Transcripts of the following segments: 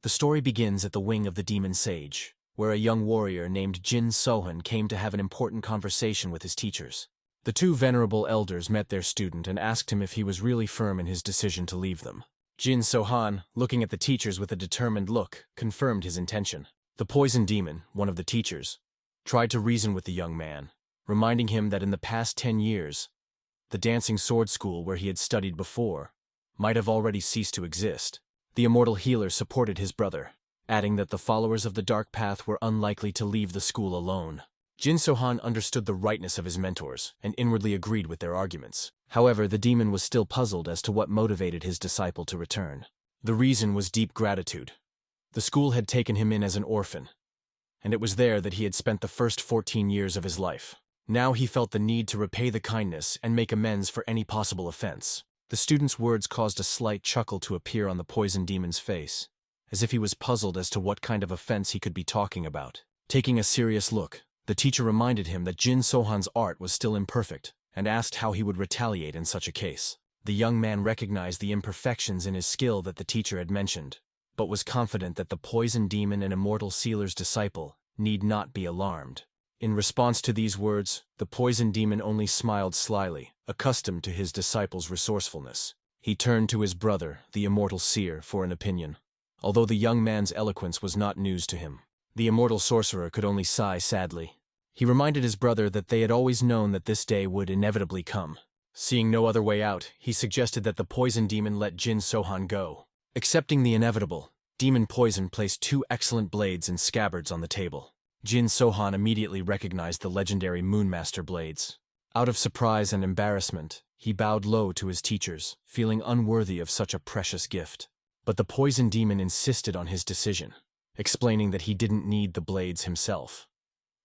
The story begins at the wing of the Demon Sage, where a young warrior named Jin Sohan came to have an important conversation with his teachers. The two venerable elders met their student and asked him if he was really firm in his decision to leave them. Jin Sohan, looking at the teachers with a determined look, confirmed his intention. The poison demon, one of the teachers, tried to reason with the young man, reminding him that in the past 10 years, the dancing sword school where he had studied before might have already ceased to exist. The immortal healer supported his brother, adding that the followers of the dark path were unlikely to leave the school alone. Jin Sohan understood the rightness of his mentors and inwardly agreed with their arguments. However, the demon was still puzzled as to what motivated his disciple to return. The reason was deep gratitude. The school had taken him in as an orphan, and it was there that he had spent the first 14 years of his life. Now he felt the need to repay the kindness and make amends for any possible offense. The student's words caused a slight chuckle to appear on the poison demon's face, as if he was puzzled as to what kind of offense he could be talking about. Taking a serious look, the teacher reminded him that Jin Sohan's art was still imperfect, and asked how he would retaliate in such a case. The young man recognized the imperfections in his skill that the teacher had mentioned, but was confident that the poison demon and immortal sealer's disciple need not be alarmed. In response to these words, the poison demon only smiled slyly, accustomed to his disciple's resourcefulness. He turned to his brother, the immortal seer, for an opinion. Although the young man's eloquence was not news to him, the immortal sorcerer could only sigh sadly. He reminded his brother that they had always known that this day would inevitably come. Seeing no other way out, he suggested that the poison demon let Jin Sohan go. Accepting the inevitable, Demon Poison placed 2 excellent blades and scabbards on the table. Jin Sohan immediately recognized the legendary Moonmaster blades. Out of surprise and embarrassment, he bowed low to his teachers, feeling unworthy of such a precious gift. But the poison demon insisted on his decision, explaining that he didn't need the blades himself,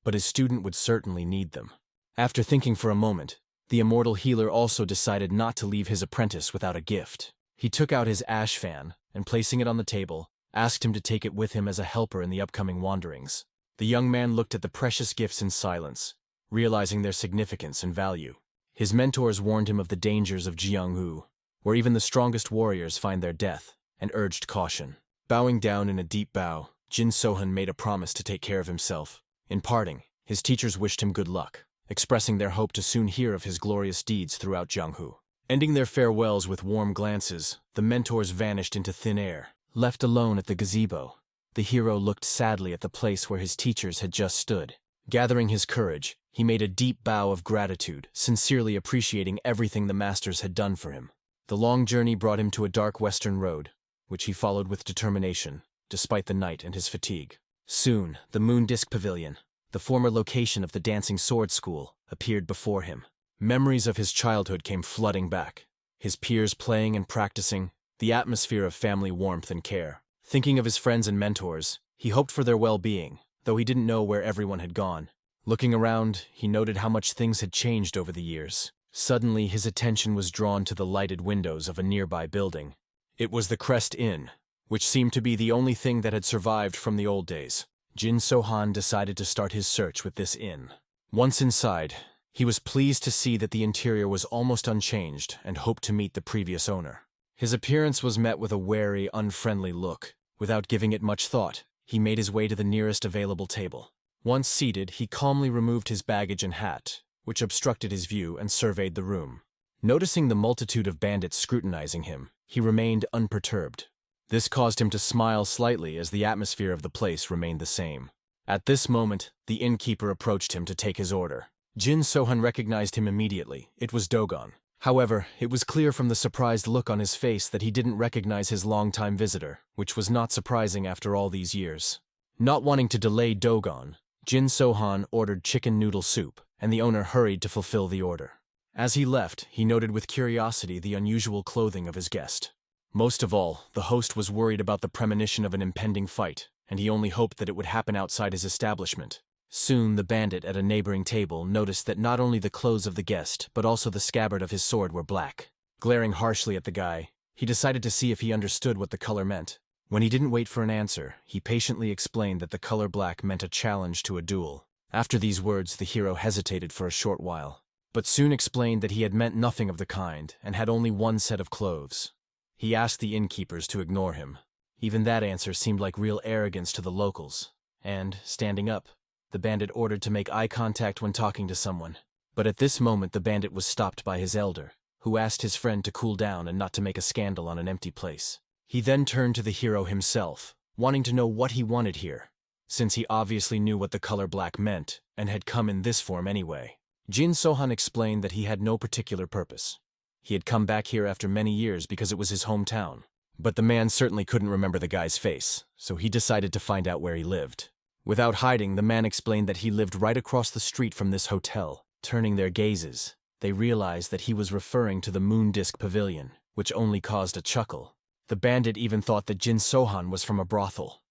but his student would certainly need them. After thinking for a moment, the immortal healer also decided not to leave his apprentice without a gift. He took out his ash fan, and placing it on the table, asked him to take it with him as a helper in the upcoming wanderings. The young man looked at the precious gifts in silence, realizing their significance and value. His mentors warned him of the dangers of Jianghu, where even the strongest warriors find their death, and urged caution. Bowing down in a deep bow, Jin Sohan made a promise to take care of himself. In parting, his teachers wished him good luck, expressing their hope to soon hear of his glorious deeds throughout Jianghu. Ending their farewells with warm glances, the mentors vanished into thin air. Left alone at the gazebo, the hero looked sadly at the place where his teachers had just stood. Gathering his courage, he made a deep bow of gratitude, sincerely appreciating everything the masters had done for him. The long journey brought him to a dark western road, which he followed with determination, despite the night and his fatigue. Soon, the Moon Disk Pavilion, the former location of the dancing sword school, appeared before him. Memories of his childhood came flooding back, his peers playing and practicing, the atmosphere of family warmth and care. Thinking of his friends and mentors, he hoped for their well-being, though he didn't know where everyone had gone. Looking around, he noted how much things had changed over the years. Suddenly, his attention was drawn to the lighted windows of a nearby building. It was the Crest Inn, which seemed to be the only thing that had survived from the old days. Jin Sohan decided to start his search with this inn. Once inside, he was pleased to see that the interior was almost unchanged and hoped to meet the previous owner. His appearance was met with a wary, unfriendly look. Without giving it much thought, he made his way to the nearest available table. Once seated, he calmly removed his baggage and hat, which obstructed his view, and surveyed the room. Noticing the multitude of bandits scrutinizing him, he remained unperturbed. This caused him to smile slightly as the atmosphere of the place remained the same. At this moment, the innkeeper approached him to take his order. Jin Sohan recognized him immediately. It was Doon. However, it was clear from the surprised look on his face that he didn't recognize his longtime visitor, which was not surprising after all these years. Not wanting to delay Doon, Jin Sohan ordered chicken noodle soup, and the owner hurried to fulfill the order. As he left, he noted with curiosity the unusual clothing of his guest. Most of all, the host was worried about the premonition of an impending fight, and he only hoped that it would happen outside his establishment. Soon, the bandit at a neighboring table noticed that not only the clothes of the guest, but also the scabbard of his sword were black. Glaring harshly at the guy, he decided to see if he understood what the color meant. When he didn't wait for an answer, he patiently explained that the color black meant a challenge to a duel. After these words, the hero hesitated for a short while, but soon explained that he had meant nothing of the kind and had only one set of clothes. He asked the innkeepers to ignore him. Even that answer seemed like real arrogance to the locals. And, standing up, the bandit ordered to make eye contact when talking to someone. But at this moment the bandit was stopped by his elder, who asked his friend to cool down and not to make a scandal on an empty place. He then turned to the hero himself, wanting to know what he wanted here, since he obviously knew what the color black meant and had come in this form anyway. Jin Sohan explained that he had no particular purpose. He had come back here after many years because it was his hometown. But the man certainly couldn't remember the guy's face, so he decided to find out where he lived. Without hiding, the man explained that he lived right across the street from this hotel. Turning their gazes, they realized that he was referring to the moon disk pavilion, which only caused a chuckle. The bandit even thought that Jin Sohan was from a brothel,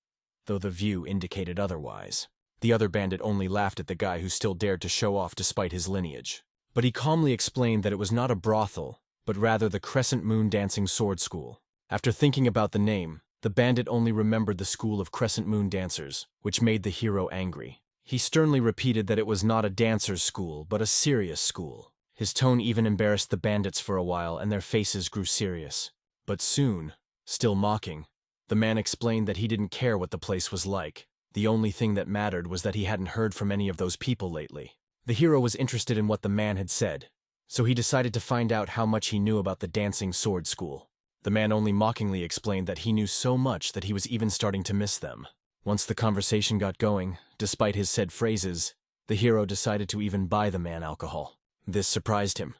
though the view indicated otherwise. The other bandit only laughed at the guy who still dared to show off despite his lineage. But he calmly explained that it was not a brothel, but rather the Crescent Moon Dancing Sword School. After thinking about the name, the bandit only remembered the school of Crescent Moon dancers, which made the hero angry. He sternly repeated that it was not a dancer's school, but a serious school. His tone even embarrassed the bandits for a while, and their faces grew serious. But soon, still mocking, the man explained that he didn't care what the place was like. The only thing that mattered was that he hadn't heard from any of those people lately. The hero was interested in what the man had said, so he decided to find out how much he knew about the dancing sword school. The man only mockingly explained that he knew so much that he was even starting to miss them. Once the conversation got going, despite his said phrases, the hero decided to even buy the man alcohol. This surprised him.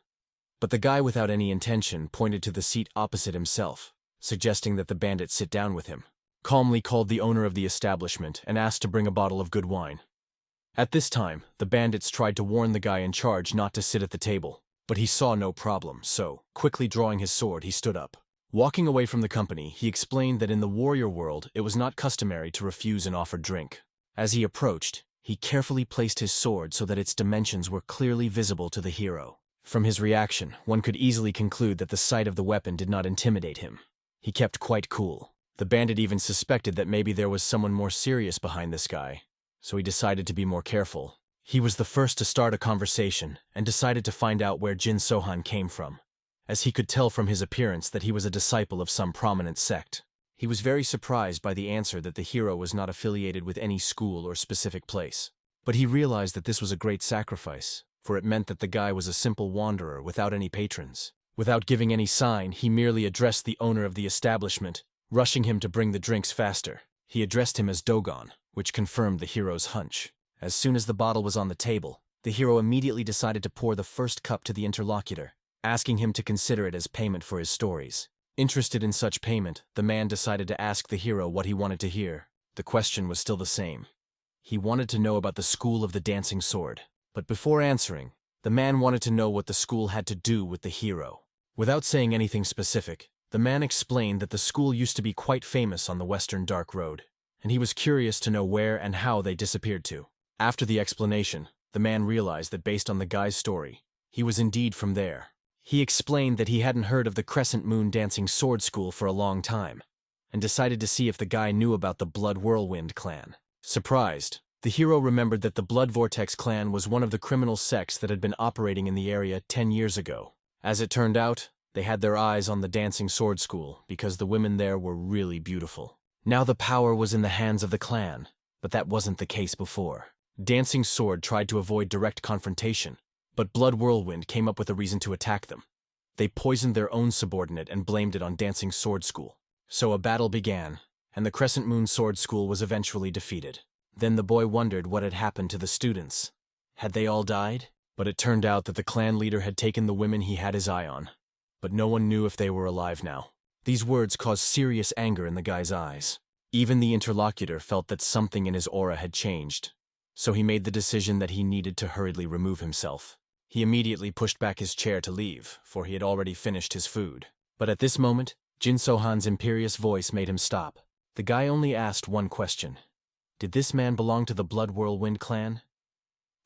But the guy without any intention pointed to the seat opposite himself, suggesting that the bandit sit down with him. Calmly called the owner of the establishment and asked to bring a bottle of good wine. At this time, the bandits tried to warn the guy in charge not to sit at the table, but he saw no problem, so, quickly drawing his sword, he stood up. Walking away from the company, he explained that in the warrior world it was not customary to refuse an offered drink. As he approached, he carefully placed his sword so that its dimensions were clearly visible to the hero. From his reaction, one could easily conclude that the sight of the weapon did not intimidate him. He kept quite cool. The bandit even suspected that maybe there was someone more serious behind this guy, so he decided to be more careful. He was the first to start a conversation and decided to find out where Jin Sohan came from, as he could tell from his appearance that he was a disciple of some prominent sect. He was very surprised by the answer that the hero was not affiliated with any school or specific place. But he realized that this was a great sacrifice, for it meant that the guy was a simple wanderer without any patrons. Without giving any sign, he merely addressed the owner of the establishment, rushing him to bring the drinks faster. He addressed him as Dogon, which confirmed the hero's hunch. As soon as the bottle was on the table, the hero immediately decided to pour the first cup to the interlocutor, asking him to consider it as payment for his stories. Interested in such payment, the man decided to ask the hero what he wanted to hear. The question was still the same. He wanted to know about the school of the dancing sword. But before answering, the man wanted to know what the school had to do with the hero. Without saying anything specific, the man explained that the school used to be quite famous on the Western Dark Road, and he was curious to know where and how they disappeared to. After the explanation, the man realized that based on the guy's story, he was indeed from there. He explained that he hadn't heard of the Crescent Moon Dancing Sword School for a long time, and decided to see if the guy knew about the Blood Whirlwind clan. Surprised, the hero remembered that the Blood Vortex clan was one of the criminal sects that had been operating in the area 10 years ago. As it turned out, they had their eyes on the Dancing Sword School because the women there were really beautiful. Now the power was in the hands of the clan, but that wasn't the case before. Dancing Sword tried to avoid direct confrontation, but Blood Whirlwind came up with a reason to attack them. They poisoned their own subordinate and blamed it on Dancing Sword School. So a battle began, and the Crescent Moon Sword School was eventually defeated. Then the boy wondered what had happened to the students. Had they all died? But it turned out that the clan leader had taken the women he had his eye on. But no one knew if they were alive now. These words caused serious anger in the guy's eyes. Even the interlocutor felt that something in his aura had changed, so he made the decision that he needed to hurriedly remove himself. He immediately pushed back his chair to leave, for he had already finished his food. But at this moment, Jin Sohan's imperious voice made him stop. The guy only asked one question. Did this man belong to the Blood Whirlwind clan?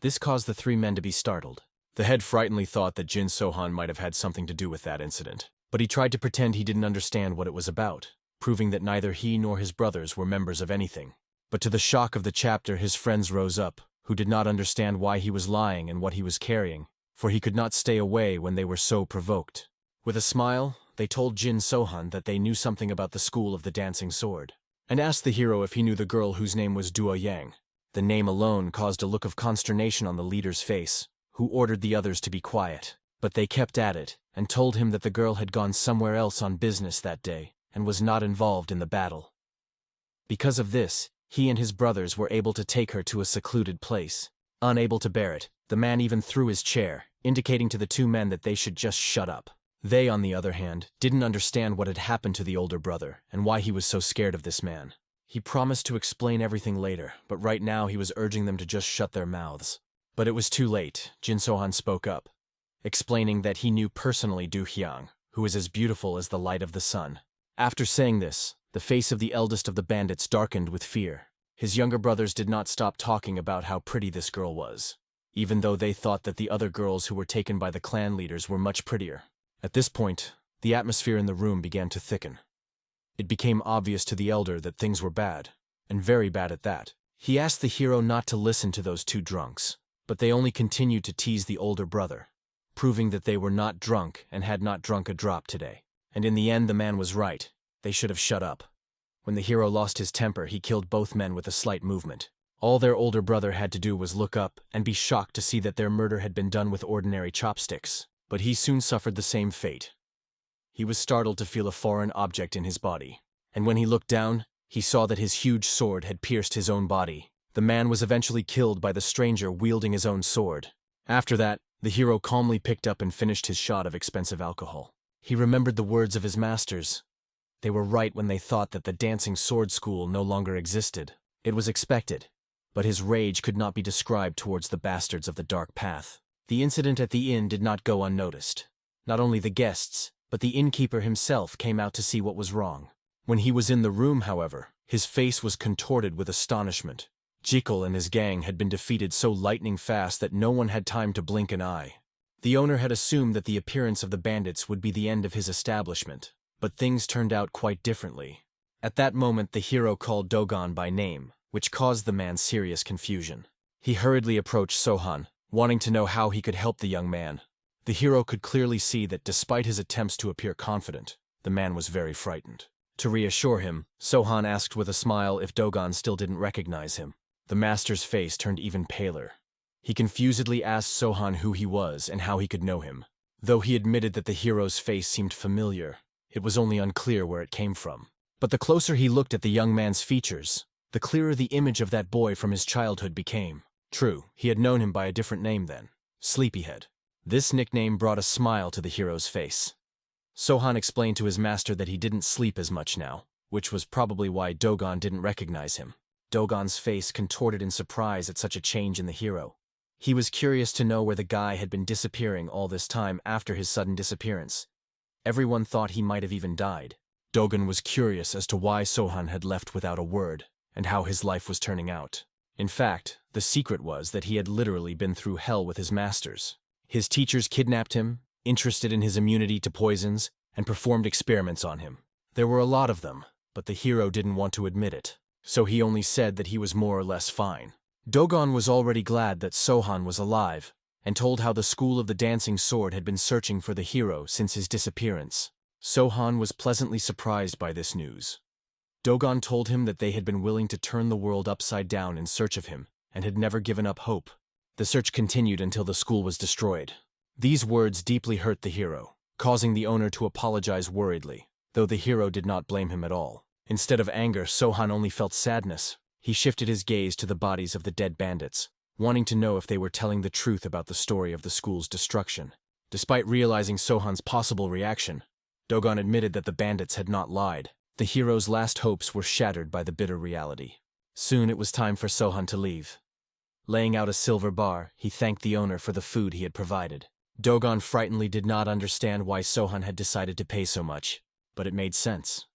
This caused the three men to be startled. The head frighteningly thought that Jin Sohan might have had something to do with that incident, but he tried to pretend he didn't understand what it was about, proving that neither he nor his brothers were members of anything. But to the shock of the chapter, his friends rose up, who did not understand why he was lying and what he was carrying, for he could not stay away when they were so provoked. With a smile, they told Jin Sohan that they knew something about the School of the Dancing Sword, and asked the hero if he knew the girl whose name was Duo Yang. The name alone caused a look of consternation on the leader's face, who ordered the others to be quiet. But they kept at it, and told him that the girl had gone somewhere else on business that day, and was not involved in the battle. Because of this, he and his brothers were able to take her to a secluded place. Unable to bear it, the man even threw his chair, indicating to the two men that they should just shut up. They, on the other hand, didn't understand what had happened to the older brother, and why he was so scared of this man. He promised to explain everything later, but right now he was urging them to just shut their mouths. But it was too late. Jin Sohan spoke up, explaining that he knew personally Du Hyang, who is as beautiful as the light of the sun. After saying this, the face of the eldest of the bandits darkened with fear. His younger brothers did not stop talking about how pretty this girl was, even though they thought that the other girls who were taken by the clan leaders were much prettier. At this point, the atmosphere in the room began to thicken. It became obvious to the elder that things were bad, and very bad at that. He asked the hero not to listen to those two drunks, but they only continued to tease the older brother, proving that they were not drunk and had not drunk a drop today. And in the end, the man was right. They should have shut up. When the hero lost his temper, he killed both men with a slight movement. All their older brother had to do was look up and be shocked to see that their murder had been done with ordinary chopsticks. But he soon suffered the same fate. He was startled to feel a foreign object in his body. And when he looked down, he saw that his huge sword had pierced his own body. The man was eventually killed by the stranger wielding his own sword. After that, the hero calmly picked up and finished his shot of expensive alcohol. He remembered the words of his masters. They were right when they thought that the dancing sword school no longer existed. It was expected, but his rage could not be described towards the bastards of the dark path. The incident at the inn did not go unnoticed. Not only the guests, but the innkeeper himself came out to see what was wrong. When he was in the room, however, his face was contorted with astonishment. Jekyll and his gang had been defeated so lightning fast that no one had time to blink an eye. The owner had assumed that the appearance of the bandits would be the end of his establishment, but things turned out quite differently. At that moment, the hero called Dogon by name, which caused the man serious confusion. He hurriedly approached Sohan, wanting to know how he could help the young man. The hero could clearly see that despite his attempts to appear confident, the man was very frightened. To reassure him, Sohan asked with a smile if Dogon still didn't recognize him. The master's face turned even paler. He confusedly asked Sohan who he was and how he could know him. Though he admitted that the hero's face seemed familiar, it was only unclear where it came from. But the closer he looked at the young man's features, the clearer the image of that boy from his childhood became. True, he had known him by a different name then, Sleepyhead. This nickname brought a smile to the hero's face. Sohan explained to his master that he didn't sleep as much now, which was probably why Dogon didn't recognize him. Dogon's face contorted in surprise at such a change in the hero. He was curious to know where the guy had been disappearing all this time after his sudden disappearance. Everyone thought he might have even died. Dogon was curious as to why Sohan had left without a word, and how his life was turning out. In fact, the secret was that he had literally been through hell with his masters. His teachers kidnapped him, interested in his immunity to poisons, and performed experiments on him. There were a lot of them, but the hero didn't want to admit it, so he only said that he was more or less fine. Dogon was already glad that Sohan was alive, and told how the School of the Dancing Sword had been searching for the hero since his disappearance. Sohan was pleasantly surprised by this news. Dogon told him that they had been willing to turn the world upside down in search of him, and had never given up hope. The search continued until the school was destroyed. These words deeply hurt the hero, causing the owner to apologize worriedly, though the hero did not blame him at all. Instead of anger, Sohan only felt sadness. He shifted his gaze to the bodies of the dead bandits, wanting to know if they were telling the truth about the story of the school's destruction. Despite realizing Sohan's possible reaction, Dogon admitted that the bandits had not lied. The hero's last hopes were shattered by the bitter reality. Soon it was time for Sohan to leave. Laying out a silver bar, he thanked the owner for the food he had provided. Dogon frighteningly did not understand why Sohan had decided to pay so much, but it made sense.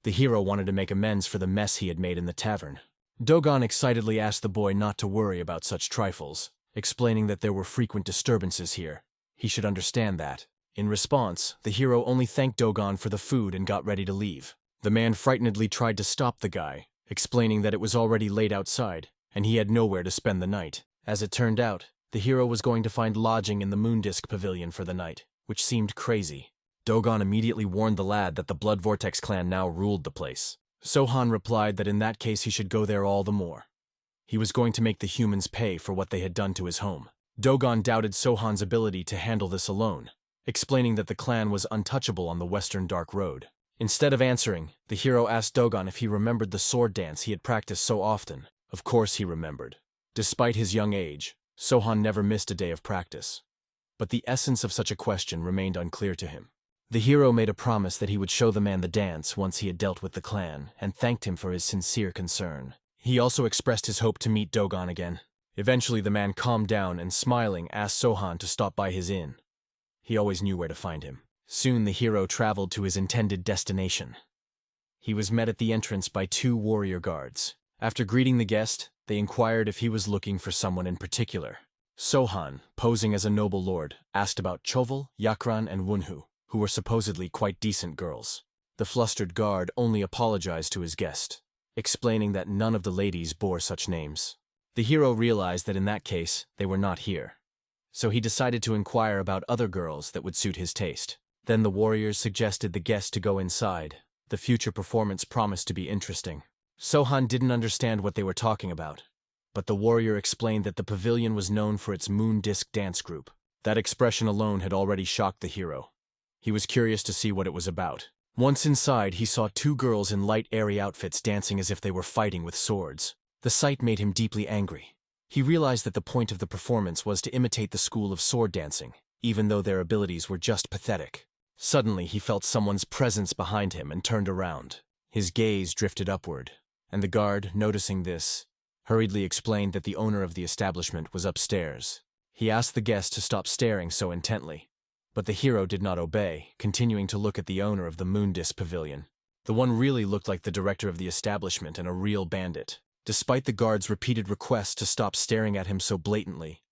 The hero wanted to make amends for the mess he had made in the tavern. Dogon excitedly asked the boy not to worry about such trifles, explaining that there were frequent disturbances here. He should understand that. In response, the hero only thanked Dogon for the food and got ready to leave. The man frightenedly tried to stop the guy, explaining that it was already late outside, and he had nowhere to spend the night. As it turned out, the hero was going to find lodging in the Moondisk Pavilion for the night, which seemed crazy. Dogon immediately warned the lad that the Blood Vortex clan now ruled the place. Sohan replied that in that case he should go there all the more. He was going to make the humans pay for what they had done to his home. Dogon doubted Sohan's ability to handle this alone, explaining that the clan was untouchable on the Western Dark Road. Instead of answering, the hero asked Dogon if he remembered the sword dance he had practiced so often. Of course he remembered. Despite his young age, Sohan never missed a day of practice. But the essence of such a question remained unclear to him. The hero made a promise that he would show the man the dance once he had dealt with the clan, and thanked him for his sincere concern. He also expressed his hope to meet Dogon again. Eventually the man calmed down and, smiling, asked Sohan to stop by his inn. He always knew where to find him. Soon the hero traveled to his intended destination. He was met at the entrance by 2 warrior guards. After greeting the guest, they inquired if he was looking for someone in particular. Sohan, posing as a noble lord, asked about Chovel, Yakran, and Wunhu, who were supposedly quite decent girls. The flustered guard only apologized to his guest, explaining that none of the ladies bore such names. The hero realized that in that case, they were not here. So he decided to inquire about other girls that would suit his taste. Then the warriors suggested the guest to go inside. The future performance promised to be interesting. Sohan didn't understand what they were talking about, but the warrior explained that the pavilion was known for its moon disc dance group. That expression alone had already shocked the hero. He was curious to see what it was about. Once inside, he saw 2 girls in light, airy outfits dancing as if they were fighting with swords. The sight made him deeply angry. He realized that the point of the performance was to imitate the school of sword dancing, even though their abilities were just pathetic. Suddenly, he felt someone's presence behind him and turned around. His gaze drifted upward, and the guard, noticing this, hurriedly explained that the owner of the establishment was upstairs. He asked the guest to stop staring so intently, but the hero did not obey, continuing to look at the owner of the Moondisc Pavilion. The one really looked like the director of the establishment and a real bandit. Despite the guard's repeated requests to stop staring at him so blatantly,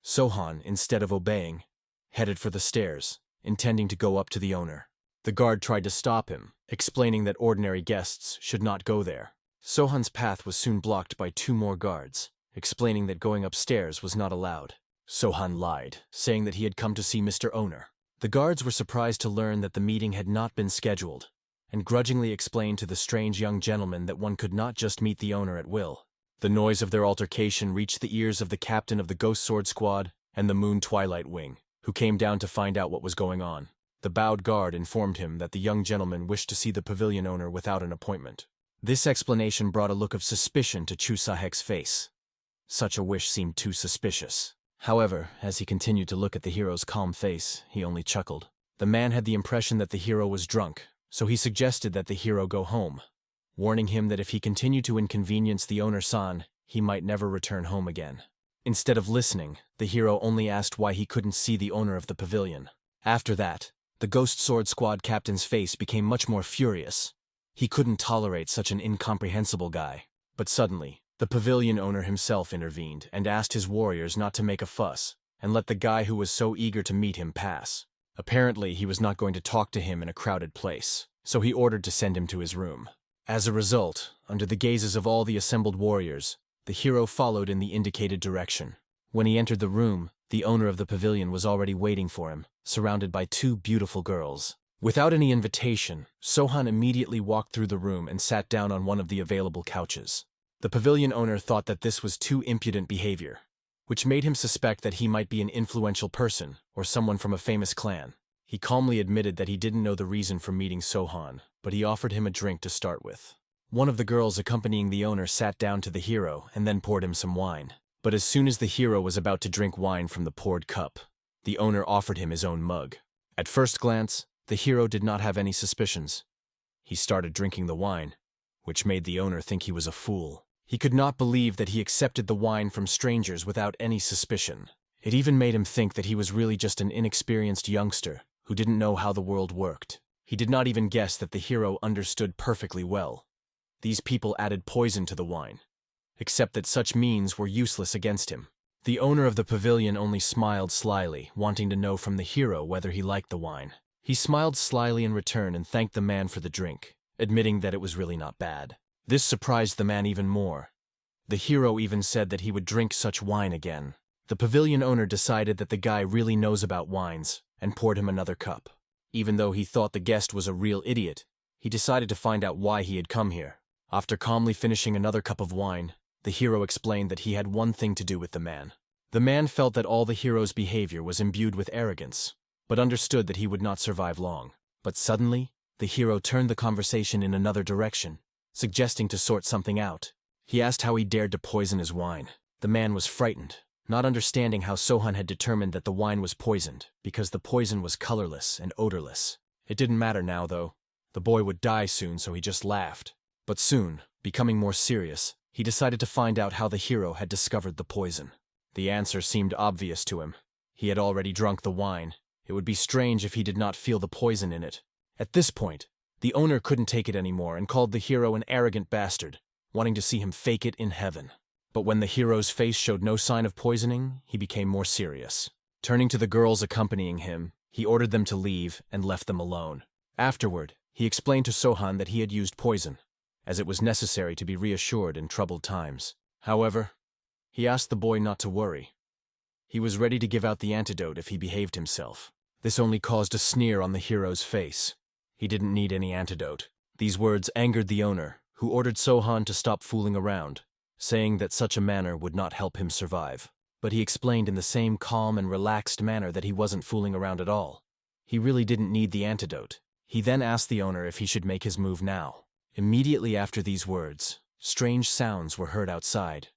Sohan, instead of obeying, headed for the stairs, intending to go up to the owner. The guard tried to stop him, explaining that ordinary guests should not go there. Sohan's path was soon blocked by 2 more guards, explaining that going upstairs was not allowed. Sohan lied, saying that he had come to see Mr. Owner. The guards were surprised to learn that the meeting had not been scheduled, and grudgingly explained to the strange young gentleman that one could not just meet the owner at will. The noise of their altercation reached the ears of the captain of the Ghost Sword Squad and the Moon Twilight Wing, who came down to find out what was going on. The bowed guard informed him that the young gentleman wished to see the pavilion owner without an appointment. This explanation brought a look of suspicion to Chu Sahek's face. Such a wish seemed too suspicious. However, as he continued to look at the hero's calm face, he only chuckled. The man had the impression that the hero was drunk, so he suggested that the hero go home, warning him that if he continued to inconvenience the owner-san, he might never return home again. Instead of listening, the hero only asked why he couldn't see the owner of the pavilion. After that, the Ghost Sword Squad captain's face became much more furious. He couldn't tolerate such an incomprehensible guy. But suddenly, the pavilion owner himself intervened and asked his warriors not to make a fuss and let the guy who was so eager to meet him pass. Apparently, he was not going to talk to him in a crowded place, so he ordered to send him to his room. As a result, under the gazes of all the assembled warriors, the hero followed in the indicated direction. When he entered the room, the owner of the pavilion was already waiting for him, surrounded by 2 beautiful girls. Without any invitation, Sohan immediately walked through the room and sat down on one of the available couches. The pavilion owner thought that this was too impudent behavior, which made him suspect that he might be an influential person or someone from a famous clan. He calmly admitted that he didn't know the reason for meeting Sohan, but he offered him a drink to start with. One of the girls accompanying the owner sat down to the hero and then poured him some wine. But as soon as the hero was about to drink wine from the poured cup, the owner offered him his own mug. At first glance, the hero did not have any suspicions. He started drinking the wine, which made the owner think he was a fool. He could not believe that he accepted the wine from strangers without any suspicion. It even made him think that he was really just an inexperienced youngster who didn't know how the world worked. He did not even guess that the hero understood perfectly well. These people added poison to the wine, except that such means were useless against him. The owner of the pavilion only smiled slyly, wanting to know from the hero whether he liked the wine. He smiled slyly in return and thanked the man for the drink, admitting that it was really not bad. This surprised the man even more. The hero even said that he would drink such wine again. The pavilion owner decided that the guy really knows about wines and poured him another cup. Even though he thought the guest was a real idiot, he decided to find out why he had come here. After calmly finishing another cup of wine, the hero explained that he had one thing to do with the man. The man felt that all the hero's behavior was imbued with arrogance, but understood that he would not survive long. But suddenly, the hero turned the conversation in another direction, suggesting to sort something out. He asked how he dared to poison his wine. The man was frightened, not understanding how Sohan had determined that the wine was poisoned, because the poison was colorless and odorless. It didn't matter now, though. The boy would die soon, so he just laughed. But soon, becoming more serious, he decided to find out how the hero had discovered the poison. The answer seemed obvious to him. He had already drunk the wine. It would be strange if he did not feel the poison in it. At this point, the owner couldn't take it anymore and called the hero an arrogant bastard, wanting to see him fake it in heaven. But when the hero's face showed no sign of poisoning, he became more serious. Turning to the girls accompanying him, he ordered them to leave and left them alone. Afterward, he explained to Sohan that he had used poison, as it was necessary to be reassured in troubled times. However, he asked the boy not to worry. He was ready to give out the antidote if he behaved himself. This only caused a sneer on the hero's face. He didn't need any antidote. These words angered the owner, who ordered Sohan to stop fooling around, saying that such a manner would not help him survive. But he explained in the same calm and relaxed manner that he wasn't fooling around at all. He really didn't need the antidote. He then asked the owner if he should make his move now. Immediately after these words, strange sounds were heard outside.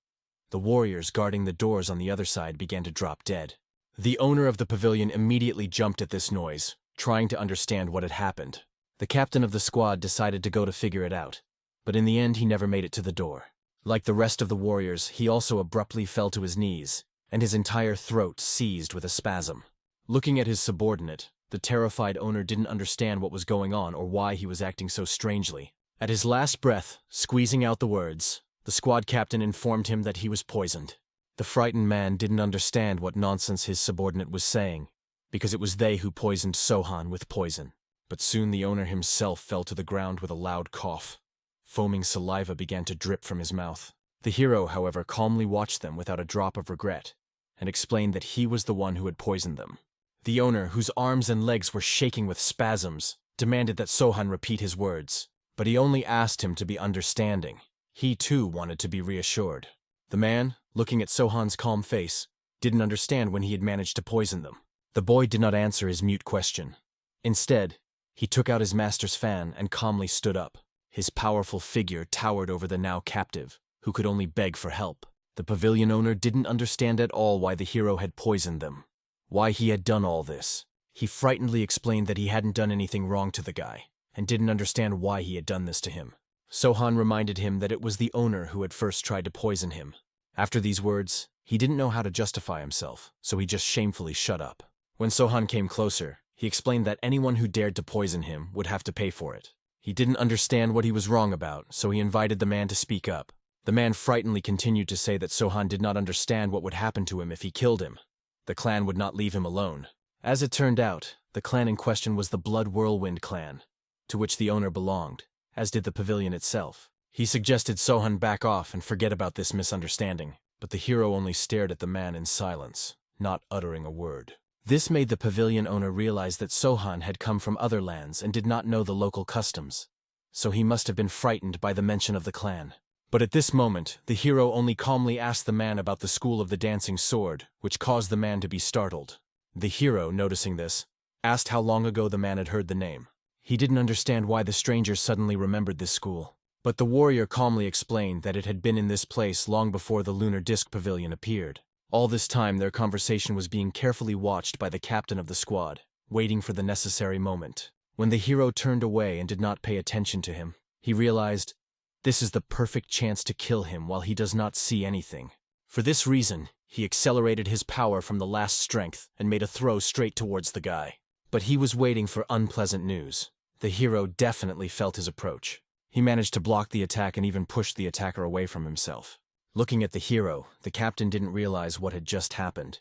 The warriors guarding the doors on the other side began to drop dead. The owner of the pavilion immediately jumped at this noise, trying to understand what had happened. The captain of the squad decided to go to figure it out, but in the end he never made it to the door. Like the rest of the warriors, he also abruptly fell to his knees, and his entire throat seized with a spasm. Looking at his subordinate, the terrified owner didn't understand what was going on or why he was acting so strangely. At his last breath, squeezing out the words, the squad captain informed him that he was poisoned. The frightened man didn't understand what nonsense his subordinate was saying, because it was they who poisoned Sohan with poison. But soon the owner himself fell to the ground with a loud cough. Foaming saliva began to drip from his mouth. The hero, however, calmly watched them without a drop of regret, and explained that he was the one who had poisoned them. The owner, whose arms and legs were shaking with spasms, demanded that Sohan repeat his words, but he only asked him to be understanding. He too wanted to be reassured. The man, looking at Sohan's calm face, didn't understand when he had managed to poison them. The boy did not answer his mute question. Instead, he took out his master's fan and calmly stood up. His powerful figure towered over the now captive, who could only beg for help. The pavilion owner didn't understand at all why the hero had poisoned them, why he had done all this. He frightenedly explained that he hadn't done anything wrong to the guy, and didn't understand why he had done this to him. Sohan reminded him that it was the owner who had first tried to poison him. After these words, he didn't know how to justify himself, so he just shamefully shut up. When Sohan came closer, he explained that anyone who dared to poison him would have to pay for it. He didn't understand what he was wrong about, so he invited the man to speak up. The man frightenedly continued to say that Sohan did not understand what would happen to him if he killed him. The clan would not leave him alone. As it turned out, the clan in question was the Blood Whirlwind clan, to which the owner belonged, as did the pavilion itself. He suggested Sohan back off and forget about this misunderstanding, but the hero only stared at the man in silence, not uttering a word. This made the pavilion owner realize that Sohan had come from other lands and did not know the local customs, so he must have been frightened by the mention of the clan. But at this moment, the hero only calmly asked the man about the school of the dancing sword, which caused the man to be startled. The hero, noticing this, asked how long ago the man had heard the name. He didn't understand why the stranger suddenly remembered this school, but the warrior calmly explained that it had been in this place long before the lunar disc pavilion appeared. All this time, their conversation was being carefully watched by the captain of the squad, waiting for the necessary moment. When the hero turned away and did not pay attention to him, he realized, this is the perfect chance to kill him while he does not see anything. For this reason, he accelerated his power from the last strength and made a throw straight towards the guy. But he was waiting for unpleasant news. The hero definitely felt his approach. He managed to block the attack and even pushed the attacker away from himself. Looking at the hero, the captain didn't realize what had just happened.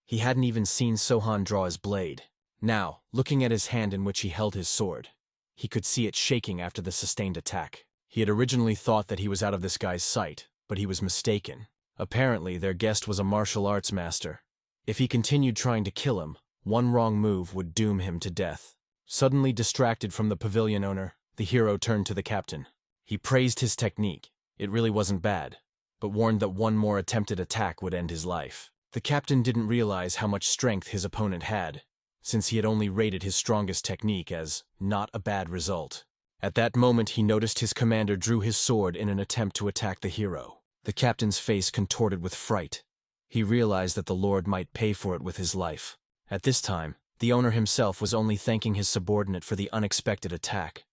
He hadn't even seen Sohan draw his blade. Now, looking at his hand in which he held his sword, he could see it shaking after the sustained attack. He had originally thought that he was out of this guy's sight, but he was mistaken. Apparently, their guest was a martial arts master. If he continued trying to kill him, one wrong move would doom him to death. Suddenly distracted from the pavilion owner, the hero turned to the captain. He praised his technique. It really wasn't bad, but warned that one more attempted attack would end his life. The captain didn't realize how much strength his opponent had, since he had only rated his strongest technique as not a bad result. At that moment he noticed his commander drew his sword in an attempt to attack the hero. The captain's face contorted with fright. He realized that the lord might pay for it with his life. At this time, the owner himself was only thanking his subordinate for the unexpected attack.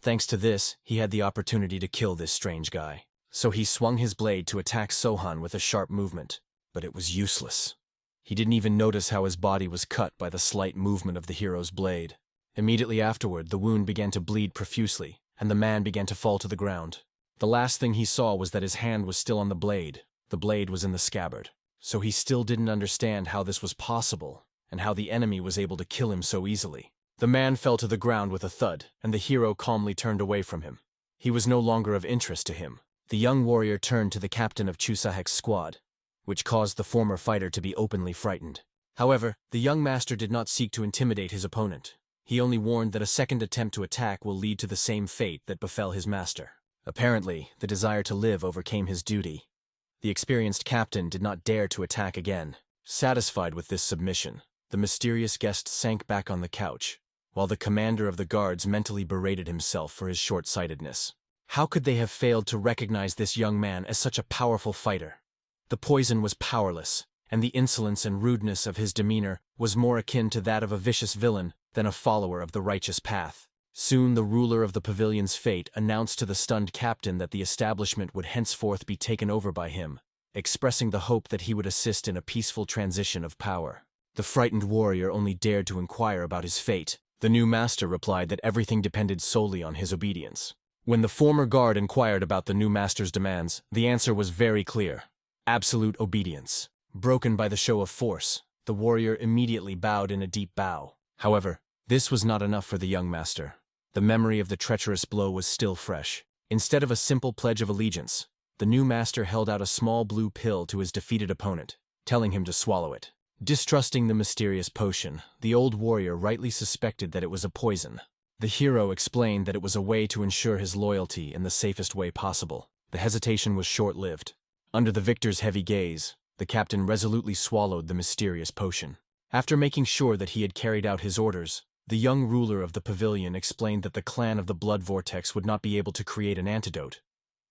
Thanks to this, he had the opportunity to kill this strange guy. So he swung his blade to attack Sohan with a sharp movement, but it was useless. He didn't even notice how his body was cut by the slight movement of the hero's blade. Immediately afterward, the wound began to bleed profusely, and the man began to fall to the ground. The last thing he saw was that his hand was still on the blade. The blade was in the scabbard. So he still didn't understand how this was possible, and how the enemy was able to kill him so easily. The man fell to the ground with a thud, and the hero calmly turned away from him. He was no longer of interest to him. The young warrior turned to the captain of Chusahek's squad, which caused the former fighter to be openly frightened. However, the young master did not seek to intimidate his opponent. He only warned that a second attempt to attack will lead to the same fate that befell his master. Apparently, the desire to live overcame his duty. The experienced captain did not dare to attack again. Satisfied with this submission, the mysterious guest sank back on the couch, while the commander of the guards mentally berated himself for his short-sightedness. How could they have failed to recognize this young man as such a powerful fighter? The poison was powerless, and the insolence and rudeness of his demeanor was more akin to that of a vicious villain than a follower of the righteous path. Soon the ruler of the pavilion's fate announced to the stunned captain that the establishment would henceforth be taken over by him, expressing the hope that he would assist in a peaceful transition of power. The frightened warrior only dared to inquire about his fate. The new master replied that everything depended solely on his obedience. When the former guard inquired about the new master's demands, the answer was very clear: absolute obedience. Broken by the show of force, the warrior immediately bowed in a deep bow. However, this was not enough for the young master. The memory of the treacherous blow was still fresh. Instead of a simple pledge of allegiance, the new master held out a small blue pill to his defeated opponent, telling him to swallow it. Distrusting the mysterious potion, the old warrior rightly suspected that it was a poison. The hero explained that it was a way to ensure his loyalty in the safest way possible. The hesitation was short-lived. Under the victor's heavy gaze, the captain resolutely swallowed the mysterious potion. After making sure that he had carried out his orders, the young ruler of the pavilion explained that the clan of the Blood Vortex would not be able to create an antidote,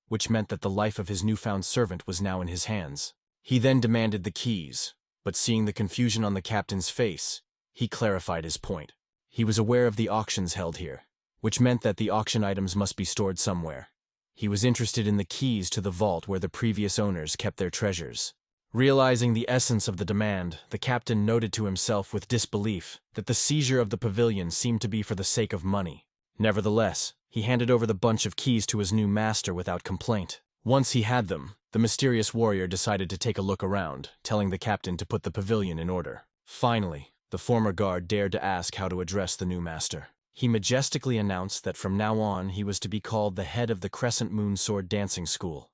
which meant that the life of his newfound servant was now in his hands. He then demanded the keys, but seeing the confusion on the captain's face, he clarified his point. He was aware of the auctions held here, which meant that the auction items must be stored somewhere. He was interested in the keys to the vault where the previous owners kept their treasures. Realizing the essence of the demand, the captain noted to himself with disbelief that the seizure of the pavilion seemed to be for the sake of money. Nevertheless, he handed over the bunch of keys to his new master without complaint. Once he had them, the mysterious warrior decided to take a look around, telling the captain to put the pavilion in order. Finally, the former guard dared to ask how to address the new master. He majestically announced that from now on he was to be called the head of the Crescent Moon Sword Dancing School,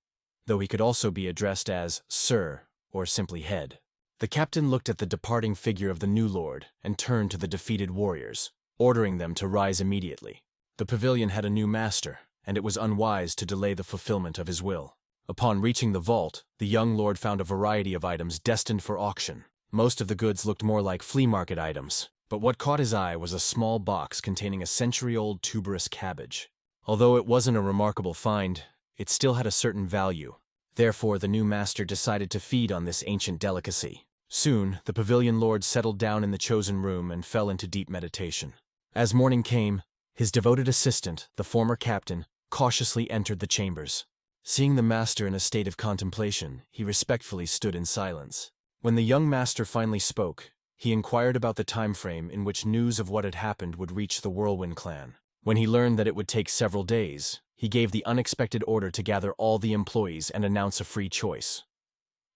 though he could also be addressed as Sir or simply Head. The captain looked at the departing figure of the new lord and turned to the defeated warriors, ordering them to rise immediately. The pavilion had a new master, and it was unwise to delay the fulfillment of his will. Upon reaching the vault, the young lord found a variety of items destined for auction. Most of the goods looked more like flea market items, but what caught his eye was a small box containing a century-old tuberous cabbage. Although it wasn't a remarkable find, it still had a certain value. Therefore, the new master decided to feed on this ancient delicacy. Soon, the pavilion lord settled down in the chosen room and fell into deep meditation. As morning came, his devoted assistant, the former captain, cautiously entered the chambers. Seeing the master in a state of contemplation, he respectfully stood in silence. When the young master finally spoke, he inquired about the time frame in which news of what had happened would reach the Whirlwind clan. When he learned that it would take several days, he gave the unexpected order to gather all the employees and announce a free choice.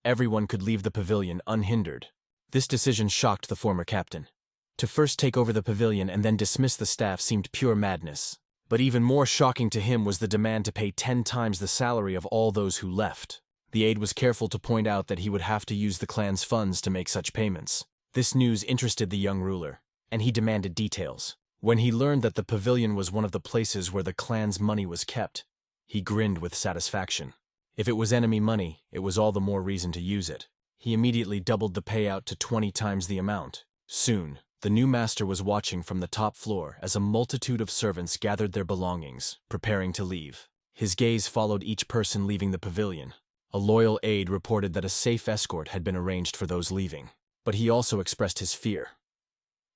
Everyone could leave the pavilion unhindered. This decision shocked the former captain. To first take over the pavilion and then dismiss the staff seemed pure madness. But even more shocking to him was the demand to pay 10 times the salary of all those who left. The aide was careful to point out that he would have to use the clan's funds to make such payments. This news interested the young ruler, and he demanded details. When he learned that the pavilion was one of the places where the clan's money was kept, he grinned with satisfaction. If it was enemy money, it was all the more reason to use it. He immediately doubled the payout to 20 times the amount. Soon, the new master was watching from the top floor as a multitude of servants gathered their belongings, preparing to leave. His gaze followed each person leaving the pavilion. A loyal aide reported that a safe escort had been arranged for those leaving. But he also expressed his fear.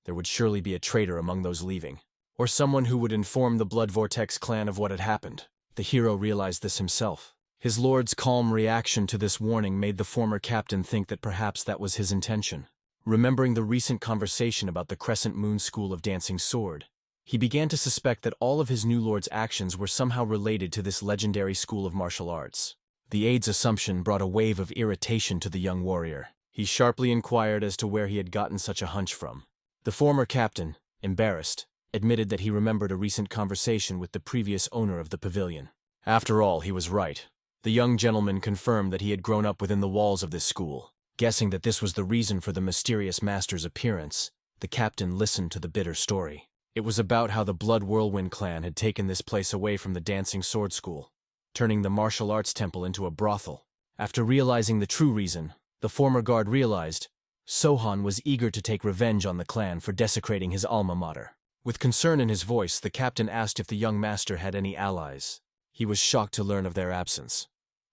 There would surely be a traitor among those leaving, or someone who would inform the Blood Vortex clan of what had happened. The hero realized this himself. His lord's calm reaction to this warning made the former captain think that perhaps that was his intention. Remembering the recent conversation about the Crescent Moon School of Dancing Sword, he began to suspect that all of his new lord's actions were somehow related to this legendary school of martial arts. The aide's assumption brought a wave of irritation to the young warrior. He sharply inquired as to where he had gotten such a hunch from. The former captain, embarrassed, admitted that he remembered a recent conversation with the previous owner of the pavilion. After all, he was right. The young gentleman confirmed that he had grown up within the walls of this school. Guessing that this was the reason for the mysterious master's appearance, the captain listened to the bitter story. It was about how the Blood Whirlwind clan had taken this place away from the Dancing Sword School, turning the martial arts temple into a brothel. After realizing the true reason, the former guard realized Sohan was eager to take revenge on the clan for desecrating his alma mater. With concern in his voice, the captain asked if the young master had any allies. He was shocked to learn of their absence.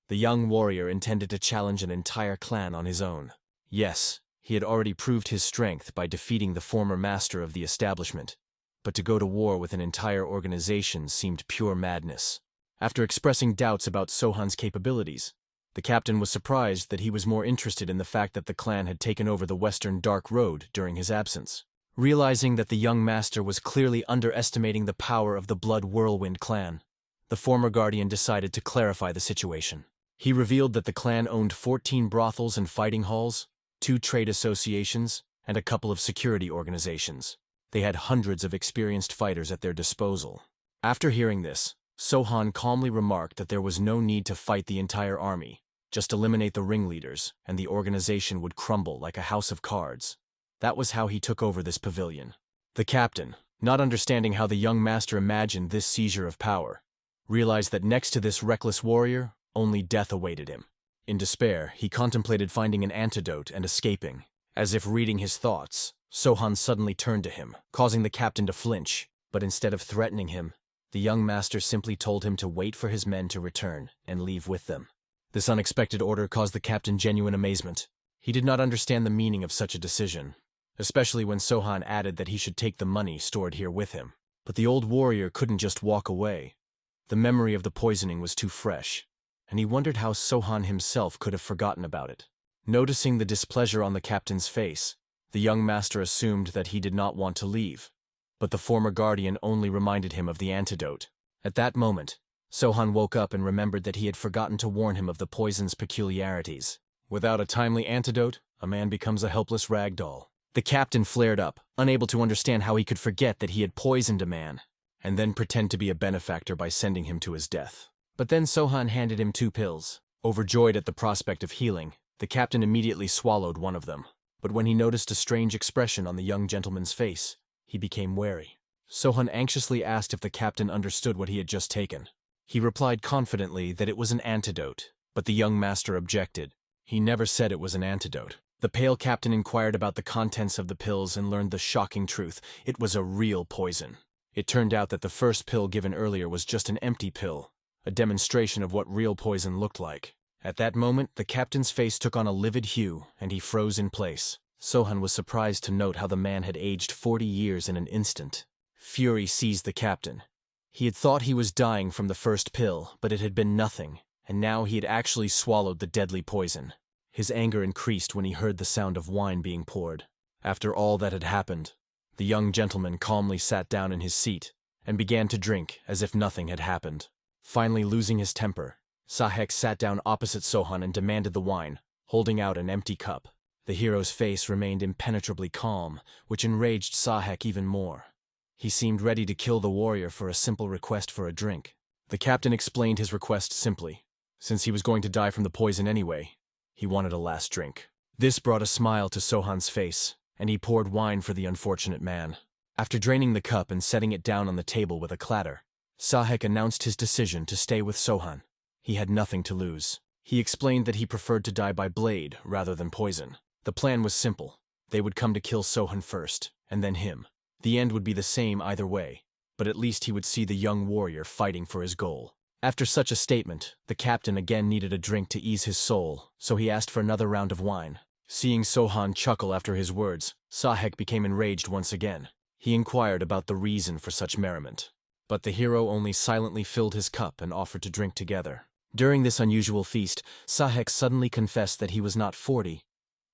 The young warrior intended to challenge an entire clan on his own. Yes, he had already proved his strength by defeating the former master of the establishment, but to go to war with an entire organization seemed pure madness. After expressing doubts about Sohan's capabilities, the captain was surprised that he was more interested in the fact that the clan had taken over the Western Dark Road during his absence. Realizing that the young master was clearly underestimating the power of the Blood Whirlwind clan, the former guardian decided to clarify the situation. He revealed that the clan owned 14 brothels and fighting halls, 2 trade associations, and a couple of security organizations. They had hundreds of experienced fighters at their disposal. After hearing this, Sohan calmly remarked that there was no need to fight the entire army. Just eliminate the ringleaders, and the organization would crumble like a house of cards. That was how he took over this pavilion. The captain, not understanding how the young master imagined this seizure of power, realized that next to this reckless warrior, only death awaited him. In despair, he contemplated finding an antidote and escaping. As if reading his thoughts, Sohan suddenly turned to him, causing the captain to flinch. But instead of threatening him, the young master simply told him to wait for his men to return and leave with them. This unexpected order caused the captain genuine amazement. He did not understand the meaning of such a decision, especially when Sohan added that he should take the money stored here with him. But the old warrior couldn't just walk away. The memory of the poisoning was too fresh, and he wondered how Sohan himself could have forgotten about it. Noticing the displeasure on the captain's face, the young master assumed that he did not want to leave. But the former guardian only reminded him of the antidote. At that moment, Sohan woke up and remembered that he had forgotten to warn him of the poison's peculiarities. Without a timely antidote, a man becomes a helpless rag doll. The captain flared up, unable to understand how he could forget that he had poisoned a man, and then pretend to be a benefactor by sending him to his death. But then Sohan handed him 2 pills. Overjoyed at the prospect of healing, the captain immediately swallowed one of them. But when he noticed a strange expression on the young gentleman's face, he became wary. Sohan anxiously asked if the captain understood what he had just taken. He replied confidently that it was an antidote, but the young master objected. He never said it was an antidote. The pale captain inquired about the contents of the pills and learned the shocking truth. It was a real poison. It turned out that the first pill given earlier was just an empty pill, a demonstration of what real poison looked like. At that moment, the captain's face took on a livid hue, and he froze in place. Sohan was surprised to note how the man had aged 40 years in an instant. Fury seized the captain. He had thought he was dying from the first pill, but it had been nothing, and now he had actually swallowed the deadly poison. His anger increased when he heard the sound of wine being poured. After all that had happened, the young gentleman calmly sat down in his seat and began to drink as if nothing had happened. Finally losing his temper, Sahek sat down opposite Sohan and demanded the wine, holding out an empty cup. The hero's face remained impenetrably calm, which enraged Sahek even more. He seemed ready to kill the warrior for a simple request for a drink. The captain explained his request simply. Since he was going to die from the poison anyway, he wanted a last drink. This brought a smile to Sohan's face, and he poured wine for the unfortunate man. After draining the cup and setting it down on the table with a clatter, Sahek announced his decision to stay with Sohan. He had nothing to lose. He explained that he preferred to die by blade rather than poison. The plan was simple. They would come to kill Sohan first, and then him. The end would be the same either way, but at least he would see the young warrior fighting for his goal. After such a statement, the captain again needed a drink to ease his soul, so he asked for another round of wine. Seeing Sohan chuckle after his words, Sahek became enraged once again. He inquired about the reason for such merriment, but the hero only silently filled his cup and offered to drink together. During this unusual feast, Sahek suddenly confessed that he was not 40,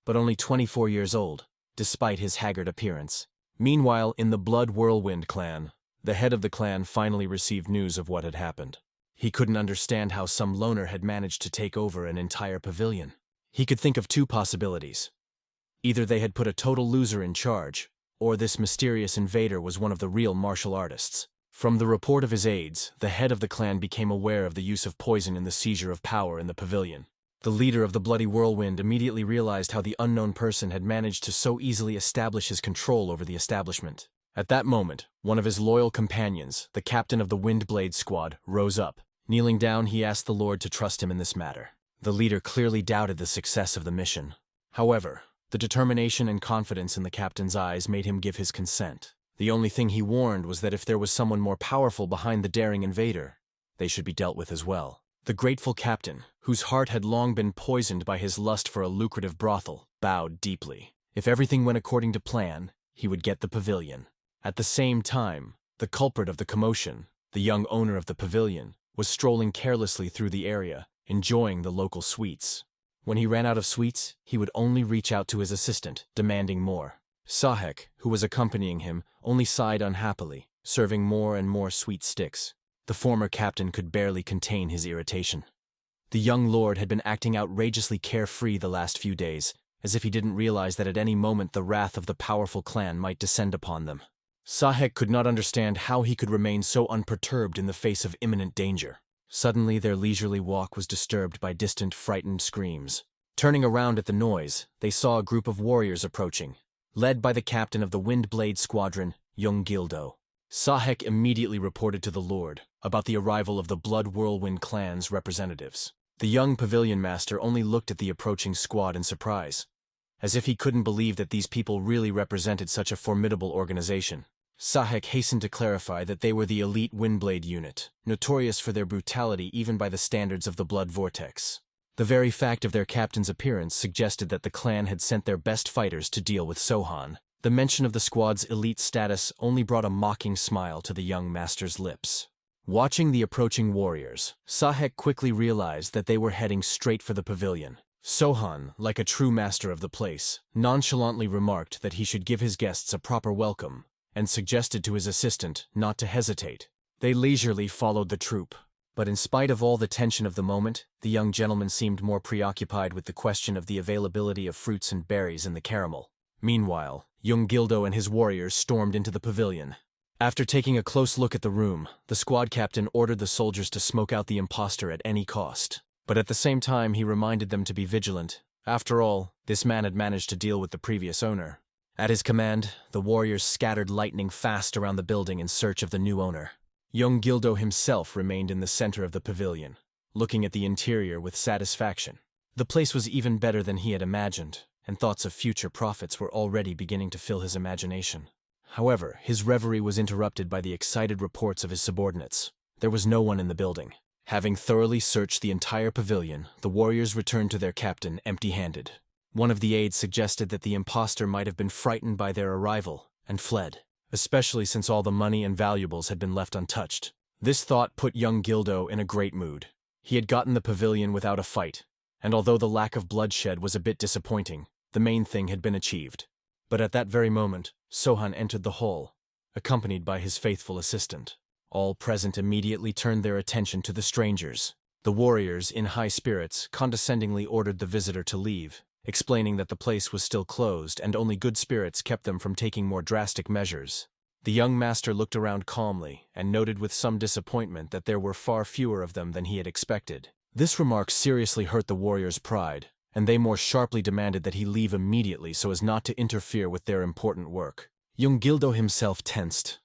but only 24 years old, despite his haggard appearance. Meanwhile, in the Blood Whirlwind clan, the head of the clan finally received news of what had happened. He couldn't understand how some loner had managed to take over an entire pavilion. He could think of two possibilities. Either they had put a total loser in charge, or this mysterious invader was one of the real martial artists. From the report of his aides, the head of the clan became aware of the use of poison in the seizure of power in the pavilion. The leader of the Bloody Whirlwind immediately realized how the unknown person had managed to so easily establish his control over the establishment. At that moment, one of his loyal companions, the captain of the Windblade squad, rose up. Kneeling down, he asked the Lord to trust him in this matter. The leader clearly doubted the success of the mission. However, the determination and confidence in the captain's eyes made him give his consent. The only thing he warned was that if there was someone more powerful behind the daring invader, they should be dealt with as well. The grateful captain, whose heart had long been poisoned by his lust for a lucrative brothel, bowed deeply. If everything went according to plan, he would get the pavilion. At the same time, the culprit of the commotion, the young owner of the pavilion, was strolling carelessly through the area, enjoying the local sweets. When he ran out of sweets, he would only reach out to his assistant, demanding more. Sahek, who was accompanying him, only sighed unhappily, serving more and more sweet sticks. The former captain could barely contain his irritation. The young lord had been acting outrageously carefree the last few days, as if he didn't realize that at any moment the wrath of the powerful clan might descend upon them. Sahek could not understand how he could remain so unperturbed in the face of imminent danger. Suddenly their leisurely walk was disturbed by distant, frightened screams. Turning around at the noise, they saw a group of warriors approaching, led by the captain of the Windblade squadron, young Gildo. Sahek immediately reported to the Lord about the arrival of the Blood Whirlwind clan's representatives. The young pavilion master only looked at the approaching squad in surprise, as if he couldn't believe that these people really represented such a formidable organization. Sahek hastened to clarify that they were the elite Windblade unit, notorious for their brutality even by the standards of the Blood Vortex. The very fact of their captain's appearance suggested that the clan had sent their best fighters to deal with Sohan. The mention of the squad's elite status only brought a mocking smile to the young master's lips. Watching the approaching warriors, Sahek quickly realized that they were heading straight for the pavilion. Sohan, like a true master of the place, nonchalantly remarked that he should give his guests a proper welcome, and suggested to his assistant not to hesitate. They leisurely followed the troop, but in spite of all the tension of the moment, the young gentleman seemed more preoccupied with the question of the availability of fruits and berries in the caramel. Meanwhile, young Gildo and his warriors stormed into the pavilion. After taking a close look at the room, the squad captain ordered the soldiers to smoke out the impostor at any cost. But at the same time, he reminded them to be vigilant. After all, this man had managed to deal with the previous owner. At his command, the warriors scattered lightning fast around the building in search of the new owner. Young Gildo himself remained in the center of the pavilion, looking at the interior with satisfaction. The place was even better than he had imagined, and thoughts of future profits were already beginning to fill his imagination. However, his reverie was interrupted by the excited reports of his subordinates. There was no one in the building. Having thoroughly searched the entire pavilion, the warriors returned to their captain empty-handed. One of the aides suggested that the impostor might have been frightened by their arrival and fled, especially since all the money and valuables had been left untouched. This thought put young Gildo in a great mood. He had gotten the pavilion without a fight, and although the lack of bloodshed was a bit disappointing, the main thing had been achieved. But at that very moment, Sohan entered the hall, accompanied by his faithful assistant. All present immediately turned their attention to the strangers. The warriors, in high spirits, condescendingly ordered the visitor to leave, explaining that the place was still closed and only good spirits kept them from taking more drastic measures. The young master looked around calmly and noted with some disappointment that there were far fewer of them than he had expected. This remark seriously hurt the warriors' pride, and they more sharply demanded that he leave immediately so as not to interfere with their important work. Young Gildo himself tensed.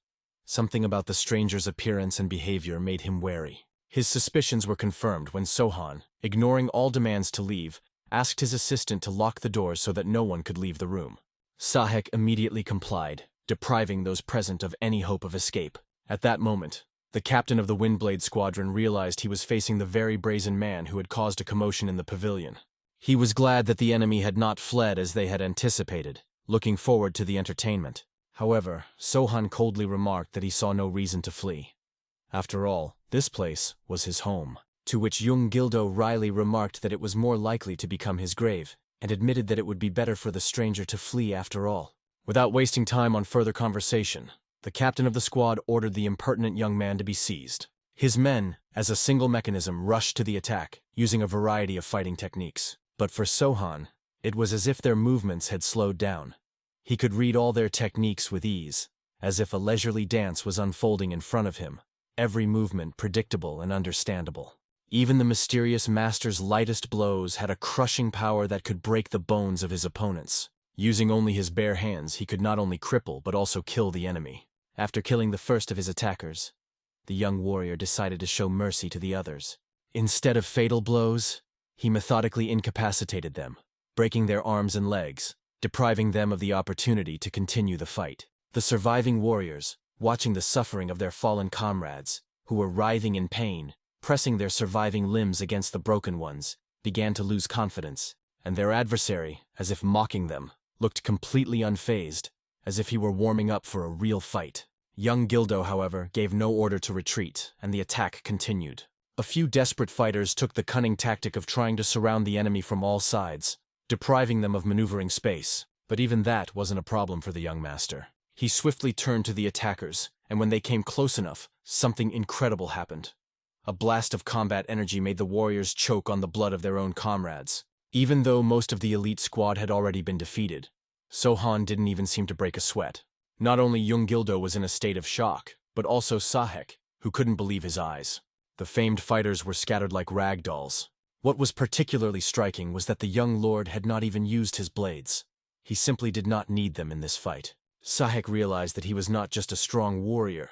Something about the stranger's appearance and behavior made him wary. His suspicions were confirmed when Sohan, ignoring all demands to leave, asked his assistant to lock the doors so that no one could leave the room. Sahek immediately complied, depriving those present of any hope of escape. At that moment, the captain of the Windblade squadron realized he was facing the very brazen man who had caused a commotion in the pavilion. He was glad that the enemy had not fled as they had anticipated, looking forward to the entertainment. However, Sohan coldly remarked that he saw no reason to flee. After all, this place was his home. To which young Gildo wryly remarked that it was more likely to become his grave, and admitted that it would be better for the stranger to flee after all. Without wasting time on further conversation, the captain of the squad ordered the impertinent young man to be seized. His men, as a single mechanism, rushed to the attack, using a variety of fighting techniques. But for Sohan, it was as if their movements had slowed down. He could read all their techniques with ease, as if a leisurely dance was unfolding in front of him, every movement predictable and understandable. Even the mysterious master's lightest blows had a crushing power that could break the bones of his opponents. Using only his bare hands, he could not only cripple but also kill the enemy. After killing the first of his attackers, the young warrior decided to show mercy to the others. Instead of fatal blows, he methodically incapacitated them, breaking their arms and legs, depriving them of the opportunity to continue the fight. The surviving warriors, watching the suffering of their fallen comrades, who were writhing in pain, pressing their surviving limbs against the broken ones, began to lose confidence, and their adversary, as if mocking them, looked completely unfazed, as if he were warming up for a real fight. Young Gildo, however, gave no order to retreat, and the attack continued. A few desperate fighters took the cunning tactic of trying to surround the enemy from all sides, depriving them of maneuvering space. But even that wasn't a problem for the young master. He swiftly turned to the attackers, and when they came close enough, something incredible happened. A blast of combat energy made the warriors choke on the blood of their own comrades. Even though most of the elite squad had already been defeated, Sohan didn't even seem to break a sweat. Not only young Gildo was in a state of shock, but also Sahek, who couldn't believe his eyes. The famed fighters were scattered like rag dolls. What was particularly striking was that the young lord had not even used his blades. He simply did not need them in this fight. Sahek realized that he was not just a strong warrior,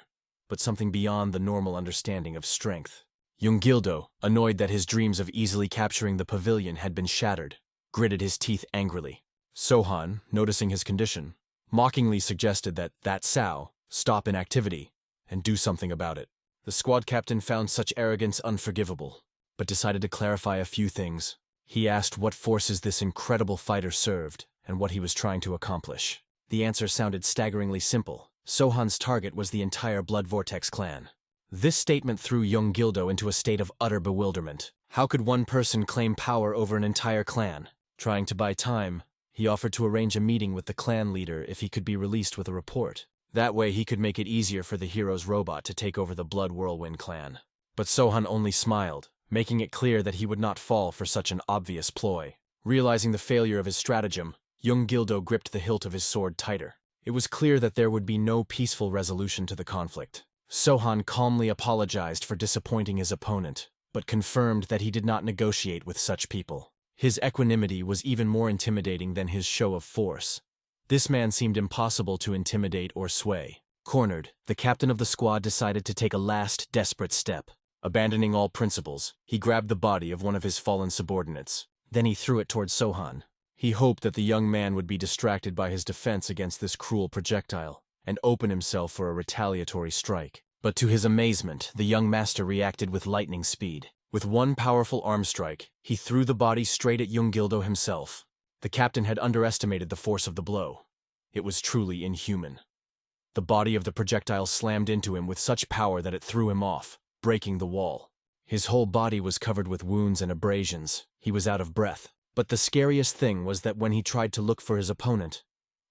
but something beyond the normal understanding of strength. Young Gildo, annoyed that his dreams of easily capturing the pavilion had been shattered, gritted his teeth angrily. Sohan, noticing his condition, mockingly suggested that sow stop inactivity and do something about it. The squad captain found such arrogance unforgivable, but decided to clarify a few things. He asked what forces this incredible fighter served and what he was trying to accomplish. The answer sounded staggeringly simple. Sohan's target was the entire Blood Vortex clan. This statement threw young Gildo into a state of utter bewilderment. How could one person claim power over an entire clan? Trying to buy time, he offered to arrange a meeting with the clan leader if he could be released with a report. That way he could make it easier for the hero's robot to take over the Blood Whirlwind clan. But Sohan only smiled, making it clear that he would not fall for such an obvious ploy. Realizing the failure of his stratagem, young Gildo gripped the hilt of his sword tighter. It was clear that there would be no peaceful resolution to the conflict. Sohan calmly apologized for disappointing his opponent, but confirmed that he did not negotiate with such people. His equanimity was even more intimidating than his show of force. This man seemed impossible to intimidate or sway. Cornered, the captain of the squad decided to take a last, desperate step. Abandoning all principles, he grabbed the body of one of his fallen subordinates. Then he threw it towards Sohan. He hoped that the young man would be distracted by his defense against this cruel projectile, and open himself for a retaliatory strike. But to his amazement, the young master reacted with lightning speed. With one powerful arm strike, he threw the body straight at young Gildo himself. The captain had underestimated the force of the blow. It was truly inhuman. The body of the projectile slammed into him with such power that it threw him off, breaking the wall. His whole body was covered with wounds and abrasions. He was out of breath. But the scariest thing was that when he tried to look for his opponent,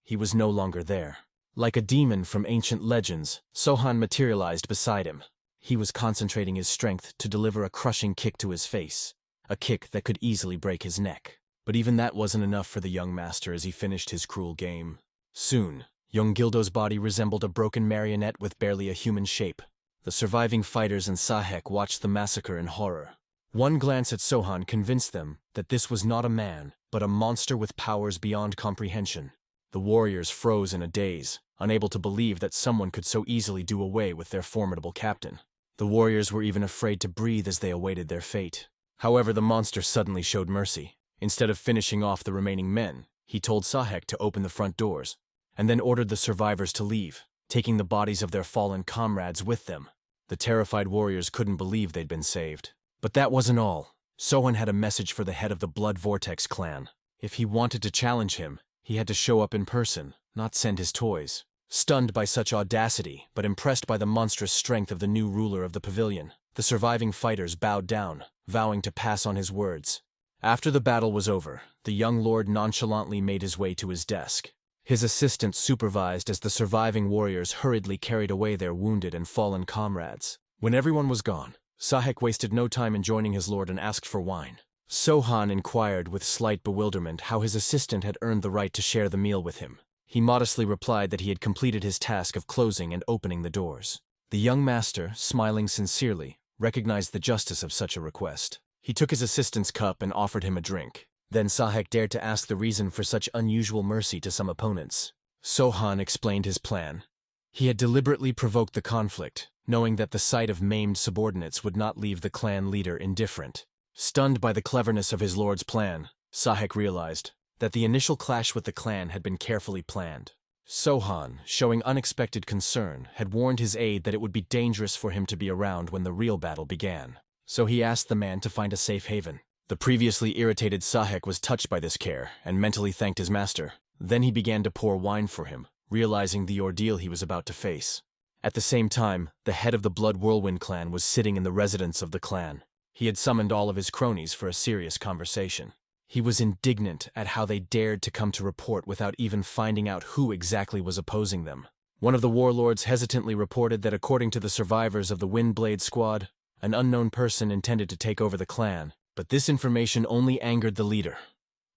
he was no longer there. Like a demon from ancient legends, Sohan materialized beside him. He was concentrating his strength to deliver a crushing kick to his face, a kick that could easily break his neck. But even that wasn't enough for the young master as he finished his cruel game. Soon, young Gildo's body resembled a broken marionette with barely a human shape. The surviving fighters and Sahek watched the massacre in horror. One glance at Sohan convinced them that this was not a man, but a monster with powers beyond comprehension. The warriors froze in a daze, unable to believe that someone could so easily do away with their formidable captain. The warriors were even afraid to breathe as they awaited their fate. However, the monster suddenly showed mercy. Instead of finishing off the remaining men, he told Sahek to open the front doors, and then ordered the survivors to leave, taking the bodies of their fallen comrades with them. The terrified warriors couldn't believe they'd been saved. But that wasn't all. Sohan had a message for the head of the Blood Vortex clan. If he wanted to challenge him, he had to show up in person, not send his toys. Stunned by such audacity, but impressed by the monstrous strength of the new ruler of the pavilion, the surviving fighters bowed down, vowing to pass on his words. After the battle was over, the young lord nonchalantly made his way to his desk. His assistant supervised as the surviving warriors hurriedly carried away their wounded and fallen comrades. When everyone was gone, Sahek wasted no time in joining his lord and asked for wine. Sohan inquired with slight bewilderment how his assistant had earned the right to share the meal with him. He modestly replied that he had completed his task of closing and opening the doors. The young master, smiling sincerely, recognized the justice of such a request. He took his assistant's cup and offered him a drink. Then Sahek dared to ask the reason for such unusual mercy to some opponents. Sohan explained his plan. He had deliberately provoked the conflict, knowing that the sight of maimed subordinates would not leave the clan leader indifferent. Stunned by the cleverness of his lord's plan, Sahek realized that the initial clash with the clan had been carefully planned. Sohan, showing unexpected concern, had warned his aide that it would be dangerous for him to be around when the real battle began. So he asked the man to find a safe haven. The previously irritated Sahek was touched by this care and mentally thanked his master. Then he began to pour wine for him, realizing the ordeal he was about to face. At the same time, the head of the Blood Whirlwind clan was sitting in the residence of the clan. He had summoned all of his cronies for a serious conversation. He was indignant at how they dared to come to report without even finding out who exactly was opposing them. One of the warlords hesitantly reported that according to the survivors of the Windblade squad, an unknown person intended to take over the clan, but this information only angered the leader.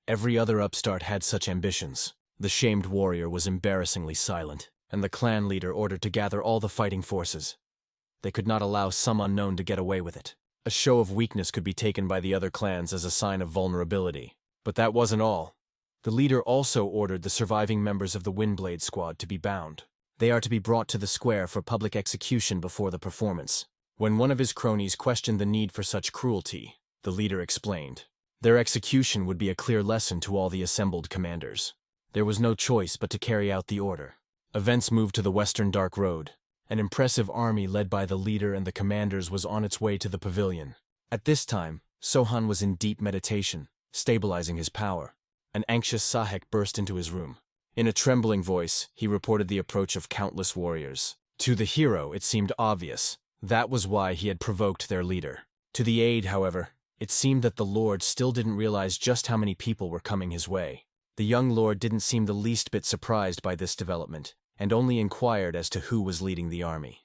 Every other upstart had such ambitions. The shamed warrior was embarrassingly silent, and the clan leader ordered to gather all the fighting forces. They could not allow some unknown to get away with it. A show of weakness could be taken by the other clans as a sign of vulnerability. But that wasn't all. The leader also ordered the surviving members of the Windblade squad to be bound. They are to be brought to the square for public execution before the performance. When one of his cronies questioned the need for such cruelty, the leader explained. Their execution would be a clear lesson to all the assembled commanders. There was no choice but to carry out the order. Events moved to the Western Dark Road. An impressive army led by the leader and the commanders was on its way to the pavilion. At this time, Sohan was in deep meditation, stabilizing his power. An anxious Sahek burst into his room. In a trembling voice, he reported the approach of countless warriors. To the hero, it seemed obvious. That was why he had provoked their leader. To the aide, however, it seemed that the lord still didn't realize just how many people were coming his way. The young lord didn't seem the least bit surprised by this development, and only inquired as to who was leading the army.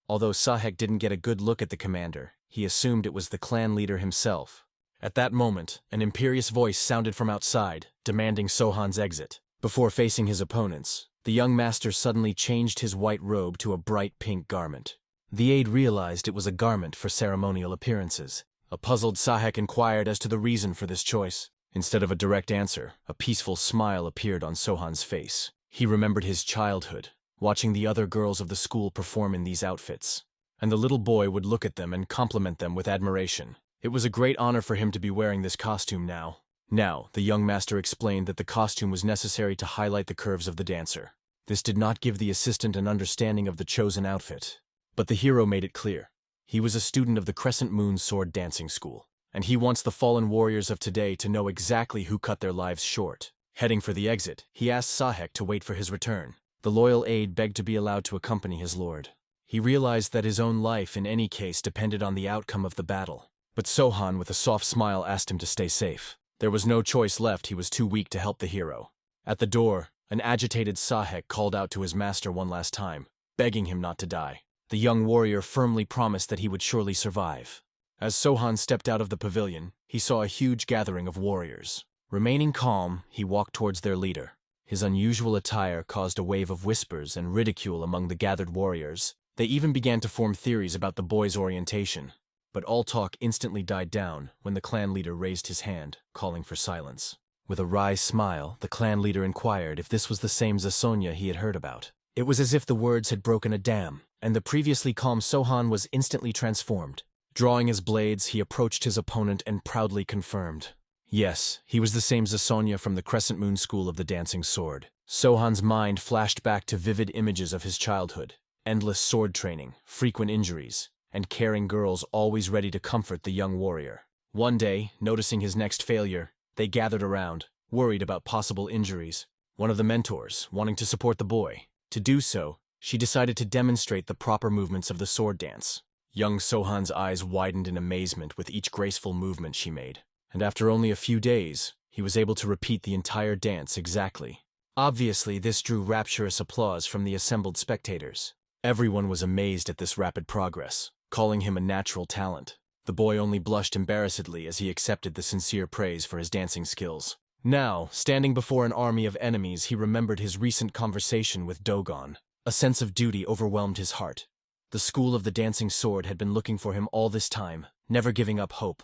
Although Sahek didn't get a good look at the commander, he assumed it was the clan leader himself. At that moment, an imperious voice sounded from outside, demanding Sohan's exit. Before facing his opponents, the young master suddenly changed his white robe to a bright pink garment. The aide realized it was a garment for ceremonial appearances. A puzzled Sahek inquired as to the reason for this choice. Instead of a direct answer, a peaceful smile appeared on Sohan's face. He remembered his childhood, watching the other girls of the school perform in these outfits. And the little boy would look at them and compliment them with admiration. It was a great honor for him to be wearing this costume now. Now, the young master explained that the costume was necessary to highlight the curves of the dancer. This did not give the assistant an understanding of the chosen outfit. But the hero made it clear. He was a student of the Crescent Moon Sword Dancing School, and he wants the fallen warriors of today to know exactly who cut their lives short. Heading for the exit, he asked Sahek to wait for his return. The loyal aide begged to be allowed to accompany his lord. He realized that his own life in any case depended on the outcome of the battle. But Sohan, with a soft smile, asked him to stay safe. There was no choice left, he was too weak to help the hero. At the door, an agitated Sahek called out to his master one last time, begging him not to die. The young warrior firmly promised that he would surely survive. As Sohan stepped out of the pavilion, he saw a huge gathering of warriors. Remaining calm, he walked towards their leader. His unusual attire caused a wave of whispers and ridicule among the gathered warriors. They even began to form theories about the boy's orientation. But all talk instantly died down when the clan leader raised his hand, calling for silence. With a wry smile, the clan leader inquired if this was the same Zasonya he had heard about. It was as if the words had broken a dam, and the previously calm Sohan was instantly transformed. Drawing his blades, he approached his opponent and proudly confirmed. Yes, he was the same Zasonya from the Crescent Moon School of the Dancing Sword. Sohan's mind flashed back to vivid images of his childhood. Endless sword training, frequent injuries, and caring girls always ready to comfort the young warrior. One day, noticing his next failure, they gathered around, worried about possible injuries. One of the mentors, wanting to support the boy. To do so, she decided to demonstrate the proper movements of the sword dance. Young Sohan's eyes widened in amazement with each graceful movement she made. And after only a few days, he was able to repeat the entire dance exactly. Obviously, this drew rapturous applause from the assembled spectators. Everyone was amazed at this rapid progress, calling him a natural talent. The boy only blushed embarrassedly as he accepted the sincere praise for his dancing skills. Now, standing before an army of enemies, he remembered his recent conversation with Doon. A sense of duty overwhelmed his heart. The School of the Dancing Sword had been looking for him all this time, never giving up hope.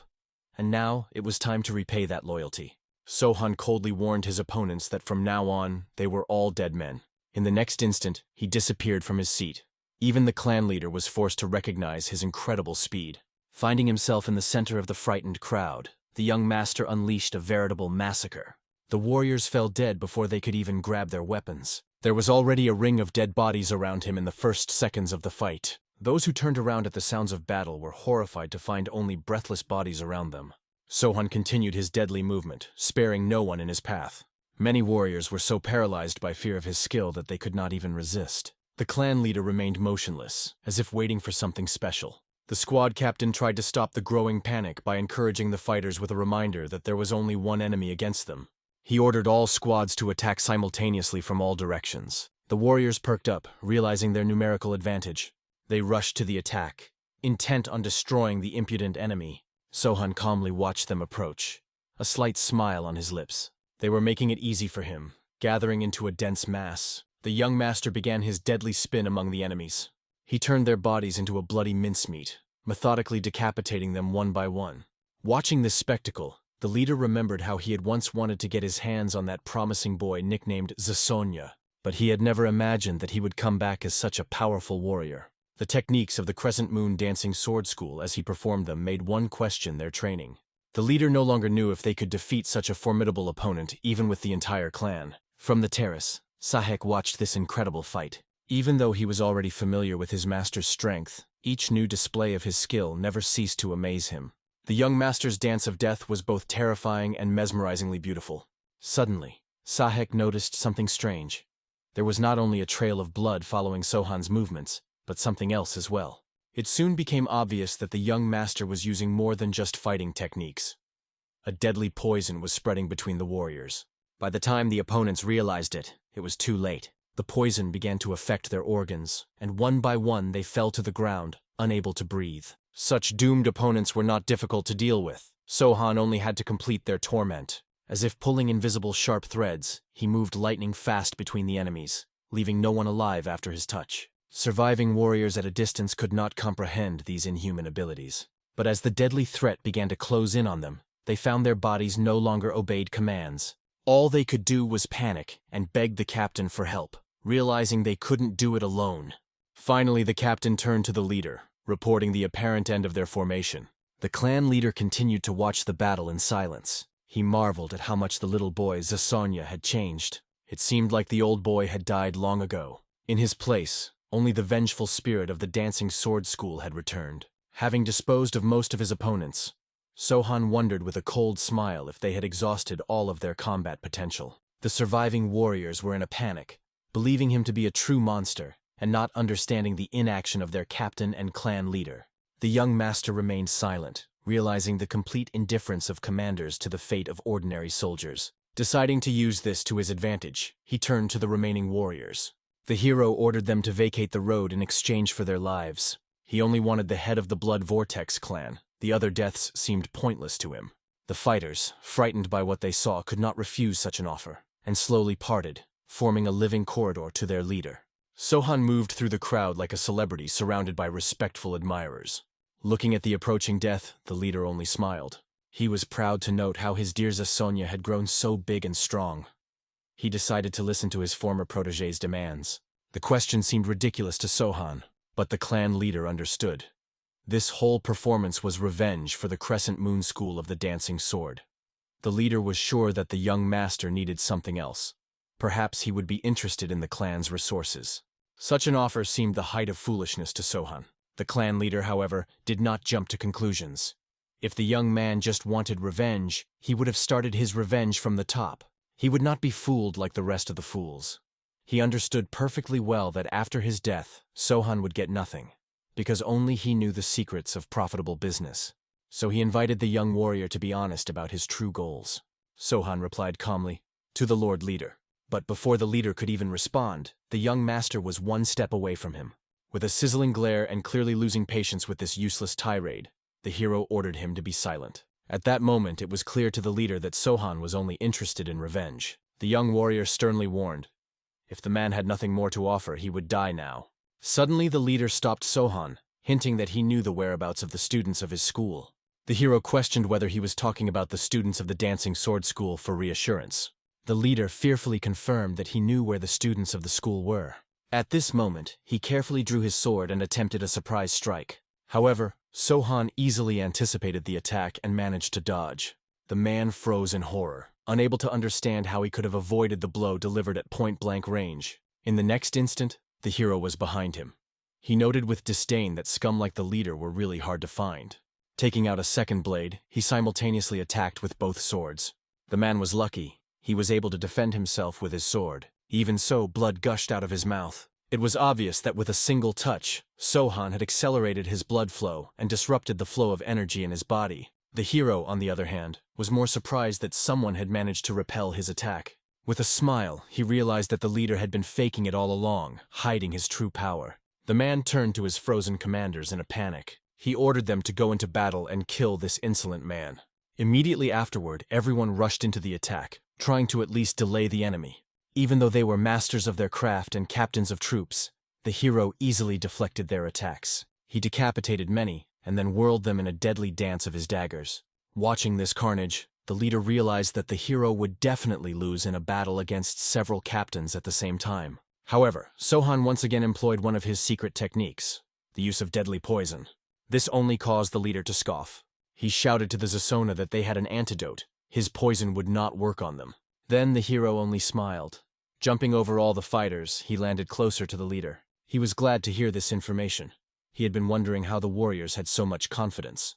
And now, it was time to repay that loyalty. Sohan coldly warned his opponents that from now on, they were all dead men. In the next instant, he disappeared from his seat. Even the clan leader was forced to recognize his incredible speed. Finding himself in the center of the frightened crowd, the young master unleashed a veritable massacre. The warriors fell dead before they could even grab their weapons. There was already a ring of dead bodies around him in the first seconds of the fight. Those who turned around at the sounds of battle were horrified to find only breathless bodies around them. Sohan continued his deadly movement, sparing no one in his path. Many warriors were so paralyzed by fear of his skill that they could not even resist. The clan leader remained motionless, as if waiting for something special. The squad captain tried to stop the growing panic by encouraging the fighters with a reminder that there was only one enemy against them. He ordered all squads to attack simultaneously from all directions. The warriors perked up, realizing their numerical advantage. They rushed to the attack, intent on destroying the impudent enemy. Sohan calmly watched them approach, a slight smile on his lips. They were making it easy for him, gathering into a dense mass. The young master began his deadly spin among the enemies. He turned their bodies into a bloody mincemeat, methodically decapitating them one by one. Watching this spectacle, the leader remembered how he had once wanted to get his hands on that promising boy nicknamed Zasonya, but he had never imagined that he would come back as such a powerful warrior. The techniques of the Crescent Moon Dancing Sword School as he performed them made one question their training. The leader no longer knew if they could defeat such a formidable opponent, even with the entire clan. From the terrace, Sahek watched this incredible fight. Even though he was already familiar with his master's strength, each new display of his skill never ceased to amaze him. The young master's dance of death was both terrifying and mesmerizingly beautiful. Suddenly, Sahek noticed something strange. There was not only a trail of blood following Sohan's movements, but something else as well. It soon became obvious that the young master was using more than just fighting techniques. A deadly poison was spreading between the warriors. By the time the opponents realized it, it was too late. The poison began to affect their organs, and one by one they fell to the ground, unable to breathe. Such doomed opponents were not difficult to deal with. Sohan only had to complete their torment. As if pulling invisible sharp threads, he moved lightning fast between the enemies, leaving no one alive after his touch. Surviving warriors at a distance could not comprehend these inhuman abilities. But as the deadly threat began to close in on them, they found their bodies no longer obeyed commands. All they could do was panic and beg the captain for help, realizing they couldn't do it alone. Finally, the captain turned to the leader, reporting the apparent end of their formation. The clan leader continued to watch the battle in silence. He marveled at how much the little boy Zasonya had changed. It seemed like the old boy had died long ago. In his place, only the vengeful spirit of the Dancing Sword School had returned. Having disposed of most of his opponents, Sohan wondered with a cold smile if they had exhausted all of their combat potential. The surviving warriors were in a panic, believing him to be a true monster, and not understanding the inaction of their captain and clan leader. The young master remained silent, realizing the complete indifference of commanders to the fate of ordinary soldiers. Deciding to use this to his advantage, he turned to the remaining warriors. The hero ordered them to vacate the road in exchange for their lives. He only wanted the head of the Blood Vortex clan. The other deaths seemed pointless to him. The fighters, frightened by what they saw, could not refuse such an offer, and slowly parted, forming a living corridor to their leader. Sohan moved through the crowd like a celebrity surrounded by respectful admirers. Looking at the approaching death, the leader only smiled. He was proud to note how his dear Sonia had grown so big and strong. He decided to listen to his former protege's demands. The question seemed ridiculous to Sohan, but the clan leader understood. This whole performance was revenge for the Crescent Moon School of the Dancing Sword. The leader was sure that the young master needed something else. Perhaps he would be interested in the clan's resources. Such an offer seemed the height of foolishness to Sohan. The clan leader, however, did not jump to conclusions. If the young man just wanted revenge, he would have started his revenge from the top. He would not be fooled like the rest of the fools. He understood perfectly well that after his death, Sohan would get nothing, because only he knew the secrets of profitable business. So he invited the young warrior to be honest about his true goals. Sohan replied calmly, "To the Lord Leader." But before the leader could even respond, the young master was one step away from him. With a sizzling glare and clearly losing patience with this useless tirade, the hero ordered him to be silent. At that moment, it was clear to the leader that Sohan was only interested in revenge. The young warrior sternly warned, if the man had nothing more to offer, he would die now. Suddenly, the leader stopped Sohan, hinting that he knew the whereabouts of the students of his school. The hero questioned whether he was talking about the students of the Dancing Sword School for reassurance. The leader fearfully confirmed that he knew where the students of the school were. At this moment, he carefully drew his sword and attempted a surprise strike. However, Sohan easily anticipated the attack and managed to dodge. The man froze in horror, unable to understand how he could have avoided the blow delivered at point-blank range. In the next instant, the hero was behind him. He noted with disdain that scum like the leader were really hard to find. Taking out a second blade, he simultaneously attacked with both swords. The man was lucky. He was able to defend himself with his sword. Even so, blood gushed out of his mouth. It was obvious that with a single touch, Sohan had accelerated his blood flow and disrupted the flow of energy in his body. The hero, on the other hand, was more surprised that someone had managed to repel his attack. With a smile, he realized that the leader had been faking it all along, hiding his true power. The man turned to his frozen commanders in a panic. He ordered them to go into battle and kill this insolent man. Immediately afterward, everyone rushed into the attack, trying to at least delay the enemy. Even though they were masters of their craft and captains of troops, the hero easily deflected their attacks. He decapitated many, and then whirled them in a deadly dance of his daggers. Watching this carnage, the leader realized that the hero would definitely lose in a battle against several captains at the same time. However, Sohan once again employed one of his secret techniques, the use of deadly poison. This only caused the leader to scoff. He shouted to the Zasona that they had an antidote. His poison would not work on them. Then the hero only smiled. Jumping over all the fighters, he landed closer to the leader. He was glad to hear this information. He had been wondering how the warriors had so much confidence.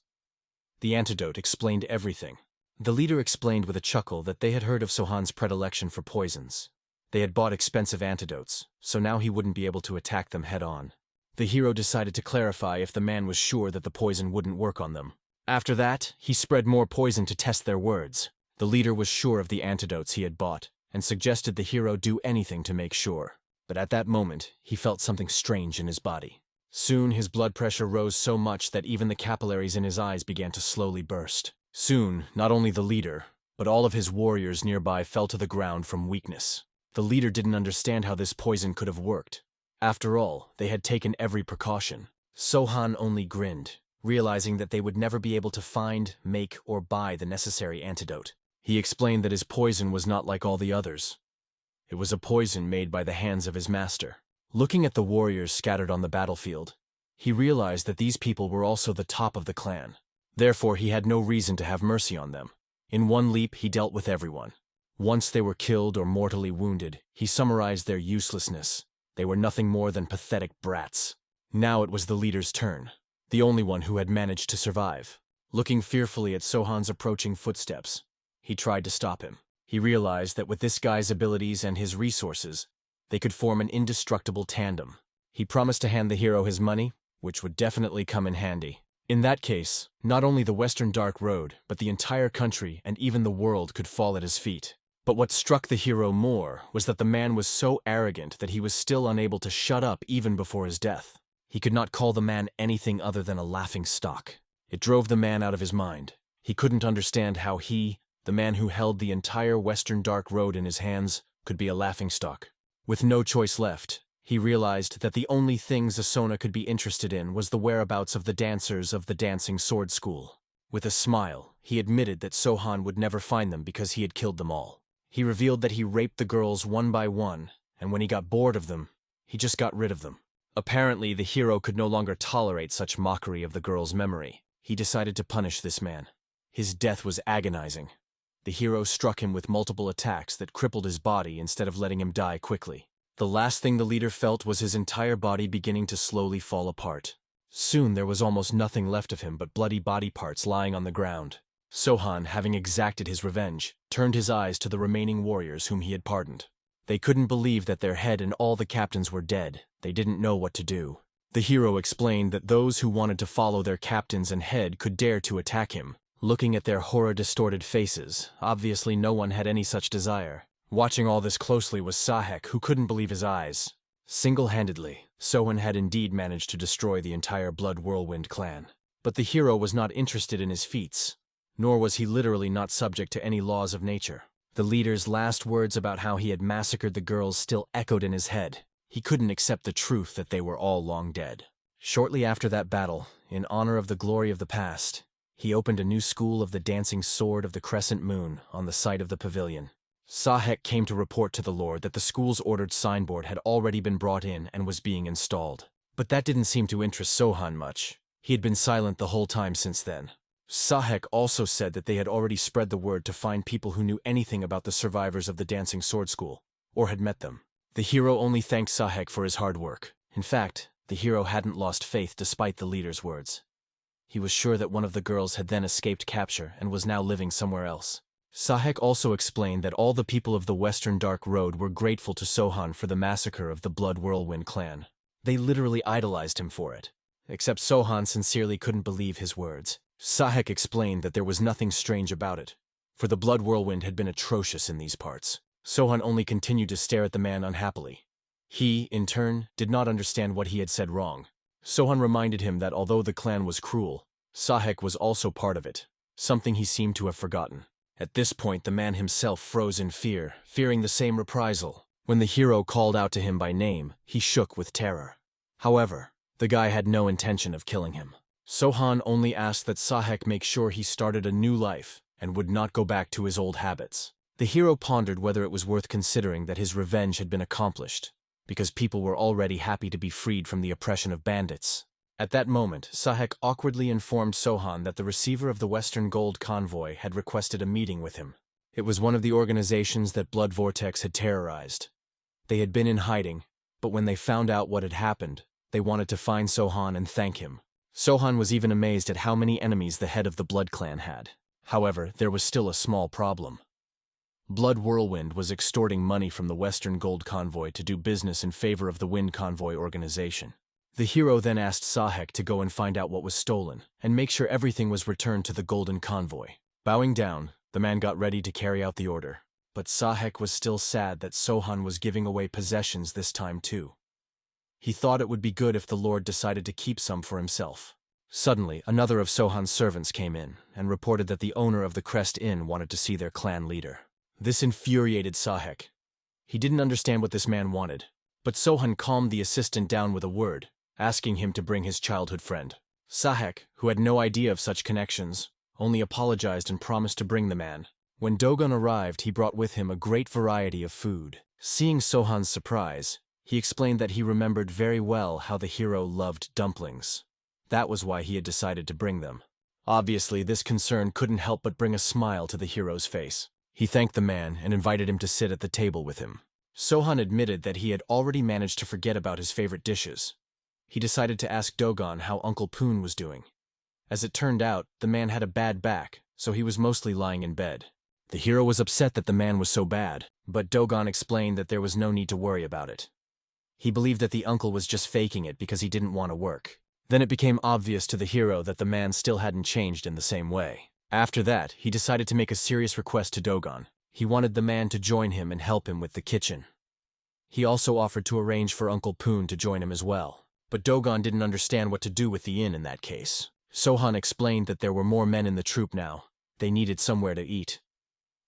The antidote explained everything. The leader explained with a chuckle that they had heard of Sohan's predilection for poisons. They had bought expensive antidotes, so now he wouldn't be able to attack them head-on. The hero decided to clarify if the man was sure that the poison wouldn't work on them. After that, he spread more poison to test their words. The leader was sure of the antidotes he had bought, and suggested the hero do anything to make sure. But at that moment, he felt something strange in his body. Soon his blood pressure rose so much that even the capillaries in his eyes began to slowly burst. Soon, not only the leader, but all of his warriors nearby fell to the ground from weakness. The leader didn't understand how this poison could have worked. After all, they had taken every precaution. Sohan only grinned, realizing that they would never be able to find, make, or buy the necessary antidote. He explained that his poison was not like all the others. It was a poison made by the hands of his master. Looking at the warriors scattered on the battlefield, he realized that these people were also the top of the clan. Therefore, he had no reason to have mercy on them. In one leap, he dealt with everyone. Once they were killed or mortally wounded, he summarized their uselessness. They were nothing more than pathetic brats. Now it was the leader's turn, the only one who had managed to survive. Looking fearfully at Sohan's approaching footsteps, he tried to stop him. He realized that with this guy's abilities and his resources, they could form an indestructible tandem. He promised to hand the hero his money, which would definitely come in handy. In that case, not only the Western Dark Road, but the entire country and even the world could fall at his feet. But what struck the hero more was that the man was so arrogant that he was still unable to shut up even before his death. He could not call the man anything other than a laughingstock. It drove the man out of his mind. He couldn't understand how he, the man who held the entire Western Dark Road in his hands, could be a laughingstock. With no choice left, he realized that the only thing Zasona could be interested in was the whereabouts of the dancers of the Dancing Sword School. With a smile, he admitted that Sohan would never find them because he had killed them all. He revealed that he raped the girls one by one, and when he got bored of them, he just got rid of them. Apparently, the hero could no longer tolerate such mockery of the girl's memory. He decided to punish this man. His death was agonizing. The hero struck him with multiple attacks that crippled his body instead of letting him die quickly. The last thing the leader felt was his entire body beginning to slowly fall apart. Soon there was almost nothing left of him but bloody body parts lying on the ground. Sohan, having exacted his revenge, turned his eyes to the remaining warriors whom he had pardoned. They couldn't believe that their head and all the captains were dead. They didn't know what to do. The hero explained that those who wanted to follow their captains and head could dare to attack him. Looking at their horror-distorted faces, obviously no one had any such desire. Watching all this closely was Sahek, who couldn't believe his eyes. Single-handedly, Sohan had indeed managed to destroy the entire Blood Whirlwind clan. But the hero was not interested in his feats, nor was he literally not subject to any laws of nature. The leader's last words about how he had massacred the girls still echoed in his head. He couldn't accept the truth that they were all long dead. Shortly after that battle, in honor of the glory of the past, he opened a new school of the Dancing Sword of the Crescent Moon on the site of the pavilion. Sahek came to report to the Lord that the school's ordered signboard had already been brought in and was being installed. But that didn't seem to interest Sohan much. He had been silent the whole time since then. Sahek also said that they had already spread the word to find people who knew anything about the survivors of the Dancing Sword School, or had met them. The hero only thanked Sahek for his hard work. In fact, the hero hadn't lost faith despite the leader's words. He was sure that one of the girls had then escaped capture and was now living somewhere else. Sahek also explained that all the people of the Western Dark Road were grateful to Sohan for the massacre of the Blood Whirlwind clan. They literally idolized him for it. Except Sohan sincerely couldn't believe his words. Sahek explained that there was nothing strange about it, for the Blood Whirlwind had been atrocious in these parts. Sohan only continued to stare at the man unhappily. He, in turn, did not understand what he had said wrong. Sohan reminded him that although the clan was cruel, Sahek was also part of it, something he seemed to have forgotten. At this point, the man himself froze in fear, fearing the same reprisal. When the hero called out to him by name, he shook with terror. However, the guy had no intention of killing him. Sohan only asked that Sahek make sure he started a new life and would not go back to his old habits. The hero pondered whether it was worth considering that his revenge had been accomplished, because people were already happy to be freed from the oppression of bandits. At that moment, Sahek awkwardly informed Sohan that the receiver of the Western Gold Convoy had requested a meeting with him. It was one of the organizations that Blood Vortex had terrorized. They had been in hiding, but when they found out what had happened, they wanted to find Sohan and thank him. Sohan was even amazed at how many enemies the head of the Blood Clan had. However, there was still a small problem. Blood Whirlwind was extorting money from the Western Gold Convoy to do business in favor of the Wind Convoy organization. The hero then asked Sahek to go and find out what was stolen, and make sure everything was returned to the Golden Convoy. Bowing down, the man got ready to carry out the order. But Sahek was still sad that Sohan was giving away possessions this time too. He thought it would be good if the Lord decided to keep some for himself. Suddenly, another of Sohan's servants came in and reported that the owner of the Crest Inn wanted to see their clan leader. This infuriated Sahek. He didn't understand what this man wanted, but Sohan calmed the assistant down with a word, asking him to bring his childhood friend. Sahek, who had no idea of such connections, only apologized and promised to bring the man. When Dogon arrived, he brought with him a great variety of food. Seeing Sohan's surprise, he explained that he remembered very well how the hero loved dumplings. That was why he had decided to bring them. Obviously, this concern couldn't help but bring a smile to the hero's face. He thanked the man and invited him to sit at the table with him. Sohan admitted that he had already managed to forget about his favorite dishes. He decided to ask Dogon how Uncle Poon was doing. As it turned out, the man had a bad back, so he was mostly lying in bed. The hero was upset that the man was so bad, but Dogon explained that there was no need to worry about it. He believed that the uncle was just faking it because he didn't want to work. Then it became obvious to the hero that the man still hadn't changed in the same way. After that, he decided to make a serious request to Dogon. He wanted the man to join him and help him with the kitchen. He also offered to arrange for Uncle Poon to join him as well. But Dogon didn't understand what to do with the inn in that case. Sohan explained that there were more men in the troop now. They needed somewhere to eat.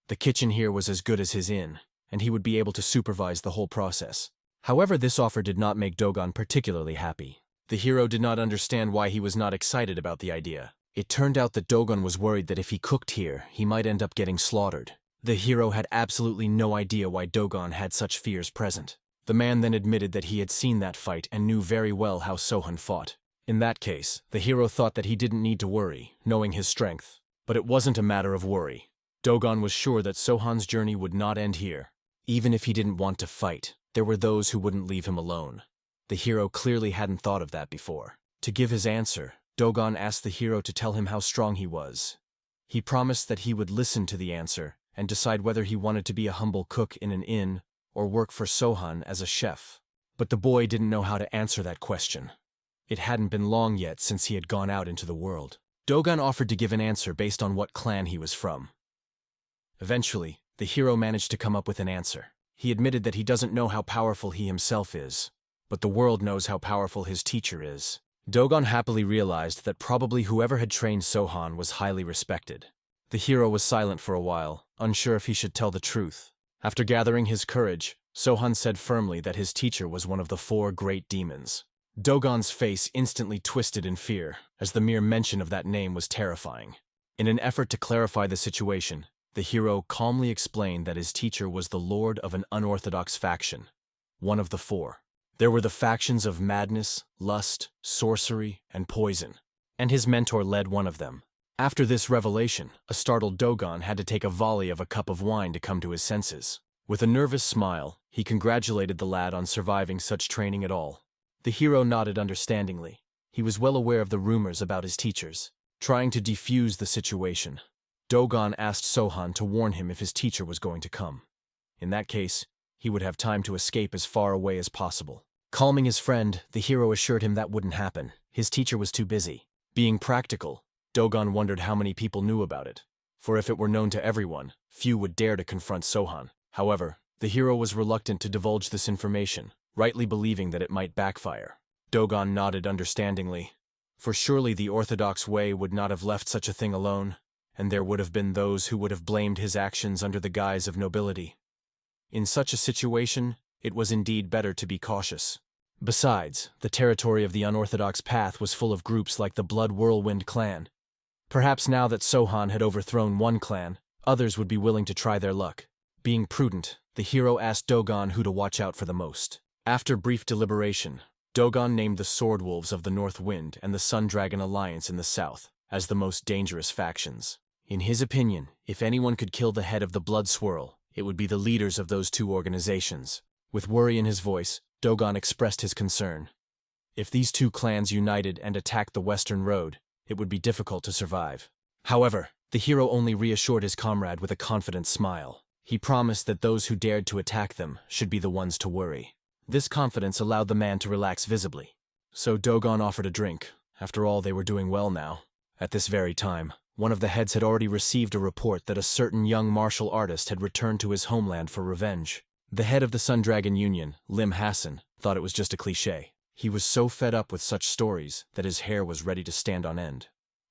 The kitchen here was as good as his inn, and he would be able to supervise the whole process. However, this offer did not make Dogon particularly happy. The hero did not understand why he was not excited about the idea. It turned out that Dogon was worried that if he cooked here, he might end up getting slaughtered. The hero had absolutely no idea why Dogon had such fears present. The man then admitted that he had seen that fight and knew very well how Sohan fought. In that case, the hero thought that he didn't need to worry, knowing his strength. But it wasn't a matter of worry. Dogon was sure that Sohan's journey would not end here. Even if he didn't want to fight, there were those who wouldn't leave him alone. The hero clearly hadn't thought of that before. To give his answer, Dogon asked the hero to tell him how strong he was. He promised that he would listen to the answer and decide whether he wanted to be a humble cook in an inn or work for Sohan as a chef. But the boy didn't know how to answer that question. It hadn't been long yet since he had gone out into the world. Dogon offered to give an answer based on what clan he was from. Eventually, the hero managed to come up with an answer. He admitted that he doesn't know how powerful he himself is, but the world knows how powerful his teacher is. Dogon happily realized that probably whoever had trained Sohan was highly respected. The hero was silent for a while, unsure if he should tell the truth. After gathering his courage, Sohan said firmly that his teacher was one of the 4 great demons. Dogon's face instantly twisted in fear, as the mere mention of that name was terrifying. In an effort to clarify the situation, the hero calmly explained that his teacher was the lord of an unorthodox faction, one of the 4. There were the factions of madness, lust, sorcery, and poison, and his mentor led one of them. After this revelation, a startled Dogon had to take a volley of a cup of wine to come to his senses. With a nervous smile, he congratulated the lad on surviving such training at all. The hero nodded understandingly. He was well aware of the rumors about his teachers. Trying to defuse the situation, Dogon asked Sohan to warn him if his teacher was going to come. In that case, he would have time to escape as far away as possible. Calming his friend, the hero assured him that wouldn't happen. His teacher was too busy. Being practical, Dogon wondered how many people knew about it. For if it were known to everyone, few would dare to confront Sohan. However, the hero was reluctant to divulge this information, rightly believing that it might backfire. Dogon nodded understandingly. For surely the orthodox way would not have left such a thing alone, and there would have been those who would have blamed his actions under the guise of nobility. In such a situation, it was indeed better to be cautious. Besides, the territory of the unorthodox path was full of groups like the Blood Whirlwind clan. Perhaps now that Sohan had overthrown one clan, others would be willing to try their luck. Being prudent, the hero asked Dogon who to watch out for the most. After brief deliberation, Dogon named the Sword Wolves of the North Wind and the Sun Dragon Alliance in the south as the most dangerous factions. In his opinion, if anyone could kill the head of the Blood Swirl, it would be the leaders of those 2 organizations. With worry in his voice, Dogon expressed his concern. If these 2 clans united and attacked the Western Road, it would be difficult to survive. However, the hero only reassured his comrade with a confident smile. He promised that those who dared to attack them should be the ones to worry. This confidence allowed the man to relax visibly. So Dogon offered a drink. After all, they were doing well now. At this very time, one of the heads had already received a report that a certain young martial artist had returned to his homeland for revenge. The head of the Sun Dragon Union, Lim Hassan, thought it was just a cliché. He was so fed up with such stories that his hair was ready to stand on end.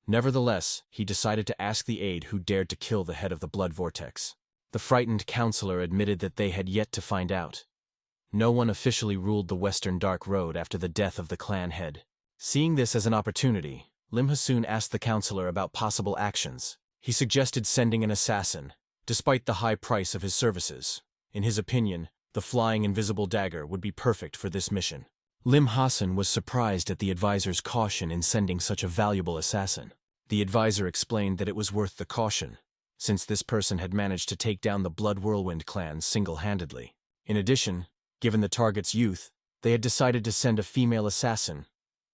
Nevertheless, he decided to ask the aide who dared to kill the head of the Blood Vortex. The frightened counselor admitted that they had yet to find out. No one officially ruled the Western Dark Road after the death of the clan head. Seeing this as an opportunity, Lim Hassan asked the counselor about possible actions. He suggested sending an assassin, despite the high price of his services. In his opinion, the flying invisible dagger would be perfect for this mission. Lim Hassan was surprised at the advisor's caution in sending such a valuable assassin. The advisor explained that it was worth the caution, since this person had managed to take down the Blood Whirlwind clan single-handedly. In addition, given the target's youth, they had decided to send a female assassin.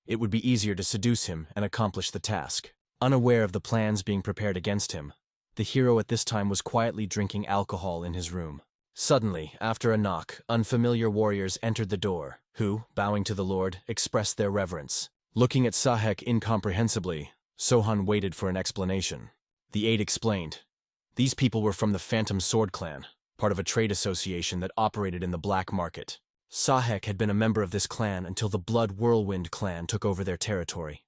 It would be easier to seduce him and accomplish the task. Unaware of the plans being prepared against him, the hero at this time was quietly drinking alcohol in his room. Suddenly, after a knock, unfamiliar warriors entered the door, who, bowing to the Lord, expressed their reverence. Looking at Sahek incomprehensibly, Sohan waited for an explanation. The aide explained. These people were from the Phantom Sword Clan, part of a trade association that operated in the black market. Sahek had been a member of this clan until the Blood Whirlwind clan took over their territory.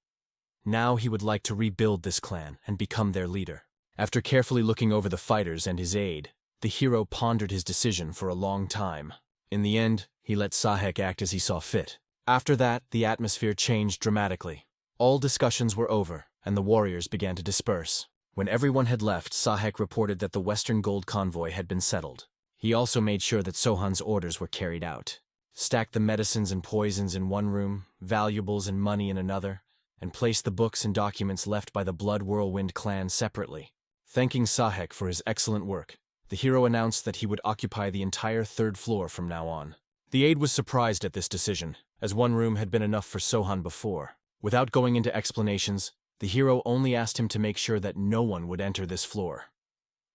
Now he would like to rebuild this clan and become their leader. After carefully looking over the fighters and his aide, the hero pondered his decision for a long time. In the end, he let Sahek act as he saw fit. After that, the atmosphere changed dramatically. All discussions were over. and the warriors began to disperse. When everyone had left, Sahek reported that the Western Gold convoy had been settled. He also made sure that Sohan's orders were carried out. Stacked the medicines and poisons in one room, valuables and money in another, and placed the books and documents left by the Blood Whirlwind clan separately. Thanking Sahek for his excellent work, the hero announced that he would occupy the entire third floor from now on. The aide was surprised at this decision, as one room had been enough for Sohan before. Without going into explanations, the hero only asked him to make sure that no one would enter this floor.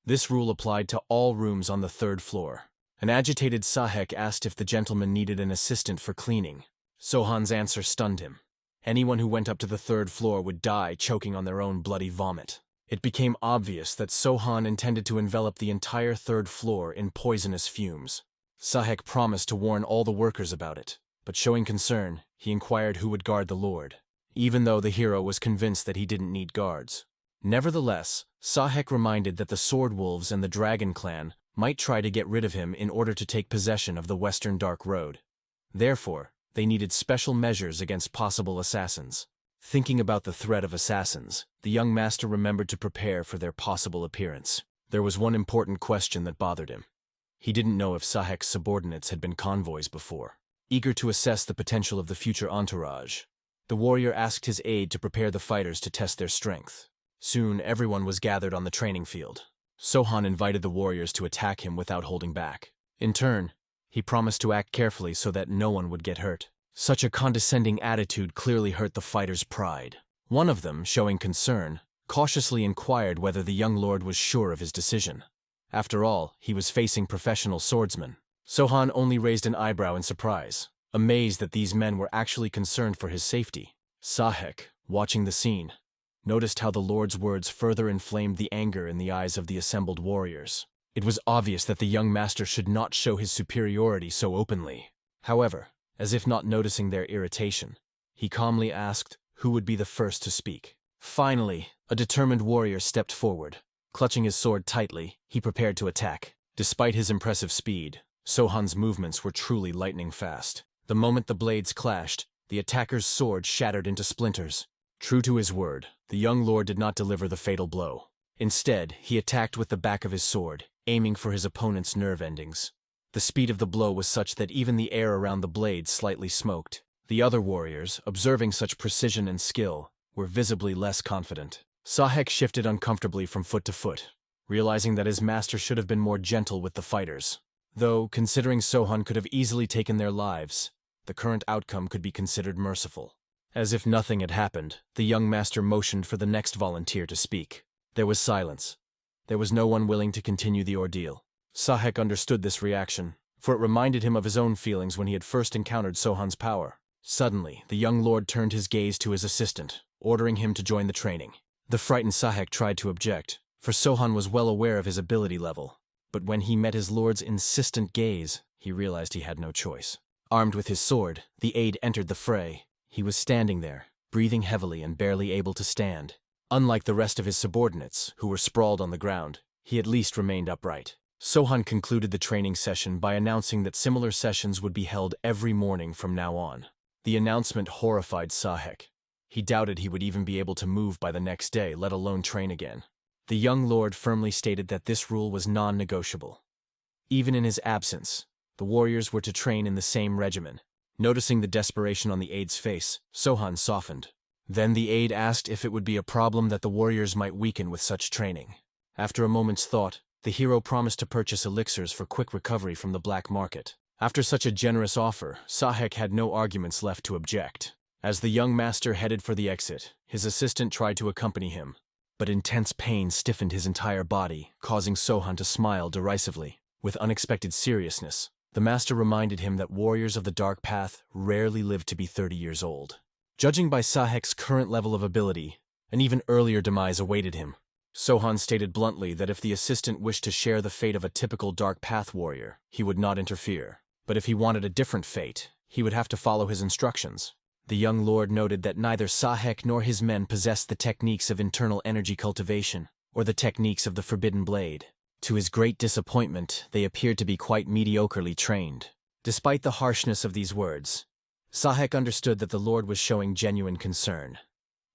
This rule applied to all rooms on the third floor. An agitated Sahek asked if the gentleman needed an assistant for cleaning. Sohan's answer stunned him. Anyone who went up to the third floor would die choking on their own bloody vomit. It became obvious that Sohan intended to envelop the entire third floor in poisonous fumes. Sahek promised to warn all the workers about it, but showing concern, he inquired who would guard the Lord, even though the hero was convinced that he didn't need guards. Nevertheless, Sahek reminded that the Sword Wolves and the Dragon Clan might try to get rid of him in order to take possession of the Western Dark Road. Therefore, they needed special measures against possible assassins. Thinking about the threat of assassins, the young master remembered to prepare for their possible appearance. There was one important question that bothered him. He didn't know if Sahek's subordinates had been convoys before. Eager to assess the potential of the future entourage, the warrior asked his aide to prepare the fighters to test their strength. Soon, everyone was gathered on the training field. Sohan invited the warriors to attack him without holding back. In turn, he promised to act carefully so that no one would get hurt. Such a condescending attitude clearly hurt the fighters' pride. One of them, showing concern, cautiously inquired whether the young lord was sure of his decision. After all, he was facing professional swordsmen. Sohan only raised an eyebrow in surprise, amazed that these men were actually concerned for his safety. Sahek, watching the scene, noticed how the lord's words further inflamed the anger in the eyes of the assembled warriors. It was obvious that the young master should not show his superiority so openly. However, as if not noticing their irritation, he calmly asked who would be the first to speak. Finally, a determined warrior stepped forward. Clutching his sword tightly, he prepared to attack. Despite his impressive speed, Sohan's movements were truly lightning fast. The moment the blades clashed, the attacker's sword shattered into splinters. True to his word, the young lord did not deliver the fatal blow. Instead, he attacked with the back of his sword, aiming for his opponent's nerve endings. The speed of the blow was such that even the air around the blade slightly smoked. The other warriors, observing such precision and skill, were visibly less confident. Sahek shifted uncomfortably from foot to foot, realizing that his master should have been more gentle with the fighters. Though, considering Sohan could have easily taken their lives, the current outcome could be considered merciful. As if nothing had happened, the young master motioned for the next volunteer to speak. There was silence. There was no one willing to continue the ordeal. Sahek understood this reaction, for it reminded him of his own feelings when he had first encountered Sohan's power. Suddenly, the young lord turned his gaze to his assistant, ordering him to join the training. The frightened Sahek tried to object, for Sohan was well aware of his ability level. But when he met his lord's insistent gaze, he realized he had no choice. Armed with his sword, the aide entered the fray. He was standing there, breathing heavily and barely able to stand. Unlike the rest of his subordinates, who were sprawled on the ground, he at least remained upright. Sohan concluded the training session by announcing that similar sessions would be held every morning from now on. The announcement horrified Sahek. He doubted he would even be able to move by the next day, let alone train again. The young lord firmly stated that this rule was non-negotiable. Even in his absence, the warriors were to train in the same regimen. Noticing the desperation on the aide's face, Sohan softened. Then the aide asked if it would be a problem that the warriors might weaken with such training. After a moment's thought, the hero promised to purchase elixirs for quick recovery from the black market. After such a generous offer, Sahek had no arguments left to object. As the young master headed for the exit, his assistant tried to accompany him, but intense pain stiffened his entire body, causing Sohan to smile derisively. With unexpected seriousness, the master reminded him that warriors of the Dark Path rarely live to be 30 years old. Judging by Sahek's current level of ability, an even earlier demise awaited him. Sohan stated bluntly that if the assistant wished to share the fate of a typical Dark Path warrior, he would not interfere. But if he wanted a different fate, he would have to follow his instructions. The young lord noted that neither Sahek nor his men possessed the techniques of internal energy cultivation, or the techniques of the Forbidden Blade. To his great disappointment, they appeared to be quite mediocrely trained. Despite the harshness of these words, Sahek understood that the lord was showing genuine concern.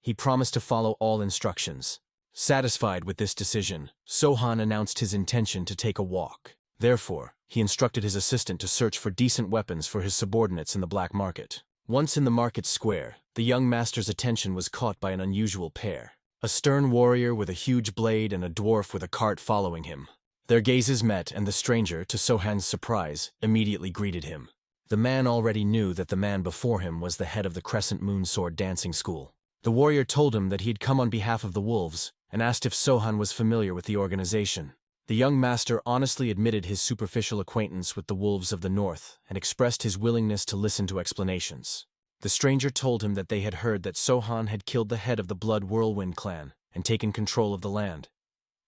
He promised to follow all instructions. Satisfied with this decision, Sohan announced his intention to take a walk. Therefore, he instructed his assistant to search for decent weapons for his subordinates in the black market. Once in the market square, the young master's attention was caught by an unusual pair. A stern warrior with a huge blade and a dwarf with a cart following him. Their gazes met, and the stranger, to Sohan's surprise, immediately greeted him. The man already knew that the man before him was the head of the Crescent Moon Sword Dancing School. The warrior told him that he had come on behalf of the wolves, and asked if Sohan was familiar with the organization. The young master honestly admitted his superficial acquaintance with the wolves of the north, and expressed his willingness to listen to explanations. The stranger told him that they had heard that Sohan had killed the head of the Blood Whirlwind clan, and taken control of the land.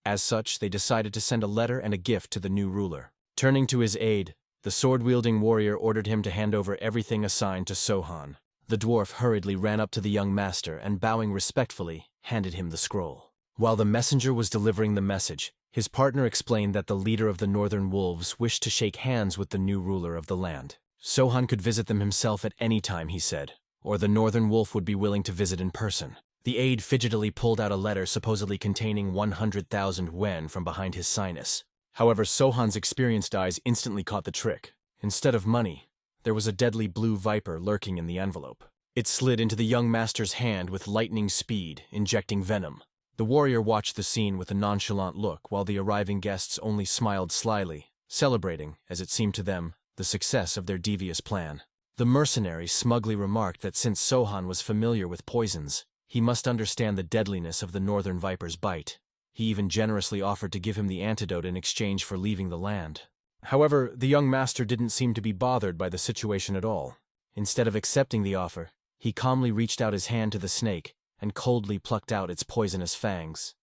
As such, they decided to send a letter and a gift to the new ruler. Turning to his aide, the sword-wielding warrior ordered him to hand over everything assigned to Sohan. The dwarf hurriedly ran up to the young master and, bowing respectfully, handed him the scroll. While the messenger was delivering the message, his partner explained that the leader of the northern wolves wished to shake hands with the new ruler of the land. Sohan could visit them himself at any time, he said, or the northern wolf would be willing to visit in person. The aide fidgetily pulled out a letter supposedly containing 100,000 wen from behind his sinus. However, Sohan's experienced eyes instantly caught the trick. Instead of money, there was a deadly blue viper lurking in the envelope. It slid into the young master's hand with lightning speed, injecting venom. The warrior watched the scene with a nonchalant look, while the arriving guests only smiled slyly, celebrating, as it seemed to them, the success of their devious plan. The mercenary smugly remarked that since Sohan was familiar with poisons, he must understand the deadliness of the northern viper's bite. He even generously offered to give him the antidote in exchange for leaving the land. However, the young master didn't seem to be bothered by the situation at all. Instead of accepting the offer, he calmly reached out his hand to the snake and coldly plucked out its poisonous fangs.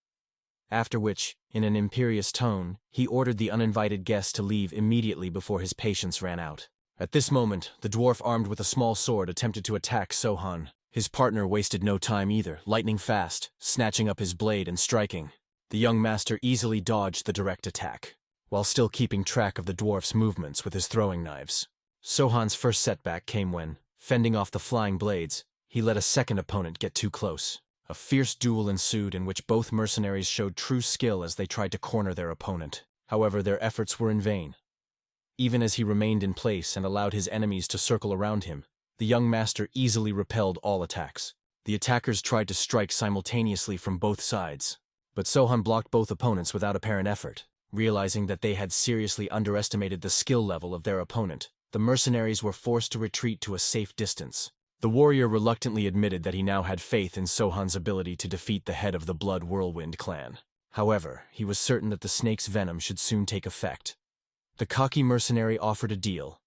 After which, in an imperious tone, he ordered the uninvited guest to leave immediately before his patience ran out. At this moment, the dwarf armed with a small sword attempted to attack Sohan. His partner wasted no time either, lightning fast, snatching up his blade and striking. The young master easily dodged the direct attack, while still keeping track of the dwarf's movements with his throwing knives. Sohan's first setback came when, fending off the flying blades, he let a second opponent get too close. A fierce duel ensued in which both mercenaries showed true skill as they tried to corner their opponent. However, their efforts were in vain. Even as he remained in place and allowed his enemies to circle around him, the young master easily repelled all attacks. The attackers tried to strike simultaneously from both sides, but Sohan blocked both opponents without apparent effort. Realizing that they had seriously underestimated the skill level of their opponent, the mercenaries were forced to retreat to a safe distance. The warrior reluctantly admitted that he now had faith in Sohan's ability to defeat the head of the Blood Whirlwind clan. However, he was certain that the snake's venom should soon take effect. The cocky mercenary offered a deal.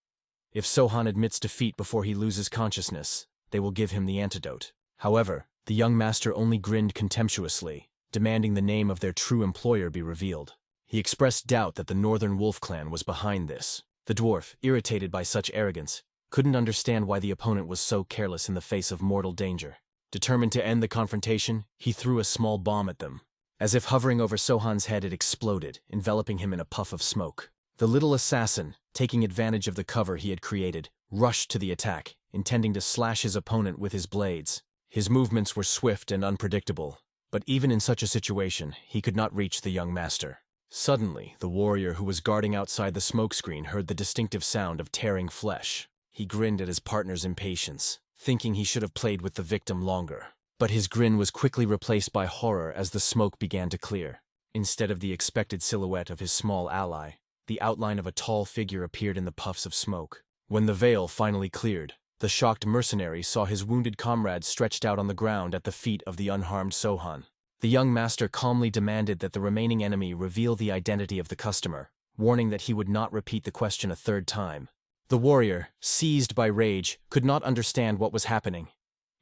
If Sohan admits defeat before he loses consciousness, they will give him the antidote. However, the young master only grinned contemptuously, demanding the name of their true employer be revealed. He expressed doubt that the Northern Wolf clan was behind this. The dwarf, irritated by such arrogance, couldn't understand why the opponent was so careless in the face of mortal danger. Determined to end the confrontation, he threw a small bomb at them. As if hovering over Sohan's head, it exploded, enveloping him in a puff of smoke. The little assassin, taking advantage of the cover he had created, rushed to the attack, intending to slash his opponent with his blades. His movements were swift and unpredictable, but even in such a situation, he could not reach the young master. Suddenly, the warrior who was guarding outside the smokescreen heard the distinctive sound of tearing flesh. He grinned at his partner's impatience, thinking he should have played with the victim longer. But his grin was quickly replaced by horror as the smoke began to clear. Instead of the expected silhouette of his small ally, the outline of a tall figure appeared in the puffs of smoke. When the veil finally cleared, the shocked mercenary saw his wounded comrade stretched out on the ground at the feet of the unharmed Sohan. The young master calmly demanded that the remaining enemy reveal the identity of the customer, warning that he would not repeat the question a third time. The warrior, seized by rage, could not understand what was happening.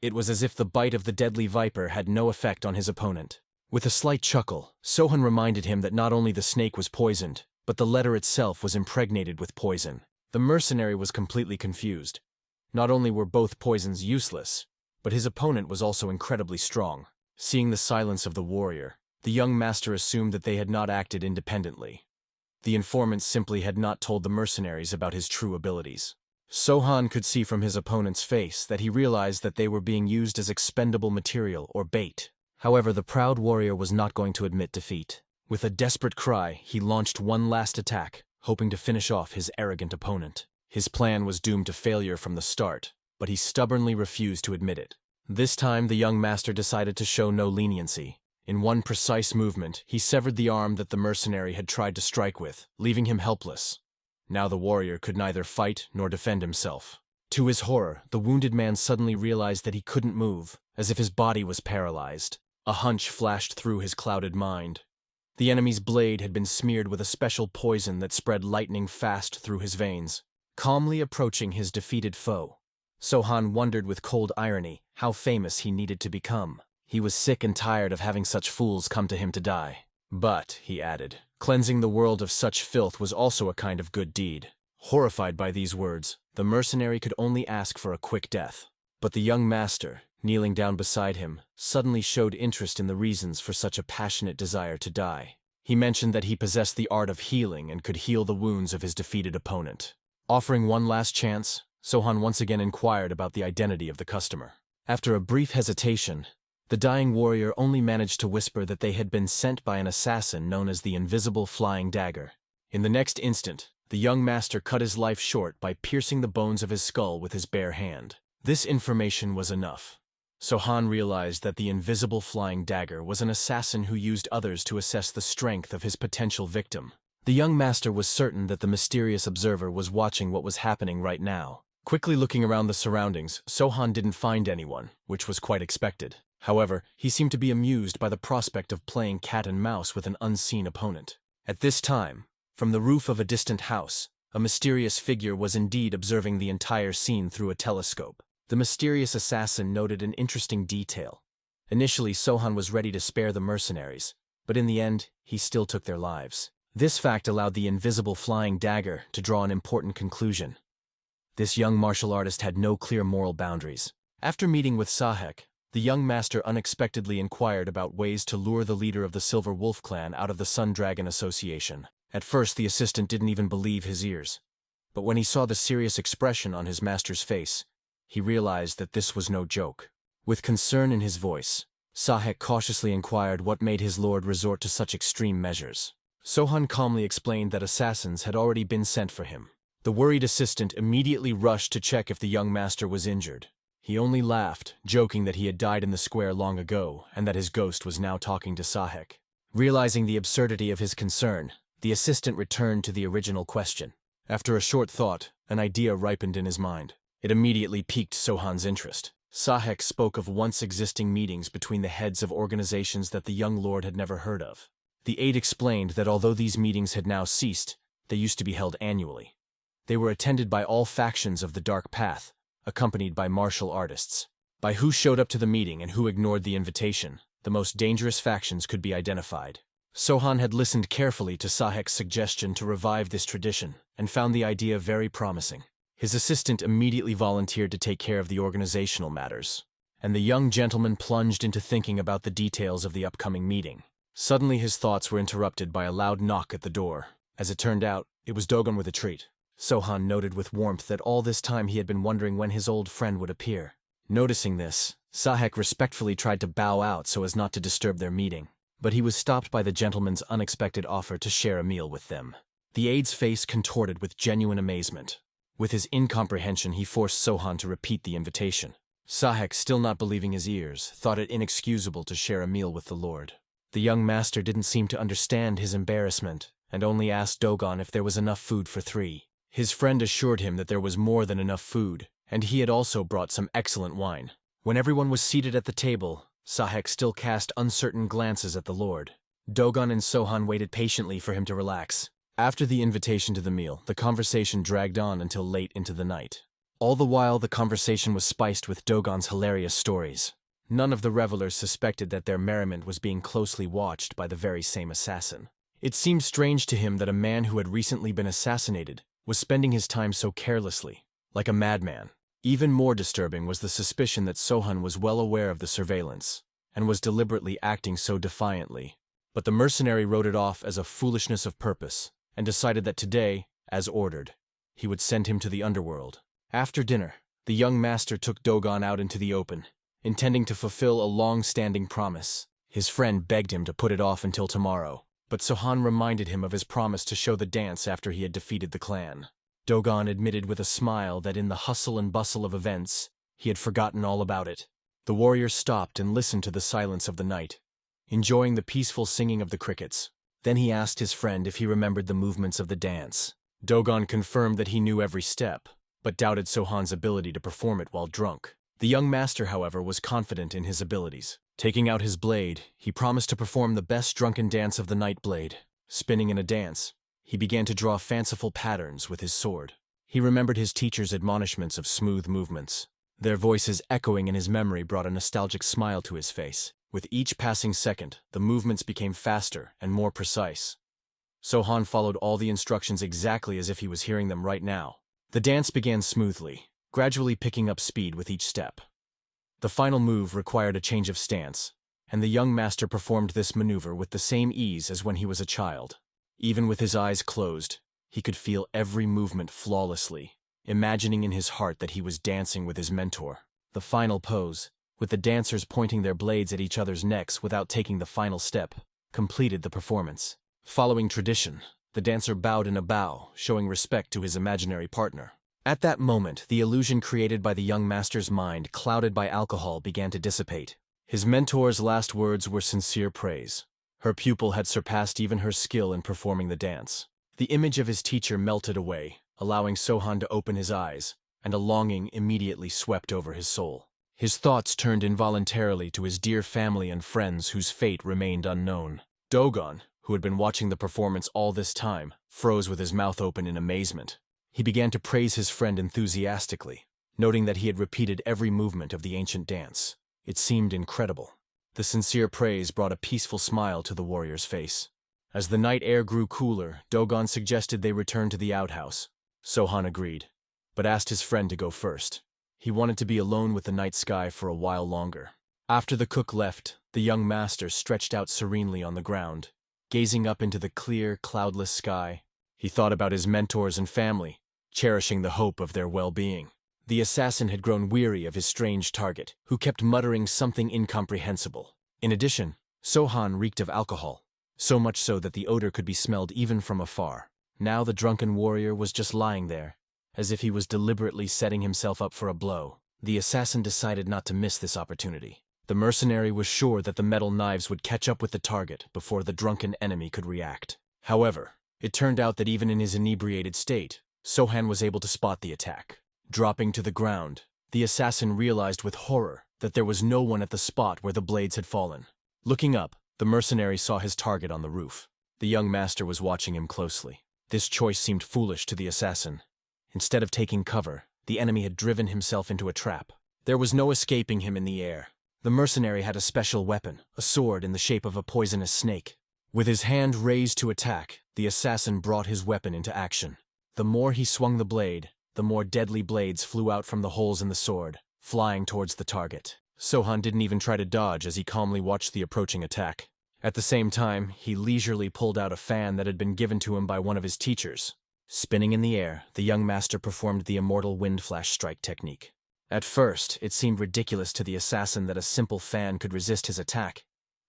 It was as if the bite of the deadly viper had no effect on his opponent. With a slight chuckle, Sohan reminded him that not only the snake was poisoned, but the letter itself was impregnated with poison. The mercenary was completely confused. Not only were both poisons useless, but his opponent was also incredibly strong. Seeing the silence of the warrior, the young master assumed that they had not acted independently. The informant simply had not told the mercenaries about his true abilities. Sohan could see from his opponent's face that he realized that they were being used as expendable material or bait. However, the proud warrior was not going to admit defeat. With a desperate cry, he launched one last attack, hoping to finish off his arrogant opponent. His plan was doomed to failure from the start, but he stubbornly refused to admit it. This time, the young master decided to show no leniency. In one precise movement, he severed the arm that the mercenary had tried to strike with, leaving him helpless. Now the warrior could neither fight nor defend himself. To his horror, the wounded man suddenly realized that he couldn't move, as if his body was paralyzed. A hunch flashed through his clouded mind. The enemy's blade had been smeared with a special poison that spread lightning fast through his veins. Calmly approaching his defeated foe, Sohan wondered with cold irony how famous he needed to become. He was sick and tired of having such fools come to him to die. But, he added, cleansing the world of such filth was also a kind of good deed. Horrified by these words, the mercenary could only ask for a quick death. But the young master, kneeling down beside him, suddenly showed interest in the reasons for such a passionate desire to die. He mentioned that he possessed the art of healing and could heal the wounds of his defeated opponent. Offering one last chance, Sohan once again inquired about the identity of the customer. After a brief hesitation, the dying warrior only managed to whisper that they had been sent by an assassin known as the Invisible Flying Dagger. In the next instant, the young master cut his life short by piercing the bones of his skull with his bare hand. This information was enough. Sohan realized that the Invisible Flying Dagger was an assassin who used others to assess the strength of his potential victim. The young master was certain that the mysterious observer was watching what was happening right now. Quickly looking around the surroundings, Sohan didn't find anyone, which was quite expected. However, he seemed to be amused by the prospect of playing cat and mouse with an unseen opponent. At this time, from the roof of a distant house, a mysterious figure was indeed observing the entire scene through a telescope. The mysterious assassin noted an interesting detail. Initially, Sohan was ready to spare the mercenaries, but in the end, he still took their lives. This fact allowed the Invisible Flying Dagger to draw an important conclusion. This young martial artist had no clear moral boundaries. After meeting with Sahek, the young master unexpectedly inquired about ways to lure the leader of the Silver Wolf clan out of the Sun Dragon Association. At first, the assistant didn't even believe his ears. But when he saw the serious expression on his master's face, he realized that this was no joke. With concern in his voice, Sahek cautiously inquired what made his lord resort to such extreme measures. Sohan calmly explained that assassins had already been sent for him. The worried assistant immediately rushed to check if the young master was injured. He only laughed, joking that he had died in the square long ago and that his ghost was now talking to Sahek. Realizing the absurdity of his concern, the assistant returned to the original question. After a short thought, an idea ripened in his mind. It immediately piqued Sohan's interest. Sahek spoke of once existing meetings between the heads of organizations that the young lord had never heard of. The aide explained that although these meetings had now ceased, they used to be held annually. They were attended by all factions of the Dark Path, accompanied by martial artists. By who showed up to the meeting and who ignored the invitation, the most dangerous factions could be identified. Sohan had listened carefully to Sahek's suggestion to revive this tradition and found the idea very promising. His assistant immediately volunteered to take care of the organizational matters, and the young gentleman plunged into thinking about the details of the upcoming meeting. Suddenly his thoughts were interrupted by a loud knock at the door. As it turned out, it was Dogon with a treat. Sohan noted with warmth that all this time he had been wondering when his old friend would appear. Noticing this, Sahek respectfully tried to bow out so as not to disturb their meeting, but he was stopped by the gentleman's unexpected offer to share a meal with them. The aide's face contorted with genuine amazement. With his incomprehension, he forced Sohan to repeat the invitation. Sahek, still not believing his ears, thought it inexcusable to share a meal with the lord. The young master didn't seem to understand his embarrassment, and only asked Dogon if there was enough food for 3. His friend assured him that there was more than enough food, and he had also brought some excellent wine. When everyone was seated at the table, Sahek still cast uncertain glances at the lord. Dogon and Sohan waited patiently for him to relax. After the invitation to the meal, the conversation dragged on until late into the night. All the while, the conversation was spiced with Dogon's hilarious stories. None of the revelers suspected that their merriment was being closely watched by the very same assassin. It seemed strange to him that a man who had recently been assassinated was spending his time so carelessly, like a madman. Even more disturbing was the suspicion that Sohan was well aware of the surveillance, and was deliberately acting so defiantly. But the mercenary wrote it off as a foolishness of purpose, and decided that today, as ordered, he would send him to the underworld, After dinner, the young master took Dogon out into the open, intending to fulfill a long-standing promise. His friend begged him to put it off until tomorrow, but Sohan reminded him of his promise to show the dance after he had defeated the clan. Dogon admitted with a smile that in the hustle and bustle of events, he had forgotten all about it. The warrior stopped and listened to the silence of the night, enjoying the peaceful singing of the crickets. Then he asked his friend if he remembered the movements of the dance. Dogon confirmed that he knew every step, but doubted Sohan's ability to perform it while drunk. The young master, however, was confident in his abilities. Taking out his blade, he promised to perform the best drunken dance of the night blade. Spinning in a dance, he began to draw fanciful patterns with his sword. He remembered his teacher's admonishments of smooth movements. Their voices echoing in his memory brought a nostalgic smile to his face. With each passing second, the movements became faster and more precise. Sohan followed all the instructions exactly as if he was hearing them right now. The dance began smoothly, gradually picking up speed with each step. The final move required a change of stance, and the young master performed this maneuver with the same ease as when he was a child. Even with his eyes closed, he could feel every movement flawlessly, imagining in his heart that he was dancing with his mentor. The final pose, with the dancers pointing their blades at each other's necks without taking the final step, completed the performance. Following tradition, the dancer bowed in a bow, showing respect to his imaginary partner. At that moment, the illusion created by the young master's mind, clouded by alcohol, began to dissipate. His mentor's last words were sincere praise. Her pupil had surpassed even her skill in performing the dance. The image of his teacher melted away, allowing Sohan to open his eyes, and a longing immediately swept over his soul. His thoughts turned involuntarily to his dear family and friends whose fate remained unknown. Dogon, who had been watching the performance all this time, froze with his mouth open in amazement. He began to praise his friend enthusiastically, noting that he had repeated every movement of the ancient dance. It seemed incredible. The sincere praise brought a peaceful smile to the warrior's face. As the night air grew cooler, Dogon suggested they return to the outhouse. Sohan agreed, but asked his friend to go first. He wanted to be alone with the night sky for a while longer. After the cook left, the young master stretched out serenely on the ground, gazing up into the clear, cloudless sky. He thought about his mentors and family, cherishing the hope of their well-being. The assassin had grown weary of his strange target, who kept muttering something incomprehensible. In addition, Sohan reeked of alcohol, so much so that the odor could be smelled even from afar. Now the drunken warrior was just lying there, as if he was deliberately setting himself up for a blow. The assassin decided not to miss this opportunity. The mercenary was sure that the metal knives would catch up with the target before the drunken enemy could react. However, it turned out that even in his inebriated state, Sohan was able to spot the attack. Dropping to the ground, the assassin realized with horror that there was no one at the spot where the blades had fallen. Looking up, the mercenary saw his target on the roof. The young master was watching him closely. This choice seemed foolish to the assassin. Instead of taking cover, the enemy had driven himself into a trap. There was no escaping him in the air. The mercenary had a special weapon, a sword in the shape of a poisonous snake. With his hand raised to attack, the assassin brought his weapon into action. The more he swung the blade, the more deadly blades flew out from the holes in the sword, flying towards the target. Sohan didn't even try to dodge as he calmly watched the approaching attack. At the same time, he leisurely pulled out a fan that had been given to him by one of his teachers. Spinning in the air, the young master performed the immortal wind flash strike technique. At first, it seemed ridiculous to the assassin that a simple fan could resist his attack,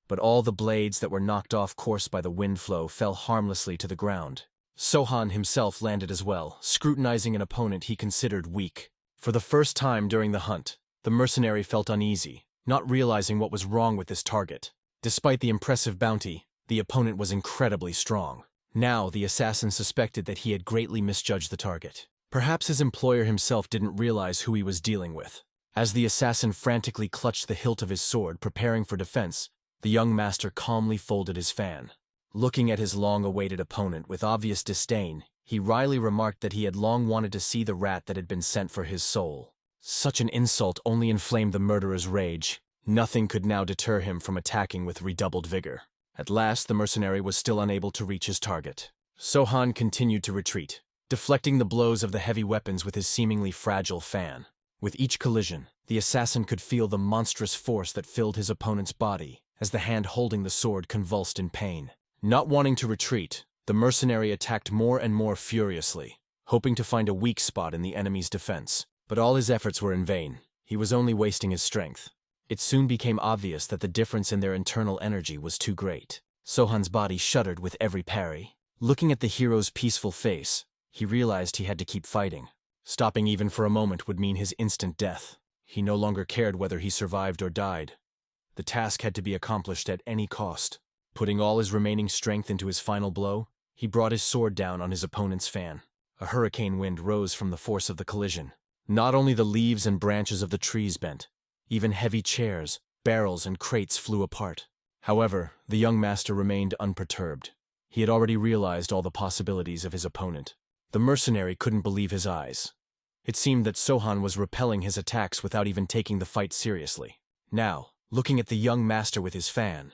but all the blades that were knocked off course by the wind flow fell harmlessly to the ground. Sohan himself landed as well, scrutinizing an opponent he considered weak. For the first time during the hunt, the mercenary felt uneasy, not realizing what was wrong with this target. Despite the impressive bounty, the opponent was incredibly strong. Now, the assassin suspected that he had greatly misjudged the target. Perhaps his employer himself didn't realize who he was dealing with. As the assassin frantically clutched the hilt of his sword, preparing for defense, the young master calmly folded his fan. Looking at his long-awaited opponent with obvious disdain, he wryly remarked that he had long wanted to see the rat that had been sent for his soul. Such an insult only inflamed the murderer's rage. Nothing could now deter him from attacking with redoubled vigor. At last, the mercenary was still unable to reach his target. Sohan continued to retreat, deflecting the blows of the heavy weapons with his seemingly fragile fan. With each collision, the assassin could feel the monstrous force that filled his opponent's body, as the hand holding the sword convulsed in pain. Not wanting to retreat, the mercenary attacked more and more furiously, hoping to find a weak spot in the enemy's defense. But all his efforts were in vain. He was only wasting his strength. It soon became obvious that the difference in their internal energy was too great. Sohan's body shuddered with every parry. Looking at the hero's peaceful face, he realized he had to keep fighting. Stopping even for a moment would mean his instant death. He no longer cared whether he survived or died. The task had to be accomplished at any cost. Putting all his remaining strength into his final blow, he brought his sword down on his opponent's fan. A hurricane wind rose from the force of the collision. Not only the leaves and branches of the trees bent, even heavy chairs, barrels, and crates flew apart. However, the young master remained unperturbed. He had already realized all the possibilities of his opponent. The mercenary couldn't believe his eyes. It seemed that Sohan was repelling his attacks without even taking the fight seriously. Now, looking at the young master with his fan,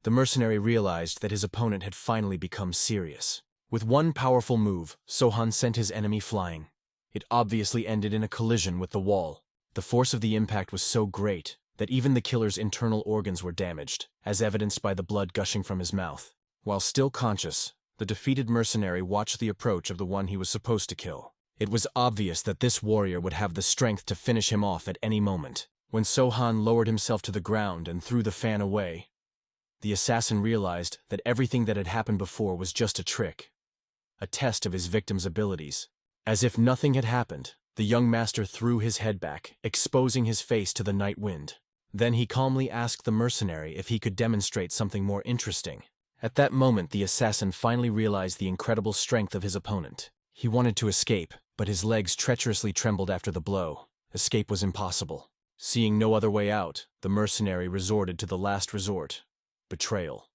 the mercenary realized that his opponent had finally become serious. With one powerful move, Sohan sent his enemy flying. It obviously ended in a collision with the wall. The force of the impact was so great that even the killer's internal organs were damaged, as evidenced by the blood gushing from his mouth. While still conscious, the defeated mercenary watched the approach of the one he was supposed to kill. It was obvious that this warrior would have the strength to finish him off at any moment. When Sohan lowered himself to the ground and threw the fan away, the assassin realized that everything that had happened before was just a trick, a test of his victim's abilities. As if nothing had happened, the young master threw his head back, exposing his face to the night wind. Then he calmly asked the mercenary if he could demonstrate something more interesting. At that moment, the assassin finally realized the incredible strength of his opponent. He wanted to escape, but his legs treacherously trembled after the blow. Escape was impossible. Seeing no other way out, the mercenary resorted to the last resort: betrayal.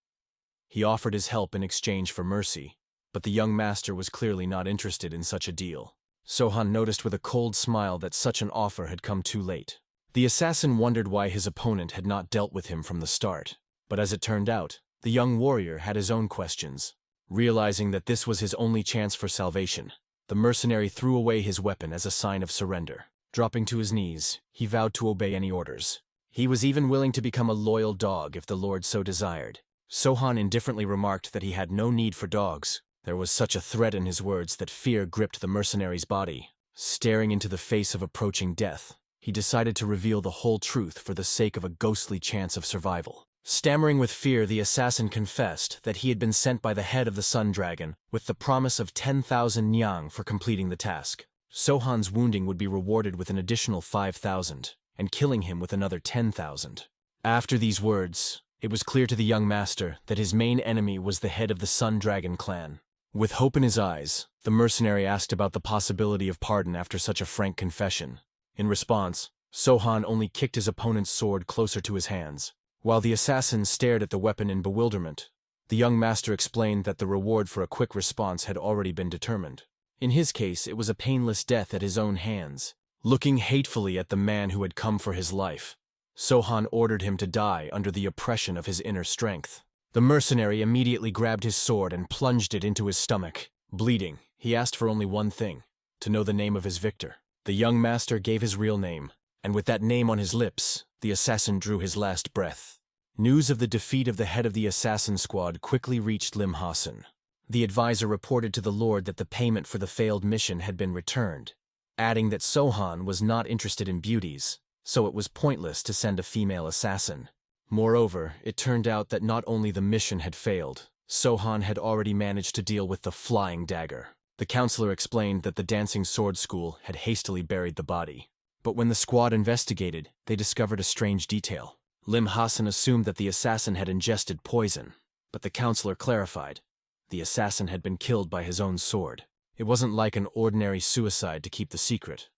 He offered his help in exchange for mercy, but the young master was clearly not interested in such a deal. Sohan noticed with a cold smile that such an offer had come too late. The assassin wondered why his opponent had not dealt with him from the start, but as it turned out, the young warrior had his own questions. Realizing that this was his only chance for salvation, the mercenary threw away his weapon as a sign of surrender. Dropping to his knees, he vowed to obey any orders. He was even willing to become a loyal dog if the Lord so desired. Sohan indifferently remarked that he had no need for dogs. There was such a threat in his words that fear gripped the mercenary's body. Staring into the face of approaching death, he decided to reveal the whole truth for the sake of a ghostly chance of survival. Stammering with fear, the assassin confessed that he had been sent by the head of the Sun Dragon with the promise of 10,000 nyang for completing the task. Sohan's wounding would be rewarded with an additional 5,000, and killing him with another 10,000. After these words, it was clear to the young master that his main enemy was the head of the Sun Dragon clan. With hope in his eyes, the mercenary asked about the possibility of pardon after such a frank confession. In response, Sohan only kicked his opponent's sword closer to his hands. While the assassin stared at the weapon in bewilderment, the young master explained that the reward for a quick response had already been determined. In his case, it was a painless death at his own hands. Looking hatefully at the man who had come for his life, Sohan ordered him to die under the oppression of his inner strength. The mercenary immediately grabbed his sword and plunged it into his stomach. Bleeding, he asked for only one thing: to know the name of his victor. The young master gave his real name, and with that name on his lips, the assassin drew his last breath. News of the defeat of the head of the assassin squad quickly reached Lim Hassan. The advisor reported to the Lord that the payment for the failed mission had been returned, adding that Sohan was not interested in beauties, so it was pointless to send a female assassin. Moreover, it turned out that not only the mission had failed, Sohan had already managed to deal with the flying dagger. The counselor explained that the dancing sword school had hastily buried the body. But when the squad investigated, they discovered a strange detail. Lim Hassan assumed that the assassin had ingested poison, but the counselor clarified: the assassin had been killed by his own sword. It wasn't like an ordinary suicide to keep the secret.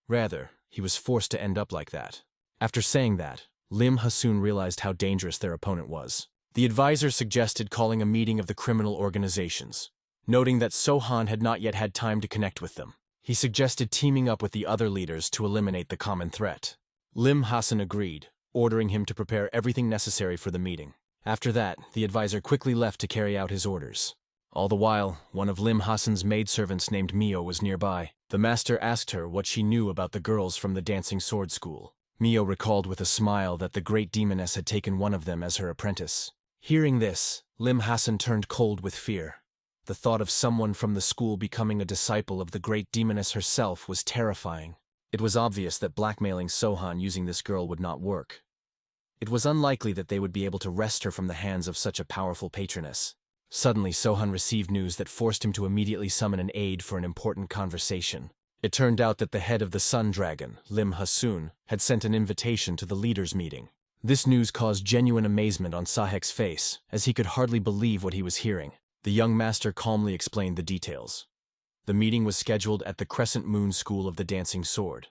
Rather, he was forced to end up like that. After saying that, Lim Hassan realized how dangerous their opponent was. The advisor suggested calling a meeting of the criminal organizations. Noting that Sohan had not yet had time to connect with them, he suggested teaming up with the other leaders to eliminate the common threat. Lim Hassan agreed, ordering him to prepare everything necessary for the meeting. After that, the advisor quickly left to carry out his orders. All the while, one of Lim Hassan's maidservants named Mio was nearby. The master asked her what she knew about the girls from the dancing sword school. Mio recalled with a smile that the great demoness had taken one of them as her apprentice. Hearing this, Lim Hassan turned cold with fear. The thought of someone from the school becoming a disciple of the great demoness herself was terrifying. It was obvious that blackmailing Sohan using this girl would not work. It was unlikely that they would be able to wrest her from the hands of such a powerful patroness. Suddenly, Sohan received news that forced him to immediately summon an aide for an important conversation. It turned out that the head of the Sun Dragon, Lim Hasun, had sent an invitation to the leaders' meeting. This news caused genuine amazement on Sahek's face, as he could hardly believe what he was hearing. The young master calmly explained the details. The meeting was scheduled at the Crescent Moon School of the Dancing Sword,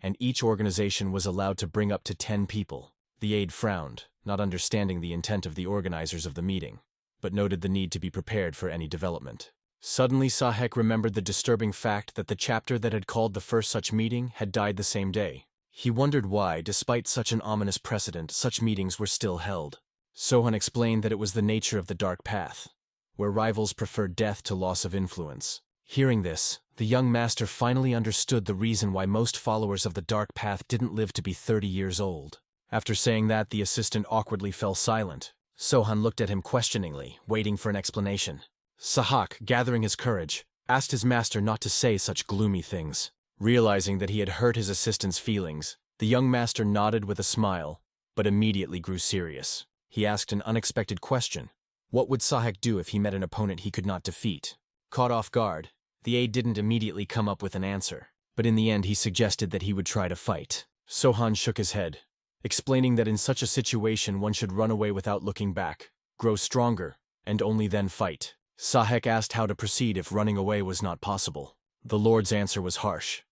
and each organization was allowed to bring up to 10 people. The aide frowned, not understanding the intent of the organizers of the meeting, but noted the need to be prepared for any development. Suddenly, Sahek remembered the disturbing fact that the chapter that had called the first such meeting had died the same day. He wondered why, despite such an ominous precedent, such meetings were still held. Sohan explained that it was the nature of the dark path, where rivals preferred death to loss of influence. Hearing this, the young master finally understood the reason why most followers of the dark path didn't live to be 30 years old. After saying that, the assistant awkwardly fell silent. Sohan looked at him questioningly, waiting for an explanation. Sahak, gathering his courage, asked his master not to say such gloomy things. Realizing that he had hurt his assistant's feelings, the young master nodded with a smile, but immediately grew serious. He asked an unexpected question. What would Sahak do if he met an opponent he could not defeat? Caught off guard, the aide didn't immediately come up with an answer, but in the end he suggested that he would try to fight. Sohan shook his head, explaining that in such a situation one should run away without looking back, grow stronger, and only then fight. Sahek asked how to proceed if running away was not possible. The Lord's answer was harsh.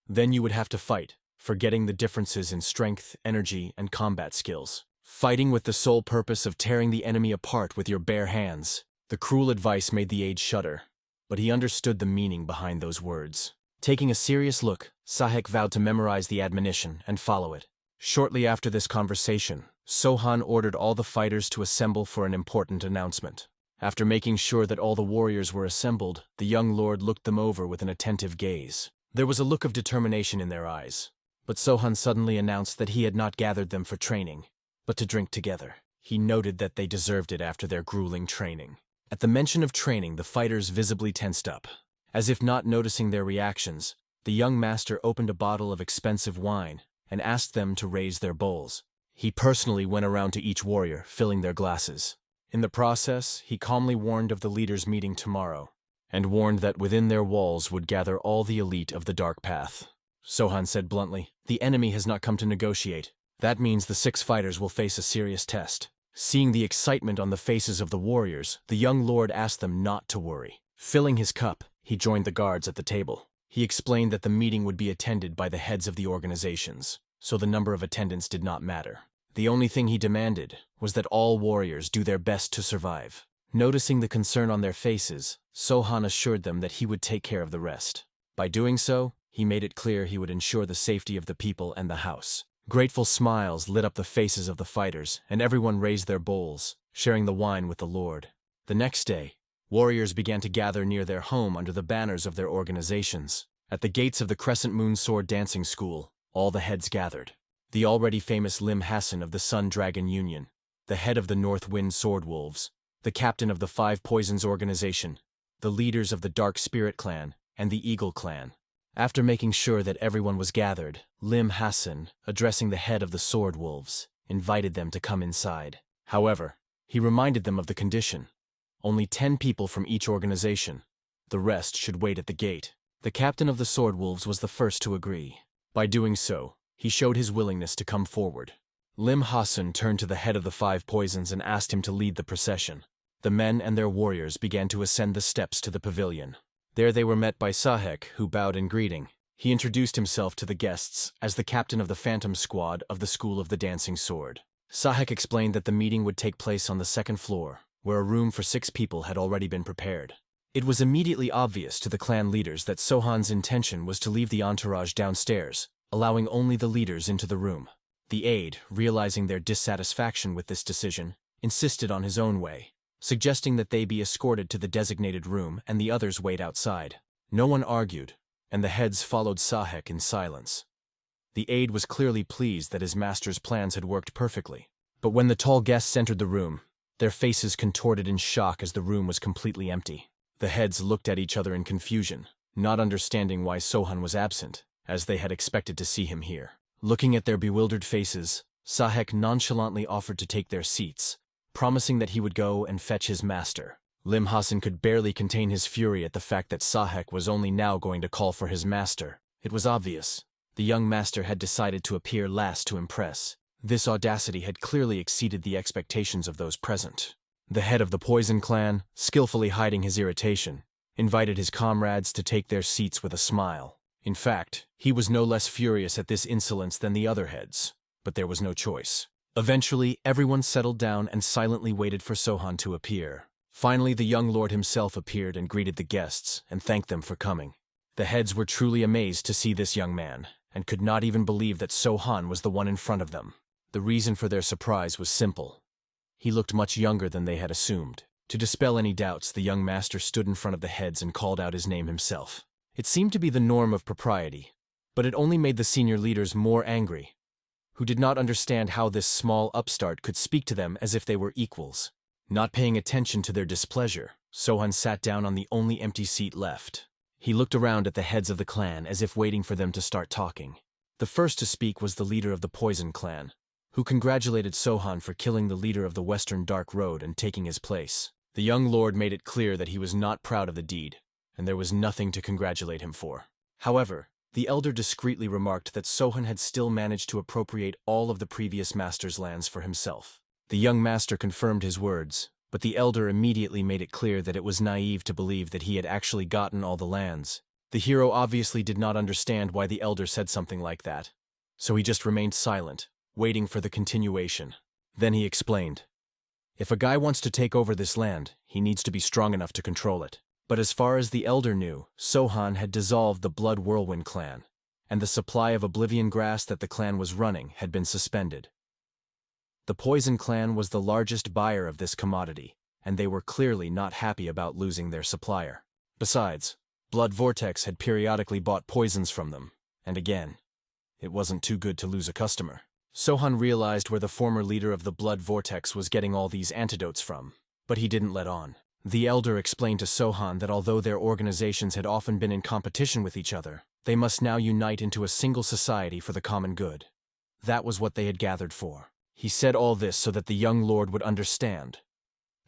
Then you would have to fight, forgetting the differences in strength, energy, and combat skills. Fighting with the sole purpose of tearing the enemy apart with your bare hands. The cruel advice made the aide shudder, but he understood the meaning behind those words. Taking a serious look, Sahek vowed to memorize the admonition and follow it. Shortly after this conversation, Sohan ordered all the fighters to assemble for an important announcement. After making sure that all the warriors were assembled, the young lord looked them over with an attentive gaze. There was a look of determination in their eyes, but Sohan suddenly announced that he had not gathered them for training, but to drink together. He noted that they deserved it after their grueling training. At the mention of training, the fighters visibly tensed up. As if not noticing their reactions, the young master opened a bottle of expensive wine and asked them to raise their bowls. He personally went around to each warrior, filling their glasses. In the process, he calmly warned of the leaders' meeting tomorrow, and warned that within their walls would gather all the elite of the Dark Path. Sohan said bluntly, "The enemy has not come to negotiate. That means the 6 fighters will face a serious test." Seeing the excitement on the faces of the warriors, the young lord asked them not to worry. Filling his cup, he joined the guards at the table. He explained that the meeting would be attended by the heads of the organizations, so the number of attendants did not matter. The only thing he demanded was that all warriors do their best to survive. Noticing the concern on their faces, Sohan assured them that he would take care of the rest. By doing so, he made it clear he would ensure the safety of the people and the house. Grateful smiles lit up the faces of the fighters, and everyone raised their bowls, sharing the wine with the Lord. The next day, warriors began to gather near their home under the banners of their organizations. At the gates of the Crescent Moon Sword Dancing School, all the heads gathered. The already famous Lim Hassan of the Sun Dragon Union, the head of the North Wind Sword Wolves, the captain of the 5 Poisons organization, the leaders of the Dark Spirit Clan, and the Eagle Clan. After making sure that everyone was gathered, Lim Hassan, addressing the head of the Sword Wolves, invited them to come inside. However, he reminded them of the condition. Only 10 people from each organization. The rest should wait at the gate. The captain of the Sword Wolves was the first to agree. By doing so, he showed his willingness to come forward. Lim Hassan turned to the head of the 5 Poisons and asked him to lead the procession. The men and their warriors began to ascend the steps to the pavilion. There they were met by Sahek, who bowed in greeting. He introduced himself to the guests as the captain of the Phantom Squad of the School of the Dancing Sword. Sahek explained that the meeting would take place on the 2nd floor, where a room for 6 people had already been prepared. It was immediately obvious to the clan leaders that Sohan's intention was to leave the entourage downstairs, allowing only the leaders into the room. The aide, realizing their dissatisfaction with this decision, insisted on his own way, suggesting that they be escorted to the designated room and the others wait outside. No one argued, and the heads followed Sahek in silence. The aide was clearly pleased that his master's plans had worked perfectly. But when the tall guests entered the room, their faces contorted in shock as the room was completely empty. The heads looked at each other in confusion, not understanding why Sohan was absent. as they had expected to see him here. Looking at their bewildered faces, Sahek nonchalantly offered to take their seats, promising that he would go and fetch his master. Lim Hasan could barely contain his fury at the fact that Sahek was only now going to call for his master. It was obvious. The young master had decided to appear last to impress. This audacity had clearly exceeded the expectations of those present. The head of the Poison clan, skillfully hiding his irritation, invited his comrades to take their seats with a smile. In fact, he was no less furious at this insolence than the other heads, but there was no choice. Eventually, everyone settled down and silently waited for Sohan to appear. Finally, the young lord himself appeared and greeted the guests and thanked them for coming. The heads were truly amazed to see this young man, and could not even believe that Sohan was the one in front of them. The reason for their surprise was simple. He looked much younger than they had assumed. To dispel any doubts, the young master stood in front of the heads and called out his name himself. It seemed to be the norm of propriety, but it only made the senior leaders more angry, who did not understand how this small upstart could speak to them as if they were equals. Not paying attention to their displeasure, Sohan sat down on the only empty seat left. He looked around at the heads of the clan as if waiting for them to start talking. The first to speak was the leader of the Poison clan, who congratulated Sohan for killing the leader of the Western Dark Road and taking his place. The young lord made it clear that he was not proud of the deed, and there was nothing to congratulate him for. However, the elder discreetly remarked that Sohan had still managed to appropriate all of the previous master's lands for himself. The young master confirmed his words, but the elder immediately made it clear that it was naive to believe that he had actually gotten all the lands. The hero obviously did not understand why the elder said something like that, so he just remained silent, waiting for the continuation. Then he explained, "If a guy wants to take over this land, he needs to be strong enough to control it." But as far as the elder knew, Sohan had dissolved the Blood Whirlwind clan, and the supply of oblivion grass that the clan was running had been suspended. The Poison clan was the largest buyer of this commodity, and they were clearly not happy about losing their supplier. Besides, Blood Vortex had periodically bought poisons from them, and again, it wasn't too good to lose a customer. Sohan realized where the former leader of the Blood Vortex was getting all these antidotes from, but he didn't let on. The elder explained to Sohan that although their organizations had often been in competition with each other, they must now unite into a single society for the common good. That was what they had gathered for. He said all this so that the young lord would understand.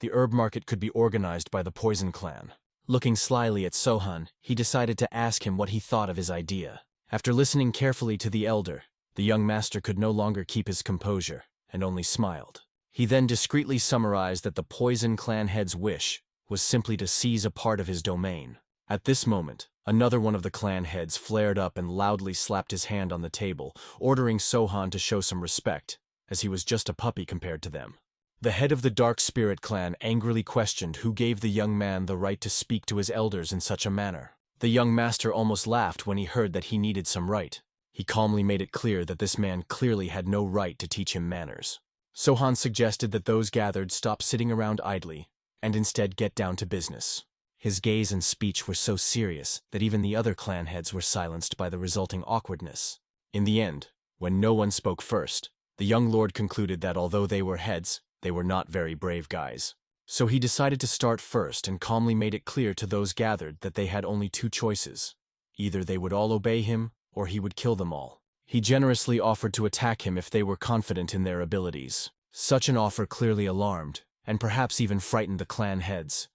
The herb market could be organized by the Poison clan. Looking slyly at Sohan, he decided to ask him what he thought of his idea. After listening carefully to the elder, the young master could no longer keep his composure, and only smiled. He then discreetly summarized that the Poison clan head's wish was simply to seize a part of his domain. At this moment, another one of the clan heads flared up and loudly slapped his hand on the table, ordering Sohan to show some respect, as he was just a puppy compared to them. The head of the Dark Spirit clan angrily questioned who gave the young man the right to speak to his elders in such a manner. The young master almost laughed when he heard that he needed some right. He calmly made it clear that this man clearly had no right to teach him manners. Sohan suggested that those gathered stop sitting around idly, and instead get down to business. His gaze and speech were so serious that even the other clan heads were silenced by the resulting awkwardness. In the end, when no one spoke first, the young lord concluded that although they were heads, they were not very brave guys. So he decided to start first and calmly made it clear to those gathered that they had only two choices. Either they would all obey him, or he would kill them all. He generously offered to attack him if they were confident in their abilities. Such an offer clearly alarmed, and perhaps even frightened the clan heads.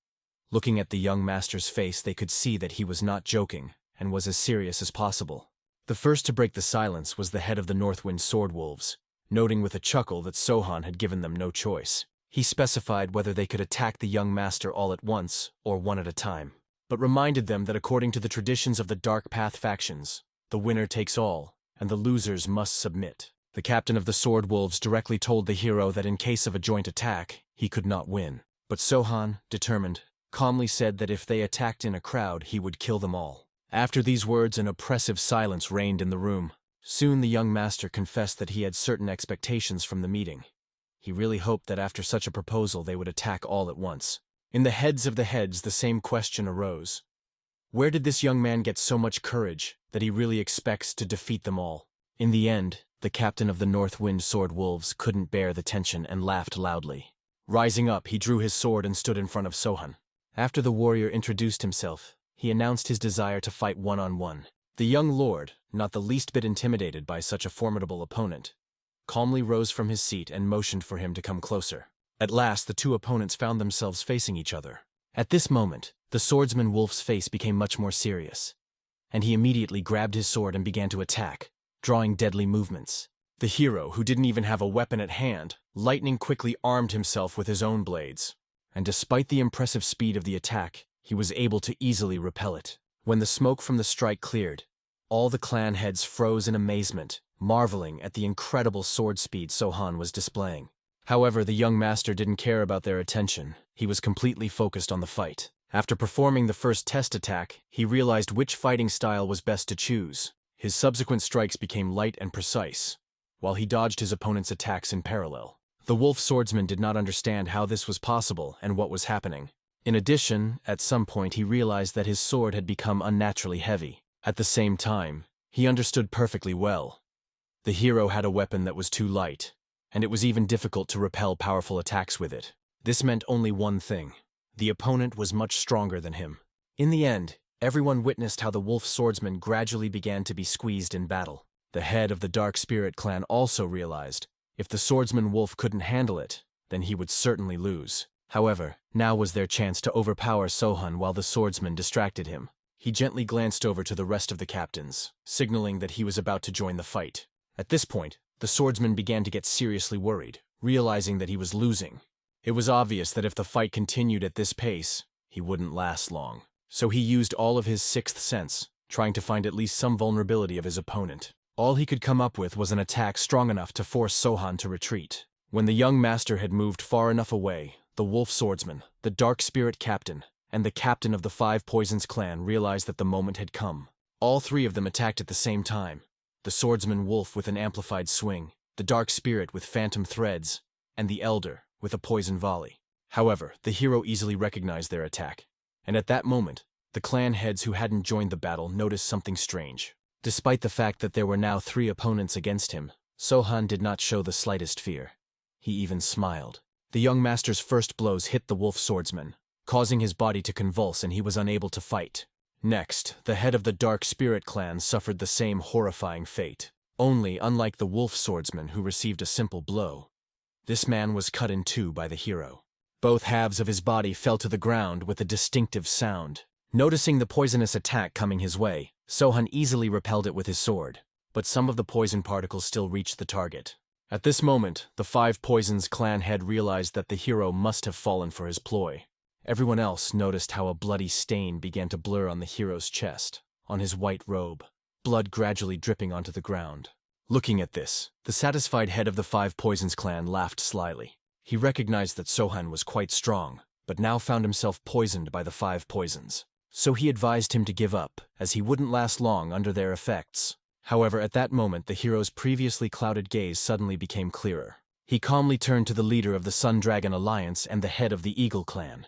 Looking at the young master's face, they could see that he was not joking, and was as serious as possible. The first to break the silence was the head of the Northwind Swordwolves, noting with a chuckle that Sohan had given them no choice. He specified whether they could attack the young master all at once, or one at a time, but reminded them that according to the traditions of the Dark Path factions, the winner takes all, and the losers must submit. The captain of the Swordwolves directly told the hero that in case of a joint attack, he could not win. But Sohan, determined, calmly said that if they attacked in a crowd, he would kill them all. After these words, an oppressive silence reigned in the room. Soon the young master confessed that he had certain expectations from the meeting. He really hoped that after such a proposal they would attack all at once. In the heads of the heads, the same question arose. Where did this young man get so much courage that he really expects to defeat them all? In the end, the captain of the Northwind Swordwolves couldn't bear the tension and laughed loudly. Rising up, he drew his sword and stood in front of Sohan. After the warrior introduced himself, he announced his desire to fight one-on-one. The young lord, not the least bit intimidated by such a formidable opponent, calmly rose from his seat and motioned for him to come closer. At last, the two opponents found themselves facing each other. At this moment, the swordsman Wolf's face became much more serious, and he immediately grabbed his sword and began to attack, drawing deadly movements. The hero, who didn't even have a weapon at hand, lightning quickly armed himself with his own blades, and despite the impressive speed of the attack, he was able to easily repel it. When the smoke from the strike cleared, all the clan heads froze in amazement, marveling at the incredible sword speed Sohan was displaying. However, the young master didn't care about their attention. He was completely focused on the fight. After performing the first test attack, he realized which fighting style was best to choose. His subsequent strikes became light and precise, while he dodged his opponent's attacks in parallel. The wolf swordsman did not understand how this was possible and what was happening. In addition, at some point he realized that his sword had become unnaturally heavy. At the same time, he understood perfectly well. The hero had a weapon that was too light, and it was even difficult to repel powerful attacks with it. This meant only one thing: the opponent was much stronger than him. In the end, everyone witnessed how the wolf swordsman gradually began to be squeezed in battle. The head of the Dark Spirit clan also realized, if the swordsman wolf couldn't handle it, then he would certainly lose. However, now was their chance to overpower Sohan while the swordsman distracted him. He gently glanced over to the rest of the captains, signaling that he was about to join the fight. At this point, the swordsman began to get seriously worried, realizing that he was losing. It was obvious that if the fight continued at this pace, he wouldn't last long. So he used all of his sixth sense, trying to find at least some vulnerability of his opponent. All he could come up with was an attack strong enough to force Sohan to retreat. When the young master had moved far enough away, the wolf swordsman, the Dark Spirit captain, and the captain of the Five Poisons clan realized that the moment had come. All three of them attacked at the same time. The swordsman wolf with an amplified swing, the Dark Spirit with phantom threads, and the elder with a poison volley. However, the hero easily recognized their attack, and at that moment, the clan heads who hadn't joined the battle noticed something strange. Despite the fact that there were now three opponents against him, Sohan did not show the slightest fear. He even smiled. The young master's first blows hit the wolf swordsman, causing his body to convulse, and he was unable to fight. Next, the head of the Dark Spirit clan suffered the same horrifying fate. Only, unlike the wolf swordsman who received a simple blow, this man was cut in two by the hero. Both halves of his body fell to the ground with a distinctive sound. Noticing the poisonous attack coming his way, Sohan easily repelled it with his sword, but some of the poison particles still reached the target. At this moment, the Five Poisons clan head realized that the hero must have fallen for his ploy. Everyone else noticed how a bloody stain began to blur on the hero's chest, on his white robe, blood gradually dripping onto the ground. Looking at this, the satisfied head of the Five Poisons clan laughed slyly. He recognized that Sohan was quite strong, but now found himself poisoned by the Five Poisons. So he advised him to give up, as he wouldn't last long under their effects. However, at that moment, the hero's previously clouded gaze suddenly became clearer. He calmly turned to the leader of the Sun Dragon Alliance and the head of the Eagle clan,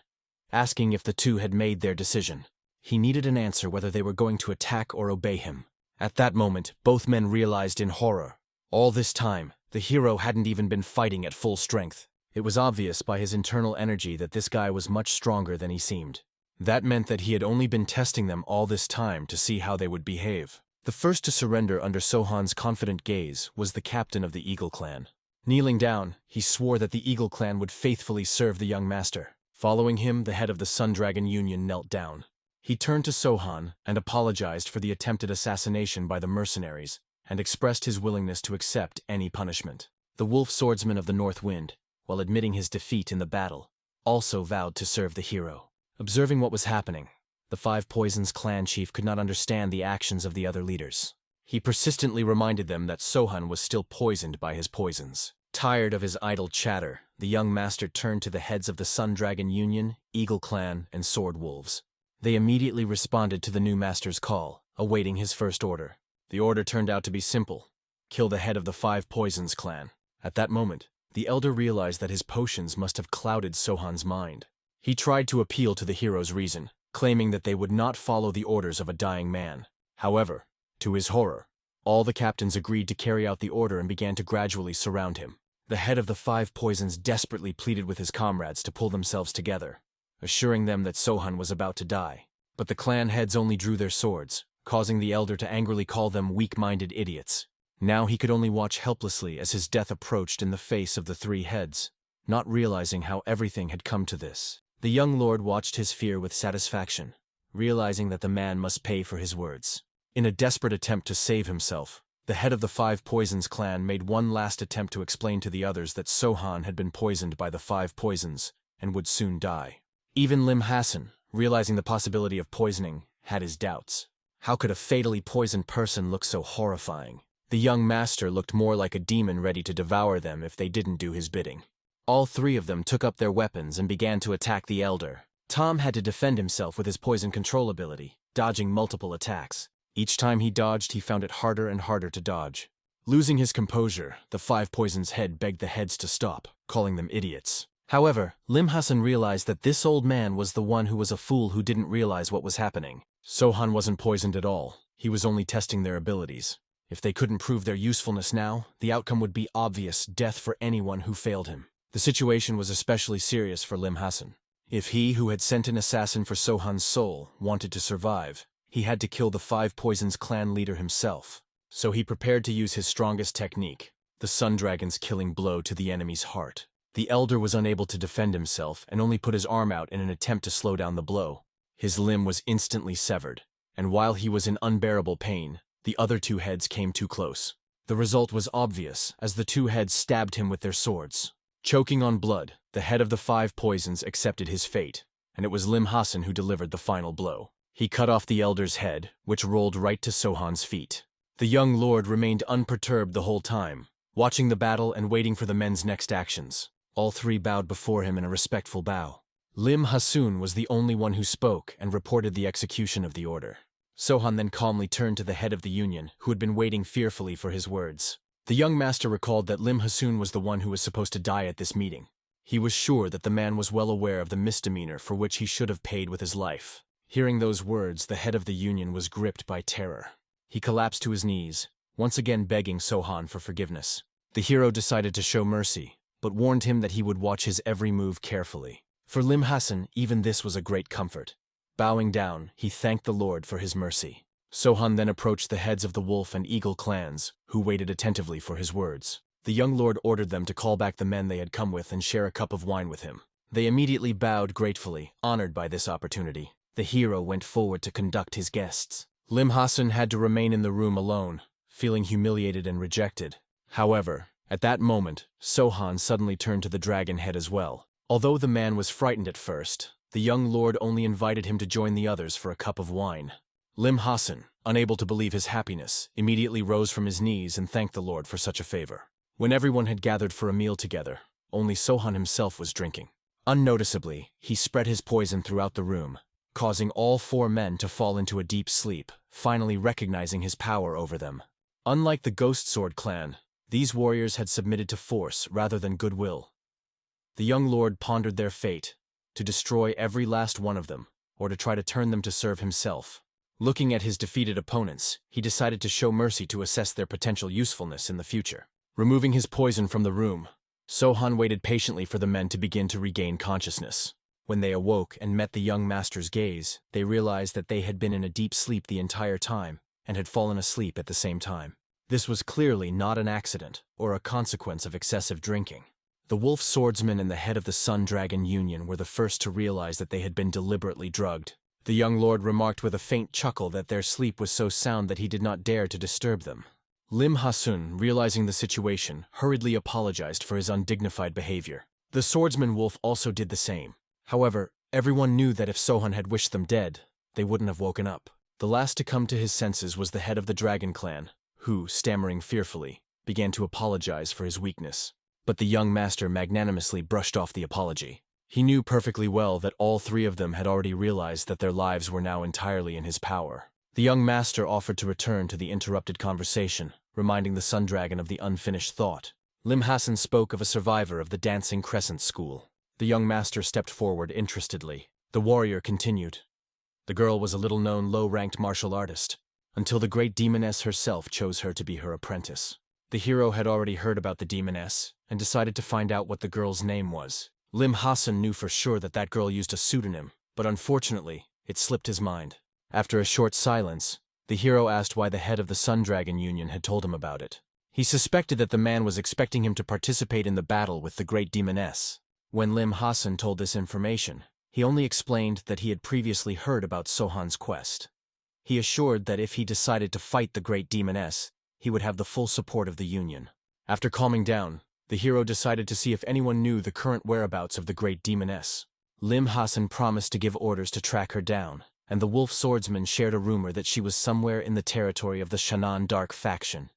asking if the two had made their decision. He needed an answer whether they were going to attack or obey him. At that moment, both men realized in horror. All this time, the hero hadn't even been fighting at full strength. It was obvious by his internal energy that this guy was much stronger than he seemed. That meant that he had only been testing them all this time to see how they would behave. The first to surrender under Sohan's confident gaze was the captain of the Eagle clan. Kneeling down, he swore that the Eagle clan would faithfully serve the young master. Following him, the head of the Sun Dragon Union knelt down. He turned to Sohan and apologized for the attempted assassination by the mercenaries and expressed his willingness to accept any punishment. The wolf swordsman of the North Wind, while admitting his defeat in the battle, also vowed to serve the hero. Observing what was happening, the Five Poisons clan chief could not understand the actions of the other leaders. He persistently reminded them that Sohan was still poisoned by his poisons. Tired of his idle chatter, the young master turned to the heads of the Sun Dragon Union, Eagle Clan, and Sword Wolves. They immediately responded to the new master's call, awaiting his first order. The order turned out to be simple: kill the head of the Five Poisons clan. At that moment, the elder realized that his potions must have clouded Sohan's mind. He tried to appeal to the hero's reason, claiming that they would not follow the orders of a dying man. However, to his horror, all the captains agreed to carry out the order and began to gradually surround him. The head of the Five Poisons desperately pleaded with his comrades to pull themselves together, assuring them that Sohan was about to die. But the clan heads only drew their swords, causing the elder to angrily call them weak-minded idiots. Now he could only watch helplessly as his death approached in the face of the three heads, not realizing how everything had come to this. The young lord watched his fear with satisfaction, realizing that the man must pay for his words. In a desperate attempt to save himself, the head of the Five Poisons clan made one last attempt to explain to the others that Sohan had been poisoned by the Five Poisons and would soon die. Even Lim Hassan, realizing the possibility of poisoning, had his doubts. How could a fatally poisoned person look so horrifying? The young master looked more like a demon ready to devour them if they didn't do his bidding. All three of them took up their weapons and began to attack the elder. Tom had to defend himself with his poison control ability, dodging multiple attacks. Each time he dodged, he found it harder and harder to dodge. Losing his composure, the Five Poisons' head begged the heads to stop, calling them idiots. However, Lim Hassan realized that this old man was the one who was a fool who didn't realize what was happening. Sohan wasn't poisoned at all. He was only testing their abilities. If they couldn't prove their usefulness now, the outcome would be obvious death for anyone who failed him. The situation was especially serious for Lim Hassan. If he, who had sent an assassin for Sohan's soul, wanted to survive, he had to kill the Five Poisons clan leader himself. So he prepared to use his strongest technique, the Sun Dragon's killing blow to the enemy's heart. The elder was unable to defend himself and only put his arm out in an attempt to slow down the blow. His limb was instantly severed, and while he was in unbearable pain, the other two heads came too close. The result was obvious as the two heads stabbed him with their swords. Choking on blood, the head of the Five Poisons accepted his fate, and it was Lim Hassan who delivered the final blow. He cut off the elder's head, which rolled right to Sohan's feet. The young lord remained unperturbed the whole time, watching the battle and waiting for the men's next actions. All three bowed before him in a respectful bow. Lim Hassan was the only one who spoke and reported the execution of the order. Sohan then calmly turned to the head of the union, who had been waiting fearfully for his words. The young master recalled that Lim Hassan was the one who was supposed to die at this meeting. He was sure that the man was well aware of the misdemeanor for which he should have paid with his life. Hearing those words, the head of the union was gripped by terror. He collapsed to his knees, once again begging Sohan for forgiveness. The hero decided to show mercy, but warned him that he would watch his every move carefully. For Lim Hassan, even this was a great comfort. Bowing down, he thanked the Lord for his mercy. Sohan then approached the heads of the Wolf and Eagle clans, who waited attentively for his words. The young lord ordered them to call back the men they had come with and share a cup of wine with him. They immediately bowed gratefully, honored by this opportunity. The hero went forward to conduct his guests. Lim Hassan had to remain in the room alone, feeling humiliated and rejected. However, at that moment, Sohan suddenly turned to the dragon head as well. Although the man was frightened at first, the young lord only invited him to join the others for a cup of wine. Lim Hassan, unable to believe his happiness, immediately rose from his knees and thanked the Lord for such a favor. When everyone had gathered for a meal together, only Sohan himself was drinking. Unnoticeably, he spread his poison throughout the room, causing all four men to fall into a deep sleep, finally recognizing his power over them. Unlike the Ghost Sword clan, these warriors had submitted to force rather than goodwill. The young lord pondered their fate, to destroy every last one of them, or to try to turn them to serve himself. Looking at his defeated opponents, he decided to show mercy to assess their potential usefulness in the future. Removing his poison from the room, Sohan waited patiently for the men to begin to regain consciousness. When they awoke and met the young master's gaze, they realized that they had been in a deep sleep the entire time and had fallen asleep at the same time. This was clearly not an accident or a consequence of excessive drinking. The wolf swordsman and the head of the Sun Dragon Union were the first to realize that they had been deliberately drugged. The young lord remarked with a faint chuckle that their sleep was so sound that he did not dare to disturb them. Lim Hassan, realizing the situation, hurriedly apologized for his undignified behavior. The swordsman wolf also did the same. However, everyone knew that if Sohan had wished them dead, they wouldn't have woken up. The last to come to his senses was the head of the dragon clan, who, stammering fearfully, began to apologize for his weakness. But the young master magnanimously brushed off the apology. He knew perfectly well that all three of them had already realized that their lives were now entirely in his power. The young master offered to return to the interrupted conversation, reminding the Sun Dragon of the unfinished thought. Lim Hassan spoke of a survivor of the Dancing Crescent School. The young master stepped forward interestedly. The warrior continued. The girl was a little-known, low-ranked martial artist, until the great demoness herself chose her to be her apprentice. The hero had already heard about the demoness and decided to find out what the girl's name was. Lim Hassan knew for sure that that girl used a pseudonym, but unfortunately, it slipped his mind. After a short silence, The hero asked why the head of the Sun Dragon Union had told him about it. He suspected that the man was expecting him to participate in the battle with the great demoness. When Lim Hassan told this information, he only explained that he had previously heard about Sohan's quest. He assured that if he decided to fight the great demoness, he would have the full support of the Union. After calming down, the hero decided to see if anyone knew the current whereabouts of the great demoness. Lim Hassan promised to give orders to track her down, and the wolf swordsman shared a rumor that she was somewhere in the territory of the Shannon Dark faction.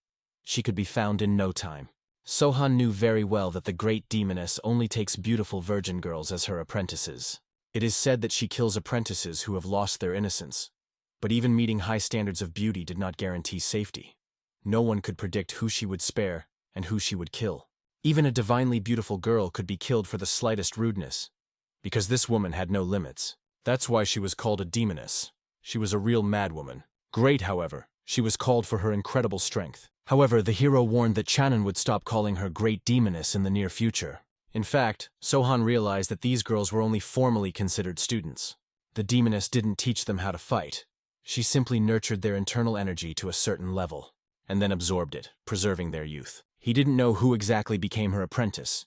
She could be found in no time. Sohan knew very well that the great demoness only takes beautiful virgin girls as her apprentices. It is said that she kills apprentices who have lost their innocence. But even meeting high standards of beauty did not guarantee safety. No one could predict who she would spare and who she would kill. Even a divinely beautiful girl could be killed for the slightest rudeness, because this woman had no limits. That's why she was called a demoness. She was a real madwoman. Great, however, she was called for her incredible strength. However, the hero warned that Channon would stop calling her great demoness in the near future. In fact, Sohan realized that these girls were only formally considered students. The demoness didn't teach them how to fight. She simply nurtured their internal energy to a certain level, and then absorbed it, preserving their youth. He didn't know who exactly became her apprentice,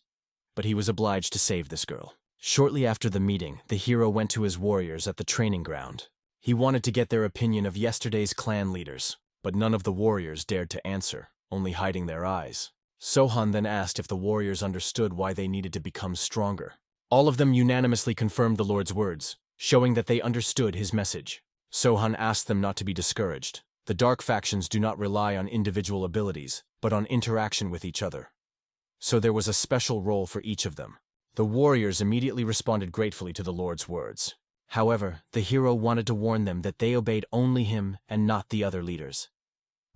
but he was obliged to save this girl. Shortly after the meeting, the hero went to his warriors at the training ground. He wanted to get their opinion of yesterday's clan leaders, but none of the warriors dared to answer, only hiding their eyes. Sohan then asked if the warriors understood why they needed to become stronger. All of them unanimously confirmed the Lord's words, showing that they understood his message. Sohan asked them not to be discouraged. The dark factions do not rely on individual abilities, but on interaction with each other. So there was a special role for each of them. The warriors immediately responded gratefully to the Lord's words. However, the hero wanted to warn them that they obeyed only him and not the other leaders.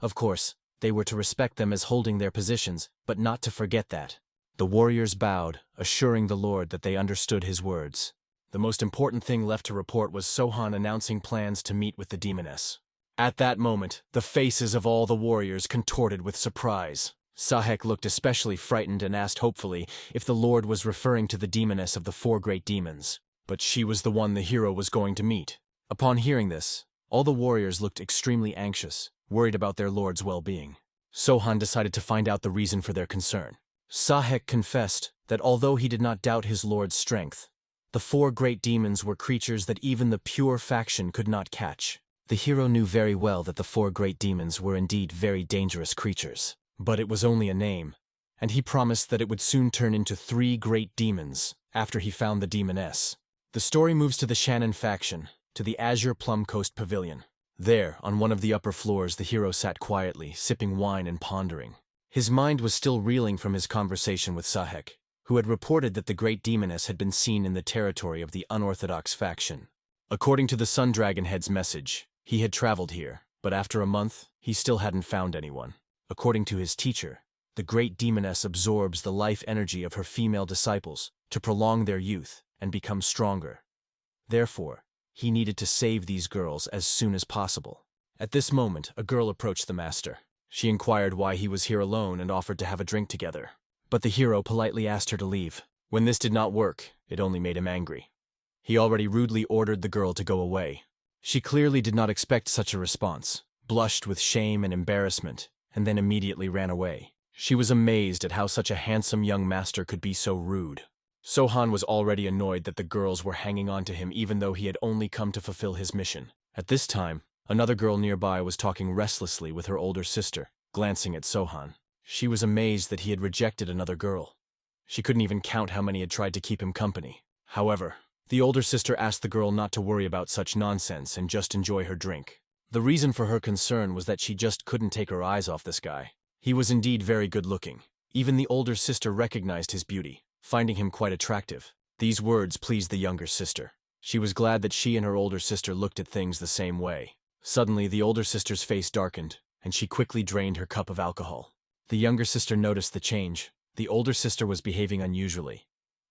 Of course, they were to respect them as holding their positions, but not to forget that. The warriors bowed, assuring the Lord that they understood his words. The most important thing left to report was Sohan announcing plans to meet with the demoness. At that moment, the faces of all the warriors contorted with surprise. Sahek looked especially frightened and asked hopefully if the Lord was referring to the demoness of the four great demons. But she was the one the hero was going to meet. Upon hearing this, all the warriors looked extremely anxious, worried about their Lord's well-being. Sohan decided to find out the reason for their concern. Sahek confessed that although he did not doubt his Lord's strength, the four great demons were creatures that even the pure faction could not catch. The hero knew very well that the four great demons were indeed very dangerous creatures. But it was only a name, and he promised that it would soon turn into 3 great demons after he found the demoness. The story moves to the Shannon faction, to the Azure Plum Coast Pavilion. There, on one of the upper floors, the hero sat quietly, sipping wine and pondering. His mind was still reeling from his conversation with Sahek, who had reported that the great demoness had been seen in the territory of the unorthodox faction. According to the Sun Dragon Head's message, he had traveled here, but after a month, he still hadn't found anyone. According to his teacher, the great demoness absorbs the life energy of her female disciples to prolong their youth and become stronger. Therefore, he needed to save these girls as soon as possible. At this moment, a girl approached the master. She inquired why he was here alone and offered to have a drink together. But the hero politely asked her to leave. When this did not work, it only made him angry. He already rudely ordered the girl to go away. She clearly did not expect such a response, blushed with shame and embarrassment, and then immediately ran away. She was amazed at how such a handsome young master could be so rude. Sohan was already annoyed that the girls were hanging on to him even though he had only come to fulfill his mission. At this time, another girl nearby was talking restlessly with her older sister, glancing at Sohan. She was amazed that he had rejected another girl. She couldn't even count how many had tried to keep him company. However, the older sister asked the girl not to worry about such nonsense and just enjoy her drink. The reason for her concern was that she just couldn't take her eyes off this guy. He was indeed very good-looking. Even the older sister recognized his beauty, finding him quite attractive. These words pleased the younger sister. She was glad that she and her older sister looked at things the same way. Suddenly, the older sister's face darkened, and she quickly drained her cup of alcohol. The younger sister noticed the change. The older sister was behaving unusually.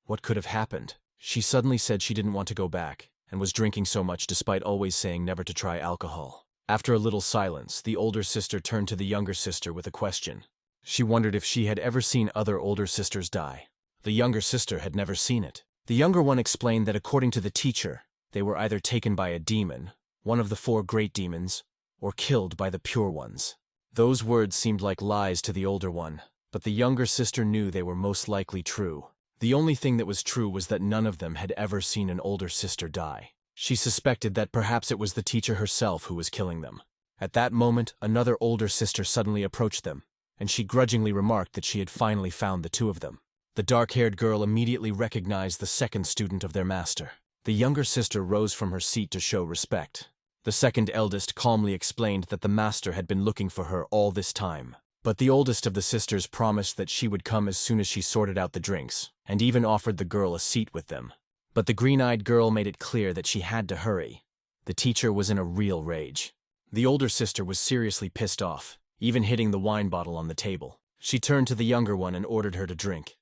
What could have happened? She suddenly said she didn't want to go back, and was drinking so much despite always saying never to try alcohol. After a little silence, the older sister turned to the younger sister with a question. She wondered if she had ever seen other older sisters die. The younger sister had never seen it. The younger one explained that according to the teacher, they were either taken by a demon, one of the 4 great demons, or killed by the pure ones. Those words seemed like lies to the older one, but the younger sister knew they were most likely true. The only thing that was true was that none of them had ever seen an older sister die. She suspected that perhaps it was the teacher herself who was killing them. At that moment, another older sister suddenly approached them, and she grudgingly remarked that she had finally found the two of them. The dark-haired girl immediately recognized the second student of their master. The younger sister rose from her seat to show respect. The second eldest calmly explained that the master had been looking for her all this time. But the oldest of the sisters promised that she would come as soon as she sorted out the drinks, and even offered the girl a seat with them. But the green-eyed girl made it clear that she had to hurry. The teacher was in a real rage. The older sister was seriously pissed off, even hitting the wine bottle on the table. She turned to the younger one and ordered her to drink,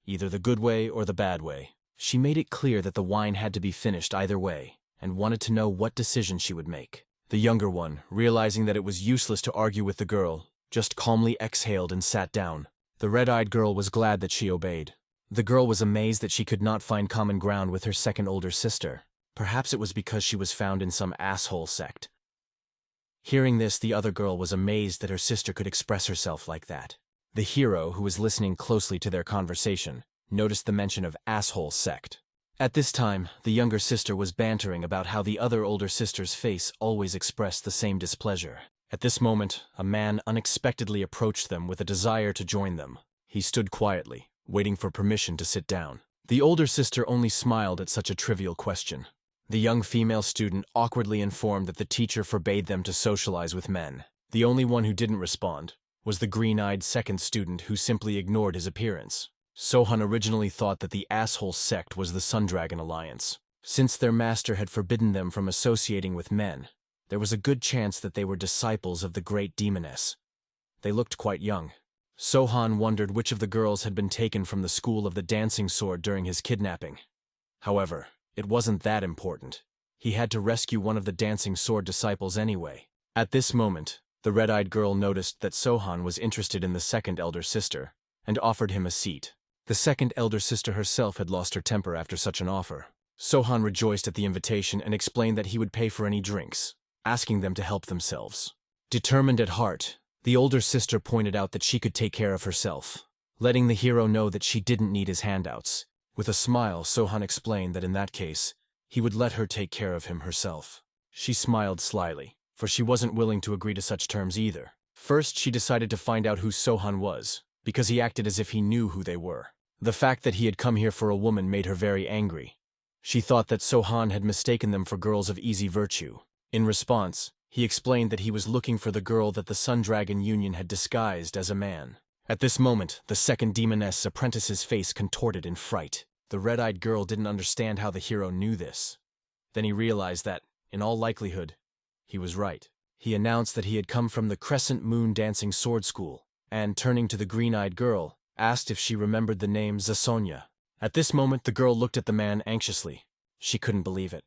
either the good way or the bad way. She made it clear that the wine had to be finished either way, and wanted to know what decision she would make. The younger one, realizing that it was useless to argue with the girl, just calmly exhaled and sat down. The red-eyed girl was glad that she obeyed. The girl was amazed that she could not find common ground with her second older sister. Perhaps it was because she was found in some asshole sect. Hearing this, the other girl was amazed that her sister could express herself like that. The hero, who was listening closely to their conversation, noticed the mention of asshole sect. At this time, the younger sister was bantering about how the other older sister's face always expressed the same displeasure. At this moment, a man unexpectedly approached them with a desire to join them. He stood quietly, waiting for permission to sit down. The older sister only smiled at such a trivial question. The young female student awkwardly informed that the teacher forbade them to socialize with men. The only one who didn't respond was the green-eyed second student, who simply ignored his appearance. Sohan originally thought that the asshole sect was the Sundragon Alliance. Since their master had forbidden them from associating with men, there was a good chance that they were disciples of the great demoness. They looked quite young. Sohan wondered which of the girls had been taken from the school of the dancing sword during his kidnapping. However, it wasn't that important. He had to rescue one of the dancing sword disciples anyway. At this moment, the red-eyed girl noticed that Sohan was interested in the second elder sister, and offered him a seat. The second elder sister herself had lost her temper after such an offer. Sohan rejoiced at the invitation and explained that he would pay for any drinks, asking them to help themselves. Determined at heart, the older sister pointed out that she could take care of herself, letting the hero know that she didn't need his handouts. With a smile, Sohan explained that in that case, he would let her take care of him herself. She smiled slyly, for she wasn't willing to agree to such terms either. First, she decided to find out who Sohan was, because he acted as if he knew who they were. The fact that he had come here for a woman made her very angry. She thought that Sohan had mistaken them for girls of easy virtue. In response, he explained that he was looking for the girl that the Sundragon Union had disguised as a man. At this moment, the second demoness apprentice's face contorted in fright. The red-eyed girl didn't understand how the hero knew this. Then he realized that, in all likelihood, he was right. He announced that he had come from the Crescent Moon Dancing Sword School, and, turning to the green-eyed girl, asked if she remembered the name Zasonia. At this moment, the girl looked at the man anxiously. She couldn't believe it.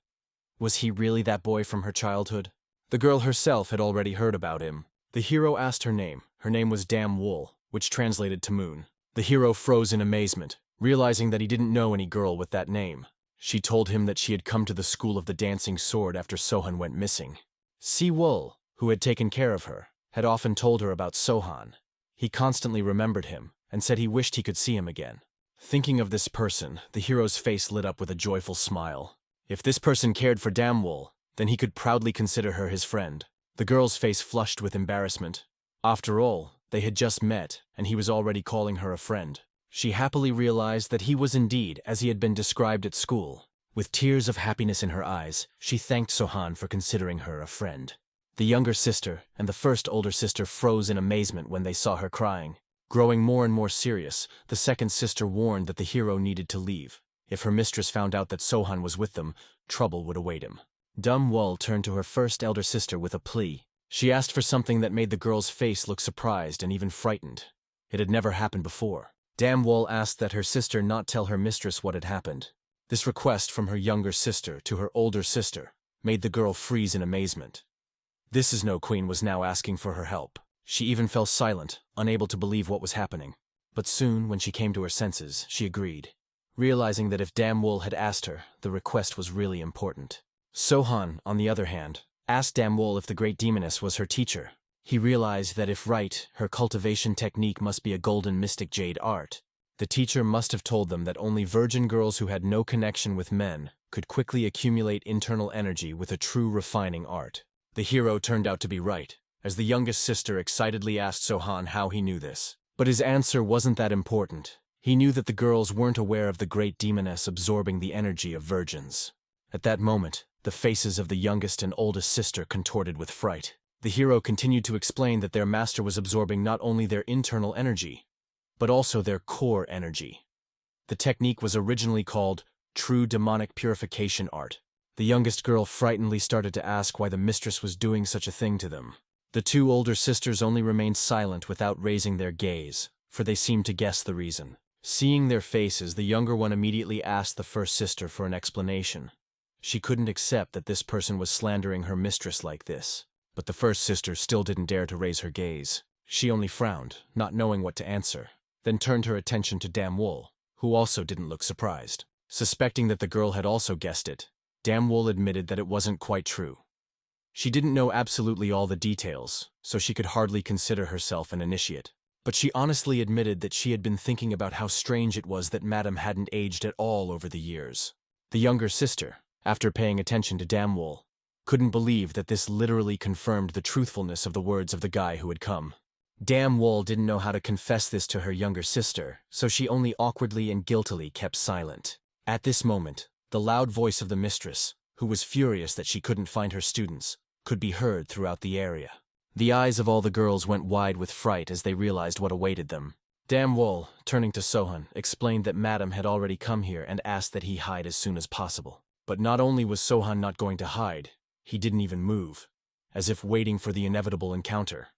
Was he really that boy from her childhood? The girl herself had already heard about him. The hero asked her name. Her name was Dam Wool, which translated to moon. The hero froze in amazement, realizing that he didn't know any girl with that name. She told him that she had come to the school of the dancing sword after Sohan went missing. Si Wool, who had taken care of her, had often told her about Sohan. He constantly remembered him, and said he wished he could see him again. Thinking of this person, the hero's face lit up with a joyful smile. If this person cared for Damwool, then he could proudly consider her his friend. The girl's face flushed with embarrassment. After all, they had just met, and he was already calling her a friend. She happily realized that he was indeed as he had been described at school. With tears of happiness in her eyes, she thanked Sohan for considering her a friend. The younger sister and the first older sister froze in amazement when they saw her crying. Growing more and more serious, the second sister warned that the hero needed to leave. If her mistress found out that Sohan was with them, trouble would await him. Dum Wul turned to her first elder sister with a plea. She asked for something that made the girl's face look surprised and even frightened. It had never happened before. Dam Wul asked that her sister not tell her mistress what had happened. This request from her younger sister to her older sister made the girl freeze in amazement. This is no queen was now asking for her help. She even fell silent, unable to believe what was happening. But soon, when she came to her senses, she agreed, realizing that if Dam Wul had asked her, the request was really important. Sohan, on the other hand, asked Damwol if the great demoness was her teacher. He realized that if right, her cultivation technique must be a golden mystic jade art. The teacher must have told them that only virgin girls who had no connection with men could quickly accumulate internal energy with a true refining art. The hero turned out to be right, as the youngest sister excitedly asked Sohan how he knew this. But his answer wasn't that important. He knew that the girls weren't aware of the great demoness absorbing the energy of virgins. At that moment, the faces of the youngest and oldest sister contorted with fright. The hero continued to explain that their master was absorbing not only their internal energy, but also their core energy. The technique was originally called True Demonic Purification Art. The youngest girl frightenedly started to ask why the mistress was doing such a thing to them. The two older sisters only remained silent without raising their gaze, for they seemed to guess the reason. Seeing their faces, the younger one immediately asked the first sister for an explanation. She couldn't accept that this person was slandering her mistress like this. But the first sister still didn't dare to raise her gaze. She only frowned, not knowing what to answer, then turned her attention to Damwol, who also didn't look surprised. Suspecting that the girl had also guessed it, Damwol admitted that it wasn't quite true. She didn't know absolutely all the details, so she could hardly consider herself an initiate. But she honestly admitted that she had been thinking about how strange it was that Madam hadn't aged at all over the years. The younger sister, after paying attention to Damwol, couldn't believe that this literally confirmed the truthfulness of the words of the guy who had come. Damwol didn't know how to confess this to her younger sister, so she only awkwardly and guiltily kept silent. At this moment, the loud voice of the mistress, who was furious that she couldn't find her students, could be heard throughout the area. The eyes of all the girls went wide with fright as they realized what awaited them. Damwol, turning to Sohan, explained that Madam had already come here and asked that he hide as soon as possible. But not only was Sohan not going to hide, he didn't even move, as if waiting for the inevitable encounter.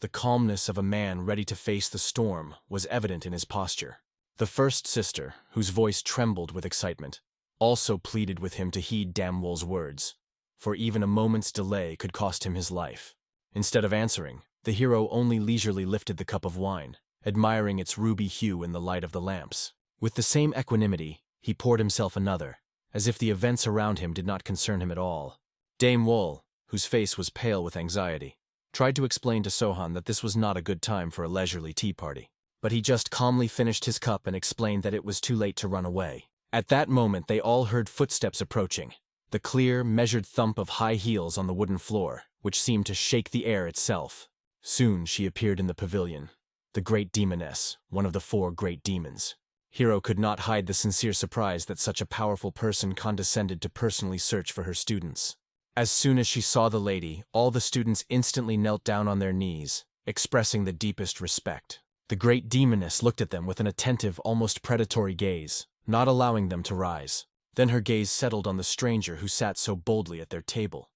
The calmness of a man ready to face the storm was evident in his posture. The first sister, whose voice trembled with excitement, also pleaded with him to heed Damwol's words, for even a moment's delay could cost him his life. Instead of answering, the hero only leisurely lifted the cup of wine, admiring its ruby hue in the light of the lamps. With the same equanimity, he poured himself another, as if the events around him did not concern him at all. Damwol, whose face was pale with anxiety, tried to explain to Sohan that this was not a good time for a leisurely tea party. But he just calmly finished his cup and explained that it was too late to run away. At that moment they all heard footsteps approaching, the clear, measured thump of high heels on the wooden floor, which seemed to shake the air itself. Soon she appeared in the pavilion, the great demoness, one of the 4 great demons. Hero could not hide the sincere surprise that such a powerful person condescended to personally search for her students. As soon as she saw the lady, all the students instantly knelt down on their knees, expressing the deepest respect. The great demoness looked at them with an attentive, almost predatory gaze, not allowing them to rise. Then her gaze settled on the stranger who sat so boldly at their table.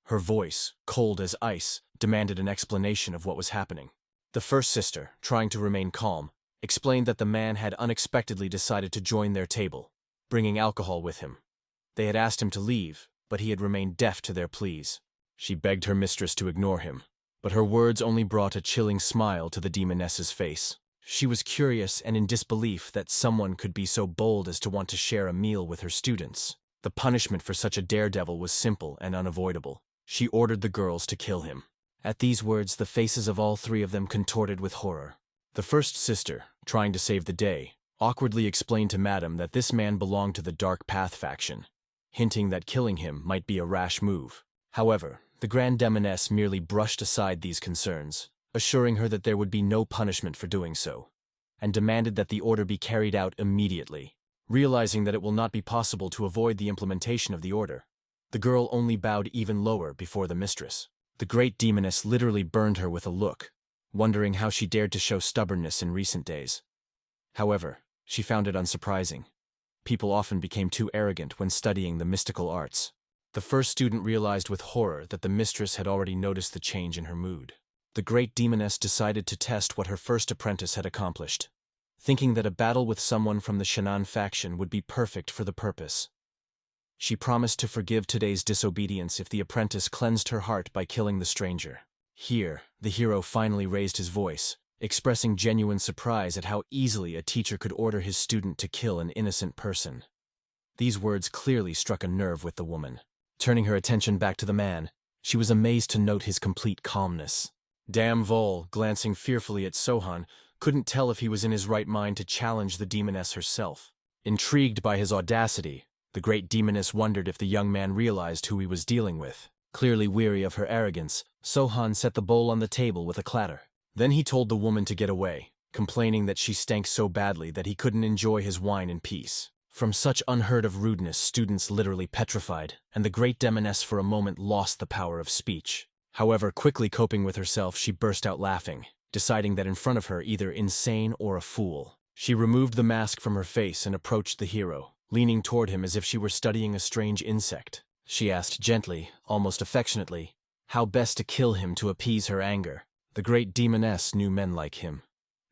Her voice, cold as ice, demanded an explanation of what was happening. The first sister, trying to remain calm, explained that the man had unexpectedly decided to join their table, bringing alcohol with him. They had asked him to leave, but he had remained deaf to their pleas. She begged her mistress to ignore him, but her words only brought a chilling smile to the demoness's face. She was curious and in disbelief that someone could be so bold as to want to share a meal with her students. The punishment for such a daredevil was simple and unavoidable. She ordered the girls to kill him. At these words, the faces of all 3 of them contorted with horror. The first sister, trying to save the day, awkwardly explained to Madam that this man belonged to the Dark Path faction, hinting that killing him might be a rash move. However, the Grand Demoness merely brushed aside these concerns, assuring her that there would be no punishment for doing so, and demanded that the order be carried out immediately. Realizing that it will not be possible to avoid the implementation of the order, the girl only bowed even lower before the mistress. The great demoness literally burned her with a look, wondering how she dared to show stubbornness in recent days. However, she found it unsurprising. People often became too arrogant when studying the mystical arts. The first student realized with horror that the mistress had already noticed the change in her mood. The great demoness decided to test what her first apprentice had accomplished, thinking that a battle with someone from the Shan'an faction would be perfect for the purpose. She promised to forgive today's disobedience if the apprentice cleansed her heart by killing the stranger. Here, the hero finally raised his voice, expressing genuine surprise at how easily a teacher could order his student to kill an innocent person. These words clearly struck a nerve with the woman. Turning her attention back to the man, She was amazed to note his complete calmness. Damn Vol, glancing fearfully at Sohan, couldn't tell if he was in his right mind to challenge the demoness herself. Intrigued by his audacity, the great demoness wondered if the young man realized who he was dealing with. Clearly weary of her arrogance, Sohan set the bowl on the table with a clatter. Then he told the woman to get away, complaining that she stank so badly that he couldn't enjoy his wine in peace. From such unheard-of rudeness, students literally petrified, and the great demoness for a moment lost the power of speech. However, quickly coping with herself, she burst out laughing, deciding that in front of her either insane or a fool. She removed the mask from her face and approached the hero, leaning toward him as if she were studying a strange insect. She asked gently, almost affectionately, how best to kill him to appease her anger. The great demoness knew men like him.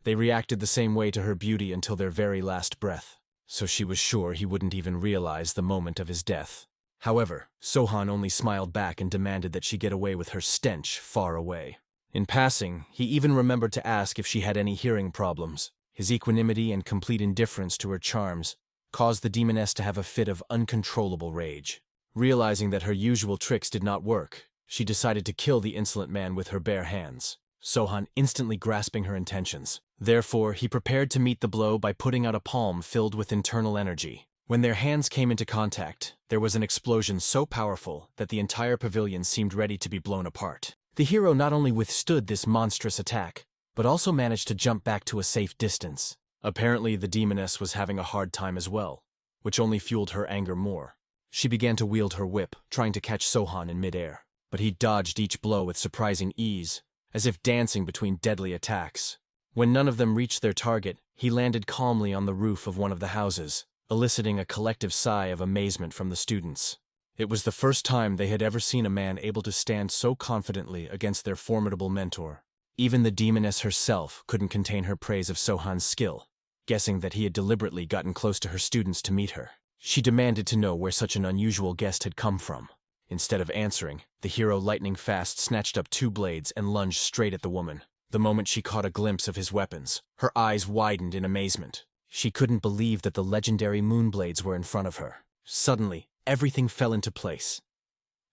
They reacted the same way to her beauty until their very last breath, so she was sure he wouldn't even realize the moment of his death. However, Sohan only smiled back and demanded that she get away with her stench far away. In passing, he even remembered to ask if she had any hearing problems. His equanimity and complete indifference to her charms caused the demoness to have a fit of uncontrollable rage. Realizing that her usual tricks did not work, she decided to kill the insolent man with her bare hands, Sohan instantly grasping her intentions. Therefore, he prepared to meet the blow by putting out a palm filled with internal energy. When their hands came into contact, there was an explosion so powerful that the entire pavilion seemed ready to be blown apart. The hero not only withstood this monstrous attack, but also managed to jump back to a safe distance. Apparently, the demoness was having a hard time as well, which only fueled her anger more. She began to wield her whip, trying to catch Sohan in midair, but he dodged each blow with surprising ease, as if dancing between deadly attacks. When none of them reached their target, he landed calmly on the roof of one of the houses, eliciting a collective sigh of amazement from the students. It was the first time they had ever seen a man able to stand so confidently against their formidable mentor. Even the demoness herself couldn't contain her praise of Sohan's skill, guessing that he had deliberately gotten close to her students to meet her. She demanded to know where such an unusual guest had come from. Instead of answering, the hero lightning fast snatched up 2 blades and lunged straight at the woman. The moment she caught a glimpse of his weapons, her eyes widened in amazement. She couldn't believe that the legendary moonblades were in front of her. Suddenly, everything fell into place.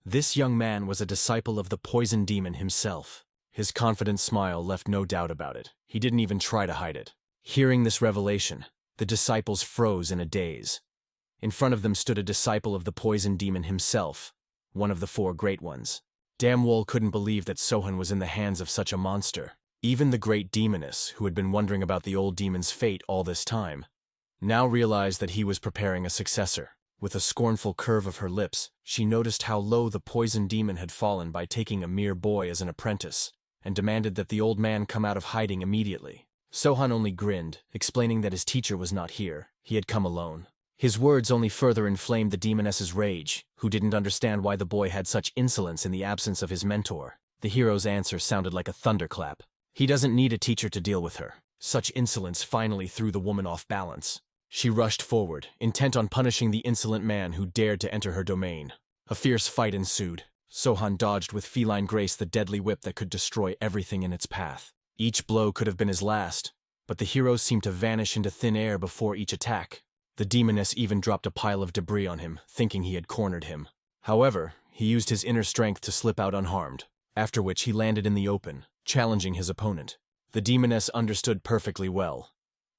This young man was a disciple of the poison demon himself. His confident smile left no doubt about it. He didn't even try to hide it. Hearing this revelation, the disciples froze in a daze. In front of them stood a disciple of the poison demon himself, one of the 4 great ones. Damwol couldn't believe that Sohan was in the hands of such a monster. Even the great demoness, who had been wondering about the old demon's fate all this time, now realized that he was preparing a successor. With a scornful curve of her lips, she noticed how low the poison demon had fallen by taking a mere boy as an apprentice, and demanded that the old man come out of hiding immediately. Sohan only grinned, explaining that his teacher was not here. He had come alone. His words only further inflamed the demoness's rage, who didn't understand why the boy had such insolence in the absence of his mentor. The hero's answer sounded like a thunderclap. He doesn't need a teacher to deal with her. Such insolence finally threw the woman off balance. She rushed forward, intent on punishing the insolent man who dared to enter her domain. A fierce fight ensued. Sohan dodged with feline grace the deadly whip that could destroy everything in its path. Each blow could have been his last, but the hero seemed to vanish into thin air before each attack. The demoness even dropped a pile of debris on him, thinking he had cornered him. However, he used his inner strength to slip out unharmed, after which he landed in the open, challenging his opponent. The demoness understood perfectly well.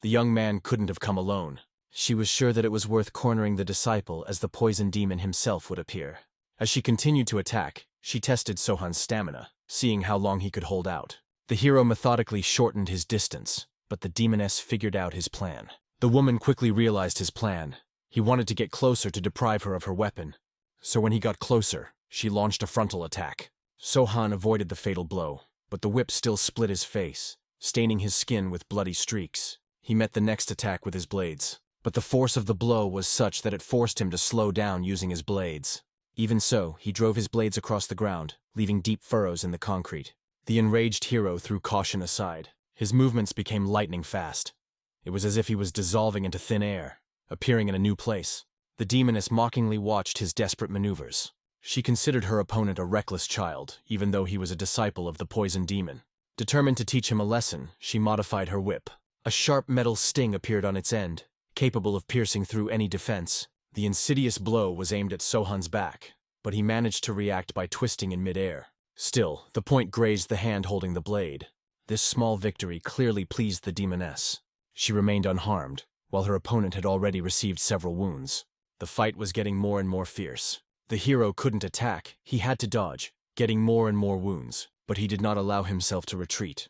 The young man couldn't have come alone. She was sure that it was worth cornering the disciple, as the poison demon himself would appear. As she continued to attack, she tested Sohan's stamina, seeing how long he could hold out. The hero methodically shortened his distance, but the demoness figured out his plan. The woman quickly realized his plan. He wanted to get closer to deprive her of her weapon. So when he got closer, she launched a frontal attack. Sohan avoided the fatal blow, but the whip still split his face, staining his skin with bloody streaks. He met the next attack with his blades, but the force of the blow was such that it forced him to slow down using his blades. Even so, he drove his blades across the ground, leaving deep furrows in the concrete. The enraged hero threw caution aside. His movements became lightning fast. It was as if he was dissolving into thin air, appearing in a new place. The demoness mockingly watched his desperate maneuvers. She considered her opponent a reckless child, even though he was a disciple of the poison demon. Determined to teach him a lesson, she modified her whip. A sharp metal sting appeared on its end, capable of piercing through any defense. The insidious blow was aimed at Sohan's back, but he managed to react by twisting in midair. Still, the point grazed the hand holding the blade. This small victory clearly pleased the demoness. She remained unharmed, while her opponent had already received several wounds. The fight was getting more and more fierce. The hero couldn't attack, he had to dodge, getting more and more wounds, but he did not allow himself to retreat.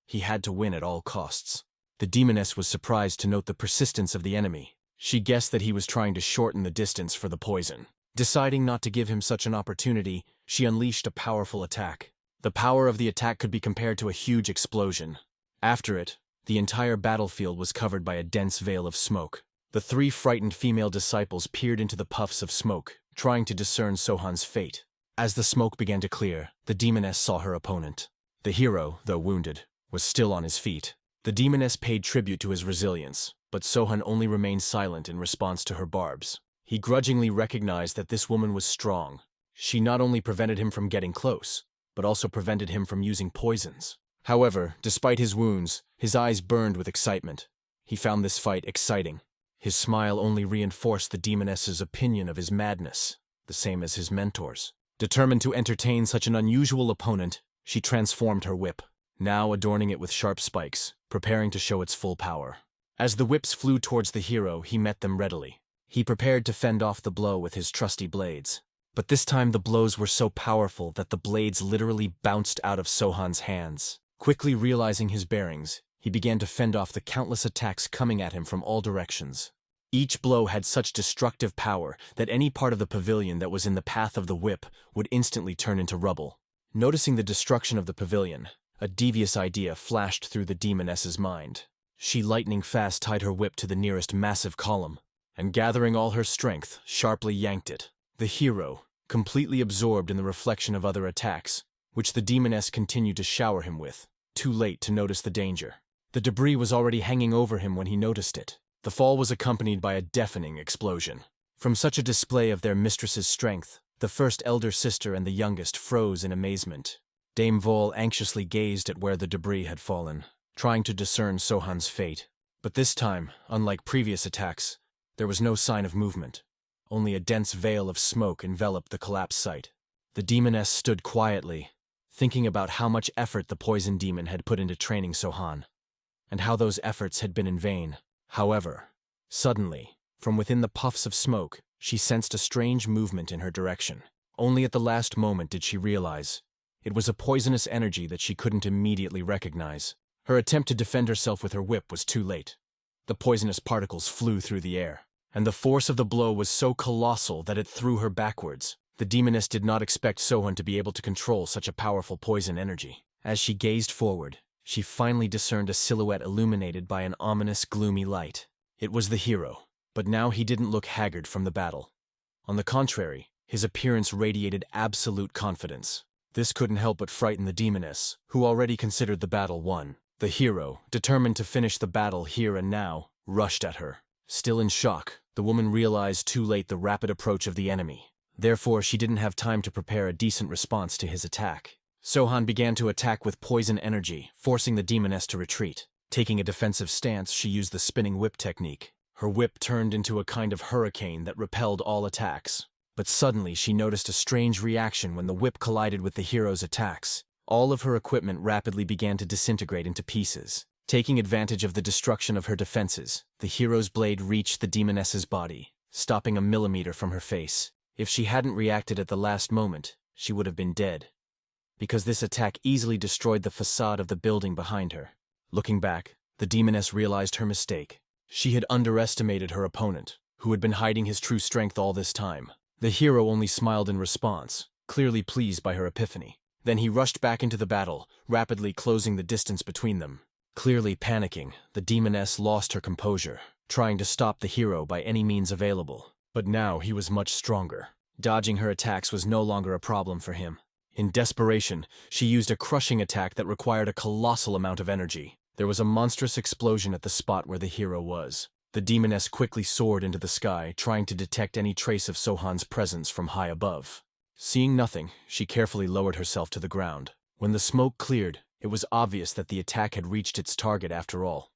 He had to win at all costs. The demoness was surprised to note the persistence of the enemy. She guessed that he was trying to shorten the distance for the poison. Deciding not to give him such an opportunity, she unleashed a powerful attack. The power of the attack could be compared to a huge explosion. After it, the entire battlefield was covered by a dense veil of smoke. The three frightened female disciples peered into the puffs of smoke, trying to discern Sohan's fate. As the smoke began to clear, the demoness saw her opponent. The hero, though wounded, was still on his feet. The demoness paid tribute to his resilience, but Sohan only remained silent in response to her barbs. He grudgingly recognized that this woman was strong. She not only prevented him from getting close, but also prevented him from using poisons. However, despite his wounds, his eyes burned with excitement. He found this fight exciting. His smile only reinforced the demoness's opinion of his madness, the same as his mentor's. Determined to entertain such an unusual opponent, she transformed her whip, now adorning it with sharp spikes, preparing to show its full power. As the whips flew towards the hero, he met them readily. He prepared to fend off the blow with his trusty blades. But this time the blows were so powerful that the blades literally bounced out of Sohan's hands. Quickly realizing his bearings, he began to fend off the countless attacks coming at him from all directions. Each blow had such destructive power that any part of the pavilion that was in the path of the whip would instantly turn into rubble. Noticing the destruction of the pavilion, a devious idea flashed through the demoness's mind. She lightning fast tied her whip to the nearest massive column, and gathering all her strength, sharply yanked it. The hero, completely absorbed in the reflection of other attacks, which the demoness continued to shower him with, too late to notice the danger. The debris was already hanging over him when he noticed it. The fall was accompanied by a deafening explosion. From such a display of their mistress's strength, the first elder sister and the youngest froze in amazement. Dame Vol anxiously gazed at where the debris had fallen, trying to discern Sohan's fate. But this time, unlike previous attacks, there was no sign of movement. Only a dense veil of smoke enveloped the collapsed site. The demoness stood quietly, thinking about how much effort the poison demon had put into training Sohan, and how those efforts had been in vain. However, suddenly, from within the puffs of smoke, she sensed a strange movement in her direction. Only at the last moment did she realize it was a poisonous energy that she couldn't immediately recognize. Her attempt to defend herself with her whip was too late. The poisonous particles flew through the air, and the force of the blow was so colossal that it threw her backwards. The demoness did not expect Sohan to be able to control such a powerful poison energy. As she gazed forward, she finally discerned a silhouette illuminated by an ominous, gloomy light. It was the hero, but now he didn't look haggard from the battle. On the contrary, his appearance radiated absolute confidence. This couldn't help but frighten the demoness, who already considered the battle won. The hero, determined to finish the battle here and now, rushed at her. Still in shock, the woman realized too late the rapid approach of the enemy. Therefore, she didn't have time to prepare a decent response to his attack. Sohan began to attack with poison energy, forcing the demoness to retreat. Taking a defensive stance, she used the spinning whip technique. Her whip turned into a kind of hurricane that repelled all attacks. But suddenly she noticed a strange reaction when the whip collided with the hero's attacks. All of her equipment rapidly began to disintegrate into pieces. Taking advantage of the destruction of her defenses, the hero's blade reached the demoness's body, stopping a millimeter from her face. If she hadn't reacted at the last moment, she would have been dead, because this attack easily destroyed the facade of the building behind her. Looking back, the demoness realized her mistake. She had underestimated her opponent, who had been hiding his true strength all this time. The hero only smiled in response, clearly pleased by her epiphany. Then he rushed back into the battle, rapidly closing the distance between them. Clearly panicking, the demoness lost her composure, trying to stop the hero by any means available. But now he was much stronger. Dodging her attacks was no longer a problem for him. In desperation, she used a crushing attack that required a colossal amount of energy. There was a monstrous explosion at the spot where the hero was. The demoness quickly soared into the sky, trying to detect any trace of Sohan's presence from high above. Seeing nothing, she carefully lowered herself to the ground. When the smoke cleared, it was obvious that the attack had reached its target after all.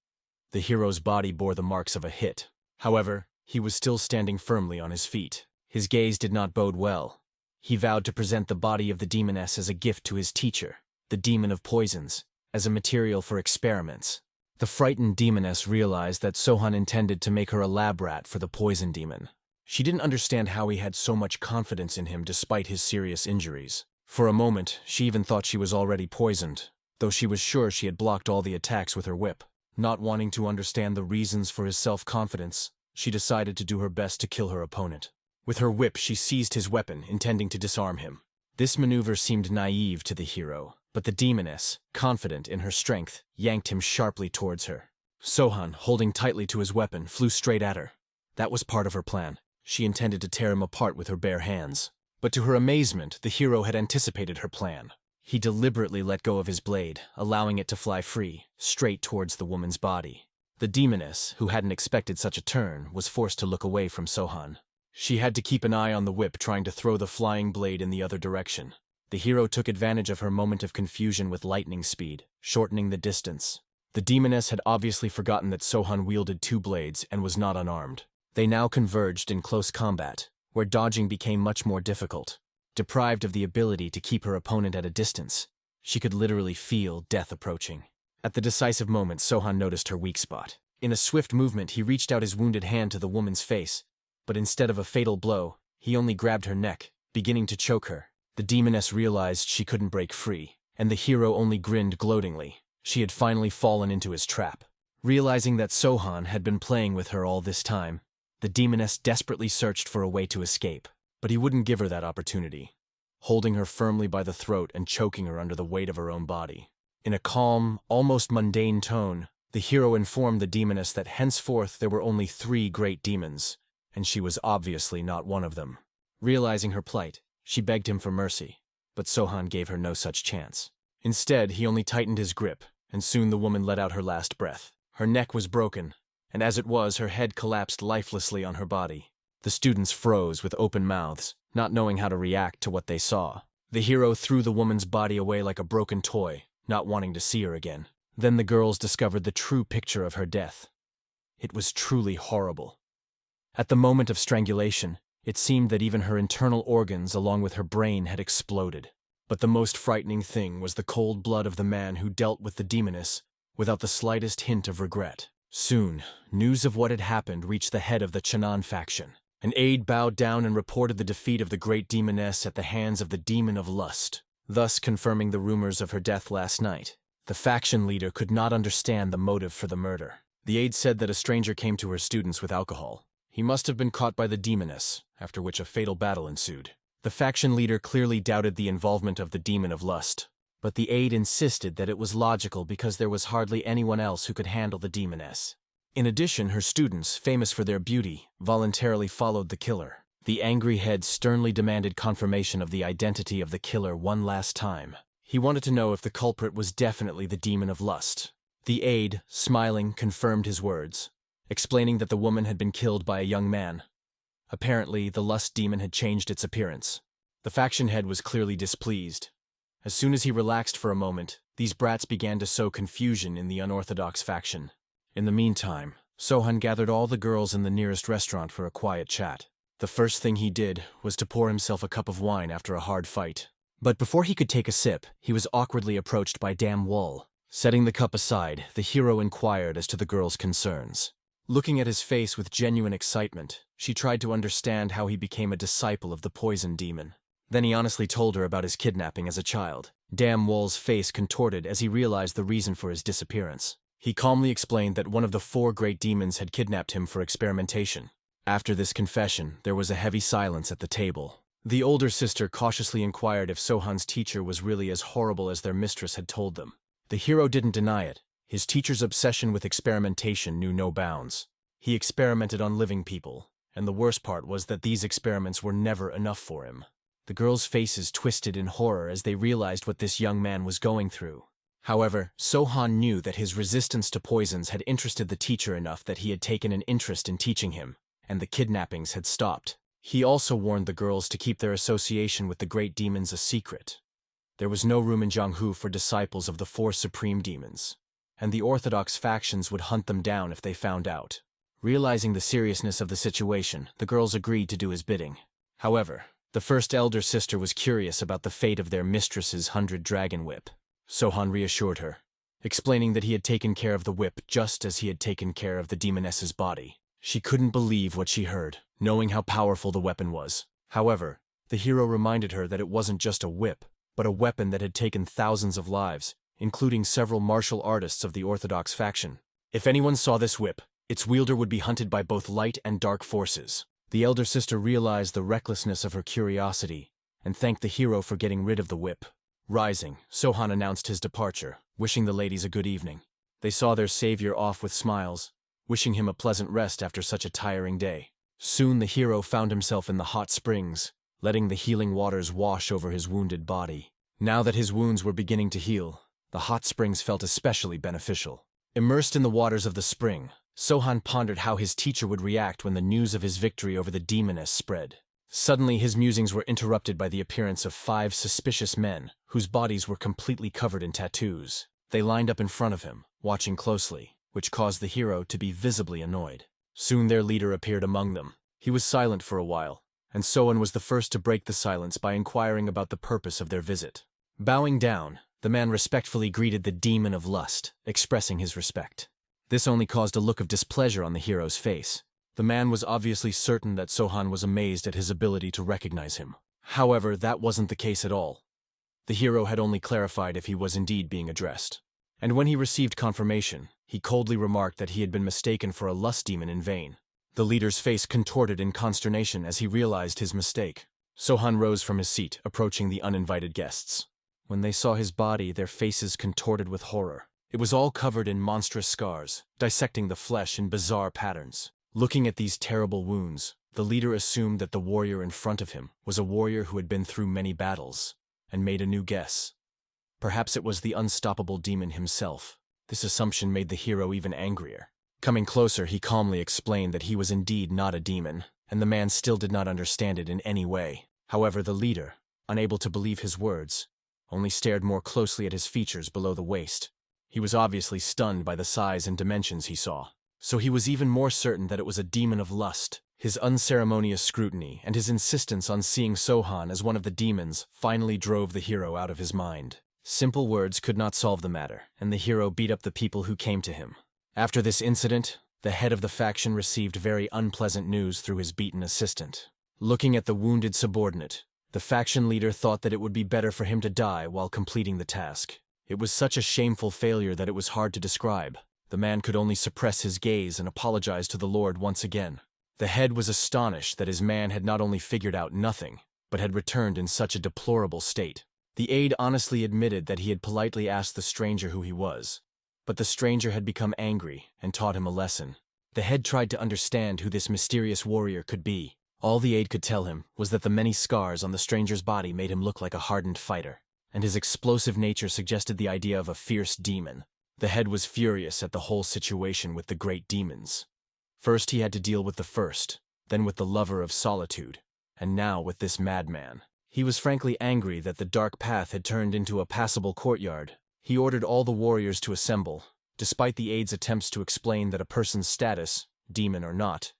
The hero's body bore the marks of a hit. However, he was still standing firmly on his feet. His gaze did not bode well. He vowed to present the body of the demoness as a gift to his teacher, the demon of poisons, as a material for experiments. The frightened demoness realized that Sohan intended to make her a lab rat for the poison demon. She didn't understand how he had so much confidence in him despite his serious injuries. For a moment, she even thought she was already poisoned, though she was sure she had blocked all the attacks with her whip. Not wanting to understand the reasons for his self-confidence, she decided to do her best to kill her opponent. With her whip, she seized his weapon, intending to disarm him. This maneuver seemed naive to the hero, but the demoness, confident in her strength, yanked him sharply towards her. Sohan, holding tightly to his weapon, flew straight at her. That was part of her plan. She intended to tear him apart with her bare hands. But to her amazement, the hero had anticipated her plan. He deliberately let go of his blade, allowing it to fly free, straight towards the woman's body. The demoness, who hadn't expected such a turn, was forced to look away from Sohan. She had to keep an eye on the whip, trying to throw the flying blade in the other direction. The hero took advantage of her moment of confusion with lightning speed, shortening the distance. The demoness had obviously forgotten that Sohan wielded two blades and was not unarmed. They now converged in close combat, where dodging became much more difficult. Deprived of the ability to keep her opponent at a distance, she could literally feel death approaching. At the decisive moment, Sohan noticed her weak spot. In a swift movement, he reached out his wounded hand to the woman's face, but instead of a fatal blow, he only grabbed her neck, beginning to choke her. The demoness realized she couldn't break free, and the hero only grinned gloatingly. She had finally fallen into his trap. Realizing that Sohan had been playing with her all this time, the demoness desperately searched for a way to escape, but he wouldn't give her that opportunity, holding her firmly by the throat and choking her under the weight of her own body. In a calm, almost mundane tone, the hero informed the demoness that henceforth there were only 3 great demons, and she was obviously not one of them. Realizing her plight, she begged him for mercy, but Sohan gave her no such chance. Instead, he only tightened his grip, and soon the woman let out her last breath. Her neck was broken, and as it was, her head collapsed lifelessly on her body. The students froze with open mouths, not knowing how to react to what they saw. The hero threw the woman's body away like a broken toy, not wanting to see her again. Then the girls discovered the true picture of her death. It was truly horrible. At the moment of strangulation, it seemed that even her internal organs along with her brain had exploded. But the most frightening thing was the cold blood of the man who dealt with the demoness without the slightest hint of regret. Soon, news of what had happened reached the head of the Chanan faction. An aide bowed down and reported the defeat of the great demoness at the hands of the demon of lust, thus confirming the rumors of her death last night. The faction leader could not understand the motive for the murder. The aide said that a stranger came to her students with alcohol. He must have been caught by the demoness, after which a fatal battle ensued. The faction leader clearly doubted the involvement of the demon of lust, but the aide insisted that it was logical because there was hardly anyone else who could handle the demoness. In addition, her students, famous for their beauty, voluntarily followed the killer. The angry head sternly demanded confirmation of the identity of the killer one last time. He wanted to know if the culprit was definitely the demon of lust. The aide, smiling, confirmed his words, explaining that the woman had been killed by a young man. Apparently, the lust demon had changed its appearance. The faction head was clearly displeased. As soon as he relaxed for a moment, these brats began to sow confusion in the unorthodox faction. In the meantime, Sohan gathered all the girls in the nearest restaurant for a quiet chat. The first thing he did was to pour himself a cup of wine after a hard fight. But before he could take a sip, he was awkwardly approached by Dam Wool. Setting the cup aside, the hero inquired as to the girl's concerns. Looking at his face with genuine excitement, she tried to understand how he became a disciple of the poison demon. Then he honestly told her about his kidnapping as a child. Dam Wool's face contorted as he realized the reason for his disappearance. He calmly explained that one of the 4 great demons had kidnapped him for experimentation. After this confession, there was a heavy silence at the table. The older sister cautiously inquired if Sohan's teacher was really as horrible as their mistress had told them. The hero didn't deny it. His teacher's obsession with experimentation knew no bounds. He experimented on living people, and the worst part was that these experiments were never enough for him. The girls' faces twisted in horror as they realized what this young man was going through. However, Sohan knew that his resistance to poisons had interested the teacher enough that he had taken an interest in teaching him, and the kidnappings had stopped. He also warned the girls to keep their association with the great demons a secret. There was no room in Jianghu for disciples of the 4 supreme demons, and the orthodox factions would hunt them down if they found out. Realizing the seriousness of the situation, the girls agreed to do his bidding. However, The first elder sister was curious about the fate of their mistress's 100 dragon whip. Sohan reassured her, explaining that he had taken care of the whip just as he had taken care of the demoness's body. She couldn't believe what she heard, knowing how powerful the weapon was. However, the hero reminded her that it wasn't just a whip, but a weapon that had taken thousands of lives, including several martial artists of the Orthodox faction. If anyone saw this whip, its wielder would be hunted by both light and dark forces. The elder sister realized the recklessness of her curiosity and thanked the hero for getting rid of the whip. Rising, Sohan announced his departure, wishing the ladies a good evening. They saw their savior off with smiles, wishing him a pleasant rest after such a tiring day. Soon the hero found himself in the hot springs, letting the healing waters wash over his wounded body. Now that his wounds were beginning to heal, the hot springs felt especially beneficial. Immersed in the waters of the spring, Sohan pondered how his teacher would react when the news of his victory over the demoness spread. Suddenly his musings were interrupted by the appearance of 5 suspicious men, whose bodies were completely covered in tattoos. They lined up in front of him, watching closely, which caused the hero to be visibly annoyed. Soon their leader appeared among them. He was silent for a while, and Sohan was the first to break the silence by inquiring about the purpose of their visit. Bowing down, the man respectfully greeted the demon of lust, expressing his respect. This only caused a look of displeasure on the hero's face. The man was obviously certain that Sohan was amazed at his ability to recognize him. However, that wasn't the case at all. The hero had only clarified if he was indeed being addressed. And when he received confirmation, he coldly remarked that he had been mistaken for a lust demon in vain. The leader's face contorted in consternation as he realized his mistake. Sohan rose from his seat, approaching the uninvited guests. When they saw his body, their faces contorted with horror. It was all covered in monstrous scars, dissecting the flesh in bizarre patterns. Looking at these terrible wounds, the leader assumed that the warrior in front of him was a warrior who had been through many battles, and made a new guess. Perhaps it was the unstoppable demon himself. This assumption made the hero even angrier. Coming closer, he calmly explained that he was indeed not a demon, and the man still did not understand it in any way. However, the leader, unable to believe his words, only stared more closely at his features below the waist. He was obviously stunned by the size and dimensions he saw. So he was even more certain that it was a demon of lust. His unceremonious scrutiny and his insistence on seeing Sohan as one of the demons finally drove the hero out of his mind. Simple words could not solve the matter, and the hero beat up the people who came to him. After this incident, the head of the faction received very unpleasant news through his beaten assistant. Looking at the wounded subordinate, the faction leader thought that it would be better for him to die while completing the task. It was such a shameful failure that it was hard to describe. The man could only suppress his gaze and apologize to the Lord once again. The head was astonished that his man had not only figured out nothing, but had returned in such a deplorable state. The aide honestly admitted that he had politely asked the stranger who he was, but the stranger had become angry and taught him a lesson. The head tried to understand who this mysterious warrior could be. All the aide could tell him was that the many scars on the stranger's body made him look like a hardened fighter, and his explosive nature suggested the idea of a fierce demon. The head was furious at the whole situation with the great demons. First he had to deal with the first, then with the lover of solitude, and now with this madman. He was frankly angry that the dark path had turned into a passable courtyard. He ordered all the warriors to assemble, despite the aide's attempts to explain that a person's status, demon or not,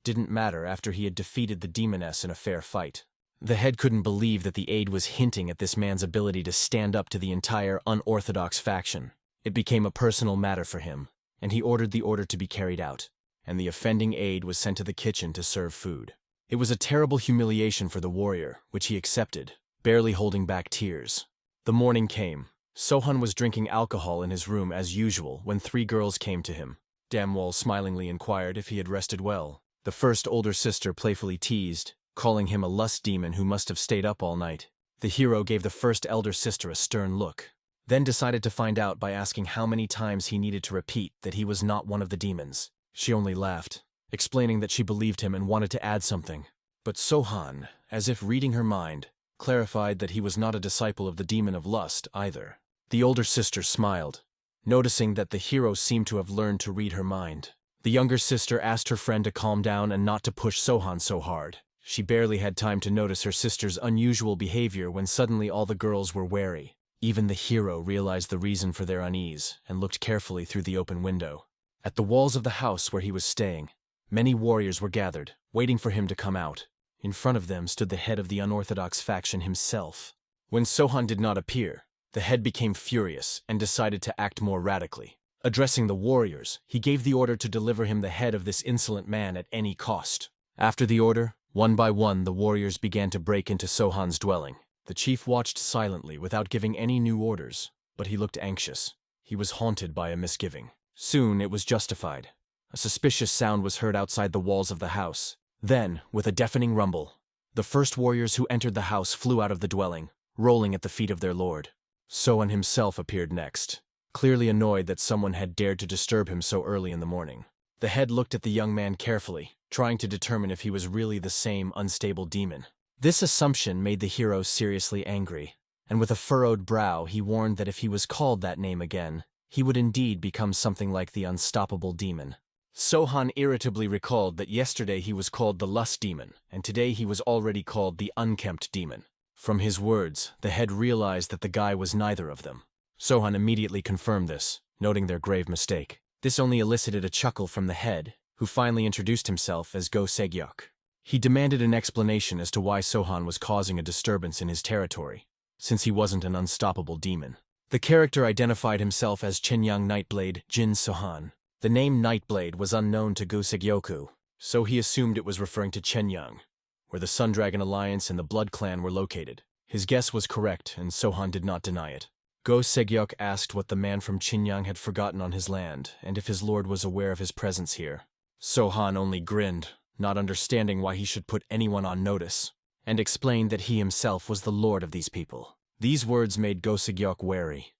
didn't matter after he had defeated the demoness in a fair fight. The head couldn't believe that the aide was hinting at this man's ability to stand up to the entire unorthodox faction. It became a personal matter for him, and he ordered the order to be carried out, and the offending aide was sent to the kitchen to serve food. It was a terrible humiliation for the warrior, which he accepted, barely holding back tears. The morning came. Sohan was drinking alcohol in his room as usual when 3 girls came to him. Damwall smilingly inquired if he had rested well. The first older sister playfully teased, calling him a lust demon who must have stayed up all night. The hero gave the first elder sister a stern look, then decided to find out by asking how many times he needed to repeat that he was not one of the demons. She only laughed, explaining that she believed him and wanted to add something. But Sohan, as if reading her mind, clarified that he was not a disciple of the demon of lust either. The older sister smiled, noticing that the hero seemed to have learned to read her mind. The younger sister asked her friend to calm down and not to push Sohan so hard. She barely had time to notice her sister's unusual behavior when suddenly all the girls were wary. Even the hero realized the reason for their unease and looked carefully through the open window. At the walls of the house where he was staying, many warriors were gathered, waiting for him to come out. In front of them stood the head of the unorthodox faction himself. When Sohan did not appear, the head became furious and decided to act more radically. Addressing the warriors, he gave the order to deliver him the head of this insolent man at any cost. After the order, one by one the warriors began to break into Sohan's dwelling. The chief watched silently without giving any new orders, but he looked anxious. He was haunted by a misgiving. Soon it was justified. A suspicious sound was heard outside the walls of the house. Then, with a deafening rumble, the first warriors who entered the house flew out of the dwelling, rolling at the feet of their lord. Sohan himself appeared next, clearly annoyed that someone had dared to disturb him so early in the morning. The head looked at the young man carefully, trying to determine if he was really the same unstable demon. This assumption made the hero seriously angry, and with a furrowed brow he warned that if he was called that name again, he would indeed become something like the unstoppable demon. Sohan irritably recalled that yesterday he was called the lust demon, and today he was already called the unkempt demon. From his words, the head realized that the guy was neither of them. Sohan immediately confirmed this, noting their grave mistake. This only elicited a chuckle from the head, who finally introduced himself as Go Segyok. He demanded an explanation as to why Sohan was causing a disturbance in his territory, since he wasn't an unstoppable demon. The character identified himself as Chenyang Nightblade Jin Sohan. The name Nightblade was unknown to Go Segyoku, so he assumed it was referring to Chenyang, where the Sun Dragon Alliance and the Blood Clan were located. His guess was correct, and Sohan did not deny it. Go Segyok asked what the man from Chenyang had forgotten on his land, and if his lord was aware of his presence here. Sohan only grinned, not understanding why he should put anyone on notice, and explained that he himself was the lord of these people. These words made Go Segyok wary.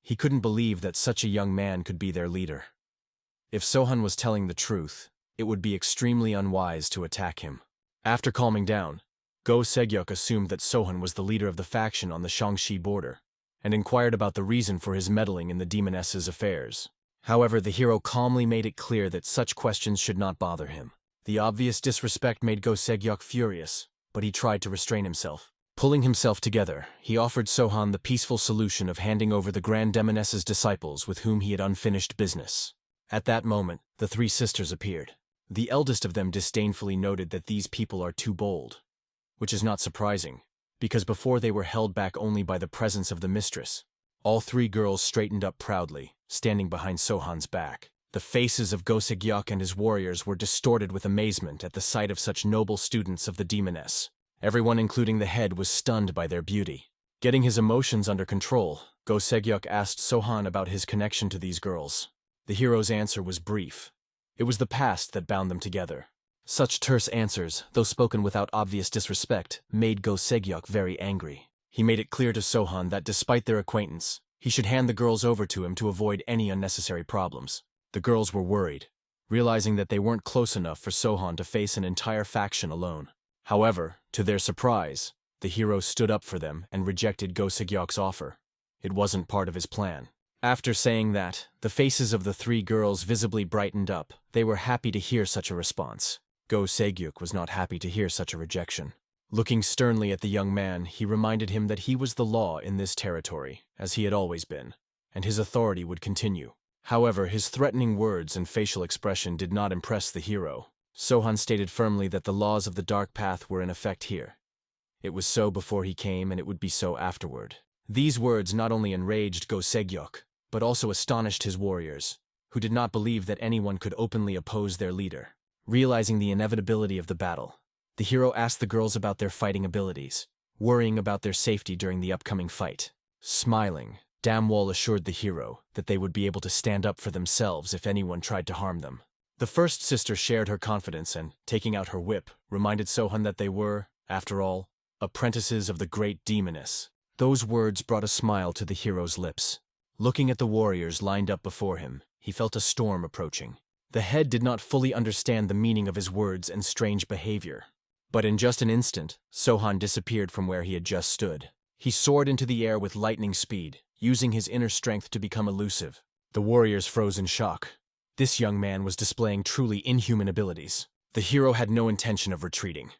He couldn't believe that such a young man could be their leader. If Sohan was telling the truth, it would be extremely unwise to attack him. After calming down, Go Segyok assumed that Sohan was the leader of the faction on the Shaanxi border, and inquired about the reason for his meddling in the demoness's affairs. However, the hero calmly made it clear that such questions should not bother him. The obvious disrespect made Go Segyok furious, but he tried to restrain himself. Pulling himself together, he offered Sohan the peaceful solution of handing over the Grand Demoness's disciples with whom he had unfinished business. At that moment, the three sisters appeared. The eldest of them disdainfully noted that these people are too bold, which is not surprising, because before they were held back only by the presence of the mistress. All three girls straightened up proudly, standing behind Sohan's back. The faces of Go Segyok and his warriors were distorted with amazement at the sight of such noble students of the demoness. Everyone, including the head, was stunned by their beauty. Getting his emotions under control, Go Segyok asked Sohan about his connection to these girls. The hero's answer was brief. It was the past that bound them together. Such terse answers, though spoken without obvious disrespect, made Go Segyok very angry. He made it clear to Sohan that despite their acquaintance, he should hand the girls over to him to avoid any unnecessary problems. The girls were worried, realizing that they weren't close enough for Sohan to face an entire faction alone. However, to their surprise, the hero stood up for them and rejected Go Segyok's offer. It wasn't part of his plan. After saying that, the faces of the three girls visibly brightened up. They were happy to hear such a response. Go Segyok was not happy to hear such a rejection. Looking sternly at the young man, he reminded him that he was the law in this territory, as he had always been, and his authority would continue. However, his threatening words and facial expression did not impress the hero. Sohan stated firmly that the laws of the Dark Path were in effect here. It was so before he came, and it would be so afterward. These words not only enraged Go Segyok, but also astonished his warriors, who did not believe that anyone could openly oppose their leader. Realizing the inevitability of the battle, the hero asked the girls about their fighting abilities, worrying about their safety during the upcoming fight. Smiling, Damwall assured the hero that they would be able to stand up for themselves if anyone tried to harm them. The first sister shared her confidence and, taking out her whip, reminded Sohan that they were, after all, apprentices of the great demoness. Those words brought a smile to the hero's lips. Looking at the warriors lined up before him, he felt a storm approaching. The head did not fully understand the meaning of his words and strange behavior. But in just an instant, Sohan disappeared from where he had just stood. He soared into the air with lightning speed, using his inner strength to become elusive. The warriors froze in shock. This young man was displaying truly inhuman abilities. The hero had no intention of retreating.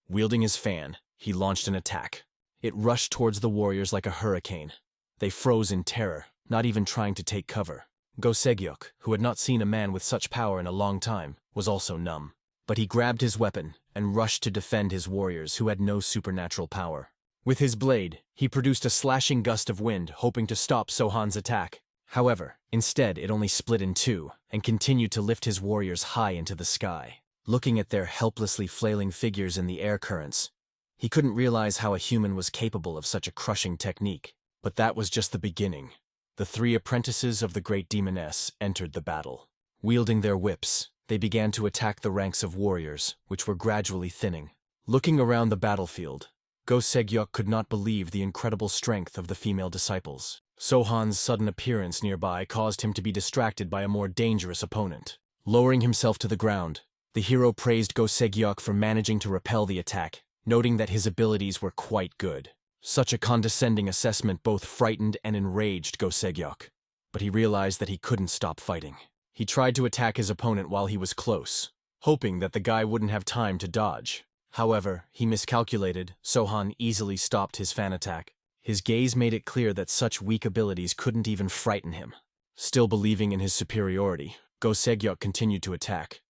Wielding his fan, he launched an attack. It rushed towards the warriors like a hurricane. They froze in terror, not even trying to take cover. Go Segyok, who had not seen a man with such power in a long time, was also numb. But he grabbed his weapon and rushed to defend his warriors who had no supernatural power. With his blade, he produced a slashing gust of wind, hoping to stop Sohan's attack. However, instead it only split in two, and continued to lift his warriors high into the sky. Looking at their helplessly flailing figures in the air currents, he couldn't realize how a human was capable of such a crushing technique. But that was just the beginning. The three apprentices of the great demoness entered the battle. Wielding their whips, they began to attack the ranks of warriors, which were gradually thinning. Looking around the battlefield, Go Segyok could not believe the incredible strength of the female disciples. Sohan's sudden appearance nearby caused him to be distracted by a more dangerous opponent. Lowering himself to the ground, the hero praised Go Segyok for managing to repel the attack, noting that his abilities were quite good. Such a condescending assessment both frightened and enraged Go Segyok, but he realized that he couldn't stop fighting. He tried to attack his opponent while he was close, hoping that the guy wouldn't have time to dodge. However, he miscalculated. Sohan easily stopped his fan attack. His gaze made it clear that such weak abilities couldn't even frighten him. Still believing in his superiority, Go Segyok continued to attack.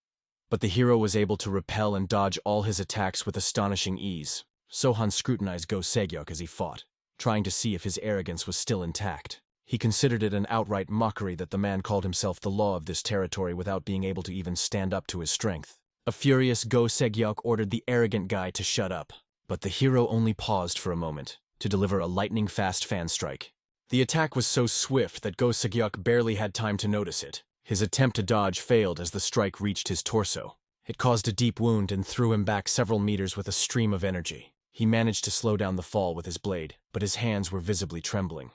But the hero was able to repel and dodge all his attacks with astonishing ease. Sohan scrutinized Go Segyok as he fought, trying to see if his arrogance was still intact. He considered it an outright mockery that the man called himself the law of this territory without being able to even stand up to his strength. A furious Go Segyok ordered the arrogant guy to shut up, but the hero only paused for a moment to deliver a lightning-fast fan strike. The attack was so swift that Go Segyok barely had time to notice it. His attempt to dodge failed as the strike reached his torso. It caused a deep wound and threw him back several meters with a stream of energy. He managed to slow down the fall with his blade, but his hands were visibly trembling.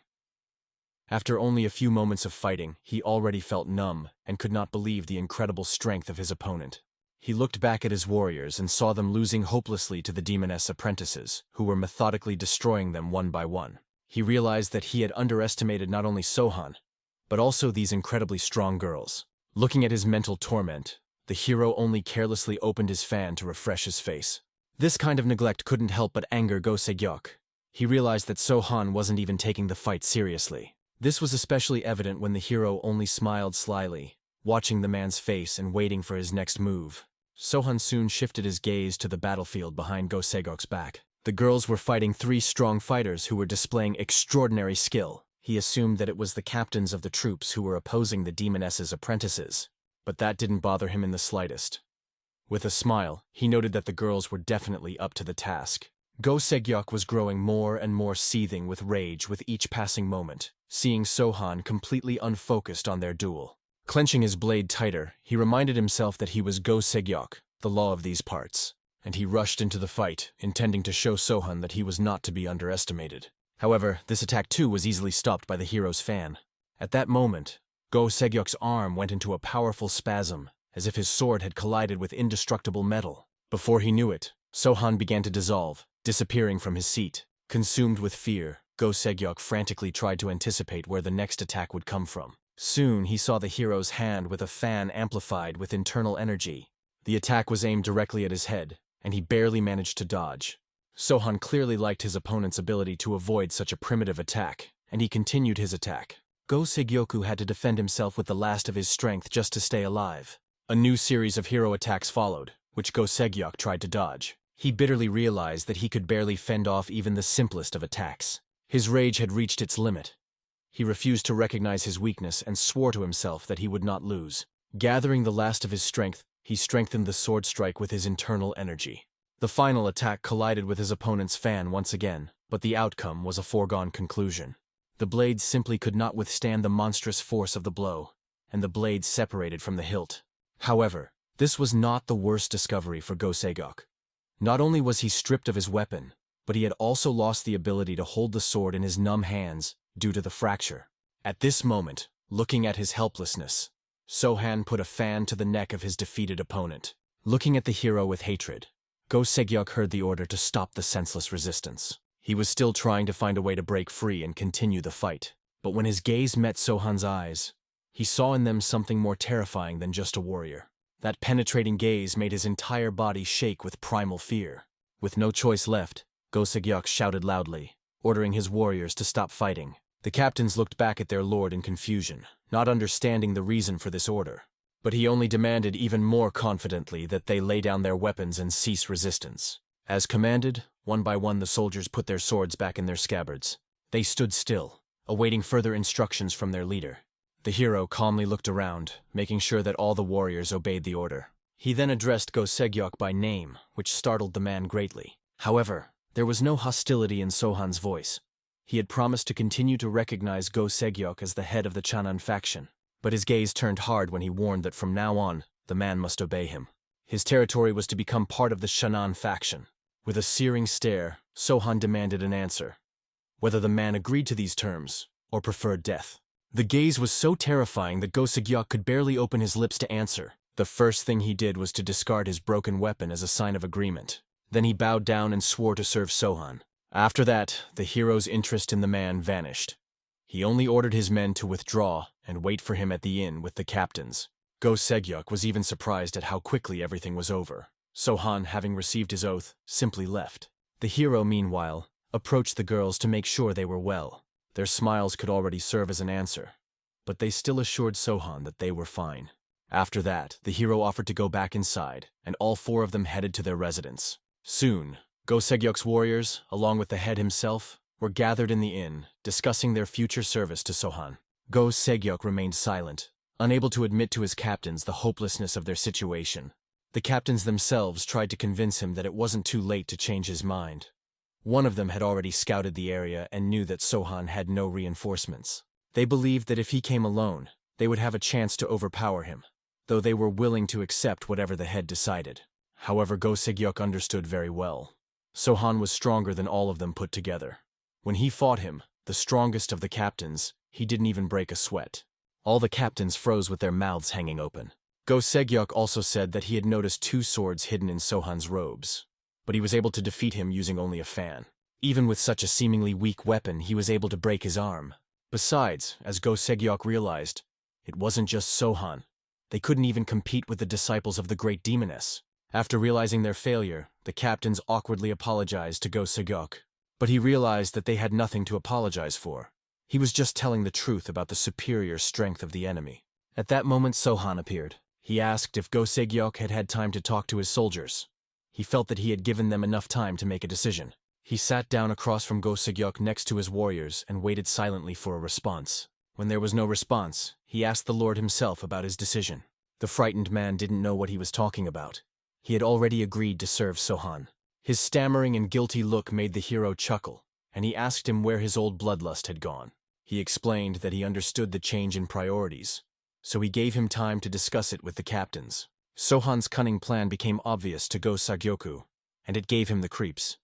After only a few moments of fighting, he already felt numb and could not believe the incredible strength of his opponent. He looked back at his warriors and saw them losing hopelessly to the demoness apprentices, who were methodically destroying them one by one. He realized that he had underestimated not only Sohan, but also these incredibly strong girls. Looking at his mental torment, the hero only carelessly opened his fan to refresh his face. This kind of neglect couldn't help but anger Go Segyok. He realized that Sohan wasn't even taking the fight seriously. This was especially evident when the hero only smiled slyly, watching the man's face and waiting for his next move. Sohan soon shifted his gaze to the battlefield behind Go Segyok's back. The girls were fighting three strong fighters who were displaying extraordinary skill. He assumed that it was the captains of the troops who were opposing the demoness's apprentices, but that didn't bother him in the slightest. With a smile, he noted that the girls were definitely up to the task. Go Segyok was growing more and more seething with rage with each passing moment, seeing Sohan completely unfocused on their duel. Clenching his blade tighter, he reminded himself that he was Go Segyok, the law of these parts, and he rushed into the fight, intending to show Sohan that he was not to be underestimated. However, this attack too was easily stopped by the hero's fan. At that moment, Go Segyok's arm went into a powerful spasm, as if his sword had collided with indestructible metal. Before he knew it, Sohan began to dissolve, disappearing from his seat. Consumed with fear, Go Segyok frantically tried to anticipate where the next attack would come from. Soon he saw the hero's hand with a fan amplified with internal energy. The attack was aimed directly at his head, and he barely managed to dodge. Sohan clearly liked his opponent's ability to avoid such a primitive attack, and he continued his attack. Go Segyoku had to defend himself with the last of his strength just to stay alive. A new series of hero attacks followed, which Go Segyok tried to dodge. He bitterly realized that he could barely fend off even the simplest of attacks. His rage had reached its limit. He refused to recognize his weakness and swore to himself that he would not lose. Gathering the last of his strength, he strengthened the sword strike with his internal energy. The final attack collided with his opponent's fan once again, but the outcome was a foregone conclusion. The blade simply could not withstand the monstrous force of the blow, and the blade separated from the hilt. However, this was not the worst discovery for Go Segyok. Not only was he stripped of his weapon, but he had also lost the ability to hold the sword in his numb hands due to the fracture. At this moment, looking at his helplessness, Sohan put a fan to the neck of his defeated opponent. Looking at the hero with hatred, Go Segyok heard the order to stop the senseless resistance. He was still trying to find a way to break free and continue the fight, but when his gaze met Sohan's eyes, he saw in them something more terrifying than just a warrior. That penetrating gaze made his entire body shake with primal fear. With no choice left, Go Segyok shouted loudly, ordering his warriors to stop fighting. The captains looked back at their lord in confusion, not understanding the reason for this order. but he only demanded even more confidently that they lay down their weapons and cease resistance. As commanded, one by one the soldiers put their swords back in their scabbards. They stood still, awaiting further instructions from their leader. The hero calmly looked around, making sure that all the warriors obeyed the order. He then addressed Go Seegyok by name, which startled the man greatly. However, there was no hostility in Sohan's voice. He had promised to continue to recognize Go Seegyok as the head of the Channan faction, but his gaze turned hard when he warned that from now on, the man must obey him. His territory was to become part of the Channan faction. With a searing stare, Sohan demanded an answer, whether the man agreed to these terms, or preferred death. The gaze was so terrifying that Go Seegyok could barely open his lips to answer. The first thing he did was to discard his broken weapon as a sign of agreement. Then he bowed down and swore to serve Sohan. After that, the hero's interest in the man vanished. He only ordered his men to withdraw and wait for him at the inn with the captains. Go Seegyok was even surprised at how quickly everything was over. Sohan, having received his oath, simply left. The hero, meanwhile, approached the girls to make sure they were well. Their smiles could already serve as an answer, but they still assured Sohan that they were fine. After that, the hero offered to go back inside, and all four of them headed to their residence. Soon, Go Seegyok's warriors, along with the head himself, were gathered in the inn, discussing their future service to Sohan. Go Seegyok remained silent, unable to admit to his captains the hopelessness of their situation. The captains themselves tried to convince him that it wasn't too late to change his mind. One of them had already scouted the area and knew that Sohan had no reinforcements. They believed that if he came alone, they would have a chance to overpower him, though they were willing to accept whatever the head decided. However, Go Seegyok understood very well. Sohan was stronger than all of them put together. When he fought him, the strongest of the captains, he didn't even break a sweat. All the captains froze with their mouths hanging open. Go Seegyok also said that he had noticed 2 swords hidden in Sohan's robes, but he was able to defeat him using only a fan. Even with such a seemingly weak weapon, he was able to break his arm. Besides, as Go Seegyok realized, it wasn't just Sohan. They couldn't even compete with the disciples of the great demoness. After realizing their failure, the captains awkwardly apologized to Go Seegyok, but he realized that they had nothing to apologize for. He was just telling the truth about the superior strength of the enemy. At that moment, Sohan appeared. He asked if Go Seegyok had had time to talk to his soldiers. He felt that he had given them enough time to make a decision. He sat down across from Go Seegyok next to his warriors and waited silently for a response. When there was no response, he asked the Lord himself about his decision. The frightened man didn't know what he was talking about. He had already agreed to serve Sohan. His stammering and guilty look made the hero chuckle, and he asked him where his old bloodlust had gone. He explained that he understood the change in priorities, so he gave him time to discuss it with the captains. Sohan's cunning plan became obvious to Go Seegyok, and it gave him the creeps.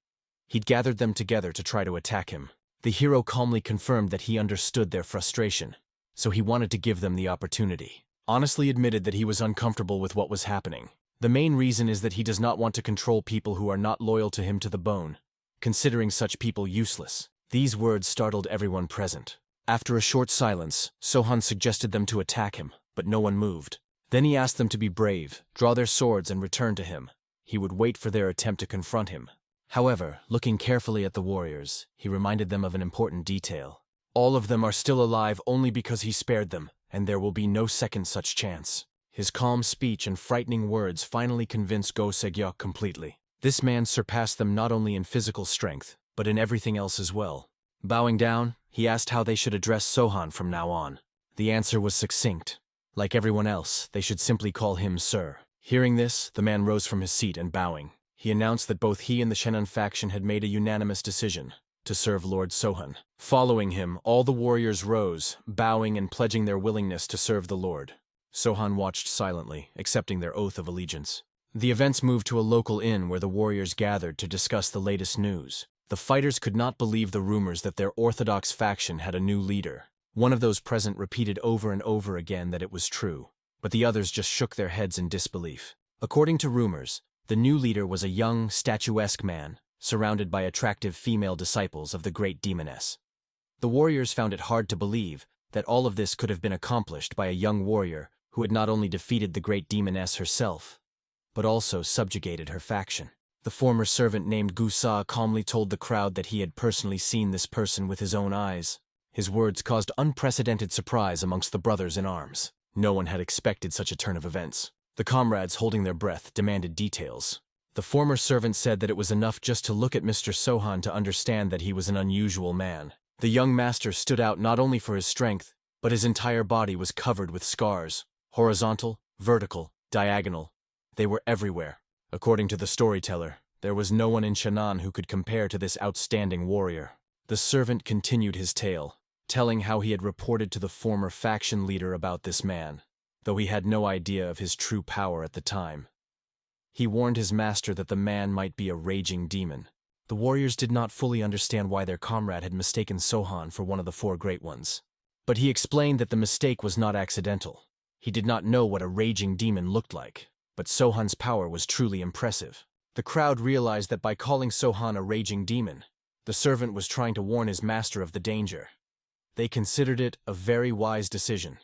He'd gathered them together to try to attack him. The hero calmly confirmed that he understood their frustration, so he wanted to give them the opportunity. Honestly admitted that he was uncomfortable with what was happening. The main reason is that he does not want to control people who are not loyal to him to the bone, considering such people useless. These words startled everyone present. After a short silence, Sohan suggested them to attack him, but no one moved. Then he asked them to be brave, draw their swords and return to him. He would wait for their attempt to confront him. However, looking carefully at the warriors, he reminded them of an important detail. All of them are still alive only because he spared them, and there will be no second such chance. His calm speech and frightening words finally convinced Go Seegyok completely. This man surpassed them not only in physical strength, but in everything else as well. Bowing down, he asked how they should address Sohan from now on. The answer was succinct. Like everyone else, they should simply call him Sir. Hearing this, the man rose from his seat and bowing. He announced that both he and the Channan faction had made a unanimous decision to serve Lord Sohan. Following him, all the warriors rose, bowing and pledging their willingness to serve the Lord. Sohan watched silently, accepting their oath of allegiance. The events moved to a local inn where the warriors gathered to discuss the latest news. The fighters could not believe the rumors that their orthodox faction had a new leader. One of those present repeated over and over again that it was true, but the others just shook their heads in disbelief. According to rumors, the new leader was a young, statuesque man, surrounded by attractive female disciples of the great demoness. The warriors found it hard to believe that all of this could have been accomplished by a young warrior who had not only defeated the great demoness herself, but also subjugated her faction. The former servant named Gusa calmly told the crowd that he had personally seen this person with his own eyes. His words caused unprecedented surprise amongst the brothers in arms. No one had expected such a turn of events. The comrades, holding their breath, demanded details. The former servant said that it was enough just to look at Mr. Sohan to understand that he was an unusual man. The young master stood out not only for his strength, but his entire body was covered with scars. Horizontal, vertical, diagonal. They were everywhere. According to the storyteller, there was no one in Shannon who could compare to this outstanding warrior. The servant continued his tale, telling how he had reported to the former faction leader about this man, though he had no idea of his true power at the time. He warned his master that the man might be a raging demon. The warriors did not fully understand why their comrade had mistaken Sohan for one of the four great ones. But he explained that the mistake was not accidental. He did not know what a raging demon looked like, but Sohan's power was truly impressive. The crowd realized that by calling Sohan a raging demon, the servant was trying to warn his master of the danger. They considered it a very wise decision.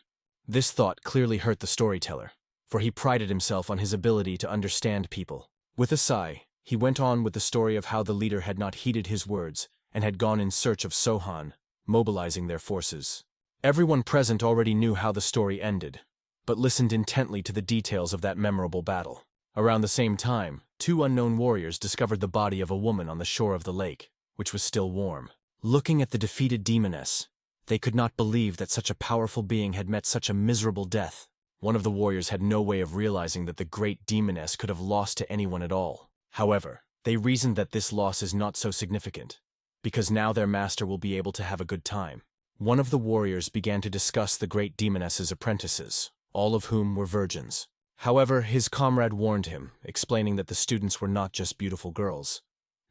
This thought clearly hurt the storyteller, for he prided himself on his ability to understand people. With a sigh, he went on with the story of how the leader had not heeded his words and had gone in search of Sohan, mobilizing their forces. Everyone present already knew how the story ended, but listened intently to the details of that memorable battle. Around the same time, two unknown warriors discovered the body of a woman on the shore of the lake, which was still warm. Looking at the defeated demoness, they could not believe that such a powerful being had met such a miserable death. One of the warriors had no way of realizing that the great demoness could have lost to anyone at all. However, they reasoned that this loss is not so significant, because now their master will be able to have a good time. One of the warriors began to discuss the great demoness's apprentices, all of whom were virgins. However, his comrade warned him, explaining that the students were not just beautiful girls.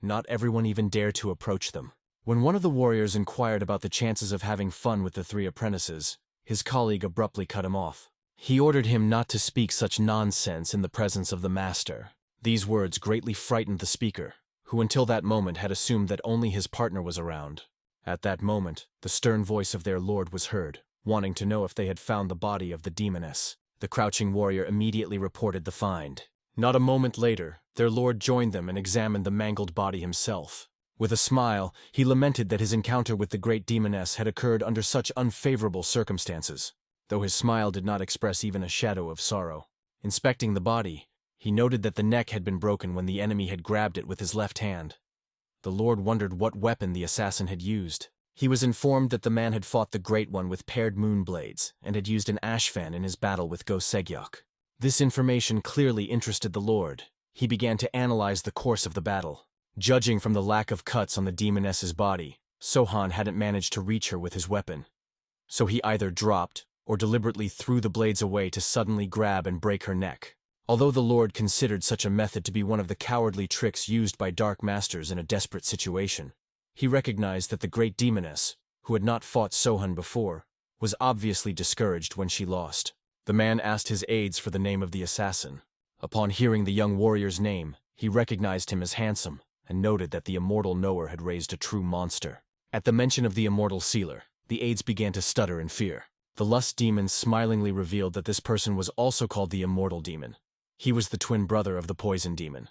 Not everyone even dared to approach them. When one of the warriors inquired about the chances of having fun with the three apprentices, his colleague abruptly cut him off. He ordered him not to speak such nonsense in the presence of the master. These words greatly frightened the speaker, who until that moment had assumed that only his partner was around. At that moment, the stern voice of their lord was heard, wanting to know if they had found the body of the demoness. The crouching warrior immediately reported the find. Not a moment later, their lord joined them and examined the mangled body himself. With a smile, he lamented that his encounter with the great demoness had occurred under such unfavorable circumstances, though his smile did not express even a shadow of sorrow. Inspecting the body, he noted that the neck had been broken when the enemy had grabbed it with his left hand. The lord wondered what weapon the assassin had used. He was informed that the man had fought the Great One with paired moon blades and had used an ash fan in his battle with Go Segyok. This information clearly interested the lord. He began to analyze the course of the battle. Judging from the lack of cuts on the demoness's body, Sohan hadn't managed to reach her with his weapon. So he either dropped or deliberately threw the blades away to suddenly grab and break her neck. Although the lord considered such a method to be one of the cowardly tricks used by dark masters in a desperate situation, he recognized that the great demoness, who had not fought Sohan before, was obviously discouraged when she lost. The man asked his aides for the name of the assassin. Upon hearing the young warrior's name, he recognized him as handsome and noted that the immortal knower had raised a true monster. At the mention of the immortal sealer, the aides began to stutter in fear. The lust demon smilingly revealed that this person was also called the immortal demon. He was the twin brother of the poison demon.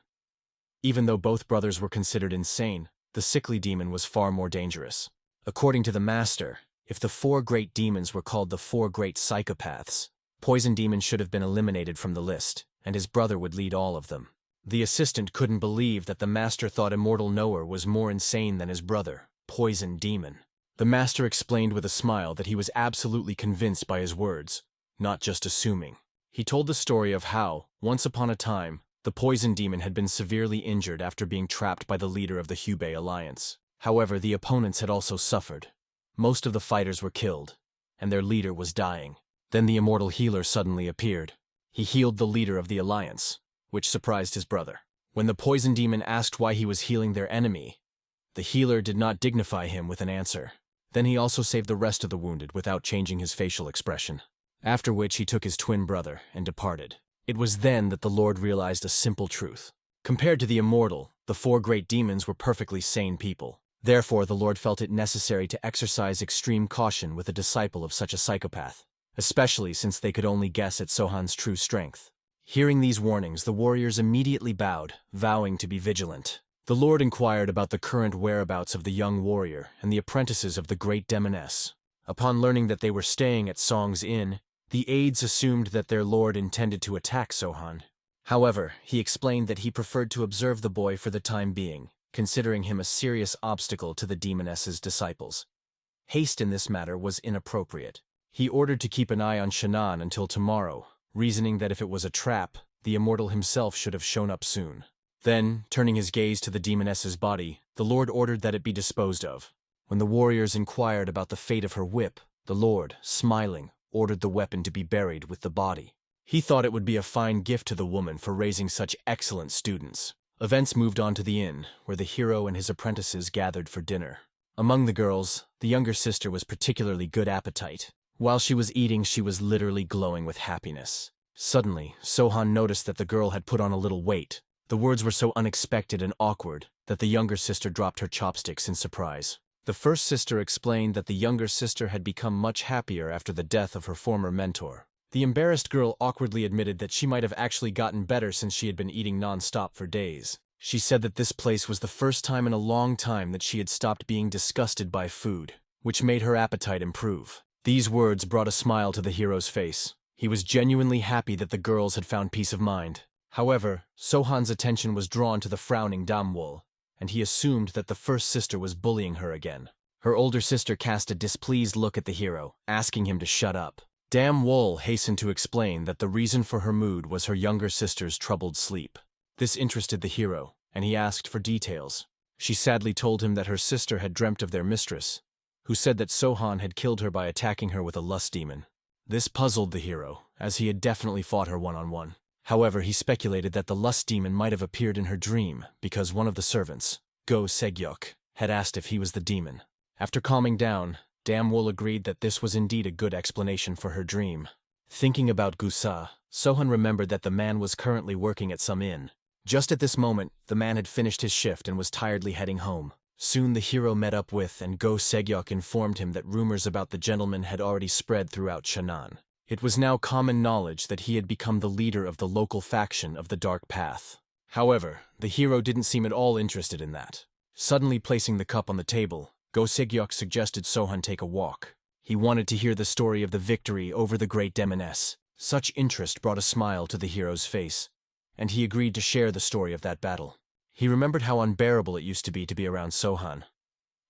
Even though both brothers were considered insane, the sickly demon was far more dangerous. According to the master, if the four great demons were called the four great psychopaths, poison demon should have been eliminated from the list, and his brother would lead all of them. The assistant couldn't believe that the master thought immortal knower was more insane than his brother, poison demon. The master explained with a smile that he was absolutely convinced by his words, not just assuming. He told the story of how, once upon a time, the poison demon had been severely injured after being trapped by the leader of the Hubei alliance. However, the opponents had also suffered. Most of the fighters were killed, and their leader was dying. Then the immortal healer suddenly appeared. He healed the leader of the alliance, which surprised his brother. When the poison demon asked why he was healing their enemy, the healer did not dignify him with an answer. Then he also saved the rest of the wounded without changing his facial expression. After which he took his twin brother and departed. It was then that the Lord realized a simple truth. Compared to the immortal, the four great demons were perfectly sane people. Therefore, the Lord felt it necessary to exercise extreme caution with a disciple of such a psychopath, especially since they could only guess at Sohan's true strength. Hearing these warnings, the warriors immediately bowed, vowing to be vigilant. The Lord inquired about the current whereabouts of the young warrior and the apprentices of the great demoness. Upon learning that they were staying at Song's Inn, The aides assumed that their lord intended to attack Sohan. However, he explained that he preferred to observe the boy for the time being, considering him a serious obstacle to the demoness's disciples. Haste in this matter was inappropriate. He ordered to keep an eye on Shannon until tomorrow, reasoning that if it was a trap, the immortal himself should have shown up soon. Then, turning his gaze to the demoness's body, the Lord ordered that it be disposed of. When the warriors inquired about the fate of her whip, the Lord, smiling, ordered the weapon to be buried with the body. He thought it would be a fine gift to the woman for raising such excellent students. Events moved on to the inn, where the hero and his apprentices gathered for dinner. Among the girls, the younger sister was particularly good appetite. While she was eating, she was literally glowing with happiness. Suddenly, Sohan noticed that the girl had put on a little weight. The words were so unexpected and awkward that the younger sister dropped her chopsticks in surprise. The first sister explained that the younger sister had become much happier after the death of her former mentor. The embarrassed girl awkwardly admitted that she might have actually gotten better since she had been eating non-stop for days. She said that this place was the first time in a long time that she had stopped being disgusted by food, which made her appetite improve. These words brought a smile to the hero's face. He was genuinely happy that the girls had found peace of mind. However, Sohan's attention was drawn to the frowning Damwol, and he assumed that the first sister was bullying her again. Her older sister cast a displeased look at the hero, asking him to shut up. Damwol hastened to explain that the reason for her mood was her younger sister's troubled sleep. This interested the hero, and he asked for details. She sadly told him that her sister had dreamt of their mistress, who said that Sohan had killed her by attacking her with a lust demon. This puzzled the hero, as he had definitely fought her one-on-one. However, he speculated that the lust demon might have appeared in her dream because one of the servants, Go Segyok, had asked if he was the demon. After calming down, Damwol agreed that this was indeed a good explanation for her dream. Thinking about Gusa, Sohan remembered that the man was currently working at some inn. Just at this moment, the man had finished his shift and was tiredly heading home. Soon the hero met up with and Go Segyok informed him that rumors about the gentleman had already spread throughout Shannon. It was now common knowledge that he had become the leader of the local faction of the Dark Path. However, the hero didn't seem at all interested in that. Suddenly placing the cup on the table, Go Segyok suggested Sohan take a walk. He wanted to hear the story of the victory over the great demoness. Such interest brought a smile to the hero's face, and he agreed to share the story of that battle. He remembered how unbearable it used to be around Sohan.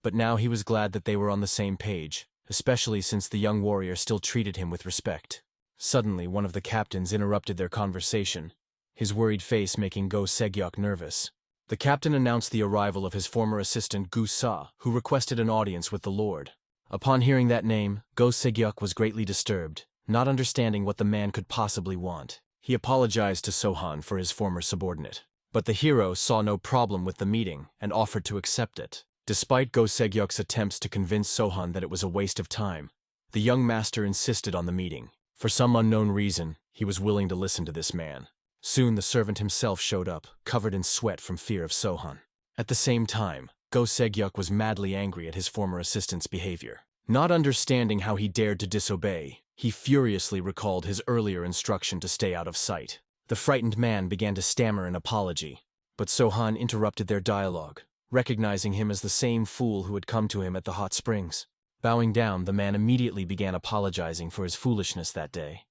But now he was glad that they were on the same page, especially since the young warrior still treated him with respect. Suddenly, one of the captains interrupted their conversation, his worried face making Go Segyok nervous. The captain announced the arrival of his former assistant Gusa, who requested an audience with the Lord. Upon hearing that name, Go Segyok was greatly disturbed, not understanding what the man could possibly want. He apologized to Sohan for his former subordinate. But the hero saw no problem with the meeting and offered to accept it. Despite Go Segyok's attempts to convince Sohan that it was a waste of time, the young master insisted on the meeting. For some unknown reason, he was willing to listen to this man. Soon the servant himself showed up, covered in sweat from fear of Sohan. At the same time, Go Segyok was madly angry at his former assistant's behavior. Not understanding how he dared to disobey, he furiously recalled his earlier instruction to stay out of sight. The frightened man began to stammer an apology, but Sohan interrupted their dialogue, recognizing him as the same fool who had come to him at the hot springs. Bowing down, the man immediately began apologizing for his foolishness that day.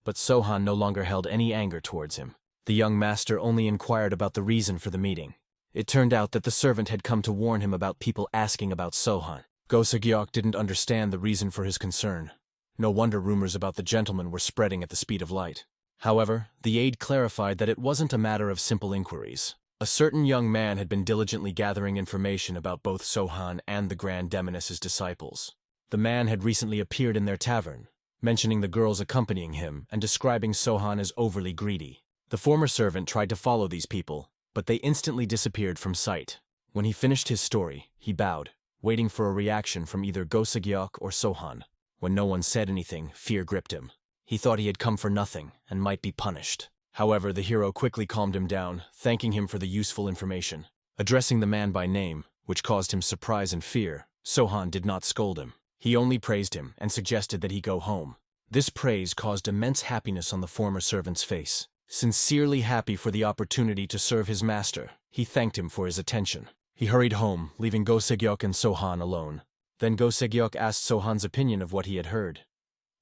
But Sohan no longer held any anger towards him. The young master only inquired about the reason for the meeting. It turned out that the servant had come to warn him about people asking about Sohan. Go Segyok didn't understand the reason for his concern. No wonder rumors about the gentleman were spreading at the speed of light. However, the aide clarified that it wasn't a matter of simple inquiries. A certain young man had been diligently gathering information about both Sohan and the Grand Demoness's disciples. The man had recently appeared in their tavern, mentioning the girls accompanying him and describing Sohan as overly greedy. The former servant tried to follow these people, but they instantly disappeared from sight. When he finished his story, he bowed, waiting for a reaction from either Go Segyok or Sohan. When no one said anything, fear gripped him. He thought he had come for nothing and might be punished. However, the hero quickly calmed him down, thanking him for the useful information. Addressing the man by name, which caused him surprise and fear, Sohan did not scold him. He only praised him and suggested that he go home. This praise caused immense happiness on the former servant's face. Sincerely happy for the opportunity to serve his master, he thanked him for his attention. He hurried home, leaving Go Segyok and Sohan alone. Then Go Segyok asked Sohan's opinion of what he had heard.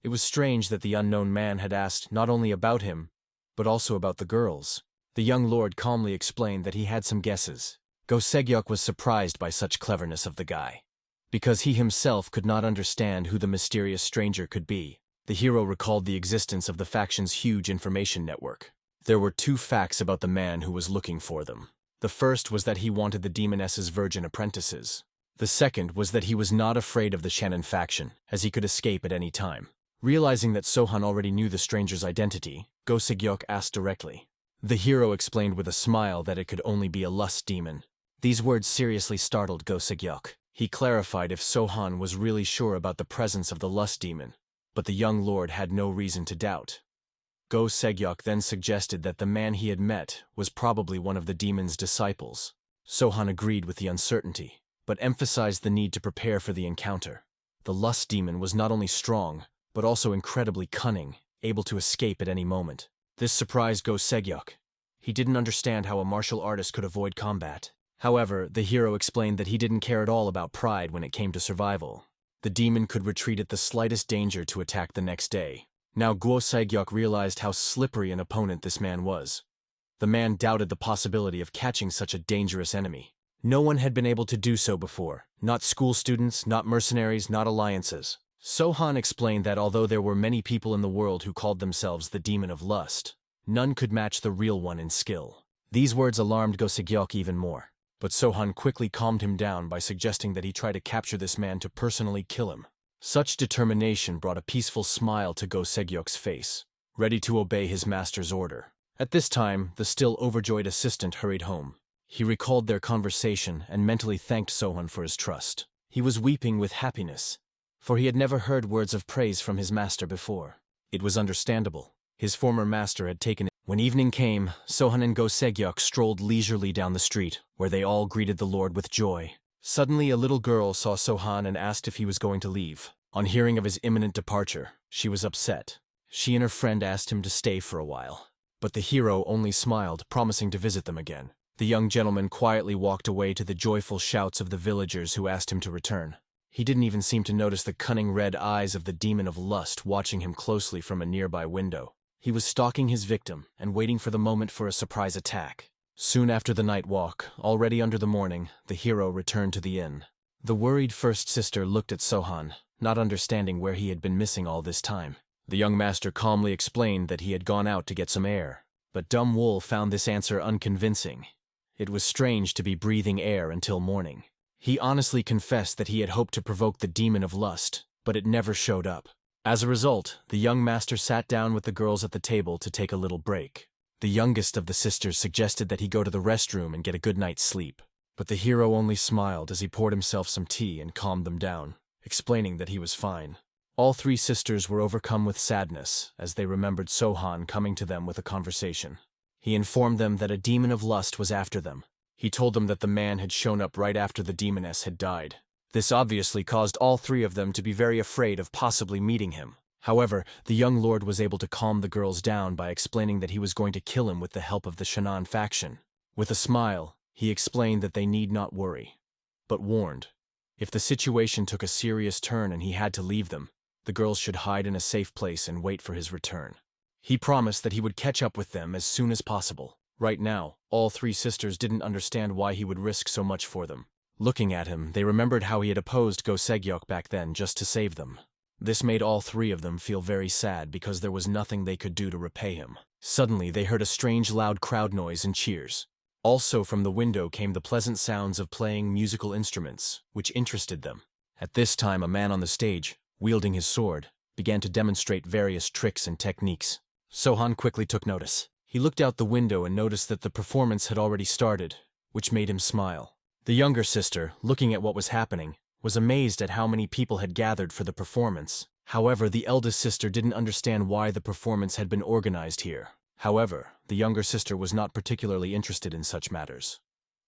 It was strange that the unknown man had asked not only about him, but also about the girls. The young lord calmly explained that he had some guesses. Go Segyok was surprised by such cleverness of the guy, because he himself could not understand who the mysterious stranger could be. The hero recalled the existence of the faction's huge information network. There were 2 facts about the man who was looking for them. The first was that he wanted the demoness's virgin apprentices. The second was that he was not afraid of the Shannon faction, as he could escape at any time. Realizing that Sohan already knew the stranger's identity, Go Segyok asked directly. The hero explained with a smile that it could only be a lust demon. These words seriously startled Go Segyok. He clarified if Sohan was really sure about the presence of the lust demon, but the young lord had no reason to doubt. Go Segyok then suggested that the man he had met was probably one of the demon's disciples. Sohan agreed with the uncertainty, but emphasized the need to prepare for the encounter. The lust demon was not only strong, but also incredibly cunning, able to escape at any moment. This surprised Go Segyok. He didn't understand how a martial artist could avoid combat. However, the hero explained that he didn't care at all about pride when it came to survival. The demon could retreat at the slightest danger to attack the next day. Now Go Segyok realized how slippery an opponent this man was. The man doubted the possibility of catching such a dangerous enemy. No one had been able to do so before. Not school students, not mercenaries, not alliances. Sohan explained that although there were many people in the world who called themselves the demon of lust, none could match the real one in skill. These words alarmed Go Segyok even more, but Sohan quickly calmed him down by suggesting that he try to capture this man to personally kill him. Such determination brought a peaceful smile to Go Segyok's face, ready to obey his master's order. At this time, the still overjoyed assistant hurried home. He recalled their conversation and mentally thanked Sohan for his trust. He was weeping with happiness, for he had never heard words of praise from his master before. It was understandable. His former master had taken it. When evening came, Sohan and Go Segyok strolled leisurely down the street, where they all greeted the lord with joy. Suddenly a little girl saw Sohan and asked if he was going to leave. On hearing of his imminent departure, she was upset. She and her friend asked him to stay for a while, but the hero only smiled, promising to visit them again. The young gentleman quietly walked away to the joyful shouts of the villagers who asked him to return. He didn't even seem to notice the cunning red eyes of the demon of lust watching him closely from a nearby window. He was stalking his victim and waiting for the moment for a surprise attack. Soon after the night walk, already under the morning, the hero returned to the inn. The worried first sister looked at Sohan, not understanding where he had been missing all this time. The young master calmly explained that he had gone out to get some air, but Dumb Wool found this answer unconvincing. It was strange to be breathing air until morning. He honestly confessed that he had hoped to provoke the demon of lust, but it never showed up. As a result, the young master sat down with the girls at the table to take a little break. The youngest of the sisters suggested that he go to the restroom and get a good night's sleep, but the hero only smiled as he poured himself some tea and calmed them down, explaining that he was fine. All 3 sisters were overcome with sadness as they remembered Sohan coming to them with a conversation. He informed them that a demon of lust was after them. He told them that the man had shown up right after the demoness had died. This obviously caused all 3 of them to be very afraid of possibly meeting him. However, the young lord was able to calm the girls down by explaining that he was going to kill him with the help of the Shannon faction. With a smile, he explained that they need not worry, but warned, if the situation took a serious turn and he had to leave them, the girls should hide in a safe place and wait for his return. He promised that he would catch up with them as soon as possible. Right now, all 3 sisters didn't understand why he would risk so much for them. Looking at him, they remembered how he had opposed Go Segyok back then just to save them. This made all 3 of them feel very sad because there was nothing they could do to repay him. Suddenly, they heard a strange loud crowd noise and cheers. Also from the window came the pleasant sounds of playing musical instruments, which interested them. At this time, a man on the stage, wielding his sword, began to demonstrate various tricks and techniques. Sohan quickly took notice. He looked out the window and noticed that the performance had already started, which made him smile. The younger sister, looking at what was happening, was amazed at how many people had gathered for the performance. However, the eldest sister didn't understand why the performance had been organized here. However, the younger sister was not particularly interested in such matters.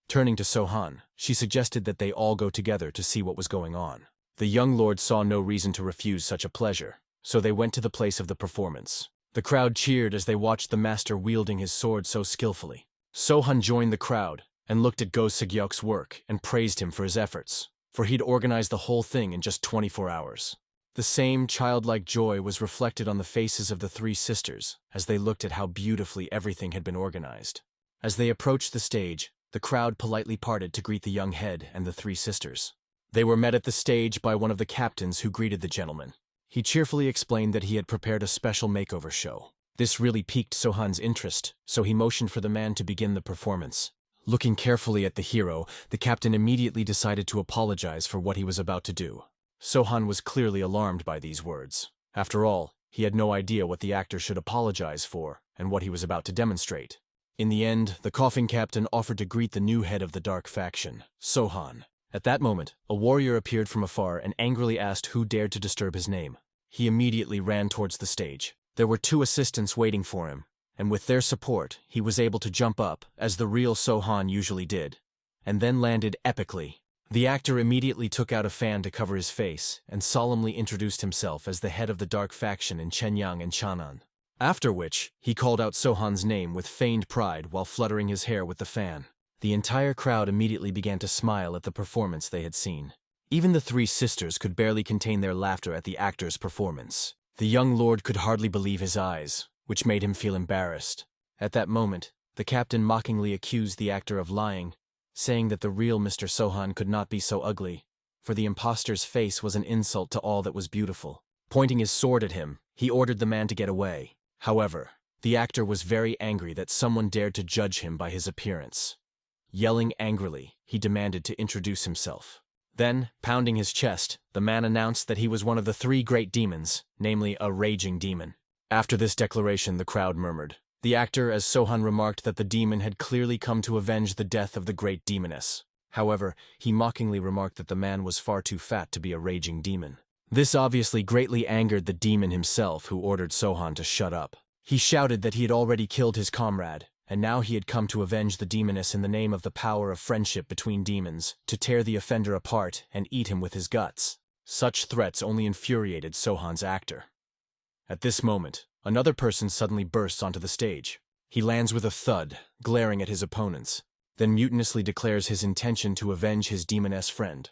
Turning to Sohan, she suggested that they all go together to see what was going on. The young lord saw no reason to refuse such a pleasure, so they went to the place of the performance. The crowd cheered as they watched the master wielding his sword so skillfully. Sohan joined the crowd and looked at Go Segyok's work and praised him for his efforts, for he'd organized the whole thing in just 24 hours. The same childlike joy was reflected on the faces of the three sisters as they looked at how beautifully everything had been organized. As they approached the stage, the crowd politely parted to greet the young head and the three sisters. They were met at the stage by one of the captains who greeted the gentleman. He cheerfully explained that he had prepared a special makeover show. This really piqued Sohan's interest, so he motioned for the man to begin the performance. Looking carefully at the hero, the captain immediately decided to apologize for what he was about to do. Sohan was clearly alarmed by these words. After all, he had no idea what the actor should apologize for and what he was about to demonstrate. In the end, the coughing captain offered to greet the new head of the dark faction, Sohan. At that moment, a warrior appeared from afar and angrily asked who dared to disturb his name. He immediately ran towards the stage. There were two assistants waiting for him, and with their support, he was able to jump up, as the real Sohan usually did, and then landed epically. The actor immediately took out a fan to cover his face and solemnly introduced himself as the head of the dark faction in Chenyang and Chanan. After which, he called out Sohan's name with feigned pride while fluttering his hair with the fan. The entire crowd immediately began to smile at the performance they had seen. Even the three sisters could barely contain their laughter at the actor's performance. The young lord could hardly believe his eyes, which made him feel embarrassed. At that moment, the captain mockingly accused the actor of lying, saying that the real Mr. Sohan could not be so ugly, for the impostor's face was an insult to all that was beautiful. Pointing his sword at him, he ordered the man to get away. However, the actor was very angry that someone dared to judge him by his appearance. Yelling angrily, he demanded to introduce himself. Then, pounding his chest, the man announced that he was one of the three great demons, namely a raging demon. After this declaration, the crowd murmured. The actor, as Sohan remarked, that the demon had clearly come to avenge the death of the great demoness. However, he mockingly remarked that the man was far too fat to be a raging demon. This obviously greatly angered the demon himself, who ordered Sohan to shut up. He shouted that he had already killed his comrade, and now he had come to avenge the demoness in the name of the power of friendship between demons, to tear the offender apart and eat him with his guts. Such threats only infuriated Sohan's actor. At this moment, another person suddenly bursts onto the stage. He lands with a thud, glaring at his opponents, then mutinously declares his intention to avenge his demoness friend.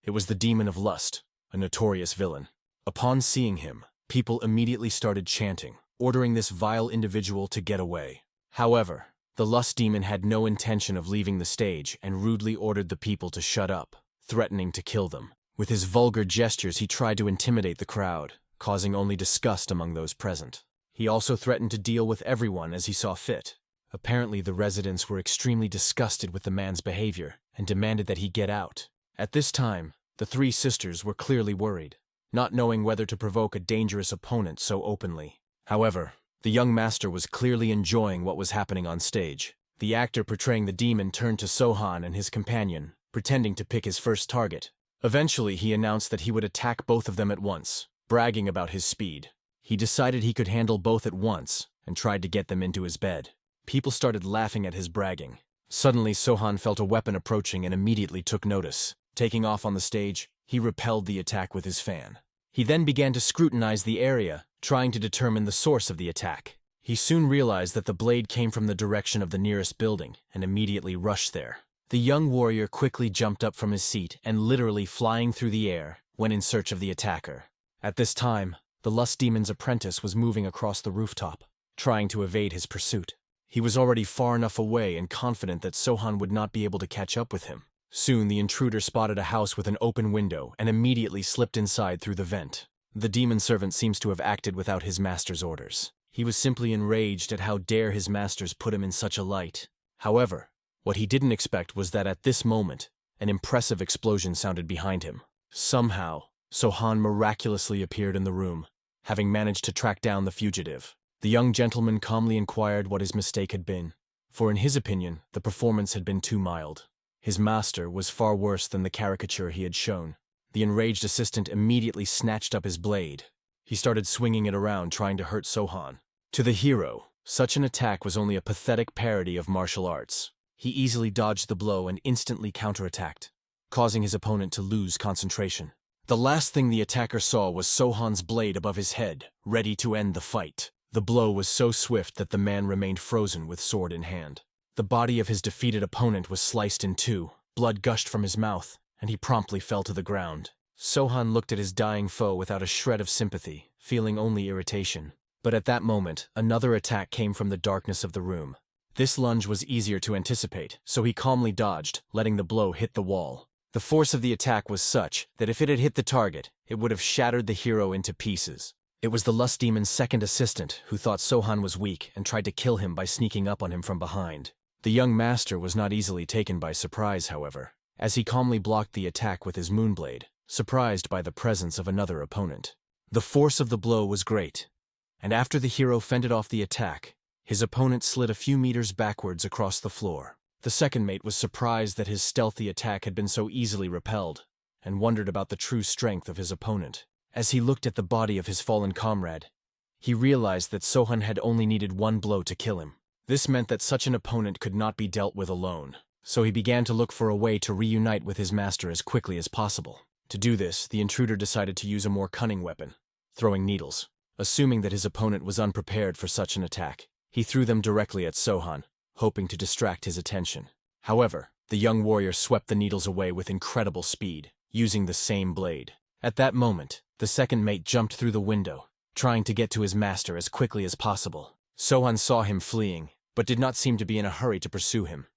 It was the demon of lust, a notorious villain. Upon seeing him, people immediately started chanting, ordering this vile individual to get away. However, the lust demon had no intention of leaving the stage and rudely ordered the people to shut up, threatening to kill them. With his vulgar gestures, he tried to intimidate the crowd, causing only disgust among those present. He also threatened to deal with everyone as he saw fit. Apparently, the residents were extremely disgusted with the man's behavior and demanded that he get out. At this time, the three sisters were clearly worried, not knowing whether to provoke a dangerous opponent so openly. However, the young master was clearly enjoying what was happening on stage. The actor portraying the demon turned to Sohan and his companion, pretending to pick his first target. Eventually, he announced that he would attack both of them at once, bragging about his speed. He decided he could handle both at once and tried to get them into his bed. People started laughing at his bragging. Suddenly, Sohan felt a weapon approaching and immediately took notice. Taking off on the stage, he repelled the attack with his fan. He then began to scrutinize the area, trying to determine the source of the attack. He soon realized that the blade came from the direction of the nearest building and immediately rushed there. The young warrior quickly jumped up from his seat and literally flying through the air went in search of the attacker. At this time, the lust demon's apprentice was moving across the rooftop, trying to evade his pursuit. He was already far enough away and confident that Sohan would not be able to catch up with him. Soon the intruder spotted a house with an open window and immediately slipped inside through the vent. The demon servant seems to have acted without his master's orders. He was simply enraged at how dare his masters put him in such a light. However, what he didn't expect was that at this moment, an impressive explosion sounded behind him. Somehow, Sohan miraculously appeared in the room, having managed to track down the fugitive. The young gentleman calmly inquired what his mistake had been, for in his opinion, the performance had been too mild. His master was far worse than the caricature he had shown. The enraged assistant immediately snatched up his blade. He started swinging it around, trying to hurt Sohan. To the hero, such an attack was only a pathetic parody of martial arts. He easily dodged the blow and instantly counterattacked, causing his opponent to lose concentration. The last thing the attacker saw was Sohan's blade above his head, ready to end the fight. The blow was so swift that the man remained frozen with sword in hand. The body of his defeated opponent was sliced in two, blood gushed from his mouth, and he promptly fell to the ground. Sohan looked at his dying foe without a shred of sympathy, feeling only irritation. But at that moment, another attack came from the darkness of the room. This lunge was easier to anticipate, so he calmly dodged, letting the blow hit the wall. The force of the attack was such that if it had hit the target, it would have shattered the hero into pieces. It was the Lust Demon's second assistant who thought Sohan was weak and tried to kill him by sneaking up on him from behind. The young master was not easily taken by surprise, however, as he calmly blocked the attack with his Moonblade, surprised by the presence of another opponent. The force of the blow was great, and after the hero fended off the attack, his opponent slid a few meters backwards across the floor. The second mate was surprised that his stealthy attack had been so easily repelled, and wondered about the true strength of his opponent. As he looked at the body of his fallen comrade, he realized that Sohan had only needed one blow to kill him. This meant that such an opponent could not be dealt with alone, so he began to look for a way to reunite with his master as quickly as possible. To do this, the intruder decided to use a more cunning weapon, throwing needles. Assuming that his opponent was unprepared for such an attack, he threw them directly at Sohan, hoping to distract his attention. However, the young warrior swept the needles away with incredible speed, using the same blade. At that moment, the second mate jumped through the window, trying to get to his master as quickly as possible. Sohan saw him fleeing, but did not seem to be in a hurry to pursue him.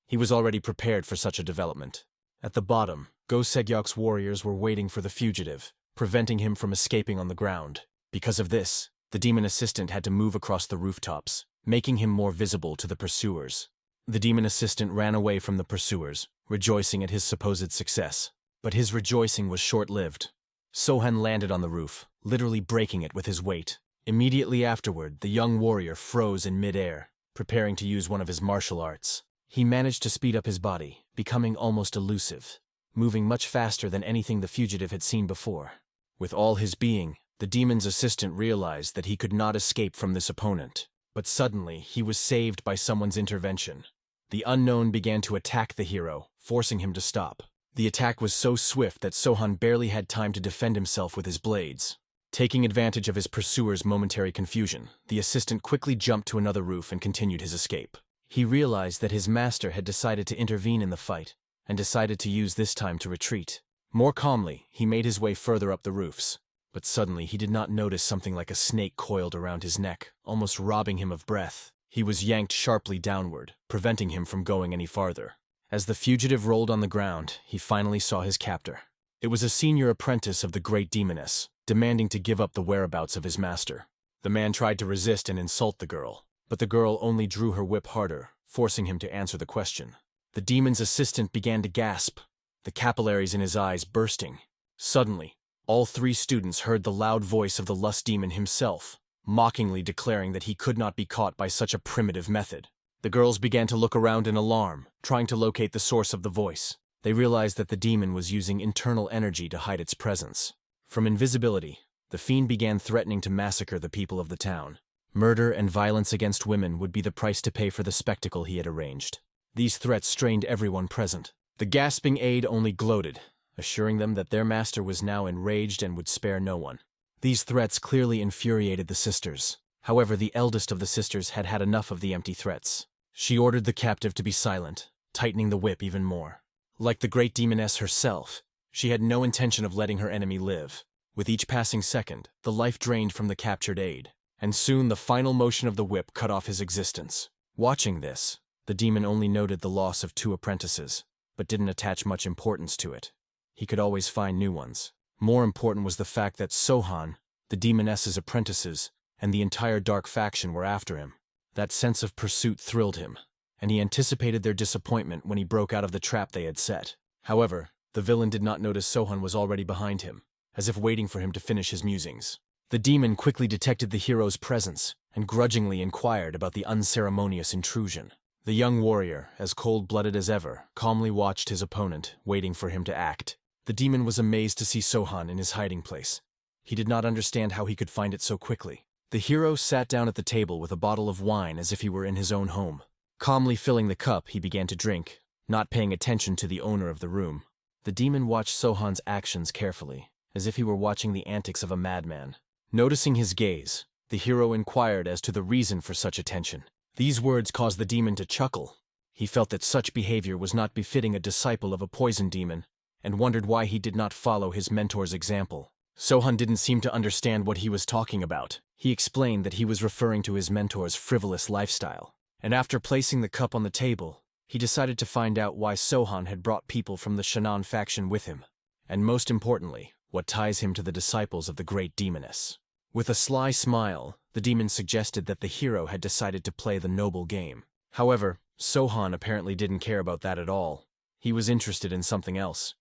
He was already prepared for such a development. At the bottom, Go Segyok's warriors were waiting for the fugitive, preventing him from escaping on the ground. Because of this, the demon assistant had to move across the rooftops, making him more visible to the pursuers. The demon assistant ran away from the pursuers, rejoicing at his supposed success. But his rejoicing was short-lived. Sohan landed on the roof, literally breaking it with his weight. Immediately afterward, the young warrior froze in mid-air, preparing to use one of his martial arts. He managed to speed up his body, becoming almost elusive, moving much faster than anything the fugitive had seen before. With all his being, the demon's assistant realized that he could not escape from this opponent. But suddenly, he was saved by someone's intervention. The unknown began to attack the hero, forcing him to stop. The attack was so swift that Sohan barely had time to defend himself with his blades. Taking advantage of his pursuer's momentary confusion, the assistant quickly jumped to another roof and continued his escape. He realized that his master had decided to intervene in the fight, and decided to use this time to retreat. More calmly, he made his way further up the roofs. But suddenly he did not notice something like a snake coiled around his neck, almost robbing him of breath. He was yanked sharply downward, preventing him from going any farther. As the fugitive rolled on the ground, he finally saw his captor. It was a senior apprentice of the great demoness, demanding to give up the whereabouts of his master. The man tried to resist and insult the girl, but the girl only drew her whip harder, forcing him to answer the question. The demon's assistant began to gasp, the capillaries in his eyes bursting. Suddenly, all three students heard the loud voice of the lust demon himself, mockingly declaring that he could not be caught by such a primitive method. The girls began to look around in alarm, trying to locate the source of the voice. They realized that the demon was using internal energy to hide its presence. From invisibility, the fiend began threatening to massacre the people of the town. Murder and violence against women would be the price to pay for the spectacle he had arranged. These threats strained everyone present. The gasping aide only gloated, assuring them that their master was now enraged and would spare no one. These threats clearly infuriated the sisters. However, the eldest of the sisters had had enough of the empty threats. She ordered the captive to be silent, tightening the whip even more. Like the great demoness herself, she had no intention of letting her enemy live. With each passing second, the life drained from the captured aide, and soon the final motion of the whip cut off his existence. Watching this, the demon only noted the loss of 2 apprentices, but didn't attach much importance to it. He could always find new ones. More important was the fact that Sohan, the demoness's apprentices, and the entire dark faction were after him. That sense of pursuit thrilled him, and he anticipated their disappointment when he broke out of the trap they had set. However, the villain did not notice Sohan was already behind him, as if waiting for him to finish his musings. The demon quickly detected the hero's presence, and grudgingly inquired about the unceremonious intrusion. The young warrior, as cold-blooded as ever, calmly watched his opponent, waiting for him to act. The demon was amazed to see Sohan in his hiding place. He did not understand how he could find it so quickly. The hero sat down at the table with a bottle of wine as if he were in his own home. Calmly filling the cup, he began to drink, not paying attention to the owner of the room. The demon watched Sohan's actions carefully, as if he were watching the antics of a madman. Noticing his gaze, the hero inquired as to the reason for such attention. These words caused the demon to chuckle. He felt that such behavior was not befitting a disciple of a poison demon, and wondered why he did not follow his mentor's example. Sohan didn't seem to understand what he was talking about. He explained that he was referring to his mentor's frivolous lifestyle. And after placing the cup on the table, he decided to find out why Sohan had brought people from the Shannon faction with him. And most importantly, what ties him to the disciples of the great demoness. With a sly smile, the demon suggested that the hero had decided to play the noble game. However, Sohan apparently didn't care about that at all. He was interested in something else.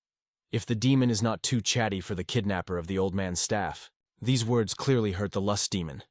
If the demon is not too chatty for the kidnapper of the old man's staff. These words clearly hurt the lust demon,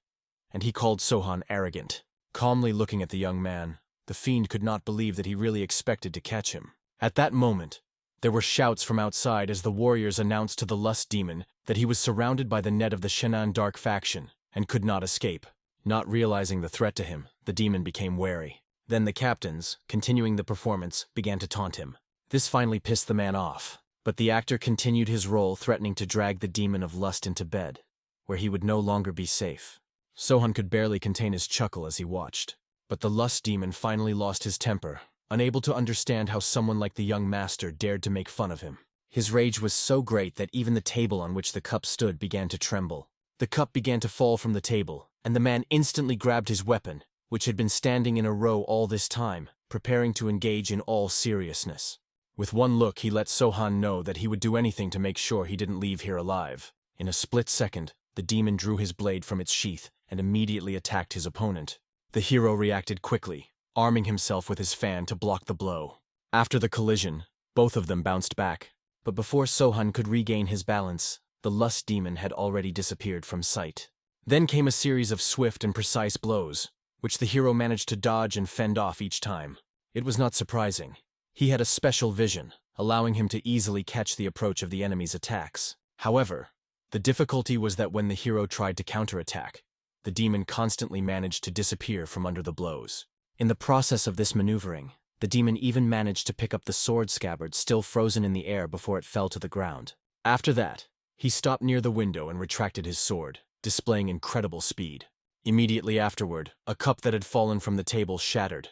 and he called Sohan arrogant. Calmly looking at the young man, the fiend could not believe that he really expected to catch him. At that moment, there were shouts from outside as the warriors announced to the lust demon that he was surrounded by the net of the Shannon Dark faction and could not escape. Not realizing the threat to him, the demon became wary. Then the captains, continuing the performance, began to taunt him. This finally pissed the man off, but the actor continued his role, threatening to drag the demon of lust into bed, where he would no longer be safe. Sohan could barely contain his chuckle as he watched. But the lust demon finally lost his temper, unable to understand how someone like the young master dared to make fun of him. His rage was so great that even the table on which the cup stood began to tremble. The cup began to fall from the table, and the man instantly grabbed his weapon, which had been standing in a row all this time, preparing to engage in all seriousness. With one look, he let Sohan know that he would do anything to make sure he didn't leave here alive. In a split second, the demon drew his blade from its sheath and immediately attacked his opponent. The hero reacted quickly, arming himself with his fan to block the blow. After the collision, both of them bounced back, but before Sohan could regain his balance, the lust demon had already disappeared from sight. Then came a series of swift and precise blows, which the hero managed to dodge and fend off each time. It was not surprising. He had a special vision, allowing him to easily catch the approach of the enemy's attacks. However, the difficulty was that when the hero tried to counterattack, the demon constantly managed to disappear from under the blows. In the process of this maneuvering, the demon even managed to pick up the sword scabbard still frozen in the air before it fell to the ground. After that, he stopped near the window and retracted his sword, displaying incredible speed. Immediately afterward, a cup that had fallen from the table shattered.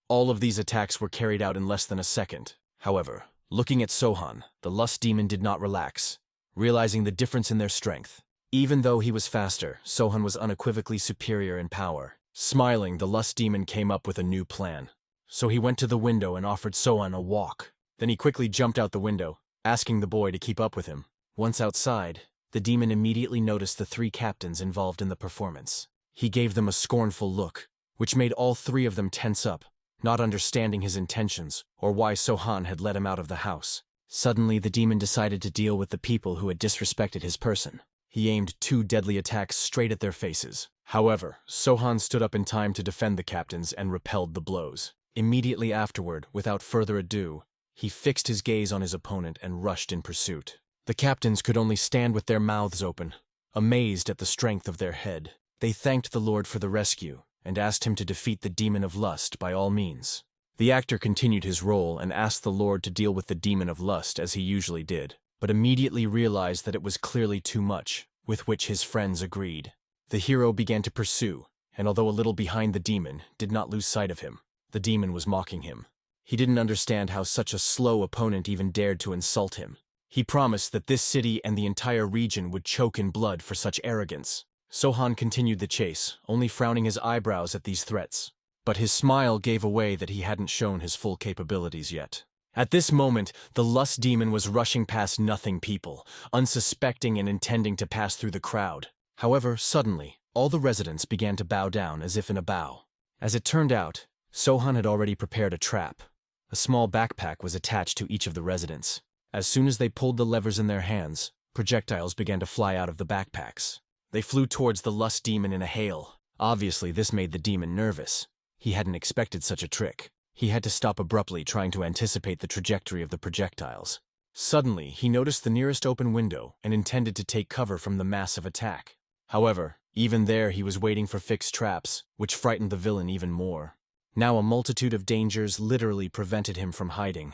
All of these attacks were carried out in less than a second. However, looking at Sohan, the lust demon did not relax, realizing the difference in their strength. Even though he was faster, Sohan was unequivocally superior in power. Smiling, the lust demon came up with a new plan. So he went to the window and offered Sohan a walk. Then he quickly jumped out the window, asking the boy to keep up with him. Once outside, the demon immediately noticed the three captains involved in the performance. He gave them a scornful look, which made all three of them tense up, not understanding his intentions or why Sohan had let him out of the house. Suddenly, the demon decided to deal with the people who had disrespected his person. He aimed 2 deadly attacks straight at their faces. However, Sohan stood up in time to defend the captains and repelled the blows. Immediately afterward, without further ado, he fixed his gaze on his opponent and rushed in pursuit. The captains could only stand with their mouths open, amazed at the strength of their head. They thanked the Lord for the rescue and asked him to defeat the demon of lust by all means. The actor continued his role and asked the Lord to deal with the demon of lust as he usually did, but immediately realized that it was clearly too much, with which his friends agreed. The hero began to pursue, and although a little behind the demon, did not lose sight of him. The demon was mocking him. He didn't understand how such a slow opponent even dared to insult him. He promised that this city and the entire region would choke in blood for such arrogance. Sohan continued the chase, only frowning his eyebrows at these threats. But his smile gave away that he hadn't shown his full capabilities yet. At this moment, the lust demon was rushing past nothing people, unsuspecting and intending to pass through the crowd. However, suddenly, all the residents began to bow down as if in a bow. As it turned out, Sohan had already prepared a trap. A small backpack was attached to each of the residents. As soon as they pulled the levers in their hands, projectiles began to fly out of the backpacks. They flew towards the lust demon in a hail. Obviously, this made the demon nervous. He hadn't expected such a trick. He had to stop abruptly, trying to anticipate the trajectory of the projectiles. Suddenly, he noticed the nearest open window and intended to take cover from the massive attack. However, even there he was waiting for fixed traps, which frightened the villain even more. Now a multitude of dangers literally prevented him from hiding.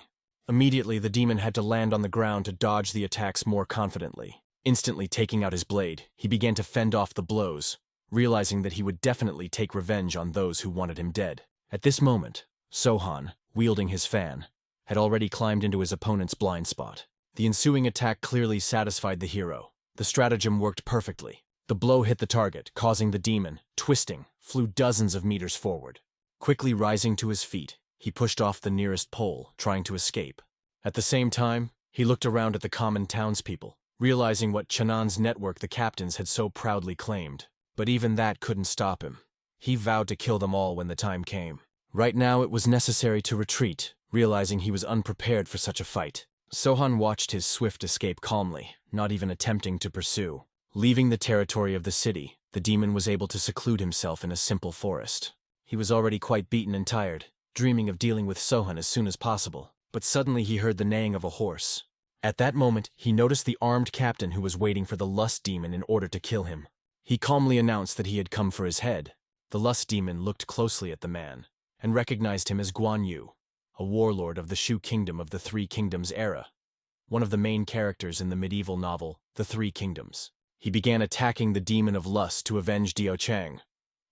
Immediately, the demon had to land on the ground to dodge the attacks more confidently. Instantly taking out his blade, he began to fend off the blows, realizing that he would definitely take revenge on those who wanted him dead. At this moment, Sohan, wielding his fan, had already climbed into his opponent's blind spot. The ensuing attack clearly satisfied the hero. The stratagem worked perfectly. The blow hit the target, causing the demon, twisting, flew dozens of meters forward. Quickly rising to his feet, he pushed off the nearest pole, trying to escape. At the same time, he looked around at the common townspeople, realizing what Chanan's network the captains had so proudly claimed. But even that couldn't stop him. He vowed to kill them all when the time came. Right now it was necessary to retreat, realizing he was unprepared for such a fight. Sohan watched his swift escape calmly, not even attempting to pursue. Leaving the territory of the city, the demon was able to seclude himself in a simple forest. He was already quite beaten and tired, dreaming of dealing with Sohan as soon as possible. But suddenly he heard the neighing of a horse. At that moment, he noticed the armed captain who was waiting for the lust demon in order to kill him. He calmly announced that he had come for his head. The lust demon looked closely at the man, and recognized him as Guan Yu, a warlord of the Shu Kingdom of the Three Kingdoms era, one of the main characters in the medieval novel, The Three Kingdoms. He began attacking the demon of lust to avenge Diao Chang,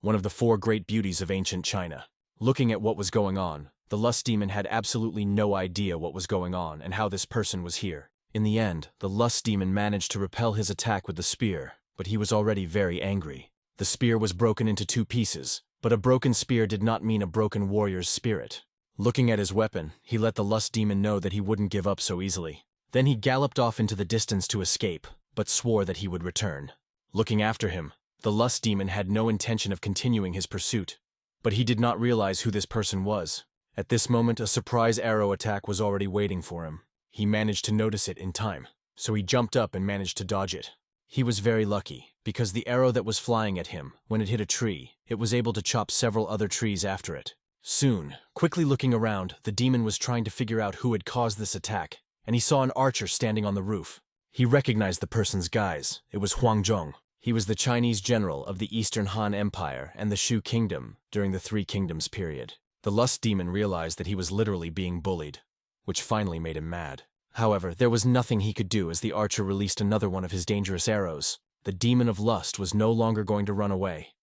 one of the four great beauties of ancient China. Looking at what was going on, the lust demon had absolutely no idea what was going on and how this person was here. In the end, the lust demon managed to repel his attack with the spear, but he was already very angry. The spear was broken into 2 pieces, but a broken spear did not mean a broken warrior's spirit. Looking at his weapon, he let the lust demon know that he wouldn't give up so easily. Then he galloped off into the distance to escape, but swore that he would return. Looking after him, the lust demon had no intention of continuing his pursuit, but he did not realize who this person was. At this moment, a surprise arrow attack was already waiting for him. He managed to notice it in time, so he jumped up and managed to dodge it. He was very lucky, because the arrow that was flying at him, when it hit a tree, it was able to chop several other trees after it. Soon, quickly looking around, the demon was trying to figure out who had caused this attack, and he saw an archer standing on the roof. He recognized the person's guise. It was Huang Zhong. He was the Chinese general of the Eastern Han Empire and the Shu Kingdom during the Three Kingdoms period. The lust demon realized that he was literally being bullied, which finally made him mad. However, there was nothing he could do as the archer released another one of his dangerous arrows. The demon of lust was no longer going to run away.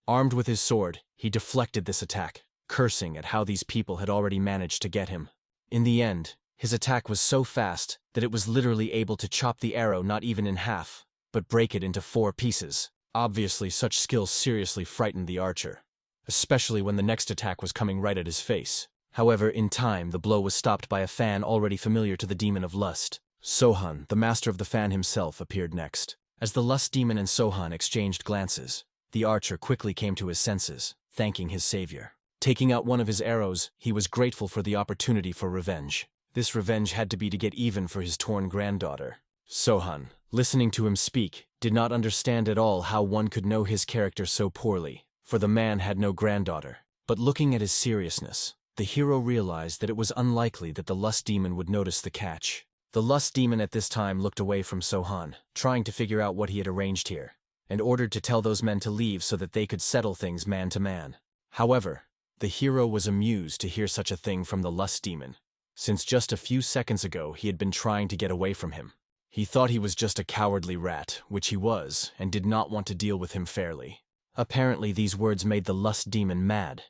Armed with his sword, he deflected this attack, cursing at how these people had already managed to get him. In the end, his attack was so fast that it was literally able to chop the arrow not even in half, but break it into 4 pieces. Obviously, such skill seriously frightened the archer, especially when the next attack was coming right at his face. However, in time, the blow was stopped by a fan already familiar to the demon of lust. Sohan, the master of the fan himself, appeared next. As the lust demon and Sohan exchanged glances, the archer quickly came to his senses, thanking his savior. Taking out one of his arrows, he was grateful for the opportunity for revenge. This revenge had to be to get even for his torn granddaughter. Sohan, listening to him speak, did not understand at all how one could know his character so poorly, for the man had no granddaughter. But looking at his seriousness, the hero realized that it was unlikely that the lust demon would notice the catch. The lust demon at this time looked away from Sohan, trying to figure out what he had arranged here, and ordered to tell those men to leave so that they could settle things man to man. However, the hero was amused to hear such a thing from the lust demon, since just a few seconds ago he had been trying to get away from him. He thought he was just a cowardly rat, which he was, and did not want to deal with him fairly. Apparently these words made the lust demon mad.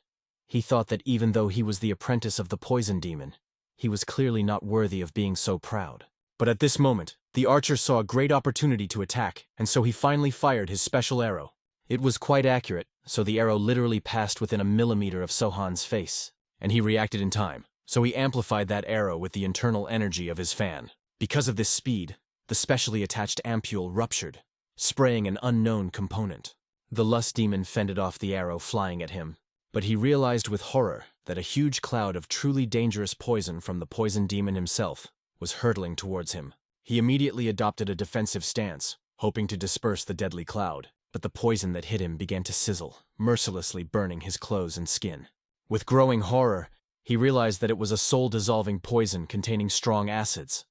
He thought that even though he was the apprentice of the poison demon, he was clearly not worthy of being so proud. But at this moment, the archer saw a great opportunity to attack, and so he finally fired his special arrow. It was quite accurate, so the arrow literally passed within a millimeter of Sohan's face, and he reacted in time, so he amplified that arrow with the internal energy of his fan. Because of this speed, the specially attached ampule ruptured, spraying an unknown component. The lust demon fended off the arrow flying at him, but he realized with horror that a huge cloud of truly dangerous poison from the poison demon himself was hurtling towards him. He immediately adopted a defensive stance, hoping to disperse the deadly cloud, but the poison that hit him began to sizzle, mercilessly burning his clothes and skin. With growing horror, he realized that it was a soul-dissolving poison containing strong acids.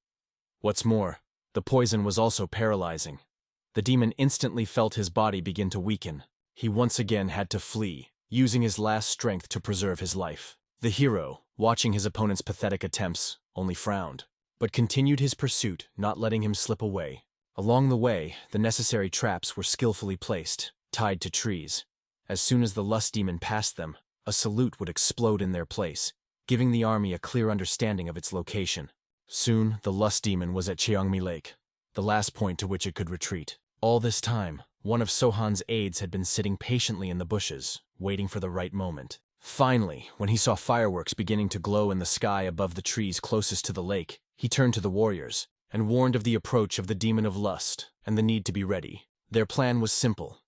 What's more, the poison was also paralyzing. The demon instantly felt his body begin to weaken. He once again had to flee, using his last strength to preserve his life. The hero, watching his opponent's pathetic attempts, only frowned, but continued his pursuit, not letting him slip away. Along the way, the necessary traps were skillfully placed, tied to trees. As soon as the lust demon passed them, a salute would explode in their place, giving the army a clear understanding of its location. Soon, the lust demon was at Cheongmi Lake, the last point to which it could retreat. All this time, one of Sohan's aides had been sitting patiently in the bushes, waiting for the right moment. Finally, when he saw fireworks beginning to glow in the sky above the trees closest to the lake, he turned to the warriors and warned of the approach of the demon of lust and the need to be ready. Their plan was simple.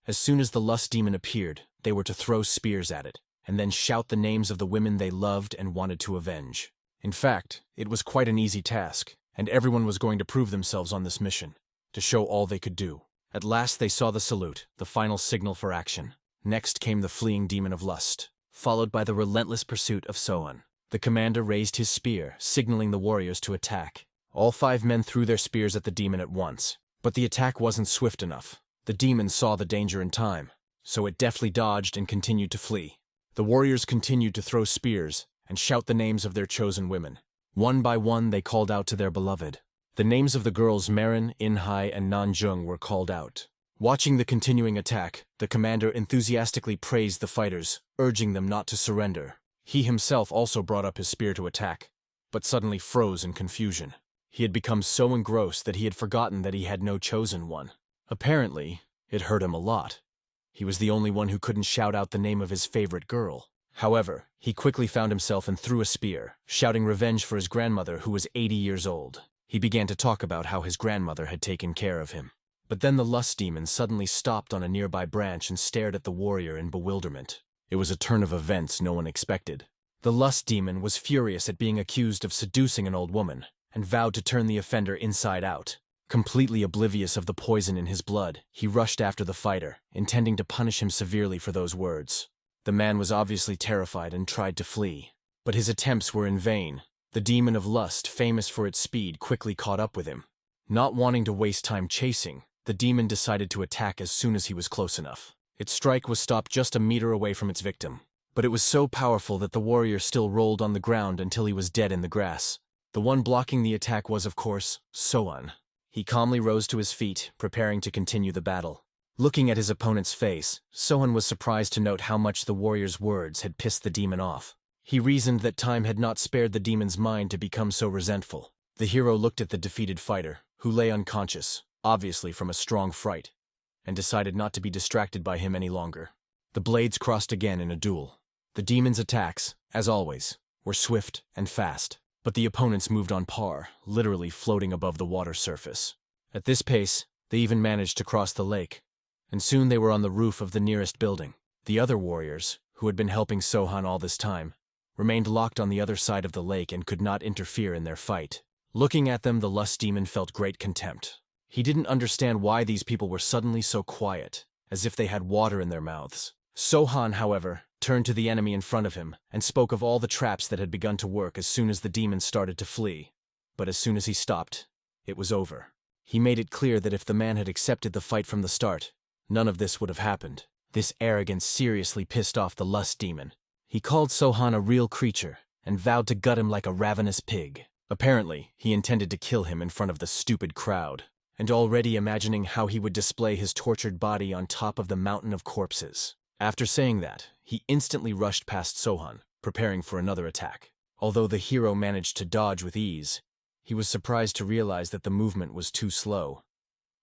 As soon as the lust demon appeared, they were to throw spears at it, and then shout the names of the women they loved and wanted to avenge. In fact, it was quite an easy task, and everyone was going to prove themselves on this mission, to show all they could do. At last they saw the salute, the final signal for action. Next came the fleeing demon of lust, followed by the relentless pursuit of Sohan. The commander raised his spear, signaling the warriors to attack. All 5 men threw their spears at the demon at once, but the attack wasn't swift enough. The demon saw the danger in time, so it deftly dodged and continued to flee. The warriors continued to throw spears and shout the names of their chosen women. One by one they called out to their beloved. The names of the girls Marin, Inhai, and Nanjung were called out. Watching the continuing attack, the commander enthusiastically praised the fighters, urging them not to surrender. He himself also brought up his spear to attack, but suddenly froze in confusion. He had become so engrossed that he had forgotten that he had no chosen one. Apparently, it hurt him a lot. He was the only one who couldn't shout out the name of his favorite girl. However, he quickly found himself and threw a spear, shouting revenge for his grandmother who was 80 years old. He began to talk about how his grandmother had taken care of him. But then the lust demon suddenly stopped on a nearby branch and stared at the warrior in bewilderment. It was a turn of events no one expected. The lust demon was furious at being accused of seducing an old woman, and vowed to turn the offender inside out. Completely oblivious of the poison in his blood, he rushed after the fighter, intending to punish him severely for those words. The man was obviously terrified and tried to flee, but his attempts were in vain. The demon of lust, famous for its speed, quickly caught up with him. Not wanting to waste time chasing, the demon decided to attack as soon as he was close enough. Its strike was stopped just a meter away from its victim, but it was so powerful that the warrior still rolled on the ground until he was dead in the grass. The one blocking the attack was, of course, Sohan. He calmly rose to his feet, preparing to continue the battle. Looking at his opponent's face, Sohan was surprised to note how much the warrior's words had pissed the demon off. He reasoned that time had not spared the demon's mind to become so resentful. The hero looked at the defeated fighter, who lay unconscious, obviously from a strong fright, and decided not to be distracted by him any longer. The blades crossed again in a duel. The demon's attacks, as always, were swift and fast, but the opponents moved on par, literally floating above the water surface. At this pace, they even managed to cross the lake, and soon they were on the roof of the nearest building. The other warriors, who had been helping Sohan all this time, remained locked on the other side of the lake and could not interfere in their fight. Looking at them, the lust demon felt great contempt. He didn't understand why these people were suddenly so quiet, as if they had water in their mouths. Sohan, however, turned to the enemy in front of him and spoke of all the traps that had begun to work as soon as the demon started to flee. But as soon as he stopped, it was over. He made it clear that if the man had accepted the fight from the start, none of this would have happened. This arrogance seriously pissed off the lust demon. He called Sohan a real creature and vowed to gut him like a ravenous pig. Apparently, he intended to kill him in front of the stupid crowd, and already imagining how he would display his tortured body on top of the mountain of corpses. After saying that, he instantly rushed past Sohan, preparing for another attack. Although the hero managed to dodge with ease, he was surprised to realize that the movement was too slow.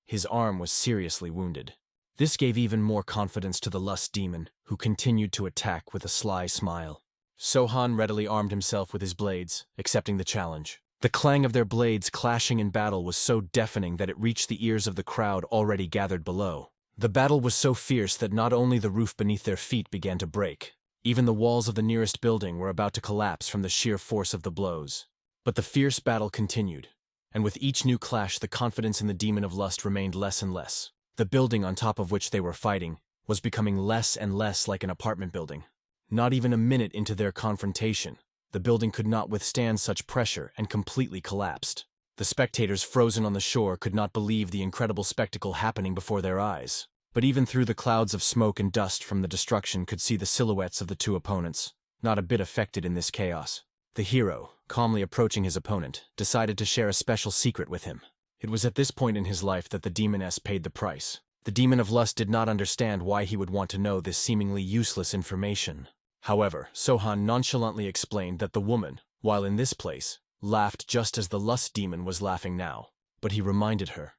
His arm was seriously wounded. This gave even more confidence to the lust demon, who continued to attack with a sly smile. Sohan readily armed himself with his blades, accepting the challenge. The clang of their blades clashing in battle was so deafening that it reached the ears of the crowd already gathered below. The battle was so fierce that not only the roof beneath their feet began to break, even the walls of the nearest building were about to collapse from the sheer force of the blows. But the fierce battle continued, and with each new clash the confidence in the demon of lust remained less and less. The building on top of which they were fighting was becoming less and less like an apartment building. Not even a minute into their confrontation, the building could not withstand such pressure and completely collapsed. The spectators frozen on the shore could not believe the incredible spectacle happening before their eyes. But even through the clouds of smoke and dust from the destruction could see the silhouettes of the two opponents, not a bit affected in this chaos. The hero, calmly approaching his opponent, decided to share a special secret with him. It was at this point in his life that the demoness paid the price. The demon of lust did not understand why he would want to know this seemingly useless information. However, Sohan nonchalantly explained that the woman, while in this place, laughed just as the lust demon was laughing now. But he reminded her.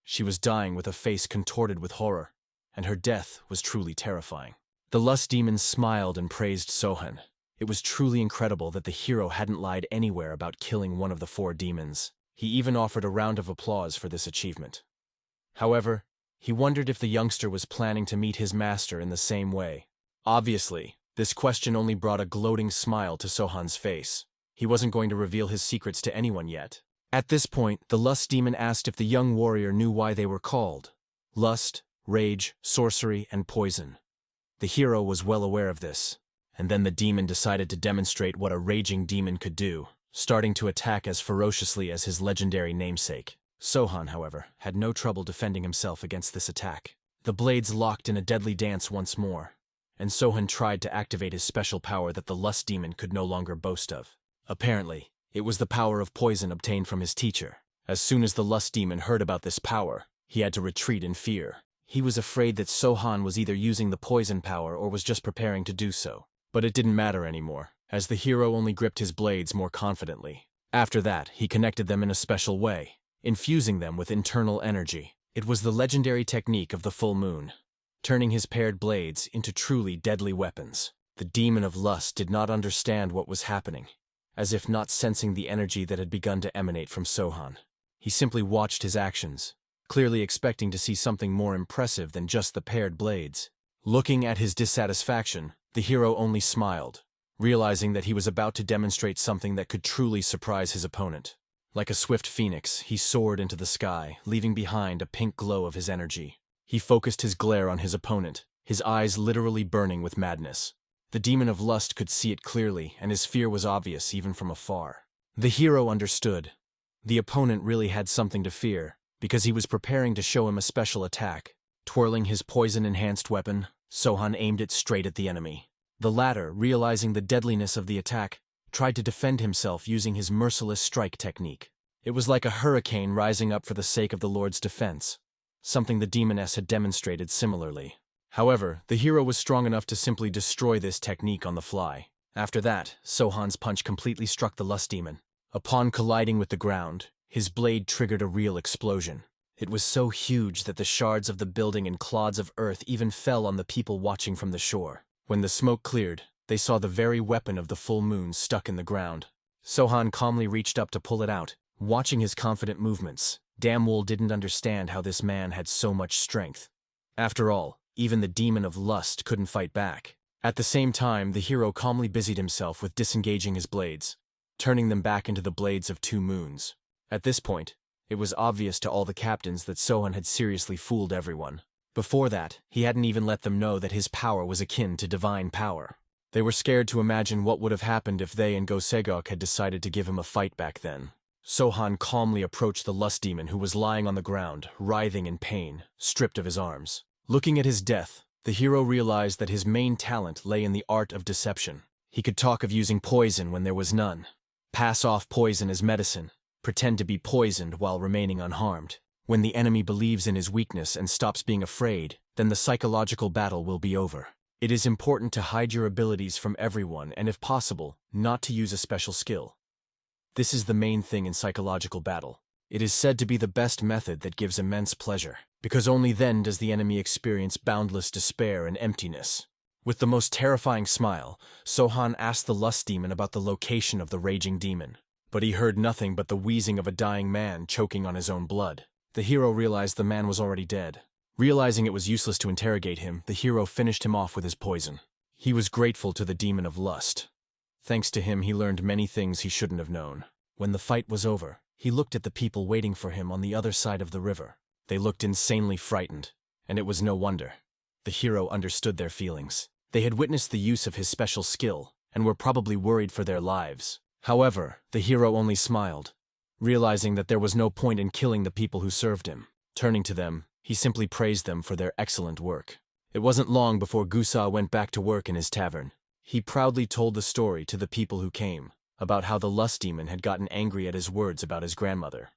She was dying with a face contorted with horror, and her death was truly terrifying. The lust demon smiled and praised Sohan. It was truly incredible that the hero hadn't lied anywhere about killing one of the 4 demons. He even offered a round of applause for this achievement. However, he wondered if the youngster was planning to meet his master in the same way. Obviously, this question only brought a gloating smile to Sohan's face. He wasn't going to reveal his secrets to anyone yet. At this point, the lust demon asked if the young warrior knew why they were called. Lust, rage, sorcery, and poison. The hero was well aware of this. And then the demon decided to demonstrate what a raging demon could do, starting to attack as ferociously as his legendary namesake. Sohan, however, had no trouble defending himself against this attack. The blades locked in a deadly dance once more, and Sohan tried to activate his special power that the lust demon could no longer boast of. Apparently, it was the power of poison obtained from his teacher. As soon as the lust demon heard about this power, he had to retreat in fear. He was afraid that Sohan was either using the poison power or was just preparing to do so. But it didn't matter anymore, as the hero only gripped his blades more confidently. After that, he connected them in a special way, infusing them with internal energy. It was the legendary technique of the full moon, turning his paired blades into truly deadly weapons. The demon of lust did not understand what was happening, as if not sensing the energy that had begun to emanate from Sohan. He simply watched his actions, clearly expecting to see something more impressive than just the paired blades. Looking at his dissatisfaction, the hero only smiled, realizing that he was about to demonstrate something that could truly surprise his opponent. Like a swift phoenix, he soared into the sky, leaving behind a pink glow of his energy. He focused his glare on his opponent, his eyes literally burning with madness. The demon of lust could see it clearly, and his fear was obvious even from afar. The hero understood. The opponent really had something to fear, because he was preparing to show him a special attack. Twirling his poison-enhanced weapon, Sohan aimed it straight at the enemy. The latter, realizing the deadliness of the attack, tried to defend himself using his merciless strike technique. It was like a hurricane rising up for the sake of the Lord's defense, something the demoness had demonstrated similarly. However, the hero was strong enough to simply destroy this technique on the fly. After that, Sohan's punch completely struck the lust demon. Upon colliding with the ground, his blade triggered a real explosion. It was so huge that the shards of the building and clods of earth even fell on the people watching from the shore. When the smoke cleared, they saw the very weapon of the full moon stuck in the ground. Sohan calmly reached up to pull it out, watching his confident movements. Damwool didn't understand how this man had so much strength. After all, even the demon of lust couldn't fight back. At the same time, the hero calmly busied himself with disengaging his blades, turning them back into the blades of 2 moons. At this point, it was obvious to all the captains that Sohan had seriously fooled everyone. Before that, he hadn't even let them know that his power was akin to divine power. They were scared to imagine what would have happened if they and Gosegok had decided to give him a fight back then. Sohan calmly approached the lust demon who was lying on the ground, writhing in pain, stripped of his arms. Looking at his death, the hero realized that his main talent lay in the art of deception. He could talk of using poison when there was none, pass off poison as medicine, pretend to be poisoned while remaining unharmed. When the enemy believes in his weakness and stops being afraid, then the psychological battle will be over. It is important to hide your abilities from everyone and, if possible, not to use a special skill. This is the main thing in psychological battle. It is said to be the best method that gives immense pleasure, because only then does the enemy experience boundless despair and emptiness. With the most terrifying smile, Sohan asked the lust demon about the location of the raging demon. But he heard nothing but the wheezing of a dying man choking on his own blood. The hero realized the man was already dead. Realizing it was useless to interrogate him, the hero finished him off with his poison. He was grateful to the demon of lust. Thanks to him, he learned many things he shouldn't have known. When the fight was over, he looked at the people waiting for him on the other side of the river. They looked insanely frightened, and it was no wonder. The hero understood their feelings. They had witnessed the use of his special skill, and were probably worried for their lives. However, the hero only smiled, realizing that there was no point in killing the people who served him. Turning to them, he simply praised them for their excellent work. It wasn't long before Gusa went back to work in his tavern. He proudly told the story to the people who came, about how the lust demon had gotten angry at his words about his grandmother.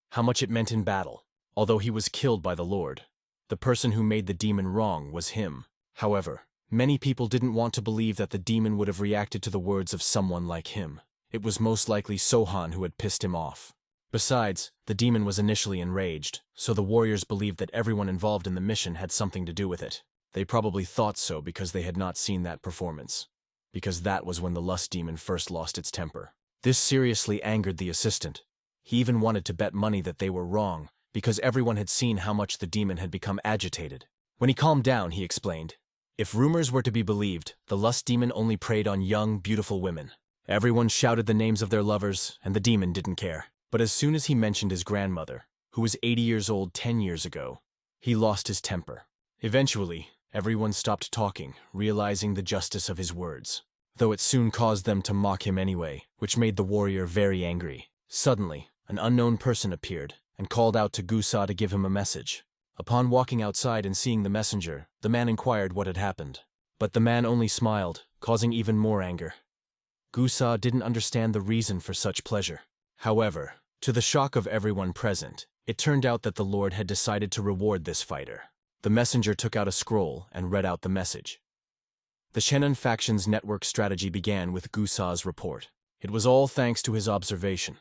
How much it meant in battle. Although he was killed by the Lord, the person who made the demon wrong was him. However, many people didn't want to believe that the demon would have reacted to the words of someone like him. it was most likely Sohan who had pissed him off. Besides, the demon was initially enraged, so the warriors believed that everyone involved in the mission had something to do with it. They probably thought so because they had not seen that performance. Because that was when the lust demon first lost its temper. This seriously angered the assistant. He even wanted to bet money that they were wrong, because everyone had seen how much the demon had become agitated. When he calmed down, he explained, if rumors were to be believed, the lust demon only preyed on young, beautiful women. Everyone shouted the names of their lovers, and the demon didn't care. But as soon as he mentioned his grandmother, who was 80 years old 10 years ago, he lost his temper. Eventually, everyone stopped talking, realizing the justice of his words. Though it soon caused them to mock him anyway, which made the warrior very angry. Suddenly, an unknown person appeared, and called out to Gusa to give him a message. Upon walking outside and seeing the messenger, the man inquired what had happened. But the man only smiled, causing even more anger. Gusa didn't understand the reason for such pleasure. However, to the shock of everyone present, it turned out that the Lord had decided to reward this fighter. The messenger took out a scroll and read out the message. The Shannon faction's network strategy began with Gusa's report. It was all thanks to his observation.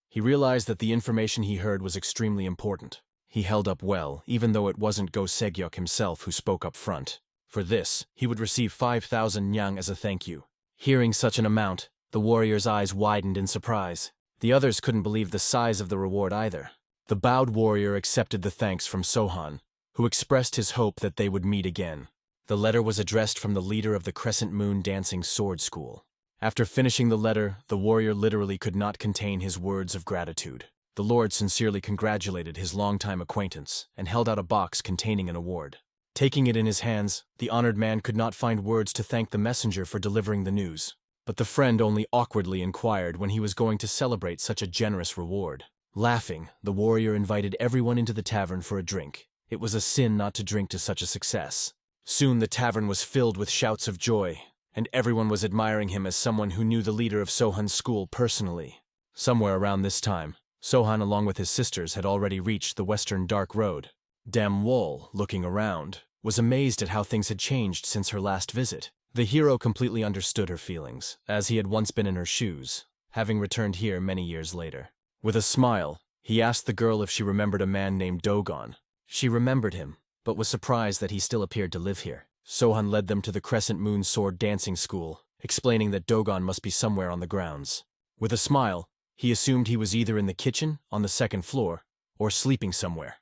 He realized that the information he heard was extremely important. He held up well, even though it wasn't Go Segyok himself who spoke up front. For this, he would receive 5,000 nyang as a thank you. Hearing such an amount, the warrior's eyes widened in surprise. The others couldn't believe the size of the reward either. The bowed warrior accepted the thanks from Sohan, who expressed his hope that they would meet again. The letter was addressed from the leader of the Crescent Moon Dancing Sword School. After finishing the letter, the warrior literally could not contain his words of gratitude. The Lord sincerely congratulated his longtime acquaintance and held out a box containing an award. Taking it in his hands, the honored man could not find words to thank the messenger for delivering the news. But the friend only awkwardly inquired when he was going to celebrate such a generous reward. Laughing, the warrior invited everyone into the tavern for a drink. It was a sin not to drink to such a success. Soon the tavern was filled with shouts of joy, and everyone was admiring him as someone who knew the leader of Sohan's school personally. Somewhere around this time, Sohan along with his sisters had already reached the western dark road. Dam Wol, looking around, was amazed at how things had changed since her last visit. The hero completely understood her feelings, as he had once been in her shoes, having returned here many years later. With a smile, he asked the girl if she remembered a man named Dogon. She remembered him, but was surprised that he still appeared to live here. Sohan led them to the Crescent Moon Sword Dancing School, explaining that Dogon must be somewhere on the grounds. With a smile, he assumed he was either in the kitchen, on the second floor, or sleeping somewhere.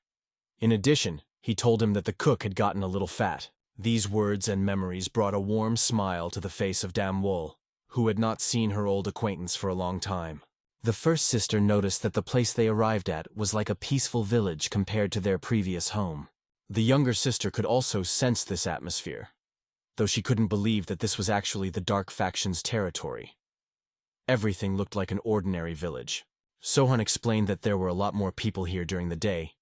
In addition, he told him that the cook had gotten a little fat. These words and memories brought a warm smile to the face of Dam Wol, who had not seen her old acquaintance for a long time. The first sister noticed that the place they arrived at was like a peaceful village compared to their previous home. The younger sister could also sense this atmosphere, though she couldn't believe that this was actually the Dark Faction's territory. Everything looked like an ordinary village. Sohan explained that there were a lot more people here during the day,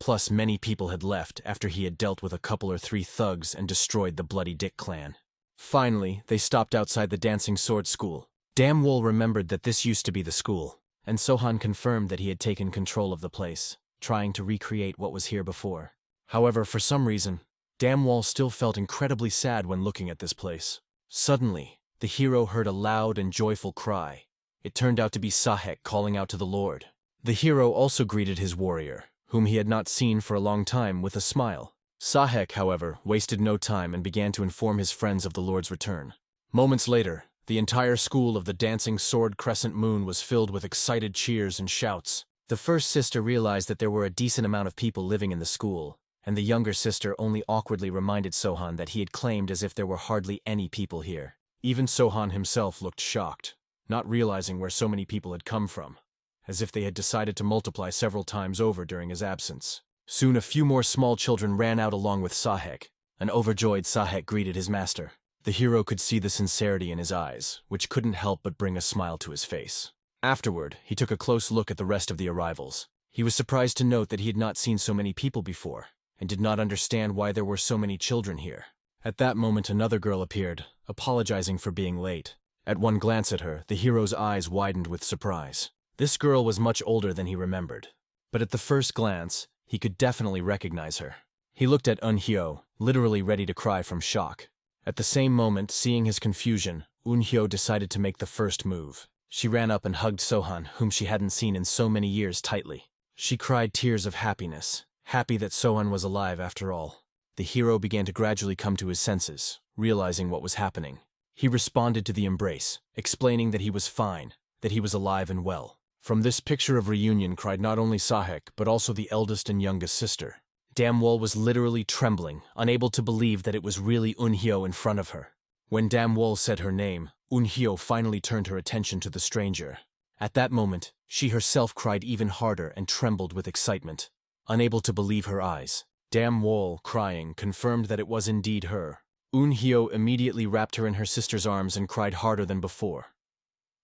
plus many people had left after he had dealt with a couple or three thugs and destroyed the Bloody Dick clan. Finally, they stopped outside the Dancing Sword School. Dam Wol remembered that this used to be the school, and Sohan confirmed that he had taken control of the place, trying to recreate what was here before. However, for some reason, Dam Wol still felt incredibly sad when looking at this place. Suddenly, the hero heard a loud and joyful cry. It turned out to be Sahek calling out to the Lord. The hero also greeted his warrior, whom he had not seen for a long time, with a smile. Sahek, however, wasted no time and began to inform his friends of the Lord's return. Moments later, the entire school of the Dancing Sword Crescent Moon was filled with excited cheers and shouts. The first sister realized that there were a decent amount of people living in the school, and the younger sister only awkwardly reminded Sohan that he had claimed as if there were hardly any people here. Even Sohan himself looked shocked, not realizing where so many people had come from, as if they had decided to multiply several times over during his absence. Soon a few more small children ran out along with Sahek. An overjoyed Sahek greeted his master. The hero could see the sincerity in his eyes, which couldn't help but bring a smile to his face. Afterward, he took a close look at the rest of the arrivals. He was surprised to note that he had not seen so many people before, and did not understand why there were so many children here. At that moment, another girl appeared, apologizing for being late. At one glance at her, the hero's eyes widened with surprise. This girl was much older than he remembered, but at the first glance, he could definitely recognize her. He looked at Unhyo, literally ready to cry from shock. At the same moment, seeing his confusion, Unhyo decided to make the first move. She ran up and hugged Sohan, whom she hadn't seen in so many years, tightly. She cried tears of happiness, happy that Sohan was alive after all. The hero began to gradually come to his senses, realizing what was happening. He responded to the embrace, explaining that he was fine, that he was alive and well. From this picture of reunion cried not only Sahek, but also the eldest and youngest sister. Damwol was literally trembling, unable to believe that it was really Unhyo in front of her. When Damwol said her name, Unhyo finally turned her attention to the stranger. At that moment, she herself cried even harder and trembled with excitement. Unable to believe her eyes, Damwol, crying, confirmed that it was indeed her. Unhyo immediately wrapped her in her sister's arms and cried harder than before.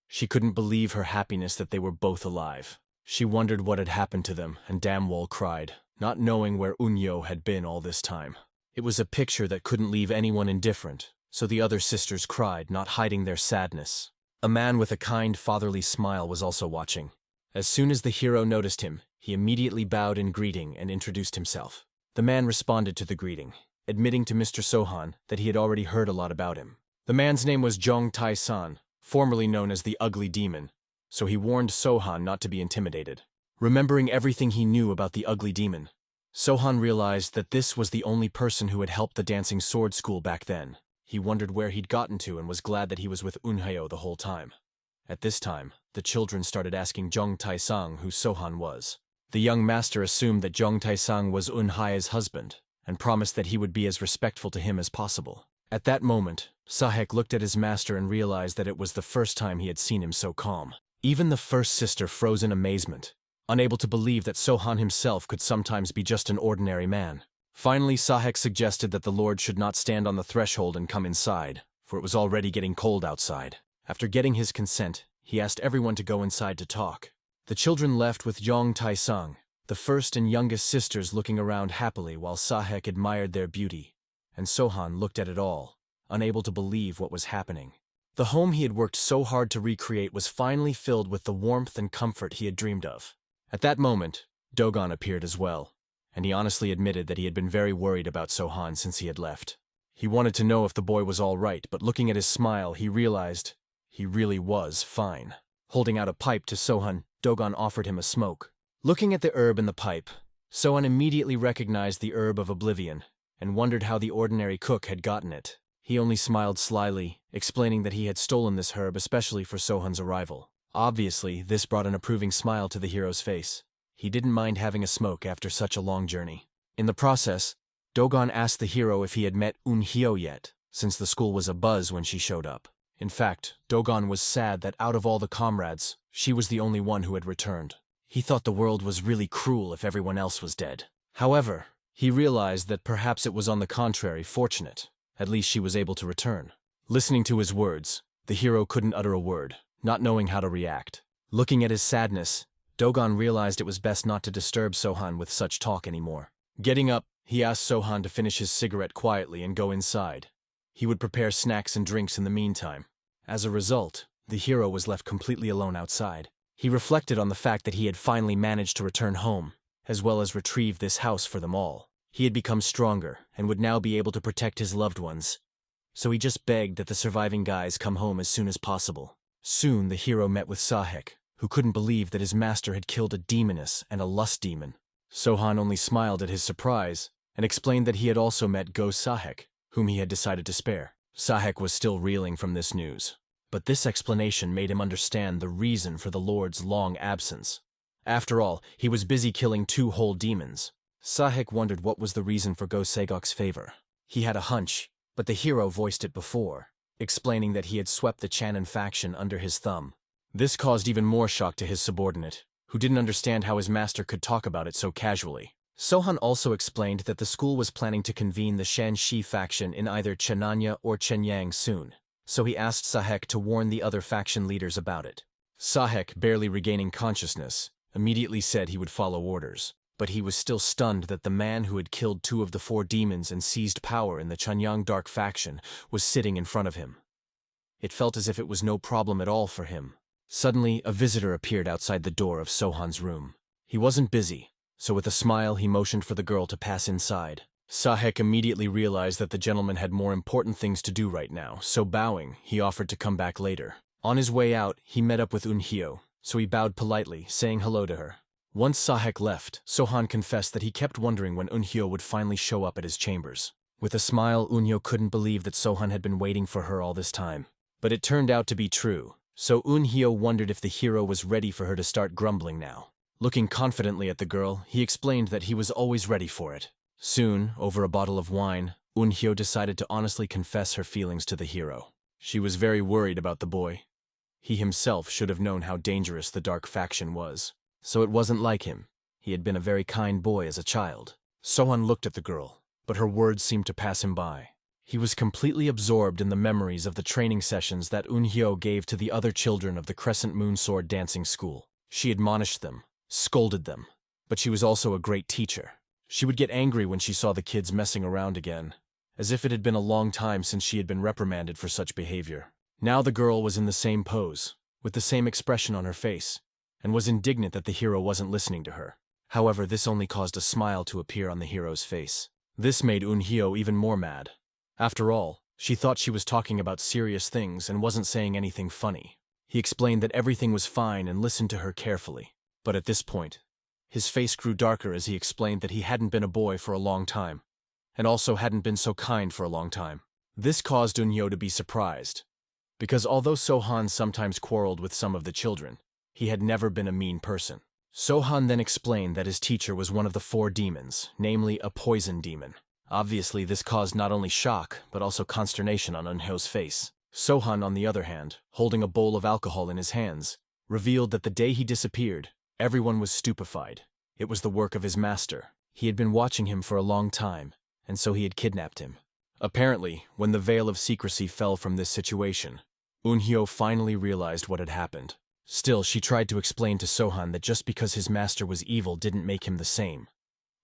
She couldn't believe her happiness that they were both alive. She wondered what had happened to them, and Damwol cried, not knowing where Unhyo had been all this time. It was a picture that couldn't leave anyone indifferent, so the other sisters cried, not hiding their sadness. A man with a kind, fatherly smile was also watching. As soon as the hero noticed him, he immediately bowed in greeting and introduced himself. The man responded to the greeting, admitting to Mr. Sohan that he had already heard a lot about him. The man's name was Jong Tai-san, formerly known as the Ugly Demon, so he warned Sohan not to be intimidated. Remembering everything he knew about the Ugly Demon, Sohan realized that this was the only person who had helped the dancing sword school back then. He wondered where he'd gotten to and was glad that he was with Unhyo the whole time. At this time, the children started asking Jong Tai-sang who Sohan was. The young master assumed that Jong Tai-sang was Unhya's husband, and promised that he would be as respectful to him as possible. At that moment, Sahek looked at his master and realized that it was the first time he had seen him so calm. Even the first sister froze in amazement, unable to believe that Sohan himself could sometimes be just an ordinary man. Finally, Sahek suggested that the Lord should not stand on the threshold and come inside, for it was already getting cold outside. After getting his consent, he asked everyone to go inside to talk. The children left with Jong Tai-sang, the first and youngest sisters, looking around happily while Sahek admired their beauty, and Sohan looked at it all, unable to believe what was happening. The home he had worked so hard to recreate was finally filled with the warmth and comfort he had dreamed of. At that moment, Dogon appeared as well, and he honestly admitted that he had been very worried about Sohan since he had left. He wanted to know if the boy was all right, but looking at his smile, he realized he really was fine. Holding out a pipe to Sohan, Dogon offered him a smoke. Looking at the herb in the pipe, Sohan immediately recognized the herb of oblivion, and wondered how the ordinary cook had gotten it. He only smiled slyly, explaining that he had stolen this herb especially for Sohan's arrival. Obviously, this brought an approving smile to the hero's face. He didn't mind having a smoke after such a long journey. In the process, Dogon asked the hero if he had met Unhyo yet, since the school was abuzz when she showed up. In fact, Dogon was sad that out of all the comrades, she was the only one who had returned. He thought the world was really cruel if everyone else was dead. However, he realized that perhaps it was on the contrary fortunate. At least she was able to return. Listening to his words, the hero couldn't utter a word, not knowing how to react. Looking at his sadness, Dogon realized it was best not to disturb Sohan with such talk anymore. Getting up, he asked Sohan to finish his cigarette quietly and go inside. He would prepare snacks and drinks in the meantime. As a result, the hero was left completely alone outside. He reflected on the fact that he had finally managed to return home, as well as retrieve this house for them all. He had become stronger and would now be able to protect his loved ones. So he just begged that the surviving guys come home as soon as possible. Soon the hero met with Sahek, who couldn't believe that his master had killed a demoness and a lust demon. Sohan only smiled at his surprise and explained that he had also met Ghost Sahek, whom he had decided to spare. Sahek was still reeling from this news, but this explanation made him understand the reason for the Lord's long absence. After all, he was busy killing 2 whole demons. Sahek wondered what was the reason for Go Segok's favor. He had a hunch, but the hero voiced it before, explaining that he had swept the Channon faction under his thumb. This caused even more shock to his subordinate, who didn't understand how his master could talk about it so casually. Sohan also explained that the school was planning to convene the Shanxi faction in either Chenanya or Chenyang soon, so he asked Sahek to warn the other faction leaders about it. Sahek, barely regaining consciousness, immediately said he would follow orders, but he was still stunned that the man who had killed 2 of the 4 demons and seized power in the Chenyang Dark faction was sitting in front of him. It felt as if it was no problem at all for him. Suddenly, a visitor appeared outside the door of Sohan's room. He wasn't busy, so with a smile he motioned for the girl to pass inside. Sahek immediately realized that the gentleman had more important things to do right now, so bowing, he offered to come back later. On his way out, he met up with Unhyo, so he bowed politely, saying hello to her. Once Sahek left, Sohan confessed that he kept wondering when Unhyo would finally show up at his chambers. With a smile, Unhyo couldn't believe that Sohan had been waiting for her all this time. But it turned out to be true, so Unhyo wondered if the hero was ready for her to start grumbling now. Looking confidently at the girl, he explained that he was always ready for it. Soon, over a bottle of wine, Unhyo decided to honestly confess her feelings to the hero. She was very worried about the boy. He himself should have known how dangerous the dark faction was. So it wasn't like him. He had been a very kind boy as a child. Sohan looked at the girl, but her words seemed to pass him by. He was completely absorbed in the memories of the training sessions that Unhyo gave to the other children of the Crescent Moon Sword dancing school. She admonished them, scolded them, but she was also a great teacher. She would get angry when she saw the kids messing around again, as if it had been a long time since she had been reprimanded for such behavior. Now the girl was in the same pose, with the same expression on her face, and was indignant that the hero wasn't listening to her. However, this only caused a smile to appear on the hero's face. This made Unhyo even more mad. After all, she thought she was talking about serious things and wasn't saying anything funny. He explained that everything was fine and listened to her carefully. But at this point, his face grew darker as he explained that he hadn't been a boy for a long time, and also hadn't been so kind for a long time. This caused Unhyo to be surprised, because although Sohan sometimes quarreled with some of the children, he had never been a mean person. Sohan then explained that his teacher was one of the 4 demons, namely a poison demon. Obviously, this caused not only shock, but also consternation on Unhyo's face. Sohan, on the other hand, holding a bowl of alcohol in his hands, revealed that the day he disappeared, everyone was stupefied. It was the work of his master. He had been watching him for a long time, and so he had kidnapped him. Apparently, when the veil of secrecy fell from this situation, Unhyo finally realized what had happened. Still, she tried to explain to Sohan that just because his master was evil didn't make him the same.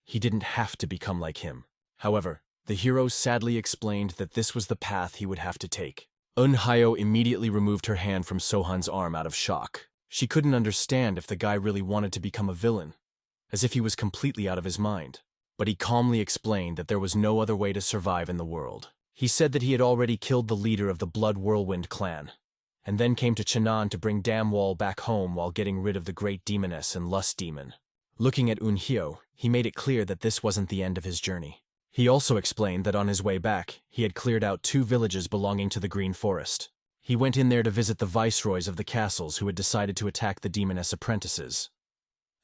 He didn't have to become like him. However, the hero sadly explained that this was the path he would have to take. Unhyo immediately removed her hand from Sohan's arm out of shock. She couldn't understand if the guy really wanted to become a villain, as if he was completely out of his mind. But he calmly explained that there was no other way to survive in the world. He said that he had already killed the leader of the Blood Whirlwind clan, and then came to Chenan to bring Damwall back home while getting rid of the great demoness and lust demon. Looking at Unhyo, he made it clear that this wasn't the end of his journey. He also explained that on his way back, he had cleared out 2 villages belonging to the Green Forest. He went in there to visit the viceroys of the castles who had decided to attack the demoness apprentices.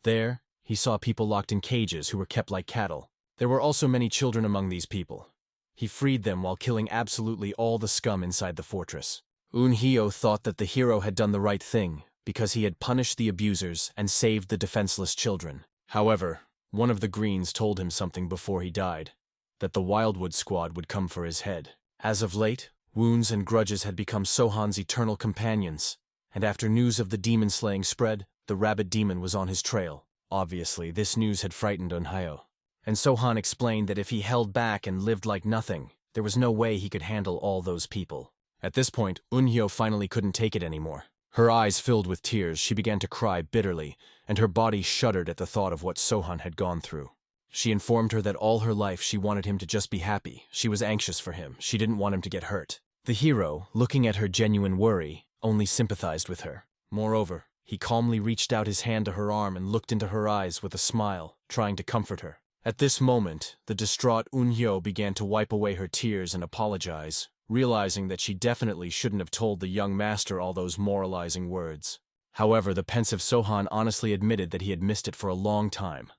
There, he saw people locked in cages who were kept like cattle. There were also many children among these people. He freed them while killing absolutely all the scum inside the fortress. Unhyo thought that the hero had done the right thing because he had punished the abusers and saved the defenseless children. However, one of the Greens told him something before he died, that the Wildwood Squad would come for his head. As of late, wounds and grudges had become Sohan's eternal companions, and after news of the demon slaying spread, the rabid demon was on his trail. Obviously, this news had frightened Unhyo, and Sohan explained that if he held back and lived like nothing, there was no way he could handle all those people. At this point, Unhyo finally couldn't take it anymore. Her eyes filled with tears, she began to cry bitterly, and her body shuddered at the thought of what Sohan had gone through. She informed her that all her life she wanted him to just be happy. She was anxious for him. She didn't want him to get hurt. The hero, looking at her genuine worry, only sympathized with her. Moreover, he calmly reached out his hand to her arm and looked into her eyes with a smile, trying to comfort her. At this moment, the distraught Unhyo began to wipe away her tears and apologize, realizing that she definitely shouldn't have told the young master all those moralizing words. However, the pensive Sohan honestly admitted that he had missed it for a long time,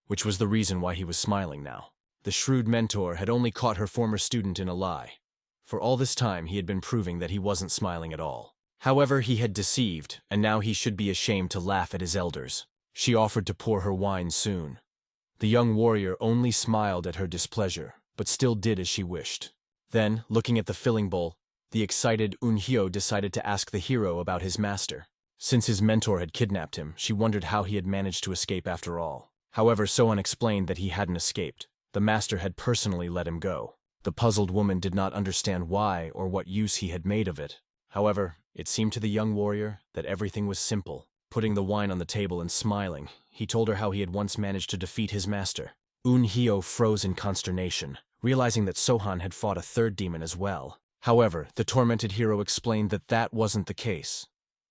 which was the reason why he was smiling now. The shrewd mentor had only caught her former student in a lie. For all this time, he had been proving that he wasn't smiling at all. However, he had deceived, and now he should be ashamed to laugh at his elders. She offered to pour her wine soon. The young warrior only smiled at her displeasure, but still did as she wished. Then, looking at the filling bowl, the excited Unhyo decided to ask the hero about his master. Since his mentor had kidnapped him, she wondered how he had managed to escape after all. However, Sohan explained that he hadn't escaped. The master had personally let him go. The puzzled woman did not understand why or what use he had made of it. However, it seemed to the young warrior that everything was simple. Putting the wine on the table and smiling, he told her how he had once managed to defeat his master. Unhyo froze in consternation, realizing that Sohan had fought a third demon as well. However, the tormented hero explained that that wasn't the case.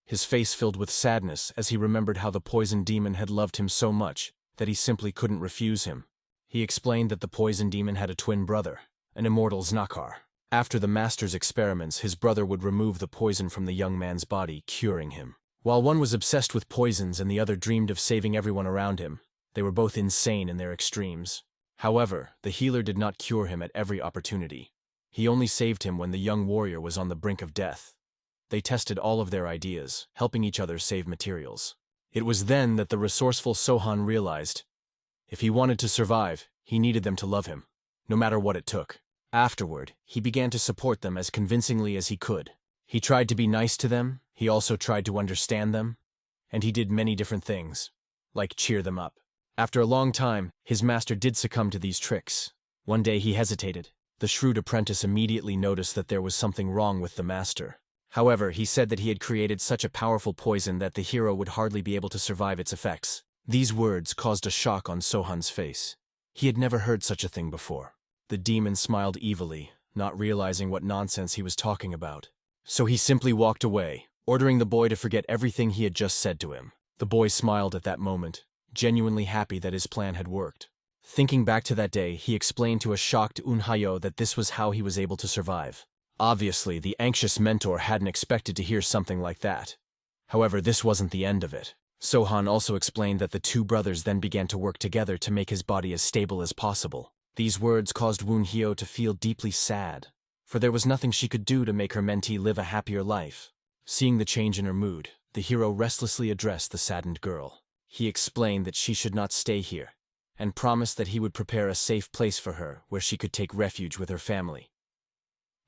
His face filled with sadness as he remembered how the poison demon had loved him so much that he simply couldn't refuse him. He explained that the poison demon had a twin brother, an immortal Znakar. After the master's experiments, his brother would remove the poison from the young man's body, curing him. While one was obsessed with poisons and the other dreamed of saving everyone around him, they were both insane in their extremes. However, the healer did not cure him at every opportunity. He only saved him when the young warrior was on the brink of death. They tested all of their ideas, helping each other save materials. It was then that the resourceful Sohan realized, if he wanted to survive, he needed them to love him, no matter what it took. Afterward, he began to support them as convincingly as he could. He tried to be nice to them, he also tried to understand them, and he did many different things, like cheer them up. After a long time, his master did succumb to these tricks. One day he hesitated. The shrewd apprentice immediately noticed that there was something wrong with the master. However, he said that he had created such a powerful poison that the hero would hardly be able to survive its effects. These words caused a shock on Sohan's face. He had never heard such a thing before. The demon smiled evilly, not realizing what nonsense he was talking about. So he simply walked away, ordering the boy to forget everything he had just said to him. The boy smiled at that moment, genuinely happy that his plan had worked. Thinking back to that day, he explained to a shocked Unhayo that this was how he was able to survive. Obviously, the anxious mentor hadn't expected to hear something like that. However, this wasn't the end of it. Sohan also explained that the two brothers then began to work together to make his body as stable as possible. These words caused Woonhyo to feel deeply sad, for there was nothing she could do to make her mentee live a happier life. Seeing the change in her mood, the hero restlessly addressed the saddened girl. He explained that she should not stay here, and promised that he would prepare a safe place for her where she could take refuge with her family.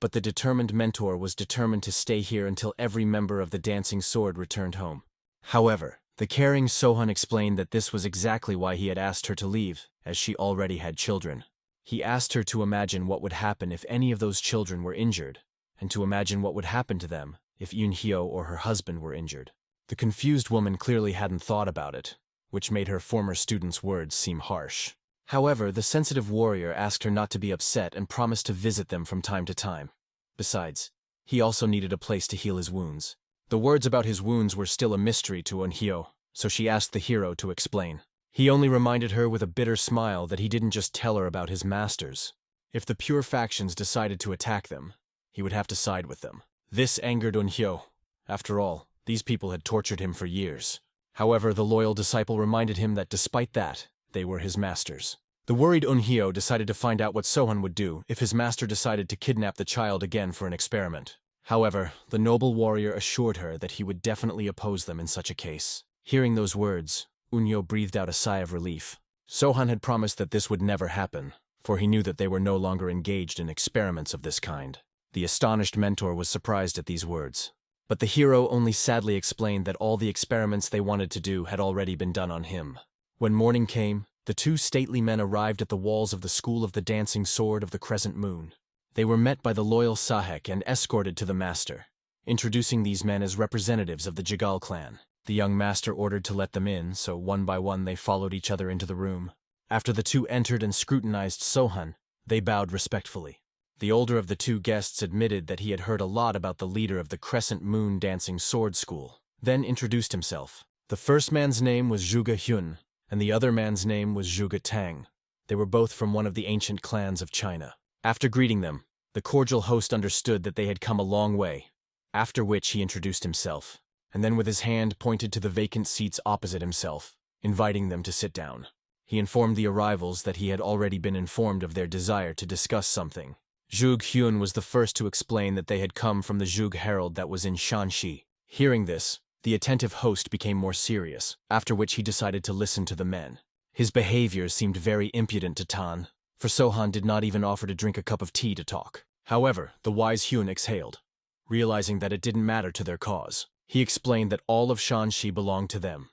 But the determined mentor was determined to stay here until every member of the Dancing Sword returned home. However, the caring Sohan explained that this was exactly why he had asked her to leave, as she already had children. He asked her to imagine what would happen if any of those children were injured, and to imagine what would happen to them if Yoonhyo or her husband were injured. The confused woman clearly hadn't thought about it, which made her former student's words seem harsh. However, the sensitive warrior asked her not to be upset and promised to visit them from time to time. Besides, he also needed a place to heal his wounds. The words about his wounds were still a mystery to Unhyo, so she asked the hero to explain. He only reminded her with a bitter smile that he didn't just tell her about his masters. If the pure factions decided to attack them, he would have to side with them. This angered Unhyo. After all, these people had tortured him for years. However, the loyal disciple reminded him that despite that, they were his masters. The worried Unhyo decided to find out what Sohan would do if his master decided to kidnap the child again for an experiment. However, the noble warrior assured her that he would definitely oppose them in such a case. Hearing those words, Unhyo breathed out a sigh of relief. Sohan had promised that this would never happen, for he knew that they were no longer engaged in experiments of this kind. The astonished mentor was surprised at these words. But the hero only sadly explained that all the experiments they wanted to do had already been done on him. When morning came, the two stately men arrived at the walls of the School of the Dancing Sword of the Crescent Moon. They were met by the loyal Sahek and escorted to the master, introducing these men as representatives of the Jagal clan. The young master ordered to let them in, so one by one they followed each other into the room. After the two entered and scrutinized Sohan, they bowed respectfully. The older of the two guests admitted that he had heard a lot about the leader of the Crescent Moon Dancing Sword School, then introduced himself. The first man's name was Zhuge Hyun, and the other man's name was Zhuge Tang. They were both from one of the ancient clans of China. After greeting them, the cordial host understood that they had come a long way, after which he introduced himself, and then with his hand pointed to the vacant seats opposite himself, inviting them to sit down. He informed the arrivals that he had already been informed of their desire to discuss something. Zhuge Hyun was the first to explain that they had come from the Zhuge Herald that was in Shanxi. Hearing this, the attentive host became more serious, after which he decided to listen to the men. His behavior seemed very impudent to Tan, for Sohan did not even offer to drink a cup of tea to talk. However, the wise Hyun exhaled, realizing that it didn't matter to their cause. He explained that all of Shanxi belonged to them.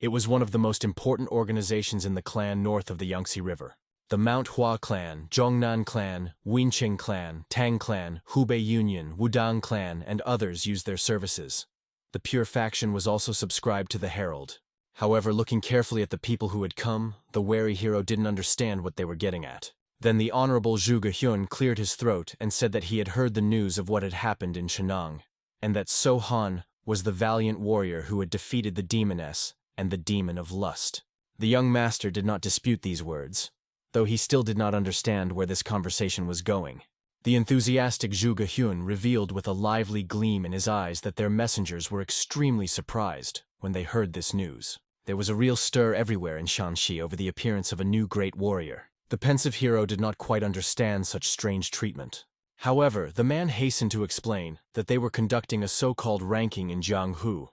It was one of the most important organizations in the clan north of the Yangtze River. The Manhwa clan, Zhongnan clan, Winqing clan, Tang clan, Hubei Union, Wudang clan, and others used their services. The pure faction was also subscribed to the Herald. However, looking carefully at the people who had come, the wary hero didn't understand what they were getting at. Then the Honorable Zhuge Hyun cleared his throat and said that he had heard the news of what had happened in Shenang, and that So-han was the valiant warrior who had defeated the demoness and the demon of lust. The young master did not dispute these words, though he still did not understand where this conversation was going. The enthusiastic Zhuge Hyun revealed with a lively gleam in his eyes that their messengers were extremely surprised when they heard this news. There was a real stir everywhere in Shanxi over the appearance of a new great warrior. The pensive hero did not quite understand such strange treatment. However, the man hastened to explain that they were conducting a so-called ranking in Jianghu,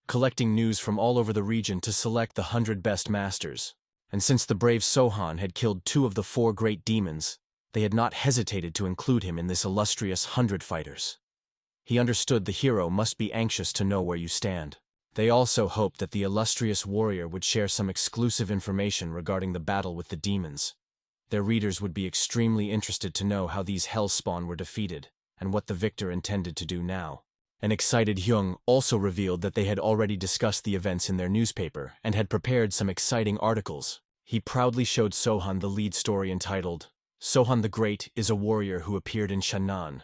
collecting news from all over the region to select the 100 best masters. And since the brave So-han had killed 2 of the 4 great demons, they had not hesitated to include him in this illustrious 100 fighters. He understood the hero must be anxious to know where you stand. They also hoped that the illustrious warrior would share some exclusive information regarding the battle with the demons. Their readers would be extremely interested to know how these hellspawn were defeated, and what the victor intended to do now. An excited Hyung also revealed that they had already discussed the events in their newspaper and had prepared some exciting articles. He proudly showed So-han the lead story entitled, So-han the Great is a warrior who appeared in Shannan.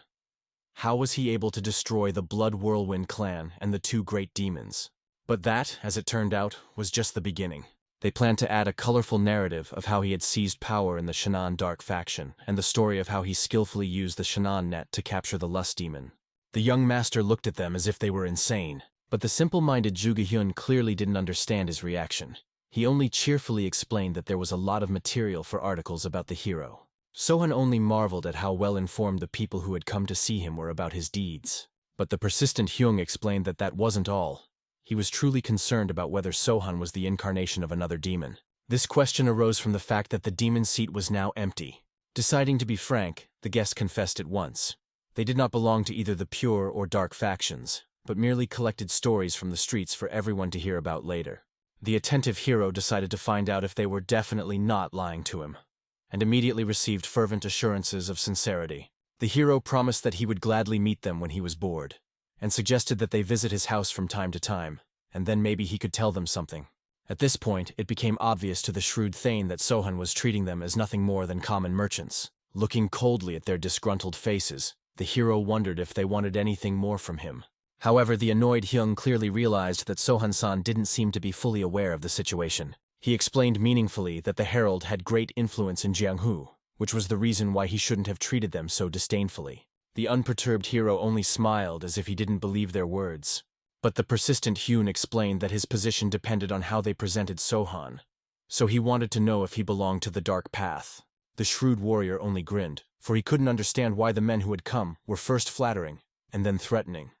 How was he able to destroy the Blood Whirlwind clan and the 2 great demons? But that, as it turned out, was just the beginning. They planned to add a colorful narrative of how he had seized power in the Shannan Dark faction, and the story of how he skillfully used the Shannan net to capture the Lust Demon. The young master looked at them as if they were insane, but the simple-minded Zhuge Hyun clearly didn't understand his reaction. He only cheerfully explained that there was a lot of material for articles about the hero. So-han only marveled at how well-informed the people who had come to see him were about his deeds. But the persistent Hyung explained that that wasn't all. He was truly concerned about whether So-han was the incarnation of another demon. This question arose from the fact that the demon seat was now empty. Deciding to be frank, the guest confessed at once. They did not belong to either the pure or dark factions, but merely collected stories from the streets for everyone to hear about later. The attentive hero decided to find out if they were definitely not lying to him, and immediately received fervent assurances of sincerity. The hero promised that he would gladly meet them when he was bored, and suggested that they visit his house from time to time, and then maybe he could tell them something. At this point, it became obvious to the shrewd Thane that So-han was treating them as nothing more than common merchants. Looking coldly at their disgruntled faces, the hero wondered if they wanted anything more from him. However, the annoyed Hyung clearly realized that So-han-san didn't seem to be fully aware of the situation. He explained meaningfully that the herald had great influence in Jianghu, which was the reason why he shouldn't have treated them so disdainfully. The unperturbed hero only smiled as if he didn't believe their words. But the persistent Hyun explained that his position depended on how they presented So-han, so he wanted to know if he belonged to the dark path. The shrewd warrior only grinned, for he couldn't understand why the men who had come were first flattering and then threatening.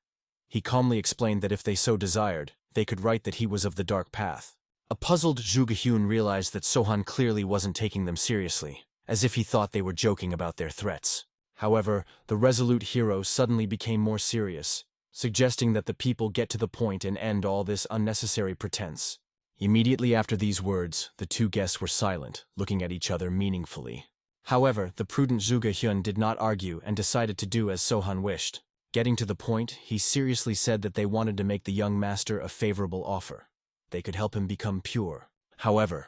He calmly explained that if they so desired, they could write that he was of the dark path. A puzzled Zhuge Hyun realized that So-han clearly wasn't taking them seriously, as if he thought they were joking about their threats. However, the resolute hero suddenly became more serious, suggesting that the people get to the point and end all this unnecessary pretense. Immediately after these words, the 2 guests were silent, looking at each other meaningfully. However, the prudent Zhuge Hyun did not argue and decided to do as So-han wished. Getting to the point, he seriously said that they wanted to make the young master a favorable offer. They could help him become pure. However,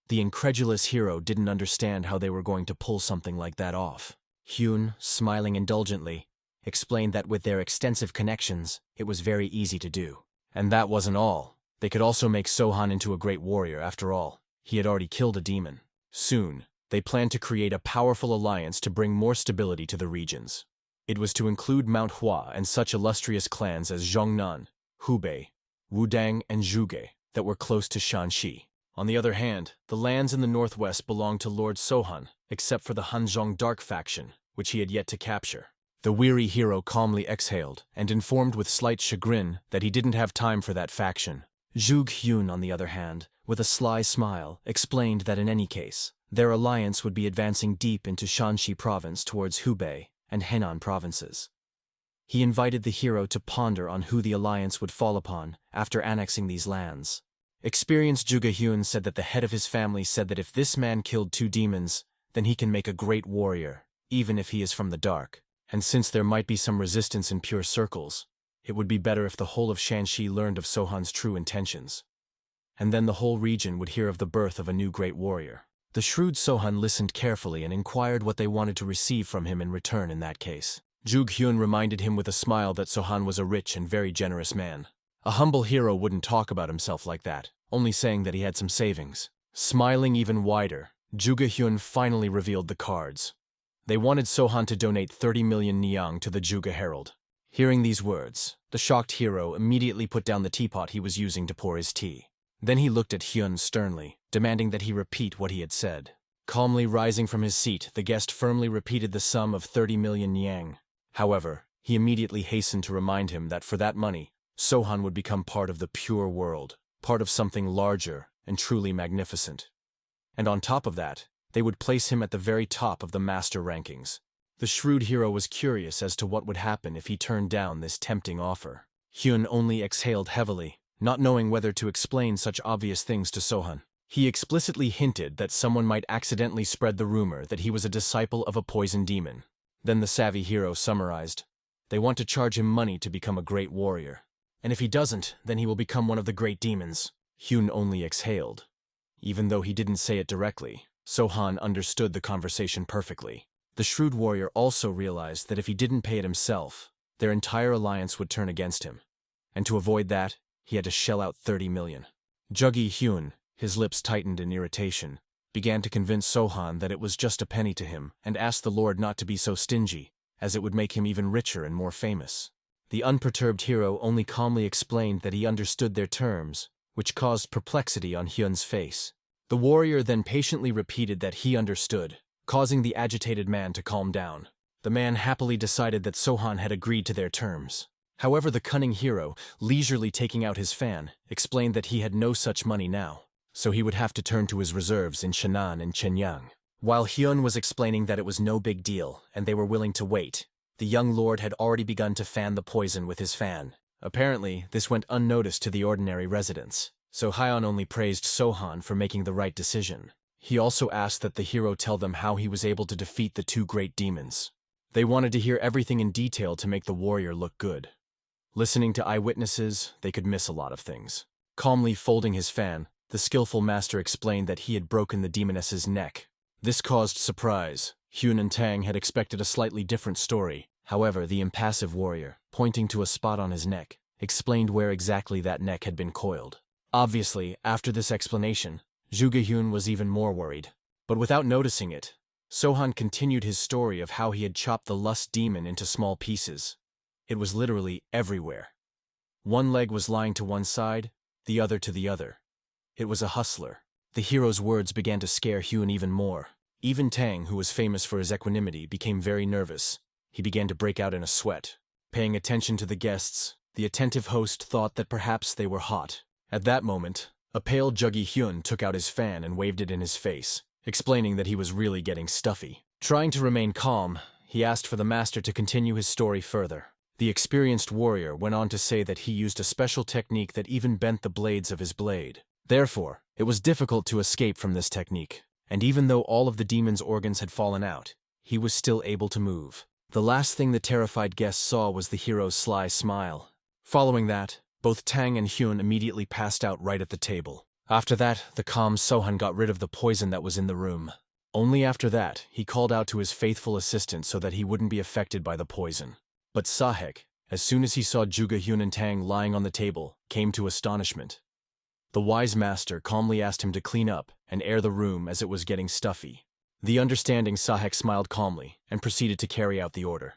the incredulous hero didn't understand how they were going to pull something like that off. Hyun, smiling indulgently, explained that with their extensive connections, it was very easy to do. And that wasn't all. They could also make So-han into a great warrior after all. He had already killed a demon. Soon, they planned to create a powerful alliance to bring more stability to the regions. It was to include MANHUA and such illustrious clans as Zhongnan, Hubei, Wudang, and Zhuge that were close to Shanxi. On the other hand, the lands in the northwest belonged to Lord So-han, except for the Hanzhong Dark faction, which he had yet to capture. The weary hero calmly exhaled and informed with slight chagrin that he didn't have time for that faction. Zhuge Hyun, on the other hand, with a sly smile, explained that in any case, their alliance would be advancing deep into Shanxi province towards Hubei and Henan provinces. He invited the hero to ponder on who the alliance would fall upon after annexing these lands. Experienced Zhuge Hyun said that the head of his family said that if this man killed 2 demons, then he can make a great warrior, even if he is from the dark. And since there might be some resistance in pure circles, it would be better if the whole of Shanxi learned of So-han's true intentions. And then the whole region would hear of the birth of a new great warrior. The shrewd Sohan listened carefully and inquired what they wanted to receive from him in return in that case. Jug Hyun reminded him with a smile that Sohan was a rich and very generous man. A humble hero wouldn't talk about himself like that, only saying that he had some savings. Smiling even wider, Juga Hyun finally revealed the cards. They wanted Sohan to donate 30 million Niang to the Juga Herald. Hearing these words, the shocked hero immediately put down the teapot he was using to pour his tea. Then he looked at Hyun sternly, demanding that he repeat what he had said. Calmly rising from his seat, the guest firmly repeated the sum of 30 million Niang. However, he immediately hastened to remind him that for that money, Sohan would become part of the pure world, part of something larger and truly magnificent. And on top of that, they would place him at the very top of the master rankings. The shrewd hero was curious as to what would happen if he turned down this tempting offer. Hyun only exhaled heavily, not knowing whether to explain such obvious things to Sohan. He explicitly hinted that someone might accidentally spread the rumor that he was a disciple of a poison demon. Then the savvy hero summarized, "They want to charge him money to become a great warrior. And if he doesn't, then he will become one of the great demons." Hyun only exhaled. Even though he didn't say it directly, Sohan understood the conversation perfectly. The shrewd warrior also realized that if he didn't pay it himself, their entire alliance would turn against him. And to avoid that, he had to shell out 30 million. Juggi Hyun, his lips tightened in irritation, began to convince Sohan that it was just a penny to him and asked the Lord not to be so stingy, as it would make him even richer and more famous. The unperturbed hero only calmly explained that he understood their terms, which caused perplexity on Hyun's face. The warrior then patiently repeated that he understood, causing the agitated man to calm down. The man happily decided that Sohan had agreed to their terms. However, the cunning hero, leisurely taking out his fan, explained that he had no such money now, so he would have to turn to his reserves in Chenan and Shenyang. While Hyun was explaining that it was no big deal and they were willing to wait, the young lord had already begun to fan the poison with his fan. Apparently, this went unnoticed to the ordinary residents, so Hyun only praised Sohan for making the right decision. He also asked that the hero tell them how he was able to defeat the two great demons. They wanted to hear everything in detail to make the warrior look good. Listening to eyewitnesses, they could miss a lot of things. Calmly folding his fan, the skillful master explained that he had broken the demoness's neck. This caused surprise. Hyun and Tang had expected a slightly different story. However, the impassive warrior, pointing to a spot on his neck, explained where exactly that neck had been coiled. Obviously, after this explanation, Juga Hyun was even more worried. But without noticing it, Sohan continued his story of how he had chopped the lust demon into small pieces. It was literally everywhere. One leg was lying to one side, the other to the other. It was a hustler. The hero's words began to scare Hyun even more. Even Tang, who was famous for his equanimity, became very nervous. He began to break out in a sweat. Paying attention to the guests, the attentive host thought that perhaps they were hot. At that moment, a pale Juggi Hyun took out his fan and waved it in his face, explaining that he was really getting stuffy. Trying to remain calm, he asked for the master to continue his story further. The experienced warrior went on to say that he used a special technique that even bent the blades of his blade. Therefore, it was difficult to escape from this technique, and even though all of the demon's organs had fallen out, he was still able to move. The last thing the terrified guests saw was the hero's sly smile. Following that, both Tang and Hyun immediately passed out right at the table. After that, the calm Sohan got rid of the poison that was in the room. Only after that, he called out to his faithful assistant so that he wouldn't be affected by the poison. But Sahek, as soon as he saw Juga Hyun and Tang lying on the table, came to astonishment. The wise master calmly asked him to clean up and air the room as it was getting stuffy. The understanding Sahek smiled calmly and proceeded to carry out the order.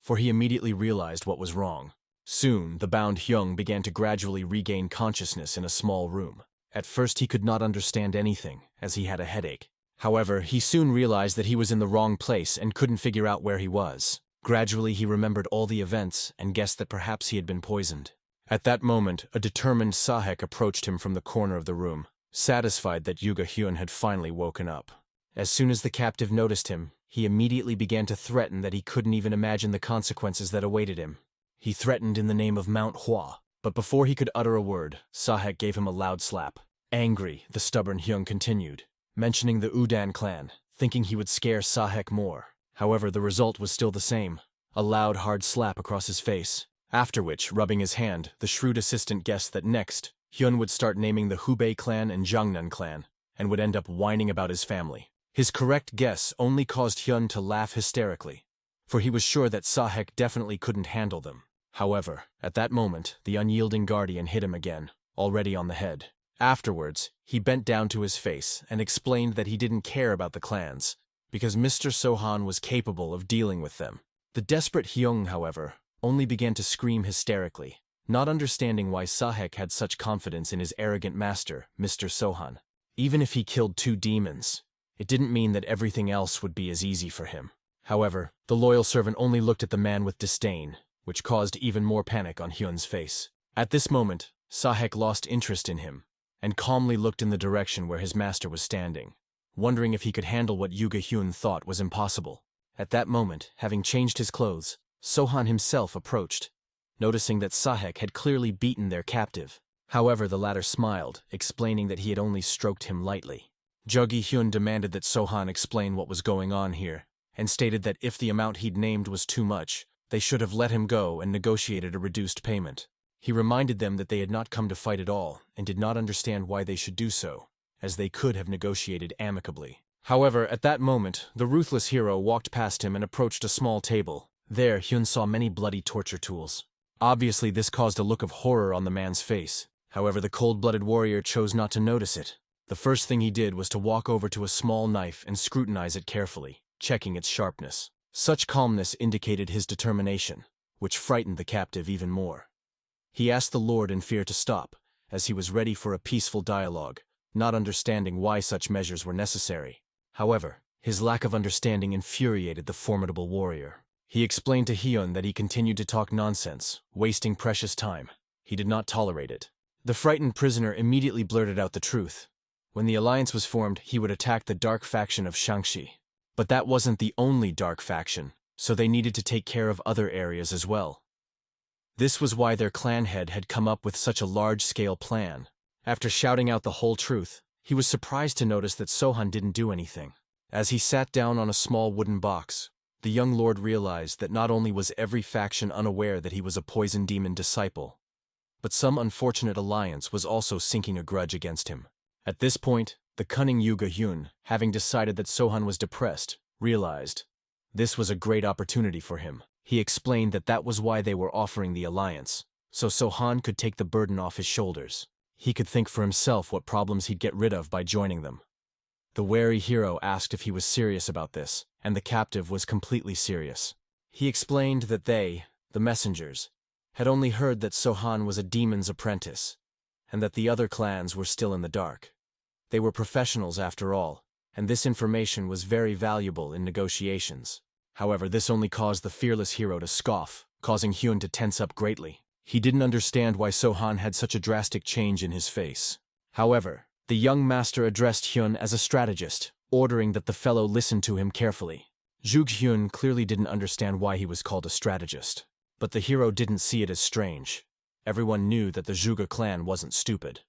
For he immediately realized what was wrong. Soon, the bound Hyung began to gradually regain consciousness in a small room. At first he could not understand anything, as he had a headache. However, he soon realized that he was in the wrong place and couldn't figure out where he was. Gradually he remembered all the events and guessed that perhaps he had been poisoned. At that moment, a determined Sahek approached him from the corner of the room, satisfied that Juga Hyun had finally woken up. As soon as the captive noticed him, he immediately began to threaten that he couldn't even imagine the consequences that awaited him. He threatened in the name of MANHUA, but before he could utter a word, Sahek gave him a loud slap. Angry, the stubborn Hyung continued, mentioning the Udan clan, thinking he would scare Sahek more. However, the result was still the same, a loud, hard slap across his face. After which, rubbing his hand, the shrewd assistant guessed that next, Hyun would start naming the Hubei clan and Jiangnan clan. and would end up whining about his family. His correct guess only caused Hyun to laugh hysterically, for he was sure that Sahek definitely couldn't handle them. However, at that moment, the unyielding guardian hit him again, already on the head. Afterwards, he bent down to his face and explained that he didn't care about the clans, because Mr. Sohan was capable of dealing with them. The desperate Hyung, however, only began to scream hysterically, not understanding why Sahek had such confidence in his arrogant master, Mr. Sohan. Even if he killed 2 demons, it didn't mean that everything else would be as easy for him. However, the loyal servant only looked at the man with disdain, which caused even more panic on Hyun's face. At this moment, Sahek lost interest in him, and calmly looked in the direction where his master was standing, wondering if he could handle what Yuga Hyun thought was impossible. At that moment, having changed his clothes, Sohan himself approached, noticing that Sahek had clearly beaten their captive. However, the latter smiled, explaining that he had only stroked him lightly. Juggi Hyun demanded that Sohan explain what was going on here, and stated that if the amount he'd named was too much, they should have let him go and negotiated a reduced payment. He reminded them that they had not come to fight at all, and did not understand why they should do so, as they could have negotiated amicably. However, at that moment, the ruthless hero walked past him and approached a small table. There, Hyun saw many bloody torture tools. Obviously, this caused a look of horror on the man's face. However, the cold-blooded warrior chose not to notice it. The first thing he did was to walk over to a small knife and scrutinize it carefully, checking its sharpness. Such calmness indicated his determination, which frightened the captive even more. He asked the Lord in fear to stop, as he was ready for a peaceful dialogue, not understanding why such measures were necessary. However, his lack of understanding infuriated the formidable warrior. He explained to Hyun that he continued to talk nonsense, wasting precious time. He did not tolerate it. The frightened prisoner immediately blurted out the truth. When the alliance was formed, he would attack the dark faction of Shangxi. But that wasn't the only dark faction, so they needed to take care of other areas as well. This was why their clan head had come up with such a large-scale plan. After shouting out the whole truth, he was surprised to notice that Sohan didn't do anything. As he sat down on a small wooden box, the young lord realized that not only was every faction unaware that he was a poison demon disciple, but some unfortunate alliance was also sinking a grudge against him. At this point, the cunning Yuga Hyun, having decided that Sohan was depressed, realized this was a great opportunity for him. He explained that that was why they were offering the alliance, so Sohan could take the burden off his shoulders. He could think for himself what problems he'd get rid of by joining them. The wary hero asked if he was serious about this, and the captive was completely serious. He explained that they, the messengers, had only heard that Sohan was a demon's apprentice, and that the other clans were still in the dark. They were professionals after all, and this information was very valuable in negotiations. However, this only caused the fearless hero to scoff, causing Hyun to tense up greatly. He didn't understand why Sohan had such a drastic change in his face. However, the young master addressed Hyun as a strategist, ordering that the fellow listen to him carefully. Zhuge Hyun clearly didn't understand why he was called a strategist, but the hero didn't see it as strange. Everyone knew that the Zhuge clan wasn't stupid.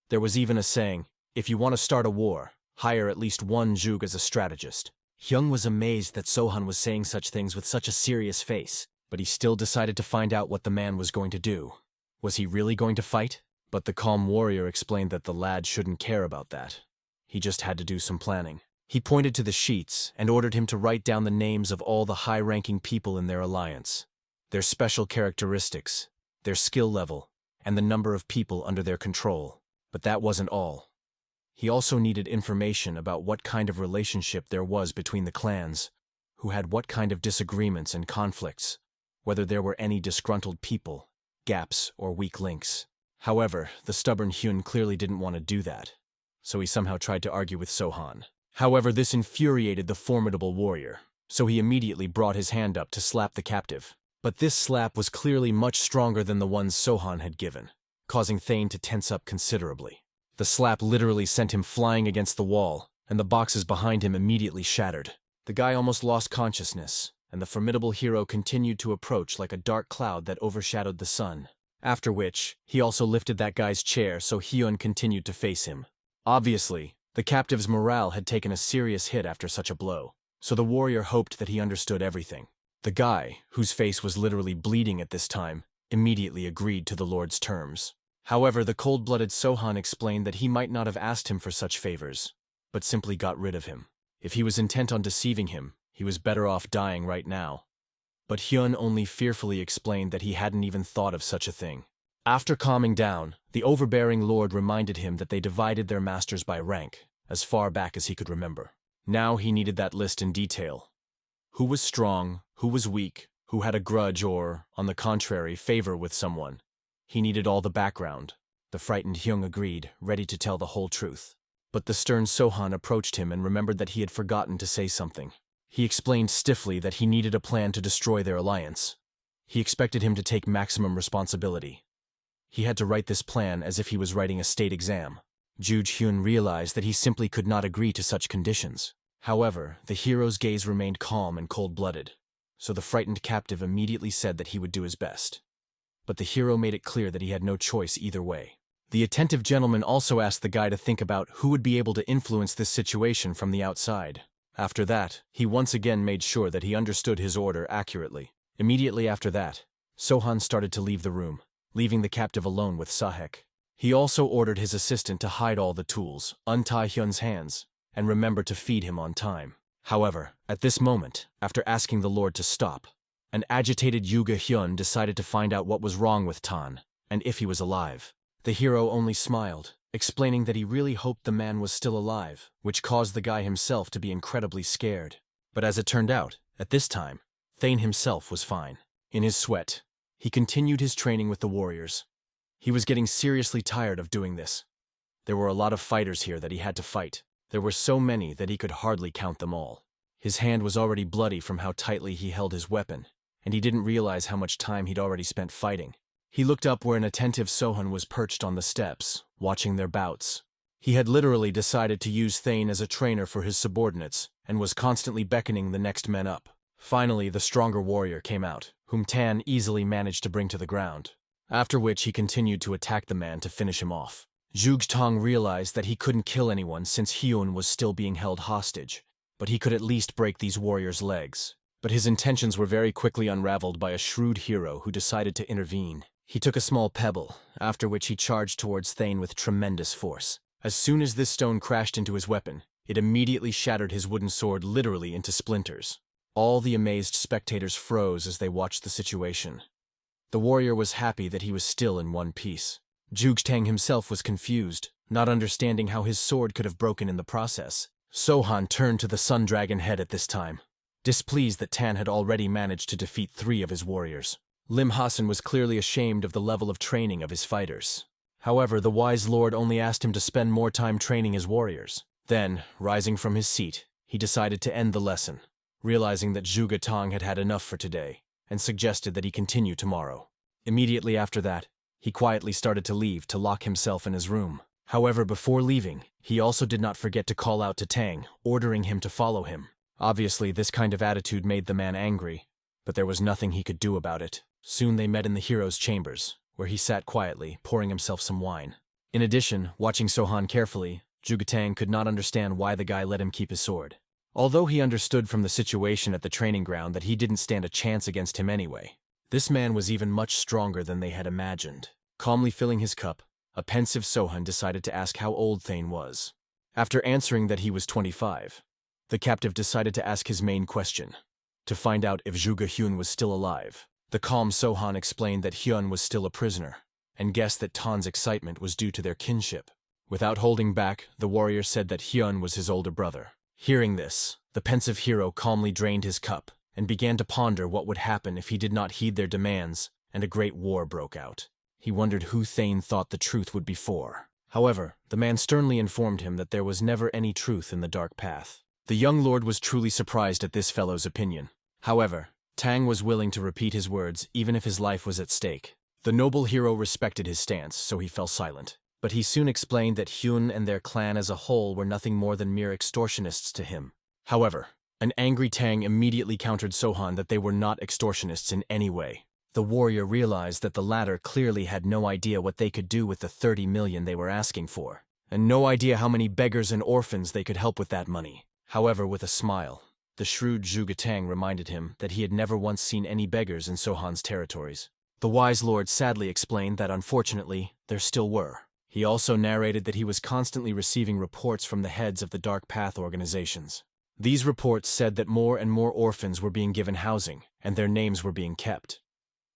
There was even a saying, if you want to start a war, hire at least one Zhuge as a strategist. Hyung was amazed that Sohan was saying such things with such a serious face, but he still decided to find out what the man was going to do. Was he really going to fight? But the calm warrior explained that the lad shouldn't care about that. He just had to do some planning. He pointed to the sheets and ordered him to write down the names of all the high-ranking people in their alliance, their special characteristics, their skill level, and the number of people under their control. But that wasn't all. He also needed information about what kind of relationship there was between the clans, who had what kind of disagreements and conflicts, whether there were any disgruntled people, gaps, or weak links. However, the stubborn Hyun clearly didn't want to do that, so he somehow tried to argue with Sohan. However, this infuriated the formidable warrior, so he immediately brought his hand up to slap the captive. But this slap was clearly much stronger than the ones Sohan had given, causing Thane to tense up considerably. The slap literally sent him flying against the wall, and the boxes behind him immediately shattered. The guy almost lost consciousness, and the formidable hero continued to approach like a dark cloud that overshadowed the sun. After which, he also lifted that guy's chair so Hyun continued to face him. Obviously, the captive's morale had taken a serious hit after such a blow, so the warrior hoped that he understood everything. The guy, whose face was literally bleeding at this time, immediately agreed to the Lord's terms. However, the cold-blooded Sohan explained that he might not have asked him for such favors, but simply got rid of him. If he was intent on deceiving him, he was better off dying right now. But Hyun only fearfully explained that he hadn't even thought of such a thing. After calming down, the overbearing lord reminded him that they divided their masters by rank, as far back as he could remember. Now he needed that list in detail. Who was strong, who was weak, who had a grudge or, on the contrary, favor with someone. He needed all the background. The frightened Hyung agreed, ready to tell the whole truth. But the stern Sohan approached him and remembered that he had forgotten to say something. He explained stiffly that he needed a plan to destroy their alliance. He expected him to take maximum responsibility. He had to write this plan as if he was writing a state exam. Ju Hyun realized that he simply could not agree to such conditions. However, the hero's gaze remained calm and cold-blooded, so the frightened captive immediately said that he would do his best. But the hero made it clear that he had no choice either way. The attentive gentleman also asked the guy to think about who would be able to influence this situation from the outside. After that, he once again made sure that he understood his order accurately. Immediately after that, Sohan started to leave the room, leaving the captive alone with Sahek. He also ordered his assistant to hide all the tools, untie Hyun's hands, and remember to feed him on time. However, at this moment, after asking the Lord to stop, an agitated Yuga Hyun decided to find out what was wrong with Tan, and if he was alive. The hero only smiled, explaining that he really hoped the man was still alive, which caused the guy himself to be incredibly scared. But as it turned out, at this time, Thane himself was fine. In his sweat, he continued his training with the warriors. He was getting seriously tired of doing this. There were a lot of fighters here that he had to fight. There were so many that he could hardly count them all. His hand was already bloody from how tightly he held his weapon, and he didn't realize how much time he'd already spent fighting. He looked up where an attentive Sohan was perched on the steps, watching their bouts. He had literally decided to use Thane as a trainer for his subordinates, and was constantly beckoning the next men up. Finally, the stronger warrior came out, whom Tan easily managed to bring to the ground, after which he continued to attack the man to finish him off. Zhuge Tong realized that he couldn't kill anyone since Hyun was still being held hostage, but he could at least break these warriors' legs. But his intentions were very quickly unraveled by a shrewd hero who decided to intervene. He took a small pebble, after which he charged towards Thane with tremendous force. As soon as this stone crashed into his weapon, it immediately shattered his wooden sword literally into splinters. All the amazed spectators froze as they watched the situation. The warrior was happy that he was still in one piece. Zhuge Tang himself was confused, not understanding how his sword could have broken in the process. Sohan turned to the Sun Dragon head at this time, displeased that Tan had already managed to defeat 3 of his warriors. Lim Hassan was clearly ashamed of the level of training of his fighters. However, the wise lord only asked him to spend more time training his warriors. Then, rising from his seat, he decided to end the lesson, realizing that Zhuge Tang had had enough for today, and suggested that he continue tomorrow. Immediately after that, he quietly started to leave to lock himself in his room. However, before leaving, he also did not forget to call out to Tang, ordering him to follow him. Obviously, this kind of attitude made the man angry, but there was nothing he could do about it. Soon they met in the hero's chambers, where he sat quietly, pouring himself some wine. In addition, watching Sohan carefully, Zhuge Tang could not understand why the guy let him keep his sword. Although he understood from the situation at the training ground that he didn't stand a chance against him anyway, this man was even much stronger than they had imagined. Calmly filling his cup, a pensive Sohan decided to ask how old Thane was. After answering that he was 25, the captive decided to ask his main question, to find out if Zhuge Hyun was still alive. The calm Sohan explained that Hyun was still a prisoner, and guessed that Tan's excitement was due to their kinship. Without holding back, the warrior said that Hyun was his older brother. Hearing this, the pensive hero calmly drained his cup, and began to ponder what would happen if he did not heed their demands, and a great war broke out. He wondered who Thane thought the truth would be for. However, the man sternly informed him that there was never any truth in the dark path. The young lord was truly surprised at this fellow's opinion. However, Tang was willing to repeat his words even if his life was at stake. The noble hero respected his stance, so he fell silent. But he soon explained that Hyun and their clan as a whole were nothing more than mere extortionists to him. However, an angry Tang immediately countered Sohan that they were not extortionists in any way. The warrior realized that the latter clearly had no idea what they could do with the 30 million they were asking for, and no idea how many beggars and orphans they could help with that money. However, with a smile, the shrewd Zhuge Tang reminded him that he had never once seen any beggars in Sohan's territories. The wise lord sadly explained that unfortunately, there still were. He also narrated that he was constantly receiving reports from the heads of the Dark Path organizations. These reports said that more and more orphans were being given housing, and their names were being kept.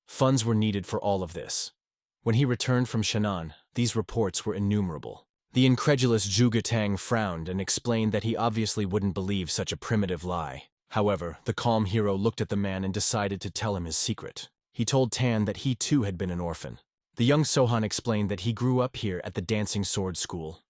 Funds were needed for all of this. When he returned from Shannon, these reports were innumerable. The incredulous Zhuge Tang frowned and explained that he obviously wouldn't believe such a primitive lie. However, the calm hero looked at the man and decided to tell him his secret. He told Tan that he too had been an orphan. The young Sohan explained that he grew up here at the Dancing Sword School.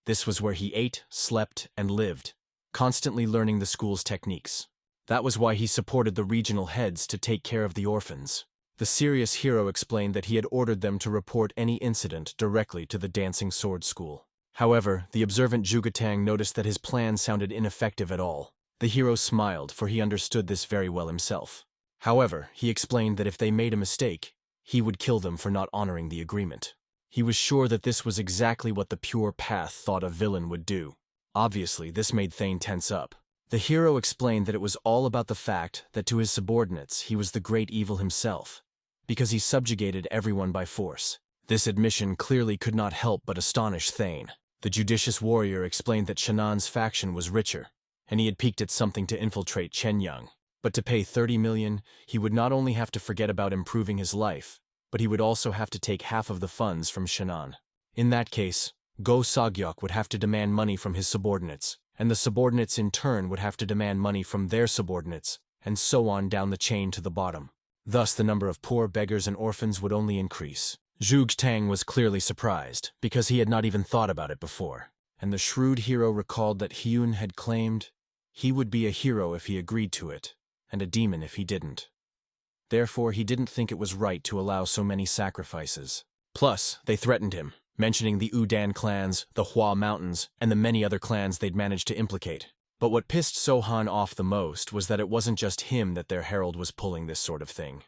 This was where he ate, slept, and lived, constantly learning the school's techniques. That was why he supported the regional heads to take care of the orphans. The serious hero explained that he had ordered them to report any incident directly to the Dancing Sword School. However, the observant Zhuge Tang noticed that his plan sounded ineffective at all. The hero smiled, for he understood this very well himself. However, he explained that if they made a mistake, he would kill them for not honoring the agreement. He was sure that this was exactly what the Pure Path thought a villain would do. Obviously, this made Thane tense up. The hero explained that it was all about the fact that to his subordinates he was the great evil himself, because he subjugated everyone by force. This admission clearly could not help but astonish Thane. The judicious warrior explained that Shannon's faction was richer, and he had peeked at something to infiltrate Chenyang. But to pay 30 million, he would not only have to forget about improving his life, but he would also have to take half of the funds from Shannon. In that case, Go Sagyok would have to demand money from his subordinates, and the subordinates in turn would have to demand money from their subordinates, and so on down the chain to the bottom. Thus the number of poor beggars and orphans would only increase. Zhuge Tang was clearly surprised, because he had not even thought about it before. And the shrewd hero recalled that Hyun had claimed he would be a hero if he agreed to it, and a demon if he didn't. Therefore, he didn't think it was right to allow so many sacrifices. Plus, they threatened him, mentioning the Udan clans, the Hua Mountains, and the many other clans they'd managed to implicate. But what pissed Sohan off the most was that it wasn't just him that their herald was pulling this sort of thing.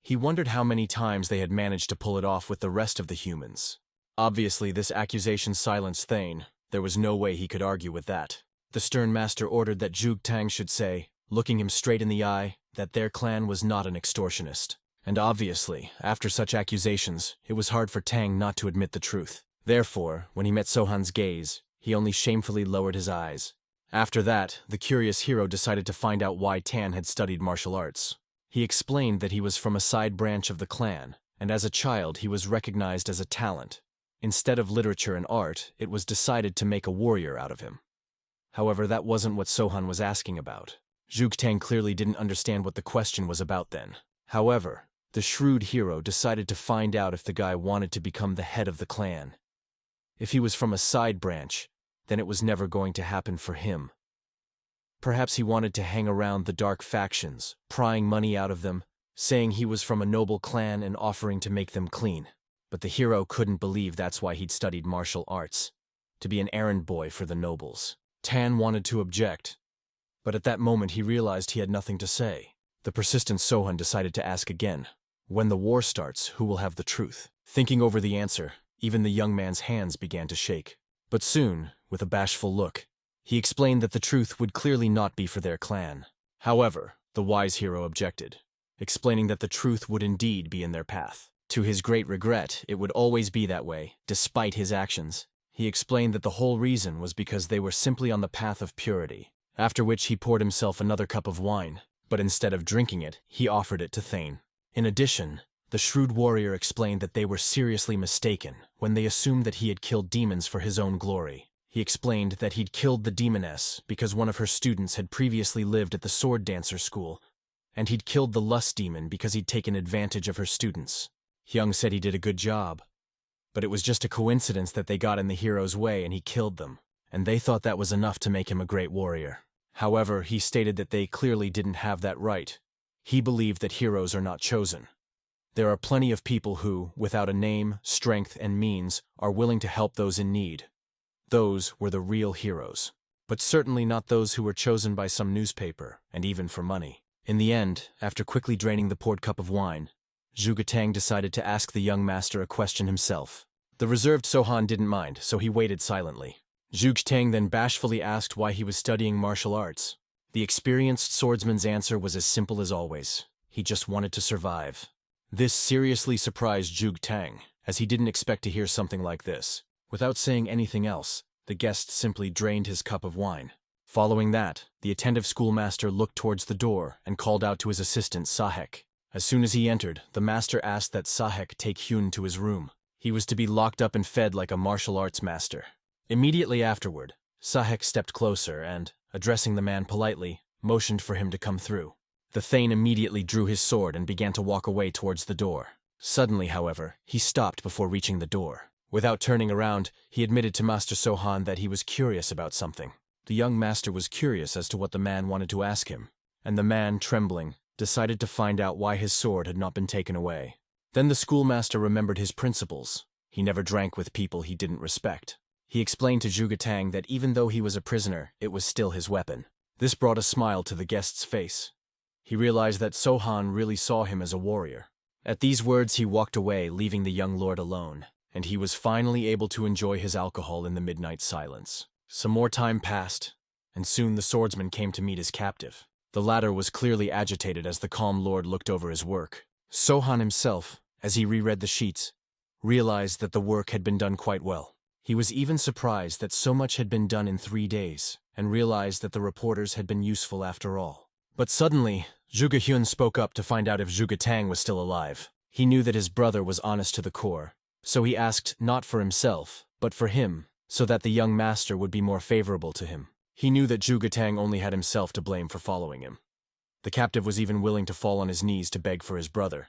He wondered how many times they had managed to pull it off with the rest of the humans. Obviously, this accusation silenced Thane. There was no way he could argue with that. The stern master ordered that Zhuge Tang should say, looking him straight in the eye, that their clan was not an extortionist. And obviously, after such accusations, it was hard for Tang not to admit the truth. Therefore, when he met Sohan's gaze, he only shamefully lowered his eyes. After that, the curious hero decided to find out why Tan had studied martial arts. He explained that he was from a side branch of the clan, and as a child he was recognized as a talent. Instead of literature and art, it was decided to make a warrior out of him. However, that wasn't what Sohan was asking about. Zhuge Tang clearly didn't understand what the question was about then. However, the shrewd hero decided to find out if the guy wanted to become the head of the clan. If he was from a side branch, then it was never going to happen for him. Perhaps he wanted to hang around the dark factions, prying money out of them, saying he was from a noble clan and offering to make them clean. But the hero couldn't believe that's why he'd studied martial arts, to be an errand boy for the nobles. Tan wanted to object, but at that moment he realized he had nothing to say. The persistent Sohan decided to ask again. When the war starts, who will have the truth? Thinking over the answer, even the young man's hands began to shake. But soon, with a bashful look, he explained that the truth would clearly not be for their clan. However, the wise hero objected, explaining that the truth would indeed be in their path. To his great regret, it would always be that way, despite his actions. He explained that the whole reason was because they were simply on the path of purity, after which he poured himself another cup of wine, but instead of drinking it, he offered it to Thane. In addition, the shrewd warrior explained that they were seriously mistaken when they assumed that he had killed demons for his own glory. He explained that he'd killed the demoness because one of her students had previously lived at the sword dancer school, and he'd killed the lust demon because he'd taken advantage of her students. Hyung said he did a good job, but it was just a coincidence that they got in the hero's way and he killed them, and they thought that was enough to make him a great warrior. However, he stated that they clearly didn't have that right. He believed that heroes are not chosen. There are plenty of people who, without a name, strength, and means, are willing to help those in need. Those were the real heroes, but certainly not those who were chosen by some newspaper, and even for money. In the end, after quickly draining the poured cup of wine, Zhuge Tang decided to ask the young master a question himself. The reserved Sohan didn't mind, so he waited silently. Zhuge Tang then bashfully asked why he was studying martial arts. The experienced swordsman's answer was as simple as always. He just wanted to survive. This seriously surprised Zhuge Tang, as he didn't expect to hear something like this. Without saying anything else, the guest simply drained his cup of wine. Following that, the attentive schoolmaster looked towards the door and called out to his assistant Sahek. As soon as he entered, the master asked that Sahek take Hyun to his room. He was to be locked up and fed like a martial arts master. Immediately afterward, Sahek stepped closer and, addressing the man politely, motioned for him to come through. The Thane immediately drew his sword and began to walk away towards the door. Suddenly, however, he stopped before reaching the door. Without turning around, he admitted to Master Sohan that he was curious about something. The young master was curious as to what the man wanted to ask him, and the man, trembling, decided to find out why his sword had not been taken away. Then the schoolmaster remembered his principles. He never drank with people he didn't respect. He explained to Zhuge Tang that even though he was a prisoner, it was still his weapon. This brought a smile to the guest's face. He realized that Sohan really saw him as a warrior. At these words he walked away, leaving the young lord alone, and he was finally able to enjoy his alcohol in the midnight silence. Some more time passed, and soon the swordsman came to meet his captive. The latter was clearly agitated as the calm lord looked over his work. Sohan himself, as he reread the sheets, realized that the work had been done quite well. He was even surprised that so much had been done in 3 days, and realized that the reporters had been useful after all. But suddenly, Zhuge Hyun spoke up to find out if Zhuge Tang was still alive. He knew that his brother was honest to the core, so he asked not for himself, but for him, so that the young master would be more favorable to him. He knew that Zhuge Tang only had himself to blame for following him. The captive was even willing to fall on his knees to beg for his brother,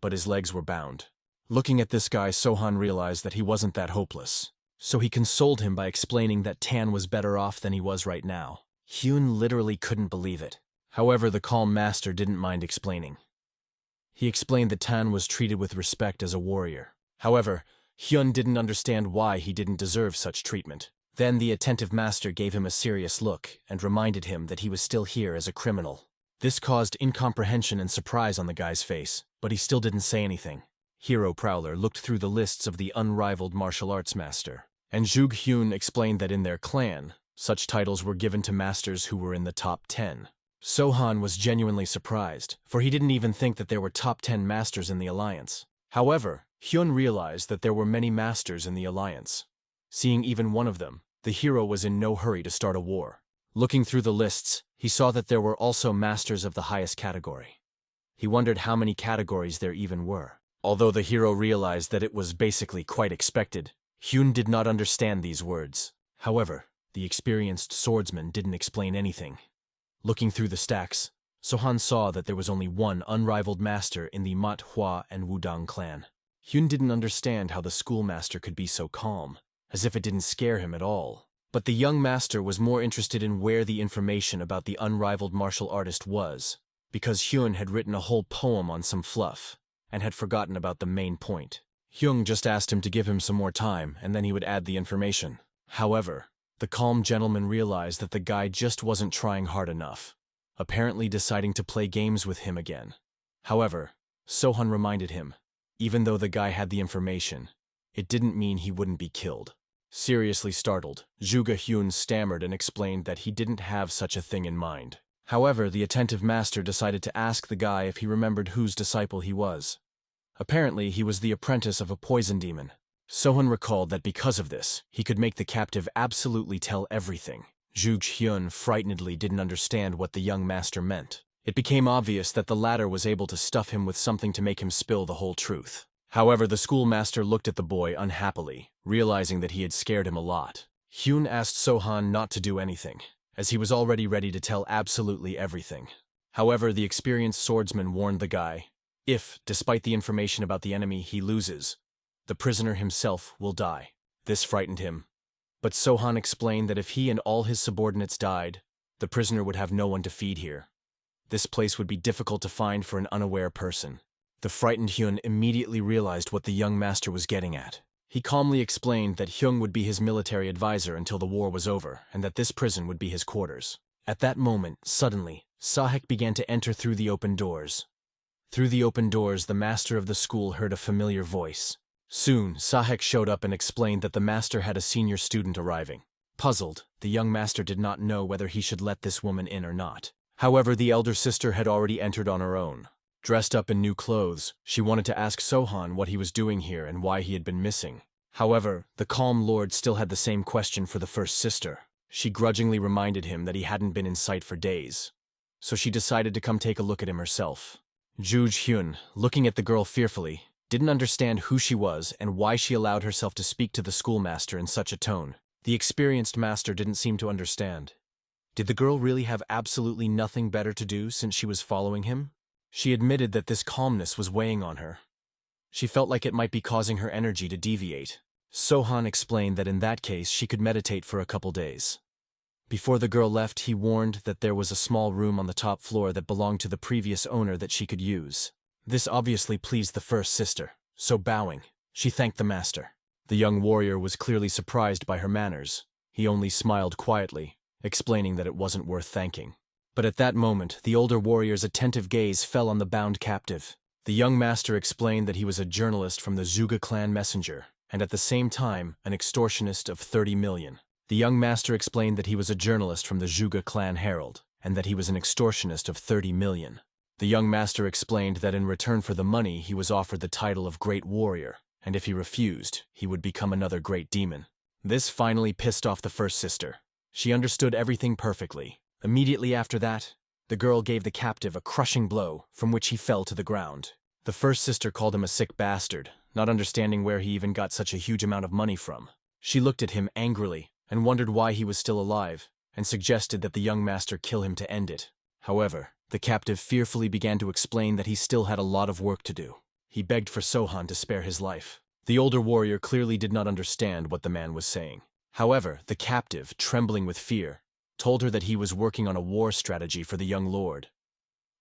but his legs were bound. Looking at this guy, Sohan realized that he wasn't that hopeless, so he consoled him by explaining that Tan was better off than he was right now. Hyun literally couldn't believe it. However, the calm master didn't mind explaining. He explained that Tan was treated with respect as a warrior. However, Hyun didn't understand why he didn't deserve such treatment. Then the attentive master gave him a serious look and reminded him that he was still here as a criminal. This caused incomprehension and surprise on the guy's face, but he still didn't say anything. Hero Prowler looked through the lists of the unrivaled martial arts master, and Zhuge Hyun explained that in their clan, such titles were given to masters who were in the top 10. Sohan was genuinely surprised, for he didn't even think that there were top 10 masters in the alliance. However, Hyun realized that there were many masters in the alliance. Seeing even one of them, the hero was in no hurry to start a war. Looking through the lists, he saw that there were also masters of the highest category. He wondered how many categories there even were. Although the hero realized that it was basically quite expected, Hyun did not understand these words. However, the experienced swordsman didn't explain anything. Looking through the stacks, Sohan saw that there was only one unrivaled master in the Manhwa and Wudang clan. Hyun didn't understand how the schoolmaster could be so calm, as if it didn't scare him at all. But the young master was more interested in where the information about the unrivaled martial artist was, because Hyun had written a whole poem on some fluff, and had forgotten about the main point. Hyun just asked him to give him some more time, and then he would add the information. However, the calm gentleman realized that the guy just wasn't trying hard enough, apparently deciding to play games with him again. However, Sohan reminded him, even though the guy had the information, it didn't mean he wouldn't be killed. Seriously startled, Zhuge Hyun stammered and explained that he didn't have such a thing in mind. However, the attentive master decided to ask the guy if he remembered whose disciple he was. Apparently, he was the apprentice of a poison demon. Sohan recalled that because of this, he could make the captive absolutely tell everything. Zhuge Hyun frightenedly didn't understand what the young master meant. It became obvious that the latter was able to stuff him with something to make him spill the whole truth. However, the schoolmaster looked at the boy unhappily, realizing that he had scared him a lot. Hyun asked Sohan not to do anything, as he was already ready to tell absolutely everything. However, the experienced swordsman warned the guy, if, despite the information about the enemy, he loses, the prisoner himself will die. This frightened him. But Sohan explained that if he and all his subordinates died, the prisoner would have no one to feed here. This place would be difficult to find for an unaware person. The frightened Hyun immediately realized what the young master was getting at. He calmly explained that Hyung would be his military advisor until the war was over, and that this prison would be his quarters. At that moment, suddenly, Sahek began to enter through the open doors. Through the open doors, the master of the school heard a familiar voice. Soon, Sahek showed up and explained that the master had a senior student arriving. Puzzled, the young master did not know whether he should let this woman in or not. However, the elder sister had already entered on her own. Dressed up in new clothes, she wanted to ask Sohan what he was doing here and why he had been missing. However, the calm lord still had the same question for the first sister. She grudgingly reminded him that he hadn't been in sight for days. So she decided to come take a look at him herself. Juge Hyun, looking at the girl fearfully, didn't understand who she was and why she allowed herself to speak to the schoolmaster in such a tone. The experienced master didn't seem to understand. Did the girl really have absolutely nothing better to do since she was following him? She admitted that this calmness was weighing on her. She felt like it might be causing her energy to deviate. Sohan explained that in that case she could meditate for a couple days. Before the girl left, he warned that there was a small room on the top floor that belonged to the previous owner that she could use. This obviously pleased the first sister, so bowing, she thanked the master. The young warrior was clearly surprised by her manners. He only smiled quietly, explaining that it wasn't worth thanking. But at that moment, the older warrior's attentive gaze fell on the bound captive. The young master explained that he was a journalist from the Zhuge clan messenger, and at the same time, an extortionist of 30 million. The young master explained that he was a journalist from the Zhuge clan Herald, and that he was an extortionist of 30 million. The young master explained that in return for the money he was offered the title of Great Warrior, and if he refused, he would become another great demon. This finally pissed off the first sister. She understood everything perfectly. Immediately after that, the girl gave the captive a crushing blow, from which he fell to the ground. The first sister called him a sick bastard, not understanding where he even got such a huge amount of money from. She looked at him angrily and wondered why he was still alive, and suggested that the young master kill him to end it. However, the captive fearfully began to explain that he still had a lot of work to do. He begged for Sohan to spare his life. The older warrior clearly did not understand what the man was saying. However, the captive, trembling with fear, told her that he was working on a war strategy for the young lord.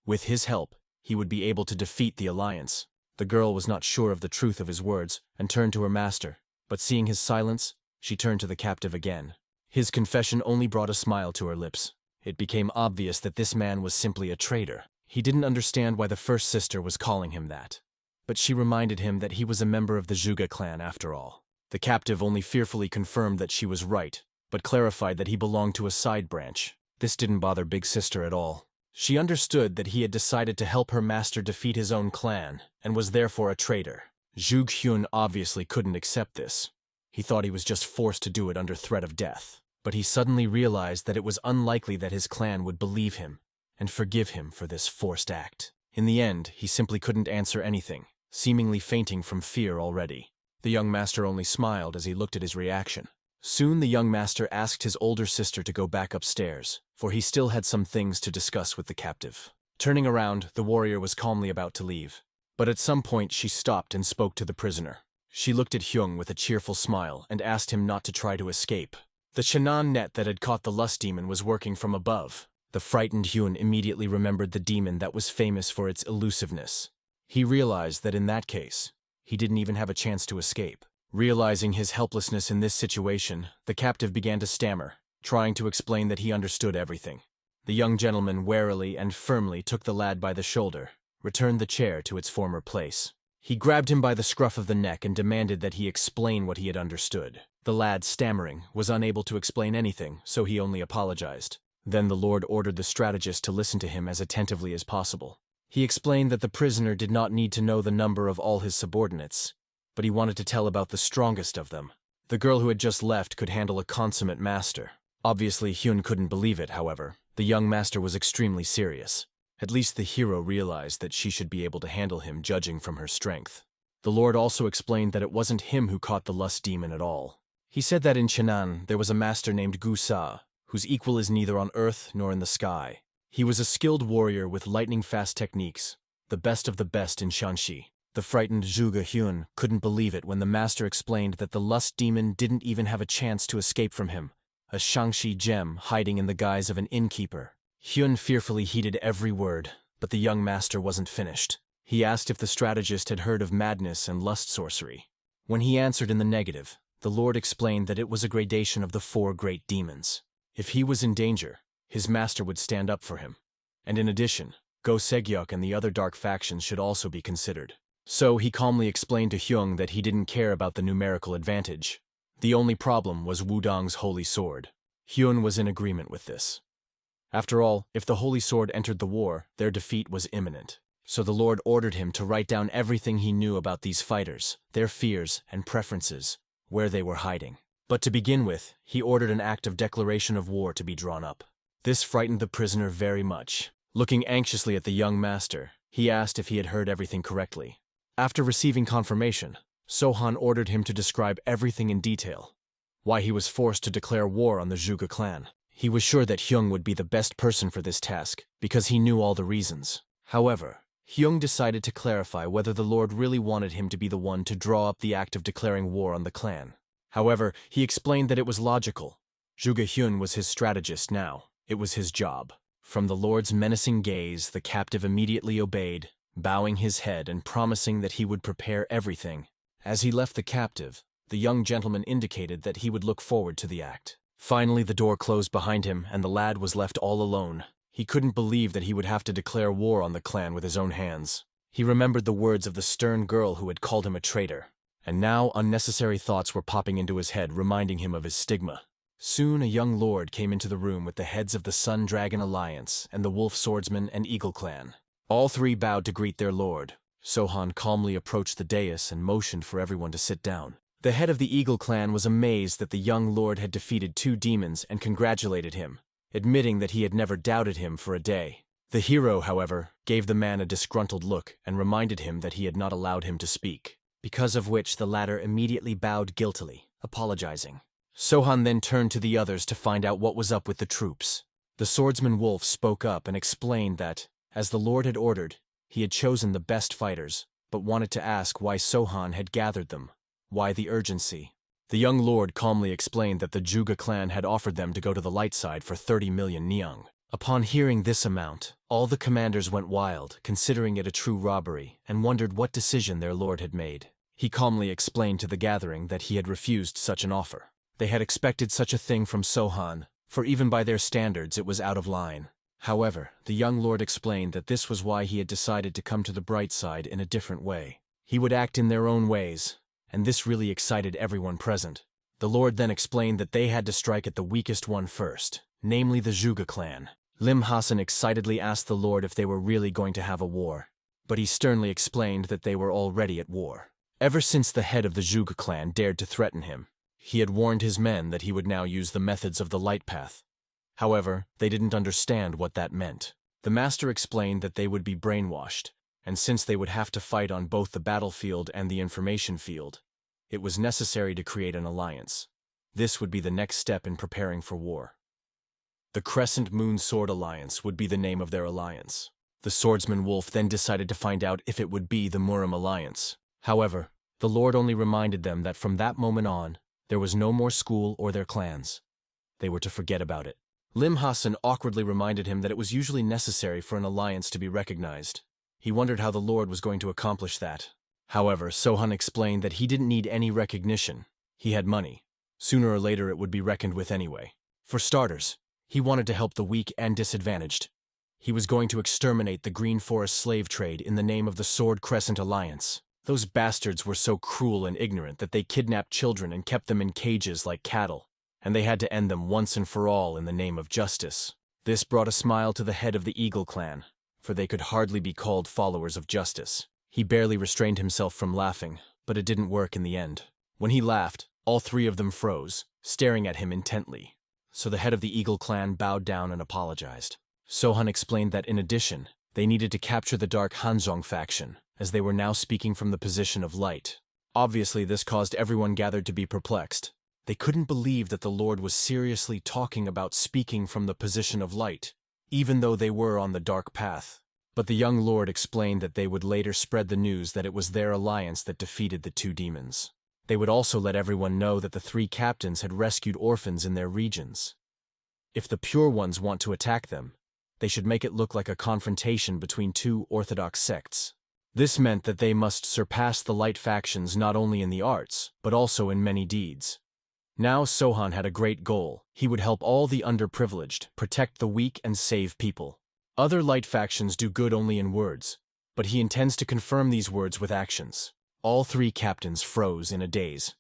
With his help, he would be able to defeat the alliance. The girl was not sure of the truth of his words and turned to her master, but seeing his silence, she turned to the captive again. His confession only brought a smile to her lips. It became obvious that this man was simply a traitor. He didn't understand why the first sister was calling him that. But she reminded him that he was a member of the Zhuge clan after all. The captive only fearfully confirmed that she was right, but clarified that he belonged to a side branch. This didn't bother Big Sister at all. She understood that he had decided to help her master defeat his own clan, and was therefore a traitor. Zhuge Hyun obviously couldn't accept this. He thought he was just forced to do it under threat of death. But he suddenly realized that it was unlikely that his clan would believe him and forgive him for this forced act. In the end, he simply couldn't answer anything, seemingly fainting from fear already. The young master only smiled as he looked at his reaction. Soon the young master asked his older sister to go back upstairs, for he still had some things to discuss with the captive. Turning around, the warrior was calmly about to leave. But at some point she stopped and spoke to the prisoner. She looked at Hyung with a cheerful smile and asked him not to try to escape. The Shannon net that had caught the lust demon was working from above. The frightened Hyun immediately remembered the demon that was famous for its elusiveness. He realized that in that case, he didn't even have a chance to escape. Realizing his helplessness in this situation, the captive began to stammer, trying to explain that he understood everything. The young gentleman warily and firmly took the lad by the shoulder, returned the chair to its former place. He grabbed him by the scruff of the neck and demanded that he explain what he had understood. The lad, stammering, was unable to explain anything, so he only apologized. Then the lord ordered the strategist to listen to him as attentively as possible. He explained that the prisoner did not need to know the number of all his subordinates, but he wanted to tell about the strongest of them. The girl who had just left could handle a consummate master. Obviously, Hyun couldn't believe it, however. The young master was extremely serious. At least the hero realized that she should be able to handle him, judging from her strength. The lord also explained that it wasn't him who caught the lust demon at all. He said that in Chenan there was a master named Gu Sa, whose equal is neither on earth nor in the sky. He was a skilled warrior with lightning-fast techniques, the best of the best in Shanxi. The frightened Zhuge Hyun couldn't believe it when the master explained that the lust demon didn't even have a chance to escape from him, a Shangxi gem hiding in the guise of an innkeeper. Hyun fearfully heeded every word, but the young master wasn't finished. He asked if the strategist had heard of madness and lust sorcery. When he answered in the negative, the lord explained that it was a gradation of the 4 great demons. If he was in danger, his master would stand up for him. And in addition, Go Segyuk and the other dark factions should also be considered. So he calmly explained to Hyung that he didn't care about the numerical advantage. The only problem was Wudong's holy sword. Hyun was in agreement with this. After all, if the holy sword entered the war, their defeat was imminent. So the Lord ordered him to write down everything he knew about these fighters, their fears and preferences, where they were hiding. But to begin with, he ordered an act of declaration of war to be drawn up. This frightened the prisoner very much. Looking anxiously at the young master, he asked if he had heard everything correctly. After receiving confirmation, Sohan ordered him to describe everything in detail. Why he was forced to declare war on the Zhuge clan. He was sure that Hyung would be the best person for this task, because he knew all the reasons. However, Hyung decided to clarify whether the Lord really wanted him to be the one to draw up the act of declaring war on the clan. However, he explained that it was logical. Zhuge Hyun was his strategist now. It was his job. From the Lord's menacing gaze, the captive immediately obeyed, bowing his head and promising that he would prepare everything. As he left the captive, the young gentleman indicated that he would look forward to the act. Finally, the door closed behind him, and the lad was left all alone. He couldn't believe that he would have to declare war on the clan with his own hands. He remembered the words of the stern girl who had called him a traitor. And now unnecessary thoughts were popping into his head, reminding him of his stigma. Soon a young lord came into the room with the heads of the Sun Dragon Alliance and the Wolf Swordsman and Eagle clan. All three bowed to greet their lord. Sohan calmly approached the dais and motioned for everyone to sit down. The head of the Eagle clan was amazed that the young lord had defeated 2 demons and congratulated him, admitting that he had never doubted him for a day. The hero, however, gave the man a disgruntled look and reminded him that he had not allowed him to speak, because of which the latter immediately bowed guiltily, apologizing. Sohan then turned to the others to find out what was up with the troops. The swordsman Wolf spoke up and explained that, as the Lord had ordered, he had chosen the best fighters, but wanted to ask why Sohan had gathered them. Why the urgency? The young lord calmly explained that the Zhuge clan had offered them to go to the light side for 30 million niang. Upon hearing this amount, all the commanders went wild, considering it a true robbery, and wondered what decision their lord had made. He calmly explained to the gathering that he had refused such an offer. They had expected such a thing from Sohan, for even by their standards it was out of line. However, the young lord explained that this was why he had decided to come to the bright side in a different way. He would act in their own ways, and this really excited everyone present. The Lord then explained that they had to strike at the weakest one first, namely the Zhuge clan. Lim Hassan excitedly asked the Lord if they were really going to have a war, but he sternly explained that they were already at war. Ever since the head of the Zhuge clan dared to threaten him, he had warned his men that he would now use the methods of the light path. However, they didn't understand what that meant. The master explained that they would be brainwashed, and since they would have to fight on both the battlefield and the information field, it was necessary to create an alliance. This would be the next step in preparing for war. The Crescent Moon Sword Alliance would be the name of their alliance. The swordsman Wolf then decided to find out if it would be the Murim Alliance. However, the Lord only reminded them that from that moment on, there was no more school or their clans. They were to forget about it. Lim Hassan awkwardly reminded him that it was usually necessary for an alliance to be recognized. He wondered how the Lord was going to accomplish that. However, Sohan explained that he didn't need any recognition. He had money. Sooner or later it would be reckoned with anyway. For starters, he wanted to help the weak and disadvantaged. He was going to exterminate the Green Forest slave trade in the name of the Sword Crescent Alliance. Those bastards were so cruel and ignorant that they kidnapped children and kept them in cages like cattle, and they had to end them once and for all in the name of justice. This brought a smile to the head of the Eagle clan, for they could hardly be called followers of justice. He barely restrained himself from laughing, but it didn't work in the end. When he laughed, all 3 of them froze, staring at him intently. So the head of the Eagle clan bowed down and apologized. Sohan explained that in addition, they needed to capture the Dark Hanzong faction, as they were now speaking from the position of light. Obviously, this caused everyone gathered to be perplexed. They couldn't believe that the Lord was seriously talking about speaking from the position of light, even though they were on the dark path. But the young Lord explained that they would later spread the news that it was their alliance that defeated the 2 demons. They would also let everyone know that the 3 captains had rescued orphans in their regions. If the pure ones want to attack them, they should make it look like a confrontation between 2 orthodox sects. This meant that they must surpass the light factions not only in the arts, but also in many deeds. Now Sohan had a great goal. He would help all the underprivileged, protect the weak, and save people. Other light factions do good only in words, but he intends to confirm these words with actions. All 3 captains froze in a daze.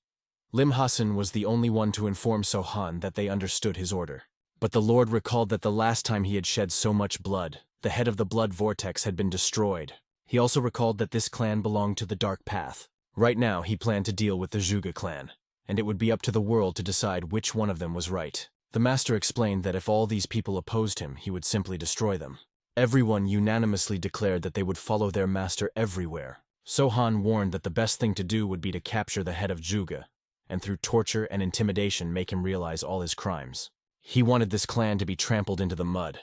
Lim Hassan was the only one to inform Sohan that they understood his order. But the Lord recalled that the last time he had shed so much blood, the head of the blood vortex had been destroyed. He also recalled that this clan belonged to the Dark Path. Right now, he planned to deal with the Zhuge clan, and it would be up to the world to decide which one of them was right. The master explained that if all these people opposed him, he would simply destroy them. Everyone unanimously declared that they would follow their master everywhere. Sohan warned that the best thing to do would be to capture the head of Zhuge, and through torture and intimidation make him realize all his crimes. He wanted this clan to be trampled into the mud.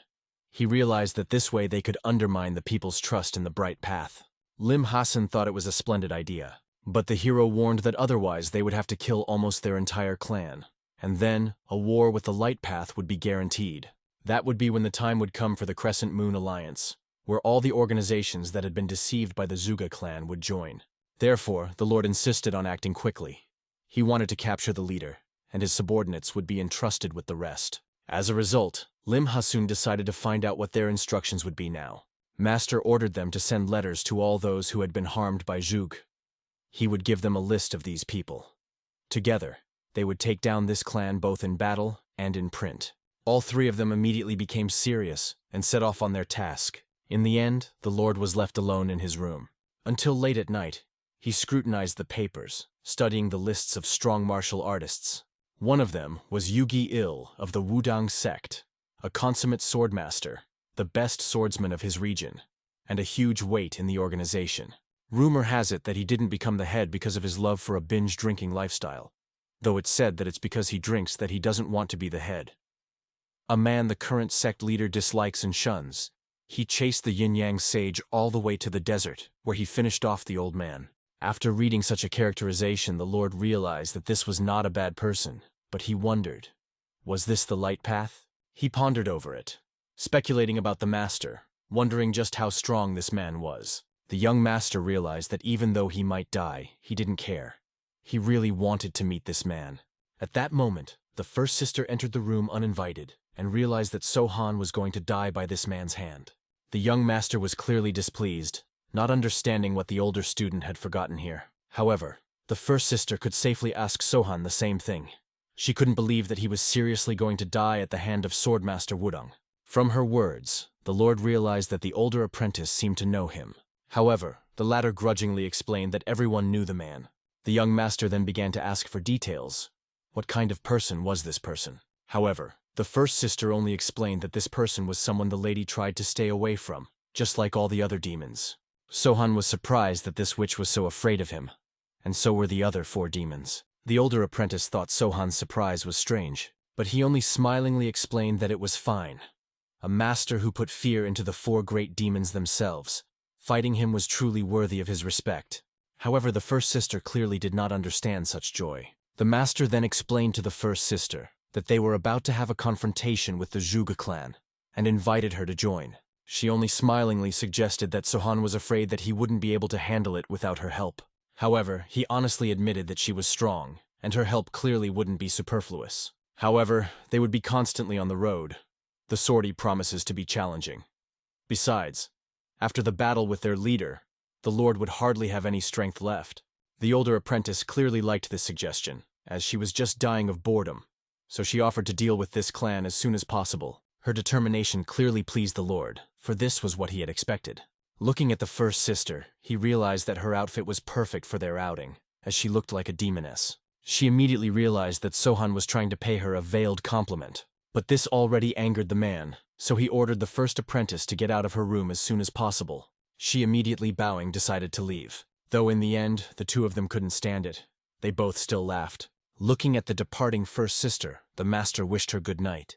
He realized that this way they could undermine the people's trust in the bright path. Lim Hassan thought it was a splendid idea, but the hero warned that otherwise they would have to kill almost their entire clan. And then, a war with the light path would be guaranteed. That would be when the time would come for the Crescent Moon Alliance, where all the organizations that had been deceived by the Zhuge clan would join. Therefore, the Lord insisted on acting quickly. He wanted to capture the leader, and his subordinates would be entrusted with the rest. As a result, Lim Hassan decided to find out what their instructions would be now. Master ordered them to send letters to all those who had been harmed by Zhuge. He would give them a list of these people. Together, they would take down this clan both in battle and in print. All three of them immediately became serious and set off on their task. In the end, the Lord was left alone in his room. Until late at night, he scrutinized the papers, studying the lists of strong martial artists. One of them was Yugi Il of the Wudang sect, a consummate swordmaster, the best swordsman of his region, and a huge weight in the organization. Rumor has it that he didn't become the head because of his love for a binge-drinking lifestyle, though it's said that it's because he drinks that he doesn't want to be the head. A man the current sect leader dislikes and shuns. He chased the yin-yang sage all the way to the desert, where he finished off the old man. After reading such a characterization, the Lord realized that this was not a bad person, but he wondered, was this the light path? He pondered over it, speculating about the master, wondering just how strong this man was. The young master realized that even though he might die, he didn't care. He really wanted to meet this man. At that moment, the first sister entered the room uninvited and realized that Sohan was going to die by this man's hand. The young master was clearly displeased, not understanding what the older student had forgotten here. However, the first sister could safely ask Sohan the same thing. She couldn't believe that he was seriously going to die at the hand of Swordmaster Wudang. From her words, the Lord realized that the older apprentice seemed to know him. However, the latter grudgingly explained that everyone knew the man. The young master then began to ask for details. What kind of person was this person? However, the first sister only explained that this person was someone the lady tried to stay away from, just like all the other demons. Sohan was surprised that this witch was so afraid of him, and so were the other 4 demons. The older apprentice thought Sohan's surprise was strange, but he only smilingly explained that it was fine. A master who put fear into the 4 great demons themselves. Fighting him was truly worthy of his respect. However, the first sister clearly did not understand such joy. The master then explained to the first sister that they were about to have a confrontation with the Zhuge clan, and invited her to join. She only smilingly suggested that Sohan was afraid that he wouldn't be able to handle it without her help. However, he honestly admitted that she was strong, and her help clearly wouldn't be superfluous. However, they would be constantly on the road. The sortie promises to be challenging. Besides, after the battle with their leader, the Lord would hardly have any strength left. The older apprentice clearly liked this suggestion, as she was just dying of boredom, so she offered to deal with this clan as soon as possible. Her determination clearly pleased the Lord, for this was what he had expected. Looking at the first sister, he realized that her outfit was perfect for their outing, as she looked like a demoness. She immediately realized that Sohan was trying to pay her a veiled compliment, but this already angered the man, so he ordered the first apprentice to get out of her room as soon as possible. She immediately bowing decided to leave. Though in the end, the 2 of them couldn't stand it. They both still laughed. Looking at the departing first sister, the master wished her good night.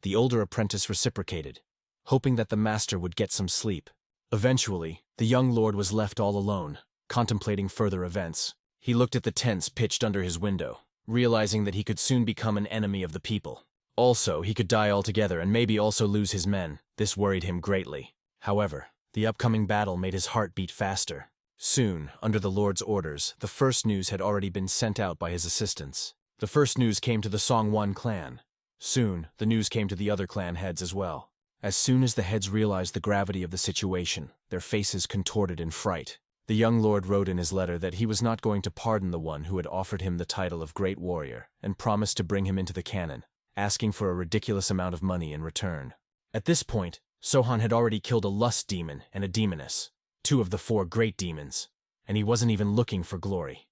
The older apprentice reciprocated, hoping that the master would get some sleep. Eventually, the young lord was left all alone, contemplating further events. He looked at the tents pitched under his window, realizing that he could soon become an enemy of the people. Also, he could die altogether and maybe also lose his men. This worried him greatly. However, the upcoming battle made his heart beat faster. Soon, under the Lord's orders, the first news had already been sent out by his assistants. The first news came to the Songwon clan. Soon, the news came to the other clan heads as well. As soon as the heads realized the gravity of the situation, their faces contorted in fright. The young lord wrote in his letter that he was not going to pardon the one who had offered him the title of Great Warrior and promised to bring him into the canon, asking for a ridiculous amount of money in return. At this point, Sohan had already killed a lust demon and a demoness. two of the four great demons, and he wasn't even looking for glory.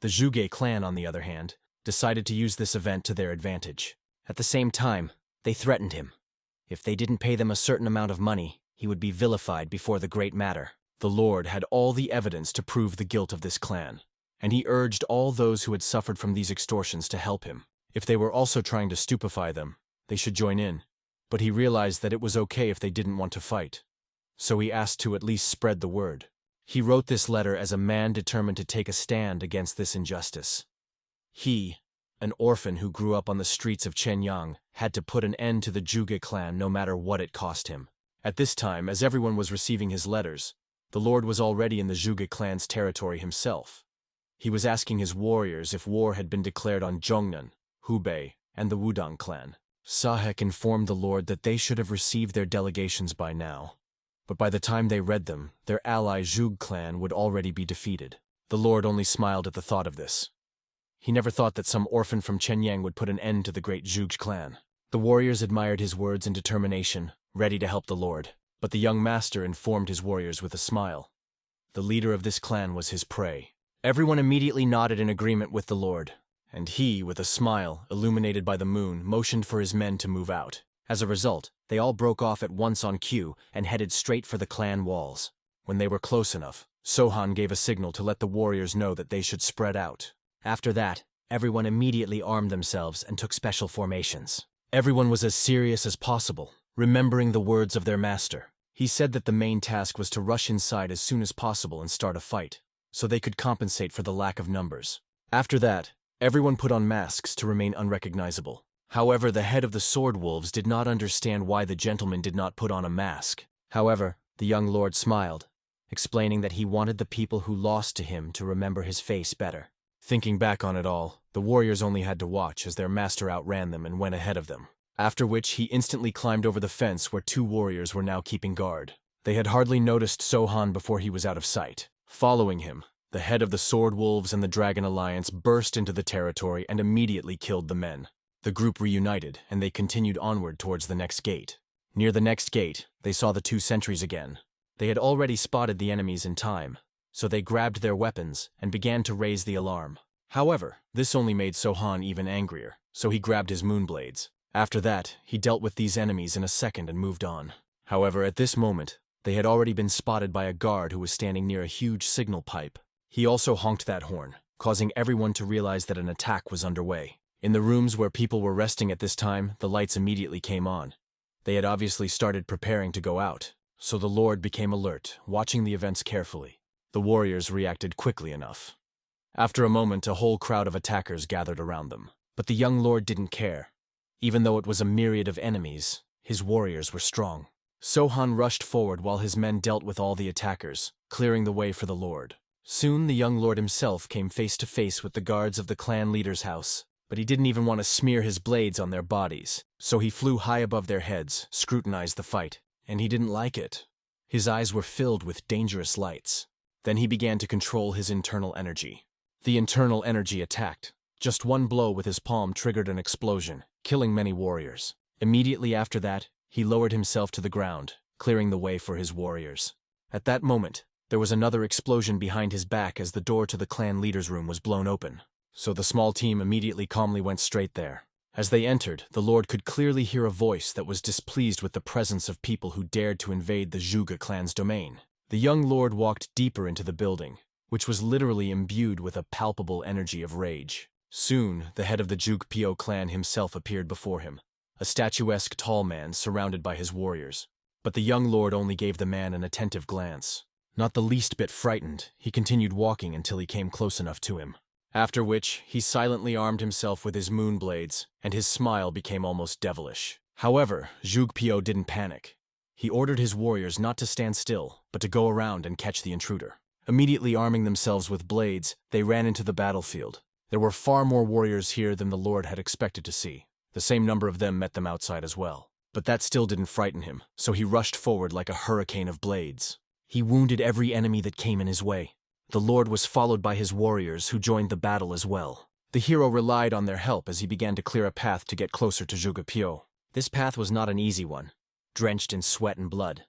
The Zhuge clan, on the other hand, decided to use this event to their advantage. At the same time, they threatened him. If they didn't pay them a certain amount of money, he would be vilified before the great matter. The Lord had all the evidence to prove the guilt of this clan, and he urged all those who had suffered from these extortions to help him. If they were also trying to stupefy them, they should join in. But he realized that it was okay if they didn't want to fight. So he asked to at least spread the word. He wrote this letter as a man determined to take a stand against this injustice. He, an orphan who grew up on the streets of Chenyang, had to put an end to the Zhuge clan no matter what it cost him. At this time, as everyone was receiving his letters, the Lord was already in the Zhuge clan's territory himself. He was asking his warriors if war had been declared on Zhongnan, Hubei, and the Wudang clan. Sahek informed the Lord that they should have received their delegations by now. But by the time they read them, their ally Zhuge clan would already be defeated. The Lord only smiled at the thought of this. He never thought that some orphan from Chenyang would put an end to the great Zhuge clan. The warriors admired his words and determination, ready to help the Lord. But the young master informed his warriors with a smile. The leader of this clan was his prey. Everyone immediately nodded in agreement with the Lord, and he, with a smile, illuminated by the moon, motioned for his men to move out. As a result, they all broke off at once on cue and headed straight for the clan walls. When they were close enough, Sohan gave a signal to let the warriors know that they should spread out. After that, everyone immediately armed themselves and took special formations. Everyone was as serious as possible, remembering the words of their master. He said that the main task was to rush inside as soon as possible and start a fight, so they could compensate for the lack of numbers. After that, everyone put on masks to remain unrecognizable. However, the head of the sword wolves did not understand why the gentleman did not put on a mask. However, the young lord smiled, explaining that he wanted the people who lost to him to remember his face better. Thinking back on it all, the warriors only had to watch as their master outran them and went ahead of them. After which, he instantly climbed over the fence where two warriors were now keeping guard. They had hardly noticed Sohan before he was out of sight. Following him, the head of the Sword Wolves and the Dragon Alliance burst into the territory and immediately killed the men. The group reunited, and they continued onward towards the next gate. Near the next gate, they saw the two sentries again. They had already spotted the enemies in time, so they grabbed their weapons and began to raise the alarm. However, this only made Sohan even angrier, so he grabbed his moonblades. After that, he dealt with these enemies in a second and moved on. However, at this moment, they had already been spotted by a guard who was standing near a huge signal pipe. He also honked that horn, causing everyone to realize that an attack was underway. In the rooms where people were resting at this time, the lights immediately came on. They had obviously started preparing to go out, so the Lord became alert, watching the events carefully. The warriors reacted quickly enough. After a moment, a whole crowd of attackers gathered around them. But the young lord didn't care. Even though it was a myriad of enemies, his warriors were strong. Sohan rushed forward while his men dealt with all the attackers, clearing the way for the lord. Soon the young lord himself came face to face with the guards of the clan leader's house, but he didn't even want to smear his blades on their bodies, so he flew high above their heads, scrutinized the fight, and he didn't like it. His eyes were filled with dangerous lights. Then he began to control his internal energy. The internal energy attacked. Just one blow with his palm triggered an explosion, killing many warriors. Immediately after that, he lowered himself to the ground, clearing the way for his warriors. At that moment, there was another explosion behind his back as the door to the clan leader's room was blown open. So the small team immediately calmly went straight there. As they entered, the lord could clearly hear a voice that was displeased with the presence of people who dared to invade the Zhuge clan's domain. The young lord walked deeper into the building, which was literally imbued with a palpable energy of rage. Soon, the head of the Zhuge clan himself appeared before him, a statuesque tall man surrounded by his warriors. But the young lord only gave the man an attentive glance. Not the least bit frightened, he continued walking until he came close enough to him. After which, he silently armed himself with his moonblades, and his smile became almost devilish. However, Zhuge didn't panic. He ordered his warriors not to stand still, but to go around and catch the intruder. Immediately arming themselves with blades, they ran into the battlefield. There were far more warriors here than the lord had expected to see. The same number of them met them outside as well. But that still didn't frighten him, so he rushed forward like a hurricane of blades. He wounded every enemy that came in his way. The lord was followed by his warriors who joined the battle as well. The hero relied on their help as he began to clear a path to get closer to Zhuge. This path was not an easy one, drenched in sweat and blood,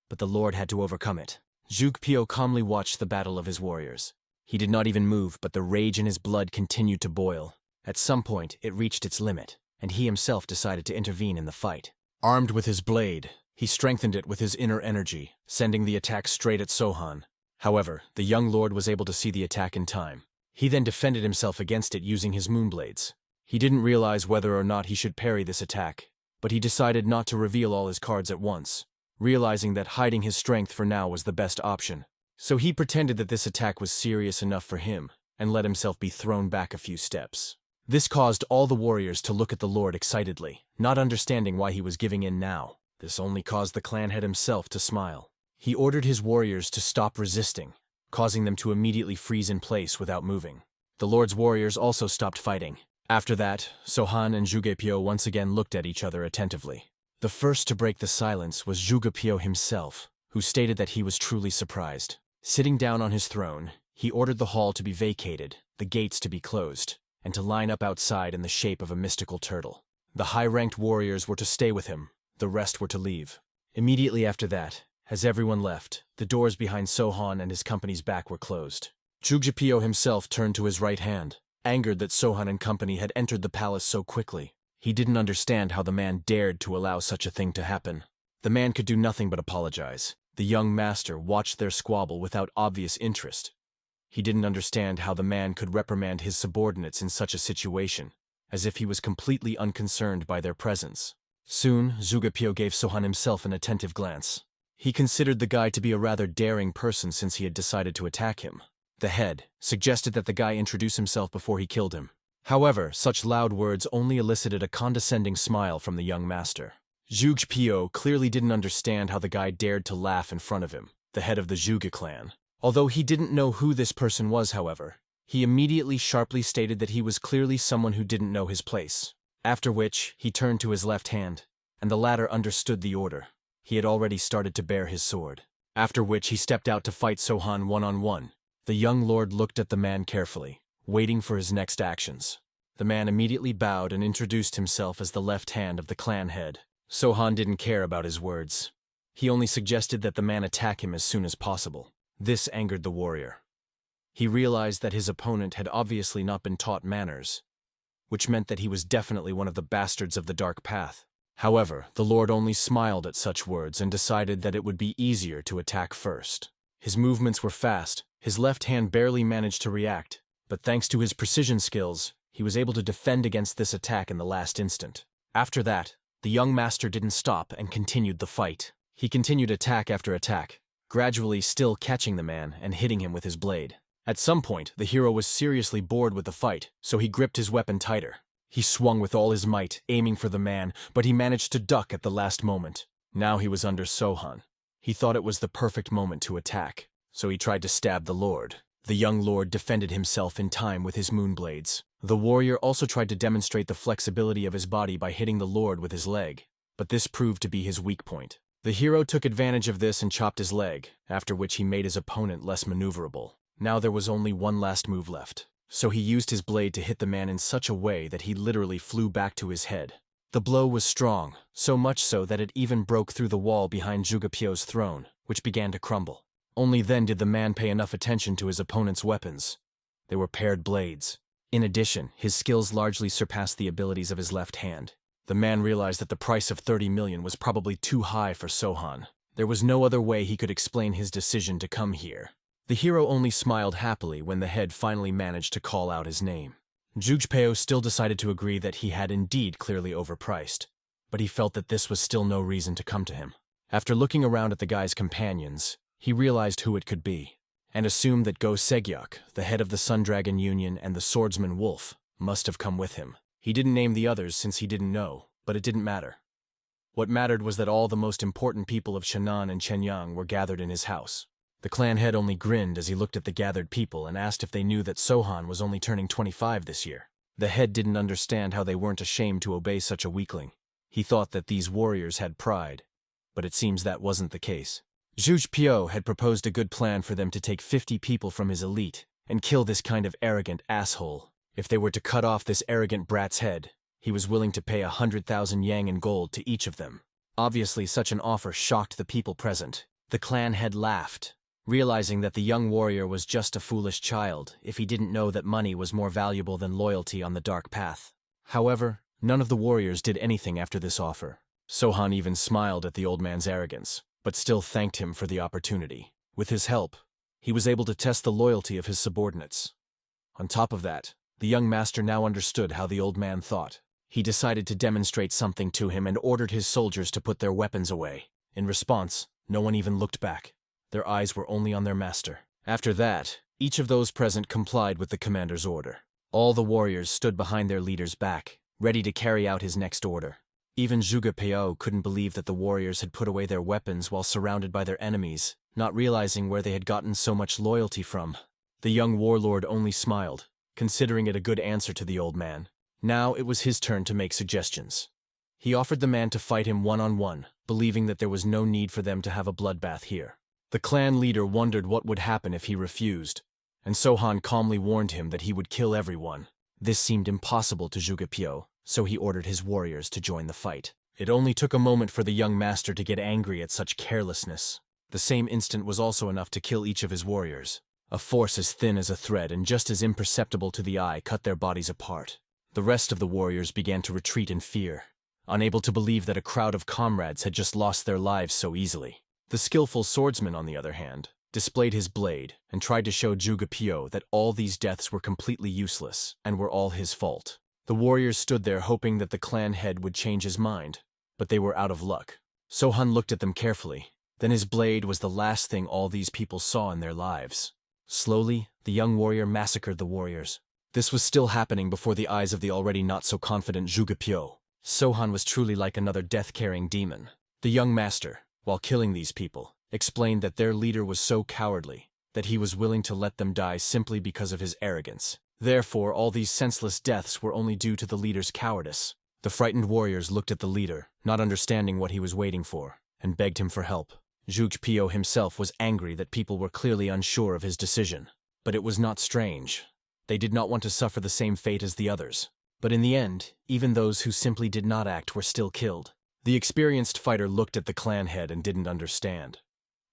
but the lord had to overcome it. Pyo calmly watched the battle of his warriors. He did not even move, but the rage in his blood continued to boil. At some point, it reached its limit, and he himself decided to intervene in the fight. Armed with his blade, he strengthened it with his inner energy, sending the attack straight at Sohan. However, the young lord was able to see the attack in time. He then defended himself against it using his moonblades. He didn't realize whether or not he should parry this attack, but he decided not to reveal all his cards at once, realizing that hiding his strength for now was the best option. So he pretended that this attack was serious enough for him, and let himself be thrown back a few steps. This caused all the warriors to look at the lord excitedly, not understanding why he was giving in now. This only caused the clan head himself to smile. He ordered his warriors to stop resisting, causing them to immediately freeze in place without moving. The lord's warriors also stopped fighting. After that, Sohan and Pyo once again looked at each other attentively. The first to break the silence was Pyo himself, who stated that he was truly surprised. Sitting down on his throne, he ordered the hall to be vacated, the gates to be closed, and to line up outside in the shape of a mystical turtle. The high-ranked warriors were to stay with him, the rest were to leave. Immediately after that, as everyone left, the doors behind Sohan and his company's back were closed. Pyo himself turned to his right hand, angered that Sohan and company had entered the palace so quickly. He didn't understand how the man dared to allow such a thing to happen. The man could do nothing but apologize. The young master watched their squabble without obvious interest. He didn't understand how the man could reprimand his subordinates in such a situation, as if he was completely unconcerned by their presence. Soon, Pyo gave Sohan himself an attentive glance. He considered the guy to be a rather daring person since he had decided to attack him. The head suggested that the guy introduce himself before he killed him. However, such loud words only elicited a condescending smile from the young master. Pyo clearly didn't understand how the guy dared to laugh in front of him, the head of the Zhuge clan. Although he didn't know who this person was, however, he immediately sharply stated that he was clearly someone who didn't know his place. After which, he turned to his left hand, and the latter understood the order. He had already started to bare his sword. After which, he stepped out to fight Sohan one-on-one. The young lord looked at the man carefully, waiting for his next actions. The man immediately bowed and introduced himself as the left hand of the clan head. Sohan didn't care about his words. He only suggested that the man attack him as soon as possible. This angered the warrior. He realized that his opponent had obviously not been taught manners, which meant that he was definitely one of the bastards of the dark path. However, the lord only smiled at such words and decided that it would be easier to attack first. His movements were fast. His left hand barely managed to react, but thanks to his precision skills, he was able to defend against this attack in the last instant. After that, the young master didn't stop and continued the fight. He continued attack after attack, gradually still catching the man and hitting him with his blade. At some point, the hero was seriously bored with the fight, so he gripped his weapon tighter. He swung with all his might, aiming for the man, but he managed to duck at the last moment. Now he was under Sohan. He thought it was the perfect moment to attack, so he tried to stab the lord. The young lord defended himself in time with his moonblades. The warrior also tried to demonstrate the flexibility of his body by hitting the lord with his leg, but this proved to be his weak point. The hero took advantage of this and chopped his leg, after which he made his opponent less maneuverable. Now there was only one last move left, so he used his blade to hit the man in such a way that he literally flew back to his head. The blow was strong, so much so that it even broke through the wall behind Pyo's throne, which began to crumble. Only then did the man pay enough attention to his opponent's weapons. They were paired blades. In addition, his skills largely surpassed the abilities of his left hand. The man realized that the price of 30 million was probably too high for Sohan. There was no other way he could explain his decision to come here. The hero only smiled happily when the head finally managed to call out his name. Pyo still decided to agree that he had indeed clearly overpriced, but he felt that this was still no reason to come to him. After looking around at the guy's companions, he realized who it could be, and assumed that Go Segyak, the head of the Sun Dragon Union and the swordsman Wolf, must have come with him. He didn't name the others since he didn't know, but it didn't matter. What mattered was that all the most important people of Shannan and Shenyang were gathered in his house. The clan head only grinned as he looked at the gathered people and asked if they knew that Sohan was only turning 25 this year. The head didn't understand how they weren't ashamed to obey such a weakling. He thought that these warriors had pride, but it seems that wasn't the case. Pyo had proposed a good plan for them to take 50 people from his elite and kill this kind of arrogant asshole. If they were to cut off this arrogant brat's head, he was willing to pay 100,000 yang in gold to each of them. Obviously, such an offer shocked the people present. The clan head laughed. realizing that the young warrior was just a foolish child if he didn't know that money was more valuable than loyalty on the dark path. However, none of the warriors did anything after this offer. Sohan even smiled at the old man's arrogance, but still thanked him for the opportunity. With his help, he was able to test the loyalty of his subordinates. On top of that, the young master now understood how the old man thought. He decided to demonstrate something to him and ordered his soldiers to put their weapons away. In response, no one even looked back. Their eyes were only on their master. After that, each of those present complied with the commander's order. All the warriors stood behind their leader's back, ready to carry out his next order. Even Zhuge Piao couldn't believe that the warriors had put away their weapons while surrounded by their enemies, not realizing where they had gotten so much loyalty from. The young warlord only smiled, considering it a good answer to the old man. Now it was his turn to make suggestions. He offered the man to fight him one-on-one, believing that there was no need for them to have a bloodbath here. The clan leader wondered what would happen if he refused, and Sohan calmly warned him that he would kill everyone. This seemed impossible to Zhuge Piao, so he ordered his warriors to join the fight. It only took a moment for the young master to get angry at such carelessness. The same instant was also enough to kill each of his warriors. A force as thin as a thread and just as imperceptible to the eye cut their bodies apart. The rest of the warriors began to retreat in fear, unable to believe that a crowd of comrades had just lost their lives so easily. The skillful swordsman, on the other hand, displayed his blade and tried to show Zhuge Piao that all these deaths were completely useless and were all his fault. The warriors stood there hoping that the clan head would change his mind, but they were out of luck. Sohan looked at them carefully. Then his blade was the last thing all these people saw in their lives. Slowly, the young warrior massacred the warriors. This was still happening before the eyes of the already not-so-confident Zhuge Piao. Sohan was truly like another death-carrying demon. The young master, while killing these people, explained that their leader was so cowardly that he was willing to let them die simply because of his arrogance. Therefore, all these senseless deaths were only due to the leader's cowardice. The frightened warriors looked at the leader, not understanding what he was waiting for, and begged him for help. Zhuge Piao himself was angry that people were clearly unsure of his decision. But it was not strange. They did not want to suffer the same fate as the others. But in the end, even those who simply did not act were still killed. The experienced fighter looked at the clan head and didn't understand.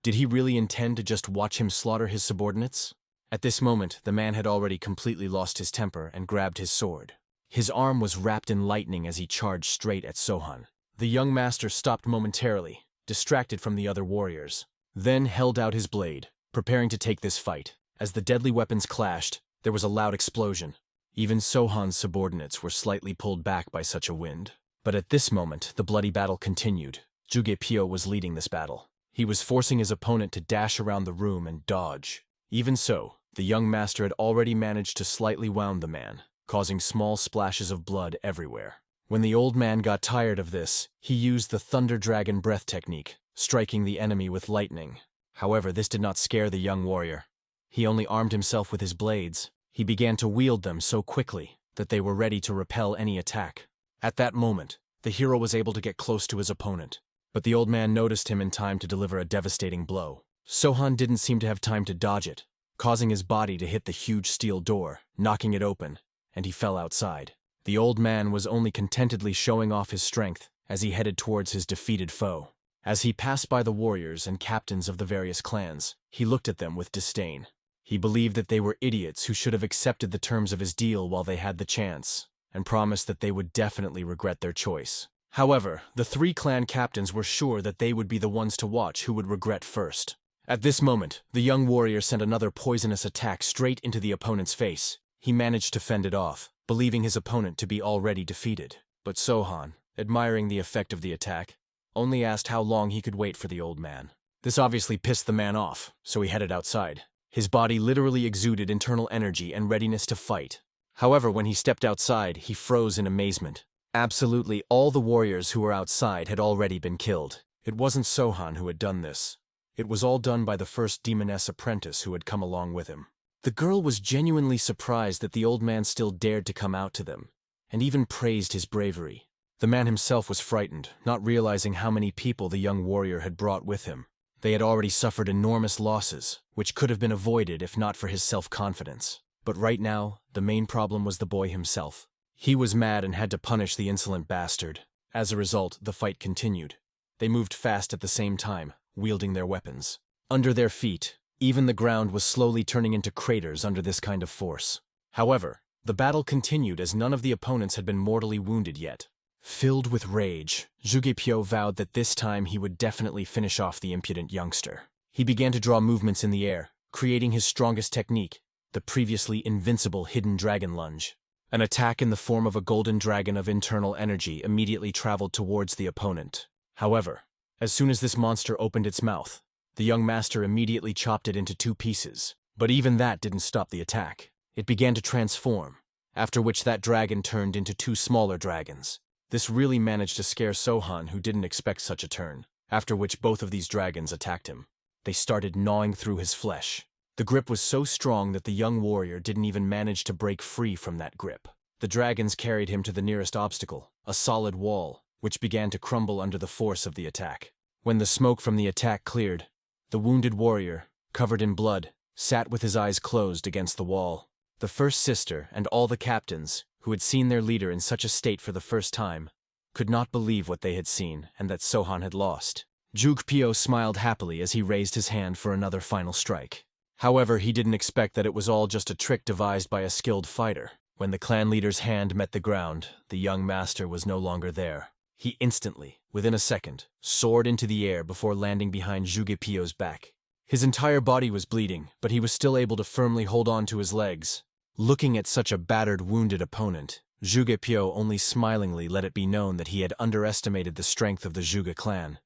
Did he really intend to just watch him slaughter his subordinates? At this moment, the man had already completely lost his temper and grabbed his sword. His arm was wrapped in lightning as he charged straight at Sohan. The young master stopped momentarily, distracted from the other warriors, then held out his blade, preparing to take this fight. As the deadly weapons clashed, there was a loud explosion. Even Sohan's subordinates were slightly pulled back by such a wind. But at this moment, the bloody battle continued. Zhuge Piao was leading this battle. He was forcing his opponent to dash around the room and dodge. Even so, the young master had already managed to slightly wound the man, causing small splashes of blood everywhere. When the old man got tired of this, he used the Thunder Dragon Breath technique, striking the enemy with lightning. However, this did not scare the young warrior. He only armed himself with his blades. He began to wield them so quickly that they were ready to repel any attack. At that moment, the hero was able to get close to his opponent, but the old man noticed him in time to deliver a devastating blow. Sohan didn't seem to have time to dodge it, causing his body to hit the huge steel door, knocking it open, and he fell outside. The old man was only contentedly showing off his strength as he headed towards his defeated foe. As he passed by the warriors and captains of the various clans, he looked at them with disdain. He believed that they were idiots who should have accepted the terms of his deal while they had the chance, and promised that they would definitely regret their choice. However, the three clan captains were sure that they would be the ones to watch who would regret first. At this moment, the young warrior sent another poisonous attack straight into the opponent's face. He managed to fend it off, believing his opponent to be already defeated. But Sohan, admiring the effect of the attack, only asked how long he could wait for the old man. This obviously pissed the man off, so he headed outside. His body literally exuded internal energy and readiness to fight. However, when he stepped outside, he froze in amazement. Absolutely all the warriors who were outside had already been killed. It wasn't Sohan who had done this. It was all done by the first demoness apprentice who had come along with him. The girl was genuinely surprised that the old man still dared to come out to them, and even praised his bravery. The man himself was frightened, not realizing how many people the young warrior had brought with him. They had already suffered enormous losses, which could have been avoided if not for his self-confidence. But right now, the main problem was the boy himself. He was mad and had to punish the insolent bastard. As a result, the fight continued. They moved fast at the same time, wielding their weapons. Under their feet, Even the ground was slowly turning into craters under this kind of force. However, the battle continued as none of the opponents had been mortally wounded yet. Filled with rage, Jugepyo vowed that this time he would definitely finish off the impudent youngster. He began to draw movements in the air, creating his strongest technique, the previously invincible hidden dragon lunge. An attack in the form of a golden dragon of internal energy immediately traveled towards the opponent. However, as soon as this monster opened its mouth, the young master immediately chopped it into 2 pieces. But even that didn't stop the attack. It began to transform, after which that dragon turned into 2 smaller dragons. This really managed to scare Sohan, who didn't expect such a turn, after which both of these dragons attacked him. They started gnawing through his flesh. The grip was so strong that the young warrior didn't even manage to break free from that grip. The dragons carried him to the nearest obstacle, a solid wall, which began to crumble under the force of the attack. When the smoke from the attack cleared, the wounded warrior, covered in blood, sat with his eyes closed against the wall. The first sister and all the captains, who had seen their leader in such a state for the first time, could not believe what they had seen and that Sohan had lost. Jugepyo smiled happily as he raised his hand for another final strike. However, he didn't expect that it was all just a trick devised by a skilled fighter. When the clan leader's hand met the ground, the young master was no longer there. He instantly, within a second, soared into the air before landing behind Jugepyo's back. His entire body was bleeding, but he was still able to firmly hold on to his legs. Looking at such a battered, wounded opponent, Jugepyo only smilingly let it be known that he had underestimated the strength of the Juga clan,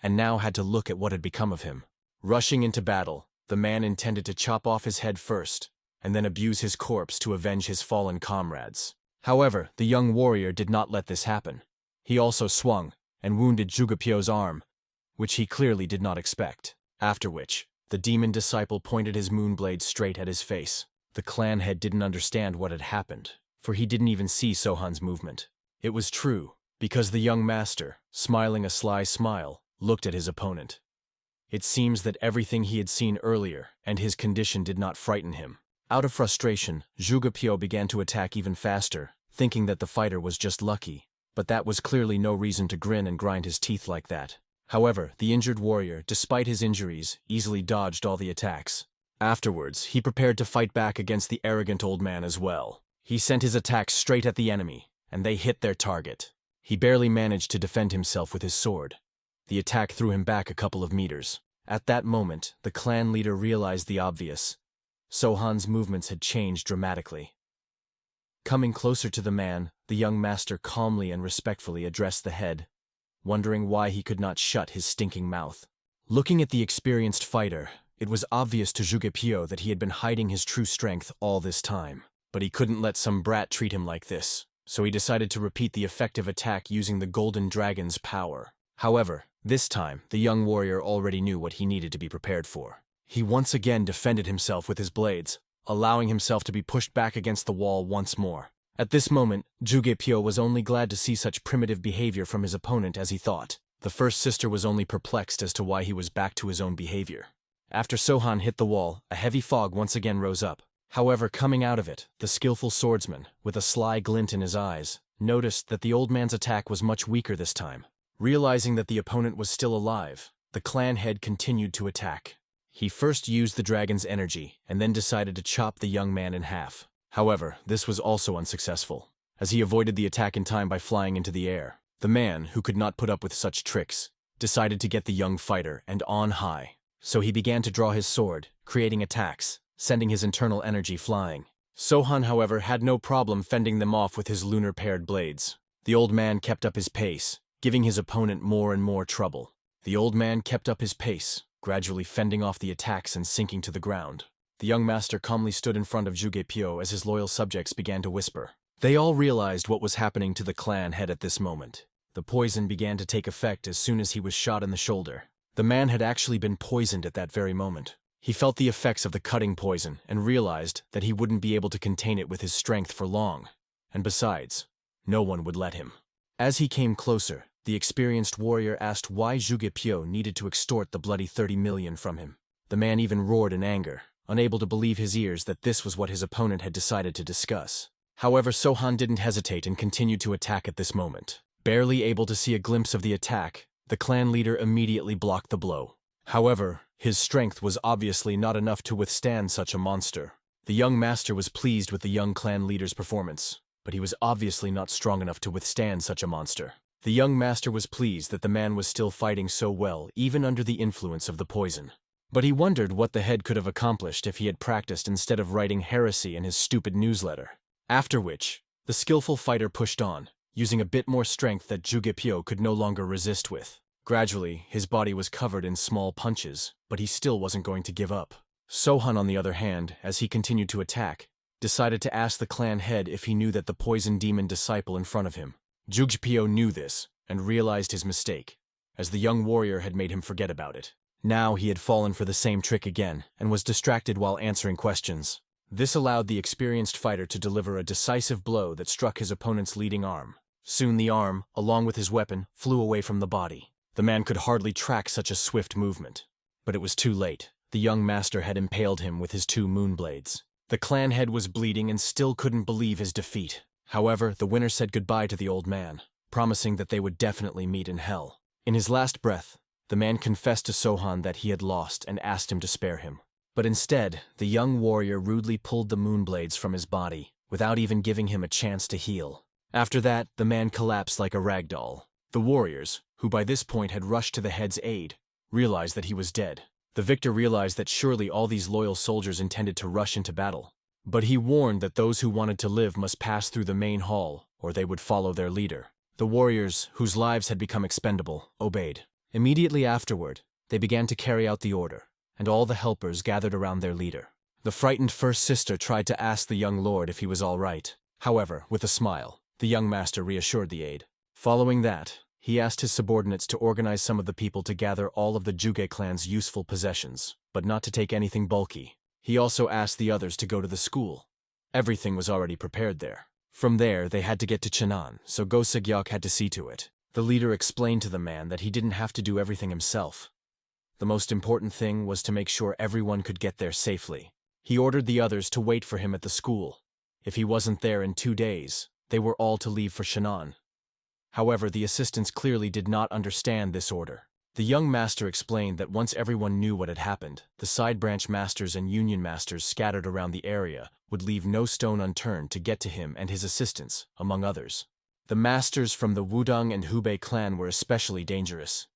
and now had to look at what had become of him. Rushing into battle, the man intended to chop off his head first, and then abuse his corpse to avenge his fallen comrades. However, the young warrior did not let this happen. He also swung and wounded Jugepyo's arm, which he clearly did not expect. After which, the demon disciple pointed his moonblade straight at his face. The clan head didn't understand what had happened, for he didn't even see Sohan's movement. It was true, because the young master, smiling a sly smile, looked at his opponent. It seems that everything he had seen earlier and his condition did not frighten him. Out of frustration, Jugepyo began to attack even faster, thinking that the fighter was just lucky. But that was clearly no reason to grin and grind his teeth like that. However, the injured warrior, despite his injuries, easily dodged all the attacks. Afterwards, he prepared to fight back against the arrogant old man as well. He sent his attacks straight at the enemy, and they hit their target. He barely managed to defend himself with his sword. The attack threw him back a couple of meters. At that moment, the clan leader realized the obvious. Sohan's movements had changed dramatically. Coming closer to the man, the young master calmly and respectfully addressed the head, wondering why he could not shut his stinking mouth. Looking at the experienced fighter, it was obvious to Jugepyo that he had been hiding his true strength all this time. But he couldn't let some brat treat him like this, so he decided to repeat the effective attack using the golden dragon's power. However, this time, the young warrior already knew what he needed to be prepared for. He once again defended himself with his blades, allowing himself to be pushed back against the wall once more. At this moment, Jugepyo was only glad to see such primitive behavior from his opponent as he thought. The first sister was only perplexed as to why he was back to his own behavior. After Sohan hit the wall, a heavy fog once again rose up. However, coming out of it, the skillful swordsman, with a sly glint in his eyes, noticed that the old man's attack was much weaker this time. Realizing that the opponent was still alive, the clan head continued to attack. He first used the dragon's energy, and then decided to chop the young man in half. However, this was also unsuccessful, as he avoided the attack in time by flying into the air. The man, who could not put up with such tricks, decided to get the young fighter and on high. So he began to draw his sword, creating attacks, sending his internal energy flying. Sohan, however, had no problem fending them off with his lunar-paired blades. The old man kept up his pace, giving his opponent more and more trouble. The old man kept up his pace, gradually fending off the attacks and sinking to the ground. The young master calmly stood in front of Jugepyo as his loyal subjects began to whisper. They all realized what was happening to the clan head at this moment. The poison began to take effect as soon as he was shot in the shoulder. The man had actually been poisoned at that very moment. He felt the effects of the cutting poison and realized that he wouldn't be able to contain it with his strength for long. And besides, no one would let him. As he came closer, the experienced warrior asked why Jugepyo needed to extort the bloody 30 million from him. The man even roared in anger, unable to believe his ears that this was what his opponent had decided to discuss. However, Sohan didn't hesitate and continued to attack at this moment. Barely able to see a glimpse of the attack, the clan leader immediately blocked the blow. However, his strength was obviously not enough to withstand such a monster. The young master was pleased with the young clan leader's performance, but he was obviously not strong enough to withstand such a monster. The young master was pleased that the man was still fighting so well, even under the influence of the poison. But he wondered what the head could have accomplished if he had practiced instead of writing heresy in his stupid newsletter. After which, the skillful fighter pushed on, using a bit more strength that Jugepyo could no longer resist with. Gradually, his body was covered in small punches, but he still wasn't going to give up. Sohan, on the other hand, as he continued to attack, decided to ask the clan head if he knew that the poison demon disciple in front of him. Jugepyo knew this, and realized his mistake, as the young warrior had made him forget about it. Now he had fallen for the same trick again, and was distracted while answering questions. This allowed the experienced fighter to deliver a decisive blow that struck his opponent's leading arm. Soon the arm, along with his weapon, flew away from the body. The man could hardly track such a swift movement. But it was too late. The young master had impaled him with his 2 moonblades. The clan head was bleeding and still couldn't believe his defeat. However, the winner said goodbye to the old man, promising that they would definitely meet in hell. In his last breath, the man confessed to Sohan that he had lost and asked him to spare him. But instead, the young warrior rudely pulled the moonblades from his body, without even giving him a chance to heal. After that, the man collapsed like a rag doll. The warriors, who by this point had rushed to the head's aid, realized that he was dead. The victor realized that surely all these loyal soldiers intended to rush into battle. But he warned that those who wanted to live must pass through the main hall, or they would follow their leader. The warriors, whose lives had become expendable, obeyed. Immediately afterward, they began to carry out the order, and all the helpers gathered around their leader. The frightened first sister tried to ask the young lord if he was all right. However, with a smile, the young master reassured the aide. Following that, he asked his subordinates to organize some of the people to gather all of the Juge clan's useful possessions, but not to take anything bulky. He also asked the others to go to the school. Everything was already prepared there. From there, they had to get to Cheonan, so Go Sigyeok had to see to it. The leader explained to the man that he didn't have to do everything himself. The most important thing was to make sure everyone could get there safely. He ordered the others to wait for him at the school. If he wasn't there in 2 days, they were all to leave for Cheonan. However, the assistants clearly did not understand this order. The young master explained that once everyone knew what had happened, the side branch masters and union masters scattered around the area would leave no stone unturned to get to him and his assistants, among others. The masters from the Wudang and Hubei clan were especially dangerous.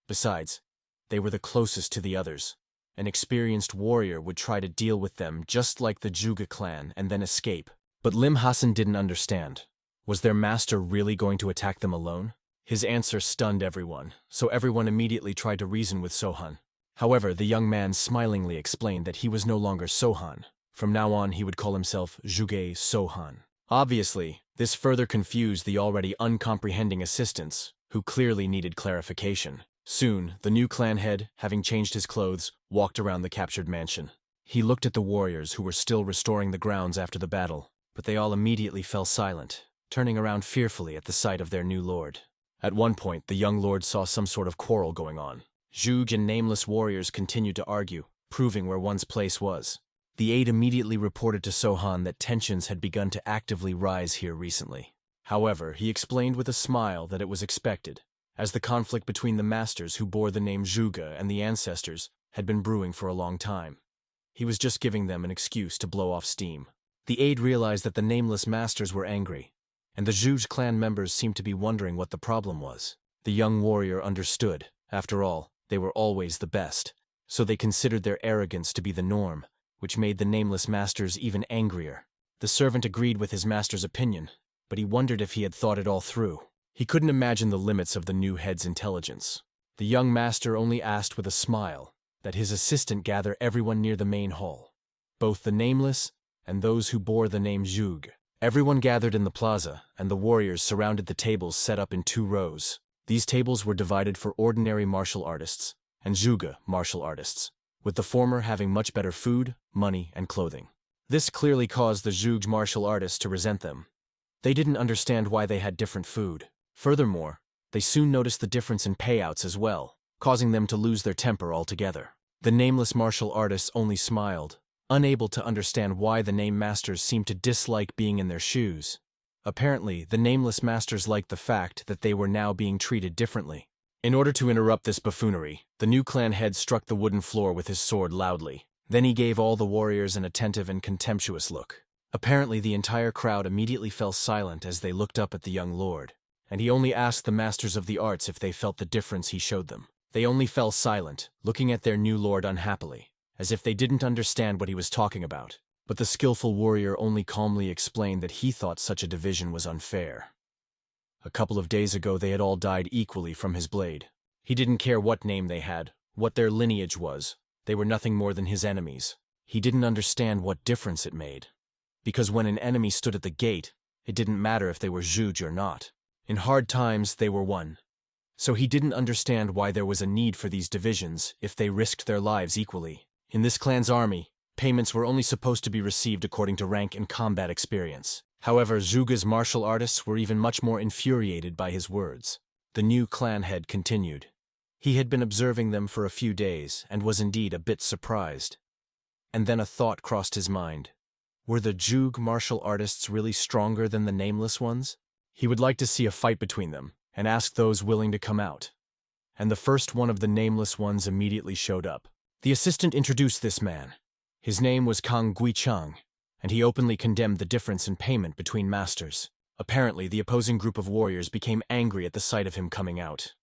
Besides, they were the closest to the others. An experienced warrior would try to deal with them just like the Juga clan and then escape. But Lim Hassan didn't understand. Was their master really going to attack them alone? His answer stunned everyone, so everyone immediately tried to reason with Sohan. However, the young man smilingly explained that he was no longer Sohan. From now on, he would call himself Juge Sohan. Obviously, this further confused the already uncomprehending assistants, who clearly needed clarification. Soon, the new clan head, having changed his clothes, walked around the captured mansion. He looked at the warriors who were still restoring the grounds after the battle, but they all immediately fell silent, turning around fearfully at the sight of their new lord. At one point, the young lord saw some sort of quarrel going on. Zhuge and nameless warriors continued to argue, proving where one's place was. The aide immediately reported to Sohan that tensions had begun to actively rise here recently. However, he explained with a smile that it was expected, as the conflict between the masters who bore the name Zhuge and the ancestors had been brewing for a long time. He was just giving them an excuse to blow off steam. The aide realized that the nameless masters were angry, and the Zhuge clan members seemed to be wondering what the problem was. The young warrior understood. After all, they were always the best, so they considered their arrogance to be the norm, which made the nameless masters even angrier. The servant agreed with his master's opinion, but he wondered if he had thought it all through. He couldn't imagine the limits of the new head's intelligence. The young master only asked with a smile that his assistant gather everyone near the main hall, both the nameless and those who bore the name Zhuge. Everyone gathered in the plaza, and the warriors surrounded the tables set up in 2 rows. These tables were divided for ordinary martial artists and Zhuge martial artists, with the former having much better food, money, and clothing. This clearly caused the Zhuge martial artists to resent them. They didn't understand why they had different food. Furthermore, they soon noticed the difference in payouts as well, causing them to lose their temper altogether. The nameless martial artists only smiled, unable to understand why the name masters seemed to dislike being in their shoes. Apparently, the nameless masters liked the fact that they were now being treated differently. In order to interrupt this buffoonery, the new clan head struck the wooden floor with his sword loudly. Then he gave all the warriors an attentive and contemptuous look. Apparently, the entire crowd immediately fell silent as they looked up at the young lord, and he only asked the masters of the arts if they felt the difference he showed them. They only fell silent, looking at their new lord unhappily, as if they didn't understand what he was talking about. But the skillful warrior only calmly explained that he thought such a division was unfair. A couple of days ago they had all died equally from his blade. He didn't care what name they had, what their lineage was. They were nothing more than his enemies. He didn't understand what difference it made. Because when an enemy stood at the gate, it didn't matter if they were Zhuge or not. In hard times, they were one. So he didn't understand why there was a need for these divisions if they risked their lives equally. In this clan's army, payments were only supposed to be received according to rank and combat experience. However, Zhuge's martial artists were even much more infuriated by his words. The new clan head continued. He had been observing them for a few days and was indeed a bit surprised. And then a thought crossed his mind. Were the Zhuge martial artists really stronger than the nameless ones? He would like to see a fight between them and ask those willing to come out. And the first one of the nameless ones immediately showed up. The assistant introduced this man. His name was Kang Guichang, and he openly condemned the difference in payment between masters. Apparently, the opposing group of warriors became angry at the sight of him coming out,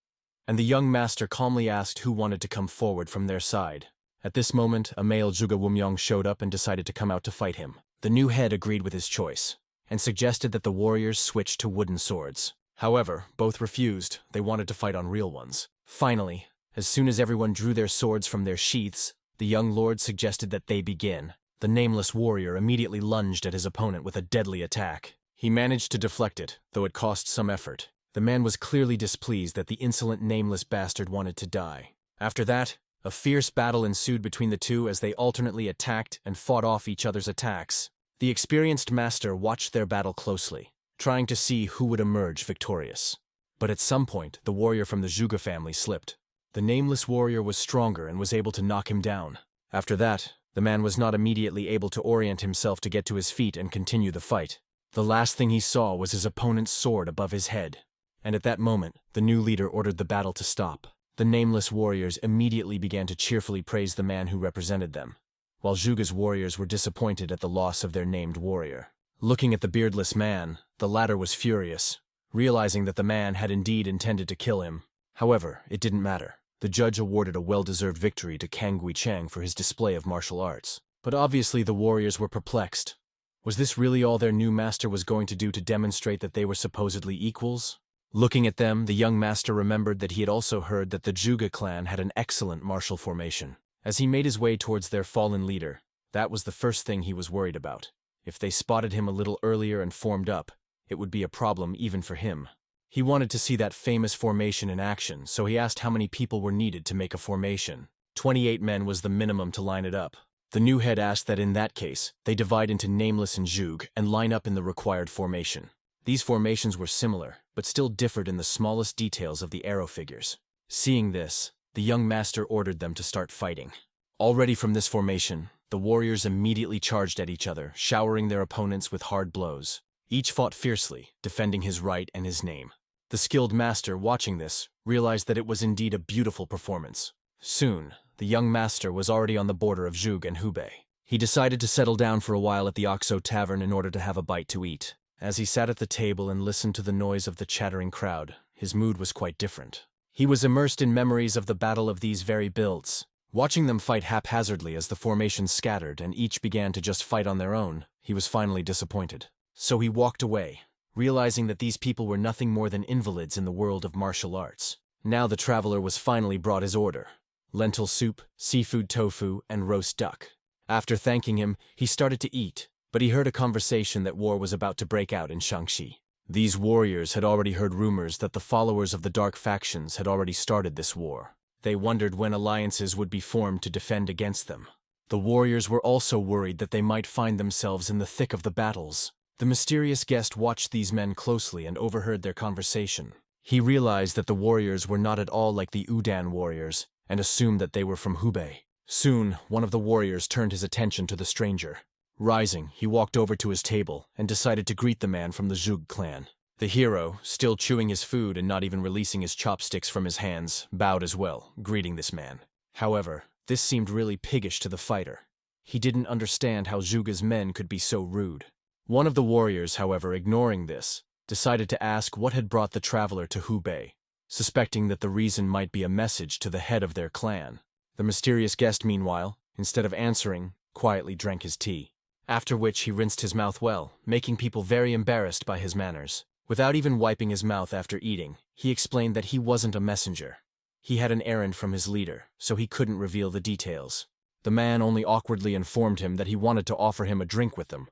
and the young master calmly asked who wanted to come forward from their side. At this moment, a male Zhuge Wumyong showed up and decided to come out to fight him. The new head agreed with his choice, and suggested that the warriors switch to wooden swords. However, both refused. They wanted to fight on real ones. Finally, as soon as everyone drew their swords from their sheaths, the young lord suggested that they begin. The nameless warrior immediately lunged at his opponent with a deadly attack. He managed to deflect it, though it cost some effort. The man was clearly displeased that the insolent nameless bastard wanted to die. After that, a fierce battle ensued between the two as they alternately attacked and fought off each other's attacks. The experienced master watched their battle closely, trying to see who would emerge victorious. But at some point, the warrior from the Zhuge family slipped. The nameless warrior was stronger and was able to knock him down. After that, the man was not immediately able to orient himself to get to his feet and continue the fight. The last thing he saw was his opponent's sword above his head. And at that moment, the new leader ordered the battle to stop. The nameless warriors immediately began to cheerfully praise the man who represented them, while Zhuge's warriors were disappointed at the loss of their named warrior. Looking at the beardless man, the latter was furious, realizing that the man had indeed intended to kill him. However, it didn't matter. The judge awarded a well-deserved victory to Kang Guichang for his display of martial arts. But obviously the warriors were perplexed. Was this really all their new master was going to do to demonstrate that they were supposedly equals? Looking at them, the young master remembered that he had also heard that the Zhuge clan had an excellent martial formation. As he made his way towards their fallen leader, that was the first thing he was worried about. If they spotted him a little earlier and formed up, it would be a problem even for him. He wanted to see that famous formation in action, so he asked how many people were needed to make a formation. 28 men was the minimum to line it up. The new head asked that in that case, they divide into nameless and Zhuge and line up in the required formation. These formations were similar, but still differed in the smallest details of the arrow figures. Seeing this, the young master ordered them to start fighting. Already from this formation, the warriors immediately charged at each other, showering their opponents with hard blows. Each fought fiercely, defending his right and his name. The skilled master, watching this, realized that it was indeed a beautiful performance. Soon, the young master was already on the border of Zhuge and Hubei. He decided to settle down for a while at the Oxo Tavern in order to have a bite to eat. As he sat at the table and listened to the noise of the chattering crowd, his mood was quite different. He was immersed in memories of the battle of these very builds. Watching them fight haphazardly as the formations scattered and each began to just fight on their own, he was finally disappointed. So he walked away, realizing that these people were nothing more than invalids in the world of martial arts. Now the traveler was finally brought his order: lentil soup, seafood tofu, and roast duck. After thanking him, he started to eat, but he heard a conversation that war was about to break out in Shangxi. These warriors had already heard rumors that the followers of the dark factions had already started this war. They wondered when alliances would be formed to defend against them. The warriors were also worried that they might find themselves in the thick of the battles. The mysterious guest watched these men closely and overheard their conversation. He realized that the warriors were not at all like the Udan warriors, and assumed that they were from Hubei. Soon, one of the warriors turned his attention to the stranger. Rising, he walked over to his table and decided to greet the man from the Zhuge clan. The hero, still chewing his food and not even releasing his chopsticks from his hands, bowed as well, greeting this man. However, this seemed really piggish to the fighter. He didn't understand how Zhuge's men could be so rude. One of the warriors, however, ignoring this, decided to ask what had brought the traveler to Hubei, suspecting that the reason might be a message to the head of their clan. The mysterious guest, meanwhile, instead of answering, quietly drank his tea, after which he rinsed his mouth well, making people very embarrassed by his manners. Without even wiping his mouth after eating, he explained that he wasn't a messenger. He had an errand from his leader, so he couldn't reveal the details. The man only awkwardly informed him that he wanted to offer him a drink with them,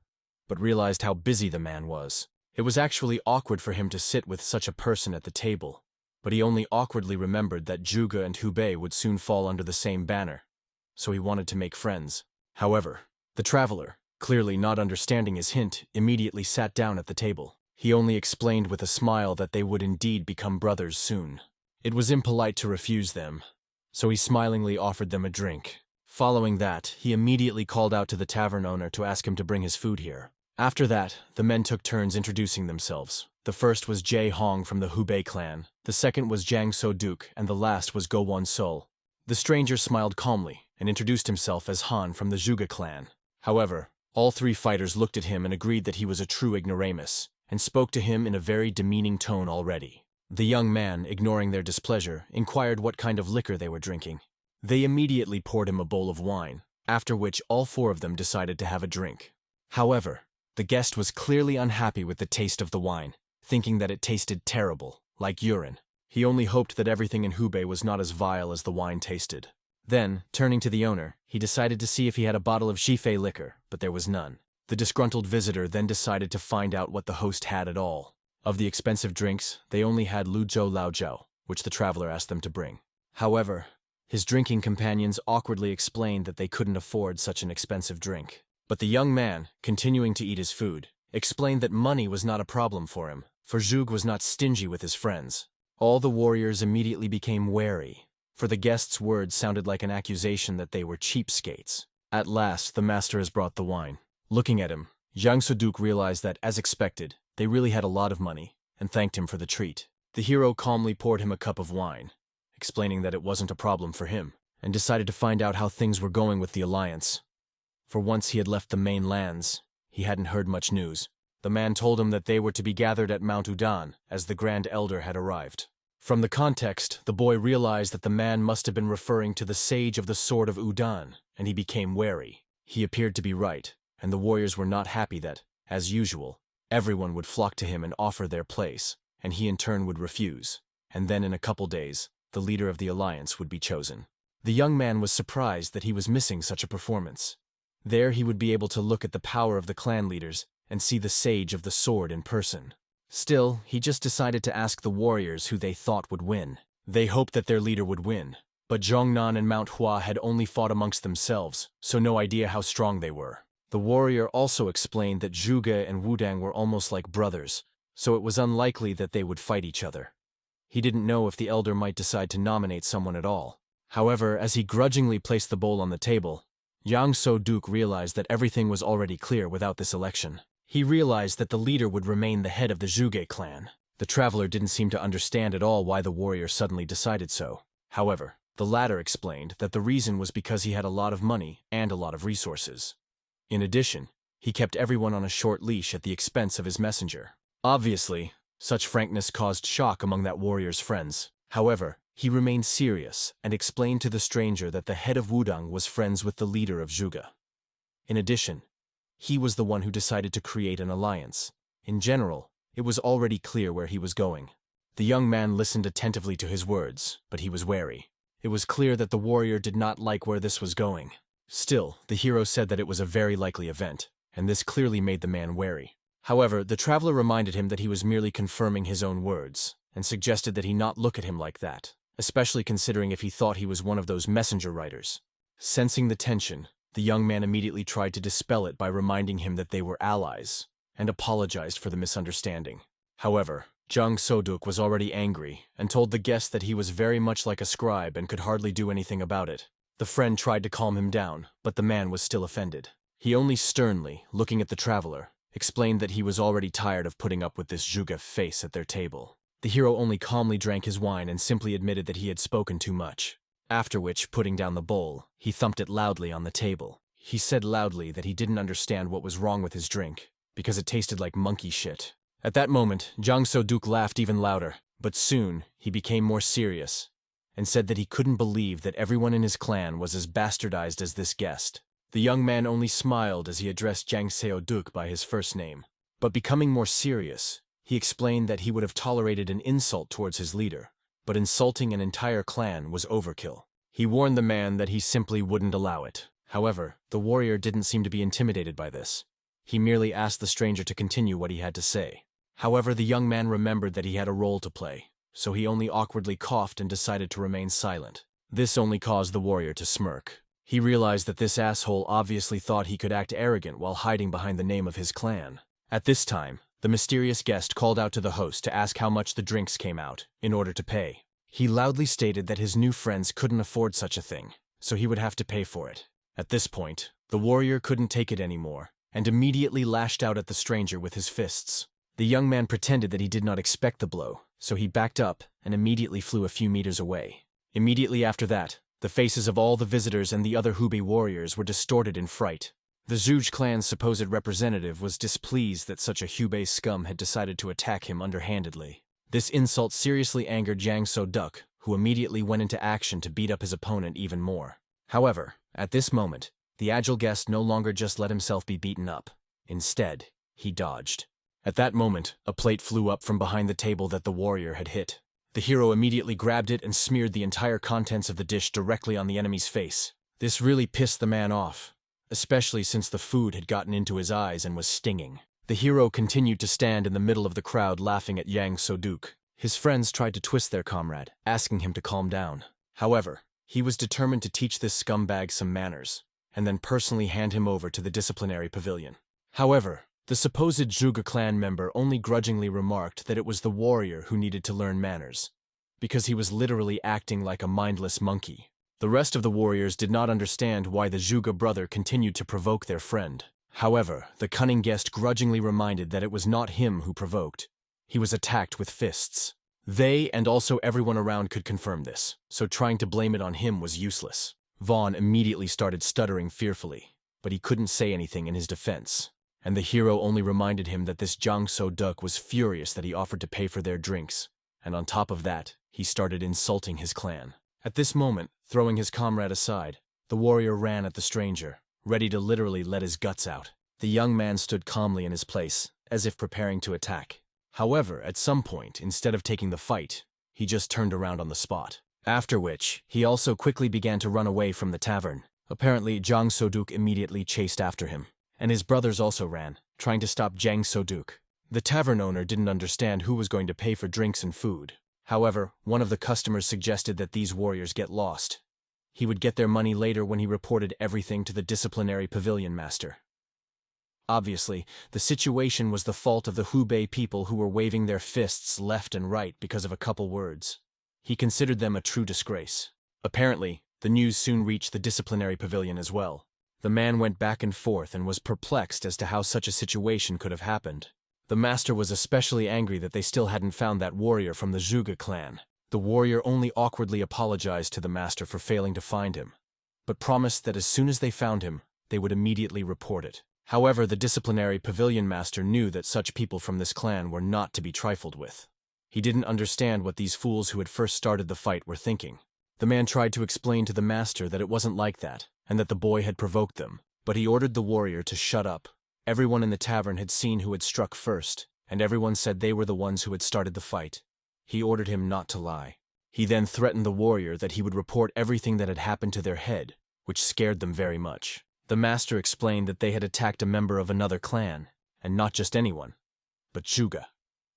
but realized how busy the man was. It was actually awkward for him to sit with such a person at the table, but he only awkwardly remembered that Zhuge and Hubei would soon fall under the same banner, so he wanted to make friends. However, the traveler, clearly not understanding his hint, immediately sat down at the table. He only explained with a smile that they would indeed become brothers soon. It was impolite to refuse them, so he smilingly offered them a drink. Following that, he immediately called out to the tavern owner to ask him to bring his food here. After that, the men took turns introducing themselves. The first was Jie Hong from the Hubei clan, the second was Jiang So-duk, and the last was Go Won-sol. The stranger smiled calmly and introduced himself as Han from the Zhuge clan. However, all three fighters looked at him and agreed that he was a true ignoramus, and spoke to him in a very demeaning tone already. The young man, ignoring their displeasure, inquired what kind of liquor they were drinking. They immediately poured him a bowl of wine, after which all four of them decided to have a drink. However, the guest was clearly unhappy with the taste of the wine, thinking that it tasted terrible, like urine. He only hoped that everything in Hubei was not as vile as the wine tasted. Then, turning to the owner, he decided to see if he had a bottle of Shifei liquor, but there was none. The disgruntled visitor then decided to find out what the host had at all. Of the expensive drinks, they only had Luzhou Laojiao, which the traveler asked them to bring. However, his drinking companions awkwardly explained that they couldn't afford such an expensive drink. But the young man, continuing to eat his food, explained that money was not a problem for him, for Zhuge was not stingy with his friends. All the warriors immediately became wary, for the guest's words sounded like an accusation that they were cheapskates. At last, the master has brought the wine. Looking at him, Jiang So-duk realized that, as expected, they really had a lot of money, and thanked him for the treat. The hero calmly poured him a cup of wine, explaining that it wasn't a problem for him, and decided to find out how things were going with the alliance. For once he had left the main lands, he hadn't heard much news. The man told him that they were to be gathered at Mount Udan, as the Grand Elder had arrived. From the context, the boy realized that the man must have been referring to the Sage of the Sword of Udan, and he became wary. He appeared to be right, and the warriors were not happy that, as usual, everyone would flock to him and offer their place, and he in turn would refuse, and then in a couple days, the leader of the alliance would be chosen. The young man was surprised that he was missing such a performance. There he would be able to look at the power of the clan leaders and see the Sage of the Sword in person. Still, he just decided to ask the warriors who they thought would win. They hoped that their leader would win, but Zhongnan and MANHUA had only fought amongst themselves, so no idea how strong they were. The warrior also explained that Zhuge and Wudang were almost like brothers, so it was unlikely that they would fight each other. He didn't know if the elder might decide to nominate someone at all. However, as he grudgingly placed the bowl on the table, Jiang So-duk realized that everything was already clear without this election. He realized that the leader would remain the head of the Zhuge clan. The traveler didn't seem to understand at all why the warrior suddenly decided so. However, the latter explained that the reason was because he had a lot of money and a lot of resources. In addition, he kept everyone on a short leash at the expense of his messenger. Obviously, such frankness caused shock among that warrior's friends. However, he remained serious and explained to the stranger that the head of Wudang was friends with the leader of Zhuge. In addition, he was the one who decided to create an alliance. In general, it was already clear where he was going. The young man listened attentively to his words, but he was wary. It was clear that the warrior did not like where this was going. Still, the hero said that it was a very likely event, and this clearly made the man wary. However, the traveler reminded him that he was merely confirming his own words, and suggested that he not look at him like that, especially considering if he thought he was one of those messenger riders. Sensing the tension, the young man immediately tried to dispel it by reminding him that they were allies, and apologized for the misunderstanding. However, Jiang So-duk was already angry, and told the guest that he was very much like a scribe and could hardly do anything about it. The friend tried to calm him down, but the man was still offended. He only sternly, looking at the traveler, explained that he was already tired of putting up with this Zhuge face at their table. The hero only calmly drank his wine and simply admitted that he had spoken too much. After which, putting down the bowl, he thumped it loudly on the table. He said loudly that he didn't understand what was wrong with his drink, because it tasted like monkey shit. At that moment, Jang So-duk laughed even louder, but soon he became more serious and said that he couldn't believe that everyone in his clan was as bastardized as this guest. The young man only smiled as he addressed Jang So-duk by his first name. But becoming more serious, he explained that he would have tolerated an insult towards his leader, but insulting an entire clan was overkill. He warned the man that he simply wouldn't allow it. However, the warrior didn't seem to be intimidated by this. He merely asked the stranger to continue what he had to say. However, the young man remembered that he had a role to play, so he only awkwardly coughed and decided to remain silent. This only caused the warrior to smirk. He realized that this asshole obviously thought he could act arrogant while hiding behind the name of his clan. At this time, the mysterious guest called out to the host to ask how much the drinks came out, in order to pay. He loudly stated that his new friends couldn't afford such a thing, so he would have to pay for it. At this point, the warrior couldn't take it anymore, and immediately lashed out at the stranger with his fists. The young man pretended that he did not expect the blow, so he backed up and immediately flew a few meters away. Immediately after that, the faces of all the visitors and the other Hubei warriors were distorted in fright. The Zhuge clan's supposed representative was displeased that such a Hubei scum had decided to attack him underhandedly. This insult seriously angered Jang So-duk, who immediately went into action to beat up his opponent even more. However, at this moment, the agile guest no longer just let himself be beaten up. Instead, he dodged. At that moment, a plate flew up from behind the table that the warrior had hit. The hero immediately grabbed it and smeared the entire contents of the dish directly on the enemy's face. This really pissed the man off, especially since the food had gotten into his eyes and was stinging. The hero continued to stand in the middle of the crowd laughing at Jang So-duk. His friends tried to twist their comrade, asking him to calm down. However, he was determined to teach this scumbag some manners, and then personally hand him over to the disciplinary pavilion. However, the supposed Zhuge clan member only grudgingly remarked that it was the warrior who needed to learn manners, because he was literally acting like a mindless monkey. The rest of the warriors did not understand why the Zhuge brother continued to provoke their friend. However, the cunning guest grudgingly reminded that it was not him who provoked. He was attacked with fists. They and also everyone around could confirm this, so trying to blame it on him was useless. Vaughn immediately started stuttering fearfully, but he couldn't say anything in his defense, and the hero only reminded him that this Jang So-duk was furious that he offered to pay for their drinks, and on top of that, he started insulting his clan. At this moment, throwing his comrade aside, the warrior ran at the stranger, ready to literally let his guts out. The young man stood calmly in his place, as if preparing to attack. However, at some point, instead of taking the fight, he just turned around on the spot. After which, he also quickly began to run away from the tavern. Apparently, Jang So-duk immediately chased after him, and his brothers also ran, trying to stop Jang So-duk. The tavern owner didn't understand who was going to pay for drinks and food. However, one of the customers suggested that these warriors get lost. He would get their money later when he reported everything to the disciplinary pavilion master. Obviously, the situation was the fault of the Hubei people who were waving their fists left and right because of a couple words. He considered them a true disgrace. Apparently, the news soon reached the disciplinary pavilion as well. The man went back and forth and was perplexed as to how such a situation could have happened. The master was especially angry that they still hadn't found that warrior from the Zhuge clan. The warrior only awkwardly apologized to the master for failing to find him, but promised that as soon as they found him, they would immediately report it. However, the disciplinary pavilion master knew that such people from this clan were not to be trifled with. He didn't understand what these fools who had first started the fight were thinking. The man tried to explain to the master that it wasn't like that, and that the boy had provoked them, but he ordered the warrior to shut up. Everyone in the tavern had seen who had struck first, and everyone said they were the ones who had started the fight. He ordered him not to lie. He then threatened the warrior that he would report everything that had happened to their head, which scared them very much. The master explained that they had attacked a member of another clan, and not just anyone, but Zhuge.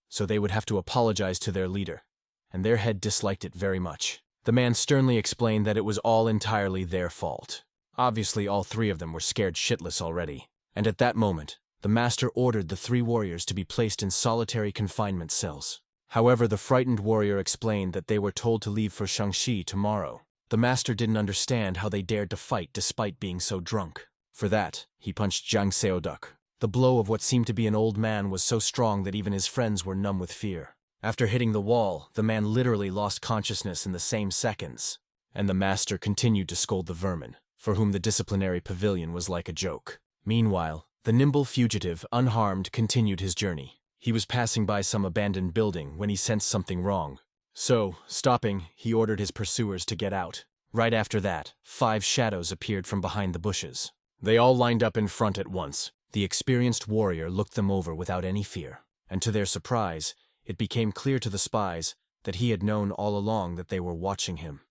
So they would have to apologize to their leader, and their head disliked it very much. The man sternly explained that it was all entirely their fault. Obviously, all three of them were scared shitless already, and at that moment, the master ordered the three warriors to be placed in solitary confinement cells. However, the frightened warrior explained that they were told to leave for Shangxi tomorrow. The master didn't understand how they dared to fight despite being so drunk. For that, he punched Jang So-duk. The blow of what seemed to be an old man was so strong that even his friends were numb with fear. After hitting the wall, the man literally lost consciousness in the same seconds, and the master continued to scold the vermin, for whom the disciplinary pavilion was like a joke. Meanwhile, the nimble fugitive, unharmed, continued his journey. He was passing by some abandoned building when he sensed something wrong. So, stopping, he ordered his pursuers to get out. Right after that, 5 shadows appeared from behind the bushes. They all lined up in front at once. The experienced warrior looked them over without any fear, and to their surprise, it became clear to the spies that he had known all along that they were watching him.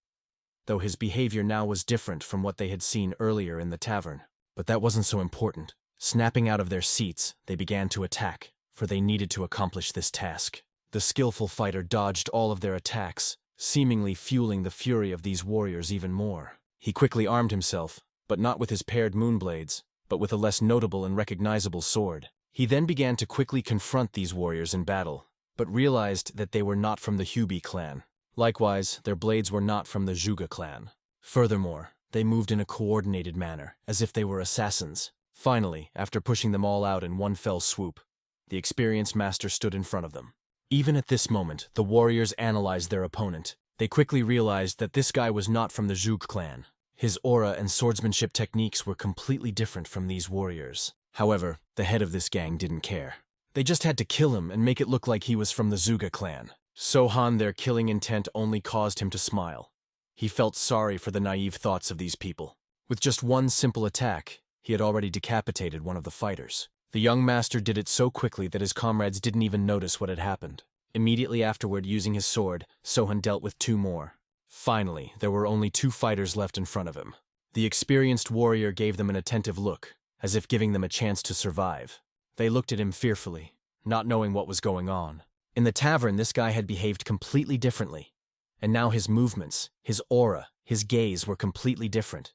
Though his behavior now was different from what they had seen earlier in the tavern. But that wasn't so important. Snapping out of their seats, they began to attack, for they needed to accomplish this task. The skillful fighter dodged all of their attacks, seemingly fueling the fury of these warriors even more. He quickly armed himself, but not with his paired moonblades, but with a less notable and recognizable sword. He then began to quickly confront these warriors in battle, but realized that they were not from the Hubi clan. Likewise, their blades were not from the Zhuge clan. Furthermore, they moved in a coordinated manner, as if they were assassins. Finally, after pushing them all out in one fell swoop, the experienced master stood in front of them. Even at this moment, the warriors analyzed their opponent. They quickly realized that this guy was not from the Zhuge clan. His aura and swordsmanship techniques were completely different from these warriors. However, the head of this gang didn't care. They just had to kill him and make it look like he was from the Zhuge clan. Sohan, their killing intent only caused him to smile. He felt sorry for the naive thoughts of these people. With just one simple attack, he had already decapitated one of the fighters. The young master did it so quickly that his comrades didn't even notice what had happened. Immediately afterward, using his sword, Sohan dealt with 2 more. Finally, there were only 2 fighters left in front of him. The experienced warrior gave them an attentive look, as if giving them a chance to survive. They looked at him fearfully, not knowing what was going on. In the tavern, this guy had behaved completely differently, and now his movements, his aura, his gaze were completely different.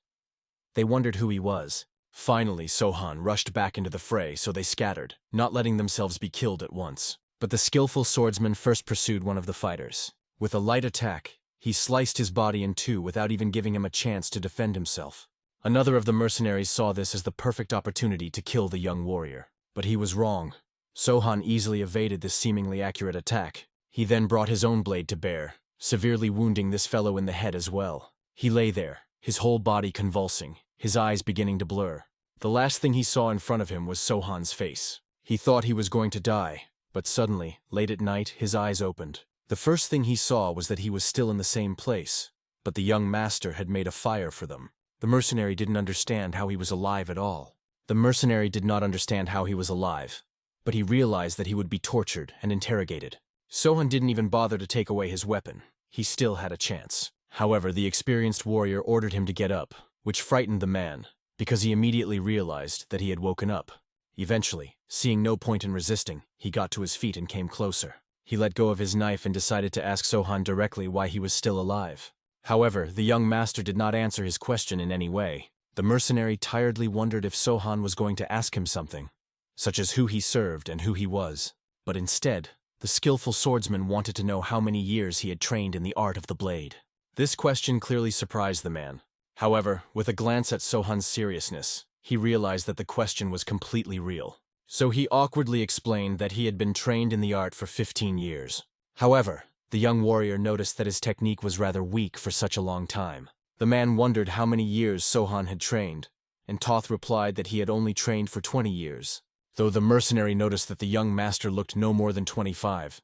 They wondered who he was. Finally, Sohan rushed back into the fray, so they scattered, not letting themselves be killed at once. But the skillful swordsman first pursued one of the fighters. With a light attack, he sliced his body in 2 without even giving him a chance to defend himself. Another of the mercenaries saw this as the perfect opportunity to kill the young warrior. But he was wrong. Sohan easily evaded this seemingly accurate attack. He then brought his own blade to bear, severely wounding this fellow in the head as well. He lay there, his whole body convulsing, his eyes beginning to blur. The last thing he saw in front of him was Sohan's face. He thought he was going to die, but suddenly, late at night, his eyes opened. The first thing he saw was that he was still in the same place, but the young master had made a fire for them. The mercenary didn't understand how he was alive at all. The mercenary did not understand how he was alive, but he realized that he would be tortured and interrogated. Sohan didn't even bother to take away his weapon. He still had a chance. However, the experienced warrior ordered him to get up, which frightened the man, because he immediately realized that he had woken up. Eventually, seeing no point in resisting, he got to his feet and came closer. He let go of his knife and decided to ask Sohan directly why he was still alive. However, the young master did not answer his question in any way. The mercenary tiredly wondered if Sohan was going to ask him something, such as who he served and who he was. But instead, the skillful swordsman wanted to know how many years he had trained in the art of the blade. This question clearly surprised the man. However, with a glance at Sohan's seriousness, he realized that the question was completely real. So he awkwardly explained that he had been trained in the art for 15 years. However, the young warrior noticed that his technique was rather weak for such a long time. The man wondered how many years Sohan had trained, and Toth replied that he had only trained for 20 years, though the mercenary noticed that the young master looked no more than 25,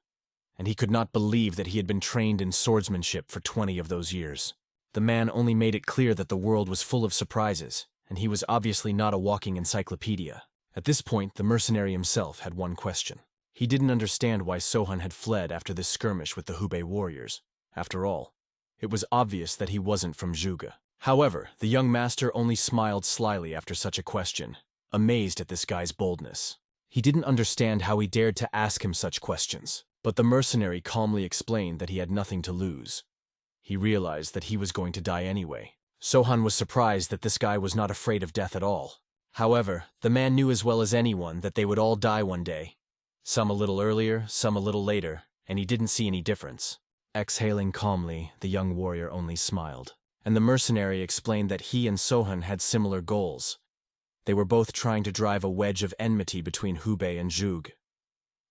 and he could not believe that he had been trained in swordsmanship for 20 of those years. The man only made it clear that the world was full of surprises, and he was obviously not a walking encyclopedia. At this point, the mercenary himself had one question. He didn't understand why Sohan had fled after this skirmish with the Hubei warriors. After all, it was obvious that he wasn't from Zhuge. However, the young master only smiled slyly after such a question, amazed at this guy's boldness. He didn't understand how he dared to ask him such questions, but the mercenary calmly explained that he had nothing to lose. He realized that he was going to die anyway. Sohan was surprised that this guy was not afraid of death at all. However, the man knew as well as anyone that they would all die one day. Some a little earlier, some a little later, and he didn't see any difference. Exhaling calmly, the young warrior only smiled, and the mercenary explained that he and Sohan had similar goals. They were both trying to drive a wedge of enmity between Hubei and Zhuge.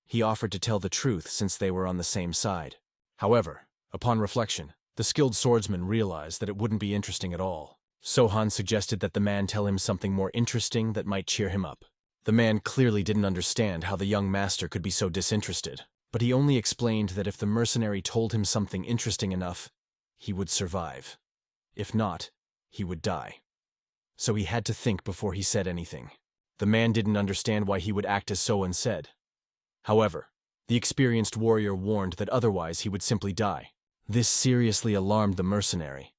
He offered to tell the truth since they were on the same side. However, upon reflection, the skilled swordsman realized that it wouldn't be interesting at all. Sohan suggested that the man tell him something more interesting that might cheer him up. The man clearly didn't understand how the young master could be so disinterested, but he only explained that if the mercenary told him something interesting enough, he would survive. If not, he would die. So he had to think before he said anything. The man didn't understand why he would act as Sohan said. However, the experienced warrior warned that otherwise he would simply die. This seriously alarmed the mercenary.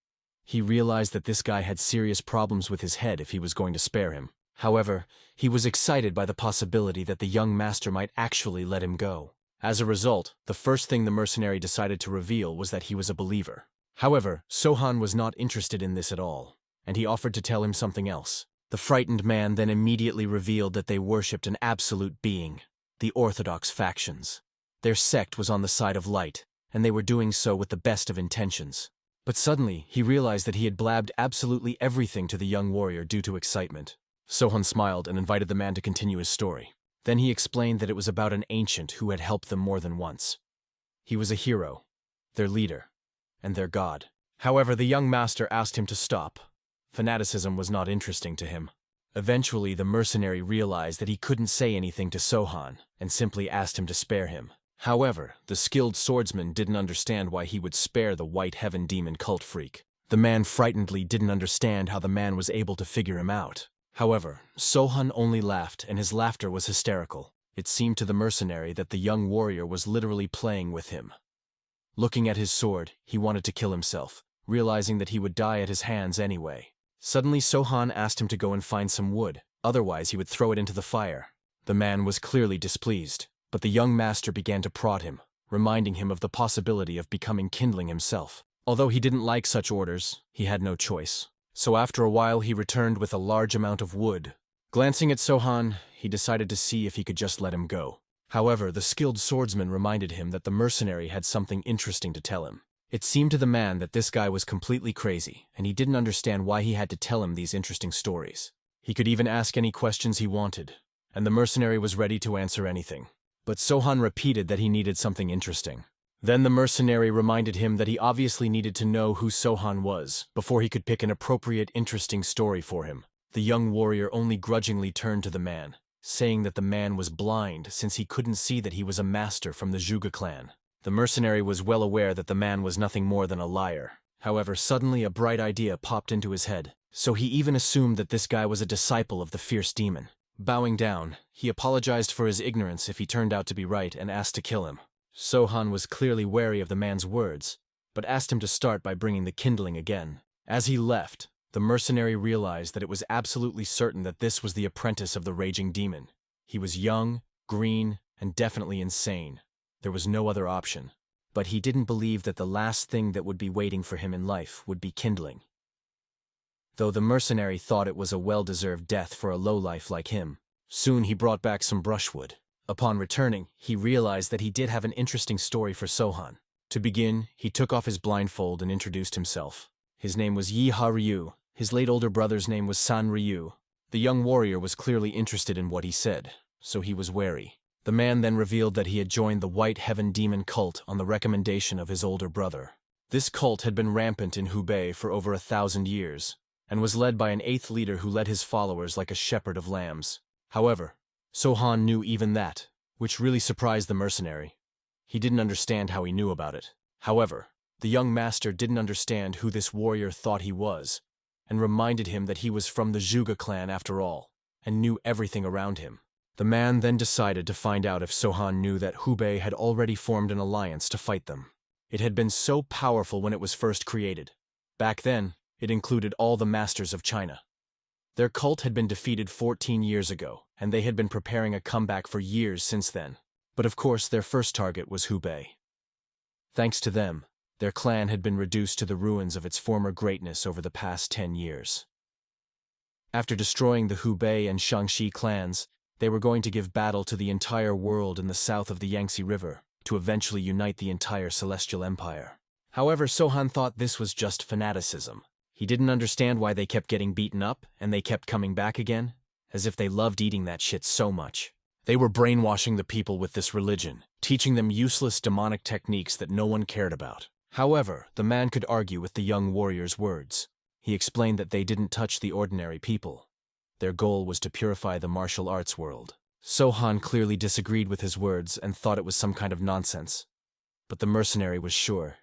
He realized that this guy had serious problems with his head if he was going to spare him. However, he was excited by the possibility that the young master might actually let him go. As a result, the first thing the mercenary decided to reveal was that he was a believer. However, Sohan was not interested in this at all, and he offered to tell him something else. The frightened man then immediately revealed that they worshipped an absolute being, the Orthodox factions. Their sect was on the side of light, and they were doing so with the best of intentions. But suddenly, he realized that he had blabbed absolutely everything to the young warrior due to excitement. Sohan smiled and invited the man to continue his story. Then he explained that it was about an ancient who had helped them more than once. He was a hero, their leader, and their god. However, the young master asked him to stop. Fanaticism was not interesting to him. Eventually, the mercenary realized that he couldn't say anything to Sohan and simply asked him to spare him. However, the skilled swordsman didn't understand why he would spare the White Heaven demon cult freak. The man frightenedly didn't understand how the man was able to figure him out. However, Sohan only laughed, and his laughter was hysterical. It seemed to the mercenary that the young warrior was literally playing with him. Looking at his sword, he wanted to kill himself, realizing that he would die at his hands anyway. Suddenly, Sohan asked him to go and find some wood, otherwise he would throw it into the fire. The man was clearly displeased, but the young master began to prod him, reminding him of the possibility of becoming kindling himself. Although he didn't like such orders, he had no choice. So after a while he returned with a large amount of wood. Glancing at Sohan, he decided to see if he could just let him go. However, the skilled swordsman reminded him that the mercenary had something interesting to tell him. It seemed to the man that this guy was completely crazy, and he didn't understand why he had to tell him these interesting stories. He could even ask any questions he wanted, and the mercenary was ready to answer anything. But Sohan repeated that he needed something interesting. Then the mercenary reminded him that he obviously needed to know who Sohan was before he could pick an appropriate, interesting story for him. The young warrior only grudgingly turned to the man, saying that the man was blind since he couldn't see that he was a master from the Zhuge clan. The mercenary was well aware that the man was nothing more than a liar. However, suddenly a bright idea popped into his head, so he even assumed that this guy was a disciple of the fierce demon. Bowing down, he apologized for his ignorance if he turned out to be right and asked to kill him. Sohan was clearly wary of the man's words, but asked him to start by bringing the kindling again. As he left, the mercenary realized that it was absolutely certain that this was the apprentice of the raging demon. He was young, green, and definitely insane. There was no other option. But he didn't believe that the last thing that would be waiting for him in life would be kindling. Though the mercenary thought it was a well-deserved death for a lowlife like him. Soon he brought back some brushwood. Upon returning, he realized that he did have an interesting story for Sohan. To begin, he took off his blindfold and introduced himself. His name was Yi Ha Ryu. His late older brother's name was San Ryu. The young warrior was clearly interested in what he said, so he was wary. The man then revealed that he had joined the White Heaven demon cult on the recommendation of his older brother. This cult had been rampant in Hubei for over 1,000 years, and was led by an 8th leader who led his followers like a shepherd of lambs. However, Sohan knew even that, which really surprised the mercenary. He didn't understand how he knew about it. However, the young master didn't understand who this warrior thought he was, and reminded him that he was from the Zhuge clan after all, and knew everything around him. The man then decided to find out if Sohan knew that Hubei had already formed an alliance to fight them. It had been so powerful when it was first created. Back then, it included all the masters of China. Their cult had been defeated 14 years ago, and they had been preparing a comeback for years since then. But of course, their first target was Hubei. Thanks to them, their clan had been reduced to the ruins of its former greatness over the past 10 years. After destroying the Hubei and Shangxi clans, they were going to give battle to the entire world in the south of the Yangtze River to eventually unite the entire Celestial Empire. However, Sohan thought this was just fanaticism. He didn't understand why they kept getting beaten up and they kept coming back again, as if they loved eating that shit so much. They were brainwashing the people with this religion, teaching them useless demonic techniques that no one cared about. However, the man could argue with the young warrior's words. He explained that they didn't touch the ordinary people. Their goal was to purify the martial arts world. Sohan clearly disagreed with his words and thought it was some kind of nonsense. But the mercenary was sure.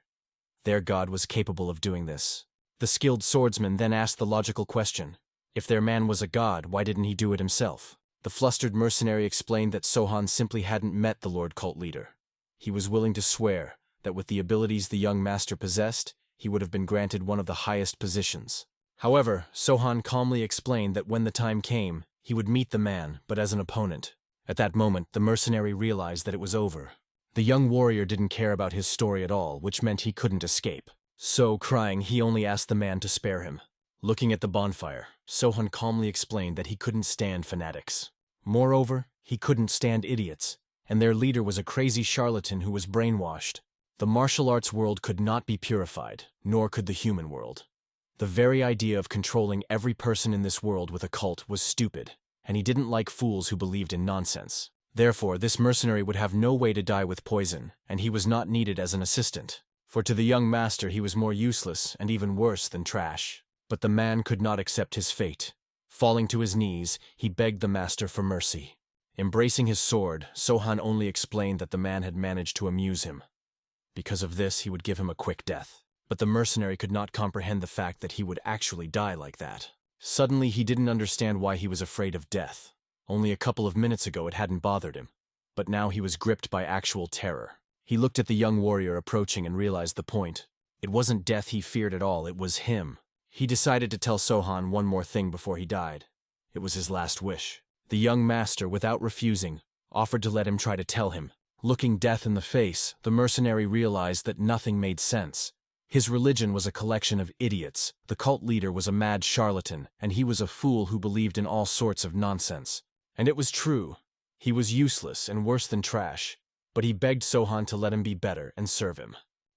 Their god was capable of doing this. The skilled swordsman then asked the logical question. If their man was a god, why didn't he do it himself? The flustered mercenary explained that Sohan simply hadn't met the Lord Cult leader. He was willing to swear that with the abilities the young master possessed, he would have been granted one of the highest positions. However, Sohan calmly explained that when the time came, he would meet the man, but as an opponent. At that moment, the mercenary realized that it was over. The young warrior didn't care about his story at all, which meant he couldn't escape. So, crying, he only asked the man to spare him. Looking at the bonfire, Sohan calmly explained that he couldn't stand fanatics. Moreover, he couldn't stand idiots, and their leader was a crazy charlatan who was brainwashed. The martial arts world could not be purified, nor could the human world. The very idea of controlling every person in this world with a cult was stupid, and he didn't like fools who believed in nonsense. Therefore, this mercenary would have no way to die with poison, and he was not needed as an assistant. For to the young master he was more useless and even worse than trash. But the man could not accept his fate. Falling to his knees, he begged the master for mercy. Embracing his sword, Sohan only explained that the man had managed to amuse him. Because of this, he would give him a quick death. But the mercenary could not comprehend the fact that he would actually die like that. Suddenly, he didn't understand why he was afraid of death. Only a couple of minutes ago it hadn't bothered him. But now he was gripped by actual terror. He looked at the young warrior approaching and realized the point. It wasn't death he feared at all, it was him. He decided to tell Sohan one more thing before he died. It was his last wish. The young master, without refusing, offered to let him try to tell him. Looking death in the face, the mercenary realized that nothing made sense. His religion was a collection of idiots, the cult leader was a mad charlatan, and he was a fool who believed in all sorts of nonsense. And it was true. He was useless and worse than trash, but he begged Sohan to let him be better and serve him.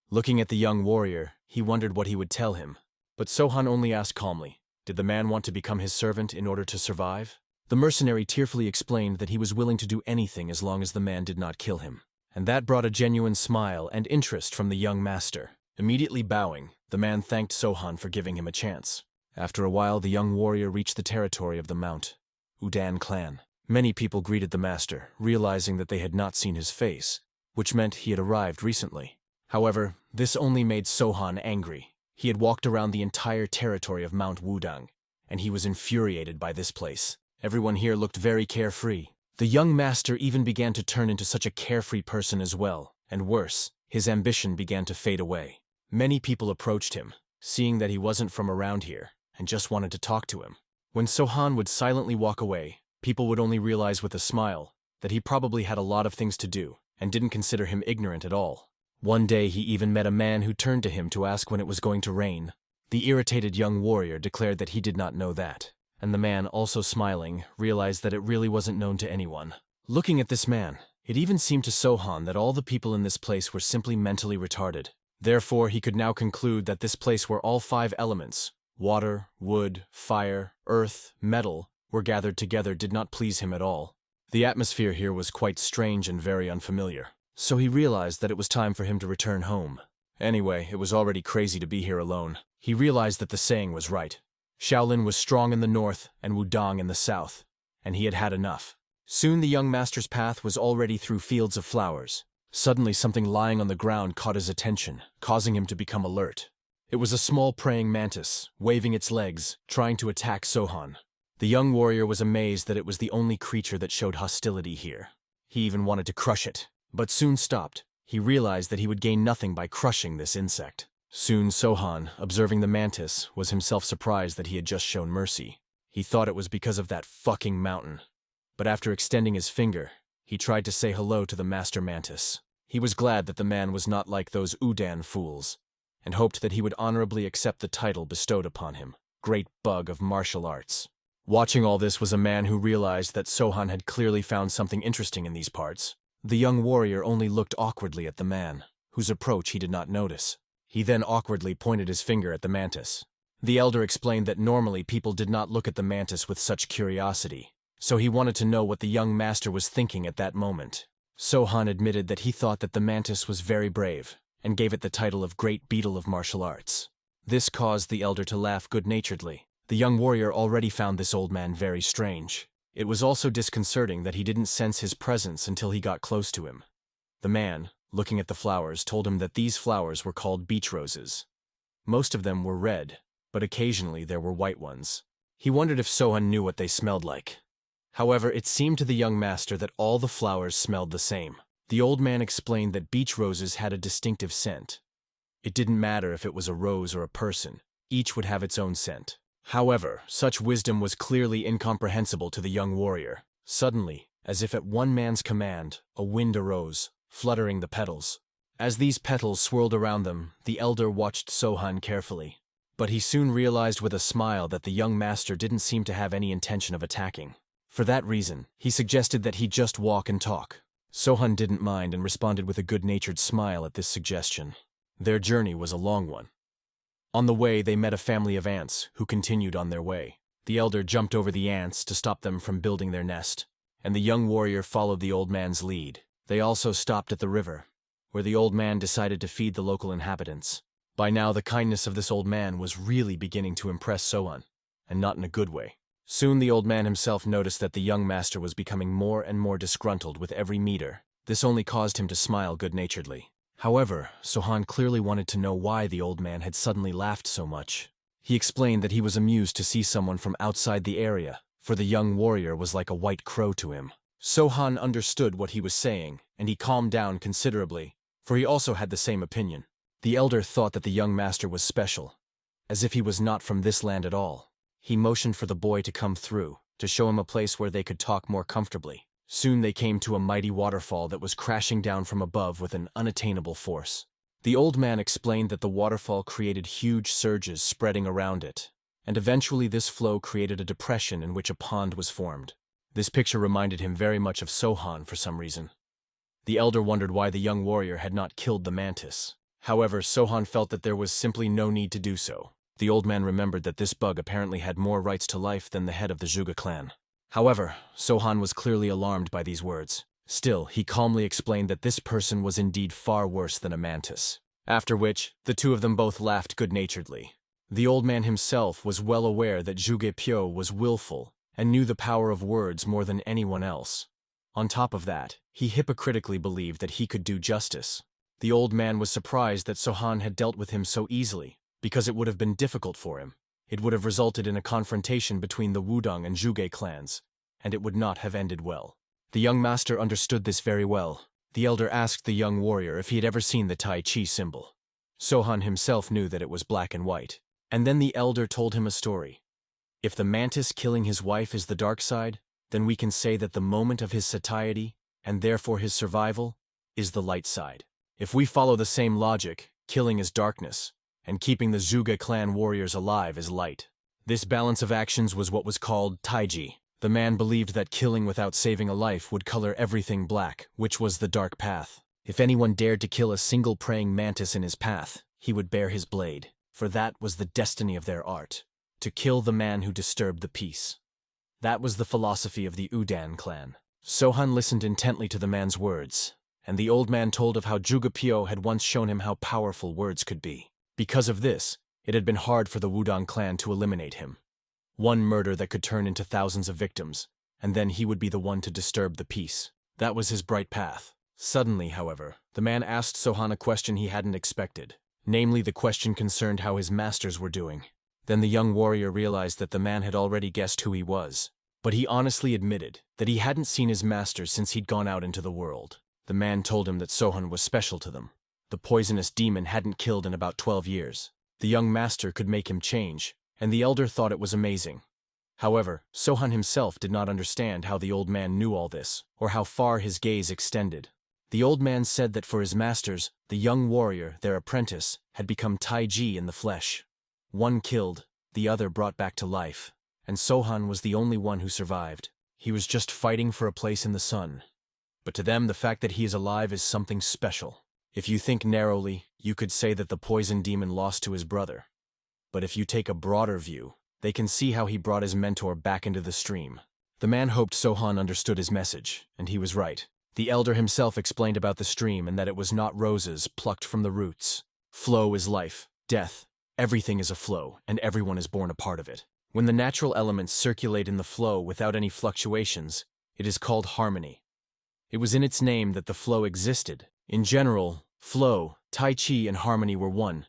Looking at the young warrior, he wondered what he would tell him. But Sohan only asked calmly, did the man want to become his servant in order to survive? The mercenary tearfully explained that he was willing to do anything as long as the man did not kill him. And that brought a genuine smile and interest from the young master. Immediately bowing, the man thanked Sohan for giving him a chance. After a while, the young warrior reached the territory of the Mount Udan clan. Many people greeted the master, realizing that they had not seen his face, which meant he had arrived recently. However, this only made Sohan angry. He had walked around the entire territory of Mount Wudang, and he was infuriated by this place. Everyone here looked very carefree. The young master even began to turn into such a carefree person as well, and worse, his ambition began to fade away. Many people approached him, seeing that he wasn't from around here, and just wanted to talk to him. When Sohan would silently walk away, people would only realize with a smile that he probably had a lot of things to do, and didn't consider him ignorant at all. One day he even met a man who turned to him to ask when it was going to rain. The irritated young warrior declared that he did not know that, and the man, also smiling, realized that it really wasn't known to anyone. Looking at this man, it even seemed to Sohan that all the people in this place were simply mentally retarded. Therefore, he could now conclude that this place where all 5 elements, water, wood, fire, earth, metal, were gathered together did not please him at all. The atmosphere here was quite strange and very unfamiliar. So he realized that it was time for him to return home. Anyway, it was already crazy to be here alone. He realized that the saying was right. Shaolin was strong in the north and Wudang in the south, and he had had enough. Soon the young master's path was already through fields of flowers. Suddenly something lying on the ground caught his attention, causing him to become alert. It was a small praying mantis, waving its legs, trying to attack Sohan. The young warrior was amazed that it was the only creature that showed hostility here. He even wanted to crush it, but soon stopped. He realized that he would gain nothing by crushing this insect. Soon Sohan, observing the mantis, was himself surprised that he had just shown mercy. He thought it was because of that fucking mountain. But after extending his finger, he tried to say hello to the master mantis. He was glad that the man was not like those Udan fools, and hoped that he would honorably accept the title bestowed upon him, Great Bug of Martial Arts. Watching all this was a man who realized that Sohan had clearly found something interesting in these parts. The young warrior only looked awkwardly at the man, whose approach he did not notice. He then awkwardly pointed his finger at the mantis. The elder explained that normally people did not look at the mantis with such curiosity, so he wanted to know what the young master was thinking at that moment. Sohan admitted that he thought that the mantis was very brave, and gave it the title of Great Beetle of Martial Arts. This caused the elder to laugh good-naturedly. The young warrior already found this old man very strange. It was also disconcerting that he didn't sense his presence until he got close to him. The man, looking at the flowers, told him that these flowers were called beach roses. Most of them were red, but occasionally there were white ones. He wondered if Sohan knew what they smelled like. However, it seemed to the young master that all the flowers smelled the same. The old man explained that beach roses had a distinctive scent. It didn't matter if it was a rose or a person, each would have its own scent. However, such wisdom was clearly incomprehensible to the young warrior. Suddenly, as if at one man's command, a wind arose, fluttering the petals. As these petals swirled around them, the elder watched Sohan carefully. But he soon realized with a smile that the young master didn't seem to have any intention of attacking. For that reason, he suggested that he just walk and talk. Sohan didn't mind and responded with a good-natured smile at this suggestion. Their journey was a long one. On the way, they met a family of ants, who continued on their way. The elder jumped over the ants to stop them from building their nest, and the young warrior followed the old man's lead. They also stopped at the river, where the old man decided to feed the local inhabitants. By now, the kindness of this old man was really beginning to impress Sohan, and not in a good way. Soon the old man himself noticed that the young master was becoming more and more disgruntled with every meter. This only caused him to smile good-naturedly. However, Sohan clearly wanted to know why the old man had suddenly laughed so much. He explained that he was amused to see someone from outside the area, for the young warrior was like a white crow to him. Sohan understood what he was saying, and he calmed down considerably, for he also had the same opinion. The elder thought that the young master was special, as if he was not from this land at all. He motioned for the boy to come through, to show him a place where they could talk more comfortably. Soon they came to a mighty waterfall that was crashing down from above with an unattainable force. The old man explained that the waterfall created huge surges spreading around it, and eventually this flow created a depression in which a pond was formed. This picture reminded him very much of Sohan for some reason. The elder wondered why the young warrior had not killed the mantis. However, Sohan felt that there was simply no need to do so. The old man remembered that this bug apparently had more rights to life than the head of the Zhuge clan. However, Sohan was clearly alarmed by these words. Still, he calmly explained that this person was indeed far worse than a mantis. After which, the two of them both laughed good-naturedly. The old man himself was well aware that Zhuge Pyo was willful and knew the power of words more than anyone else. On top of that, he hypocritically believed that he could do justice. The old man was surprised that Sohan had dealt with him so easily, because it would have been difficult for him. It would have resulted in a confrontation between the Wudong and Zhuge clans, and it would not have ended well. The young master understood this very well. The elder asked the young warrior if he had ever seen the Tai Chi symbol. Sohan himself knew that it was black and white. And then the elder told him a story. If the mantis killing his wife is the dark side, then we can say that the moment of his satiety, and therefore his survival, is the light side. If we follow the same logic, killing is darkness, and keeping the Zhuge clan warriors alive is light. This balance of actions was what was called Taiji. The man believed that killing without saving a life would color everything black, which was the dark path. If anyone dared to kill a single praying mantis in his path, he would bear his blade, for that was the destiny of their art, to kill the man who disturbed the peace. That was the philosophy of the Udan clan. Sohan listened intently to the man's words, and the old man told of how Zhuge Pyo had once shown him how powerful words could be. Because of this, it had been hard for the Wudong clan to eliminate him. One murder that could turn into thousands of victims, and then he would be the one to disturb the peace. That was his bright path. Suddenly, however, the man asked Sohan a question he hadn't expected. Namely, the question concerned how his masters were doing. Then the young warrior realized that the man had already guessed who he was. But he honestly admitted that he hadn't seen his masters since he'd gone out into the world. The man told him that Sohan was special to them. The poisonous demon hadn't killed in about 12 years. The young master could make him change, and the elder thought it was amazing. However, Sohan himself did not understand how the old man knew all this, or how far his gaze extended. The old man said that for his masters, the young warrior, their apprentice, had become Taiji in the flesh. One killed, the other brought back to life, and Sohan was the only one who survived. He was just fighting for a place in the sun. But to them, the fact that he is alive is something special. If you think narrowly, you could say that the poison demon lost to his brother. But if you take a broader view, they can see how he brought his mentor back into the stream. The man hoped Sohan understood his message, and he was right. The elder himself explained about the stream and that it was not roses plucked from the roots. Flow is life, death. Everything is a flow, and everyone is born a part of it. When the natural elements circulate in the flow without any fluctuations, it is called harmony. It was in its name that the flow existed. In general, flow, Tai Chi, and harmony were one,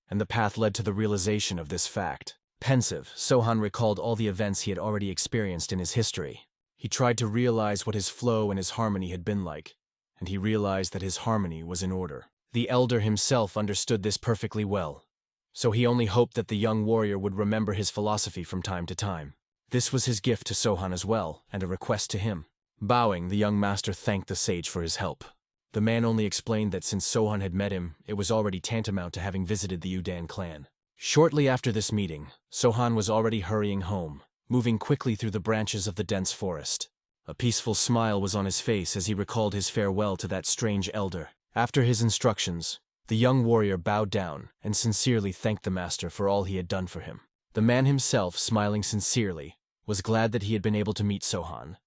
and the path led to the realization of this fact. Pensive, Sohan recalled all the events he had already experienced in his history. He tried to realize what his flow and his harmony had been like, and he realized that his harmony was in order. The elder himself understood this perfectly well, so he only hoped that the young warrior would remember his philosophy from time to time. This was his gift to Sohan as well, and a request to him. Bowing, the young master thanked the sage for his help. The man only explained that since Sohan had met him, it was already tantamount to having visited the Udan clan. Shortly after this meeting, Sohan was already hurrying home, moving quickly through the branches of the dense forest. A peaceful smile was on his face as he recalled his farewell to that strange elder. After his instructions, the young warrior bowed down and sincerely thanked the master for all he had done for him. The man himself, smiling sincerely, was glad that he had been able to meet Sohan,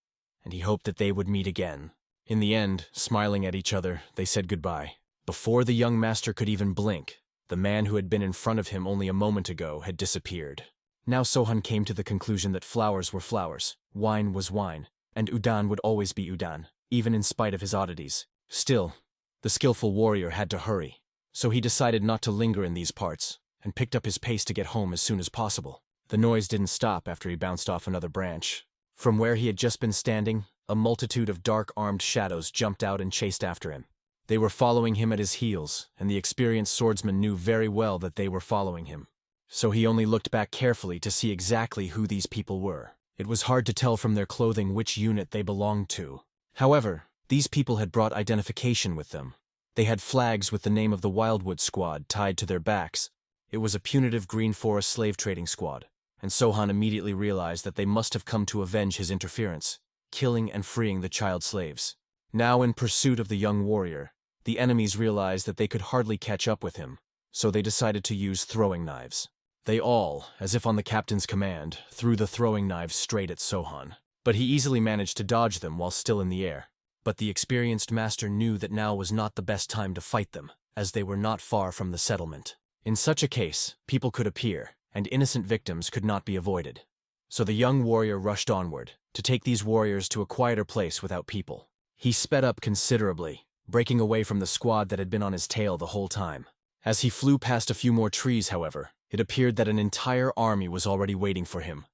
and he hoped that they would meet again. In the end, smiling at each other, they said goodbye. Before the young master could even blink, the man who had been in front of him only a moment ago had disappeared. Now Sohan came to the conclusion that flowers were flowers, wine was wine, and Udan would always be Udan, even in spite of his oddities. Still, the skillful warrior had to hurry, so he decided not to linger in these parts, and picked up his pace to get home as soon as possible. The noise didn't stop after he bounced off another branch. From where he had just been standing, a multitude of dark-armed shadows jumped out and chased after him. They were following him at his heels, and the experienced swordsman knew very well that they were following him. So he only looked back carefully to see exactly who these people were. It was hard to tell from their clothing which unit they belonged to. However, these people had brought identification with them. They had flags with the name of the Wildwood Squad tied to their backs. It was a punitive Green Forest slave trading squad, and Sohan immediately realized that they must have come to avenge his interference, killing and freeing the child slaves. Now in pursuit of the young warrior, the enemies realized that they could hardly catch up with him, so they decided to use throwing knives. They all, as if on the captain's command, threw the throwing knives straight at Sohan, but he easily managed to dodge them while still in the air. But the experienced master knew that now was not the best time to fight them, as they were not far from the settlement. In such a case, people could appear, and innocent victims could not be avoided. So the young warrior rushed onward, to take these warriors to a quieter place without people. He sped up considerably, breaking away from the squad that had been on his tail the whole time. As he flew past a few more trees, however, it appeared that an entire army was already waiting for him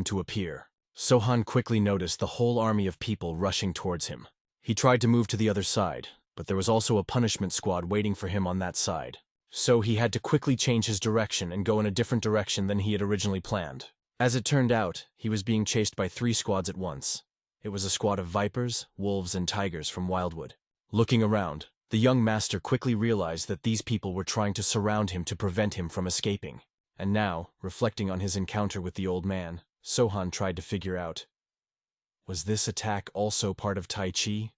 to appear. Sohan quickly noticed the whole army of people rushing towards him. He tried to move to the other side, but there was also a punishment squad waiting for him on that side. So he had to quickly change his direction and go in a different direction than he had originally planned. As it turned out, he was being chased by 3 squads at once. It was a squad of vipers, wolves, and tigers from Wildwood. Looking around, the young master quickly realized that these people were trying to surround him to prevent him from escaping. And now, reflecting on his encounter with the old man, Sohan tried to figure out, was this attack also part of Tai Chi?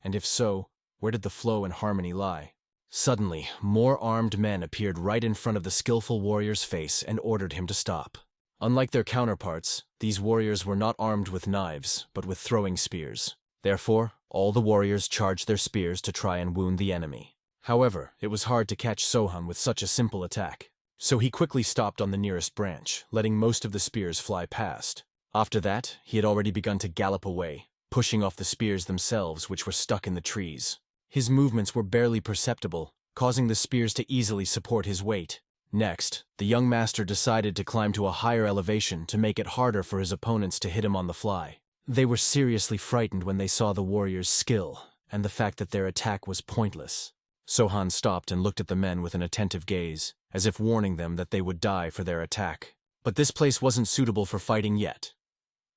And if so, where did the flow and harmony lie? Suddenly, more armed men appeared right in front of the skillful warrior's face and ordered him to stop. Unlike their counterparts, these warriors were not armed with knives, but with throwing spears. Therefore, all the warriors charged their spears to try and wound the enemy. However, it was hard to catch Sohan with such a simple attack. So he quickly stopped on the nearest branch, letting most of the spears fly past. After that, he had already begun to gallop away, pushing off the spears themselves which were stuck in the trees. His movements were barely perceptible, causing the spears to easily support his weight. Next, the young master decided to climb to a higher elevation to make it harder for his opponents to hit him on the fly. They were seriously frightened when they saw the warrior's skill, and the fact that their attack was pointless. Sohan stopped and looked at the men with an attentive gaze, as if warning them that they would die for their attack. But this place wasn't suitable for fighting yet.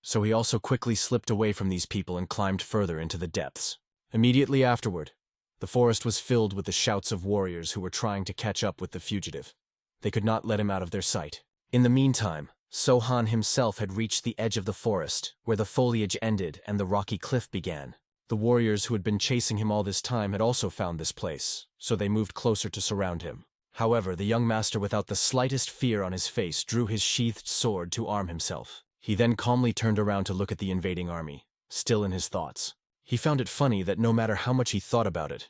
So he also quickly slipped away from these people and climbed further into the depths. Immediately afterward, the forest was filled with the shouts of warriors who were trying to catch up with the fugitive. They could not let him out of their sight. In the meantime, Sohan himself had reached the edge of the forest, where the foliage ended and the rocky cliff began. The warriors who had been chasing him all this time had also found this place, so they moved closer to surround him. However, the young master, without the slightest fear on his face, drew his sheathed sword to arm himself. He then calmly turned around to look at the invading army, still in his thoughts. He found it funny that no matter how much he thought about it,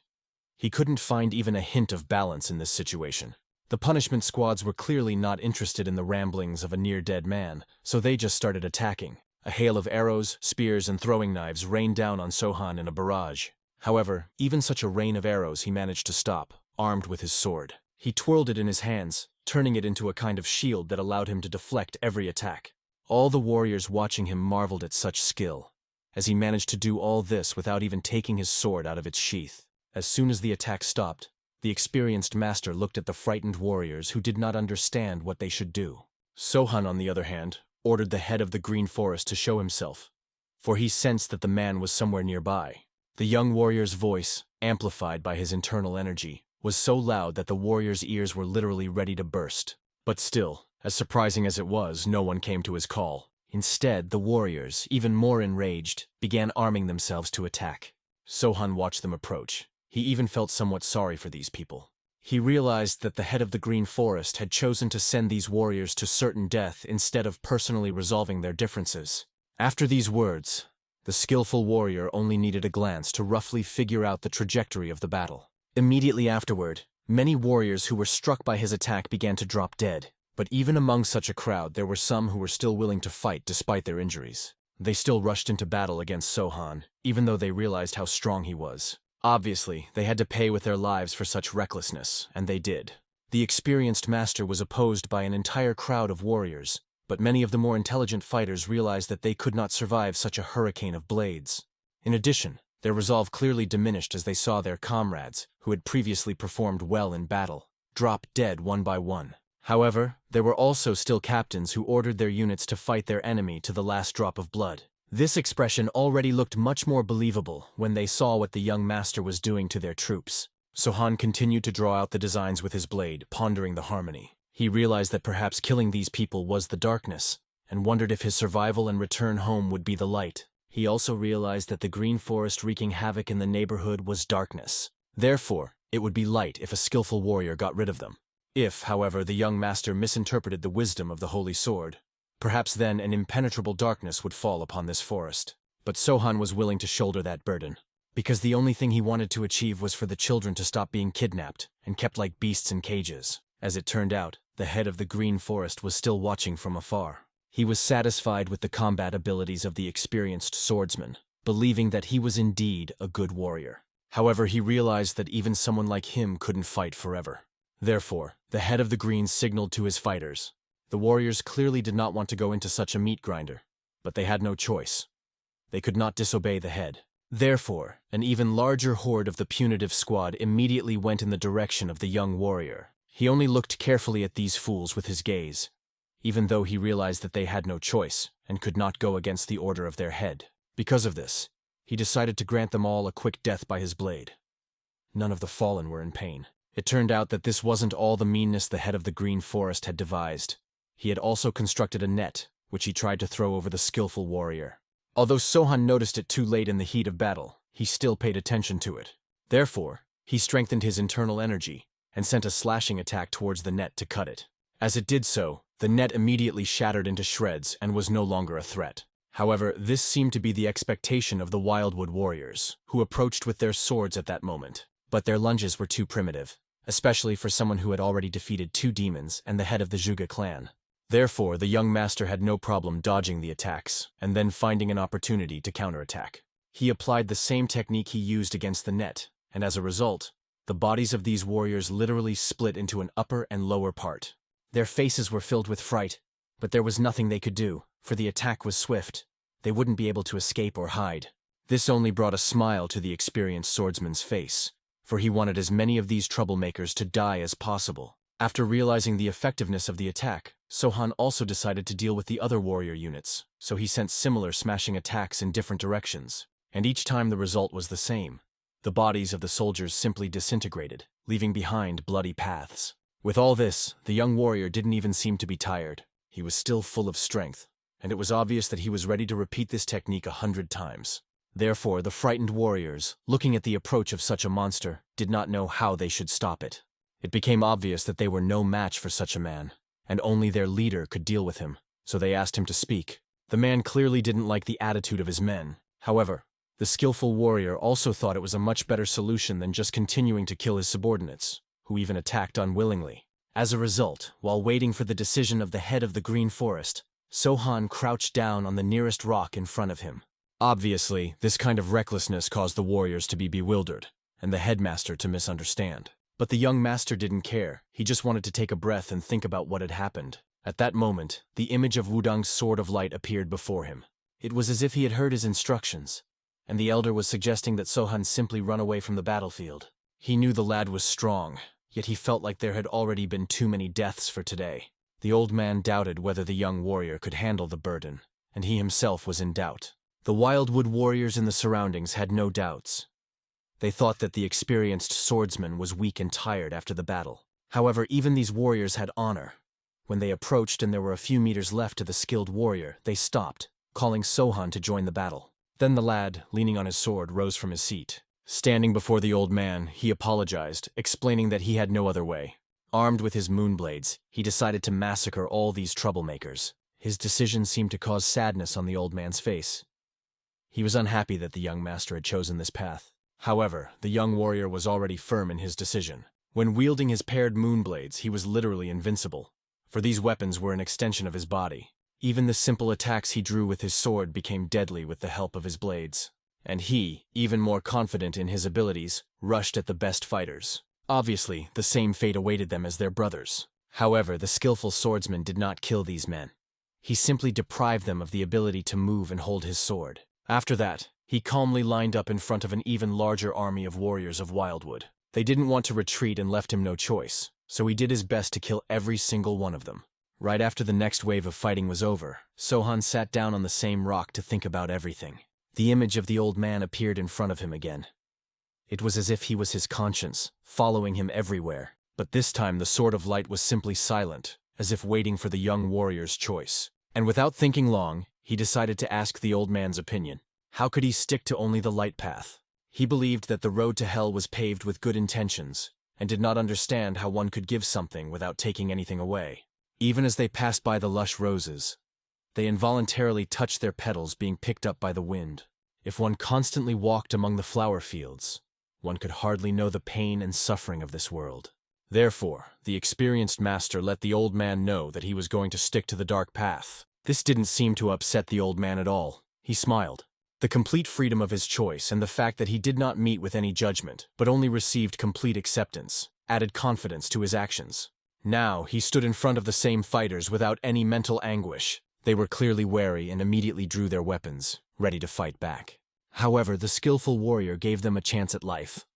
he couldn't find even a hint of balance in this situation. The punishment squads were clearly not interested in the ramblings of a near-dead man, so they just started attacking. A hail of arrows, spears, and throwing knives rained down on Sohan in a barrage. However, even such a rain of arrows he managed to stop, armed with his sword. He twirled it in his hands, turning it into a kind of shield that allowed him to deflect every attack. All the warriors watching him marveled at such skill, as he managed to do all this without even taking his sword out of its sheath. As soon as the attack stopped, the experienced master looked at the frightened warriors who did not understand what they should do. Sohan, on the other hand, ordered the head of the Green Forest to show himself, for he sensed that the man was somewhere nearby. The young warrior's voice, amplified by his internal energy, was so loud that the warrior's ears were literally ready to burst. But still, as surprising as it was, no one came to his call. Instead, the warriors, even more enraged, began arming themselves to attack. Sohan watched them approach. He even felt somewhat sorry for these people. He realized that the head of the Green Forest had chosen to send these warriors to certain death instead of personally resolving their differences. After these words, the skillful warrior only needed a glance to roughly figure out the trajectory of the battle. Immediately afterward, many warriors who were struck by his attack began to drop dead. But even among such a crowd, there were some who were still willing to fight despite their injuries. They still rushed into battle against Sohan, even though they realized how strong he was. Obviously, they had to pay with their lives for such recklessness, and they did. The experienced master was opposed by an entire crowd of warriors, but many of the more intelligent fighters realized that they could not survive such a hurricane of blades. In addition, their resolve clearly diminished as they saw their comrades, who had previously performed well in battle, drop dead one by one. However, there were also still captains who ordered their units to fight their enemy to the last drop of blood. This expression already looked much more believable when they saw what the young master was doing to their troops. Sohan continued to draw out the designs with his blade, pondering the harmony. He realized that perhaps killing these people was the darkness, and wondered if his survival and return home would be the light. He also realized that the Green Forest wreaking havoc in the neighborhood was darkness. Therefore, it would be light if a skillful warrior got rid of them. If, however, the young master misinterpreted the wisdom of the Holy Sword, perhaps then an impenetrable darkness would fall upon this forest. But Sohan was willing to shoulder that burden, because the only thing he wanted to achieve was for the children to stop being kidnapped and kept like beasts in cages. As it turned out, the head of the Green Forest was still watching from afar. He was satisfied with the combat abilities of the experienced swordsman, believing that he was indeed a good warrior. However, he realized that even someone like him couldn't fight forever. Therefore, the head of the Greens signaled to his fighters. The warriors clearly did not want to go into such a meat grinder, but they had no choice. They could not disobey the head. Therefore, an even larger horde of the punitive squad immediately went in the direction of the young warrior. He only looked carefully at these fools with his gaze, even though he realized that they had no choice and could not go against the order of their head. Because of this, he decided to grant them all a quick death by his blade. None of the fallen were in pain. It turned out that this wasn't all the meanness the head of the Green Forest had devised. He had also constructed a net, which he tried to throw over the skillful warrior. Although Sohan noticed it too late in the heat of battle, he still paid attention to it. Therefore, he strengthened his internal energy and sent a slashing attack towards the net to cut it. As it did so, the net immediately shattered into shreds and was no longer a threat. However, this seemed to be the expectation of the Wildwood warriors, who approached with their swords at that moment. But their lunges were too primitive, especially for someone who had already defeated 2 demons and the head of the Zhuge clan. Therefore, the young master had no problem dodging the attacks, and then finding an opportunity to counterattack. He applied the same technique he used against the net, and as a result, the bodies of these warriors literally split into an upper and lower part. Their faces were filled with fright, but there was nothing they could do, for the attack was swift. They wouldn't be able to escape or hide. This only brought a smile to the experienced swordsman's face, for he wanted as many of these troublemakers to die as possible. After realizing the effectiveness of the attack, Sohan also decided to deal with the other warrior units, so he sent similar smashing attacks in different directions, and each time the result was the same. The bodies of the soldiers simply disintegrated, leaving behind bloody paths. With all this, the young warrior didn't even seem to be tired. He was still full of strength, and it was obvious that he was ready to repeat this technique 100 times. Therefore, the frightened warriors, looking at the approach of such a monster, did not know how they should stop it. It became obvious that they were no match for such a man, and only their leader could deal with him, so they asked him to speak. The man clearly didn't like the attitude of his men. However, the skillful warrior also thought it was a much better solution than just continuing to kill his subordinates, who even attacked unwillingly. As a result, while waiting for the decision of the head of the Green Forest, Sohan crouched down on the nearest rock in front of him. Obviously, this kind of recklessness caused the warriors to be bewildered, and the headmaster to misunderstand. But the young master didn't care. He just wanted to take a breath and think about what had happened. At that moment, the image of Wudong's sword of light appeared before him. It was as if he had heard his instructions, and the elder was suggesting that Sohan simply run away from the battlefield. He knew the lad was strong, yet he felt like there had already been too many deaths for today. The old man doubted whether the young warrior could handle the burden, and he himself was in doubt. The Wildwood warriors in the surroundings had no doubts. They thought that the experienced swordsman was weak and tired after the battle. However, even these warriors had honor. When they approached and there were a few meters left to the skilled warrior, they stopped, calling Sohan to join the battle. Then the lad, leaning on his sword, rose from his seat. Standing before the old man, he apologized, explaining that he had no other way. Armed with his moonblades, he decided to massacre all these troublemakers. His decision seemed to cause sadness on the old man's face. He was unhappy that the young master had chosen this path. However, the young warrior was already firm in his decision. When wielding his paired moonblades, he was literally invincible, for these weapons were an extension of his body. Even the simple attacks he drew with his sword became deadly with the help of his blades. And he, even more confident in his abilities, rushed at the best fighters. Obviously, the same fate awaited them as their brothers. However, the skillful swordsman did not kill these men. He simply deprived them of the ability to move and hold his sword. After that, he calmly lined up in front of an even larger army of warriors of Wildwood. They didn't want to retreat and left him no choice, so he did his best to kill every single one of them. Right after the next wave of fighting was over, Sohan sat down on the same rock to think about everything. The image of the old man appeared in front of him again. It was as if he was his conscience, following him everywhere. But this time the sword of light was simply silent, as if waiting for the young warrior's choice. And without thinking long, he decided to ask the old man's opinion. How could he stick to only the light path? He believed that the road to hell was paved with good intentions, and did not understand how one could give something without taking anything away. Even as they passed by the lush roses, they involuntarily touched their petals, being picked up by the wind. If one constantly walked among the flower fields, one could hardly know the pain and suffering of this world. Therefore, the experienced master let the old man know that he was going to stick to the dark path. This didn't seem to upset the old man at all. He smiled. The complete freedom of his choice and the fact that he did not meet with any judgment, but only received complete acceptance, added confidence to his actions. Now, he stood in front of the same fighters without any mental anguish. They were clearly wary and immediately drew their weapons, ready to fight back. However, the skillful warrior gave them a chance at life,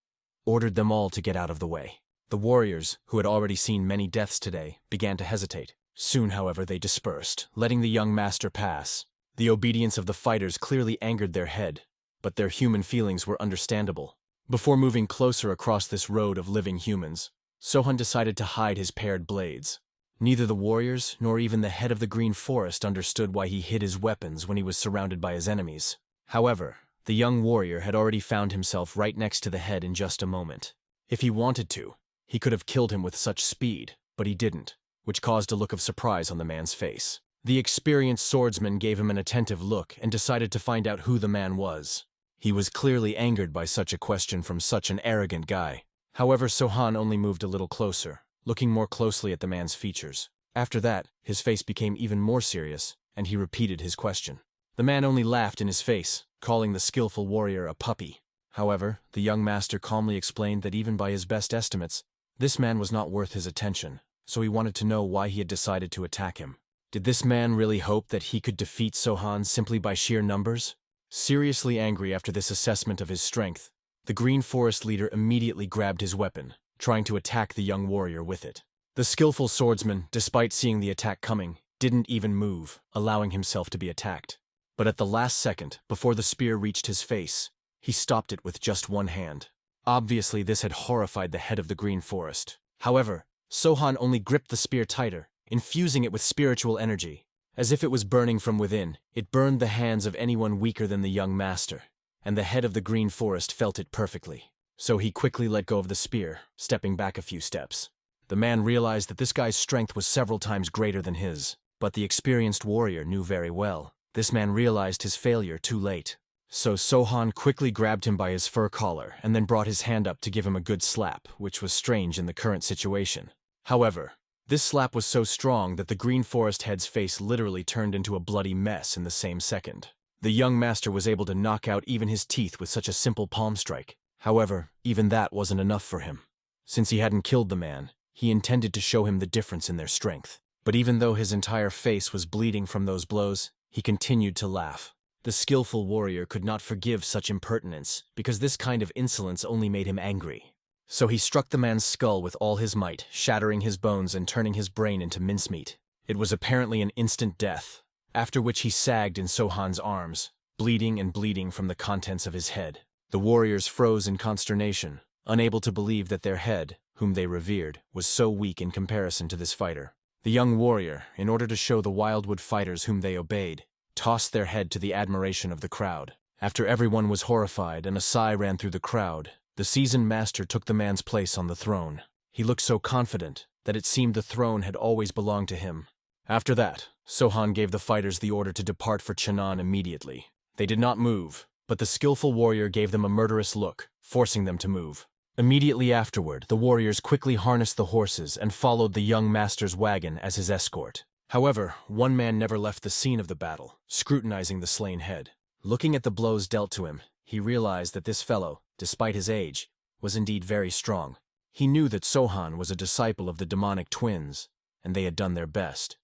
ordered them all to get out of the way. The warriors, who had already seen many deaths today, began to hesitate. Soon, however, they dispersed, letting the young master pass. The obedience of the fighters clearly angered their head, but their human feelings were understandable. Before moving closer across this road of living humans, Sohan decided to hide his paired blades. Neither the warriors nor even the head of the Green Forest understood why he hid his weapons when he was surrounded by his enemies. However, the young warrior had already found himself right next to the head in just a moment. If he wanted to, he could have killed him with such speed, but he didn't, which caused a look of surprise on the man's face. The experienced swordsman gave him an attentive look and decided to find out who the man was. He was clearly angered by such a question from such an arrogant guy. However, Sohan only moved a little closer, looking more closely at the man's features. After that, his face became even more serious, and he repeated his question. The man only laughed in his face, calling the skillful warrior a puppy. However, the young master calmly explained that even by his best estimates, this man was not worth his attention, so he wanted to know why he had decided to attack him. Did this man really hope that he could defeat Sohan simply by sheer numbers? Seriously angry after this assessment of his strength, the Green Forest leader immediately grabbed his weapon, trying to attack the young warrior with it. The skillful swordsman, despite seeing the attack coming, didn't even move, allowing himself to be attacked. But at the last second, before the spear reached his face, he stopped it with just one hand. Obviously, this had horrified the head of the Green Forest. However, Sohan only gripped the spear tighter, infusing it with spiritual energy. As if it was burning from within, it burned the hands of anyone weaker than the young master, and the head of the Green Forest felt it perfectly. So he quickly let go of the spear, stepping back a few steps. The man realized that this guy's strength was several times greater than his, but the experienced warrior knew very well This man realized his failure too late. So Sohan quickly grabbed him by his fur collar and then brought his hand up to give him a good slap, which was strange in the current situation. However, this slap was so strong that the green forest head's face literally turned into a bloody mess in the same second. The young master was able to knock out even his teeth with such a simple palm strike. However, even that wasn't enough for him. Since he hadn't killed the man, he intended to show him the difference in their strength. But even though his entire face was bleeding from those blows, he continued to laugh. The skillful warrior could not forgive such impertinence, because this kind of insolence only made him angry. So he struck the man's skull with all his might, shattering his bones and turning his brain into mincemeat. It was apparently an instant death, after which he sagged in Sohan's arms, bleeding and bleeding from the contents of his head. The warriors froze in consternation, unable to believe that their head, whom they revered, was so weak in comparison to this fighter. The young warrior, in order to show the wildwood fighters whom they obeyed, tossed their head to the admiration of the crowd. After everyone was horrified and a sigh ran through the crowd, the seasoned master took the man's place on the throne. He looked so confident that it seemed the throne had always belonged to him. After that, Sohan gave the fighters the order to depart for Cheonan immediately. They did not move, but the skillful warrior gave them a murderous look, forcing them to move. Immediately afterward, the warriors quickly harnessed the horses and followed the young master's wagon as his escort. However, one man never left the scene of the battle, scrutinizing the slain head. Looking at the blows dealt to him, he realized that this fellow, despite his age, was indeed very strong. He knew that Sohan was a disciple of the demonic twins, and they had done their best.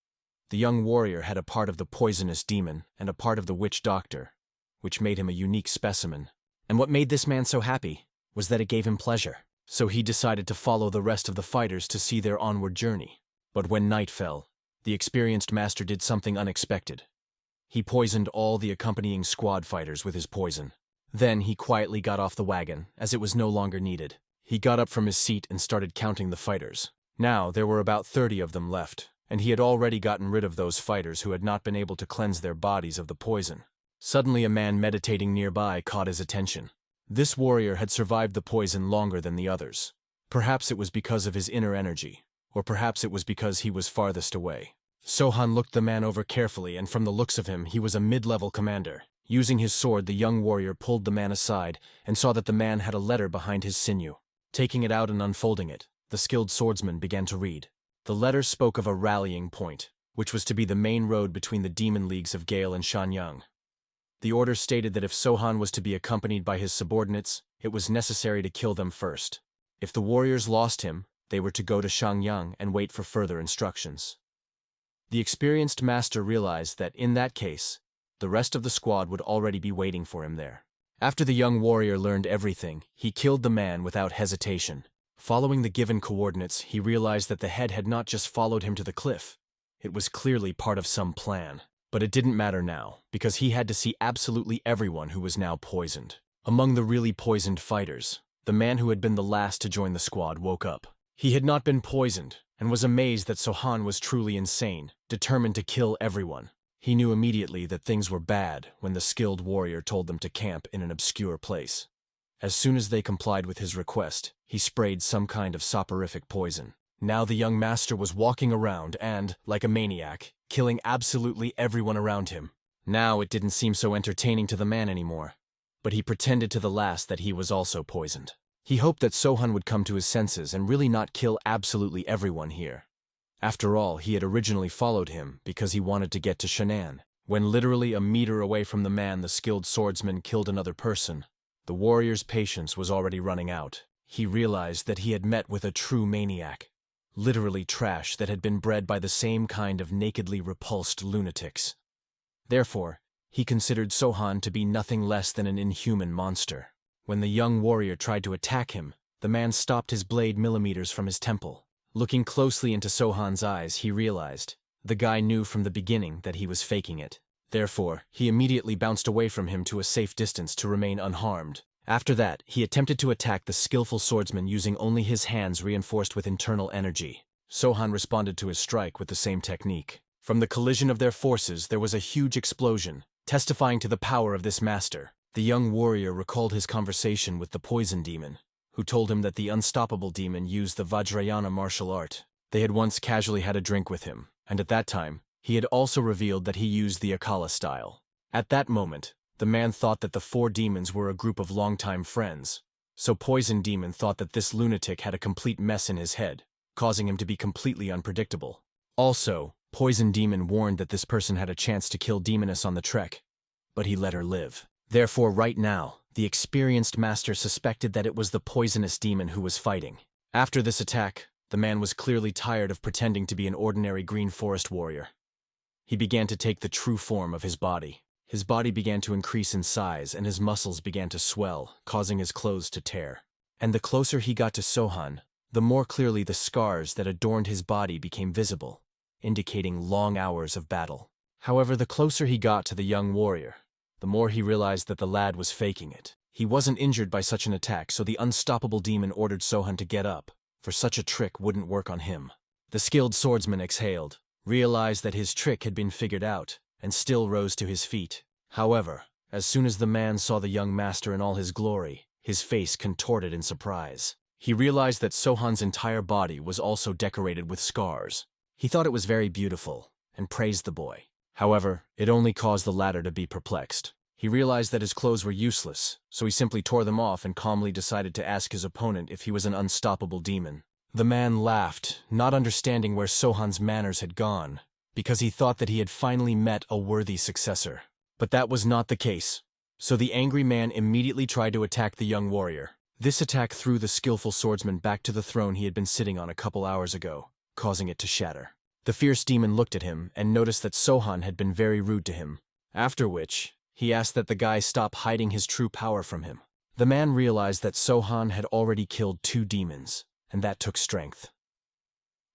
The young warrior had a part of the poisonous demon and a part of the witch doctor, which made him a unique specimen. And what made this man so happy was that it gave him pleasure. So he decided to follow the rest of the fighters to see their onward journey. But when night fell, the experienced master did something unexpected. He poisoned all the accompanying squad fighters with his poison. Then he quietly got off the wagon, as it was no longer needed. He got up from his seat and started counting the fighters. Now there were about 30 of them left, and he had already gotten rid of those fighters who had not been able to cleanse their bodies of the poison. Suddenly a man meditating nearby caught his attention. This warrior had survived the poison longer than the others. Perhaps it was because of his inner energy, or perhaps it was because he was farthest away. Sohan looked the man over carefully, and from the looks of him, he was a mid-level commander. Using his sword, the young warrior pulled the man aside and saw that the man had a letter behind his sinew. Taking it out and unfolding it, the skilled swordsman began to read. The letter spoke of a rallying point, which was to be the main road between the demon leagues of Gale and Shanyang. The order stated that if Sohan was to be accompanied by his subordinates, it was necessary to kill them first. If the warriors lost him, they were to go to Shanyang and wait for further instructions. The experienced master realized that, in that case, the rest of the squad would already be waiting for him there. After the young warrior learned everything, he killed the man without hesitation. Following the given coordinates, he realized that the head had not just followed him to the cliff. It was clearly part of some plan. But it didn't matter now, because he had to see absolutely everyone who was now poisoned. Among the really poisoned fighters, the man who had been the last to join the squad woke up. He had not been poisoned, and was amazed that Sohan was truly insane, determined to kill everyone. He knew immediately that things were bad when the skilled warrior told them to camp in an obscure place. As soon as they complied with his request, he sprayed some kind of soporific poison. Now the young master was walking around and, like a maniac, killing absolutely everyone around him. Now it didn't seem so entertaining to the man anymore, but he pretended to the last that he was also poisoned. He hoped that Sohan would come to his senses and really not kill absolutely everyone here. After all, he had originally followed him because he wanted to get to Cheonan. When literally a meter away from the man the skilled swordsman killed another person, the warrior's patience was already running out. He realized that he had met with a true maniac. Literally trash that had been bred by the same kind of nakedly repulsed lunatics. Therefore, he considered Sohan to be nothing less than an inhuman monster. When the young warrior tried to attack him, the man stopped his blade millimeters from his temple. Looking closely into Sohan's eyes, he realized the guy knew from the beginning that he was faking it. Therefore, he immediately bounced away from him to a safe distance to remain unharmed. After that, he attempted to attack the skillful swordsman using only his hands reinforced with internal energy. Sohan responded to his strike with the same technique. From the collision of their forces, there was a huge explosion, testifying to the power of this master. The young warrior recalled his conversation with the poison demon, who told him that the unstoppable demon used the Vajrayana martial art. They had once casually had a drink with him, and at that time, He had also revealed that he used the Akala style. At that moment, the man thought that the 4 demons were a group of longtime friends, so Poison Demon thought that this lunatic had a complete mess in his head, causing him to be completely unpredictable. Also, Poison Demon warned that this person had a chance to kill Demoness on the trek, but he let her live. Therefore, right now, the experienced master suspected that it was the poisonous demon who was fighting. After this attack, the man was clearly tired of pretending to be an ordinary green forest warrior. He began to take the true form of his body. His body began to increase in size, and his muscles began to swell, causing his clothes to tear. And the closer he got to Sohan, the more clearly the scars that adorned his body became visible, indicating long hours of battle. However, the closer he got to the young warrior, the more he realized that the lad was faking it. He wasn't injured by such an attack, so the unstoppable demon ordered Sohan to get up, for such a trick wouldn't work on him. The skilled swordsman exhaled, realized that his trick had been figured out, and still rose to his feet. However, as soon as the man saw the young master in all his glory, his face contorted in surprise. He realized that Sohan's entire body was also decorated with scars. He thought it was very beautiful, and praised the boy. However, it only caused the latter to be perplexed. He realized that his clothes were useless, so he simply tore them off and calmly decided to ask his opponent if he was an unstoppable demon. The man laughed, not understanding where Sohan's manners had gone, because he thought that he had finally met a worthy successor. But that was not the case. So the angry man immediately tried to attack the young warrior. This attack threw the skillful swordsman back to the throne he had been sitting on a couple hours ago, causing it to shatter. The fierce demon looked at him and noticed that Sohan had been very rude to him, after which he asked that the guy stop hiding his true power from him. The man realized that Sohan had already killed 2 demons, and that took strength.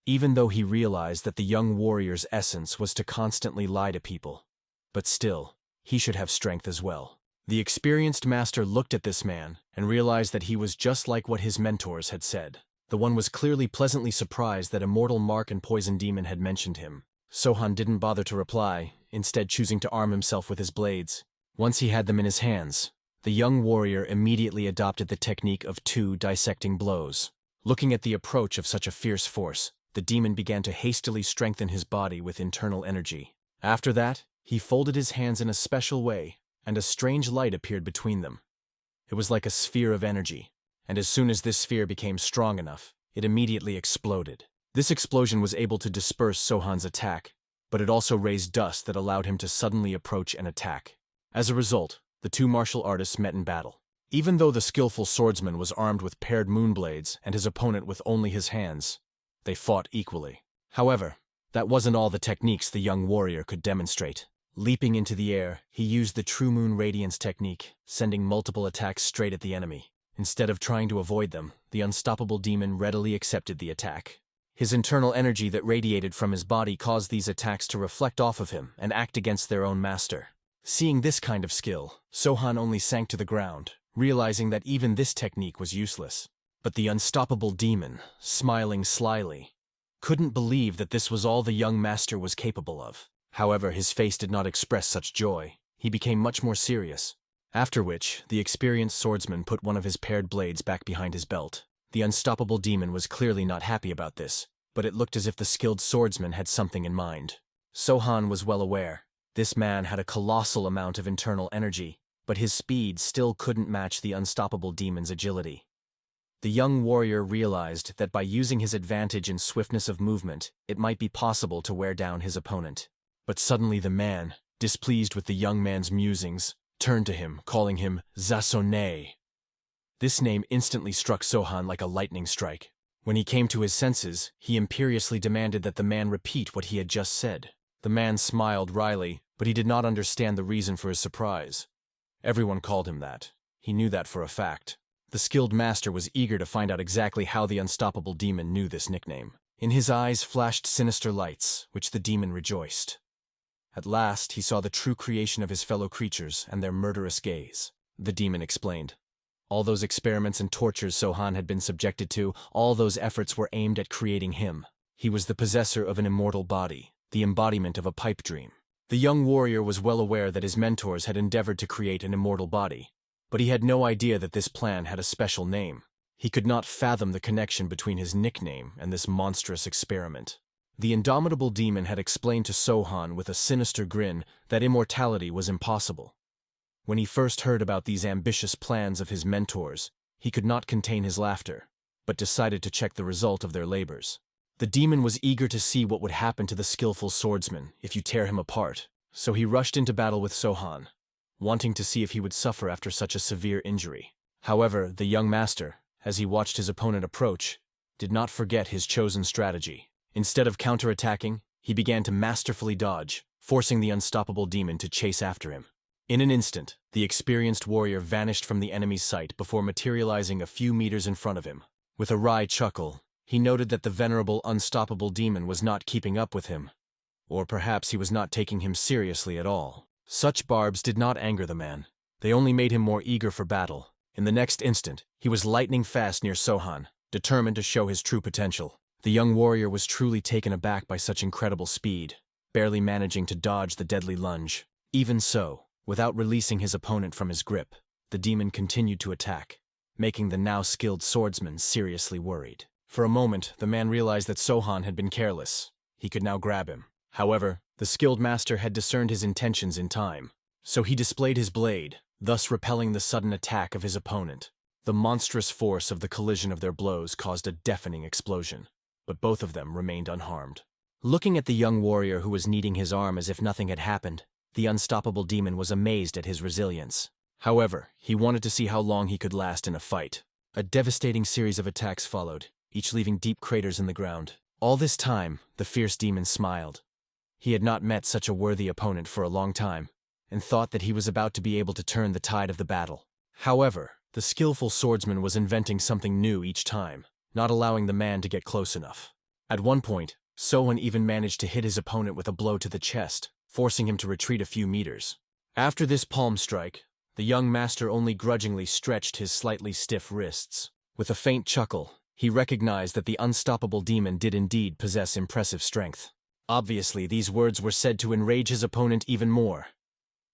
Even though he realized that the young warrior's essence was to constantly lie to people, but still, he should have strength as well. The experienced master looked at this man and realized that he was just like what his mentors had said. The one was clearly pleasantly surprised that Immortal Mark and Poison Demon had mentioned him. Sohan didn't bother to reply, instead choosing to arm himself with his blades. Once he had them in his hands, the young warrior immediately adopted the technique of 2 dissecting blows. Looking at the approach of such a fierce force, the demon began to hastily strengthen his body with internal energy. After that, he folded his hands in a special way, and a strange light appeared between them. It was like a sphere of energy, and as soon as this sphere became strong enough, it immediately exploded. This explosion was able to disperse Sohan's attack, but it also raised dust that allowed him to suddenly approach and attack. As a result, the 2 martial artists met in battle. Even though the skillful swordsman was armed with paired moonblades and his opponent with only his hands, they fought equally. However, that wasn't all the techniques the young warrior could demonstrate. Leaping into the air, he used the True Moon Radiance technique, sending multiple attacks straight at the enemy. Instead of trying to avoid them, the unstoppable demon readily accepted the attack. His internal energy that radiated from his body caused these attacks to reflect off of him and act against their own master. Seeing this kind of skill, Sohan only sank to the ground, realizing that even this technique was useless. But the unstoppable demon, smiling slyly, couldn't believe that this was all the young master was capable of. However, his face did not express such joy. He became much more serious. After which, the experienced swordsman put one of his paired blades back behind his belt. The unstoppable demon was clearly not happy about this, but it looked as if the skilled swordsman had something in mind. Sohan was well aware. This man had a colossal amount of internal energy, but his speed still couldn't match the unstoppable demon's agility. The young warrior realized that by using his advantage in swiftness of movement, it might be possible to wear down his opponent. But suddenly the man, displeased with the young man's musings, turned to him, calling him Zasone. This name instantly struck Sohan like a lightning strike. When he came to his senses, he imperiously demanded that the man repeat what he had just said. The man smiled wryly, but he did not understand the reason for his surprise. Everyone called him that. He knew that for a fact. The skilled master was eager to find out exactly how the unstoppable demon knew this nickname. In his eyes flashed sinister lights, which the demon rejoiced. At last, he saw the true creation of his fellow creatures and their murderous gaze. The demon explained. All those experiments and tortures Sohan had been subjected to, all those efforts were aimed at creating him. He was the possessor of an immortal body, the embodiment of a pipe dream. The young warrior was well aware that his mentors had endeavored to create an immortal body, but he had no idea that this plan had a special name. He could not fathom the connection between his nickname and this monstrous experiment. The indomitable demon had explained to Sohan with a sinister grin that immortality was impossible. When he first heard about these ambitious plans of his mentors, he could not contain his laughter, but decided to check the result of their labors. The demon was eager to see what would happen to the skillful swordsman if you tear him apart, so he rushed into battle with Sohan, wanting to see if he would suffer after such a severe injury. However, the young master, as he watched his opponent approach, did not forget his chosen strategy. Instead of counterattacking, he began to masterfully dodge, forcing the unstoppable demon to chase after him. In an instant, the experienced warrior vanished from the enemy's sight before materializing a few meters in front of him. With a wry chuckle, he noted that the venerable unstoppable demon was not keeping up with him. Or perhaps he was not taking him seriously at all. Such barbs did not anger the man. They only made him more eager for battle. In the next instant, he was lightning fast near Sohan, determined to show his true potential. The young warrior was truly taken aback by such incredible speed, barely managing to dodge the deadly lunge. Even so, without releasing his opponent from his grip, the demon continued to attack, making the now skilled swordsman seriously worried. For a moment, the man realized that Sohan had been careless. He could now grab him. However, the skilled master had discerned his intentions in time, so he displayed his blade, thus repelling the sudden attack of his opponent. The monstrous force of the collision of their blows caused a deafening explosion, but both of them remained unharmed. Looking at the young warrior who was kneading his arm as if nothing had happened, the unstoppable demon was amazed at his resilience. However, he wanted to see how long he could last in a fight. A devastating series of attacks followed, each leaving deep craters in the ground. All this time, the fierce demon smiled. He had not met such a worthy opponent for a long time, and thought that he was about to be able to turn the tide of the battle. However, the skillful swordsman was inventing something new each time, not allowing the man to get close enough. At one point, Sohan even managed to hit his opponent with a blow to the chest, forcing him to retreat a few meters. After this palm strike, the young master only grudgingly stretched his slightly stiff wrists. With a faint chuckle, he recognized that the unstoppable demon did indeed possess impressive strength. Obviously, these words were said to enrage his opponent even more.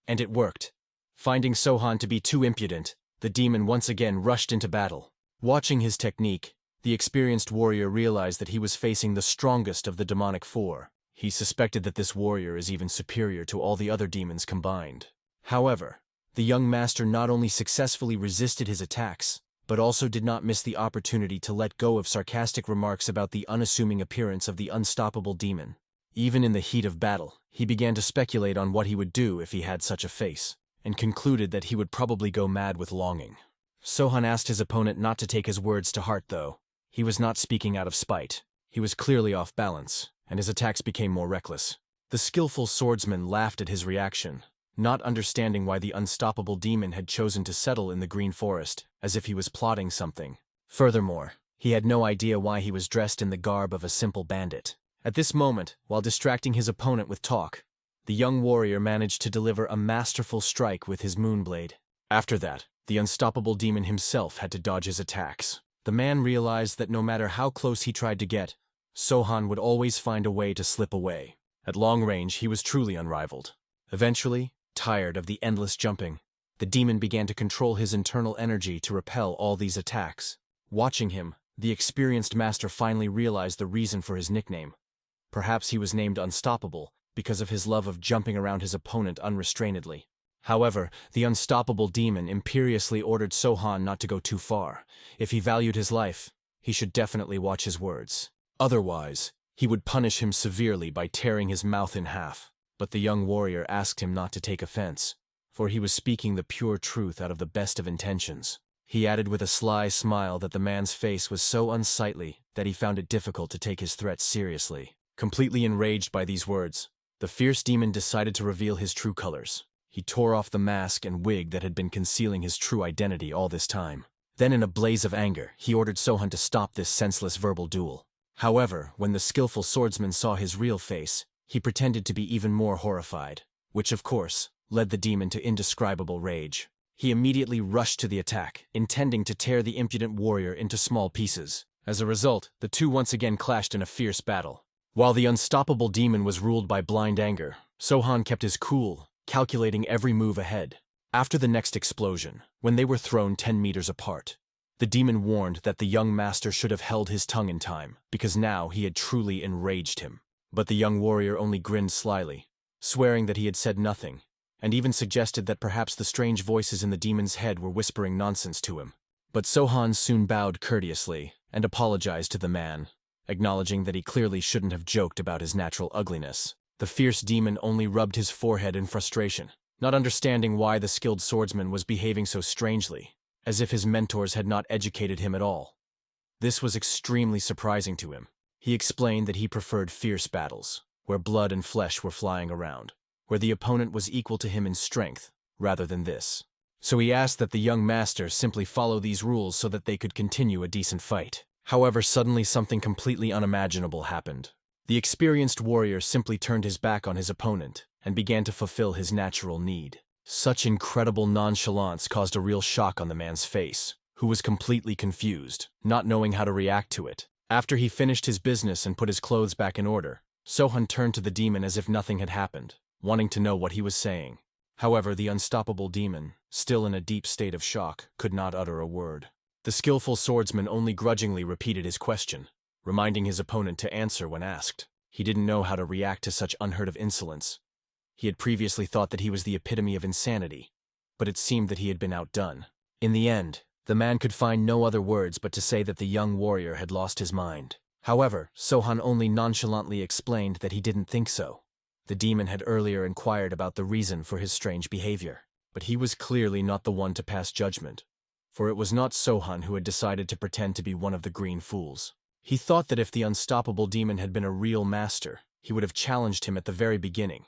And it worked. Finding Sohan to be too impudent, the demon once again rushed into battle. Watching his technique, the experienced warrior realized that he was facing the strongest of the demonic four. He suspected that this warrior is even superior to all the other demons combined. However, the young master not only successfully resisted his attacks, but also did not miss the opportunity to let go of sarcastic remarks about the unassuming appearance of the unstoppable demon. Even in the heat of battle, he began to speculate on what he would do if he had such a face, and concluded that he would probably go mad with longing. Sohan asked his opponent not to take his words to heart, though. He was not speaking out of spite. He was clearly off balance, and his attacks became more reckless. The skillful swordsman laughed at his reaction, not understanding why the unstoppable demon had chosen to settle in the green forest, as if he was plotting something. Furthermore, he had no idea why he was dressed in the garb of a simple bandit. At this moment, while distracting his opponent with talk, the young warrior managed to deliver a masterful strike with his moonblade. After that, the unstoppable demon himself had to dodge his attacks. The man realized that no matter how close he tried to get, Sohan would always find a way to slip away. At long range, he was truly unrivaled. Eventually, tired of the endless jumping, the demon began to control his internal energy to repel all these attacks. Watching him, the experienced master finally realized the reason for his nickname. Perhaps he was named Unstoppable because of his love of jumping around his opponent unrestrainedly. However, the unstoppable demon imperiously ordered Sohan not to go too far. If he valued his life, he should definitely watch his words. Otherwise, he would punish him severely by tearing his mouth in half. But the young warrior asked him not to take offense, for he was speaking the pure truth out of the best of intentions. He added with a sly smile that the man's face was so unsightly that he found it difficult to take his threats seriously. Completely enraged by these words, the fierce demon decided to reveal his true colors. He tore off the mask and wig that had been concealing his true identity all this time. Then in a blaze of anger, he ordered Sohan to stop this senseless verbal duel. However, when the skillful swordsman saw his real face, he pretended to be even more horrified, which of course, led the demon to indescribable rage. He immediately rushed to the attack, intending to tear the impudent warrior into small pieces. As a result, the two once again clashed in a fierce battle. While the unstoppable demon was ruled by blind anger, Sohan kept his cool, calculating every move ahead. After the next explosion, when they were thrown 10 meters apart, the demon warned that the young master should have held his tongue in time, because now he had truly enraged him. But the young warrior only grinned slyly, swearing that he had said nothing, and even suggested that perhaps the strange voices in the demon's head were whispering nonsense to him. But Sohan soon bowed courteously and apologized to the man, acknowledging that he clearly shouldn't have joked about his natural ugliness. The fierce demon only rubbed his forehead in frustration, not understanding why the skilled swordsman was behaving so strangely, as if his mentors had not educated him at all. This was extremely surprising to him. He explained that he preferred fierce battles, where blood and flesh were flying around, where the opponent was equal to him in strength, rather than this. So he asked that the young master simply follow these rules so that they could continue a decent fight. However, suddenly something completely unimaginable happened. The experienced warrior simply turned his back on his opponent and began to fulfill his natural need. Such incredible nonchalance caused a real shock on the man's face, who was completely confused, not knowing how to react to it. After he finished his business and put his clothes back in order, Sohan turned to the demon as if nothing had happened, wanting to know what he was saying. However, the unstoppable demon, still in a deep state of shock, could not utter a word. The skillful swordsman only grudgingly repeated his question, reminding his opponent to answer when asked. He didn't know how to react to such unheard-of insolence. He had previously thought that he was the epitome of insanity, but it seemed that he had been outdone. In the end, the man could find no other words but to say that the young warrior had lost his mind. However, Sohan only nonchalantly explained that he didn't think so. The demon had earlier inquired about the reason for his strange behavior, but he was clearly not the one to pass judgment, for it was not Sohan who had decided to pretend to be one of the green fools. He thought that if the unstoppable demon had been a real master, he would have challenged him at the very beginning,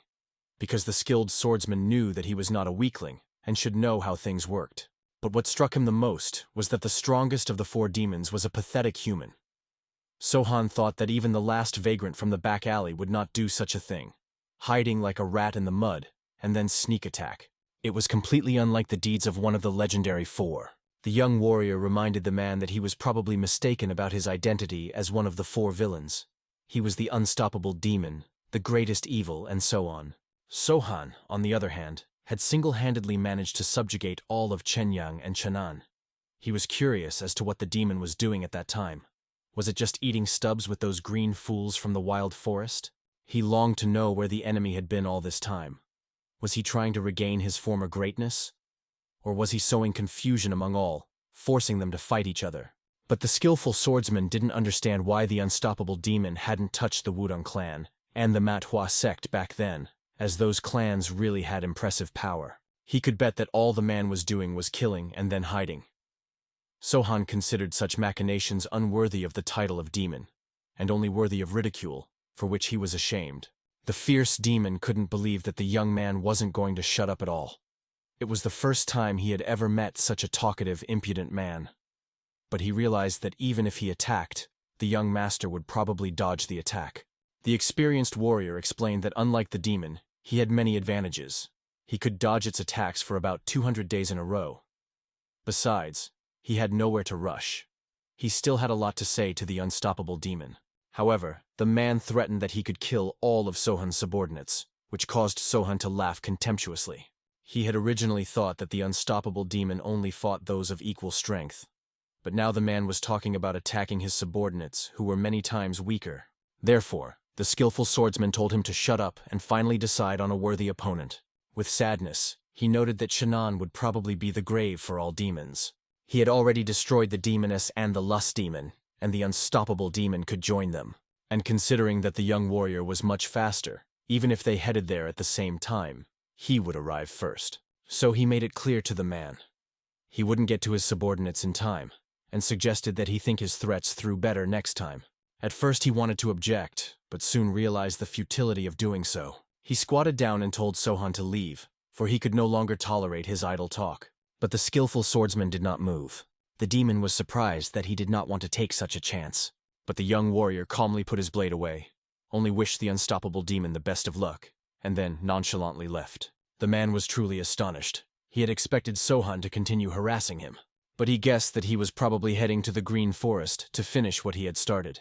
because the skilled swordsman knew that he was not a weakling and should know how things worked. But what struck him the most was that the strongest of the four demons was a pathetic human. Sohan thought that even the last vagrant from the back alley would not do such a thing, hiding like a rat in the mud, and then sneak attack. It was completely unlike the deeds of one of the legendary four. The young warrior reminded the man that he was probably mistaken about his identity as one of the four villains. He was the unstoppable demon, the greatest evil, and so on. Sohan, on the other hand, had single-handedly managed to subjugate all of Chenyang and Chenan. He was curious as to what the demon was doing at that time. Was it just eating stubs with those green fools from the wild forest? He longed to know where the enemy had been all this time. Was he trying to regain his former greatness? Or was he sowing confusion among all, forcing them to fight each other? But the skillful swordsman didn't understand why the unstoppable demon hadn't touched the Wudong clan and the MANHWA sect back then, as those clans really had impressive power. He could bet that all the man was doing was killing and then hiding. Sohan considered such machinations unworthy of the title of demon, and only worthy of ridicule, for which he was ashamed. The fierce demon couldn't believe that the young man wasn't going to shut up at all. It was the first time he had ever met such a talkative, impudent man. But he realized that even if he attacked, the young master would probably dodge the attack. The experienced warrior explained that unlike the demon, he had many advantages. He could dodge its attacks for about 200 days in a row. Besides, he had nowhere to rush. He still had a lot to say to the unstoppable demon. However, the man threatened that he could kill all of Sohan's subordinates, which caused Sohan to laugh contemptuously. He had originally thought that the unstoppable demon only fought those of equal strength, but now the man was talking about attacking his subordinates, who were many times weaker. Therefore, the skillful swordsman told him to shut up and finally decide on a worthy opponent. With sadness, he noted that Chenan would probably be the grave for all demons. He had already destroyed the demoness and the lust demon, and the unstoppable demon could join them. And considering that the young warrior was much faster, even if they headed there at the same time, he would arrive first. So he made it clear to the man he wouldn't get to his subordinates in time, and suggested that he think his threats through better next time. At first he wanted to object, but soon realized the futility of doing so. He squatted down and told Sohan to leave, for he could no longer tolerate his idle talk. But the skillful swordsman did not move. The demon was surprised that he did not want to take such a chance. But the young warrior calmly put his blade away, only wished the unstoppable demon the best of luck, and then nonchalantly left. The man was truly astonished. He had expected Sohan to continue harassing him, but he guessed that he was probably heading to the green forest to finish what he had started.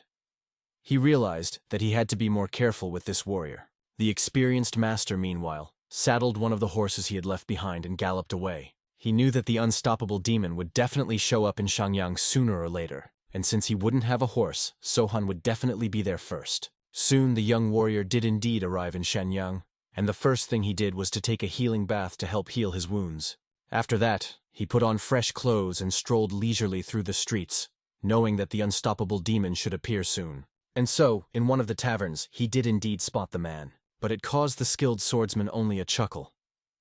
He realized that he had to be more careful with this warrior. The experienced master, meanwhile, saddled one of the horses he had left behind and galloped away. He knew that the unstoppable demon would definitely show up in Shangyang sooner or later, and since he wouldn't have a horse, Sohan would definitely be there first. Soon the young warrior did indeed arrive in Shenyang, and the first thing he did was to take a healing bath to help heal his wounds. After that, he put on fresh clothes and strolled leisurely through the streets, knowing that the unstoppable demon should appear soon. And so, in one of the taverns, he did indeed spot the man, but it caused the skilled swordsman only a chuckle.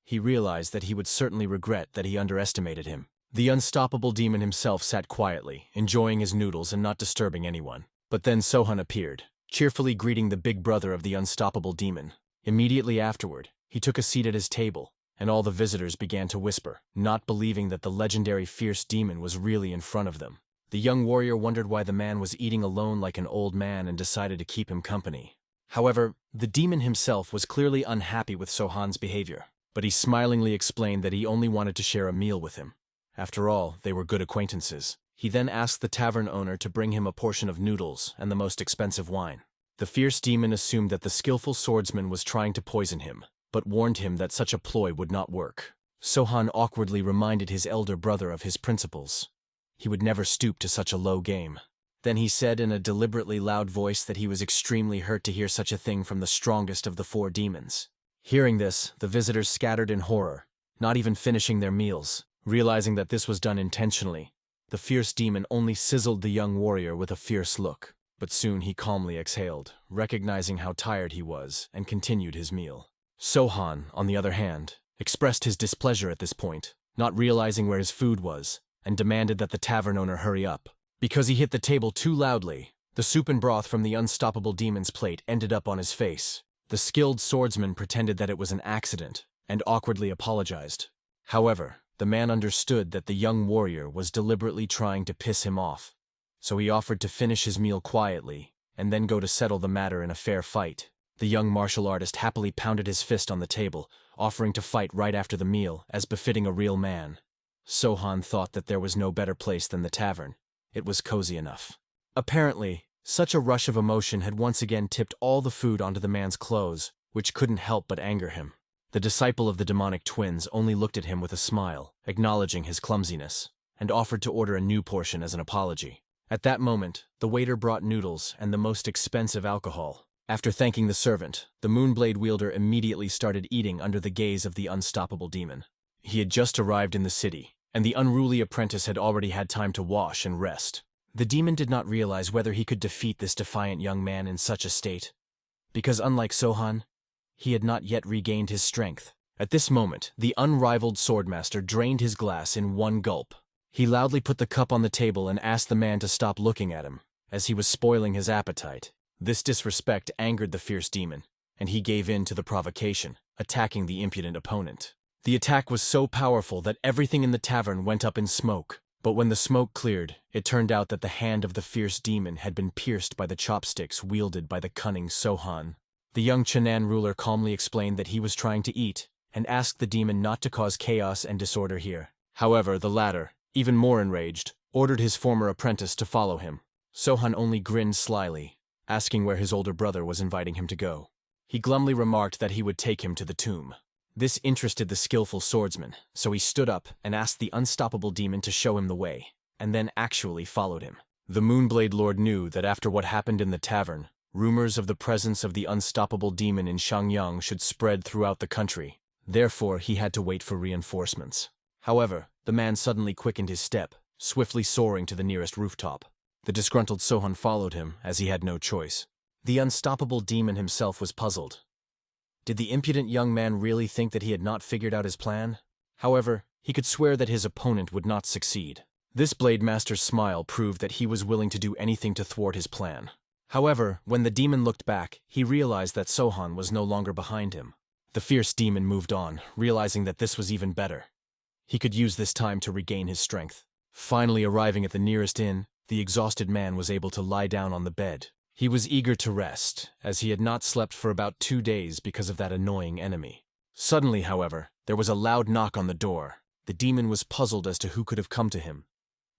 He realized that he would certainly regret that he underestimated him. The unstoppable demon himself sat quietly, enjoying his noodles and not disturbing anyone. But then Sohan appeared, cheerfully greeting the big brother of the unstoppable demon. Immediately afterward, he took a seat at his table, and all the visitors began to whisper, not believing that the legendary fierce demon was really in front of them. The young warrior wondered why the man was eating alone like an old man and decided to keep him company. However, the demon himself was clearly unhappy with Sohan's behavior, but he smilingly explained that he only wanted to share a meal with him. After all, they were good acquaintances. He then asked the tavern owner to bring him a portion of noodles and the most expensive wine. The fierce demon assumed that the skillful swordsman was trying to poison him, but warned him that such a ploy would not work. Sohan awkwardly reminded his elder brother of his principles. He would never stoop to such a low game. Then he said in a deliberately loud voice that he was extremely hurt to hear such a thing from the strongest of the four demons. Hearing this, the visitors scattered in horror, not even finishing their meals. Realizing that this was done intentionally, the fierce demon only sizzled the young warrior with a fierce look. But soon he calmly exhaled, recognizing how tired he was, and continued his meal. Sohan, on the other hand, expressed his displeasure at this point, not realizing where his food was, and demanded that the tavern owner hurry up. Because he hit the table too loudly, the soup and broth from the unstoppable demon's plate ended up on his face. The skilled swordsman pretended that it was an accident, and awkwardly apologized. However, the man understood that the young warrior was deliberately trying to piss him off, so he offered to finish his meal quietly, and then go to settle the matter in a fair fight. The young martial artist happily pounded his fist on the table, offering to fight right after the meal, as befitting a real man. Sohan thought that there was no better place than the tavern. It was cozy enough. Apparently, such a rush of emotion had once again tipped all the food onto the man's clothes, which couldn't help but anger him. The disciple of the demonic twins only looked at him with a smile, acknowledging his clumsiness, and offered to order a new portion as an apology. At that moment, the waiter brought noodles and the most expensive alcohol. After thanking the servant, the Moonblade wielder immediately started eating under the gaze of the unstoppable demon. He had just arrived in the city, and the unruly apprentice had already had time to wash and rest. The demon did not realize whether he could defeat this defiant young man in such a state, because unlike Sohan, he had not yet regained his strength. At this moment, the unrivaled swordmaster drained his glass in one gulp. He loudly put the cup on the table and asked the man to stop looking at him, as he was spoiling his appetite. This disrespect angered the fierce demon, and he gave in to the provocation, attacking the impudent opponent. The attack was so powerful that everything in the tavern went up in smoke. But when the smoke cleared, it turned out that the hand of the fierce demon had been pierced by the chopsticks wielded by the cunning Sohan. The young Chenan ruler calmly explained that he was trying to eat, and asked the demon not to cause chaos and disorder here. However, the latter, even more enraged, ordered his former apprentice to follow him. Sohan only grinned slyly, asking where his older brother was inviting him to go. He glumly remarked that he would take him to the tomb. This interested the skillful swordsman, so he stood up and asked the unstoppable demon to show him the way, and then actually followed him. The Moonblade Lord knew that after what happened in the tavern, rumors of the presence of the unstoppable demon in Shangyang should spread throughout the country. Therefore, he had to wait for reinforcements. However, the man suddenly quickened his step, swiftly soaring to the nearest rooftop. The disgruntled Sohan followed him, as he had no choice. The unstoppable demon himself was puzzled. Did the impudent young man really think that he had not figured out his plan? However, he could swear that his opponent would not succeed. This Blade Master's smile proved that he was willing to do anything to thwart his plan. However, when the demon looked back, he realized that Sohan was no longer behind him. The fierce demon moved on, realizing that this was even better. He could use this time to regain his strength. Finally arriving at the nearest inn, the exhausted man was able to lie down on the bed. He was eager to rest, as he had not slept for about 2 days because of that annoying enemy. Suddenly, however, there was a loud knock on the door. The demon was puzzled as to who could have come to him,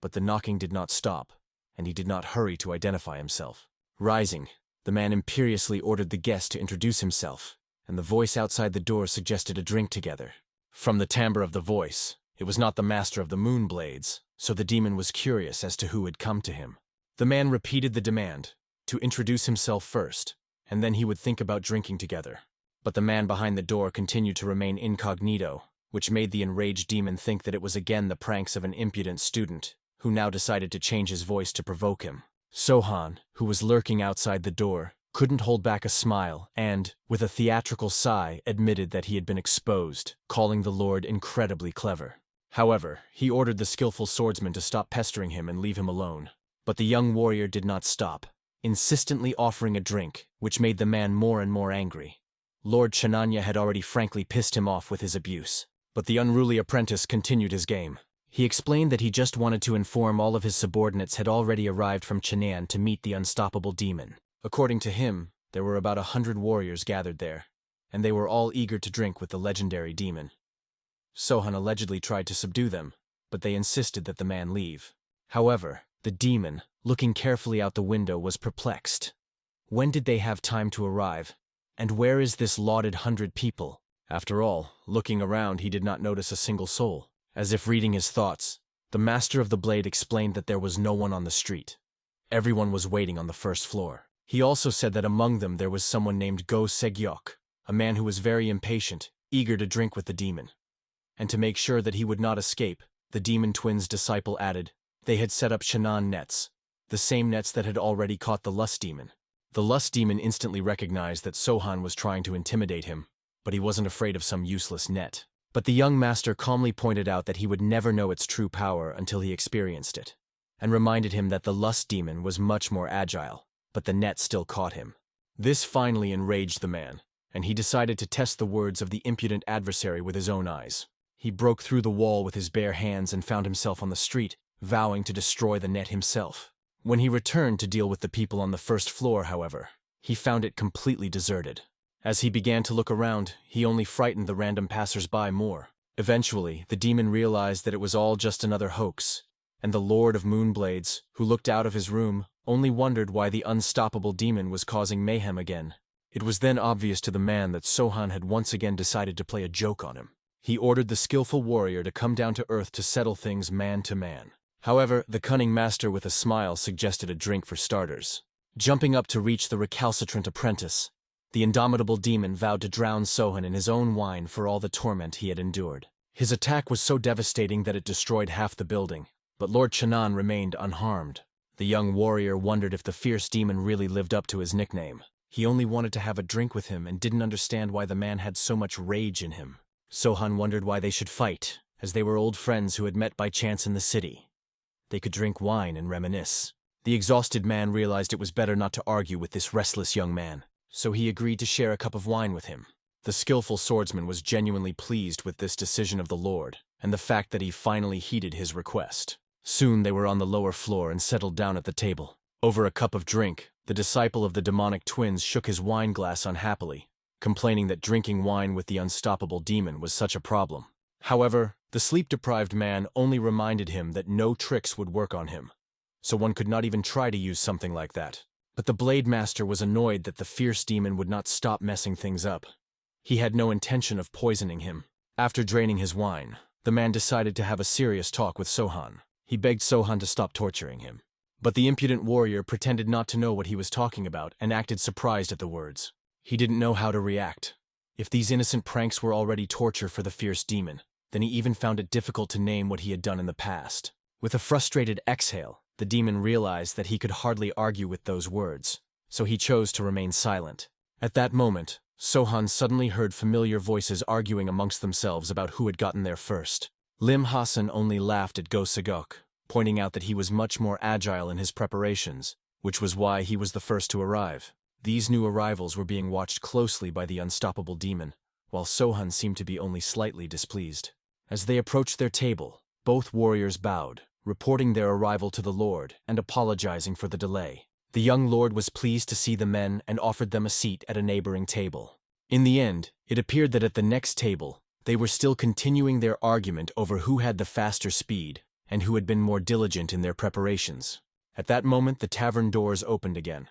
but the knocking did not stop, and he did not hurry to identify himself. Rising, the man imperiously ordered the guest to introduce himself, and the voice outside the door suggested a drink together. From the timbre of the voice, it was not the master of the Moonblades, so the demon was curious as to who had come to him. The man repeated the demand, to introduce himself first, and then he would think about drinking together. But the man behind the door continued to remain incognito, which made the enraged demon think that it was again the pranks of an impudent student, who now decided to change his voice to provoke him. Sohan, who was lurking outside the door, couldn't hold back a smile and, with a theatrical sigh, admitted that he had been exposed, calling the Lord incredibly clever. However, he ordered the skillful swordsman to stop pestering him and leave him alone. But the young warrior did not stop, insistently offering a drink, which made the man more and more angry. Lord Chananya had already frankly pissed him off with his abuse. But the unruly apprentice continued his game. He explained that he just wanted to inform all of his subordinates had already arrived from Chennai to meet the unstoppable demon. According to him, there were about 100 warriors gathered there, and they were all eager to drink with the legendary demon. Sohan allegedly tried to subdue them, but they insisted that the man leave. However, the demon, looking carefully out the window, was perplexed. When did they have time to arrive? And where is this lauded 100 people? After all, looking around, he did not notice a single soul. As if reading his thoughts, the master of the blade explained that there was no one on the street. Everyone was waiting on the first floor. He also said that among them there was someone named Go Segyok, a man who was very impatient, eager to drink with the demon. And to make sure that he would not escape, the demon twins' disciple added, they had set up Shannon nets, the same nets that had already caught the lust demon. The lust demon instantly recognized that Sohan was trying to intimidate him, but he wasn't afraid of some useless net. But the young master calmly pointed out that he would never know its true power until he experienced it, and reminded him that the lust demon was much more agile, but the net still caught him. This finally enraged the man, and he decided to test the words of the impudent adversary with his own eyes. He broke through the wall with his bare hands and found himself on the street, vowing to destroy the net himself. When he returned to deal with the people on the first floor, however, he found it completely deserted. As he began to look around, he only frightened the random passers-by more. Eventually, the demon realized that it was all just another hoax, and the Lord of Moonblades, who looked out of his room, only wondered why the unstoppable demon was causing mayhem again. It was then obvious to the man that Sohan had once again decided to play a joke on him. He ordered the skillful warrior to come down to earth to settle things man to man. However, the cunning master with a smile suggested a drink for starters. Jumping up to reach the recalcitrant apprentice, the indomitable demon vowed to drown Sohan in his own wine for all the torment he had endured. His attack was so devastating that it destroyed half the building, but Lord Channan remained unharmed. The young warrior wondered if the fierce demon really lived up to his nickname. He only wanted to have a drink with him and didn't understand why the man had so much rage in him. Sohan wondered why they should fight, as they were old friends who had met by chance in the city. They could drink wine and reminisce. The exhausted man realized it was better not to argue with this restless young man, so he agreed to share a cup of wine with him. The skillful swordsman was genuinely pleased with this decision of the Lord, and the fact that he finally heeded his request. Soon they were on the lower floor and settled down at the table. Over a cup of drink, the disciple of the demonic twins shook his wine glass unhappily, complaining that drinking wine with the unstoppable demon was such a problem. However, the sleep-deprived man only reminded him that no tricks would work on him, so one could not even try to use something like that. But the Blade Master was annoyed that the fierce demon would not stop messing things up. He had no intention of poisoning him. After draining his wine, the man decided to have a serious talk with Sohan. He begged Sohan to stop torturing him. But the impudent warrior pretended not to know what he was talking about and acted surprised at the words. He didn't know how to react. If these innocent pranks were already torture for the fierce demon, then he even found it difficult to name what he had done in the past. With a frustrated exhale, the demon realized that he could hardly argue with those words, so he chose to remain silent. At that moment, Sohan suddenly heard familiar voices arguing amongst themselves about who had gotten there first. Lim Hassan only laughed at Go Sagok, pointing out that he was much more agile in his preparations, which was why he was the first to arrive. These new arrivals were being watched closely by the unstoppable demon, while Sohan seemed to be only slightly displeased. As they approached their table, both warriors bowed, reporting their arrival to the Lord and apologizing for the delay. The young lord was pleased to see the men and offered them a seat at a neighboring table. In the end, it appeared that at the next table, they were still continuing their argument over who had the faster speed and who had been more diligent in their preparations. At that moment, the tavern doors opened again,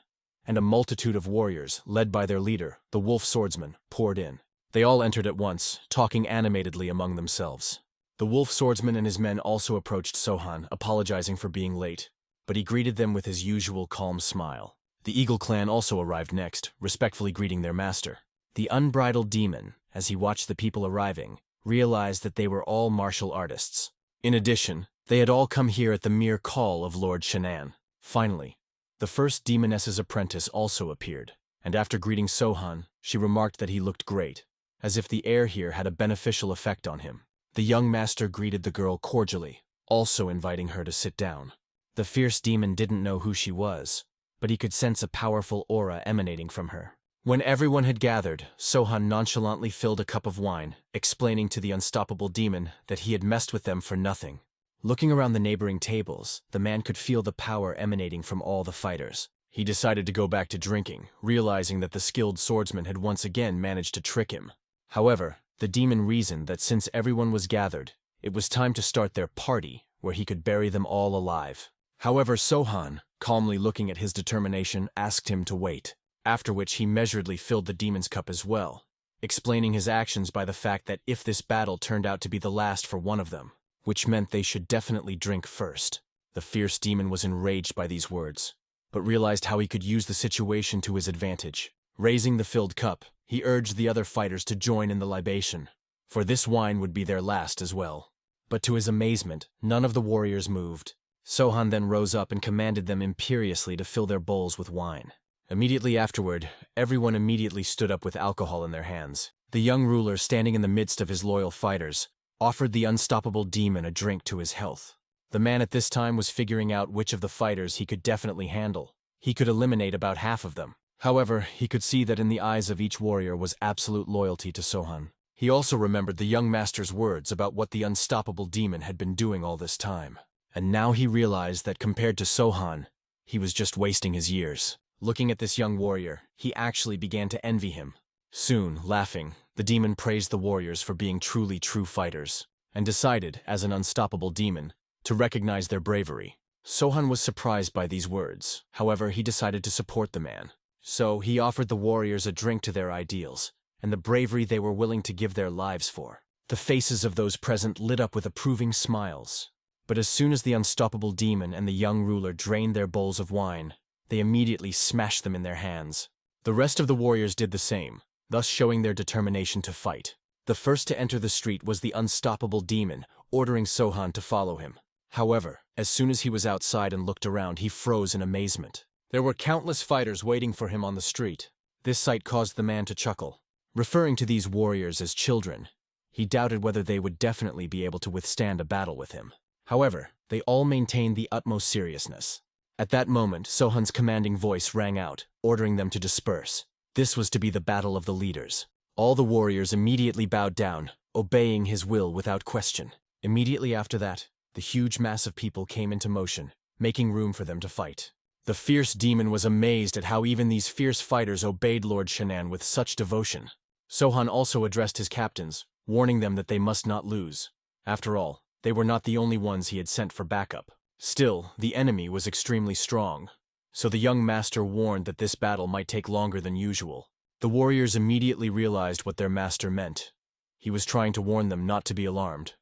and a multitude of warriors, led by their leader, the wolf swordsman, poured in. They all entered at once, talking animatedly among themselves. The wolf swordsman and his men also approached Sohan, apologizing for being late, but he greeted them with his usual calm smile. The Eagle clan also arrived next, respectfully greeting their master. The unbridled demon, as he watched the people arriving, realized that they were all martial artists. In addition, they had all come here at the mere call of Lord Shannon. Finally, the first demoness's apprentice also appeared, and after greeting Sohan, she remarked that he looked great, as if the air here had a beneficial effect on him. The young master greeted the girl cordially, also inviting her to sit down. The fierce demon didn't know who she was, but he could sense a powerful aura emanating from her. When everyone had gathered, Sohan nonchalantly filled a cup of wine, explaining to the unstoppable demon that he had messed with them for nothing. Looking around the neighboring tables, the man could feel the power emanating from all the fighters. He decided to go back to drinking, realizing that the skilled swordsman had once again managed to trick him. However, the demon reasoned that since everyone was gathered, it was time to start their party, where he could bury them all alive. However, Sohan, calmly looking at his determination, asked him to wait, after which he measuredly filled the demon's cup as well, explaining his actions by the fact that if this battle turned out to be the last for one of them, which meant they should definitely drink first. The fierce demon was enraged by these words, but realized how he could use the situation to his advantage. Raising the filled cup, he urged the other fighters to join in the libation, for this wine would be their last as well. But to his amazement, none of the warriors moved. Sohan then rose up and commanded them imperiously to fill their bowls with wine. Immediately afterward, everyone immediately stood up with alcohol in their hands. The young ruler, standing in the midst of his loyal fighters, offered the unstoppable demon a drink to his health. The man at this time was figuring out which of the fighters he could definitely handle. He could eliminate about half of them. However, he could see that in the eyes of each warrior was absolute loyalty to Sohan. He also remembered the young master's words about what the unstoppable demon had been doing all this time. And now he realized that compared to Sohan, he was just wasting his years. Looking at this young warrior, he actually began to envy him. Soon, laughing, the demon praised the warriors for being truly true fighters, and decided, as an unstoppable demon, to recognize their bravery. Sohan was surprised by these words. However, he decided to support the man. So he offered the warriors a drink to their ideals, and the bravery they were willing to give their lives for. The faces of those present lit up with approving smiles. But as soon as the unstoppable demon and the young ruler drained their bowls of wine, they immediately smashed them in their hands. The rest of the warriors did the same, thus showing their determination to fight. The first to enter the street was the unstoppable demon, ordering Sohan to follow him. However, as soon as he was outside and looked around, he froze in amazement. There were countless fighters waiting for him on the street. This sight caused the man to chuckle. Referring to these warriors as children, he doubted whether they would definitely be able to withstand a battle with him. However, they all maintained the utmost seriousness. At that moment, Sohan's commanding voice rang out, ordering them to disperse. This was to be the battle of the leaders. All the warriors immediately bowed down, obeying his will without question. Immediately after that, the huge mass of people came into motion, making room for them to fight. The fierce demon was amazed at how even these fierce fighters obeyed Lord Shannon with such devotion. Sohan also addressed his captains, warning them that they must not lose. After all, they were not the only ones he had sent for backup. Still, the enemy was extremely strong, so the young master warned that this battle might take longer than usual. The warriors immediately realized what their master meant. He was trying to warn them not to be alarmed.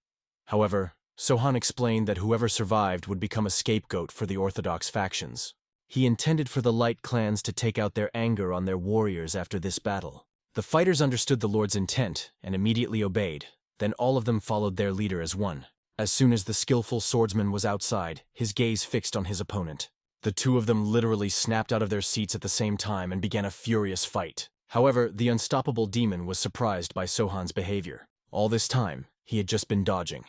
However, Sohan explained that whoever survived would become a scapegoat for the orthodox factions. He intended for the light clans to take out their anger on their warriors after this battle. The fighters understood the Lord's intent and immediately obeyed. Then all of them followed their leader as one. As soon as the skillful swordsman was outside, his gaze fixed on his opponent. The two of them literally snapped out of their seats at the same time and began a furious fight. However, the unstoppable demon was surprised by Sohan's behavior. All this time, he had just been dodging.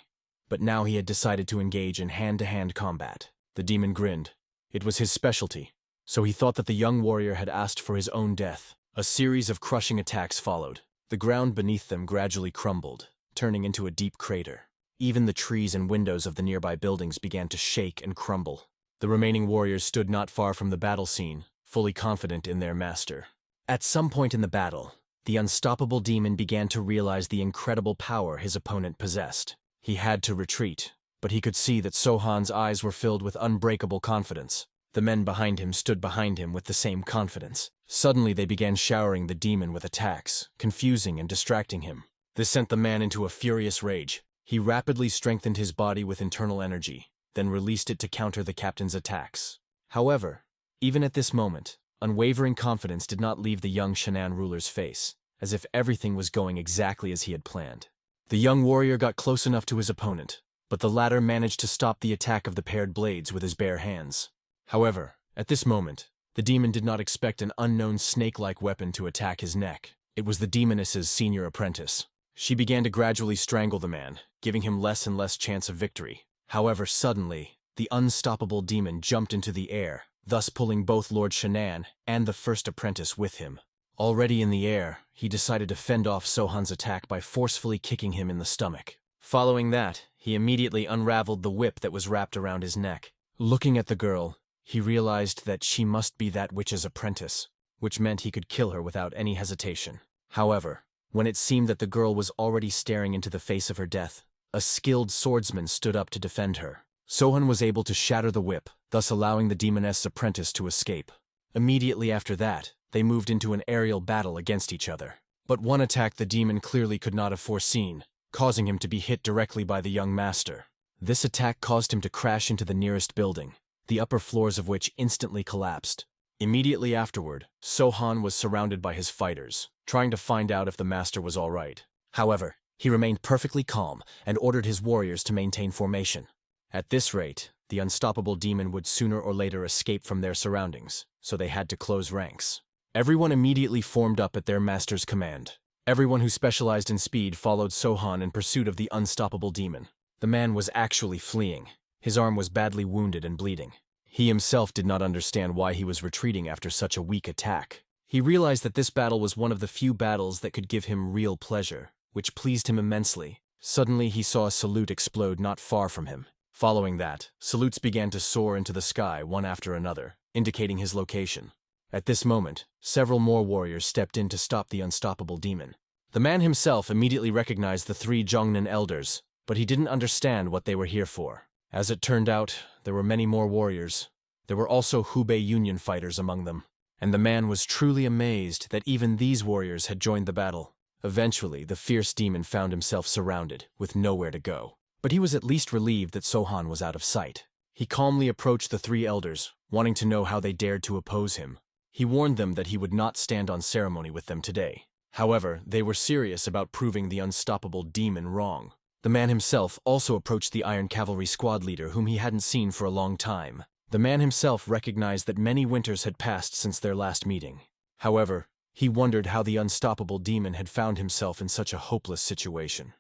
But now he had decided to engage in hand-to-hand combat. The demon grinned. It was his specialty, so he thought that the young warrior had asked for his own death. A series of crushing attacks followed. The ground beneath them gradually crumbled, turning into a deep crater. Even the trees and windows of the nearby buildings began to shake and crumble. The remaining warriors stood not far from the battle scene, fully confident in their master. At some point in the battle, the unstoppable demon began to realize the incredible power his opponent possessed. He had to retreat, but he could see that Sohan's eyes were filled with unbreakable confidence. The men behind him stood behind him with the same confidence. Suddenly they began showering the demon with attacks, confusing and distracting him. This sent the man into a furious rage. He rapidly strengthened his body with internal energy, then released it to counter the captain's attacks. However, even at this moment, Unwavering confidence did not leave the young Shan'an ruler's face, as if everything was going exactly as he had planned. The young warrior got close enough to his opponent, but the latter managed to stop the attack of the paired blades with his bare hands. However, at this moment, the demon did not expect an unknown snake-like weapon to attack his neck. It was the demoness's senior apprentice. She began to gradually strangle the man, giving him less and less chance of victory. However, suddenly, the unstoppable demon jumped into the air, thus pulling both Lord Shan'an and the first apprentice with him. Already in the air, he decided to fend off Sohan's attack by forcefully kicking him in the stomach. Following that, he immediately unraveled the whip that was wrapped around his neck. Looking at the girl, he realized that she must be that witch's apprentice, which meant he could kill her without any hesitation. However, when it seemed that the girl was already staring into the face of her death, a skilled swordsman stood up to defend her. Sohan was able to shatter the whip, thus allowing the demoness apprentice to escape. Immediately after that, they moved into an aerial battle against each other. But one attack the demon clearly could not have foreseen, causing him to be hit directly by the young master. This attack caused him to crash into the nearest building, the upper floors of which instantly collapsed. Immediately afterward, Sohan was surrounded by his fighters, trying to find out if the master was all right. However, he remained perfectly calm and ordered his warriors to maintain formation. At this rate, the unstoppable demon would sooner or later escape from their surroundings, so they had to close ranks. Everyone immediately formed up at their master's command. Everyone who specialized in speed followed Sohan in pursuit of the unstoppable demon. The man was actually fleeing. His arm was badly wounded and bleeding. He himself did not understand why he was retreating after such a weak attack. He realized that this battle was one of the few battles that could give him real pleasure, which pleased him immensely. Suddenly he saw a salute explode not far from him. Following that, salutes began to soar into the sky one after another, indicating his location. At this moment, several more warriors stepped in to stop the unstoppable demon. The man himself immediately recognized the three Zhongnan elders, but he didn't understand what they were here for. As it turned out, there were many more warriors. There were also Hubei Union fighters among them, and the man was truly amazed that even these warriors had joined the battle. Eventually, the fierce demon found himself surrounded, with nowhere to go. But he was at least relieved that Sohan was out of sight. He calmly approached the three elders, wanting to know how they dared to oppose him. He warned them that he would not stand on ceremony with them today. However, they were serious about proving the unstoppable demon wrong. The man himself also approached the Iron Cavalry squad leader whom he hadn't seen for a long time. The man himself recognized that many winters had passed since their last meeting. However, he wondered how the unstoppable demon had found himself in such a hopeless situation.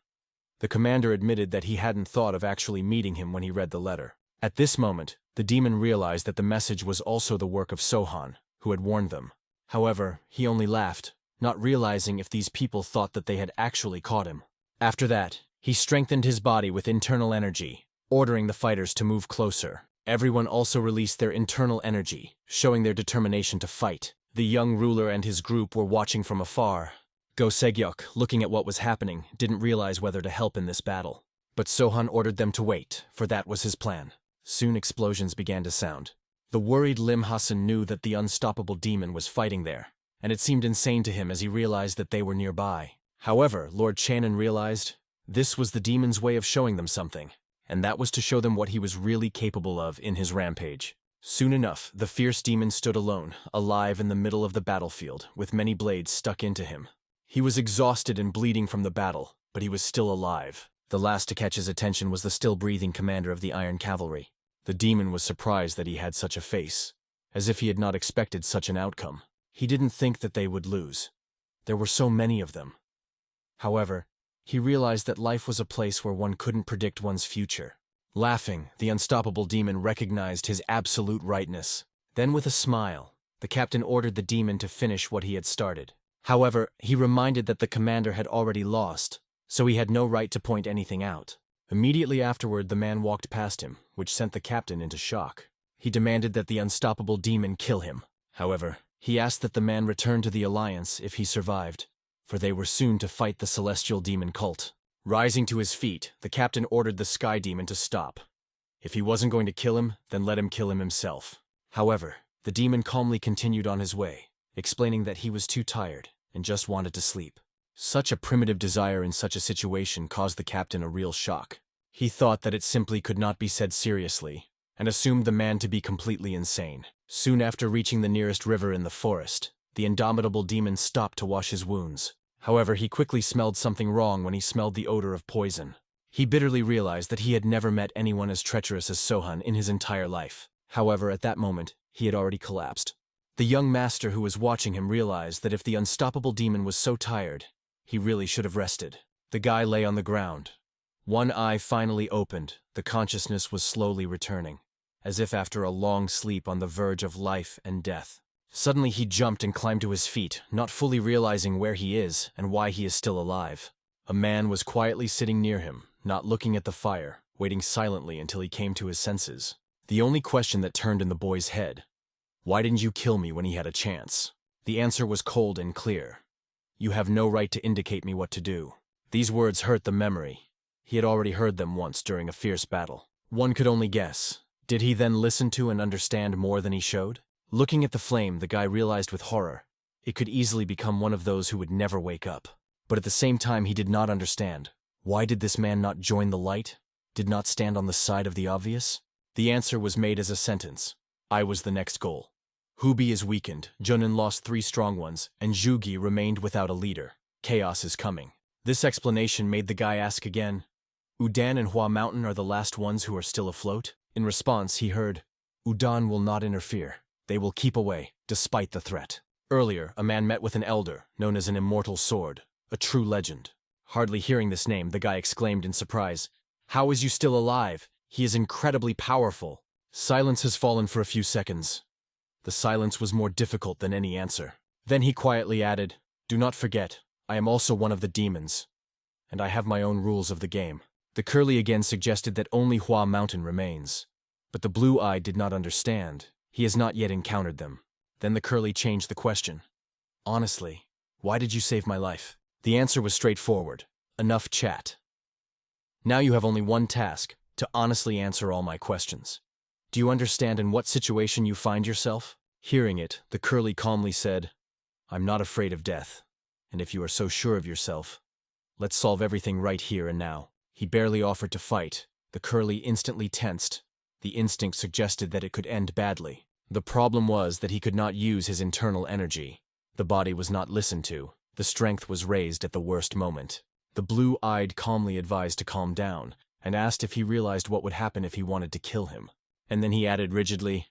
The commander admitted that he hadn't thought of actually meeting him when he read the letter. At this moment, the demon realized that the message was also the work of Sohan, who had warned them. However, he only laughed, not realizing if these people thought that they had actually caught him. After that, he strengthened his body with internal energy, ordering the fighters to move closer. Everyone also released their internal energy, showing their determination to fight. The young ruler and his group were watching from afar. Go Segyok, looking at what was happening, didn't realize whether to help in this battle. But Sohan ordered them to wait, for that was his plan. Soon explosions began to sound. The worried Lim Hassan knew that the unstoppable demon was fighting there, and it seemed insane to him as he realized that they were nearby. However, Lord Channon realized this was the demon's way of showing them something, and that was to show them what he was really capable of in his rampage. Soon enough, the fierce demon stood alone, alive in the middle of the battlefield, with many blades stuck into him. He was exhausted and bleeding from the battle, but he was still alive. The last to catch his attention was the still-breathing commander of the Iron Cavalry. The demon was surprised that he had such a face, as if he had not expected such an outcome. He didn't think that they would lose. There were so many of them. However, he realized that life was a place where one couldn't predict one's future. Laughing, the unstoppable demon recognized his absolute rightness. Then with a smile, the captain ordered the demon to finish what he had started. However, he reminded that the commander had already lost, so he had no right to point anything out. Immediately afterward, the man walked past him, which sent the captain into shock. He demanded that the unstoppable demon kill him. However, he asked that the man return to the Alliance if he survived, for they were soon to fight the celestial demon cult. Rising to his feet, the captain ordered the sky demon to stop. If he wasn't going to kill him, then let him kill him himself. However, the demon calmly continued on his way, explaining that he was too tired and just wanted to sleep. Such a primitive desire in such a situation caused the captain a real shock. He thought that it simply could not be said seriously, and assumed the man to be completely insane. Soon after reaching the nearest river in the forest, the indomitable demon stopped to wash his wounds. However, he quickly smelled something wrong when he smelled the odor of poison. He bitterly realized that he had never met anyone as treacherous as Sohan in his entire life. However, at that moment, he had already collapsed. The young master who was watching him realized that if the unstoppable demon was so tired, he really should have rested. The guy lay on the ground. One eye finally opened, the consciousness was slowly returning, as if after a long sleep on the verge of life and death. Suddenly he jumped and climbed to his feet, not fully realizing where he is and why he is still alive. A man was quietly sitting near him, not looking at the fire, waiting silently until he came to his senses. The only question that turned in the boy's head: why didn't you kill me when he had a chance? The answer was cold and clear. You have no right to indicate me what to do. These words hurt the memory. He had already heard them once during a fierce battle. One could only guess. Did he then listen to and understand more than he showed? Looking at the flame, the guy realized with horror, it could easily become one of those who would never wake up. But at the same time, he did not understand. Why did this man not join the light? Did not stand on the side of the obvious? The answer was made as a sentence. I was the next goal. Hubi is weakened, Junin lost 3 strong ones, and Zhugi remained without a leader. Chaos is coming. This explanation made the guy ask again, Udan and Hua Mountain are the last ones who are still afloat? In response, he heard, Udan will not interfere. They will keep away, despite the threat. Earlier, a man met with an elder, known as an immortal sword, a true legend. Hardly hearing this name, the guy exclaimed in surprise, How is you still alive? He is incredibly powerful. Silence has fallen for a few seconds. The silence was more difficult than any answer. Then he quietly added, Do not forget, I am also one of the demons, and I have my own rules of the game. The curly again suggested that only Hua Mountain remains. But the blue-eyed did not understand. He has not yet encountered them. Then the curly changed the question. Honestly, why did you save my life? The answer was straightforward. Enough chat. Now you have only one task, to honestly answer all my questions. Do you understand in what situation you find yourself? Hearing it, the curly calmly said, I'm not afraid of death. And if you are so sure of yourself, let's solve everything right here and now. He barely offered to fight. The curly instantly tensed. The instinct suggested that it could end badly. The problem was that he could not use his internal energy. The body was not listened to. The strength was raised at the worst moment. The blue-eyed calmly advised to calm down, and asked if he realized what would happen if he wanted to kill him. And then he added rigidly,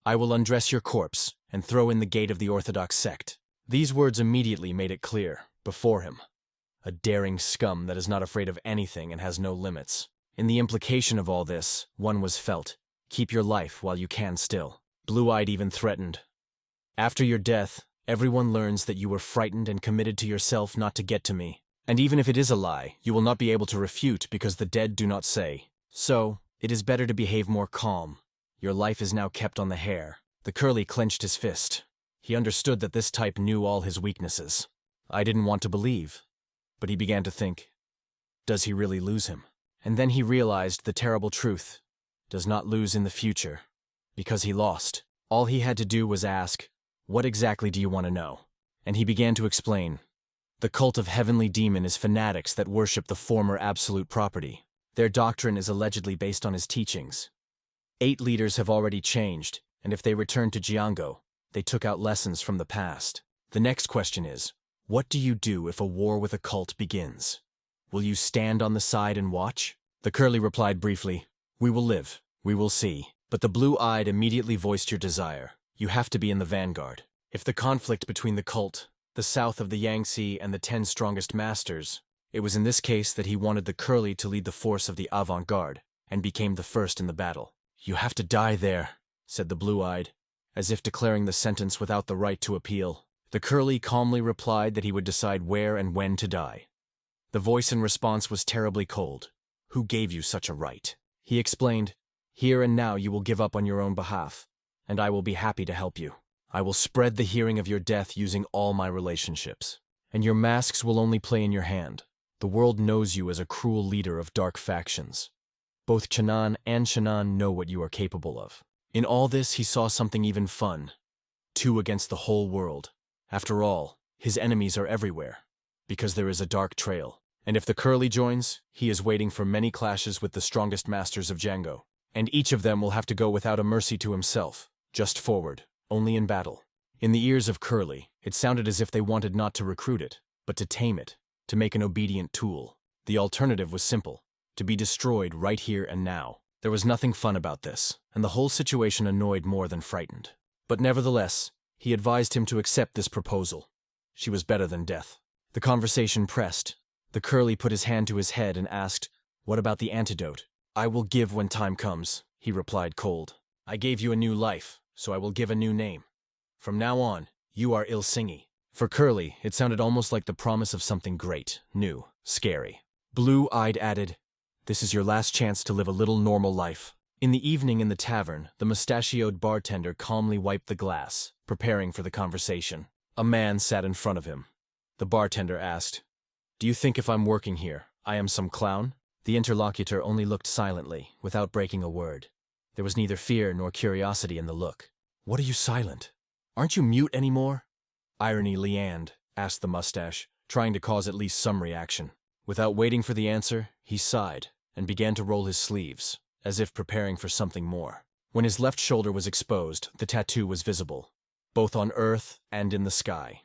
I will undress your corpse and throw in the gate of the Orthodox sect. These words immediately made it clear, before him. A daring scum that is not afraid of anything and has no limits. In the implication of all this, one was felt. Keep your life while you can still. Blue-eyed even threatened. After your death, everyone learns that you were frightened and committed to yourself not to get to me. And even if it is a lie, you will not be able to refute because the dead do not say. So, it is better to behave more calm. Your life is now kept on the hair. The curly clenched his fist. He understood that this type knew all his weaknesses. I didn't want to believe. But he began to think, does he really lose him? And then he realized the terrible truth. Does not lose in the future. Because he lost. All he had to do was ask, what exactly do you want to know? And he began to explain. The cult of Heavenly Demon is fanatics that worship the former absolute property. Their doctrine is allegedly based on his teachings. 8 leaders have already changed, and if they return to Jiango, they took out lessons from the past. The next question is, what do you do if a war with a cult begins? Will you stand on the side and watch? The curly replied briefly, we will live, we will see. But the blue-eyed immediately voiced your desire. You have to be in the vanguard. If the conflict between the cult, the south of the Yangtze, and the 10 strongest masters, it was in this case that he wanted the curly to lead the force of the avant-garde, and became the first in the battle. You have to die there, said the blue-eyed, as if declaring the sentence without the right to appeal. The curly calmly replied that he would decide where and when to die. The voice in response was terribly cold. Who gave you such a right? He explained, here and now you will give up on your own behalf, and I will be happy to help you. I will spread the hearing of your death using all my relationships. And your masks will only play in your hand. The world knows you as a cruel leader of dark factions. Both Chanan and Shannan know what you are capable of. In all this he saw something even fun. 2 against the whole world. After all, his enemies are everywhere, because there is a dark trail. And if the curly joins, he is waiting for many clashes with the strongest masters of Django. And each of them will have to go without a mercy to himself. Just forward, only in battle. In the ears of Curly, it sounded as if they wanted not to recruit it, but to tame it, to make an obedient tool. The alternative was simple, to be destroyed right here and now. There was nothing fun about this, and the whole situation annoyed more than frightened. But nevertheless, he advised him to accept this proposal. She was better than death. The conversation pressed. The Curly put his hand to his head and asked, "What about the antidote?" "I will give when time comes," he replied cold. "I gave you a new life, so I will give a new name. From now on, you are Ilsingi." For Curly, it sounded almost like the promise of something great, new, scary. Blue-eyed added, "This is your last chance to live a little normal life." In the evening in the tavern, the mustachioed bartender calmly wiped the glass, preparing for the conversation. A man sat in front of him. The bartender asked, "Do you think if I'm working here, I am some clown?" The interlocutor only looked silently, without breaking a word. There was neither fear nor curiosity in the look. "What are you silent? Aren't you mute anymore?" "Irony, Leand?" asked the mustache, trying to cause at least some reaction. Without waiting for the answer, he sighed and began to roll his sleeves, as if preparing for something more. When his left shoulder was exposed, the tattoo was visible, both on earth and in the sky.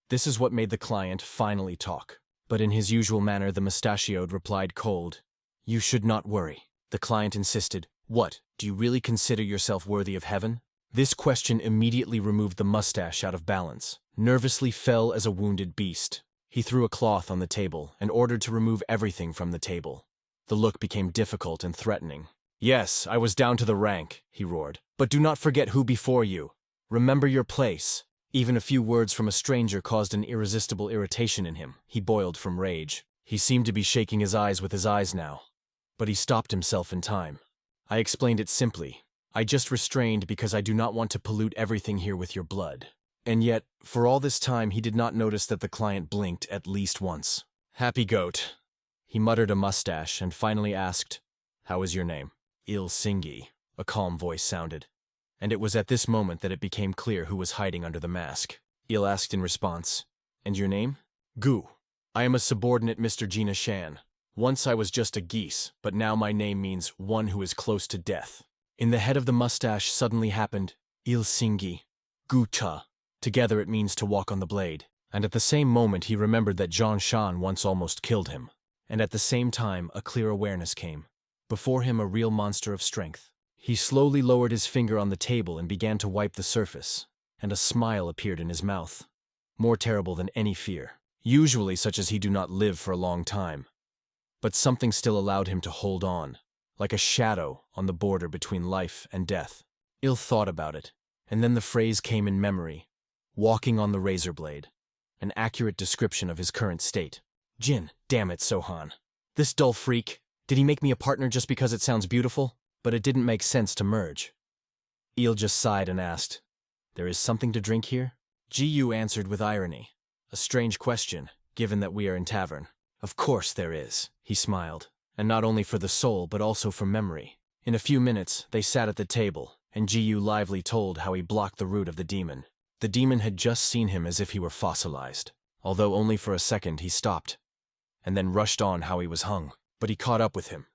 This is what made the client finally talk. But in his usual manner, the mustachioed replied cold, "You should not worry." The client insisted, "What, do you really consider yourself worthy of heaven?" This question immediately removed the mustache out of balance, nervously fell as a wounded beast. He threw a cloth on the table and ordered to remove everything from the table. The look became difficult and threatening. "Yes, I was down to the rank," he roared. "But do not forget who before you. Remember your place." Even a few words from a stranger caused an irresistible irritation in him. He boiled from rage. He seemed to be shaking his eyes with his eyes now. But he stopped himself in time. "I explained it simply. I just restrained because I do not want to pollute everything here with your blood." And yet, for all this time, he did not notice that the client blinked at least once. "Happy goat." He muttered a mustache and finally asked, "How is your name?" "Ilsingi," a calm voice sounded. And it was at this moment that it became clear who was hiding under the mask. Il asked in response, "And your name?" "Gu. I am a subordinate Mr. Gina Shan. Once I was just a geese, but now my name means one who is close to death." In the head of the mustache suddenly happened, Ilsingi, Gu-cha. Together it means to walk on the blade. And at the same moment he remembered that Jean Shan once almost killed him. And at the same time a clear awareness came. Before him a real monster of strength. He slowly lowered his finger on the table and began to wipe the surface, and a smile appeared in his mouth, more terrible than any fear. Usually such as he do not live for a long time. But something still allowed him to hold on, like a shadow on the border between life and death. Il thought about it, and then the phrase came in memory, walking on the razor blade, an accurate description of his current state. Jin, damn it, Sohan. This dull freak, did he make me a partner just because it sounds beautiful? But it didn't make sense to merge. Il just sighed and asked, "There is something to drink here?" Gu answered with irony. "A strange question, given that we are in tavern." "Of course there is," he smiled, "and not only for the soul but also for memory." In a few minutes, they sat at the table, and Gu lively told how he blocked the root of the demon. The demon had just seen him as if he were fossilized, although only for a second he stopped, and then rushed on how he was hung. But he caught up with him,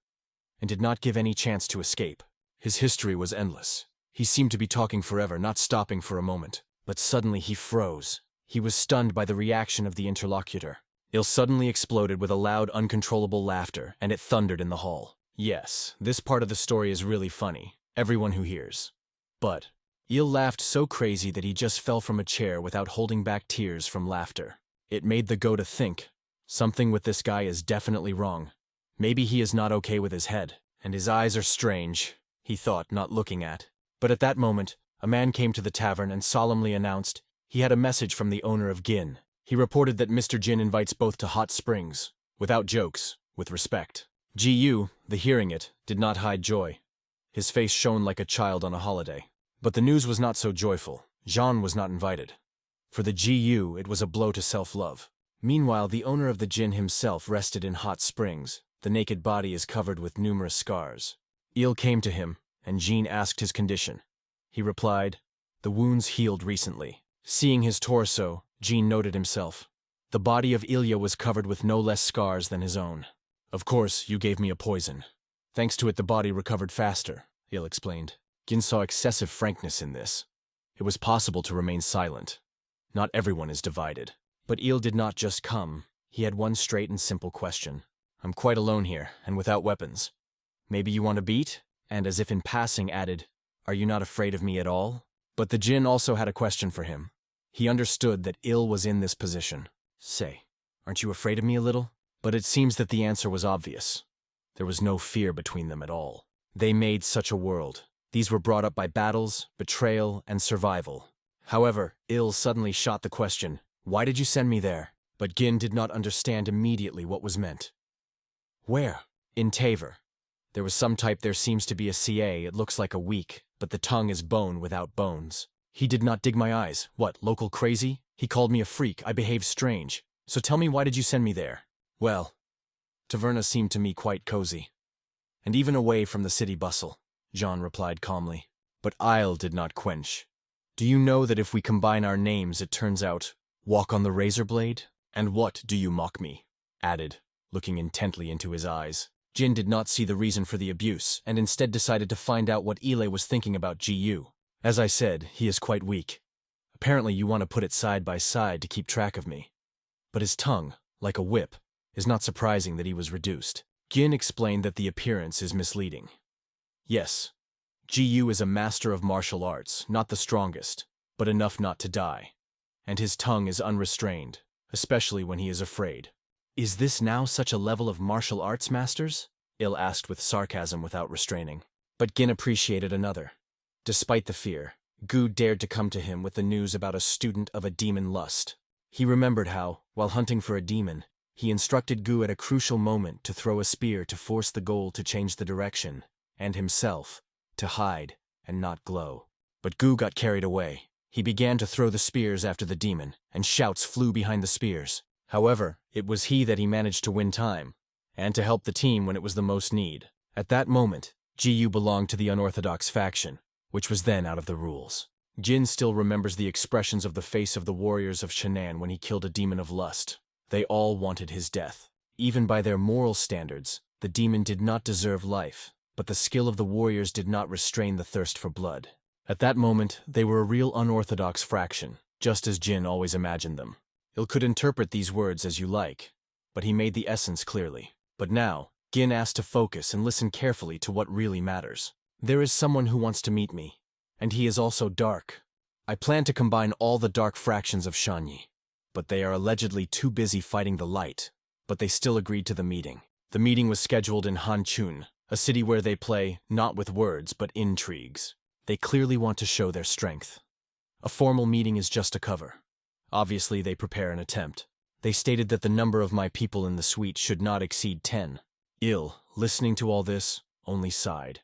and did not give any chance to escape. His history was endless. He seemed to be talking forever, not stopping for a moment. But suddenly he froze. He was stunned by the reaction of the interlocutor. Il suddenly exploded with a loud, uncontrollable laughter, and it thundered in the hall. Yes, this part of the story is really funny, everyone who hears. But Il laughed so crazy that he just fell from a chair without holding back tears from laughter. It made the Goda think, something with this guy is definitely wrong. Maybe he is not okay with his head, and his eyes are strange, he thought, not looking at. But at that moment, a man came to the tavern and solemnly announced he had a message from the owner of Gin. He reported that Mr. Jin invites both to hot springs, without jokes, with respect. Gu, the hearing it, did not hide joy. His face shone like a child on a holiday. But the news was not so joyful. Jean was not invited. For the Gu, it was a blow to self-love. Meanwhile, the owner of the Jin himself rested in hot springs. The naked body is covered with numerous scars. Il came to him, and Jean asked his condition. He replied, "The wounds healed recently." Seeing his torso, Jean noted himself. The body of Ilya was covered with no less scars than his own. "Of course, you gave me a poison. Thanks to it the body recovered faster," Il explained. Gin saw excessive frankness in this. It was possible to remain silent. Not everyone is divided. But Il did not just come. He had one straight and simple question. I'm quite alone here, and without weapons. Maybe you want a beat? And as if in passing added, are you not afraid of me at all? But the Jinn also had a question for him. He understood that Il was in this position. Say, aren't you afraid of me a little? But it seems that the answer was obvious. There was no fear between them at all. They made such a world. These were brought up by battles, betrayal, and survival. However, Il suddenly shot the question, why did you send me there? But Gin did not understand immediately what was meant. Where? In Taver. There was some type there seems to be a CA, it looks like a weak, but the tongue is bone without bones. He did not dig my eyes. What, local crazy? He called me a freak, I behaved strange. So tell me why did you send me there? Well, Taverna seemed to me quite cozy. And even away from the city bustle, John replied calmly. But Isle did not quench. Do you know that if we combine our names it turns out, walk on the razor blade? And what do you mock me? Added, looking intently into his eyes. Jin did not see the reason for the abuse, and instead decided to find out what Ile was thinking about GU. As I said, he is quite weak. Apparently you want to put it side by side to keep track of me. But his tongue, like a whip, is not surprising that he was reduced. Jin explained that the appearance is misleading. Yes, GU is a master of martial arts, not the strongest, but enough not to die. And his tongue is unrestrained, especially when he is afraid. Is this now such a level of martial arts masters? Il asked with sarcasm without restraining. But Gin appreciated another. Despite the fear, Gu dared to come to him with the news about a student of a demon lust. He remembered how, while hunting for a demon, he instructed Gu at a crucial moment to throw a spear to force the goal to change the direction, and himself, to hide and not glow. But Gu got carried away. He began to throw the spears after the demon, and shouts flew behind the spears. However, it was he that he managed to win time, and to help the team when it was the most need. At that moment, GU belonged to the unorthodox faction, which was then out of the rules. Jin still remembers the expressions of the face of the warriors of Shan'an when he killed a demon of lust. They all wanted his death. Even by their moral standards, the demon did not deserve life, but the skill of the warriors did not restrain the thirst for blood. At that moment, they were a real unorthodox fraction, just as Jin always imagined them. Il could interpret these words as you like, but he made the essence clearly. But now, Gin asked to focus and listen carefully to what really matters. There is someone who wants to meet me, and he is also dark. I plan to combine all the dark fractions of Shanyi, but they are allegedly too busy fighting the light. But they still agreed to the meeting. The meeting was scheduled in Hanchun, a city where they play, not with words, but intrigues. They clearly want to show their strength. A formal meeting is just a cover. Obviously, they prepare an attempt. They stated that the number of my people in the suite should not exceed 10. Il, listening to all this, only sighed.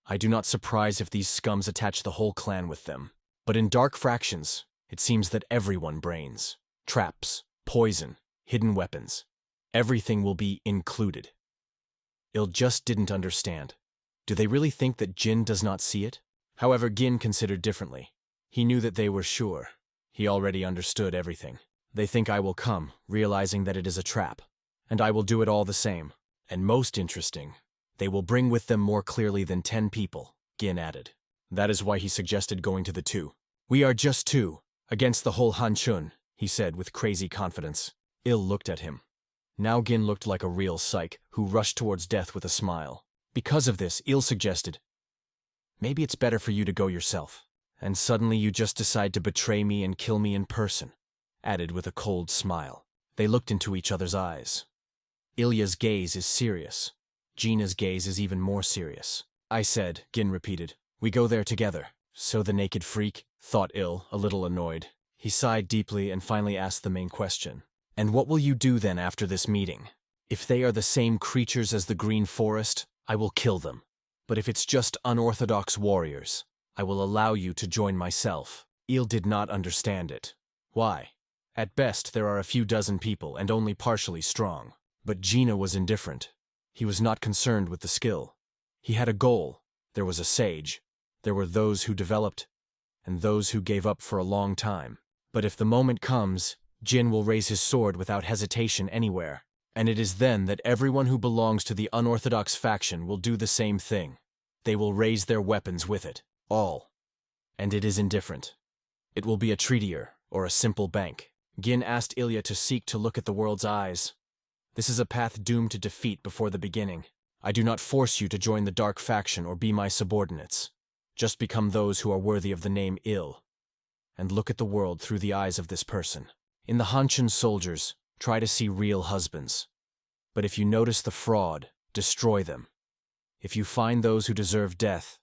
I do not surprise if these scums attach the whole clan with them. But in dark fractions, it seems that everyone brains. Traps, poison, hidden weapons. Everything will be included. Il just didn't understand. Do they really think that Jin does not see it? However, Gin considered differently. He knew that they were sure. He already understood everything. They think I will come, realizing that it is a trap. And I will do it all the same. And most interesting, they will bring with them more clearly than 10 people, Gin added. That is why he suggested going to the 2. We are just 2, against the whole Hanchun, he said with crazy confidence. Il looked at him. Now Gin looked like a real psych who rushed towards death with a smile. Because of this, Il suggested, maybe it's better for you to go yourself. And suddenly you just decide to betray me and kill me in person, added with a cold smile. They looked into each other's eyes. Ilya's gaze is serious. Gina's gaze is even more serious. I said, Gin repeated, we go there together. So the naked freak, thought Il, a little annoyed. He sighed deeply and finally asked the main question. And what will you do then after this meeting? If they are the same creatures as the Green Forest, I will kill them. But if it's just unorthodox warriors, I will allow you to join myself. Il did not understand it. Why? At best, there are a few dozen people and only partially strong. But Gina was indifferent. He was not concerned with the skill. He had a goal. There was a sage. There were those who developed, and those who gave up for a long time. But if the moment comes, Jin will raise his sword without hesitation anywhere. And it is then that everyone who belongs to the unorthodox faction will do the same thing. they will raise their weapons with it. All. And it is indifferent. It will be a treatier, or a simple bank. Gin asked Ilya to seek to look at the world's eyes. This is a path doomed to defeat before the beginning. I do not force you to join the dark faction or be my subordinates. Just become those who are worthy of the name Il. And look at the world through the eyes of this person. In the Hanshin soldiers, try to see real husbands. But if you notice the fraud, destroy them. If you find those who deserve death,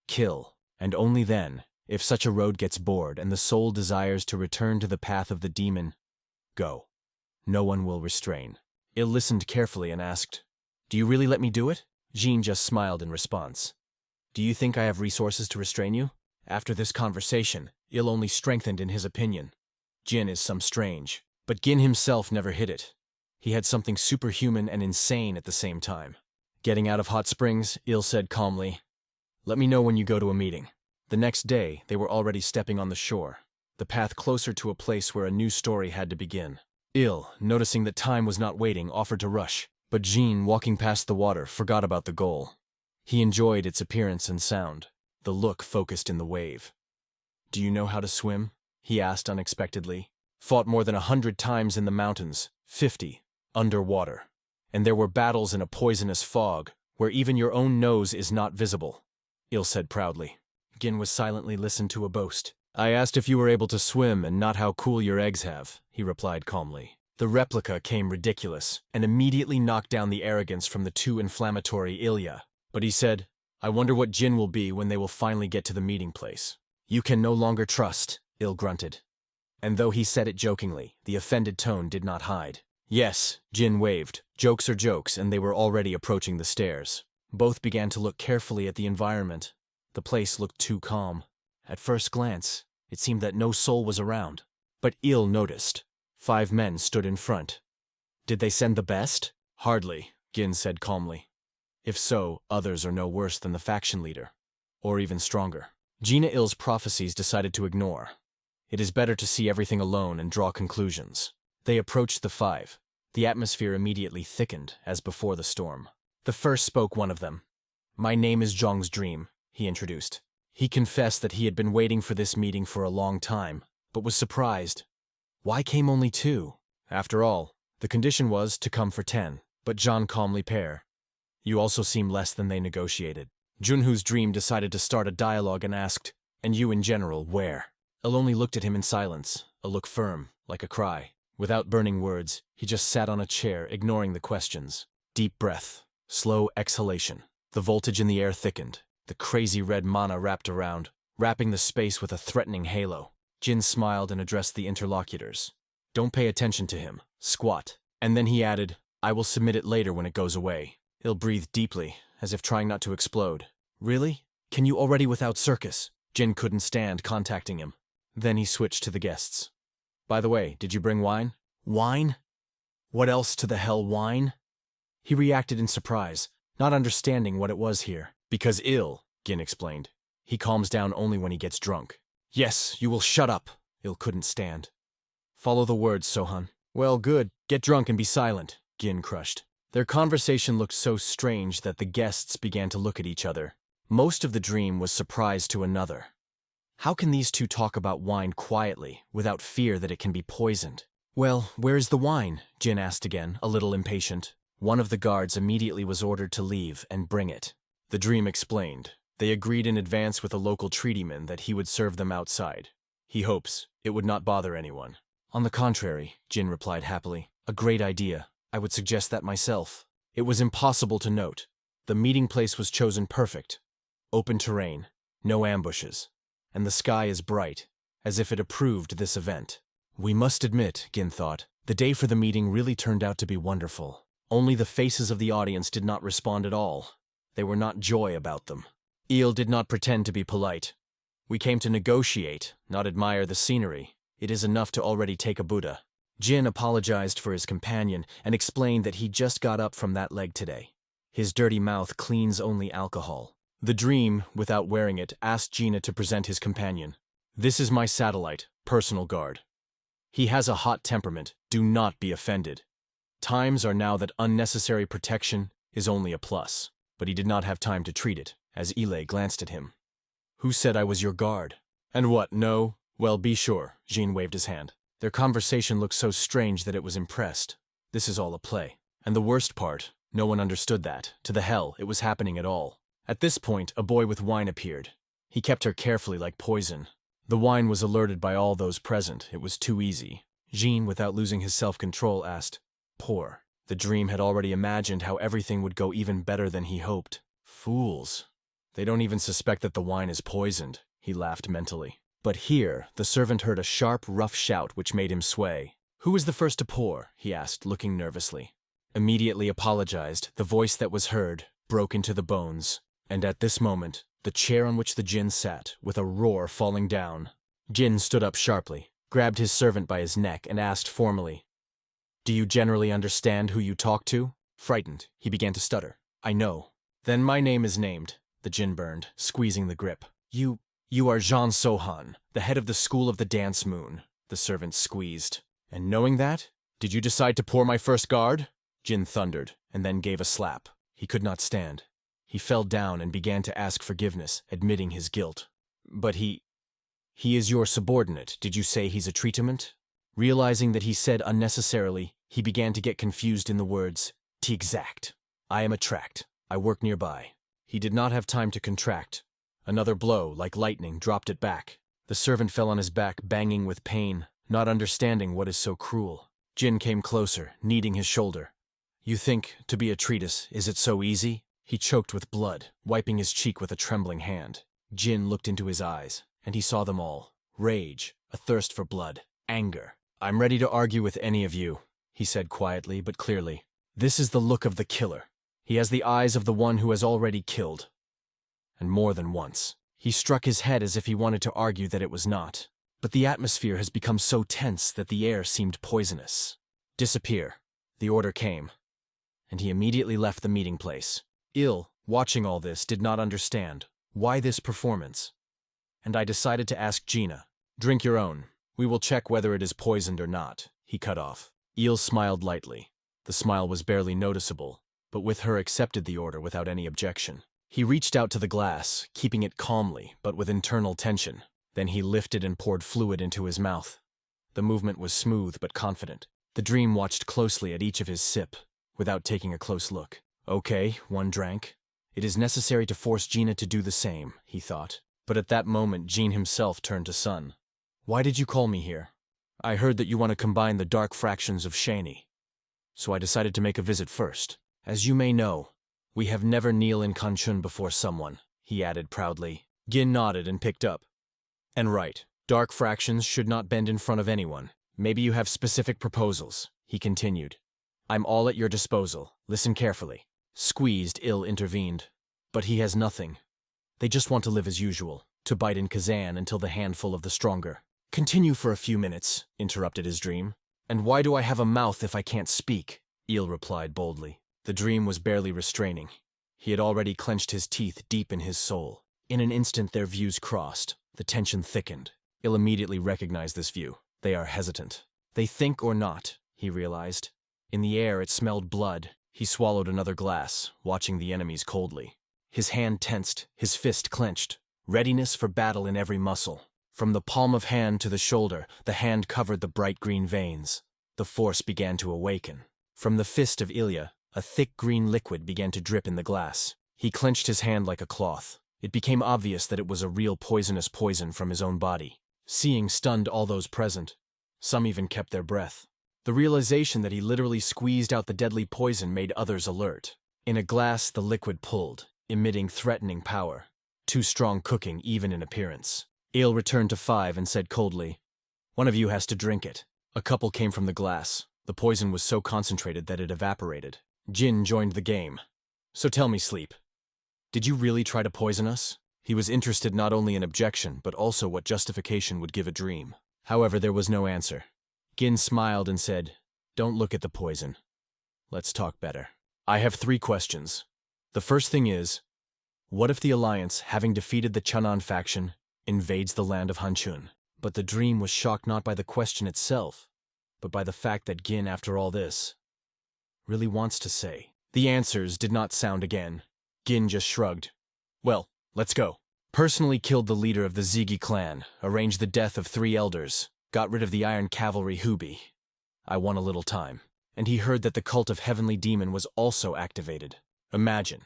kill. And only then, if such a road gets bored and the soul desires to return to the path of the demon, go. No one will restrain. Il listened carefully and asked, "Do you really let me do it?" Jean just smiled in response. "Do you think I have resources to restrain you?" After this conversation, Il only strengthened in his opinion. Jin is some strange, but Gin himself never hid it. He had something superhuman and insane at the same time. Getting out of hot springs, Il said calmly, "Let me know when you go to a meeting." The next day, they were already stepping on the shore, the path closer to a place where a new story had to begin. Il, noticing that time was not waiting, offered to rush, but Jean, walking past the water, forgot about the goal. He enjoyed its appearance and sound, the look focused in the wave. "Do you know how to swim?" he asked unexpectedly. "Fought more than 100 times in the mountains, 50, underwater. And there were battles in a poisonous fog, where even your own nose is not visible," Il said proudly. Gin was silently listened to a boast. "I asked if you were able to swim and not how cool your eggs have," he replied calmly. The replica came ridiculous, and immediately knocked down the arrogance from the too inflammatory Ilya. But he said, "I wonder what Jin will be when they will finally get to the meeting place." "You can no longer trust," Il grunted. And though he said it jokingly, the offended tone did not hide. "Yes," Jin waved. "Jokes are jokes," and they were already approaching the stairs. Both began to look carefully at the environment. The place looked too calm. At first glance, it seemed that no soul was around. But Il noticed. 5 men stood in front. "Did they send the best?" "Hardly," Gin said calmly. "If so, others are no worse than the faction leader. Or even stronger." Gina Il's prophecies decided to ignore. It is better to see everything alone and draw conclusions. They approached the 5. The atmosphere immediately thickened, as before the storm. The first spoke one of them. "My name is Zhong's Dream," he introduced. He confessed that he had been waiting for this meeting for a long time, but was surprised. Why came only 2? After all, the condition was to come for 10, but Zhang calmly pair. "You also seem less than they negotiated." Junhu's Dream decided to start a dialogue and asked, "And you in general, where?" Il only looked at him in silence, a look firm, like a cry. Without burning words, he just sat on a chair, ignoring the questions. Deep breath, slow exhalation. The voltage in the air thickened. The crazy red mana wrapped around, wrapping the space with a threatening halo. Jin smiled and addressed the interlocutors. "Don't pay attention to him. Squat." And then he added, "I will submit it later when it goes away." Il breathed deeply, as if trying not to explode. "Really? Can you already without circus?" Jin couldn't stand contacting him. Then he switched to the guests. "By the way, did you bring wine?" "Wine? What else to the hell wine?" He reacted in surprise, not understanding what it was here. "Because Il," Gin explained. "He calms down only when he gets drunk." "Yes, you will shut up," Il couldn't stand. "Follow the words, Sohan." "Well, good. Get drunk and be silent," Gin crushed. Their conversation looked so strange that the guests began to look at each other. Most of the dream was surprise to another. How can these two talk about wine quietly, without fear that it can be poisoned? "Well, where is the wine?" Jin asked again, a little impatient. One of the guards immediately was ordered to leave and bring it. The dream explained. They agreed in advance with a local treatyman that he would serve them outside. He hopes it would not bother anyone. "On the contrary," Jin replied happily. "A great idea. I would suggest that myself." It was impossible to note. The meeting place was chosen perfect. Open terrain, no ambushes, and the sky is bright, as if it approved this event. We must admit, Gin thought, the day for the meeting really turned out to be wonderful. Only the faces of the audience did not respond at all. They were not joy about them. Il did not pretend to be polite. "We came to negotiate, not admire the scenery. It is enough to already take a Buddha." Jin apologized for his companion and explained that he just got up from that leg today. His dirty mouth cleans only alcohol. The dream, without wearing it, asked Gina to present his companion. "This is my satellite, personal guard. He has a hot temperament. Do not be offended. Times are now that unnecessary protection is only a plus." But he did not have time to treat it. as Ile glanced at him. Who said I was your guard? And what, no? Well, be sure, Jin waved his hand. Their conversation looked so strange that it was impressed. This is all a play. And the worst part, no one understood that. To the hell, it was happening at all. At this point, a boy with wine appeared. He kept her carefully like poison. The wine was alerted by all those present. It was too easy. Jin, without losing his self-control, asked, "Poor." The dream had already imagined how everything would go even better than he hoped. Fools. They don't even suspect that the wine is poisoned, he laughed mentally. But here, the servant heard a sharp, rough shout which made him sway. Who was the first to pour? He asked, looking nervously. Immediately apologized, the voice that was heard broke into the bones. And at this moment, the chair on which the Jin sat, with a roar falling down. Jin stood up sharply, grabbed his servant by his neck, and asked formally, "Do you generally understand who you talk to?" Frightened, he began to stutter. "I know." "Then my name is named," the Jin burned, squeezing the grip. You are Jean Sohan, the head of the School of the Dance Moon," the servant squeezed. "And knowing that, did you decide to pour my first guard?" Jin thundered, and then gave a slap. He could not stand. He fell down and began to ask forgiveness, admitting his guilt. "But he is your subordinate. Did you say he's a treatment?" Realizing that he said unnecessarily, he began to get confused in the words, "T-exact. I am a tract. I work nearby." He did not have time to contract. Another blow, like lightning, dropped it back. The servant fell on his back, banging with pain, not understanding what is so cruel. Jin came closer, kneading his shoulder. "You think, to be a treatise, is it so easy?" He choked with blood, wiping his cheek with a trembling hand. Jin looked into his eyes, and he saw them all. Rage, a thirst for blood, anger. "I'm ready to argue with any of you," he said quietly but clearly. "This is the look of the killer. He has the eyes of the one who has already killed. And more than once." He struck his head as if he wanted to argue that it was not. But the atmosphere has become so tense that the air seemed poisonous. "Disappear." The order came, and he immediately left the meeting place. Il, watching all this, did not understand. Why this performance? And I decided to ask Gina. "Drink your own. We will check whether it is poisoned or not," he cut off. Il smiled lightly. The smile was barely noticeable, but with her accepted the order without any objection. He reached out to the glass, keeping it calmly, but with internal tension. Then he lifted and poured fluid into his mouth. The movement was smooth but confident. The dream watched closely at each of his sip, without taking a close look. Okay, one drank. It is necessary to force Gina to do the same, he thought. But at that moment, Jean himself turned to Sun. "Why did you call me here?" "I heard that you want to combine the dark fractions of Shani. So I decided to make a visit first. As you may know, we have never kneel in Kanchun before someone," he added proudly. Gin nodded and picked up. "And right, dark fractions should not bend in front of anyone. Maybe you have specific proposals," he continued. "I'm all at your disposal. Listen carefully." Squeezed, Il intervened. "But he has nothing. They just want to live as usual, to bite in Kazan until the handful of the stronger." "Continue for a few minutes," interrupted his dream. "And why do I have a mouth if I can't speak?" Il replied boldly. The dream was barely restraining. He had already clenched his teeth deep in his soul. In an instant their views crossed. The tension thickened. Il immediately recognized this view. They are hesitant. They think or not, he realized. In the air it smelled blood. He swallowed another glass, watching the enemies coldly. His hand tensed, his fist clenched. Readiness for battle in every muscle. From the palm of hand to the shoulder, the hand covered the bright green veins. The force began to awaken. From the fist of Ilya, a thick green liquid began to drip in the glass. He clenched his hand like a cloth. It became obvious that it was a real poisonous poison from his own body. Seeing stunned all those present. Some even kept their breath. The realization that he literally squeezed out the deadly poison made others alert. In a glass, the liquid pulled, emitting threatening power. Too strong cooking, even in appearance. Ale returned to 5 and said coldly, "One of you has to drink it." A couple came from the glass. The poison was so concentrated that it evaporated. Jin joined the game. "So tell me, Sleep, did you really try to poison us?" He was interested not only in objection, but also what justification would give a dream. However, there was no answer. Gin smiled and said, "Don't look at the poison. Let's talk better. I have 3 questions. The first thing is, what if the Alliance, having defeated the Chanan faction, invades the land of Hanchun?" But the dream was shocked not by the question itself, but by the fact that Gin, after all this, really wants to say. The answers did not sound again. Gin just shrugged. Well, let's go. Personally killed the leader of the Ziggy clan, arranged the death of 3 elders, got rid of the Iron Cavalry Hubi. I won a little time. And he heard that the cult of Heavenly Demon was also activated. Imagine.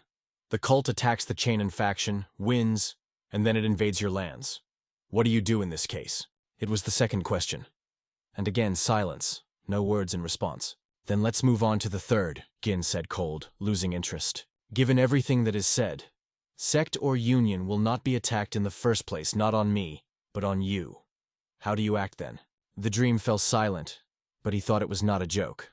The cult attacks the Chainin faction, wins, and then it invades your lands. What do you do in this case? It was the second question. And again, silence. No words in response. Then let's move on to the third, Gin said cold, losing interest. Given everything that is said, sect or union will not be attacked in the first place, not on me, but on you. How do you act then? The dream fell silent, but he thought it was not a joke.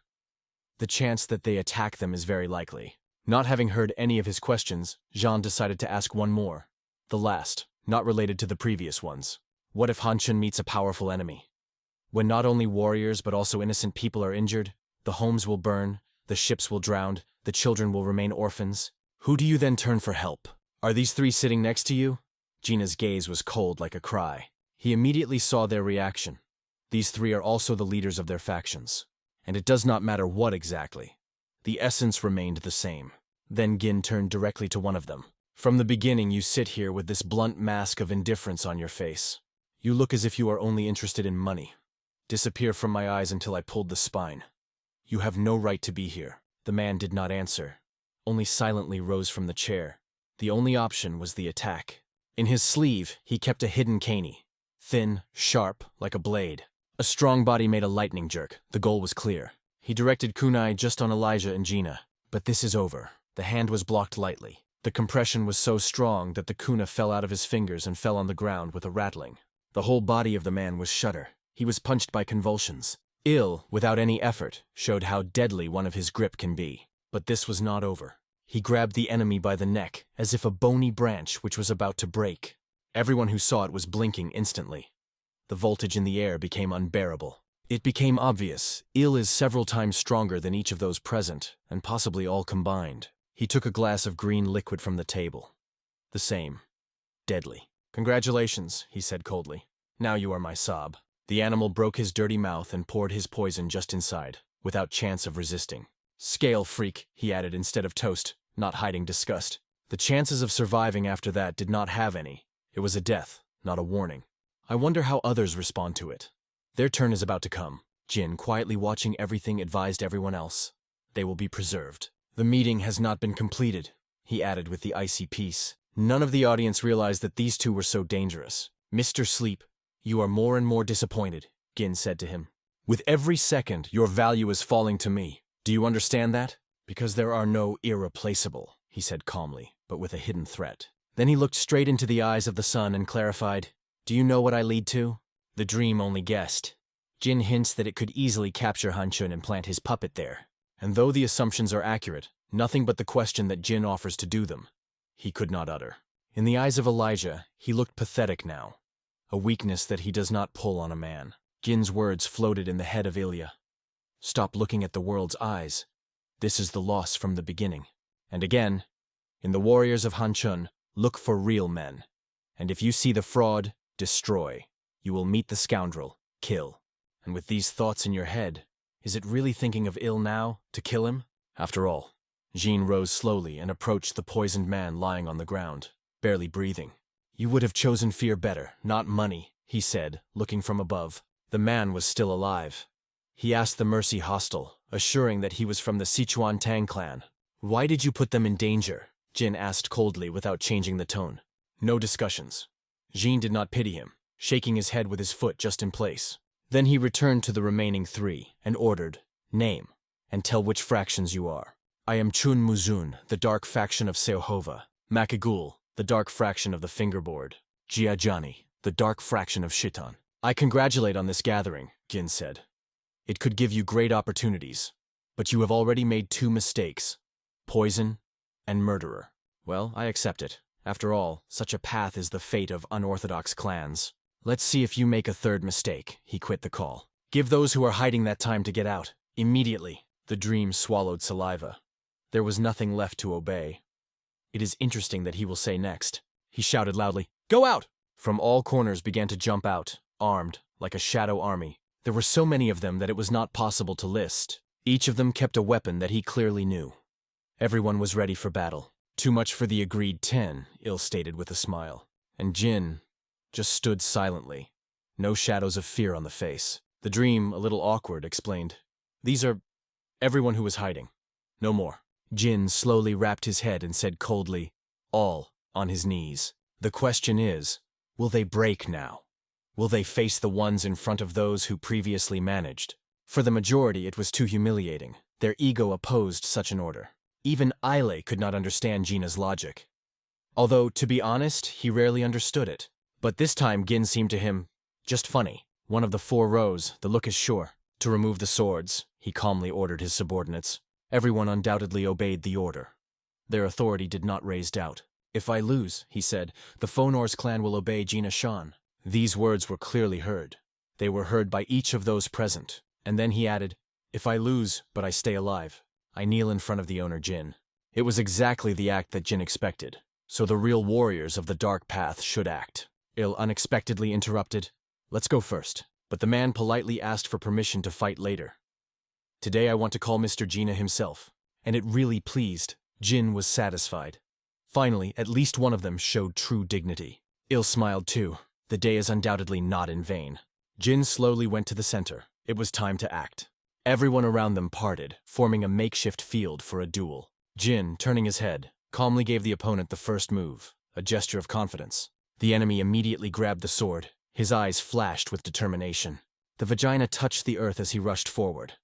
The chance that they attack them is very likely. Not having heard any of his questions, Jean decided to ask one more. The last, not related to the previous ones. What if Hanchun meets a powerful enemy? When not only warriors but also innocent people are injured, the homes will burn, the ships will drown, the children will remain orphans. Who do you then turn for help? Are these 3 sitting next to you? Gina's gaze was cold like a cry. He immediately saw their reaction. These 3 are also the leaders of their factions. And it does not matter what exactly. The essence remained the same. Then Gin turned directly to one of them. From the beginning you sit here with this blunt mask of indifference on your face. You look as if you are only interested in money. Disappear from my eyes until I pulled the spine. You have no right to be here. The man did not answer, only silently rose from the chair. The only option was the attack. In his sleeve, he kept a hidden cane. Thin, sharp, like a blade. A strong body made a lightning jerk. The goal was clear. He directed kunai just on Elijah and Gina. But this is over. The hand was blocked lightly. The compression was so strong that the kuna fell out of his fingers and fell on the ground with a rattling. The whole body of the man was shudder. He was punched by convulsions. Il, without any effort, showed how deadly one of his grip can be. But this was not over. He grabbed the enemy by the neck, as if a bony branch which was about to break. Everyone who saw it was blinking instantly. The voltage in the air became unbearable. It became obvious, Il is several times stronger than each of those present, and possibly all combined. He took a glass of green liquid from the table. The same. Deadly. Congratulations, he said coldly. Now you are my sob. The animal broke his dirty mouth and poured his poison just inside, without chance of resisting. Scale freak, he added instead of toast, not hiding disgust. The chances of surviving after that did not have any. It was a death, not a warning. I wonder how others respond to it. Their turn is about to come. Jin, quietly watching everything, advised everyone else. They will be preserved. The meeting has not been completed, he added with the icy peace. None of the audience realized that these 2 were so dangerous. Mr. Sleep, you are more and more disappointed, Gin said to him. With every second, your value is falling to me. Do you understand that? Because there are no irreplaceable, he said calmly, but with a hidden threat. Then he looked straight into the eyes of the sun and clarified, Do you know what I lead to? The dream only guessed. Jin hints that it could easily capture Hanchun and plant his puppet there. And though the assumptions are accurate, nothing but the question that Jin offers to do them, he could not utter. In the eyes of Elijah, he looked pathetic now. A weakness that he does not pull on a man. Jin's words floated in the head of Ilya. Stop looking at the world's eyes. This is the loss from the beginning. And again, in the warriors of Hanchun, look for real men. And if you see the fraud, destroy. You will meet the scoundrel, kill. And with these thoughts in your head, is it really thinking of Il now, to kill him? After all, Jean rose slowly and approached the poisoned man lying on the ground, barely breathing. You would have chosen fear better, not money, he said, looking from above. The man was still alive. He asked the mercy hostile, assuring that he was from the Sichuan Tang clan. Why did you put them in danger? Jin asked coldly without changing the tone. No discussions. Jean did not pity him, shaking his head with his foot just in place. Then he returned to the remaining 3 and ordered, Name, and tell which fractions you are. I am Chun Muzun, the dark faction of Seohova. Makagul, the dark fraction of the fingerboard. Jiajani, the dark fraction of Shitan. I congratulate on this gathering, Jin said. It could give you great opportunities, but you have already made 2 mistakes. Poison and murderer. Well, I accept it. After all, such a path is the fate of unorthodox clans. Let's see if you make a 3rd mistake, he quit the call. Give those who are hiding that time to get out. Immediately. The dream swallowed saliva. There was nothing left to obey. It is interesting that he will say next. He shouted loudly, Go out! From all corners began to jump out, armed, like a shadow army. There were so many of them that it was not possible to list. Each of them kept a weapon that he clearly knew. Everyone was ready for battle. Too much for the agreed 10, Il stated with a smile. And Jin just stood silently, no shadows of fear on the face. The dream, a little awkward, explained, "These are everyone who was hiding. No more." Jin slowly wrapped his head and said coldly, all on his knees. "The question is, will they break now? Will they face the ones in front of those who previously managed?" For the majority, it was too humiliating. Their ego opposed such an order. Even Ile could not understand Gina's logic. Although, to be honest, he rarely understood it. But this time Gin seemed to him just funny. One of the 4 rose, the look is sure. To remove the swords, he calmly ordered his subordinates. Everyone undoubtedly obeyed the order. Their authority did not raise doubt. "If I lose," he said, "the Fonor's clan will obey Gina Shan." These words were clearly heard. They were heard by each of those present. And then he added, "If I lose, but I stay alive, I kneel in front of the owner Jin." It was exactly the act that Jin expected. So the real warriors of the dark path should act. Il unexpectedly interrupted, "Let's go first." But the man politely asked for permission to fight later. "Today I want to call Mr. Gina himself." And it really pleased. Jin was satisfied. Finally, at least one of them showed true dignity. Il smiled too. The day is undoubtedly not in vain. Jin slowly went to the center. It was time to act. Everyone around them parted, forming a makeshift field for a duel. Jin, turning his head, calmly gave the opponent the first move, a gesture of confidence. The enemy immediately grabbed the sword. His eyes flashed with determination. The vagina touched the earth as he rushed forward.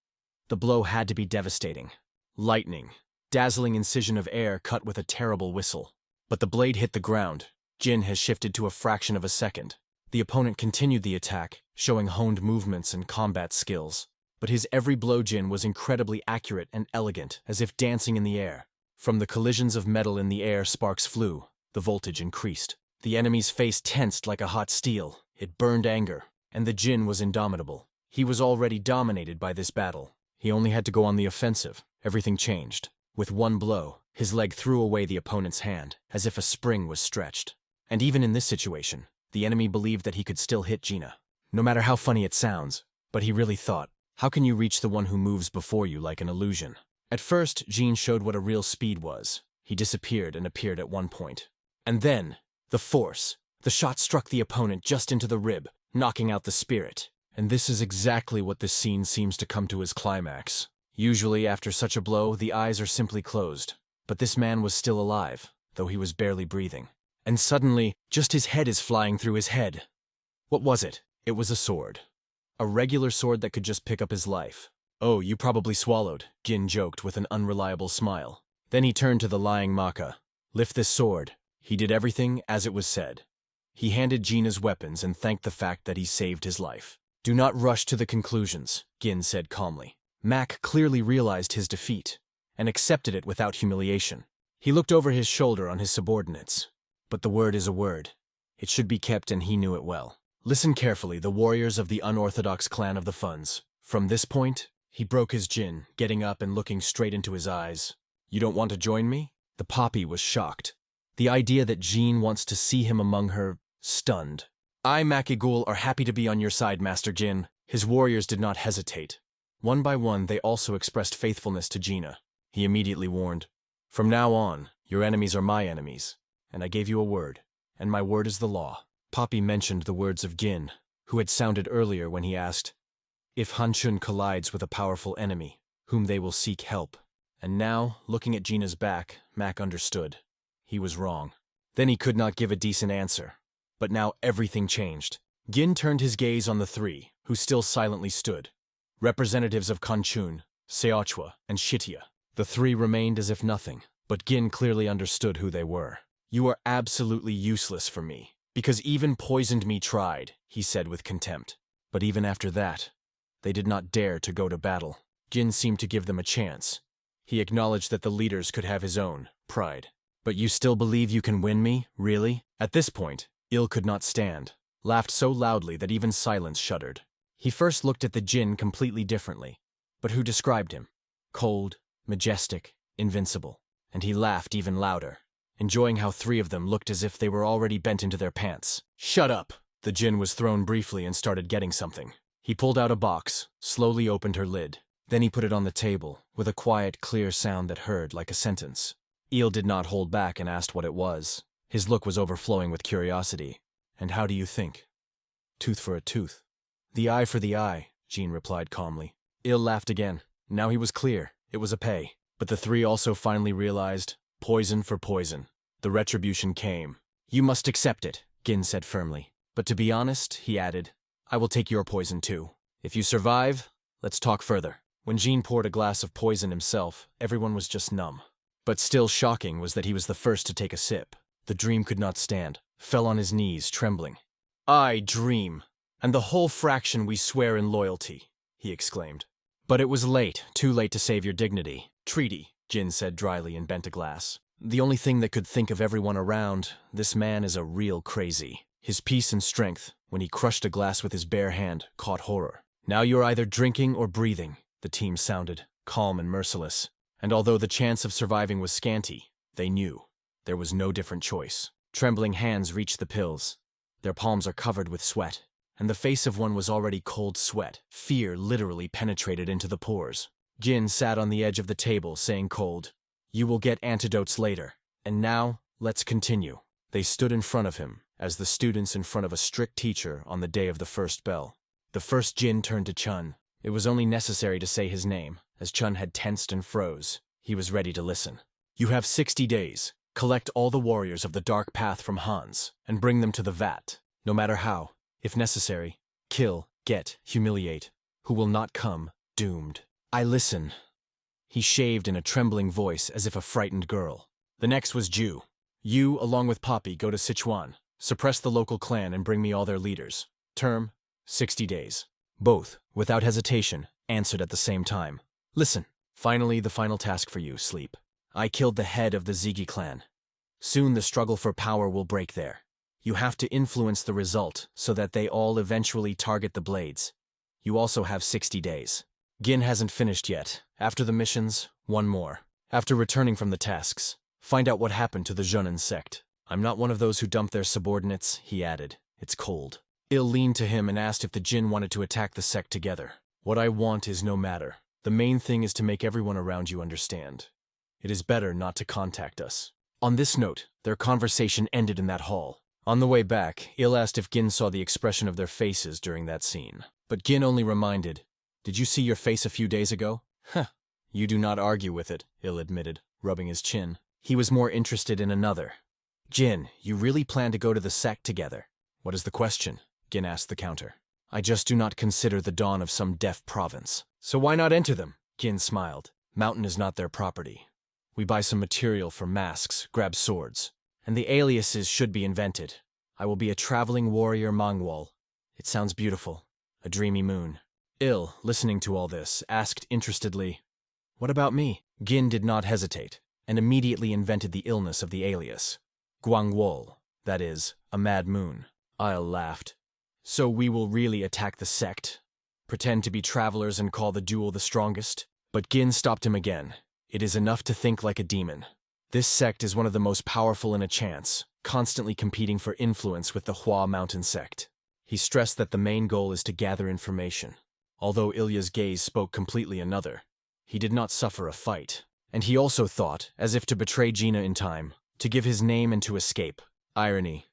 The blow had to be devastating. Lightning, dazzling incision of air cut with a terrible whistle. But the blade hit the ground. Jin has shifted to a fraction of a second. The opponent continued the attack, showing honed movements and combat skills. But his every blow Jin was incredibly accurate and elegant, as if dancing in the air. From the collisions of metal in the air, sparks flew. The voltage increased. The enemy's face tensed like a hot steel. It burned anger. And the Jin was indomitable. He was already dominated by this battle. He only had to go on the offensive. Everything changed. With one blow, his leg threw away the opponent's hand, as if a spring was stretched. And even in this situation, the enemy believed that he could still hit Gina. No matter how funny it sounds, but he really thought, how can you reach the one who moves before you like an illusion? At first, Jin showed what a real speed was. He disappeared and appeared at one point. And then, the force. The shot struck the opponent just into the rib, knocking out the spirit. And this is exactly what this scene seems to come to its climax. Usually, after such a blow, the eyes are simply closed. But this man was still alive, though he was barely breathing. And suddenly, just his head is flying through his head. What was it? It was a sword. A regular sword that could just pick up his life. "Oh, you probably swallowed," Jin joked with an unreliable smile. Then he turned to the lying Maka. "Lift this sword." He did everything as it was said. He handed Gina's weapons and thanked the fact that he saved his life. "Do not rush to the conclusions," Gin said calmly. Mac clearly realized his defeat, and accepted it without humiliation. He looked over his shoulder on his subordinates. But the word is a word. It should be kept, and he knew it well. "Listen carefully, the warriors of the unorthodox clan of the Funds. From this point," he broke his Jin, getting up and looking straight into his eyes. "You don't want to join me?" The Poppy was shocked. The idea that Jean wants to see him among her stunned. "I, Makigul, are happy to be on your side, Master Jin." His warriors did not hesitate. One by one, they also expressed faithfulness to Gina. He immediately warned, "From now on, your enemies are my enemies, and I gave you a word, and my word is the law." Poppy mentioned the words of Jin, who had sounded earlier when he asked, "If Hanchun collides with a powerful enemy, whom they will seek help." And now, looking at Gina's back, Mac understood. He was wrong. Then he could not give a decent answer. But now everything changed. Gin turned his gaze on the 3, who still silently stood. Representatives of Kanchun, Seochwa, and Shitia. The 3 remained as if nothing, but Gin clearly understood who they were. "You are absolutely useless for me, because even poisoned me tried," he said with contempt. But even after that, they did not dare to go to battle. Gin seemed to give them a chance. He acknowledged that the leaders could have his own pride. "But you still believe you can win me, really?" At this point, Il could not stand, laughed so loudly that even silence shuddered. He first looked at the Jin completely differently, but who described him? Cold, majestic, invincible. And he laughed even louder, enjoying how 3 of them looked as if they were already bent into their pants. "Shut up!" The Jin was thrown briefly and started getting something. He pulled out a box, slowly opened her lid. Then he put it on the table, with a quiet, clear sound that heard like a sentence. Il did not hold back and asked what it was. His look was overflowing with curiosity. And how do you think? Tooth for a tooth. The eye for the eye, Jean replied calmly. Il laughed again. Now he was clear. It was a pay. But the three also finally realized, poison for poison. The retribution came. You must accept it, Gin said firmly. But to be honest, he added, I will take your poison too. If you survive, let's talk further. When Jean poured a glass of poison himself, everyone was just numb. But still shocking was that he was the first to take a sip. The dream could not stand, fell on his knees, trembling. I dream, and the whole fraction we swear in loyalty, he exclaimed. But it was late, too late to save your dignity. Treaty, Jin said dryly and bent a glass. The only thing that could think of everyone around, this man is a real crazy. His peace and strength, when he crushed a glass with his bare hand, caught horror. Now you're either drinking or breathing, the team sounded, calm and merciless. And although the chance of surviving was scanty, they knew. There was no different choice. Trembling hands reached the pills. Their palms are covered with sweat, and the face of one was already cold sweat. Fear literally penetrated into the pores. Jin sat on the edge of the table, saying cold, You will get antidotes later. And now, let's continue. They stood in front of him, as the students in front of a strict teacher on the day of the first bell. The first Jin turned to Chun. It was only necessary to say his name, as Chun had tensed and froze. He was ready to listen. You have 60 days. Collect all the warriors of the Dark Path from Hans, and bring them to the vat. No matter how, if necessary, kill, get, humiliate. Who will not come, doomed. I listen. He shaved in a trembling voice as if a frightened girl. The next was Ju. You, along with Poppy, go to Sichuan. Suppress the local clan and bring me all their leaders. Term, 60 days. Both, without hesitation, answered at the same time. Listen. Finally, the final task for you, Sleep. I killed the head of the Ziggy clan. Soon the struggle for power will break there. You have to influence the result so that they all eventually target the blades. You also have 60 days. Gin hasn't finished yet. After the missions, one more. After returning from the tasks, find out what happened to the Zhenin sect. I'm not one of those who dump their subordinates, he added. It's cold. Il leaned to him and asked if the Jin wanted to attack the sect together. What I want is no matter. The main thing is to make everyone around you understand. It is better not to contact us. On this note, their conversation ended in that hall. On the way back, Il asked if Gin saw the expression of their faces during that scene. But Gin only reminded, Did you see your face a few days ago? Huh. You do not argue with it, Il admitted, rubbing his chin. He was more interested in another. Jin, you really plan to go to the sect together? What is the question? Gin asked the counter. I just do not consider the dawn of some deaf province. So why not enter them? Gin smiled. Mountain is not their property. We buy some material for masks, grab swords, and the aliases should be invented. I will be a traveling warrior Mangwal. It sounds beautiful. A dreamy moon. Il, listening to all this, asked interestedly, What about me? Gin did not hesitate, and immediately invented the illness of the alias. Guangwol, that is, a mad moon. Il laughed. So we will really attack the sect? Pretend to be travelers and call the duel the strongest? But Gin stopped him again. It is enough to think like a demon. This sect is one of the most powerful in a chance, constantly competing for influence with the Hua Mountain sect. He stressed that the main goal is to gather information. Although Ilya's gaze spoke completely another, he did not suffer a fight. And he also thought, as if to betray Gina in time, to give his name and to escape. Irony.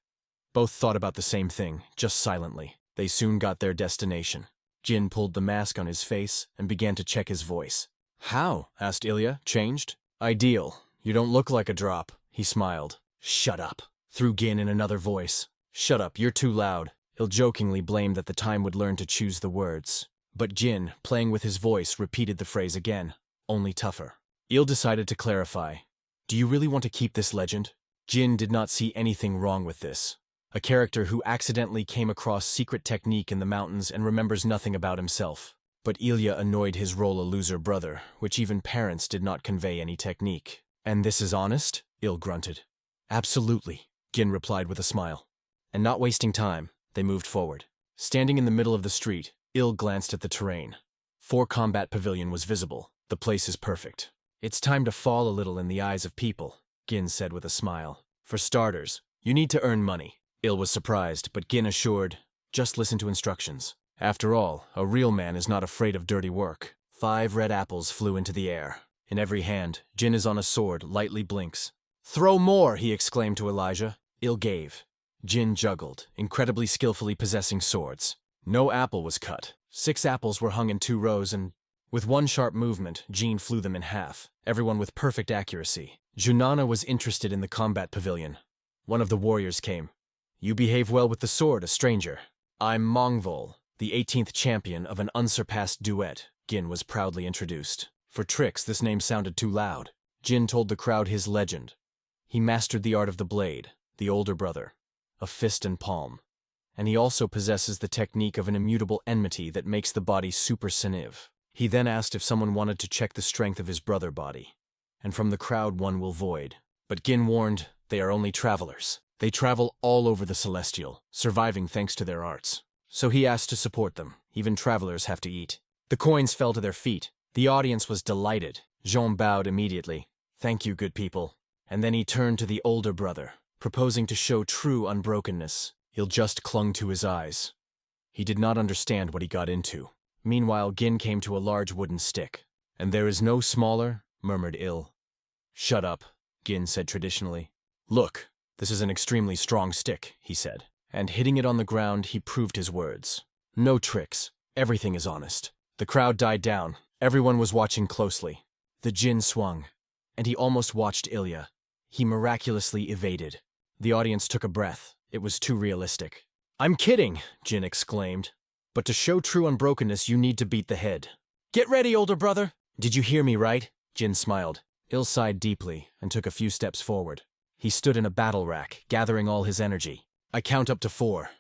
Both thought about the same thing, just silently. They soon got their destination. Jin pulled the mask on his face and began to check his voice. How? Asked Ilya, changed. Ideal. You don't look like a drop. He smiled. Shut up. Threw Gin in another voice. Shut up, you're too loud. Il jokingly blamed that the time would learn to choose the words. But Jin, playing with his voice, repeated the phrase again, only tougher. Il decided to clarify. Do you really want to keep this legend? Jin did not see anything wrong with this. A character who accidentally came across secret technique in the mountains and remembers nothing about himself. But Ilya annoyed his role-a-loser brother, which even parents did not convey any technique. And this is honest? Il grunted. Absolutely, Gin replied with a smile. And not wasting time, they moved forward. Standing in the middle of the street, Il glanced at the terrain. 4 combat pavilion was visible. The place is perfect. It's time to fall a little in the eyes of people, Gin said with a smile. For starters, you need to earn money. Il was surprised, but Gin assured, just listen to instructions. After all, a real man is not afraid of dirty work. 5 red apples flew into the air. In every hand, Jin is on a sword, lightly blinks. "Throw more!" he exclaimed to Elijah. Il gave. Jin juggled, incredibly skillfully possessing swords. No apple was cut. 6 apples were hung in 2 rows and, with one sharp movement, Jin flew them in half, everyone with perfect accuracy. Junana was interested in the combat pavilion. One of the warriors came. "You behave well with the sword, a stranger." "I'm Mongvol, the 18th champion of an unsurpassed duet," Gin was proudly introduced. For tricks, this name sounded too loud. Jin told the crowd his legend. He mastered the art of the blade, the older brother, a fist and palm. And he also possesses the technique of an immutable enmity that makes the body super sensitive. He then asked if someone wanted to check the strength of his brother body. And from the crowd one will void. But Gin warned, they are only travelers. They travel all over the Celestial, surviving thanks to their arts. So he asked to support them. Even travelers have to eat. The coins fell to their feet. The audience was delighted. Jean bowed immediately. "Thank you, good people." And then he turned to the older brother, proposing to show true unbrokenness. Il just clung to his eyes. He did not understand what he got into. Meanwhile, Gin came to a large wooden stick. "And there is no smaller," murmured Il. "Shut up," Gin said traditionally. "Look, this is an extremely strong stick," he said. And hitting it on the ground, he proved his words. No tricks. Everything is honest. The crowd died down. Everyone was watching closely. The Jin swung, and he almost watched Ilya. He miraculously evaded. The audience took a breath. It was too realistic. "I'm kidding," Jin exclaimed. "But to show true unbrokenness, you need to beat the head." "Get ready, older brother." "Did you hear me right?" Jin smiled. Il sighed deeply and took a few steps forward. He stood in a battle rack, gathering all his energy. "I count up to 4,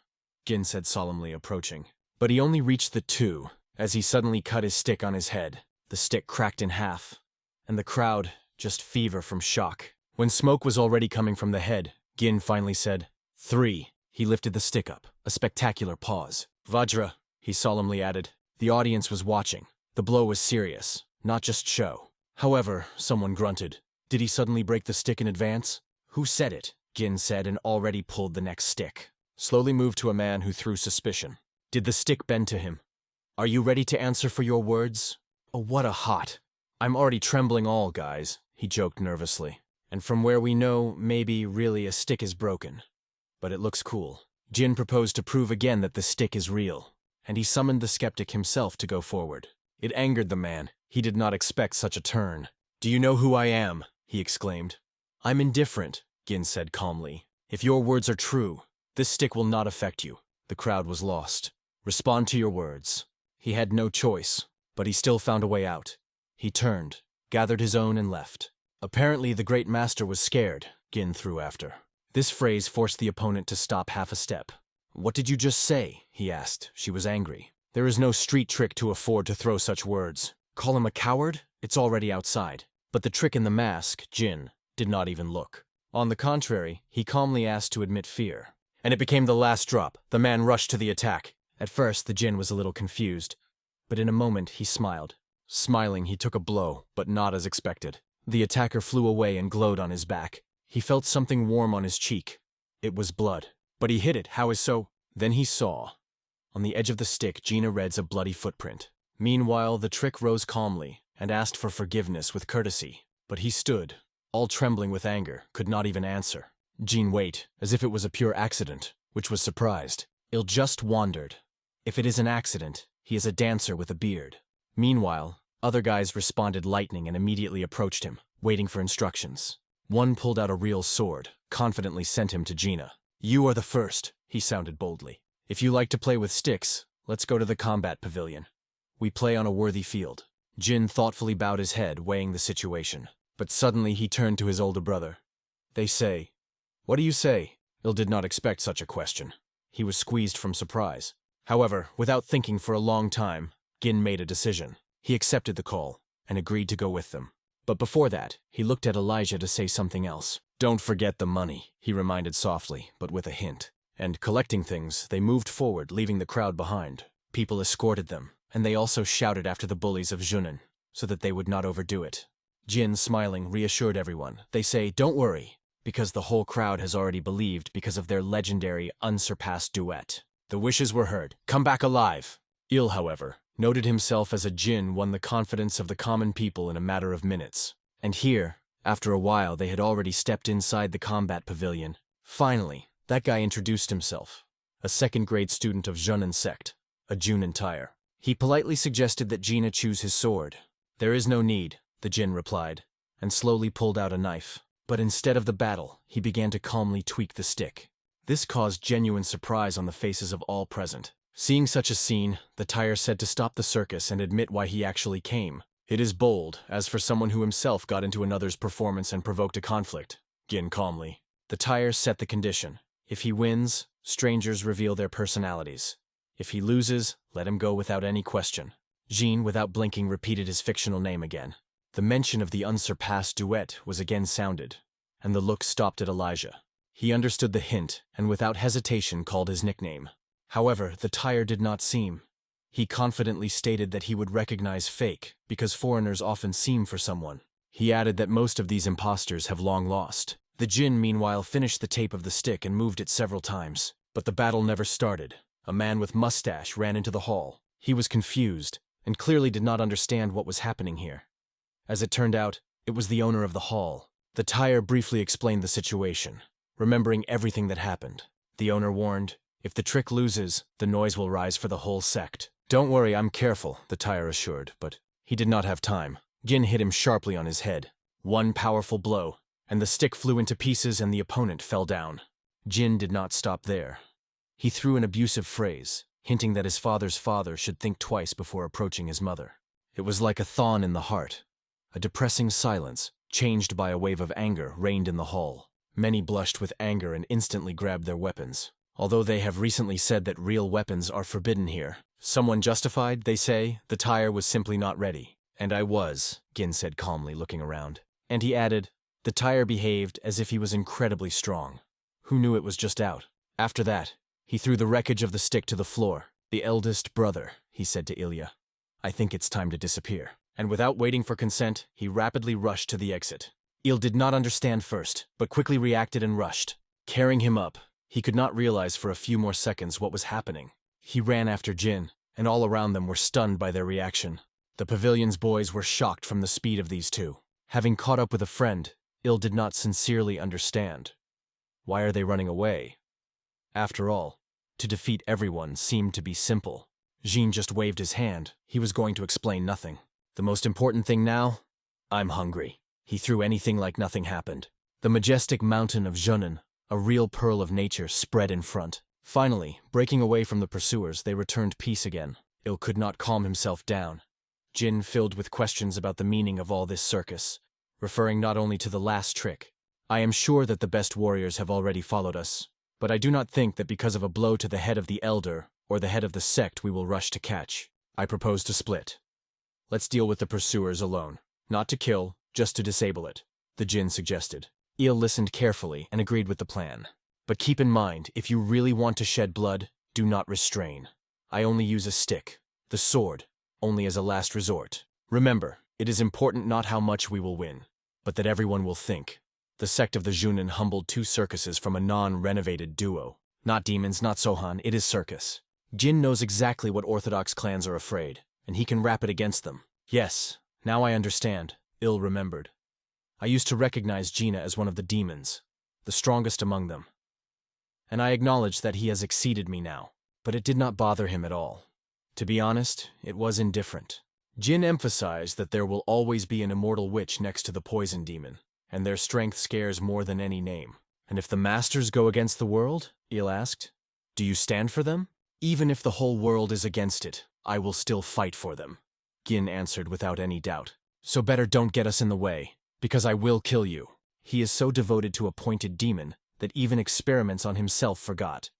Jin said solemnly, approaching. But he only reached the 2, as he suddenly cut his stick on his head. The stick cracked in half, and the crowd, just fever from shock. When smoke was already coming from the head, Gin finally said, 3. He lifted the stick up, a spectacular pause. "Vajra," he solemnly added. The audience was watching. The blow was serious, not just show. However, someone grunted. Did he suddenly break the stick in advance? "Who said it?" Gin said, and already pulled the next stick. Slowly moved to a man who threw suspicion. Did the stick bend to him? "Are you ready to answer for your words?" "Oh, what a hot." "I'm already trembling all, guys," he joked nervously. "And from where we know, maybe really a stick is broken. But it looks cool." Jin proposed to prove again that the stick is real, and he summoned the skeptic himself to go forward. It angered the man. He did not expect such a turn. "Do you know who I am?" he exclaimed. "I'm indifferent," Gin said calmly. "If your words are true, this stick will not affect you." The crowd was lost. "Respond to your words." He had no choice, but he still found a way out. He turned, gathered his own, and left. Apparently the great master was scared, Gin threw after. This phrase forced the opponent to stop half a step. "What did you just say?" he asked. She was angry. "There is no street trick to afford to throw such words. Call him a coward? It's already outside." But the trick in the mask, Jin, did not even look. On the contrary, he calmly asked to admit fear. And it became the last drop. The man rushed to the attack. At first, the Jin was a little confused, but in a moment he smiled. Smiling, he took a blow, but not as expected. The attacker flew away and glowed on his back. He felt something warm on his cheek. It was blood. But he hid it, how is so? Then he saw. On the edge of the stick, Gina reads a bloody footprint. Meanwhile, the trick rose calmly and asked for forgiveness with courtesy. But he stood, all trembling with anger, could not even answer. Jean wait, as if it was a pure accident, which was surprised. Il just wandered. If it is an accident, he is a dancer with a beard. Meanwhile, other guys responded lightning and immediately approached him, waiting for instructions. One pulled out a real sword, confidently sent him to Gina. "You are the first," he sounded boldly. "If you like to play with sticks, let's go to the combat pavilion. We play on a worthy field." Jin thoughtfully bowed his head, weighing the situation. But suddenly he turned to his older brother. "They say." "What do you say?" Il did not expect such a question. He was squeezed from surprise. However, without thinking for a long time, Gin made a decision. He accepted the call and agreed to go with them. But before that, he looked at Elijah to say something else. "Don't forget the money," he reminded softly, but with a hint. And collecting things, they moved forward, leaving the crowd behind. People escorted them, and they also shouted after the bullies of Junin, so that they would not overdo it. Jin, smiling, reassured everyone. They say, "Don't worry," because the whole crowd has already believed because of their legendary, unsurpassed duet. The wishes were heard. "Come back alive." Il, however, noted himself as a Jin won the confidence of the common people in a matter of minutes. And here, after a while, they had already stepped inside the combat pavilion. Finally, that guy introduced himself. A second-grade student of Junin sect, a Junin tire. He politely suggested that Gina choose his sword. "There is no need," the Jin replied, and slowly pulled out a knife. But instead of the battle, he began to calmly tweak the stick. This caused genuine surprise on the faces of all present. Seeing such a scene, the tire said to stop the circus and admit why he actually came. "It is bold, as for someone who himself got into another's performance and provoked a conflict," Gin calmly. The tire set the condition. If he wins, strangers reveal their personalities. If he loses, let him go without any question. Jean, without blinking, repeated his fictional name again. The mention of the unsurpassed duet was again sounded, and the look stopped at Elijah. He understood the hint, and without hesitation called his nickname. However, the tire did not seem. He confidently stated that he would recognize fake, because foreigners often seem for someone. He added that most of these imposters have long lost. The Jin, meanwhile, finished the tape of the stick and moved it several times. But the battle never started. A man with mustache ran into the hall. He was confused, and clearly did not understand what was happening here. As it turned out, it was the owner of the hall. The tire briefly explained the situation, remembering everything that happened. The owner warned, "If the trick loses, the noise will rise for the whole sect." "Don't worry, I'm careful," the tire assured, but he did not have time. Jin hit him sharply on his head. One powerful blow, and the stick flew into pieces and the opponent fell down. Jin did not stop there. He threw an abusive phrase, hinting that his father's father should think twice before approaching his mother. It was like a thorn in the heart. A depressing silence, changed by a wave of anger, reigned in the hall. Many blushed with anger and instantly grabbed their weapons. Although they have recently said that real weapons are forbidden here. Someone justified, they say, the tire was simply not ready. "And I was," Gin said calmly, looking around. And he added, "The tire behaved as if he was incredibly strong. Who knew it was just out?" After that, he threw the wreckage of the stick to the floor. "The eldest brother," he said to Ilya. "I think it's time to disappear." And without waiting for consent, he rapidly rushed to the exit. Il did not understand first, but quickly reacted and rushed. Carrying him up, he could not realize for a few more seconds what was happening. He ran after Jin, and all around them were stunned by their reaction. The pavilion's boys were shocked from the speed of these two. Having caught up with a friend, Il did not sincerely understand. Why are they running away? After all, to defeat everyone seemed to be simple. Jean just waved his hand. He was going to explain nothing. "The most important thing now? I'm hungry." He threw anything like nothing happened. The majestic mountain of Junin, a real pearl of nature, spread in front. Finally, breaking away from the pursuers, they returned peace again. Il could not calm himself down. Jin filled with questions about the meaning of all this circus, referring not only to the last trick. "I am sure that the best warriors have already followed us, but I do not think that because of a blow to the head of the elder or the head of the sect we will rush to catch. I propose to split. Let's deal with the pursuers alone. Not to kill, just to disable it," the Jin suggested. Il listened carefully and agreed with the plan. "But keep in mind, if you really want to shed blood, do not restrain. I only use a stick, the sword, only as a last resort. Remember, it is important not how much we will win, but that everyone will think." The sect of the Junin humbled 2 circuses from a non-renovated duo. Not demons, not Sohan, it is circus. Jin knows exactly what orthodox clans are afraid, and he can rap it against them. "Yes, now I understand," Il remembered. "I used to recognize Gina as one of the demons, the strongest among them. And I acknowledge that he has exceeded me now, but it did not bother him at all. To be honest, it was indifferent." Jin emphasized that there will always be an immortal witch next to the poison demon, and their strength scares more than any name. "And if the masters go against the world?" Il asked. "Do you stand for them?" "Even if the whole world is against it, I will still fight for them," Gin answered without any doubt. "So better don't get us in the way, because I will kill you." He is so devoted to a pointed demon that even experiments on himself forgot.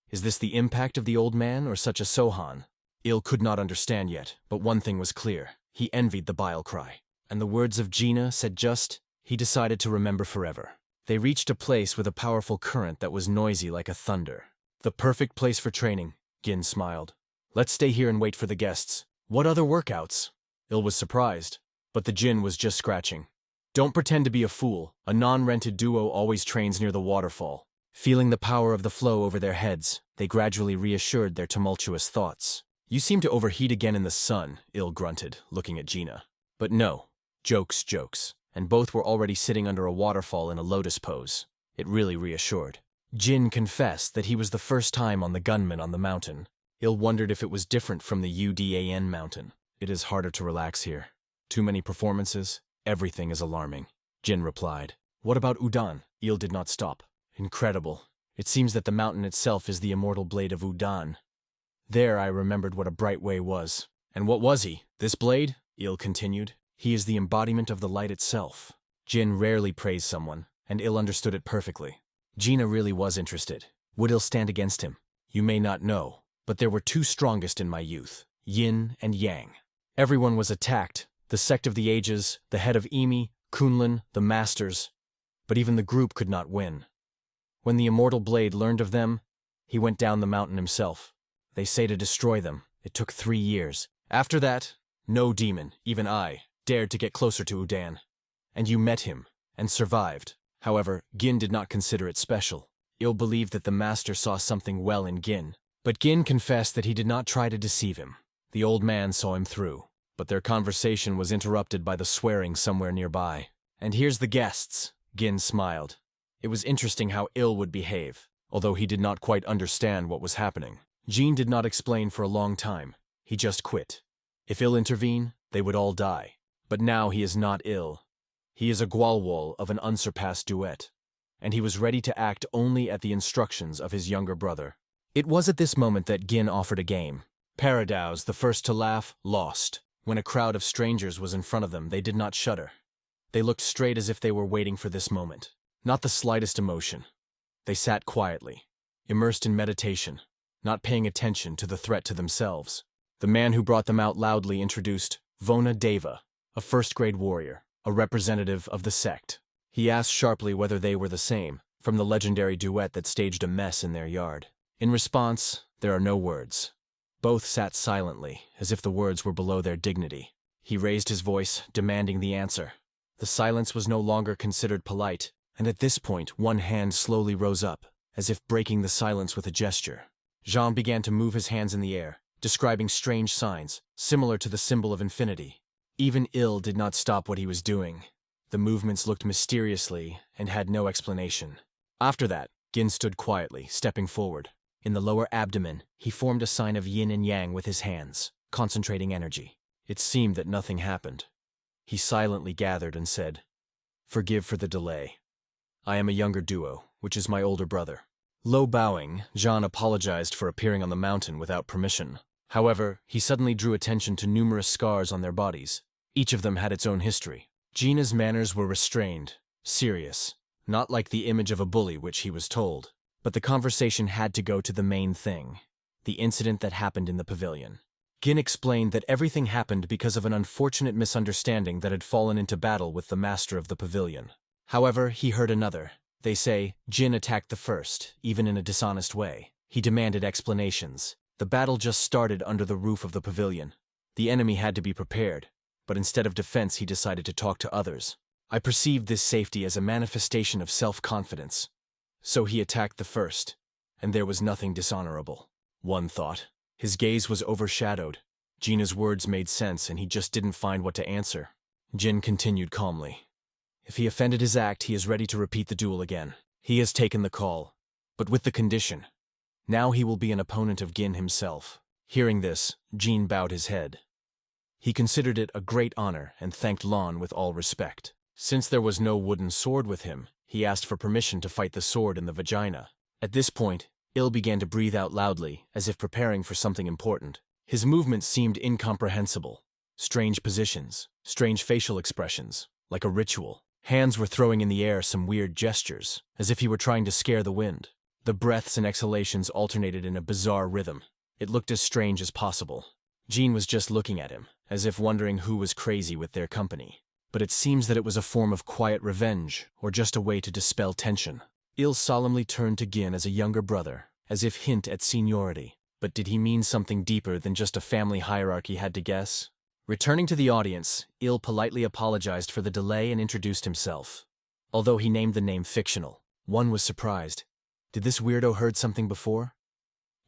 Is this the impact of the old man or such a Sohan? Il could not understand yet, but one thing was clear. He envied the bile cry. And the words of Gina said just, he decided to remember forever. They reached a place with a powerful current that was noisy like a thunder. "The perfect place for training," Gin smiled. "Let's stay here and wait for the guests." "What other workouts?" Il was surprised, but the Jin was just scratching. "Don't pretend to be a fool. A non-rented duo always trains near the waterfall." Feeling the power of the flow over their heads, they gradually reassured their tumultuous thoughts. You seem to overheat again in the sun, Il grunted, looking at Gina. But no. Jokes, jokes. And both were already sitting under a waterfall in a lotus pose. It really reassured. Jin confessed that he was the first time on the gunman on the mountain. Il wondered if it was different from the Udan mountain. It is harder to relax here. Too many performances. Everything is alarming. Jin replied. What about Udan? Il did not stop. Incredible. It seems that the mountain itself is the immortal blade of Udan. There I remembered what a bright way was. And what was he? This blade? Il continued. He is the embodiment of the light itself. Jin rarely praised someone, and Il understood it perfectly. Gina really was interested. Would Il stand against him? You may not know, but there were two strongest in my youth, Yin and Yang. Everyone was attacked, the sect of the ages, the head of Emi, Kunlun, the masters, but even the group could not win. When the immortal blade learned of them, he went down the mountain himself. They say to destroy them. It took 3 years. After that, no demon, even I, dared to get closer to Udan. And you met him, and survived. However, Gin did not consider it special. Il believed that the master saw something well in Gin. But Gin confessed that he did not try to deceive him. The old man saw him through. But their conversation was interrupted by the swearing somewhere nearby. And here's the guests. Gin smiled. It was interesting how Il would behave, although he did not quite understand what was happening. Jean did not explain for a long time. He just quit. If Il intervened, they would all die. But now he is not Il. He is a Gwalwol of an unsurpassed duet. And he was ready to act only at the instructions of his younger brother. It was at this moment that Gin offered a game. Paradows, the first to laugh, lost. When a crowd of strangers was in front of them, they did not shudder. They looked straight as if they were waiting for this moment. Not the slightest emotion. They sat quietly, immersed in meditation, not paying attention to the threat to themselves. The man who brought them out loudly introduced Vona Deva, a first-grade warrior, a representative of the sect. He asked sharply whether they were the same, from the legendary duet that staged a mess in their yard. In response, there are no words. Both sat silently, as if the words were below their dignity. He raised his voice, demanding the answer. The silence was no longer considered polite, and at this point one hand slowly rose up, as if breaking the silence with a gesture. Jean began to move his hands in the air, describing strange signs, similar to the symbol of infinity. Even Il did not stop what he was doing. The movements looked mysteriously and had no explanation. After that, Gin stood quietly, stepping forward. In the lower abdomen, he formed a sign of yin and yang with his hands, concentrating energy. It seemed that nothing happened. He silently gathered and said, "Forgive for the delay. I am a younger duo, which is my older brother." Low bowing, Jean apologized for appearing on the mountain without permission. However, he suddenly drew attention to numerous scars on their bodies. Each of them had its own history. Gina's manners were restrained, serious, not like the image of a bully which he was told. But the conversation had to go to the main thing, the incident that happened in the pavilion. Gin explained that everything happened because of an unfortunate misunderstanding that had fallen into battle with the master of the pavilion. However, he heard another. They say, Jin attacked the first, even in a dishonest way. He demanded explanations. The battle just started under the roof of the pavilion. The enemy had to be prepared, but instead of defense he decided to talk to others. I perceived this safety as a manifestation of self-confidence. So he attacked the first, and there was nothing dishonorable. One thought. His gaze was overshadowed. Gina's words made sense and he just didn't find what to answer. Jin continued calmly. If he offended his act, he is ready to repeat the duel again. He has taken the call, but with the condition. Now he will be an opponent of Gin himself. Hearing this, Jin bowed his head. He considered it a great honor and thanked Lon with all respect. Since there was no wooden sword with him, he asked for permission to fight the sword in the vagina. At this point, Il began to breathe out loudly, as if preparing for something important. His movements seemed incomprehensible. Strange positions, strange facial expressions, like a ritual. Hands were throwing in the air some weird gestures, as if he were trying to scare the wind. The breaths and exhalations alternated in a bizarre rhythm. It looked as strange as possible. Jean was just looking at him, as if wondering who was crazy with their company. But it seems that it was a form of quiet revenge, or just a way to dispel tension. Il solemnly turned to Gin as a younger brother, as if hint at seniority. But did he mean something deeper than just a family hierarchy had to guess? Returning to the audience, Il politely apologized for the delay and introduced himself. Although he named the name fictional, one was surprised. Did this weirdo heard something before?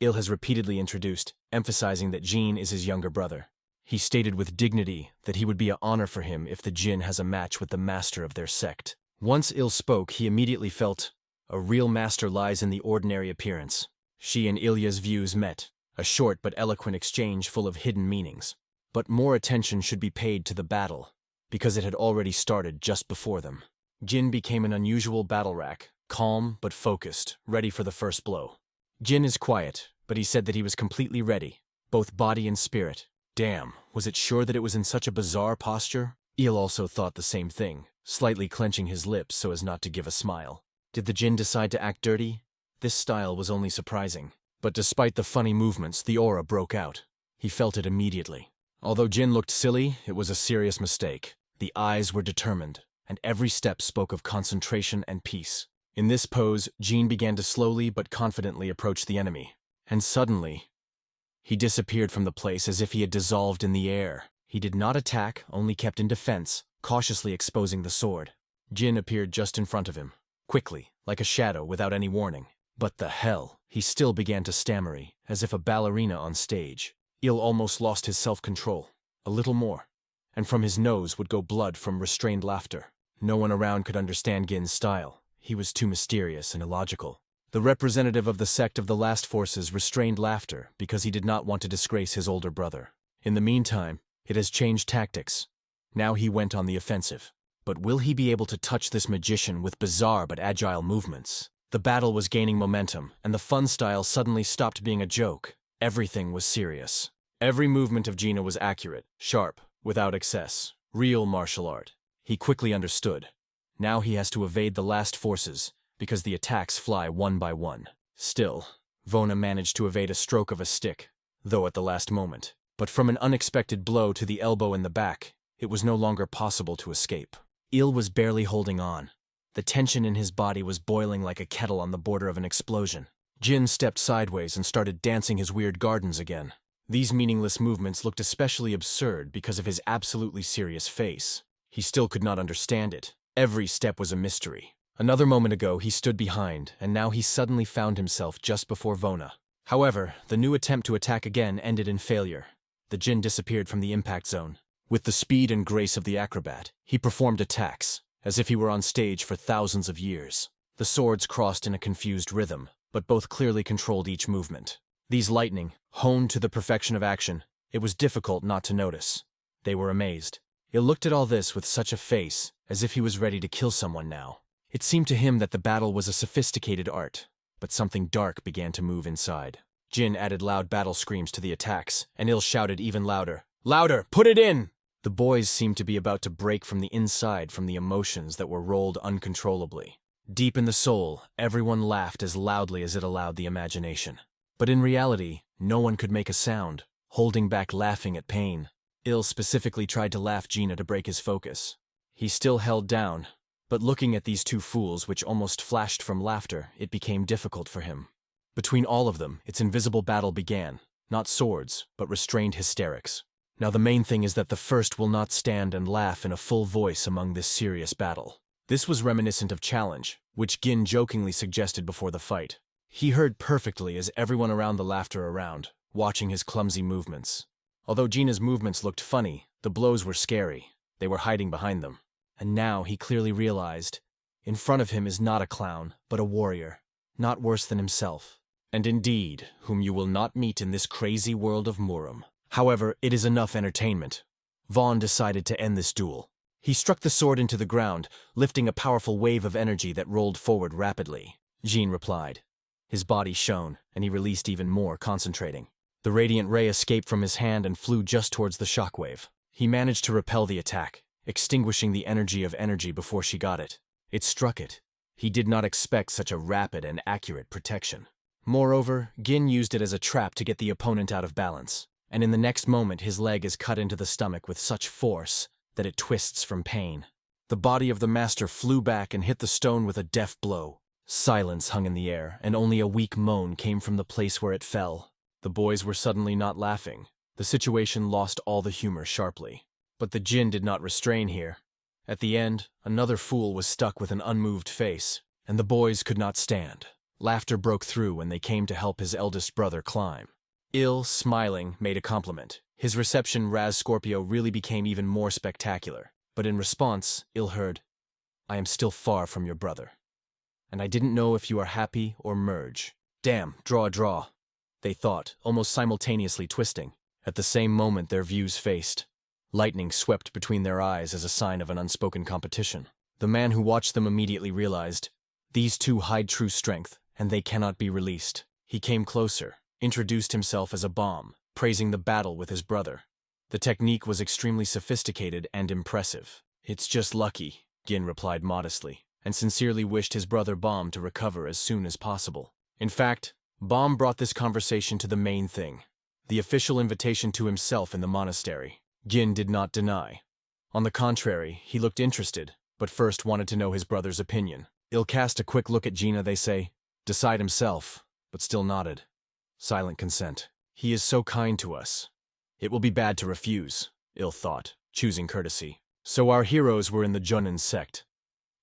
Il has repeatedly introduced, emphasizing that Jin is his younger brother. He stated with dignity that he would be an honor for him if the Jin has a match with the master of their sect. Once Il spoke, he immediately felt a real master lies in the ordinary appearance. She and Ilya's views met, a short but eloquent exchange full of hidden meanings. But more attention should be paid to the battle, because it had already started just before them. Jin became an unusual battle rack, calm but focused, ready for the first blow. Jin is quiet, but he said that he was completely ready, both body and spirit. Damn, was it sure that it was in such a bizarre posture? Il also thought the same thing, slightly clenching his lips so as not to give a smile. Did the Jin decide to act dirty? This style was only surprising. But despite the funny movements, the aura broke out. He felt it immediately. Although Jin looked silly, it was a serious mistake. The eyes were determined, and every step spoke of concentration and peace. In this pose, Jin began to slowly but confidently approach the enemy. And suddenly, he disappeared from the place as if he had dissolved in the air. He did not attack, only kept in defense, cautiously exposing the sword. Jin appeared just in front of him, quickly, like a shadow without any warning. But the hell, he still began to stammer, as if a ballerina on stage. Il almost lost his self-control. A little more. And from his nose would go blood from restrained laughter. No one around could understand Gin's style. He was too mysterious and illogical. The representative of the sect of the last forces restrained laughter because he did not want to disgrace his older brother. In the meantime, it has changed tactics. Now he went on the offensive. But will he be able to touch this magician with bizarre but agile movements? The battle was gaining momentum, and the fun style suddenly stopped being a joke. Everything was serious. Every movement of Gina was accurate, sharp, without excess. Real martial art. He quickly understood. Now he has to evade the last forces, because the attacks fly one by one. Still, Vona managed to evade a stroke of a stick, though at the last moment. But from an unexpected blow to the elbow in the back, it was no longer possible to escape. Il was barely holding on. The tension in his body was boiling like a kettle on the border of an explosion. Jin stepped sideways and started dancing his weird gardens again. These meaningless movements looked especially absurd because of his absolutely serious face. He still could not understand it. Every step was a mystery. Another moment ago he stood behind, and now he suddenly found himself just before Vona. However, the new attempt to attack again ended in failure. The Jin disappeared from the impact zone. With the speed and grace of the acrobat, he performed attacks, as if he were on stage for thousands of years. The swords crossed in a confused rhythm, but both clearly controlled each movement. These lightning, honed to the perfection of action, it was difficult not to notice. They were amazed. Il looked at all this with such a face, as if he was ready to kill someone now. It seemed to him that the battle was a sophisticated art, but something dark began to move inside. Jin added loud battle screams to the attacks, and Il shouted even louder, "Louder! Put it in!" The boys seemed to be about to break from the inside from the emotions that were rolled uncontrollably. Deep in the soul, everyone laughed as loudly as it allowed the imagination. But in reality, no one could make a sound, holding back laughing at pain. Il specifically tried to laugh Gina to break his focus. He still held down, but looking at these two fools which almost flashed from laughter, it became difficult for him. Between all of them, its invisible battle began, not swords, but restrained hysterics. Now the main thing is that the first will not stand and laugh in a full voice among this serious battle. This was reminiscent of challenge, which Gin jokingly suggested before the fight. He heard perfectly as everyone around the laughter around, watching his clumsy movements. Although Gina's movements looked funny, the blows were scary. They were hiding behind them. And now he clearly realized, in front of him is not a clown, but a warrior, not worse than himself. And indeed, whom you will not meet in this crazy world of Murum. However, it is enough entertainment. Vaughn decided to end this duel. He struck the sword into the ground, lifting a powerful wave of energy that rolled forward rapidly. Jean replied. His body shone, and he released even more, concentrating. The radiant ray escaped from his hand and flew just towards the shockwave. He managed to repel the attack, extinguishing the energy of energy before she got it. It struck it. He did not expect such a rapid and accurate protection. Moreover, Gin used it as a trap to get the opponent out of balance, and in the next moment his leg is cut into the stomach with such force that it twists from pain. The body of the master flew back and hit the stone with a deft blow. Silence hung in the air, and only a weak moan came from the place where it fell. The boys were suddenly not laughing. The situation lost all the humor sharply. But the Jin did not restrain here. At the end, another fool was stuck with an unmoved face, and the boys could not stand. Laughter broke through when they came to help his eldest brother climb. Il, smiling, made a compliment. His reception Raz Scorpio really became even more spectacular. But in response, Il heard, "I am still far from your brother. And I didn't know if you are happy or merge. Damn, draw a draw," they thought, almost simultaneously twisting. At the same moment their views faced. Lightning swept between their eyes as a sign of an unspoken competition. The man who watched them immediately realized, these two hide true strength, and they cannot be released. He came closer, introduced himself as a bomb, praising the battle with his brother. The technique was extremely sophisticated and impressive. "It's just lucky," Gin replied modestly, and sincerely wished his brother Bomb to recover as soon as possible. In fact, Bomb brought this conversation to the main thing, the official invitation to himself in the monastery. Gin did not deny. On the contrary, he looked interested, but first wanted to know his brother's opinion. Il cast a quick look at Gina, they say, decide himself, but still nodded. Silent consent. He is so kind to us. It will be bad to refuse, Il thought, choosing courtesy. So our heroes were in the Junin sect.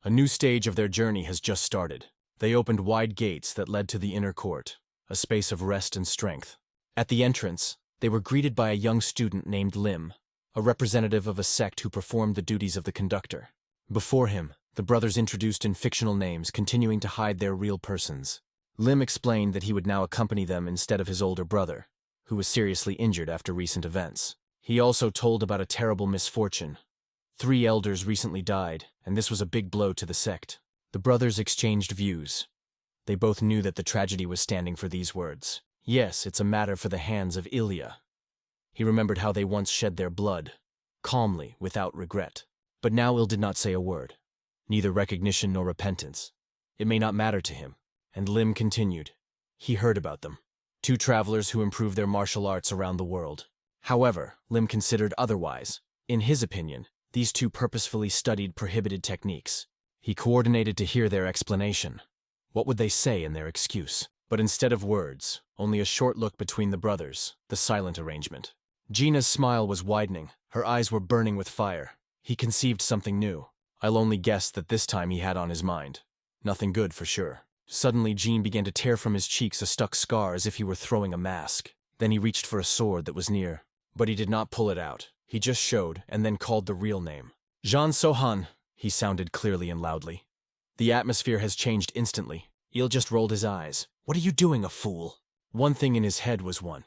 A new stage of their journey has just started. They opened wide gates that led to the inner court, a space of rest and strength. At the entrance, they were greeted by a young student named Lim, a representative of a sect who performed the duties of the conductor. Before him, the brothers introduced in fictional names, continuing to hide their real persons. Lim explained that he would now accompany them instead of his older brother, who was seriously injured after recent events. He also told about a terrible misfortune. 3 elders recently died, and this was a big blow to the sect. The brothers exchanged views. They both knew that the tragedy was standing for these words. Yes, it's a matter for the hands of Ilya. He remembered how they once shed their blood, calmly, without regret. But now Il did not say a word, neither recognition nor repentance. It may not matter to him. And Lim continued. He heard about them. 2 travelers who improved their martial arts around the world. However, Lim considered otherwise. In his opinion, these 2 purposefully studied prohibited techniques. He coordinated to hear their explanation. What would they say in their excuse? But instead of words, only a short look between the brothers, the silent arrangement. Gina's smile was widening. Her eyes were burning with fire. He conceived something new. I'll only guess that this time he had on his mind. Nothing good for sure. Suddenly Jean began to tear from his cheeks a stuck scar as if he were throwing a mask. Then he reached for a sword that was near. But he did not pull it out. He just showed, and then called the real name. Jean Sohan, he sounded clearly and loudly. The atmosphere has changed instantly. Il just rolled his eyes. What are you doing, a fool? One thing in his head was one.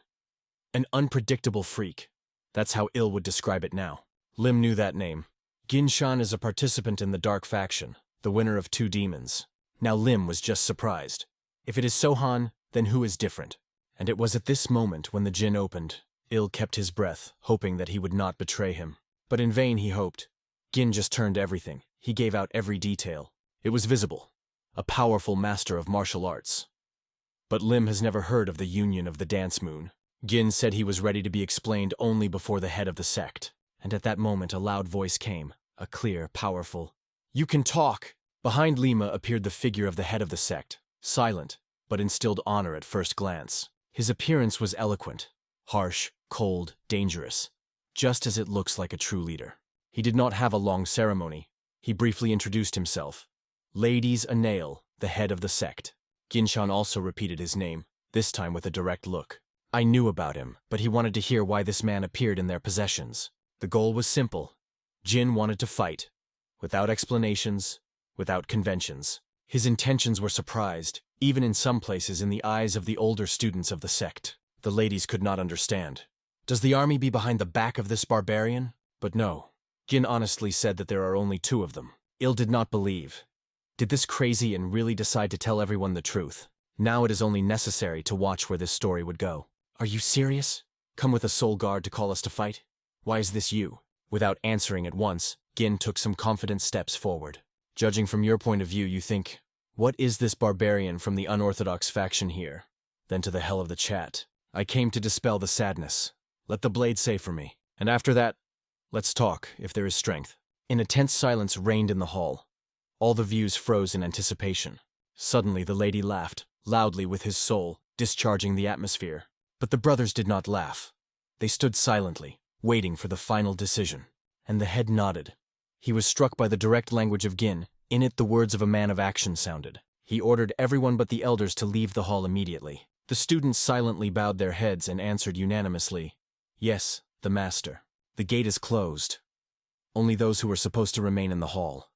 An unpredictable freak. That's how Il would describe it now. Lim knew that name. Ginshan is a participant in the Dark Faction, the winner of 2 demons. Now Lim was just surprised. If it is Sohan, then who is different? And it was at this moment when the Jinn opened. Il kept his breath, hoping that he would not betray him. But in vain he hoped. Gin just turned everything. He gave out every detail. It was visible. A powerful master of martial arts. But Lim has never heard of the Union of the Dance Moon. Gin said he was ready to be explained only before the head of the sect. And at that moment a loud voice came. A clear, powerful, "You can talk!" Behind Lima appeared the figure of the head of the sect, silent, but instilled honor at first glance. His appearance was eloquent, harsh, cold, dangerous, just as it looks like a true leader. He did not have a long ceremony. He briefly introduced himself. Ladies Anail, the head of the sect. Ginshan also repeated his name, this time with a direct look. I knew about him, but he wanted to hear why this man appeared in their possessions. The goal was simple. Jin wanted to fight, without explanations, without conventions. His intentions were surprised, even in some places in the eyes of the older students of the sect. The ladies could not understand. Does the army be behind the back of this barbarian? But no. Jin honestly said that there are only 2 of them. Il did not believe. Did this crazy and really decide to tell everyone the truth? Now it is only necessary to watch where this story would go. Are you serious? Come with a soul guard to call us to fight? Why is this you? Without answering at once, Gin took some confident steps forward. Judging from your point of view, you think, what is this barbarian from the unorthodox faction here? Then to the hell of the chat. I came to dispel the sadness. Let the blade say for me. And after that, let's talk, if there is strength. An intense silence reigned in the hall. All the views froze in anticipation. Suddenly the lady laughed, loudly with his soul, discharging the atmosphere. But the brothers did not laugh. They stood silently, waiting for the final decision. And the head nodded. He was struck by the direct language of Gin. In it the words of a man of action sounded. He ordered everyone but the elders to leave the hall immediately. The students silently bowed their heads and answered unanimously, "Yes, the master." The gate is closed. Only those who are supposed to remain in the hall.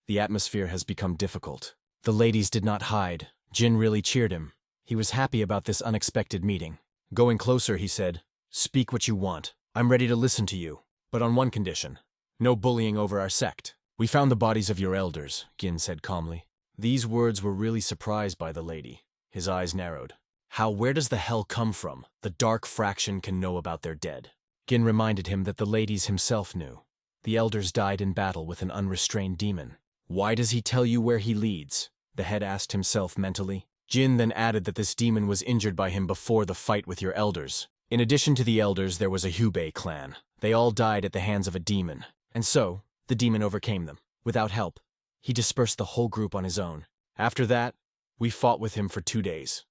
The atmosphere has become difficult. The ladies did not hide. Jin really cheered him. He was happy about this unexpected meeting. Going closer, he said, "Speak what you want. I'm ready to listen to you. But on one condition. No bullying over our sect." "We found the bodies of your elders," Gin said calmly. These words were really surprised by the lady. His eyes narrowed. Where does the hell come from? The dark fraction can know about their dead. Gin reminded him that the ladies himself knew. The elders died in battle with an unrestrained demon. "Why does he tell you where he leads?" the head asked himself mentally. Jin then added that this demon was injured by him before the fight with your elders. In addition to the elders, there was a Hubei clan. They all died at the hands of a demon. And so, the demon overcame them. Without help, he dispersed the whole group on his own. After that, we fought with him for 2 days.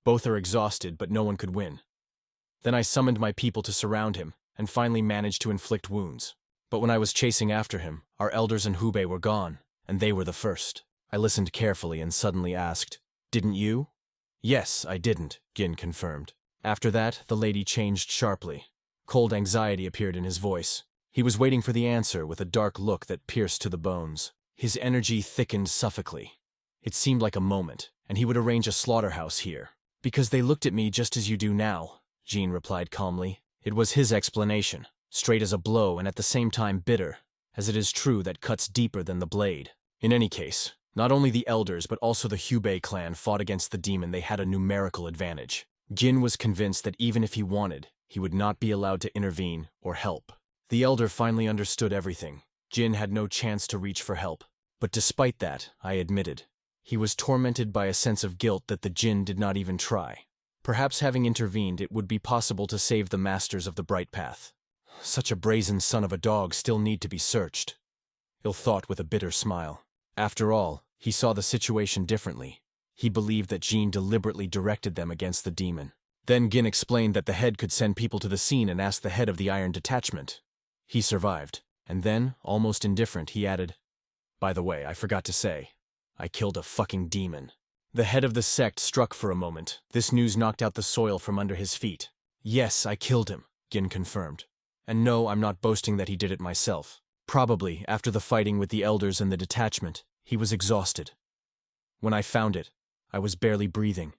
Both are exhausted, but no one could win. Then I summoned my people to surround him, and finally managed to inflict wounds. But when I was chasing after him, our elders and Hubei were gone, and they were the first. I listened carefully and suddenly asked, "Didn't you?" "Yes, I didn't," Gin confirmed. After that, the lady changed sharply. Cold anxiety appeared in his voice. He was waiting for the answer with a dark look that pierced to the bones. His energy thickened suffocatingly. It seemed like a moment, and he would arrange a slaughterhouse here. "Because they looked at me just as you do now," Jean replied calmly. It was his explanation, straight as a blow and at the same time bitter, as it is true that cuts deeper than the blade. In any case, not only the elders but also the Hubei clan fought against the demon. They had a numerical advantage. Gin was convinced that even if he wanted, he would not be allowed to intervene or help. The elder finally understood everything. Jin had no chance to reach for help. But despite that, I admitted, he was tormented by a sense of guilt that the Jin did not even try. Perhaps having intervened, it would be possible to save the masters of the bright path. Such a brazen son of a dog still need to be searched. Il thought with a bitter smile. After all, he saw the situation differently. He believed that Jean deliberately directed them against the demon. Then Gin explained that the head could send people to the scene and ask the head of the Iron Detachment. He survived. And then, almost indifferent, he added, "By the way, I forgot to say, I killed a fucking demon." The head of the sect struck for a moment. This news knocked out the soil from under his feet. "Yes, I killed him," Gin confirmed. "And no, I'm not boasting that he did it myself. Probably, after the fighting with the elders and the detachment, he was exhausted. When I found it, I was barely breathing.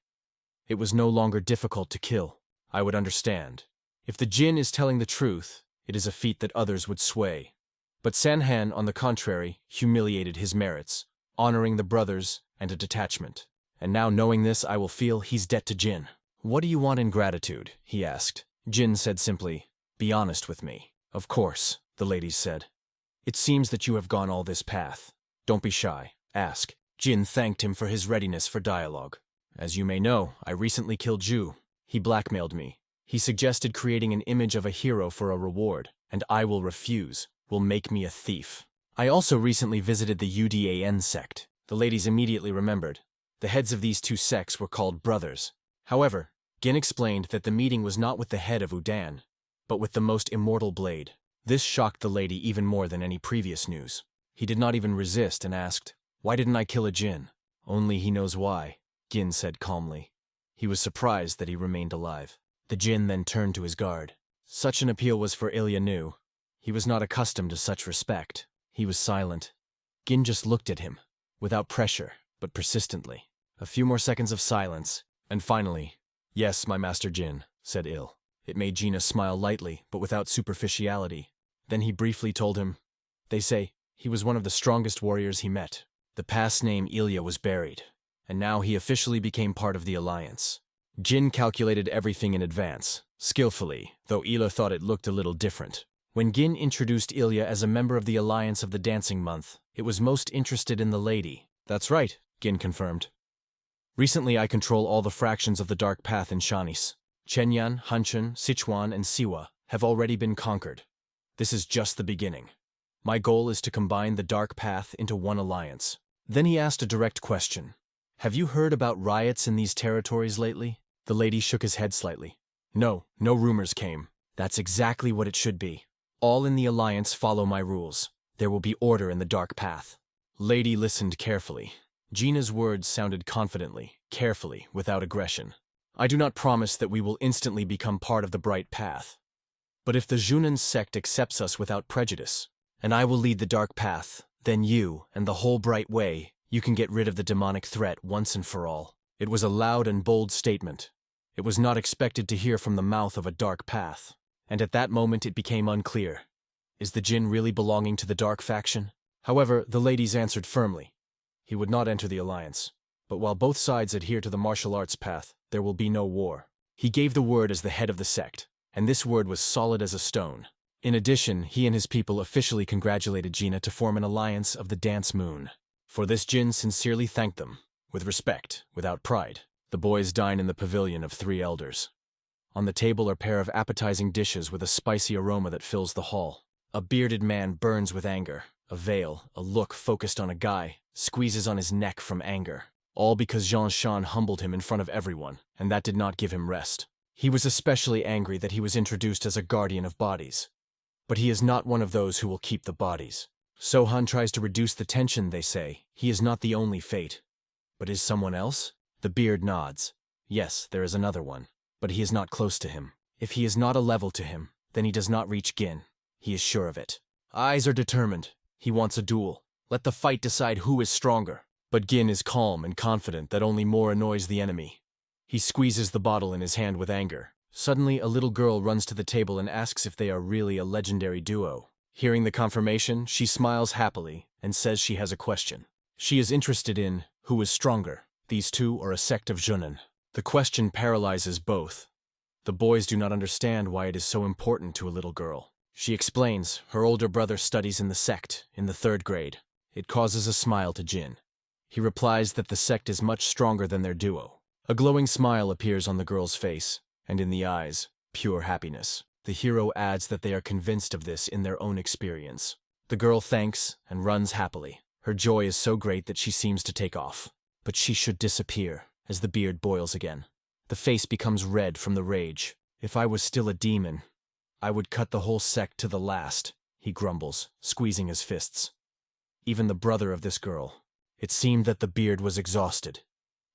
It was no longer difficult to kill. I would understand. If the Jin is telling the truth, it is a feat that others would sway. But Sanhan, on the contrary, humiliated his merits, honoring the brothers and a detachment. And now knowing this, I will feel he's debt to Jin." "What do you want in gratitude?" he asked. Jin said simply, "Be honest with me." "Of course," the ladies said. "It seems that you have gone all this path. Don't be shy. Ask." Jin thanked him for his readiness for dialogue. "As you may know, I recently killed Ju. He blackmailed me. He suggested creating an image of a hero for a reward, and I will refuse. Will make me a thief. I also recently visited the UDAN sect." The ladies immediately remembered. The heads of these two sects were called brothers. However, Gin explained that the meeting was not with the head of Udan, but with the most immortal blade. This shocked the lady even more than any previous news. He did not even resist and asked, "Why didn't I kill a Jin?" "Only he knows why," Gin said calmly. He was surprised that he remained alive. The Jin then turned to his guard. Such an appeal was for Ilya new. He was not accustomed to such respect. He was silent. Gin just looked at him, without pressure, but persistently. A few more seconds of silence, and finally, "Yes, my master Jin," said Il. It made Gina smile lightly, but without superficiality. Then he briefly told him, "They say he was one of the strongest warriors he met. The past name Ilya was buried, and now he officially became part of the alliance." Jin calculated everything in advance, skillfully, though Ilya thought it looked a little different. When Gin introduced Ilya as a member of the Alliance of the Dancing Month, it was most interested in the lady. "That's right," Gin confirmed. "Recently I control all the fractions of the Dark Path in Shanis. Chenyan, Hanchun, Sichuan, and Siwa have already been conquered. This is just the beginning. My goal is to combine the Dark Path into one alliance." Then he asked a direct question. "Have you heard about riots in these territories lately?" The lady shook his head slightly. "No rumors came. That's exactly what it should be. All in the alliance follow my rules. There will be order in the Dark Path." Lady listened carefully. Gina's words sounded confidently, carefully, without aggression. I do not promise that we will instantly become part of the bright path. But if the Junan sect accepts us without prejudice, and I will lead the dark path, then you, and the whole bright way, you can get rid of the demonic threat once and for all. It was a loud and bold statement. It was not expected to hear from the mouth of a dark path. And at that moment it became unclear. Is the Jinn really belonging to the dark faction? However, the ladies answered firmly. He would not enter the alliance. But while both sides adhere to the martial arts path, there will be no war. He gave the word as the head of the sect, and this word was solid as a stone. In addition, he and his people officially congratulated Gina to form an alliance of the Dance Moon. For this Jinn sincerely thanked them, with respect, without pride. The boys dine in the pavilion of 3 elders. On the table are a pair of appetizing dishes with a spicy aroma that fills the hall. A bearded man burns with anger. A veil, a look focused on a guy, squeezes on his neck from anger. All because Jean Shan humbled him in front of everyone, and that did not give him rest. He was especially angry that he was introduced as a guardian of bodies. But he is not one of those who will keep the bodies. Sohan tries to reduce the tension, they say. He is not the only fate. But is someone else? The beard nods. Yes, there is another one. But he is not close to him. If he is not a level to him, then he does not reach Gin. He is sure of it. Eyes are determined. He wants a duel. Let the fight decide who is stronger. But Gin is calm and confident that only more annoys the enemy. He squeezes the bottle in his hand with anger. Suddenly, a little girl runs to the table and asks if they are really a legendary duo. Hearing the confirmation, she smiles happily and says she has a question. She is interested in who is stronger, these two or a sect of Junan. The question paralyzes both. The boys do not understand why it is so important to a little girl. She explains her older brother studies in the sect, in the 3rd grade. It causes a smile to Jin. He replies that the sect is much stronger than their duo. A glowing smile appears on the girl's face, and in the eyes, pure happiness. The hero adds that they are convinced of this in their own experience. The girl thanks and runs happily. Her joy is so great that she seems to take off. But she should disappear, as the beard boils again. The face becomes red from the rage. If I was still a demon, I would cut the whole sect to the last, he grumbles, squeezing his fists. Even the brother of this girl. It seemed that the beard was exhausted.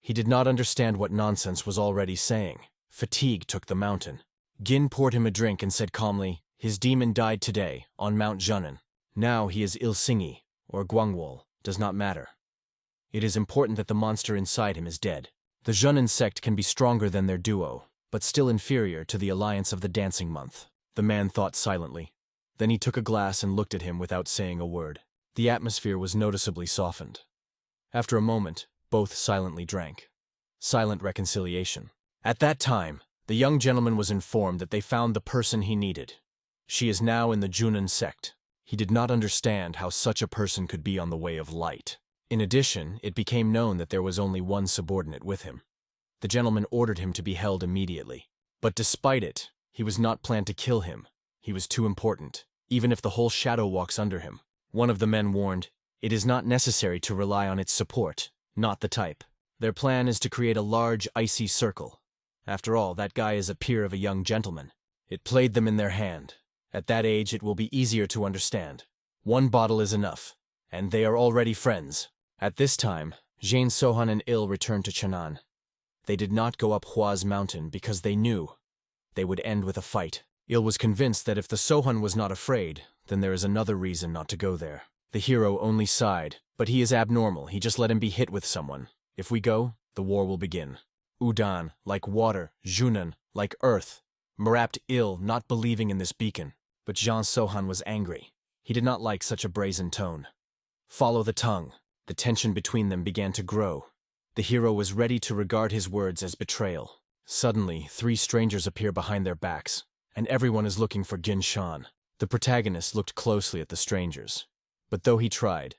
He did not understand what nonsense was already saying. Fatigue took the mountain. Gin poured him a drink and said calmly, his demon died today, on Mount Junan. Now he is Ilsingi, or Guangwol, does not matter. It is important that the monster inside him is dead. The Junan sect can be stronger than their duo, but still inferior to the alliance of the dancing month. The man thought silently. Then he took a glass and looked at him without saying a word. The atmosphere was noticeably softened. After a moment, both silently drank. Silent reconciliation. At that time, the young gentleman was informed that they found the person he needed. She is now in the Junan sect. He did not understand how such a person could be on the way of light. In addition, it became known that there was only one subordinate with him. The gentleman ordered him to be held immediately. But despite it, he was not planned to kill him. He was too important, even if the whole shadow walks under him. One of the men warned, it is not necessary to rely on its support, not the type. Their plan is to create a large, icy circle. After all, that guy is a peer of a young gentleman. It played them in their hand. At that age, it will be easier to understand. One bottle is enough, and they are already friends. At this time, Jane Sohan and Il returned to Chenan. They did not go up Hua's mountain because they knew they would end with a fight. Il was convinced that if the Sohan was not afraid, then there is another reason not to go there. The hero only sighed, but he is abnormal, he just let him be hit with someone. If we go, the war will begin. Udan, like water, Junan, like earth. Marapped Il, not believing in this beacon. But Jean Sohan was angry. He did not like such a brazen tone. Follow the tongue. The tension between them began to grow. The hero was ready to regard his words as betrayal. Suddenly, 3 strangers appear behind their backs, and everyone is looking for Gin Shan. The protagonist looked closely at the strangers. But though he tried,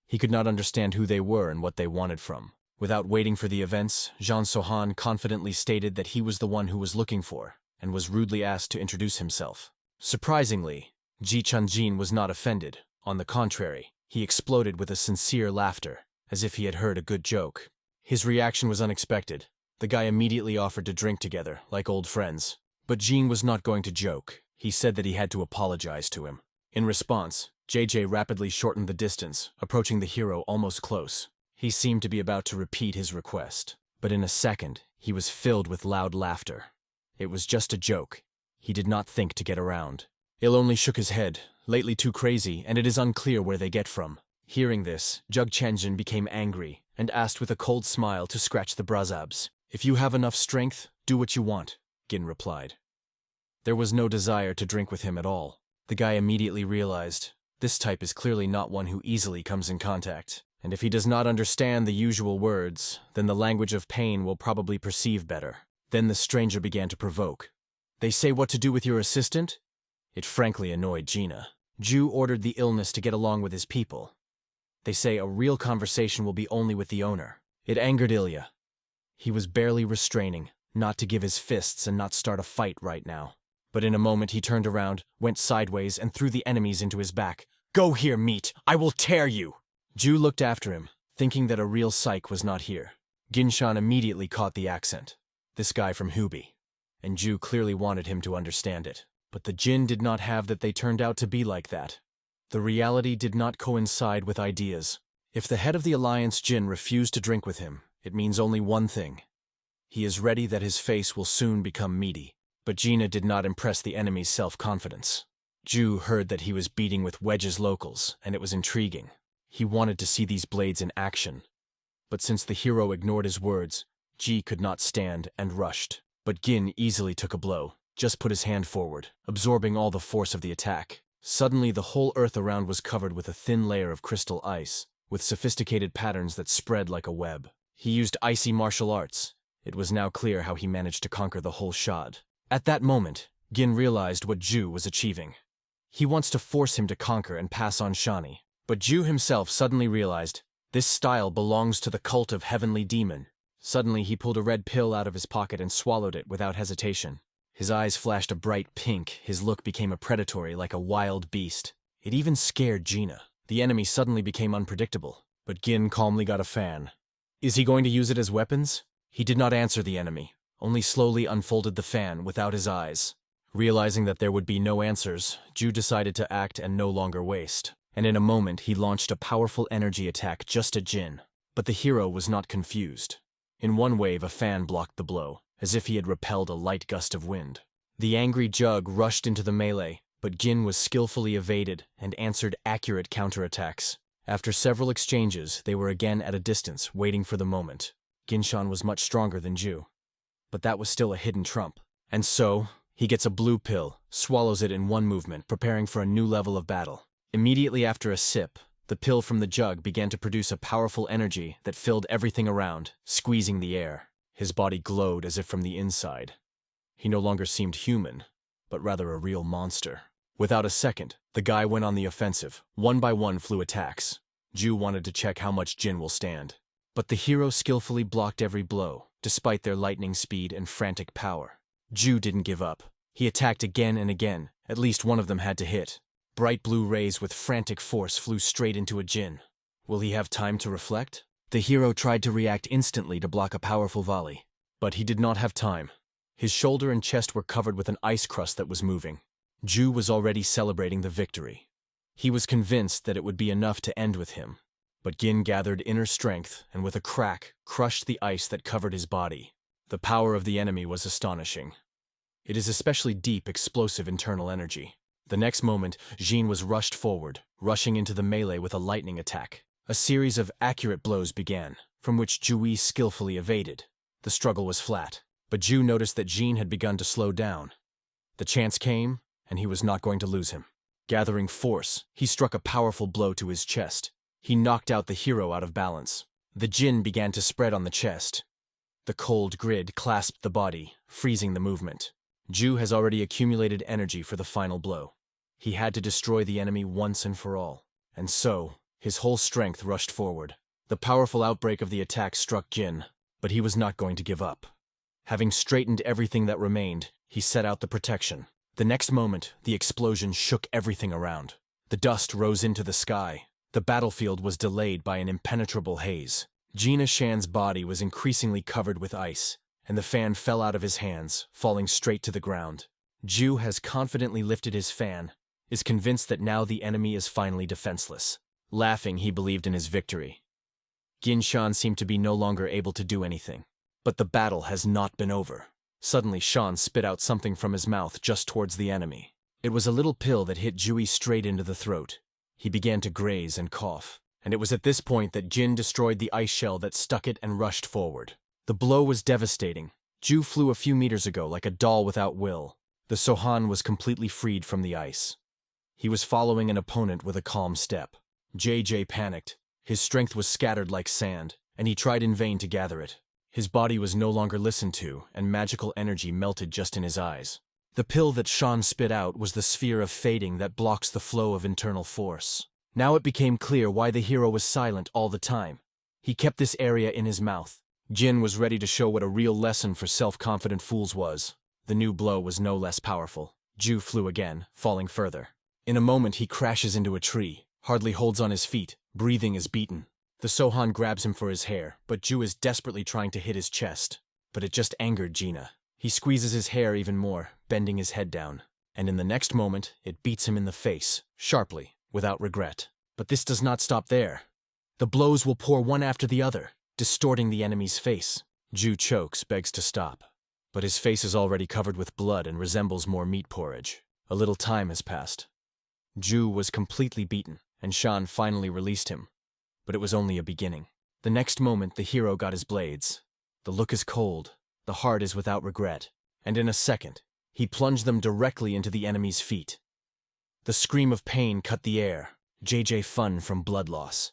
he could not understand who they were and what they wanted from. Without waiting for the events, Jean Sohan confidently stated that he was the one who was looking for, and was rudely asked to introduce himself. Surprisingly, Ji Chunjin was not offended. On the contrary, he exploded with a sincere laughter, as if he had heard a good joke. His reaction was unexpected. The guy immediately offered to drink together, like old friends. But Jean was not going to joke. He said that he had to apologize to him. In response, JJ rapidly shortened the distance, approaching the hero almost close. He seemed to be about to repeat his request, but in a second, he was filled with loud laughter. It was just a joke. He did not think to get around. Il only shook his head, lately too crazy, and it is unclear where they get from. Hearing this, Jug Chenjin became angry and asked with a cold smile to scratch the brazabs. If you have enough strength, do what you want, Gin replied. There was no desire to drink with him at all. The guy immediately realized, this type is clearly not one who easily comes in contact, and if he does not understand the usual words, then the language of pain will probably perceive better. Then the stranger began to provoke. They say what to do with your assistant? It frankly annoyed Gina. Ju ordered the illness to get along with his people. They say a real conversation will be only with the owner. It angered Ilya. He was barely restraining, not to give his fists and not start a fight right now. But in a moment he turned around, went sideways, and threw the enemies into his back. Go here, meat! I will tear you! Ju looked after him, thinking that a real psych was not here. Ginshan immediately caught the accent. This guy from Hubi. And Ju clearly wanted him to understand it. But the Jin did not have that they turned out to be like that. The reality did not coincide with ideas. If the head of the Alliance Jin refused to drink with him, it means only one thing. He is ready that his face will soon become meaty. But Gina did not impress the enemy's self-confidence. Ju heard that he was beating with Wedge's locals, and it was intriguing. He wanted to see these blades in action. But since the hero ignored his words, Ji could not stand and rushed. But Gin easily took a blow, just put his hand forward, absorbing all the force of the attack. Suddenly the whole earth around was covered with a thin layer of crystal ice, with sophisticated patterns that spread like a web. He used icy martial arts. It was now clear how he managed to conquer the whole shad. At that moment, Gin realized what Ju was achieving. He wants to force him to conquer and pass on Shani. But Ju himself suddenly realized, this style belongs to the cult of Heavenly Demon. Suddenly he pulled a red pill out of his pocket and swallowed it without hesitation. His eyes flashed a bright pink, his look became a predatory like a wild beast. It even scared Gina. The enemy suddenly became unpredictable, but Gin calmly got a fan. Is he going to use it as weapons? He did not answer the enemy, only slowly unfolded the fan without his eyes. Realizing that there would be no answers, Ju decided to act and no longer waste. And in a moment he launched a powerful energy attack just at Jin. But the hero was not confused. In one wave a fan blocked the blow, as if he had repelled a light gust of wind. The angry Jug rushed into the melee, but Gin was skillfully evaded and answered accurate counterattacks. After several exchanges, they were again at a distance, waiting for the moment. Ginshan was much stronger than Ju. But that was still a hidden trump. And so, he gets a blue pill, swallows it in one movement, preparing for a new level of battle. Immediately after a sip, the pill from the jug began to produce a powerful energy that filled everything around, squeezing the air. His body glowed as if from the inside. He no longer seemed human, but rather a real monster. Without a second, the guy went on the offensive. One by one flew attacks. Ju wanted to check how much Jin will stand. But the hero skillfully blocked every blow, despite their lightning speed and frantic power. Ju didn't give up. He attacked again and again. At least one of them had to hit. Bright blue rays with frantic force flew straight into a Jin. Will he have time to reflect? The hero tried to react instantly to block a powerful volley. But he did not have time. His shoulder and chest were covered with an ice crust that was moving. Ju was already celebrating the victory. He was convinced that it would be enough to end with him. But Gin gathered inner strength and with a crack crushed the ice that covered his body. The power of the enemy was astonishing. It is especially deep, explosive internal energy. The next moment, Jin was rushed forward, rushing into the melee with a lightning attack. A series of accurate blows began, from which Jui skillfully evaded. The struggle was flat, but Ju noticed that Jin had begun to slow down. The chance came, and he was not going to lose him. Gathering force, he struck a powerful blow to his chest. He knocked out the hero out of balance. The Jin began to spread on the chest. The cold grid clasped the body, freezing the movement. Ju has already accumulated energy for the final blow. He had to destroy the enemy once and for all. And so, his whole strength rushed forward. The powerful outbreak of the attack struck Jin, but he was not going to give up. Having straightened everything that remained, he set out the protection. The next moment, the explosion shook everything around. The dust rose into the sky. The battlefield was delayed by an impenetrable haze. Gina Shan's body was increasingly covered with ice, and the fan fell out of his hands, falling straight to the ground. Ju has confidently lifted his fan, is convinced that now the enemy is finally defenseless. Laughing, he believed in his victory. Shan seemed to be no longer able to do anything. But the battle has not been over. Suddenly Shan spit out something from his mouth just towards the enemy. It was a little pill that hit Jui straight into the throat. He began to graze and cough, and it was at this point that Jin destroyed the ice shell that stuck it and rushed forward. The blow was devastating. Ju flew a few meters ago like a doll without will. The Sohan was completely freed from the ice. He was following an opponent with a calm step. JJ panicked. His strength was scattered like sand, and he tried in vain to gather it. His body was no longer listened to, and magical energy melted just in his eyes. The pill that Shan spit out was the sphere of fading that blocks the flow of internal force. Now it became clear why the hero was silent all the time. He kept this area in his mouth. Jin was ready to show what a real lesson for self-confident fools was. The new blow was no less powerful. Ju flew again, falling further. In a moment he crashes into a tree, hardly holds on his feet, breathing is beaten. The Sohan grabs him for his hair, but Ju is desperately trying to hit his chest. But it just angered Gina. He squeezes his hair even more, bending his head down. And in the next moment, it beats him in the face, sharply, without regret. But this does not stop there. The blows will pour one after the other, distorting the enemy's face. Ju chokes, begs to stop. But his face is already covered with blood and resembles more meat porridge. A little time has passed. Ju was completely beaten, and Shan finally released him. But it was only a beginning. The next moment, the hero got his blades. The look is cold, the heart is without regret, and in a second, he plunged them directly into the enemy's feet. The scream of pain cut the air, JJ fun from blood loss.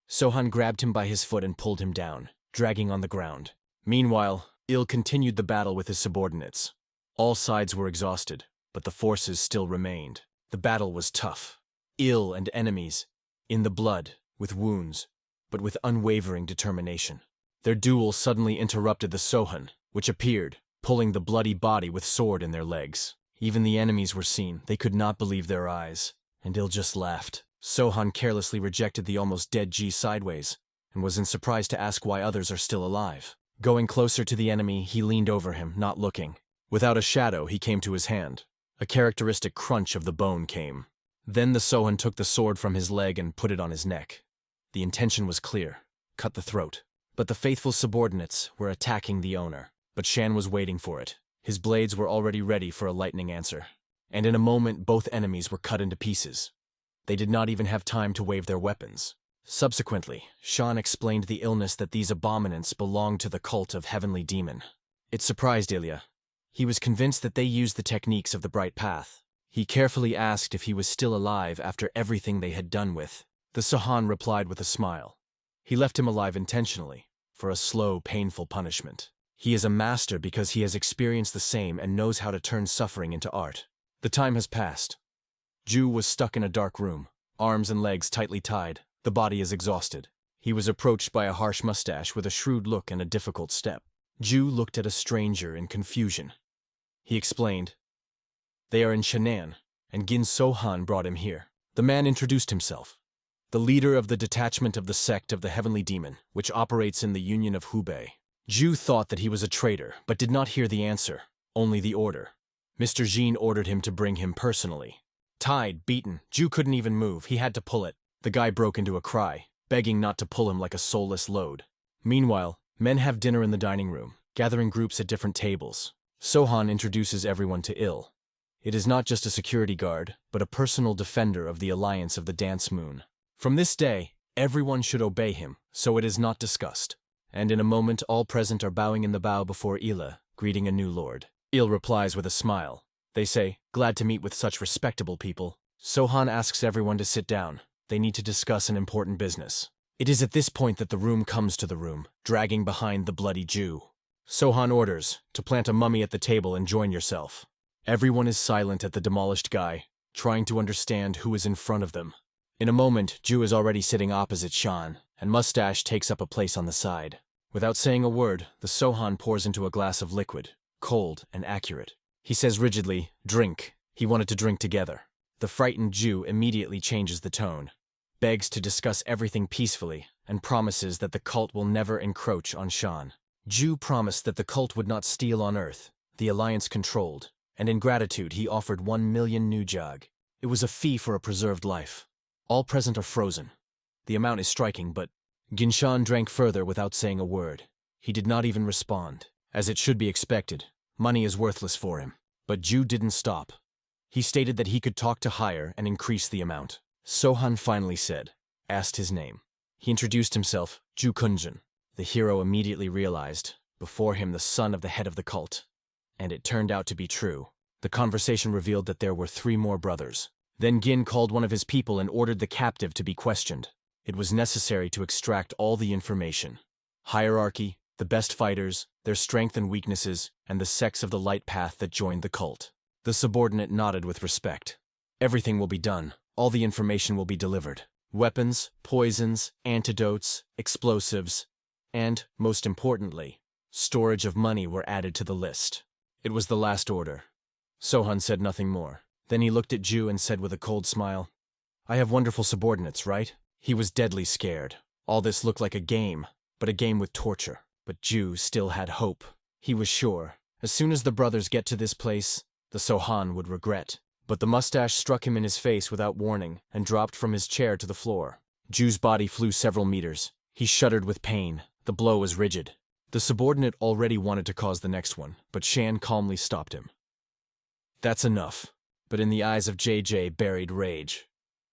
Sohan grabbed him by his foot and pulled him down, dragging on the ground. Meanwhile, Il continued the battle with his subordinates. All sides were exhausted, but the forces still remained. The battle was tough. Il and enemies, in the blood, with wounds, but with unwavering determination. Their duel suddenly interrupted the Sohan, which appeared, pulling the bloody body with sword in their legs. Even the enemies were seen. They could not believe their eyes, and Il just laughed. Sohan carelessly rejected the almost dead G sideways, and was in surprise to ask why others are still alive. Going closer to the enemy, he leaned over him, not looking. Without a shadow, he came to his hand. A characteristic crunch of the bone came. Then the Sohan took the sword from his leg and put it on his neck. The intention was clear: cut the throat. But the faithful subordinates were attacking the owner. But Shan was waiting for it. His blades were already ready for a lightning answer. And in a moment, both enemies were cut into pieces. They did not even have time to wave their weapons. Subsequently, Shan explained the illness that these abominants belonged to the cult of Heavenly Demon. It surprised Ilya. He was convinced that they used the techniques of the Bright Path. He carefully asked if he was still alive after everything they had done with. The Sohan replied with a smile. He left him alive intentionally, for a slow, painful punishment. He is a master because he has experienced the same and knows how to turn suffering into art. The time has passed. Ju was stuck in a dark room, arms and legs tightly tied. The body is exhausted. He was approached by a harsh mustache with a shrewd look and a difficult step. Ju looked at a stranger in confusion. He explained, "They are in Shan'an, and Gin Sohan brought him here." The man introduced himself. The leader of the detachment of the sect of the Heavenly Demon, which operates in the Union of Hubei. Ju thought that he was a traitor, but did not hear the answer, only the order. Mr. Jean ordered him to bring him personally. Tied, beaten, Ju couldn't even move. He had to pull it. The guy broke into a cry, begging not to pull him like a soulless load. Meanwhile, men have dinner in the dining room, gathering groups at different tables. Sohan introduces everyone to Il. It is not just a security guard, but a personal defender of the alliance of the Dance Moon. From this day, everyone should obey him, so it is not discussed. And in a moment all present are bowing in the bow before Ila, greeting a new lord. Il replies with a smile. They say, "Glad to meet with such respectable people." Sohan asks everyone to sit down. They need to discuss an important business. It is at this point that the room comes to the room, dragging behind the bloody Jew. Sohan orders, to plant a mummy at the table and join yourself. Everyone is silent at the demolished guy, trying to understand who is in front of them. In a moment, Ju is already sitting opposite Shan, and Mustache takes up a place on the side. Without saying a word, the Sohan pours into a glass of liquid, cold and accurate. He says rigidly, "Drink." He wanted to drink together. The frightened Ju immediately changes the tone, begs to discuss everything peacefully, and promises that the cult will never encroach on Shan. Ju promised that the cult would not steal on Earth, the Alliance controlled, and in gratitude he offered 1 million new jog. It was a fee for a preserved life. All present are frozen. The amount is striking, but Ginshan drank further without saying a word. He did not even respond. As it should be expected, money is worthless for him. But Ju didn't stop. He stated that he could talk to higher and increase the amount. Sohan finally asked his name. He introduced himself, Ju Kunjin. The hero immediately realized, before him the son of the head of the cult. And it turned out to be true. The conversation revealed that there were 3 more brothers. Then Gin called one of his people and ordered the captive to be questioned. It was necessary to extract all the information. Hierarchy, the best fighters, their strength and weaknesses, and the sects of the light path that joined the cult. The subordinate nodded with respect. Everything will be done. All the information will be delivered. Weapons, poisons, antidotes, explosives, and, most importantly, storage of money were added to the list. It was the last order. Sohan said nothing more. Then he looked at Ju and said with a cold smile, "I have wonderful subordinates, right?" He was deadly scared. All this looked like a game, but a game with torture. But Ju still had hope. He was sure, as soon as the brothers get to this place, the Sohan would regret. But the mustache struck him in his face without warning and dropped from his chair to the floor. Ju's body flew several meters. He shuddered with pain. The blow was rigid. The subordinate already wanted to cause the next one, but Shan calmly stopped him. "That's enough." But in the eyes of JJ buried rage.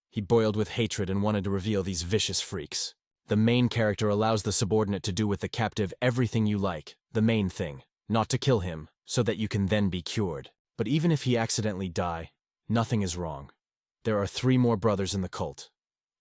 He boiled with hatred and wanted to reveal these vicious freaks. The main character allows the subordinate to do with the captive everything you like, the main thing, not to kill him, so that you can then be cured. But even if he accidentally die, nothing is wrong. There are 3 more brothers in the cult.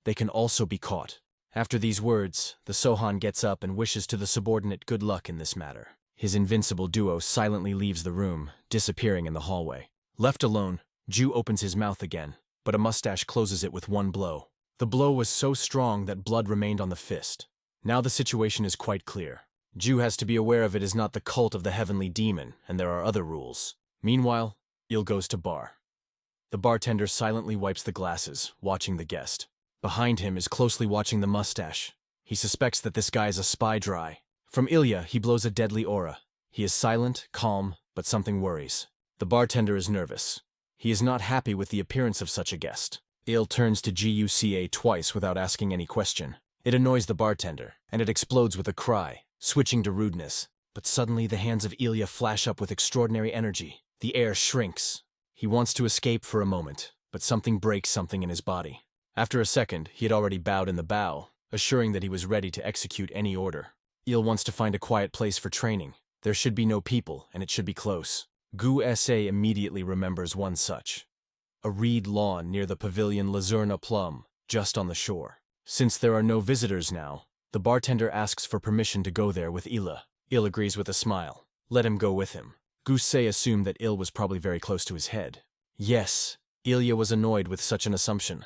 They can also be caught. After these words, the Sohan gets up and wishes to the subordinate good luck in this matter. His invincible duo silently leaves the room, disappearing in the hallway. Left alone, Ju opens his mouth again, but a mustache closes it with one blow. The blow was so strong that blood remained on the fist. Now the situation is quite clear. Ju has to be aware of it is not the cult of the heavenly demon, and there are other rules. Meanwhile, Il goes to bar. The bartender silently wipes the glasses, watching the guest. Behind him is closely watching the mustache. He suspects that this guy is a spy dry. From Ilya, he blows a deadly aura. He is silent, calm, but something worries. The bartender is nervous. He is not happy with the appearance of such a guest. Il turns to GUCA twice without asking any question. It annoys the bartender, and it explodes with a cry, switching to rudeness. But suddenly the hands of Ilya flash up with extraordinary energy. The air shrinks. He wants to escape for a moment, but something breaks something in his body. After a second, he had already bowed in the bow, assuring that he was ready to execute any order. Il wants to find a quiet place for training. There should be no people, and it should be close. Gu Sa immediately remembers one such. A reed lawn near the pavilion Lazurna Plum, just on the shore. Since there are no visitors now, the bartender asks for permission to go there with Ila. Il agrees with a smile. Let him go with him. Gu Sa assumed that Il was probably very close to his head. Yes, Ilya was annoyed with such an assumption.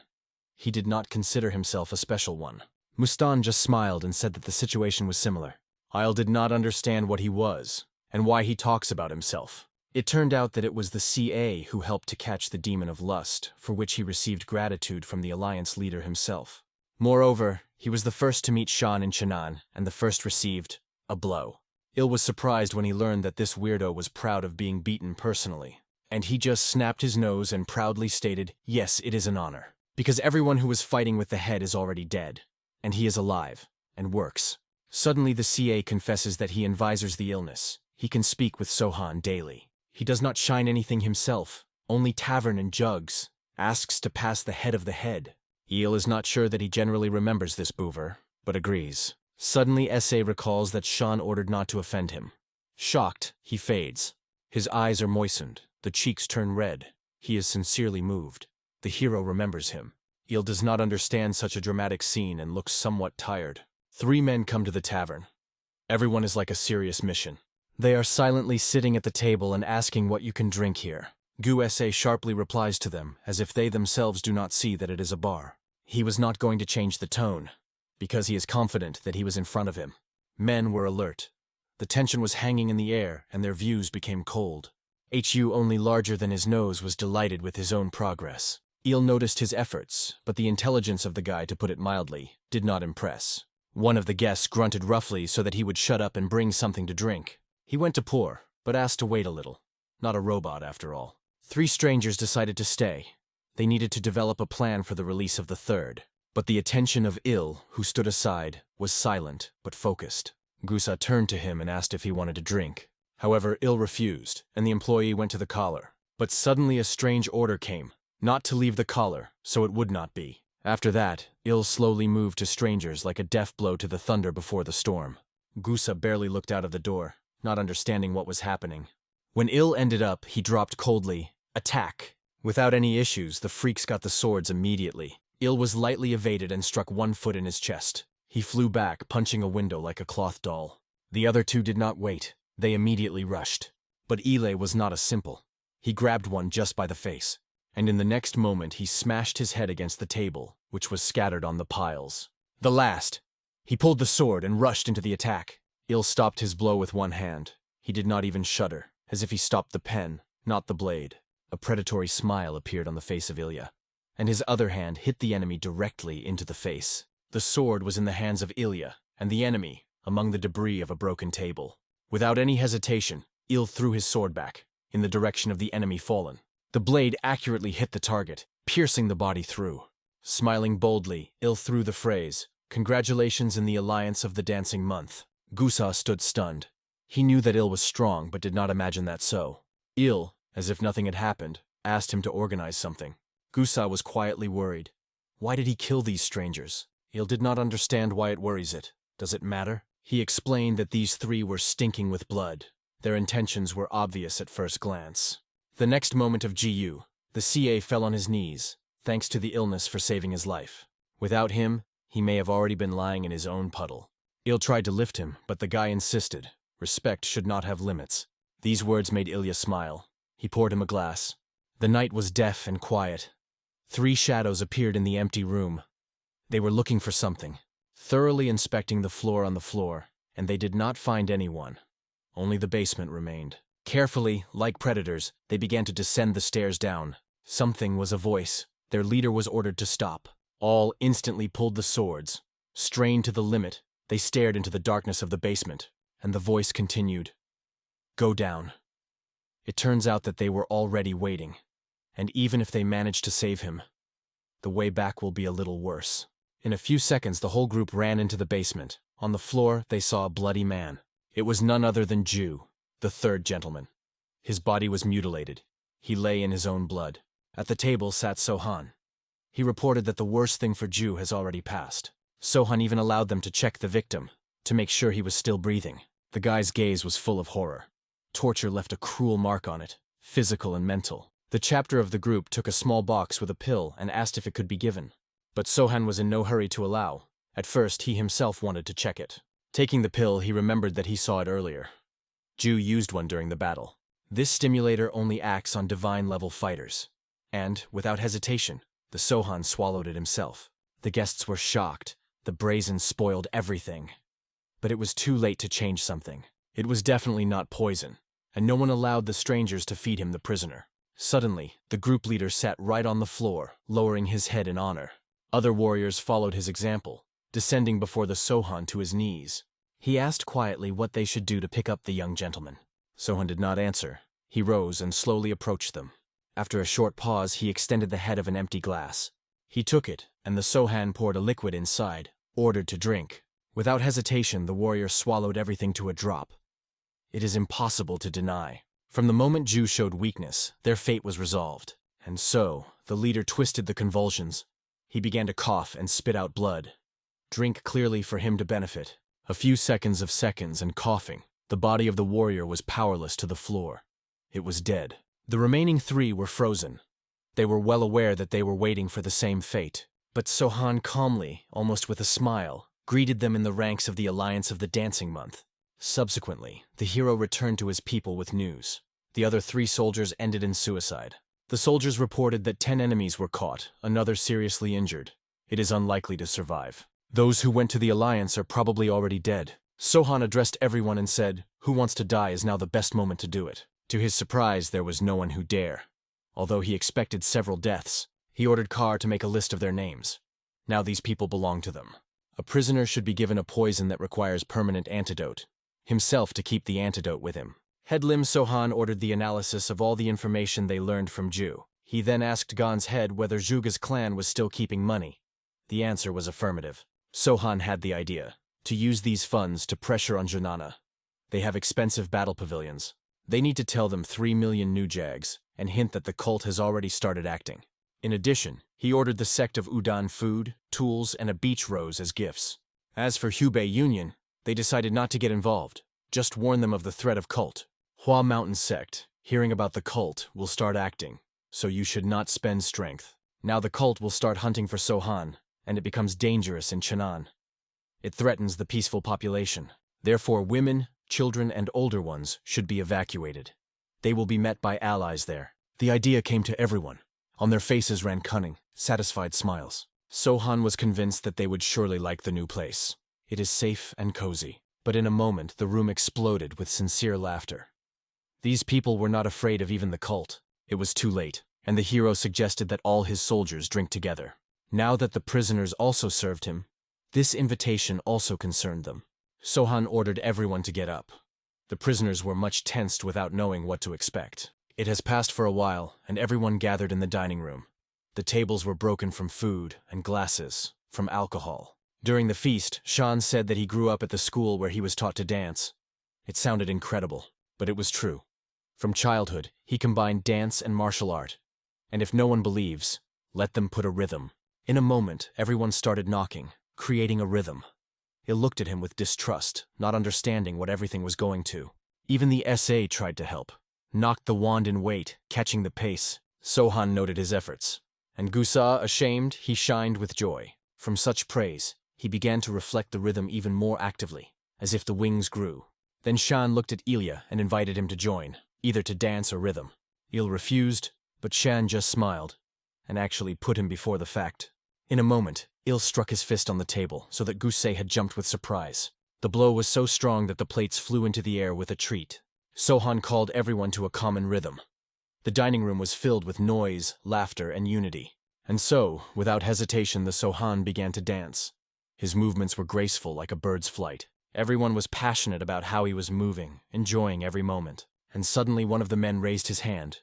He did not consider himself a special one. Mustan just smiled and said that the situation was similar. Il did not understand what he was, and why he talks about himself. It turned out that it was the CA who helped to catch the demon of lust, for which he received gratitude from the Alliance leader himself. Moreover, he was the first to meet Shan in Chenan, and the first received a blow. Il was surprised when he learned that this weirdo was proud of being beaten personally. And he just snapped his nose and proudly stated, "Yes, it is an honor." Because everyone who was fighting with the head is already dead, and he is alive, and works. Suddenly the CA confesses that he envisors the illness. He can speak with Sohan daily. He does not shine anything himself, only tavern and jugs. Asks to pass the head of the head. Il is not sure that he generally remembers this boover, but agrees. Suddenly SA recalls that Shan ordered not to offend him. Shocked, he fades. His eyes are moistened, the cheeks turn red. He is sincerely moved. The hero remembers him. Il does not understand such a dramatic scene and looks somewhat tired. 3 men come to the tavern. Everyone is like a serious mission. They are silently sitting at the table and asking what you can drink here. Gu Sa sharply replies to them, as if they themselves do not see that it is a bar. He was not going to change the tone, because he is confident that he was in front of him. Men were alert. The tension was hanging in the air, and their views became cold. HU, only larger than his nose, was delighted with his own progress. Il noticed his efforts, but the intelligence of the guy, to put it mildly, did not impress. One of the guests grunted roughly so that he would shut up and bring something to drink. He went to pour, but asked to wait a little. Not a robot, after all. 3 strangers decided to stay. They needed to develop a plan for the release of the 3rd. But the attention of Il, who stood aside, was silent but focused. Gusa turned to him and asked if he wanted a drink. However, Il refused, and the employee went to the collar. But suddenly a strange order came, not to leave the collar, so it would not be. After that, Il slowly moved to strangers like a death blow to the thunder before the storm. Gusa barely looked out of the door, not understanding what was happening. When Il ended up, he dropped coldly, "Attack!" Without any issues, the freaks got the swords immediately. Il was lightly evaded and struck one foot in his chest. He flew back, punching a window like a cloth doll. The other two did not wait. They immediately rushed. But Ile was not a simple. He grabbed one just by the face, and in the next moment he smashed his head against the table, which was scattered on the piles. The last! He pulled the sword and rushed into the attack. Il stopped his blow with one hand. He did not even shudder, as if he stopped the pen, not the blade. A predatory smile appeared on the face of Ilya, and his other hand hit the enemy directly into the face. The sword was in the hands of Ilya, and the enemy, among the debris of a broken table. Without any hesitation, Il threw his sword back, in the direction of the enemy fallen. The blade accurately hit the target, piercing the body through. Smiling boldly, Il threw the phrase, "Congratulations in the alliance of the dancing month." Gusa stood stunned. He knew that Il was strong, but did not imagine that so. Il, as if nothing had happened, asked him to organize something. Gusa was quietly worried. Why did he kill these strangers? Il did not understand why it worries it. Does it matter? He explained that these three were stinking with blood. Their intentions were obvious at first glance. The next moment of GU, the CA fell on his knees, thanks to the illness for saving his life. Without him, he may have already been lying in his own puddle. Il tried to lift him, but the guy insisted. Respect should not have limits. These words made Ilya smile. He poured him a glass. The night was deaf and quiet. 3 shadows appeared in the empty room. They were looking for something, thoroughly inspecting the floor on the floor, and they did not find anyone. Only the basement remained. Carefully, like predators, they began to descend the stairs down. Something was a voice. Their leader was ordered to stop. All instantly pulled the swords. Strained to the limit, they stared into the darkness of the basement, and the voice continued. "Go down." It turns out that they were already waiting, and even if they manage to save him, the way back will be a little worse. In a few seconds, the whole group ran into the basement. On the floor, they saw a bloody man. It was none other than Ju, the third gentleman. His body was mutilated. He lay in his own blood. At the table sat Sohan. He reported that the worst thing for Ju has already passed. Sohan even allowed them to check the victim, to make sure he was still breathing. The guy's gaze was full of horror. Torture left a cruel mark on it, physical and mental. The chapter of the group took a small box with a pill and asked if it could be given. But Sohan was in no hurry to allow. At first, he himself wanted to check it. Taking the pill, he remembered that he saw it earlier. Ju used one during the battle. This stimulator only acts on divine-level fighters. And, without hesitation, the Sohan swallowed it himself. The guests were shocked. The brazen spoiled everything. But it was too late to change something. It was definitely not poison, and no one allowed the strangers to feed him the prisoner. Suddenly, the group leader sat right on the floor, lowering his head in honor. Other warriors followed his example, descending before the Sohan to his knees. He asked quietly what they should do to pick up the young gentleman. Sohan did not answer. He rose and slowly approached them. After a short pause, he extended the head of an empty glass. He took it, and the Sohan poured a liquid inside, ordered to drink. Without hesitation, the warrior swallowed everything to a drop. It is impossible to deny. From the moment Ju showed weakness, their fate was resolved. And so, the leader twisted the convulsions. He began to cough and spit out blood. Drink clearly for him to benefit. A few seconds and coughing. The body of the warrior was powerless to the floor. It was dead. The remaining 3 were frozen. They were well aware that they were waiting for the same fate. But Sohan calmly, almost with a smile, greeted them in the ranks of the Alliance of the Dancing Month. Subsequently, the hero returned to his people with news. The other 3 soldiers ended in suicide. The soldiers reported that 10 enemies were caught, another seriously injured. It is unlikely to survive. Those who went to the Alliance are probably already dead. Sohan addressed everyone and said, "Who wants to die is now the best moment to do it." To his surprise, there was no one who dare. Although he expected several deaths, he ordered Carr to make a list of their names. Now these people belong to them. A prisoner should be given a poison that requires permanent antidote. Himself to keep the antidote with him. Headlim Sohan ordered the analysis of all the information they learned from Ju. He then asked Gon's head whether Zhuge's clan was still keeping money. The answer was affirmative. Sohan had the idea to use these funds to pressure on Janana. They have expensive battle pavilions. They need to tell them 3 million new jags and hint that the cult has already started acting. In addition, he ordered the sect of Udan food, tools, and a beach rose as gifts. As for Hubei Union, they decided not to get involved, just warn them of the threat of cult. Hua Mountain sect, hearing about the cult, will start acting, so you should not spend strength. Now the cult will start hunting for Sohan, and it becomes dangerous in Chenan. It threatens the peaceful population. Therefore, women, children, and older ones should be evacuated. They will be met by allies there. The idea came to everyone. On their faces ran cunning, satisfied smiles. Sohan was convinced that they would surely like the new place. It is safe and cozy. But in a moment, the room exploded with sincere laughter. These people were not afraid of even the cult. It was too late, and the hero suggested that all his soldiers drink together. Now that the prisoners also served him, this invitation also concerned them. Sohan ordered everyone to get up. The prisoners were much tensed without knowing what to expect. It has passed for a while, and everyone gathered in the dining room. The tables were broken from food and glasses, from alcohol. During the feast, Shan said that he grew up at the school where he was taught to dance. It sounded incredible, but it was true. From childhood, he combined dance and martial art. And if no one believes, let them put a rhythm. In a moment, everyone started knocking, creating a rhythm. It looked at him with distrust, not understanding what everything was going to. Even the SA tried to help, knocked the wand in weight, catching the pace. Sohan noted his efforts. And Gusa, ashamed, he shined with joy. From such praise, he began to reflect the rhythm even more actively, as if the wings grew. Then Shan looked at Ilya and invited him to join, either to dance or rhythm. Il refused, but Shan just smiled, and actually put him before the fact. In a moment, Il struck his fist on the table so that Gusei had jumped with surprise. The blow was so strong that the plates flew into the air with a treat. Sohan called everyone to a common rhythm. The dining room was filled with noise, laughter, and unity. And so, without hesitation, the Sohan began to dance. His movements were graceful like a bird's flight. Everyone was passionate about how he was moving, enjoying every moment. And suddenly one of the men raised his hand.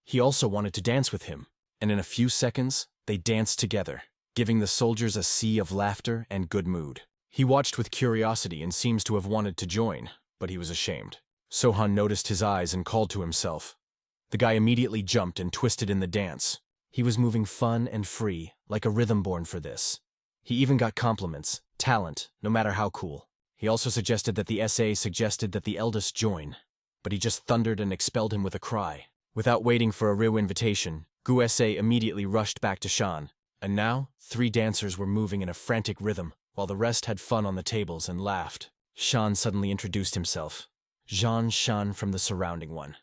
He also wanted to dance with him, and in a few seconds, they danced together, giving the soldiers a sea of laughter and good mood. He watched with curiosity and seems to have wanted to join, but he was ashamed. Sohan noticed his eyes and called to himself. The guy immediately jumped and twisted in the dance. He was moving fun and free, like a rhythm born for this. He even got compliments, talent, no matter how cool. He also suggested that the SA suggested that the eldest join, but he just thundered and expelled him with a cry. Without waiting for a real invitation, Gu SA immediately rushed back to Shan. And now, 3 dancers were moving in a frantic rhythm, while the rest had fun on the tables and laughed. Shan suddenly introduced himself. Jean Shan from the surrounding one.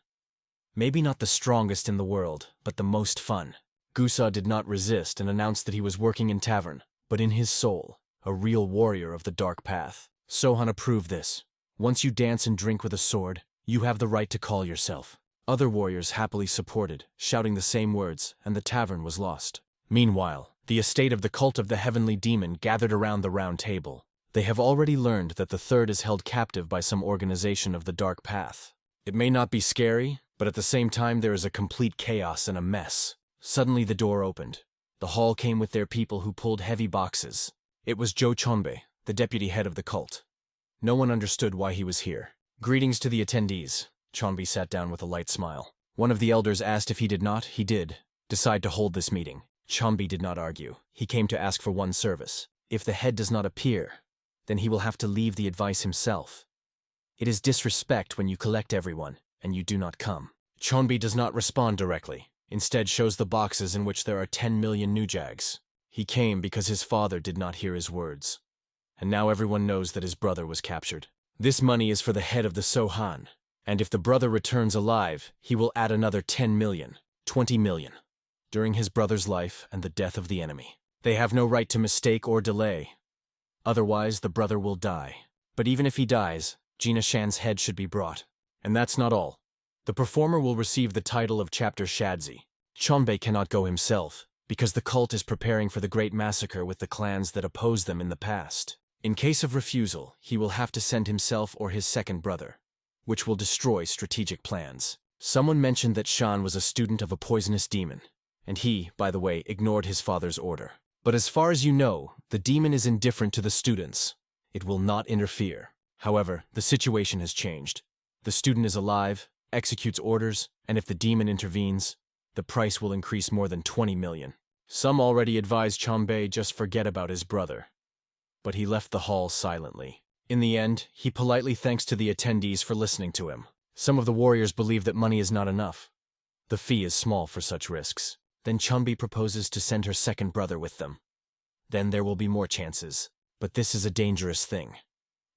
Maybe not the strongest in the world, but the most fun. Gusa did not resist and announced that he was working in tavern, but in his soul, a real warrior of the dark path. Sohan approved this. Once you dance and drink with a sword, you have the right to call yourself. Other warriors happily supported, shouting the same words, and the tavern was lost. Meanwhile, the estate of the cult of the heavenly demon gathered around the round table. They have already learned that the third is held captive by some organization of the dark path. It may not be scary, but at the same time there is a complete chaos and a mess. Suddenly the door opened. The hall came with their people who pulled heavy boxes. It was Zhou Chonbei, the deputy head of the cult. No one understood why he was here. Greetings to the attendees. Chonbei sat down with a light smile. One of the elders asked if he did not, he did, decide to hold this meeting. Chonbei did not argue. He came to ask for one service. If the head does not appear, then he will have to leave the advice himself. It is disrespect when you collect everyone, and you do not come. Chonbei does not respond directly, instead shows the boxes in which there are 10 million new jags. He came because his father did not hear his words. And now everyone knows that his brother was captured. This money is for the head of the Sohan, and if the brother returns alive, he will add another 10 million, 20 million, during his brother's life and the death of the enemy. They have no right to mistake or delay. Otherwise, the brother will die. But even if he dies, Gina Shan's head should be brought. And that's not all. The performer will receive the title of Chapter Shadzi. Chonbei cannot go himself, because the cult is preparing for the great massacre with the clans that opposed them in the past. In case of refusal, he will have to send himself or his second brother, which will destroy strategic plans. Someone mentioned that Shan was a student of a poisonous demon, and he, by the way, ignored his father's order. But as far as you know, the demon is indifferent to the students. It will not interfere. However, the situation has changed. The student is alive, executes orders, and if the demon intervenes, the price will increase more than 20 million. Some already advised Chanbei just forget about his brother. But he left the hall silently. In the end, he politely thanks to the attendees for listening to him. Some of the warriors believe that money is not enough. The fee is small for such risks. Then Chanbei proposes to send her second brother with them. Then there will be more chances. But this is a dangerous thing.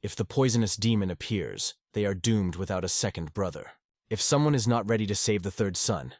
If the poisonous demon appears, they are doomed without a second brother. If someone is not ready to save the third son,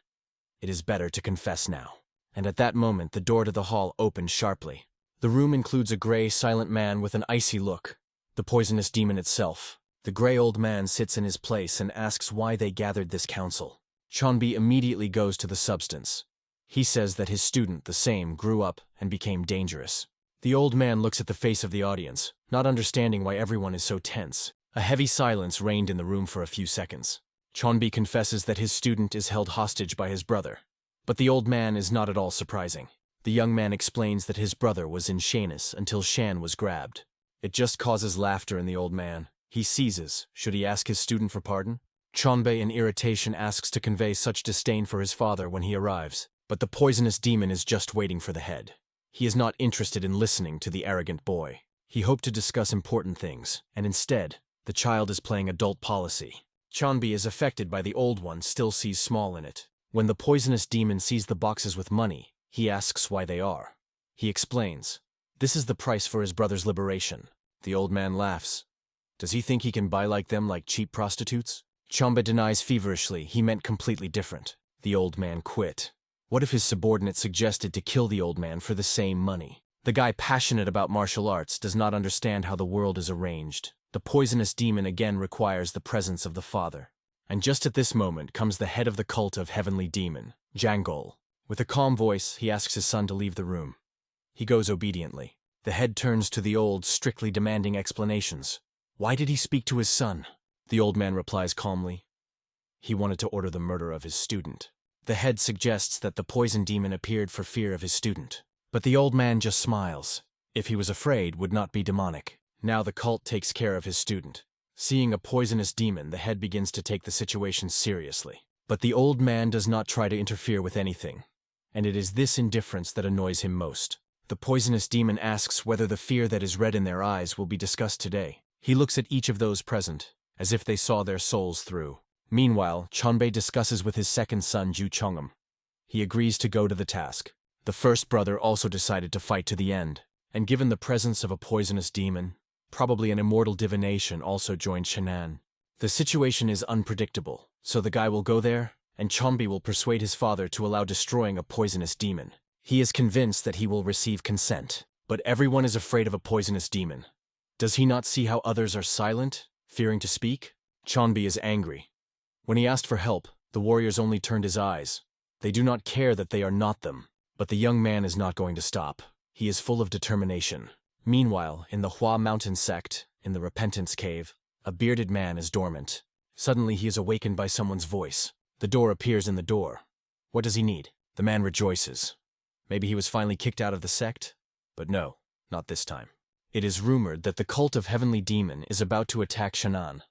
it is better to confess now. And at that moment, the door to the hall opened sharply. The room includes a gray, silent man with an icy look. The poisonous demon itself. The gray old man sits in his place and asks why they gathered this council. Chanbei immediately goes to the substance. He says that his student, the same, grew up and became dangerous. The old man looks at the face of the audience, not understanding why everyone is so tense. A heavy silence reigned in the room for a few seconds. Chanbei confesses that his student is held hostage by his brother. But the old man is not at all surprising. The young man explains that his brother was in Shanus until Shan was grabbed. It just causes laughter in the old man. He seizes. Should he ask his student for pardon? Chanbei in irritation asks to convey such disdain for his father when he arrives. But the poisonous demon is just waiting for the head. He is not interested in listening to the arrogant boy. He hoped to discuss important things, and instead, the child is playing adult policy. Chanbei is affected by the old one still sees small in it. When the poisonous demon sees the boxes with money, he asks why they are. He explains. This is the price for his brother's liberation. The old man laughs. Does he think he can buy like them like cheap prostitutes? Chanbei denies feverishly he meant completely different. The old man quit. What if his subordinate suggested to kill the old man for the same money? The guy passionate about martial arts does not understand how the world is arranged. The poisonous demon again requires the presence of the father. And just at this moment comes the head of the cult of Heavenly Demon, Jangol. With a calm voice, he asks his son to leave the room. He goes obediently. The head turns to the old, strictly demanding explanations. Why did he speak to his son? The old man replies calmly. He wanted to order the murder of his student. The head suggests that the poison demon appeared for fear of his student. But the old man just smiles. If he was afraid, would not be demonic. Now the cult takes care of his student. Seeing a poisonous demon, the head begins to take the situation seriously. But the old man does not try to interfere with anything. And it is this indifference that annoys him most. The poisonous demon asks whether the fear that is read in their eyes will be discussed today. He looks at each of those present, as if they saw their souls through. Meanwhile, Chanbei discusses with his second son, Ju Chong'um. He agrees to go to the task. The first brother also decided to fight to the end, and given the presence of a poisonous demon, probably an immortal divination also joined Shan'an. The situation is unpredictable, so the guy will go there, and Chanbei will persuade his father to allow destroying a poisonous demon. He is convinced that he will receive consent, but everyone is afraid of a poisonous demon. Does he not see how others are silent, fearing to speak? Chanbei is angry. When he asked for help, the warriors only turned his eyes. They do not care that they are not them. But the young man is not going to stop. He is full of determination. Meanwhile, in the Hua Mountain sect, in the Repentance Cave, a bearded man is dormant. Suddenly he is awakened by someone's voice. The door appears in the door. What does he need? The man rejoices. Maybe he was finally kicked out of the sect? But no, not this time. It is rumored that the cult of Heavenly Demon is about to attack Shan'an.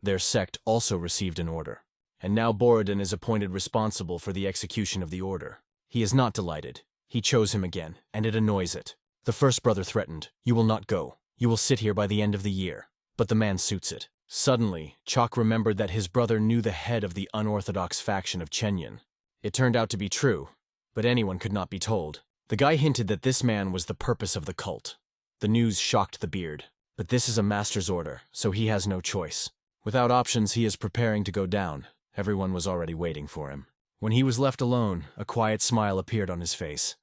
Their sect also received an order, and now Borodin is appointed responsible for the execution of the order. He is not delighted. He chose him again, and it annoys it. The first brother threatened, "You will not go. You will sit here by the end of the year." But the man suits it. Suddenly, Chok remembered that his brother knew the head of the unorthodox faction of Chenyan. It turned out to be true, but anyone could not be told. The guy hinted that this man was the purpose of the cult. The news shocked the beard. But this is a master's order, so he has no choice. Without options, he is preparing to go down. Everyone was already waiting for him. When he was left alone, a quiet smile appeared on his face.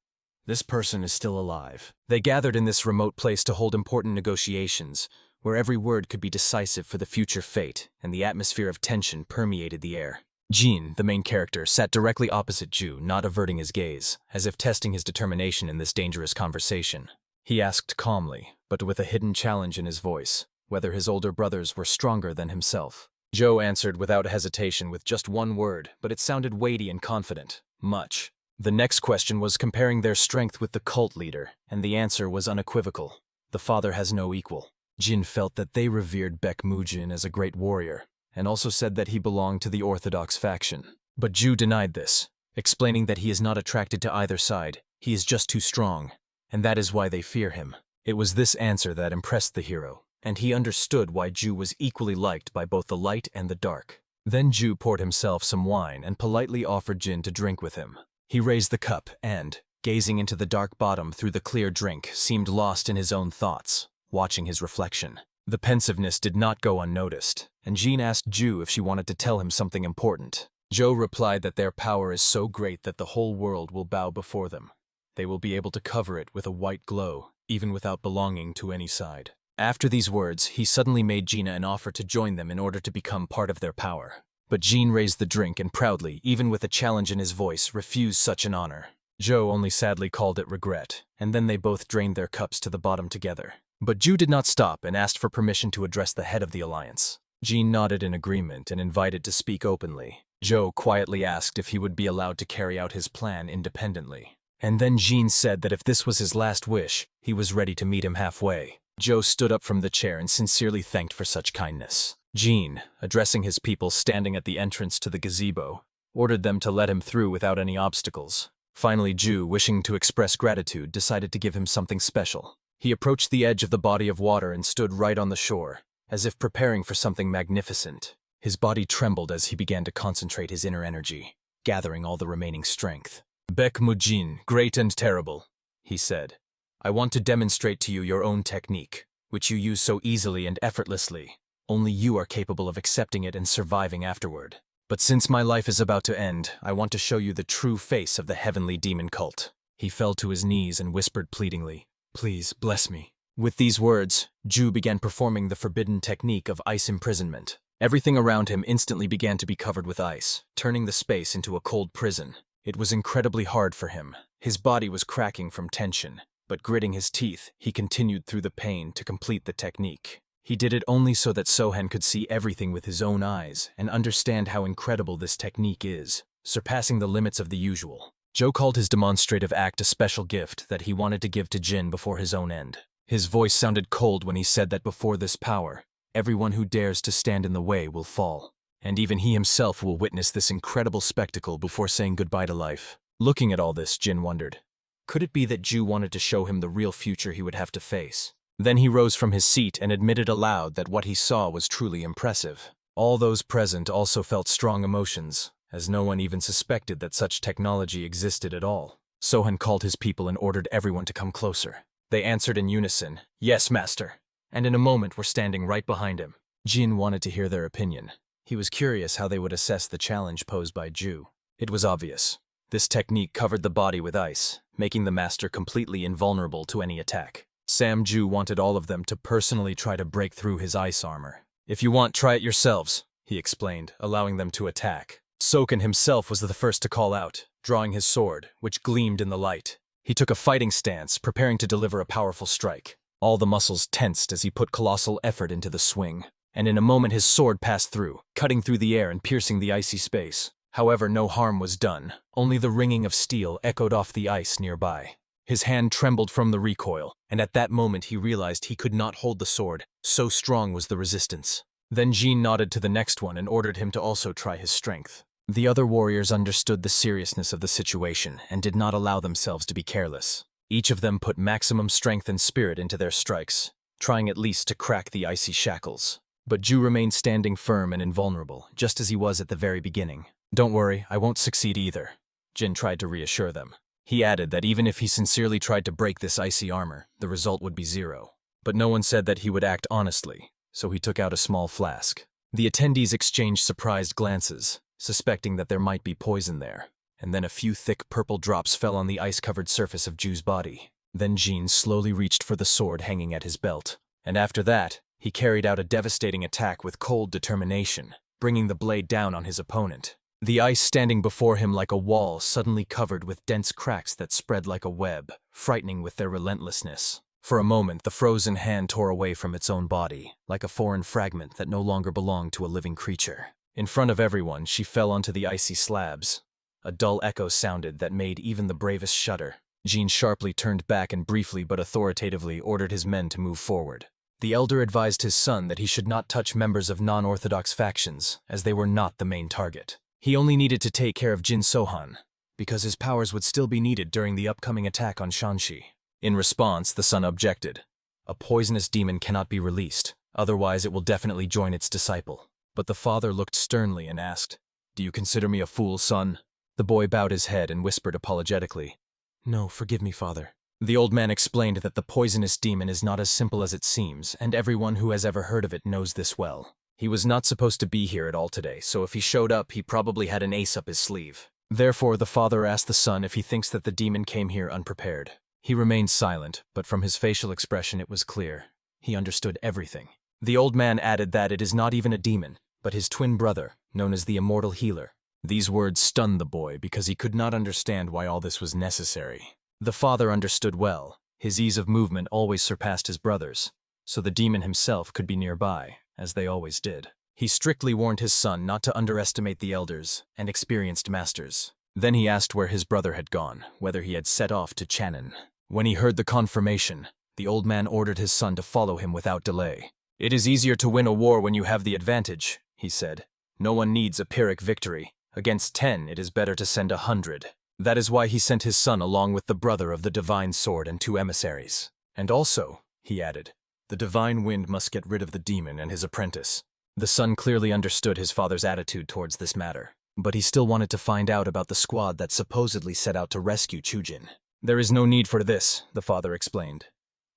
This person is still alive. They gathered in this remote place to hold important negotiations, where every word could be decisive for the future fate, and the atmosphere of tension permeated the air. Jin, the main character, sat directly opposite Ju, not averting his gaze, as if testing his determination in this dangerous conversation. He asked calmly, but with a hidden challenge in his voice, whether his older brothers were stronger than himself. Joe answered without hesitation with just one word, but it sounded weighty and confident. Much. The next question was comparing their strength with the cult leader, and the answer was unequivocal. The father has no equal. Jin felt that they revered Baekmujin as a great warrior, and also said that he belonged to the orthodox faction. But Ju denied this, explaining that he is not attracted to either side, he is just too strong, and that is why they fear him. It was this answer that impressed the hero, and he understood why Ju was equally liked by both the light and the dark. Then Ju poured himself some wine and politely offered Jin to drink with him. He raised the cup and, gazing into the dark bottom through the clear drink, seemed lost in his own thoughts, watching his reflection. The pensiveness did not go unnoticed, and Jin asked Ju if she wanted to tell him something important. Jo replied that their power is so great that the whole world will bow before them. They will be able to cover it with a white glow, even without belonging to any side. After these words, he suddenly made Gina an offer to join them in order to become part of their power. But Jin raised the drink and proudly, even with a challenge in his voice, refused such an honor. Jo only sadly called it regret, and then they both drained their cups to the bottom together. But Ju did not stop and asked for permission to address the head of the alliance. Jin nodded in agreement and invited to speak openly. Jo quietly asked if he would be allowed to carry out his plan independently. And then Jin said that if this was his last wish, he was ready to meet him halfway. Jo stood up from the chair and sincerely thanked for such kindness. Jin, addressing his people standing at the entrance to the gazebo, ordered them to let him through without any obstacles. Finally, Ju, wishing to express gratitude, decided to give him something special. He approached the edge of the body of water and stood right on the shore, as if preparing for something magnificent. His body trembled as he began to concentrate his inner energy, gathering all the remaining strength. "Baekmujin, great and terrible," he said. "I want to demonstrate to you your own technique, which you use so easily and effortlessly. Only you are capable of accepting it and surviving afterward. But since my life is about to end, I want to show you the true face of the heavenly demon cult." He fell to his knees and whispered pleadingly, "Please, bless me." With these words, Ju began performing the forbidden technique of ice imprisonment. Everything around him instantly began to be covered with ice, turning the space into a cold prison. It was incredibly hard for him. His body was cracking from tension, but gritting his teeth, he continued through the pain to complete the technique. He did it only so that Sohan could see everything with his own eyes and understand how incredible this technique is, surpassing the limits of the usual. Jo called his demonstrative act a special gift that he wanted to give to Jin before his own end. His voice sounded cold when he said that before this power, everyone who dares to stand in the way will fall, and even he himself will witness this incredible spectacle before saying goodbye to life. Looking at all this, Jin wondered, could it be that Ju wanted to show him the real future he would have to face? Then he rose from his seat and admitted aloud that what he saw was truly impressive. All those present also felt strong emotions, as no one even suspected that such technology existed at all. Sohan called his people and ordered everyone to come closer. They answered in unison, "Yes, master," and in a moment were standing right behind him. Jin wanted to hear their opinion. He was curious how they would assess the challenge posed by Ju. It was obvious. This technique covered the body with ice, making the master completely invulnerable to any attack. Sam Ju wanted all of them to personally try to break through his ice armor. "If you want, try it yourselves," he explained, allowing them to attack. Sokan himself was the first to call out, drawing his sword, which gleamed in the light. He took a fighting stance, preparing to deliver a powerful strike. All the muscles tensed as he put colossal effort into the swing, and in a moment his sword passed through, cutting through the air and piercing the icy space. However, no harm was done. Only the ringing of steel echoed off the ice nearby. His hand trembled from the recoil, and at that moment he realized he could not hold the sword, so strong was the resistance. Then Jin nodded to the next one and ordered him to also try his strength. The other warriors understood the seriousness of the situation and did not allow themselves to be careless. Each of them put maximum strength and spirit into their strikes, trying at least to crack the icy shackles. But Ju remained standing firm and invulnerable, just as he was at the very beginning. "Don't worry, I won't succeed either," Jin tried to reassure them. He added that even if he sincerely tried to break this icy armor, the result would be zero. But no one said that he would act honestly, so he took out a small flask. The attendees exchanged surprised glances, suspecting that there might be poison there, and then a few thick purple drops fell on the ice-covered surface of Ju's body. Then Jin slowly reached for the sword hanging at his belt, and after that, he carried out a devastating attack with cold determination, bringing the blade down on his opponent. The ice standing before him like a wall suddenly covered with dense cracks that spread like a web, frightening with their relentlessness. For a moment, the frozen hand tore away from its own body, like a foreign fragment that no longer belonged to a living creature. In front of everyone, she fell onto the icy slabs, A dull echo sounded that made even the bravest shudder. Jin sharply turned back and briefly but authoritatively ordered his men to move forward. The elder advised his son that he should not touch members of non-orthodox factions, as they were not the main target. He only needed to take care of Jin Sohan, because his powers would still be needed during the upcoming attack on Shanxi. In response, the son objected. A poisonous demon cannot be released, otherwise it will definitely join its disciple. But the father looked sternly and asked, "Do you consider me a fool, son?" The boy bowed his head and whispered apologetically, "No, forgive me, father." The old man explained that the poisonous demon is not as simple as it seems, and everyone who has ever heard of it knows this well. He was not supposed to be here at all today, so if he showed up, he probably had an ace up his sleeve. Therefore, the father asked the son if he thinks that the demon came here unprepared. He remained silent, but from his facial expression it was clear. He understood everything. The old man added that it is not even a demon, but his twin brother, known as the Immortal Healer. These words stunned the boy because he could not understand why all this was necessary. The father understood well. His ease of movement always surpassed his brother's, so the demon himself could be nearby, as they always did. He strictly warned his son not to underestimate the elders and experienced masters. Then he asked where his brother had gone, whether he had set off to Channon. When he heard the confirmation, the old man ordered his son to follow him without delay. "It is easier to win a war when you have the advantage," he said. "No one needs a Pyrrhic victory. Against 10, it is better to send 100. That is why he sent his son along with the brother of the Divine Sword and 2 emissaries. "And also," he added, "the Divine Wind must get rid of the demon and his apprentice." The son clearly understood his father's attitude towards this matter, but he still wanted to find out about the squad that supposedly set out to rescue Chujin. "There is no need for this," the father explained.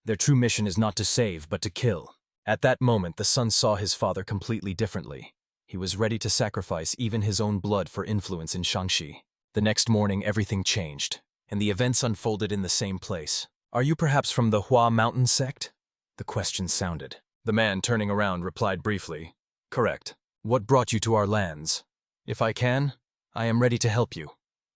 "Their true mission is not to save, but to kill." At that moment, the son saw his father completely differently. He was ready to sacrifice even his own blood for influence in Shanxi. The next morning, everything changed, and the events unfolded in the same place. "Are you perhaps from the Hua Mountain sect?" the question sounded. The man, turning around, replied briefly, "Correct. What brought you to our lands?" "If I can, I am ready to help you,"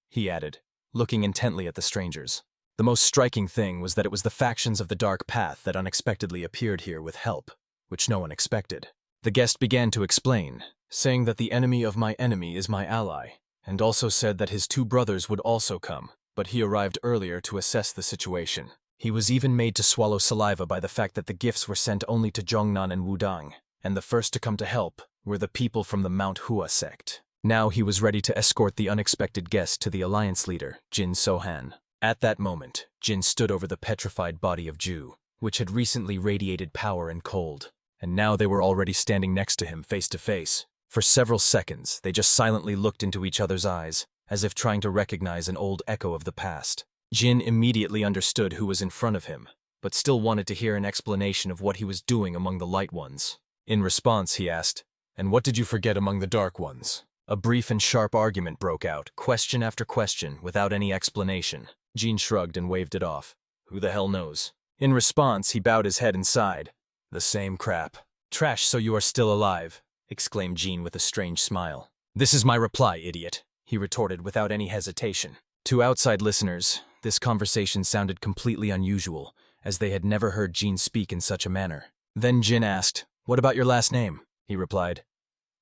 he added, looking intently at the strangers. The most striking thing was that it was the factions of the Dark Path that unexpectedly appeared here with help, which no one expected. The guest began to explain, saying that the enemy of my enemy is my ally, and also said that his 2 brothers would also come, but he arrived earlier to assess the situation. He was even made to swallow saliva by the fact that the gifts were sent only to Zhongnan and Wudang, and the first to come to help were the people from the MANHUA sect. Now he was ready to escort the unexpected guest to the alliance leader, Jin Sohan. At that moment, Jin stood over the petrified body of Ju, which had recently radiated power and cold, and now they were already standing next to him face to face. For several seconds, they just silently looked into each other's eyes, as if trying to recognize an old echo of the past. Jin immediately understood who was in front of him, but still wanted to hear an explanation of what he was doing among the Light Ones. In response, he asked, "And what did you forget among the Dark Ones?" A brief and sharp argument broke out, question after question, without any explanation. Jin shrugged and waved it off. "Who the hell knows?" In response, he bowed his head and sighed. "The same crap." "Trash, so you are still alive," exclaimed Jin with a strange smile. "This is my reply, idiot," he retorted without any hesitation. To outside listeners, this conversation sounded completely unusual, as they had never heard Jin speak in such a manner. Then Jin asked, "What about your last name?" He replied,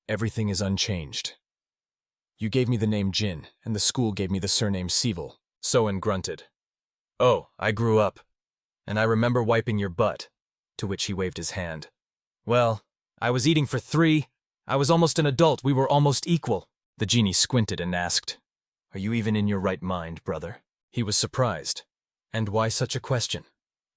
"Everything is unchanged. You gave me the name Jin, and the school gave me the surname Seville." Sohan grunted. "Oh, I grew up, and I remember wiping your butt," to which he waved his hand. "Well, I was eating for 3. I was almost an adult. We were almost equal." The genie squinted and asked, "Are you even in your right mind, brother?" He was surprised. And why such a question?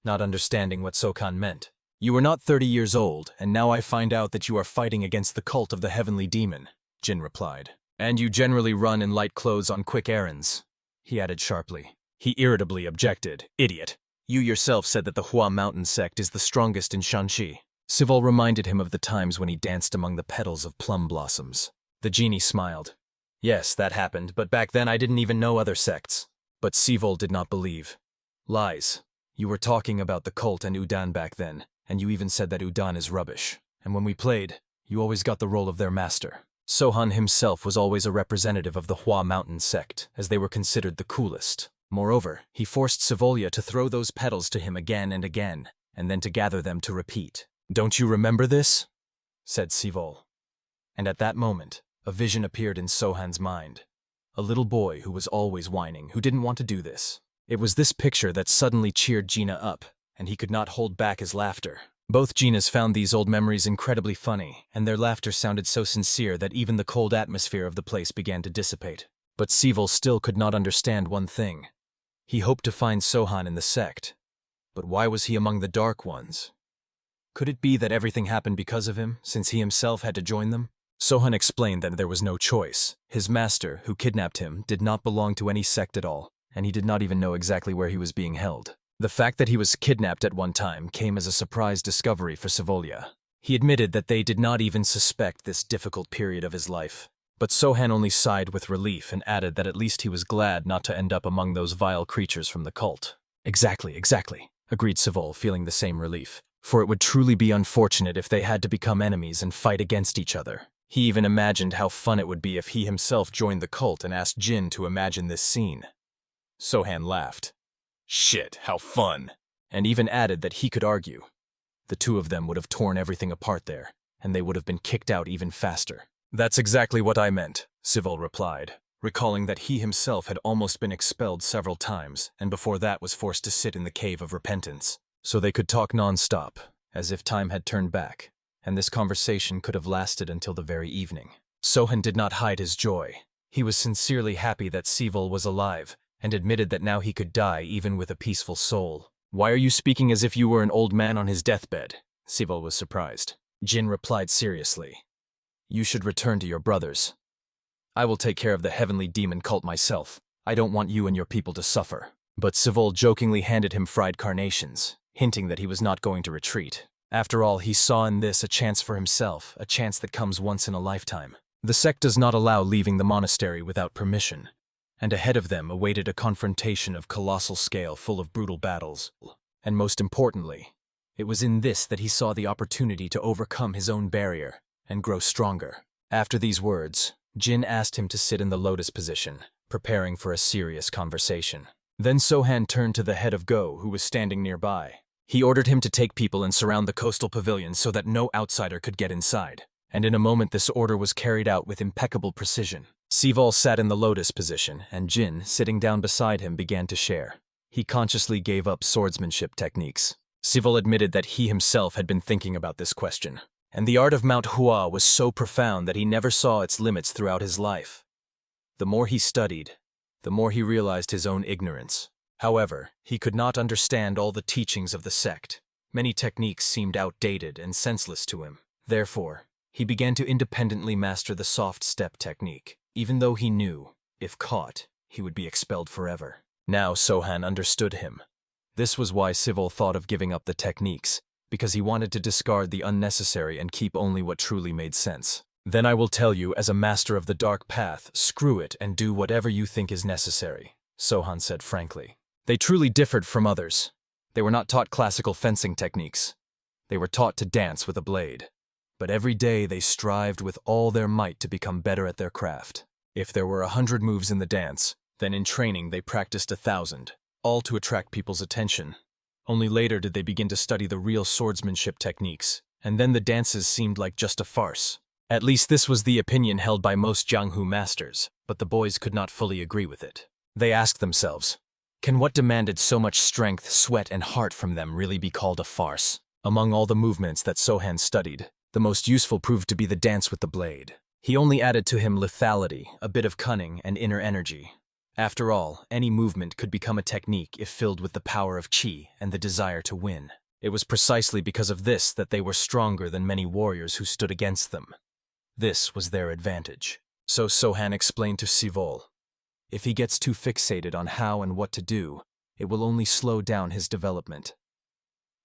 Not understanding what Sohan meant. "You were not 30 years old, and now I find out that you are fighting against the cult of the Heavenly Demon," Jin replied. "And you generally run in light clothes on quick errands," he added sharply. He irritably objected, "Idiot. You yourself said that the Hua Mountain sect is the strongest in Shanxi." Seville reminded him of the times when he danced among the petals of plum blossoms. The genie smiled. "Yes, that happened, but back then I didn't even know other sects." But Seville did not believe. "Lies. You were talking about the cult and Udan back then, and you even said that Udan is rubbish. And when we played, you always got the role of their master." Sohan himself was always a representative of the Hua Mountain sect, as they were considered the coolest. Moreover, he forced Sivolia to throw those petals to him again and again, and then to gather them to repeat. "Don't you remember this?" said Seville. And at that moment, a vision appeared in Sohan's mind. a little boy who was always whining, who didn't want to do this. It was this picture that suddenly cheered Gina up, and he could not hold back his laughter. Both Ginas found these old memories incredibly funny, and their laughter sounded so sincere that even the cold atmosphere of the place began to dissipate. But Sevil still could not understand one thing. He hoped to find Sohan in the sect. But why was he among the Dark Ones? Could it be that everything happened because of him, since he himself had to join them? Sohan explained that there was no choice. His master, who kidnapped him, did not belong to any sect at all, and he did not even know exactly where he was being held. The fact that he was kidnapped at one time came as a surprise discovery for Sevolia. He admitted that they did not even suspect this difficult period of his life. But Sohan only sighed with relief and added that at least he was glad not to end up among those vile creatures from the cult. Exactly, agreed Sevil, feeling the same relief. For it would truly be unfortunate if they had to become enemies and fight against each other. He even imagined how fun it would be if he himself joined the cult and asked Jin to imagine this scene. Sohan laughed. Shit, how fun! And even added that he could argue. The two of them would have torn everything apart there, and they would have been kicked out even faster. That's exactly what I meant, Sevil replied, recalling that he himself had almost been expelled several times, and before that was forced to sit in the Cave of Repentance. So they could talk non-stop, as if time had turned back, and this conversation could have lasted until the very evening. Sohan did not hide his joy. He was sincerely happy that Sevil was alive, and admitted that now he could die even with a peaceful soul. Why are you speaking as if you were an old man on his deathbed? Sevil was surprised. Jin replied seriously. You should return to your brothers. I will take care of the heavenly demon cult myself. I don't want you and your people to suffer. But Sevil jokingly handed him fried carnations, hinting that he was not going to retreat. After all, he saw in this a chance for himself, a chance that comes once in a lifetime. The sect does not allow leaving the monastery without permission, and ahead of them awaited a confrontation of colossal scale full of brutal battles. And most importantly, it was in this that he saw the opportunity to overcome his own barrier and grow stronger. After these words, Jin asked him to sit in the lotus position, preparing for a serious conversation. Then Sohan turned to the head of Go, who was standing nearby. He ordered him to take people and surround the coastal pavilion so that no outsider could get inside. And in a moment this order was carried out with impeccable precision. Sevil sat in the lotus position, and Jin, sitting down beside him, began to share. He consciously gave up swordsmanship techniques. Sevil admitted that he himself had been thinking about this question. And the art of MANHUA was so profound that he never saw its limits throughout his life. The more he studied, the more he realized his own ignorance. However, he could not understand all the teachings of the sect. Many techniques seemed outdated and senseless to him. Therefore, he began to independently master the soft step technique, even though he knew, if caught, he would be expelled forever. Now Sohan understood him. This was why Sevil thought of giving up the techniques, because he wanted to discard the unnecessary and keep only what truly made sense. Then I will tell you, as a master of the dark path, screw it and do whatever you think is necessary, Sohan said frankly. They truly differed from others. They were not taught classical fencing techniques. They were taught to dance with a blade. But every day they strived with all their might to become better at their craft. If there were 100 moves in the dance, then in training they practiced 1,000, all to attract people's attention. Only later did they begin to study the real swordsmanship techniques, and then the dances seemed like just a farce. At least this was the opinion held by most Jianghu masters, but the boys could not fully agree with it. They asked themselves, can what demanded so much strength, sweat, and heart from them really be called a farce? Among all the movements that Sohan studied, the most useful proved to be the dance with the blade. He only added to him lethality, a bit of cunning, and inner energy. After all, any movement could become a technique if filled with the power of qi and the desire to win. It was precisely because of this that they were stronger than many warriors who stood against them. This was their advantage. So Sohan explained to Sevil, if he gets too fixated on how and what to do, it will only slow down his development.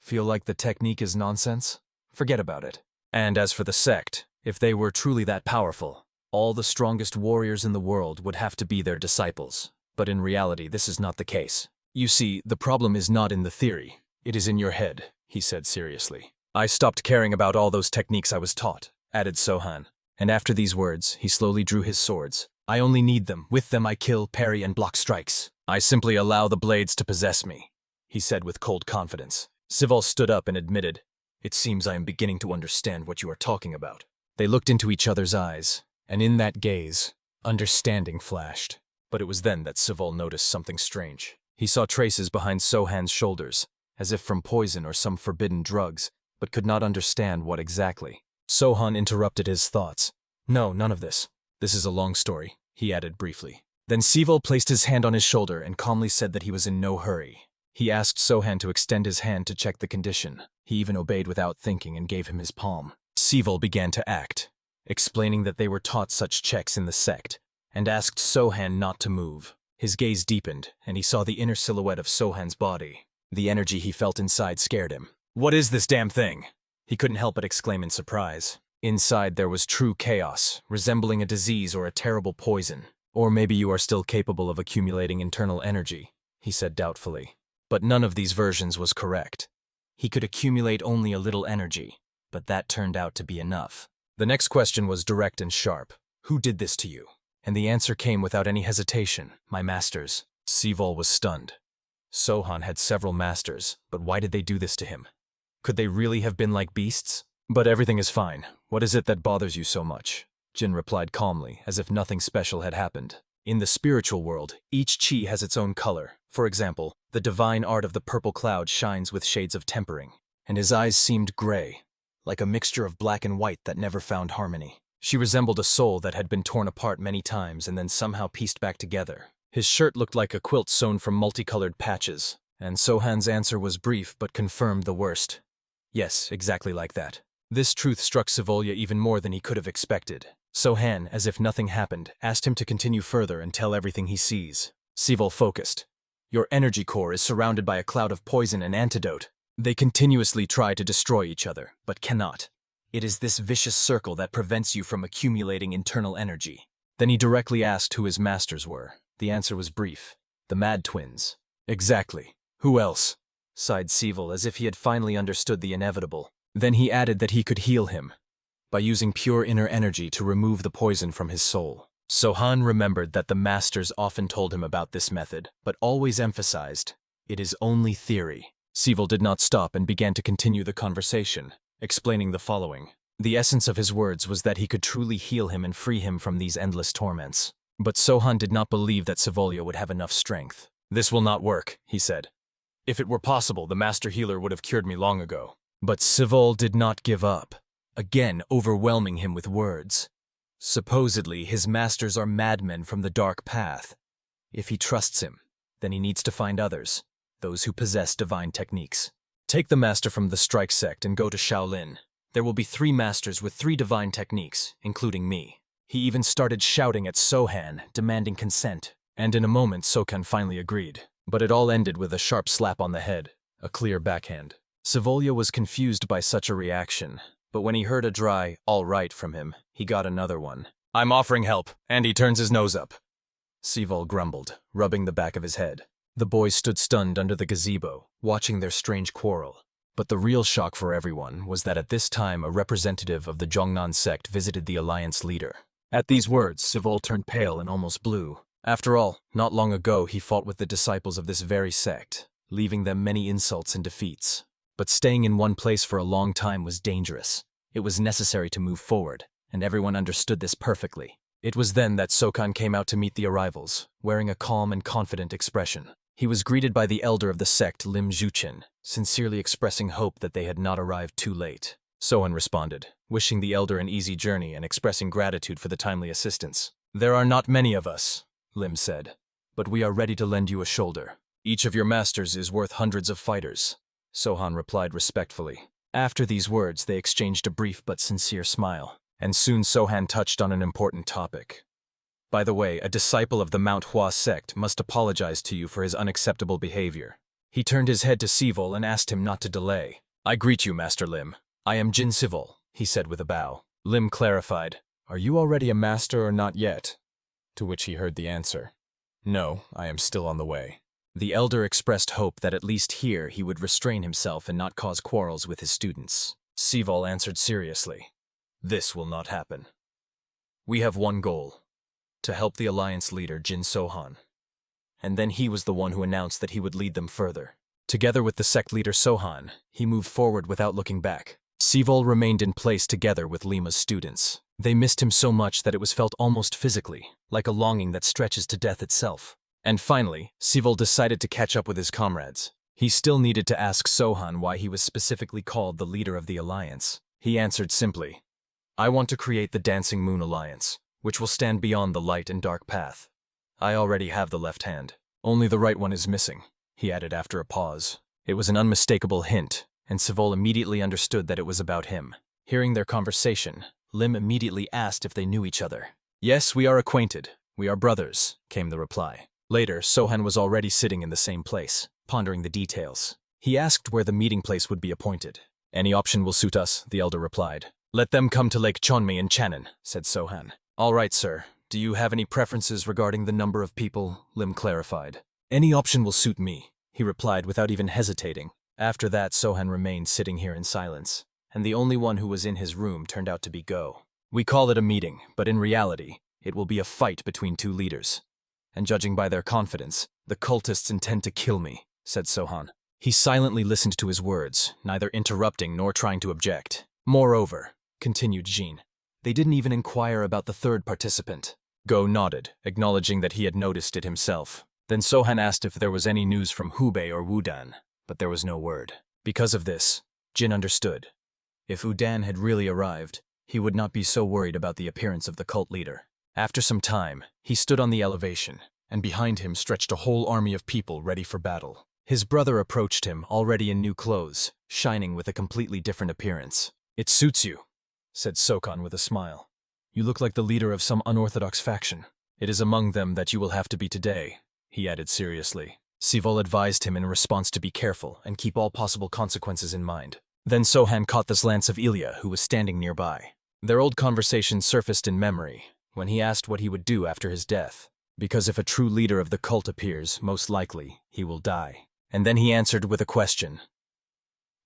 Feel like the technique is nonsense? Forget about it. And as for the sect, if they were truly that powerful, all the strongest warriors in the world would have to be their disciples. But in reality, this is not the case. You see, the problem is not in the theory. It is in your head, he said seriously. I stopped caring about all those techniques I was taught, added Sohan. And after these words, he slowly drew his swords. I only need them. With them I kill, parry, and block strikes. I simply allow the blades to possess me, he said with cold confidence. Sevil stood up and admitted, it seems I am beginning to understand what you are talking about. They looked into each other's eyes, and in that gaze, Understanding flashed. But it was then that Sivol noticed something strange. He saw traces behind Sohan's shoulders, as if from poison or some forbidden drugs, but could not understand what exactly. Sohan interrupted his thoughts. No, none of this. This is a long story, he added briefly. Then Sivol placed his hand on his shoulder and calmly said that he was in no hurry. He asked Sohan to extend his hand to check the condition. He even obeyed without thinking and gave him his palm. Sivol began to act, explaining that they were taught such checks in the sect, and asked Sohan not to move. His gaze deepened, and he saw the inner silhouette of Sohan's body. The energy he felt inside scared him. What is this damn thing? He couldn't help but exclaim in surprise. Inside there was true chaos, resembling a disease or a terrible poison. Or maybe you are still capable of accumulating internal energy, he said doubtfully. But none of these versions was correct. He could accumulate only a little energy, but that turned out to be enough. The next question was direct and sharp. Who did this to you? And the answer came without any hesitation. My masters. Sivol was stunned. Sohan had several masters, but why did they do this to him? Could they really have been like beasts? But everything is fine. What is it that bothers you so much? Jin replied calmly, as if nothing special had happened. In the spiritual world, each chi has its own color. For example, the divine art of the purple cloud shines with shades of tempering, and his eyes seemed gray, like a mixture of black and white that never found harmony. She resembled a soul that had been torn apart many times and then somehow pieced back together. His shirt looked like a quilt sewn from multicolored patches, and Sohan's answer was brief but confirmed the worst. Yes, exactly like that. This truth struck Sivolya even more than he could have expected. Sohan, as if nothing happened, asked him to continue further and tell everything he sees. Sivol focused. Your energy core is surrounded by a cloud of poison and antidote. They continuously try to destroy each other, but cannot. It is this vicious circle that prevents you from accumulating internal energy. Then he directly asked who his masters were. The answer was brief. The Mad Twins. Exactly. Who else? Sighed Sivol, as if he had finally understood the inevitable. Then he added that he could heal him by using pure inner energy to remove the poison from his soul. Sohan remembered that the masters often told him about this method, but always emphasized, it is only theory. Sivol did not stop and began to continue the conversation, explaining the following. The essence of his words was that he could truly heal him and free him from these endless torments. But Sohan did not believe that Sivolya would have enough strength. This will not work, he said. If it were possible, the master healer would have cured me long ago. But Sivol did not give up, again overwhelming him with words. Supposedly, his masters are madmen from the dark path. If he trusts him, then he needs to find others, those who possess divine techniques. Take the master from the Strike sect and go to Shaolin. There will be 3 masters with 3 divine techniques, including me. He even started shouting at Sohan, demanding consent. And in a moment, Sohan finally agreed. But it all ended with a sharp slap on the head, a clear backhand. Sivolya was confused by such a reaction, but when he heard a dry, all right from him, he got another one. I'm offering help, and he turns his nose up. Sivol grumbled, rubbing the back of his head. The boys stood stunned under the gazebo, watching their strange quarrel. But the real shock for everyone was that at this time a representative of the Zhongnan sect visited the alliance leader. At these words, Sivol turned pale and almost blue. After all, not long ago he fought with the disciples of this very sect, leaving them many insults and defeats. But staying in one place for a long time was dangerous. It was necessary to move forward, and everyone understood this perfectly. It was then that Sohan came out to meet the arrivals, wearing a calm and confident expression. He was greeted by the elder of the sect, Lim Zhuchen, sincerely expressing hope that they had not arrived too late. Sohan responded, wishing the elder an easy journey and expressing gratitude for the timely assistance. There are not many of us, Lim said, but we are ready to lend you a shoulder. Each of your masters is worth hundreds of fighters. Sohan replied respectfully. After these words, they exchanged a brief but sincere smile, and soon Sohan touched on an important topic. By the way, a disciple of the MANHWA sect must apologize to you for his unacceptable behavior. He turned his head to Sivol and asked him not to delay. I greet you, Master Lim. I am Jin Sivol, he said with a bow. Lim clarified, Are you already a master or not yet? To which he heard the answer. No, I am still on the way. The elder expressed hope that at least here he would restrain himself and not cause quarrels with his students. Sivol answered seriously. This will not happen. We have one goal, to help the alliance leader Jin Sohan. And then he was the one who announced that he would lead them further. Together with the sect leader Sohan, he moved forward without looking back. Sivol remained in place together with Lima's students. They missed him so much that it was felt almost physically, like a longing that stretches to death itself. And finally, Sivol decided to catch up with his comrades. He still needed to ask Sohan why he was specifically called the leader of the Alliance. He answered simply, "I want to create the Dancing Moon Alliance, which will stand beyond the light and dark path. I already have the left hand. Only the right one is missing," he added after a pause. It was an unmistakable hint, and Sivol immediately understood that it was about him. Hearing their conversation, Lim immediately asked if they knew each other. "Yes, we are acquainted. We are brothers," came the reply. Later, Sohan was already sitting in the same place, pondering the details. He asked where the meeting place would be appointed. "Any option will suit us," the elder replied. "Let them come to Lake Chonmi in Channon," said Sohan. "All right, sir. Do you have any preferences regarding the number of people?" Lim clarified. "Any option will suit me," he replied without even hesitating. After that, Sohan remained sitting here in silence, and the only one who was in his room turned out to be Go. "We call it a meeting, but in reality, it will be a fight between two leaders. And judging by their confidence, the cultists intend to kill me," said Sohan. He silently listened to his words, neither interrupting nor trying to object. "Moreover," continued Jin, "they didn't even inquire about the third participant." Go nodded, acknowledging that he had noticed it himself. Then Sohan asked if there was any news from Hubei or Wudan, but there was no word. Because of this, Jin understood. If Wudan had really arrived, he would not be so worried about the appearance of the cult leader. After some time, he stood on the elevation, and behind him stretched a whole army of people ready for battle. His brother approached him, already in new clothes, shining with a completely different appearance. "It suits you," said Sokan with a smile. "You look like the leader of some unorthodox faction. It is among them that you will have to be today," he added seriously. Sivol advised him in response to be careful and keep all possible consequences in mind. Then Sohan caught the glance of Ilya, who was standing nearby. Their old conversation surfaced in memory when he asked what he would do after his death. Because if a true leader of the cult appears, most likely, he will die. And then he answered with a question.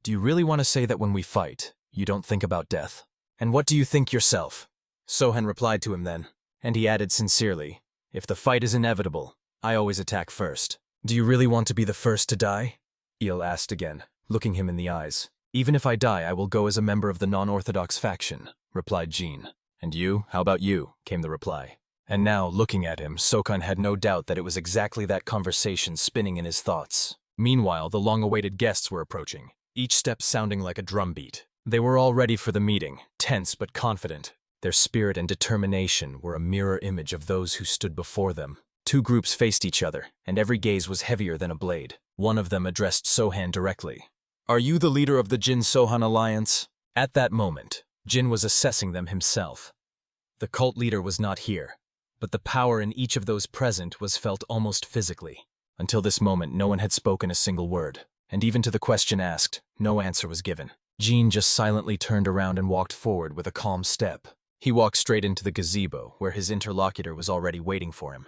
"Do you really want to say that when we fight, you don't think about death? And what do you think yourself?" Sohan replied to him then, and he added sincerely, "If the fight is inevitable, I always attack first." "Do you really want to be the first to die?" Il asked again, looking him in the eyes. "Even if I die, I will go as a member of the non-orthodox faction," replied Jin. "And you? How about you?" came the reply. And now, looking at him, Sokan had no doubt that it was exactly that conversation spinning in his thoughts. Meanwhile, the long-awaited guests were approaching, each step sounding like a drumbeat. They were all ready for the meeting, tense but confident. Their spirit and determination were a mirror image of those who stood before them. Two groups faced each other, and every gaze was heavier than a blade. One of them addressed Sohan directly. "Are you the leader of the Jin-Sohan alliance?" At that moment, Jin was assessing them himself. The cult leader was not here, but the power in each of those present was felt almost physically. Until this moment, no one had spoken a single word, and even to the question asked, no answer was given. Jin just silently turned around and walked forward with a calm step. He walked straight into the gazebo, where his interlocutor was already waiting for him.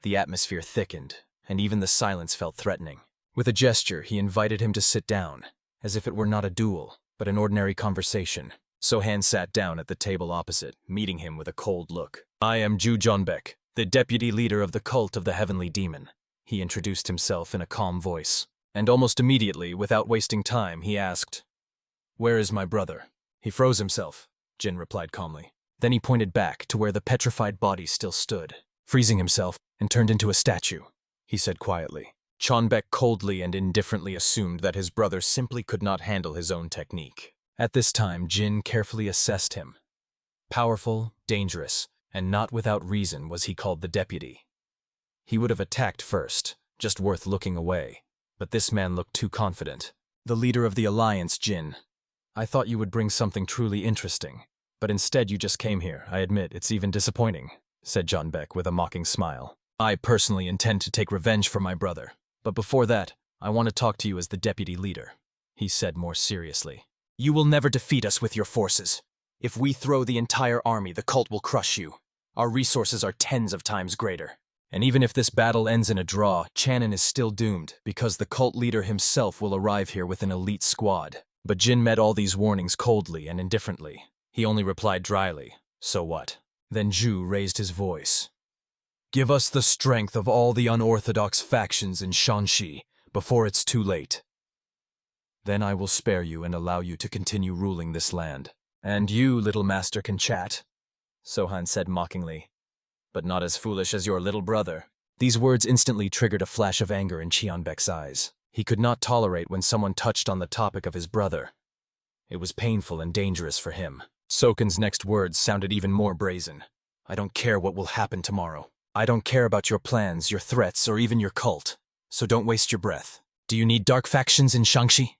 The atmosphere thickened, and even the silence felt threatening. With a gesture, he invited him to sit down, as if it were not a duel, but an ordinary conversation. Sohan sat down at the table opposite, meeting him with a cold look. "I am Ju Jonbek, the deputy leader of the cult of the Heavenly Demon," he introduced himself in a calm voice. And almost immediately, without wasting time, he asked, "Where is my brother?" "He froze himself," Jin replied calmly. Then he pointed back to where the petrified body still stood. "Freezing himself and turned into a statue," he said quietly. Chonbek coldly and indifferently assumed that his brother simply could not handle his own technique. At this time, Jin carefully assessed him. Powerful, dangerous, and not without reason was he called the deputy. He would have attacked first, just worth looking away. But this man looked too confident. "The leader of the Alliance, Jin. I thought you would bring something truly interesting. But instead you just came here. I admit, it's even disappointing," said Jonbek with a mocking smile. "I personally intend to take revenge for my brother. But before that, I want to talk to you as the deputy leader," he said more seriously. "You will never defeat us with your forces. If we throw the entire army, the cult will crush you. Our resources are tens of times greater. And even if this battle ends in a draw, Channon is still doomed, because the cult leader himself will arrive here with an elite squad." But Jin met all these warnings coldly and indifferently. He only replied dryly, "So what?" Then Ju raised his voice. "Give us the strength of all the unorthodox factions in Shanxi before it's too late. Then I will spare you and allow you to continue ruling this land. And you, little master, can chat. Sohan said mockingly. But not as foolish as your little brother. These words instantly triggered a flash of anger in Cheonbaek's eyes. He could not tolerate when someone touched on the topic of his brother. It was painful and dangerous for him. Sokan's next words sounded even more brazen. I don't care what will happen tomorrow. I don't care about your plans, your threats, or even your cult. So don't waste your breath. Do you need dark factions in Shangxi?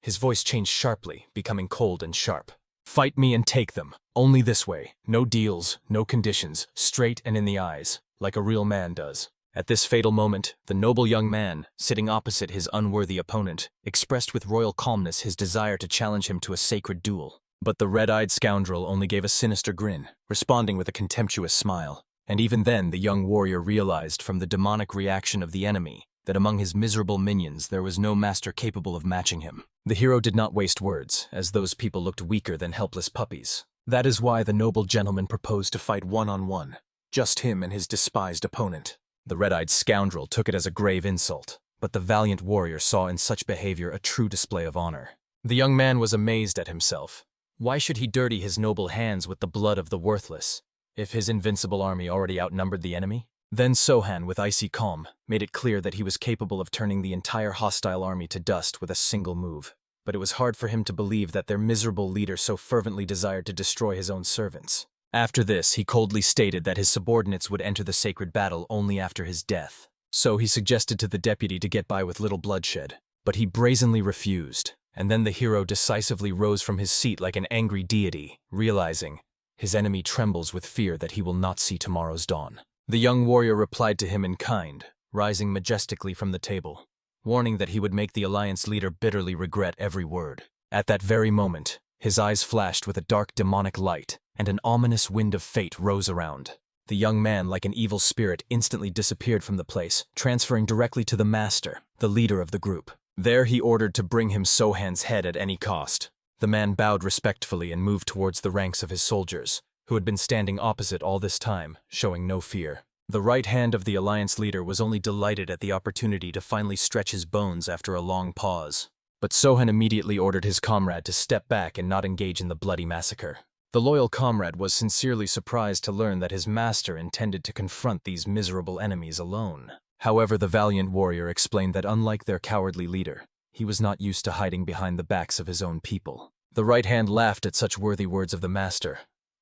His voice changed sharply, becoming cold and sharp. Fight me and take them. Only this way. No deals, no conditions, straight and in the eyes, like a real man does. At this fatal moment, the noble young man, sitting opposite his unworthy opponent, expressed with royal calmness his desire to challenge him to a sacred duel. But the red-eyed scoundrel only gave a sinister grin, responding with a contemptuous smile. And even then the young warrior realized from the demonic reaction of the enemy that among his miserable minions there was no master capable of matching him. The hero did not waste words, as those people looked weaker than helpless puppies. That is why the noble gentleman proposed to fight one-on-one, just him and his despised opponent. The red-eyed scoundrel took it as a grave insult, but the valiant warrior saw in such behavior a true display of honor. The young man was amazed at himself. Why should he dirty his noble hands with the blood of the worthless, if his invincible army already outnumbered the enemy? Then Sohan, with icy calm, made it clear that he was capable of turning the entire hostile army to dust with a single move. But it was hard for him to believe that their miserable leader so fervently desired to destroy his own servants. After this, he coldly stated that his subordinates would enter the sacred battle only after his death. So he suggested to the deputy to get by with little bloodshed. But he brazenly refused, and then the hero decisively rose from his seat like an angry deity, realizing, his enemy trembles with fear that he will not see tomorrow's dawn. The young warrior replied to him in kind, rising majestically from the table, warning that he would make the alliance leader bitterly regret every word. At that very moment, his eyes flashed with a dark demonic light, and an ominous wind of fate rose around. The young man, like an evil spirit, instantly disappeared from the place, transferring directly to the master, the leader of the group. There he ordered to bring him Sohan's head at any cost. The man bowed respectfully and moved towards the ranks of his soldiers, who had been standing opposite all this time, showing no fear. The right hand of the alliance leader was only delighted at the opportunity to finally stretch his bones after a long pause. But Sohan immediately ordered his comrade to step back and not engage in the bloody massacre. The loyal comrade was sincerely surprised to learn that his master intended to confront these miserable enemies alone. However, the valiant warrior explained that unlike their cowardly leader, he was not used to hiding behind the backs of his own people. The right hand laughed at such worthy words of the master,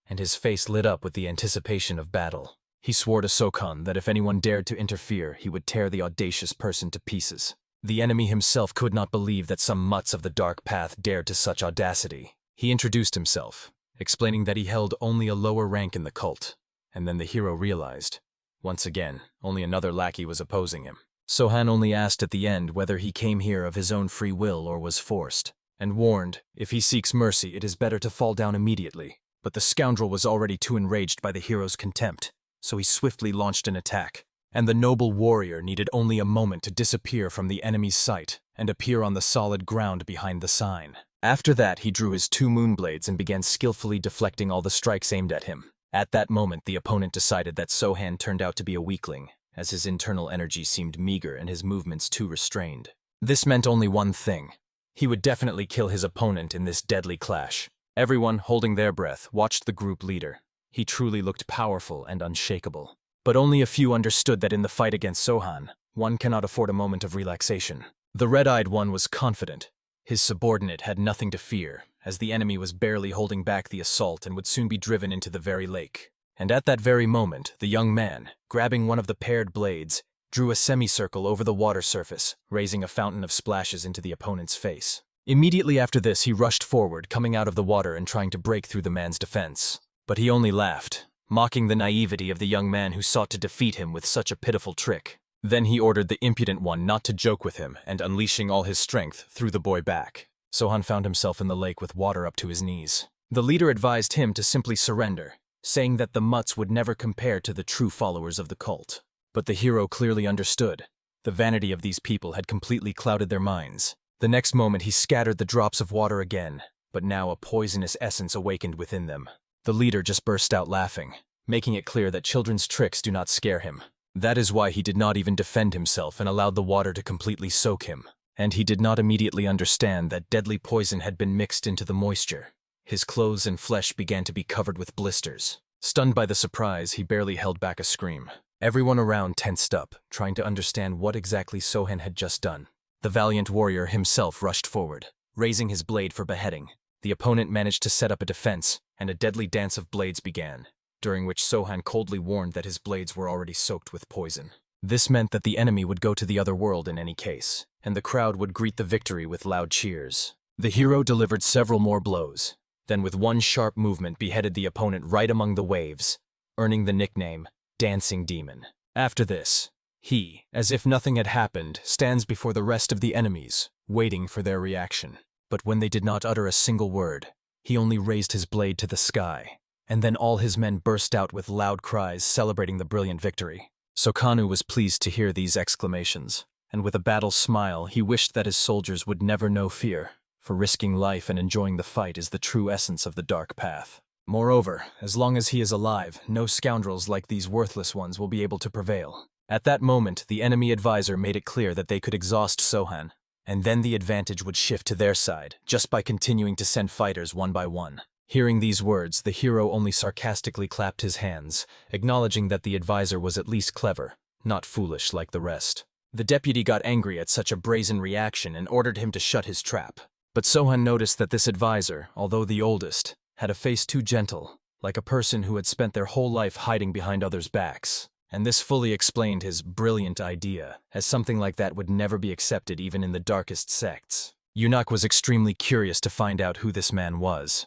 and his face lit up with the anticipation of battle. He swore to Sokan that if anyone dared to interfere, he would tear the audacious person to pieces. The enemy himself could not believe that some mutts of the dark path dared to such audacity. He introduced himself, explaining that he held only a lower rank in the cult, and then the hero realized, once again, only another lackey was opposing him. Sohan only asked at the end whether he came here of his own free will or was forced, and warned, if he seeks mercy, it is better to fall down immediately. But the scoundrel was already too enraged by the hero's contempt, so he swiftly launched an attack, and the noble warrior needed only a moment to disappear from the enemy's sight and appear on the solid ground behind the sign. After that, he drew his 2 moonblades and began skillfully deflecting all the strikes aimed at him. At that moment, the opponent decided that Sohan turned out to be a weakling, as his internal energy seemed meager and his movements too restrained. This meant only one thing. He would definitely kill his opponent in this deadly clash. Everyone, holding their breath, watched the group leader. He truly looked powerful and unshakable. But only a few understood that in the fight against Sohan, one cannot afford a moment of relaxation. The red-eyed one was confident. His subordinate had nothing to fear, as the enemy was barely holding back the assault and would soon be driven into the very lake. And at that very moment, the young man, grabbing one of the paired blades, drew a semicircle over the water surface, raising a fountain of splashes into the opponent's face. Immediately after this, he rushed forward, coming out of the water and trying to break through the man's defense. But he only laughed, mocking the naivety of the young man who sought to defeat him with such a pitiful trick. Then he ordered the impudent one not to joke with him, and unleashing all his strength, threw the boy back. Sohan found himself in the lake with water up to his knees. The leader advised him to simply surrender, saying that the mutts would never compare to the true followers of the cult. But the hero clearly understood. The vanity of these people had completely clouded their minds. The next moment he scattered the drops of water again, but now a poisonous essence awakened within them. The leader just burst out laughing, making it clear that children's tricks do not scare him. That is why he did not even defend himself and allowed the water to completely soak him. And he did not immediately understand that deadly poison had been mixed into the moisture. His clothes and flesh began to be covered with blisters. Stunned by the surprise, he barely held back a scream. Everyone around tensed up, trying to understand what exactly Sohan had just done. The valiant warrior himself rushed forward, raising his blade for beheading. The opponent managed to set up a defense, and a deadly dance of blades began, during which Sohan coldly warned that his blades were already soaked with poison. This meant that the enemy would go to the other world in any case, and the crowd would greet the victory with loud cheers. The hero delivered several more blows, then with one sharp movement beheaded the opponent right among the waves, earning the nickname Dancing Demon. After this, he, as if nothing had happened, stands before the rest of the enemies, waiting for their reaction. But when they did not utter a single word, he only raised his blade to the sky, and then all his men burst out with loud cries celebrating the brilliant victory. Sokanu was pleased to hear these exclamations, and with a battle smile he wished that his soldiers would never know fear, for risking life and enjoying the fight is the true essence of the dark path. Moreover, as long as he is alive, no scoundrels like these worthless ones will be able to prevail. At that moment, the enemy advisor made it clear that they could exhaust Sohan, and then the advantage would shift to their side, just by continuing to send fighters one by one. Hearing these words, the hero only sarcastically clapped his hands, acknowledging that the advisor was at least clever, not foolish like the rest. The deputy got angry at such a brazen reaction and ordered him to shut his trap. But Sohan noticed that this advisor, although the oldest, had a face too gentle, like a person who had spent their whole life hiding behind others' backs. And this fully explained his brilliant idea, as something like that would never be accepted even in the darkest sects. Eunuch was extremely curious to find out who this man was.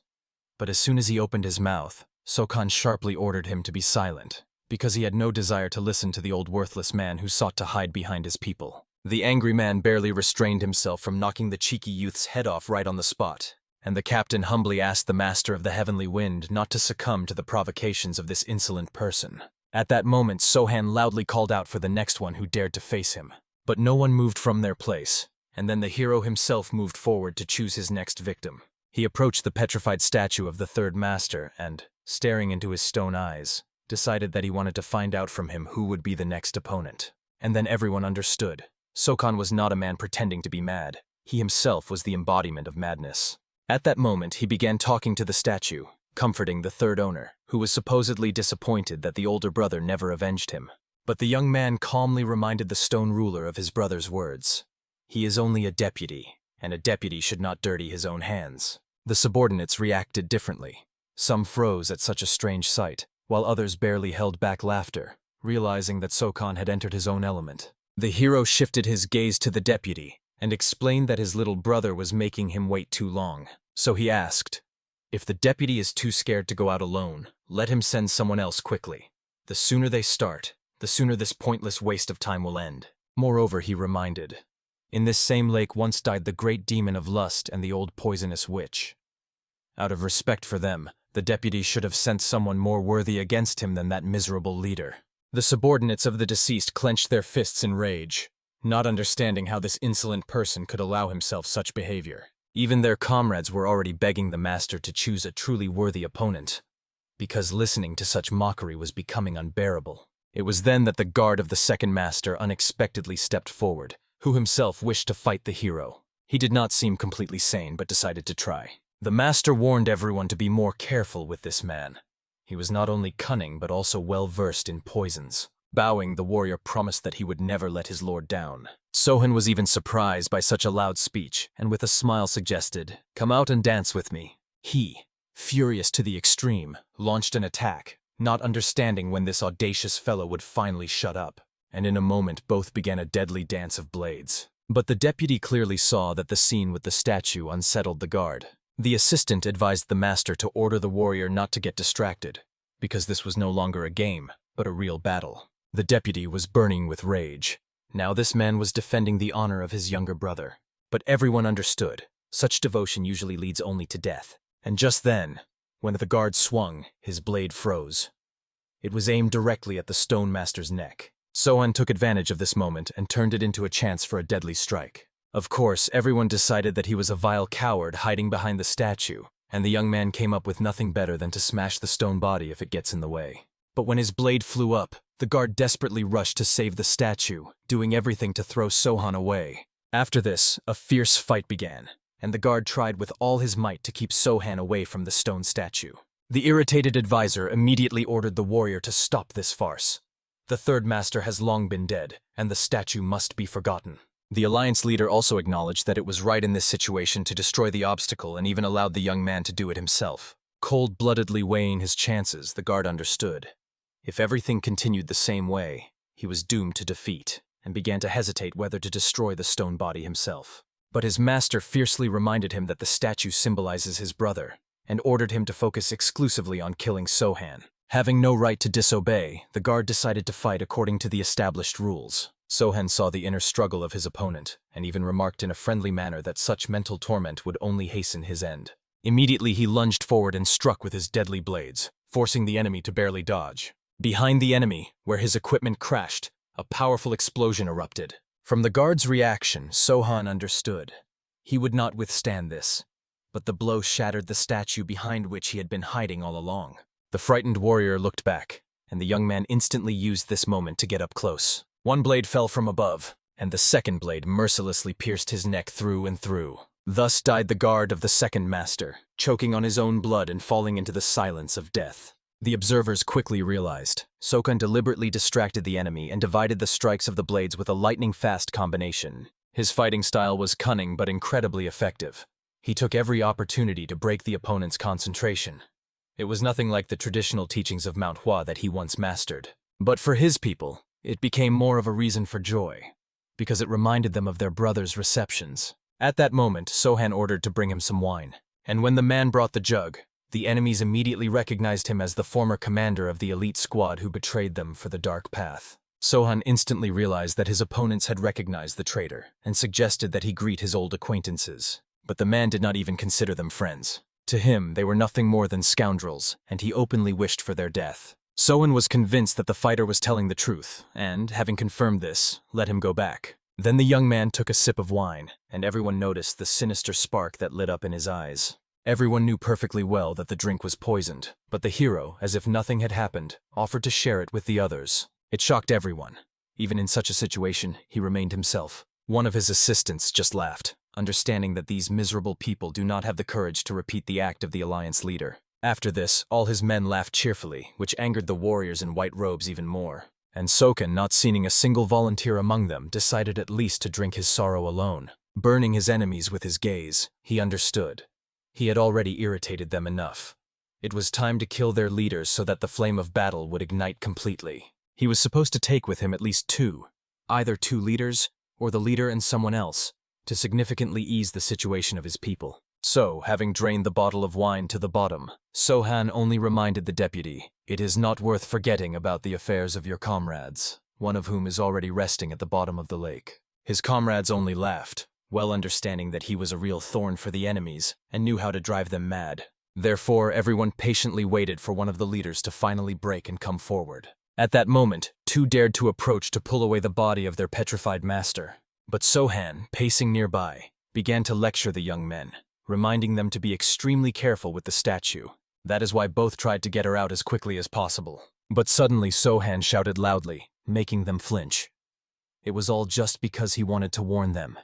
But as soon as he opened his mouth, Sokan sharply ordered him to be silent, because he had no desire to listen to the old worthless man who sought to hide behind his people. The angry man barely restrained himself from knocking the cheeky youth's head off right on the spot, and the captain humbly asked the master of the heavenly wind not to succumb to the provocations of this insolent person. At that moment, Sohan loudly called out for the next one who dared to face him. But no one moved from their place, and then the hero himself moved forward to choose his next victim. He approached the petrified statue of the third master and, staring into his stone eyes, decided that he wanted to find out from him who would be the next opponent. And then everyone understood. Sokan was not a man pretending to be mad. He himself was the embodiment of madness. At that moment, he began talking to the statue, comforting the third owner, who was supposedly disappointed that the older brother never avenged him. But the young man calmly reminded the stone ruler of his brother's words. He is only a deputy, and a deputy should not dirty his own hands. The subordinates reacted differently. Some froze at such a strange sight, while others barely held back laughter, realizing that Sokan had entered his own element. The hero shifted his gaze to the deputy, and explained that his little brother was making him wait too long. So he asked, "If the deputy is too scared to go out alone, let him send someone else quickly. The sooner they start, the sooner this pointless waste of time will end." Moreover, he reminded, "In this same lake once died the great demon of lust and the old poisonous witch. Out of respect for them, the deputy should have sent someone more worthy against him than that miserable leader." The subordinates of the deceased clenched their fists in rage, not understanding how this insolent person could allow himself such behavior. Even their comrades were already begging the master to choose a truly worthy opponent, because listening to such mockery was becoming unbearable. It was then that the guard of the second master unexpectedly stepped forward, who himself wished to fight the hero. He did not seem completely sane, but decided to try. The master warned everyone to be more careful with this man. He was not only cunning, but also well-versed in poisons. Bowing, the warrior promised that he would never let his lord down. Sohan was even surprised by such a loud speech, and with a smile suggested, "Come out and dance with me." He, furious to the extreme, launched an attack, not understanding when this audacious fellow would finally shut up, and in a moment both began a deadly dance of blades. But the deputy clearly saw that the scene with the statue unsettled the guard. The assistant advised the master to order the warrior not to get distracted, because this was no longer a game, but a real battle. The deputy was burning with rage. Now this man was defending the honor of his younger brother. But everyone understood. Such devotion usually leads only to death. And just then, when the guard swung, his blade froze. It was aimed directly at the stone master's neck. Sohan took advantage of this moment and turned it into a chance for a deadly strike. Of course, everyone decided that he was a vile coward hiding behind the statue, and the young man came up with nothing better than to smash the stone body if it gets in the way. But when his blade flew up, the guard desperately rushed to save the statue, doing everything to throw Sohan away. After this, a fierce fight began, and the guard tried with all his might to keep Sohan away from the stone statue. The irritated advisor immediately ordered the warrior to stop this farce. The third master has long been dead, and the statue must be forgotten. The alliance leader also acknowledged that it was right in this situation to destroy the obstacle and even allowed the young man to do it himself. Cold-bloodedly weighing his chances, the guard understood. If everything continued the same way, he was doomed to defeat, and began to hesitate whether to destroy the stone body himself. But his master fiercely reminded him that the statue symbolizes his brother, and ordered him to focus exclusively on killing Sohan. Having no right to disobey, the guard decided to fight according to the established rules. Sohan saw the inner struggle of his opponent, and even remarked in a friendly manner that such mental torment would only hasten his end. Immediately he lunged forward and struck with his deadly blades, forcing the enemy to barely dodge. Behind the enemy, where his equipment crashed, a powerful explosion erupted. From the guard's reaction, Sohan understood. He would not withstand this. But the blow shattered the statue behind which he had been hiding all along. The frightened warrior looked back, and the young man instantly used this moment to get up close. One blade fell from above, and the second blade mercilessly pierced his neck through and through. Thus died the guard of the second master, choking on his own blood and falling into the silence of death. The observers quickly realized. Sokan deliberately distracted the enemy and divided the strikes of the blades with a lightning-fast combination. His fighting style was cunning but incredibly effective. He took every opportunity to break the opponent's concentration. It was nothing like the traditional teachings of Manhwa that he once mastered. But for his people, it became more of a reason for joy, because it reminded them of their brother's receptions. At that moment, Sohan ordered to bring him some wine, and when the man brought the jug, the enemies immediately recognized him as the former commander of the elite squad who betrayed them for the dark path. Sohan instantly realized that his opponents had recognized the traitor, and suggested that he greet his old acquaintances. But the man did not even consider them friends. To him, they were nothing more than scoundrels, and he openly wished for their death. Sohan was convinced that the fighter was telling the truth, and, having confirmed this, let him go back. Then the young man took a sip of wine, and everyone noticed the sinister spark that lit up in his eyes. Everyone knew perfectly well that the drink was poisoned, but the hero, as if nothing had happened, offered to share it with the others. It shocked everyone. Even in such a situation, he remained himself. One of his assistants just laughed, understanding that these miserable people do not have the courage to repeat the act of the alliance leader. After this, all his men laughed cheerfully, which angered the warriors in white robes even more. And Sokan, not seeing a single volunteer among them, decided at least to drink his sorrow alone. Burning his enemies with his gaze, he understood. He had already irritated them enough. It was time to kill their leaders so that the flame of battle would ignite completely. He was supposed to take with him at least two, either two leaders or the leader and someone else, to significantly ease the situation of his people. So, having drained the bottle of wine to the bottom, Sohan only reminded the deputy, "It is not worth forgetting about the affairs of your comrades, one of whom is already resting at the bottom of the lake." His comrades only laughed, well understanding that he was a real thorn for the enemies and knew how to drive them mad. Therefore, everyone patiently waited for one of the leaders to finally break and come forward. At that moment, two dared to approach to pull away the body of their petrified master. But Sohan, pacing nearby, began to lecture the young men, reminding them to be extremely careful with the statue. That is why both tried to get her out as quickly as possible. But suddenly Sohan shouted loudly, making them flinch. It was all just because he wanted to warn them,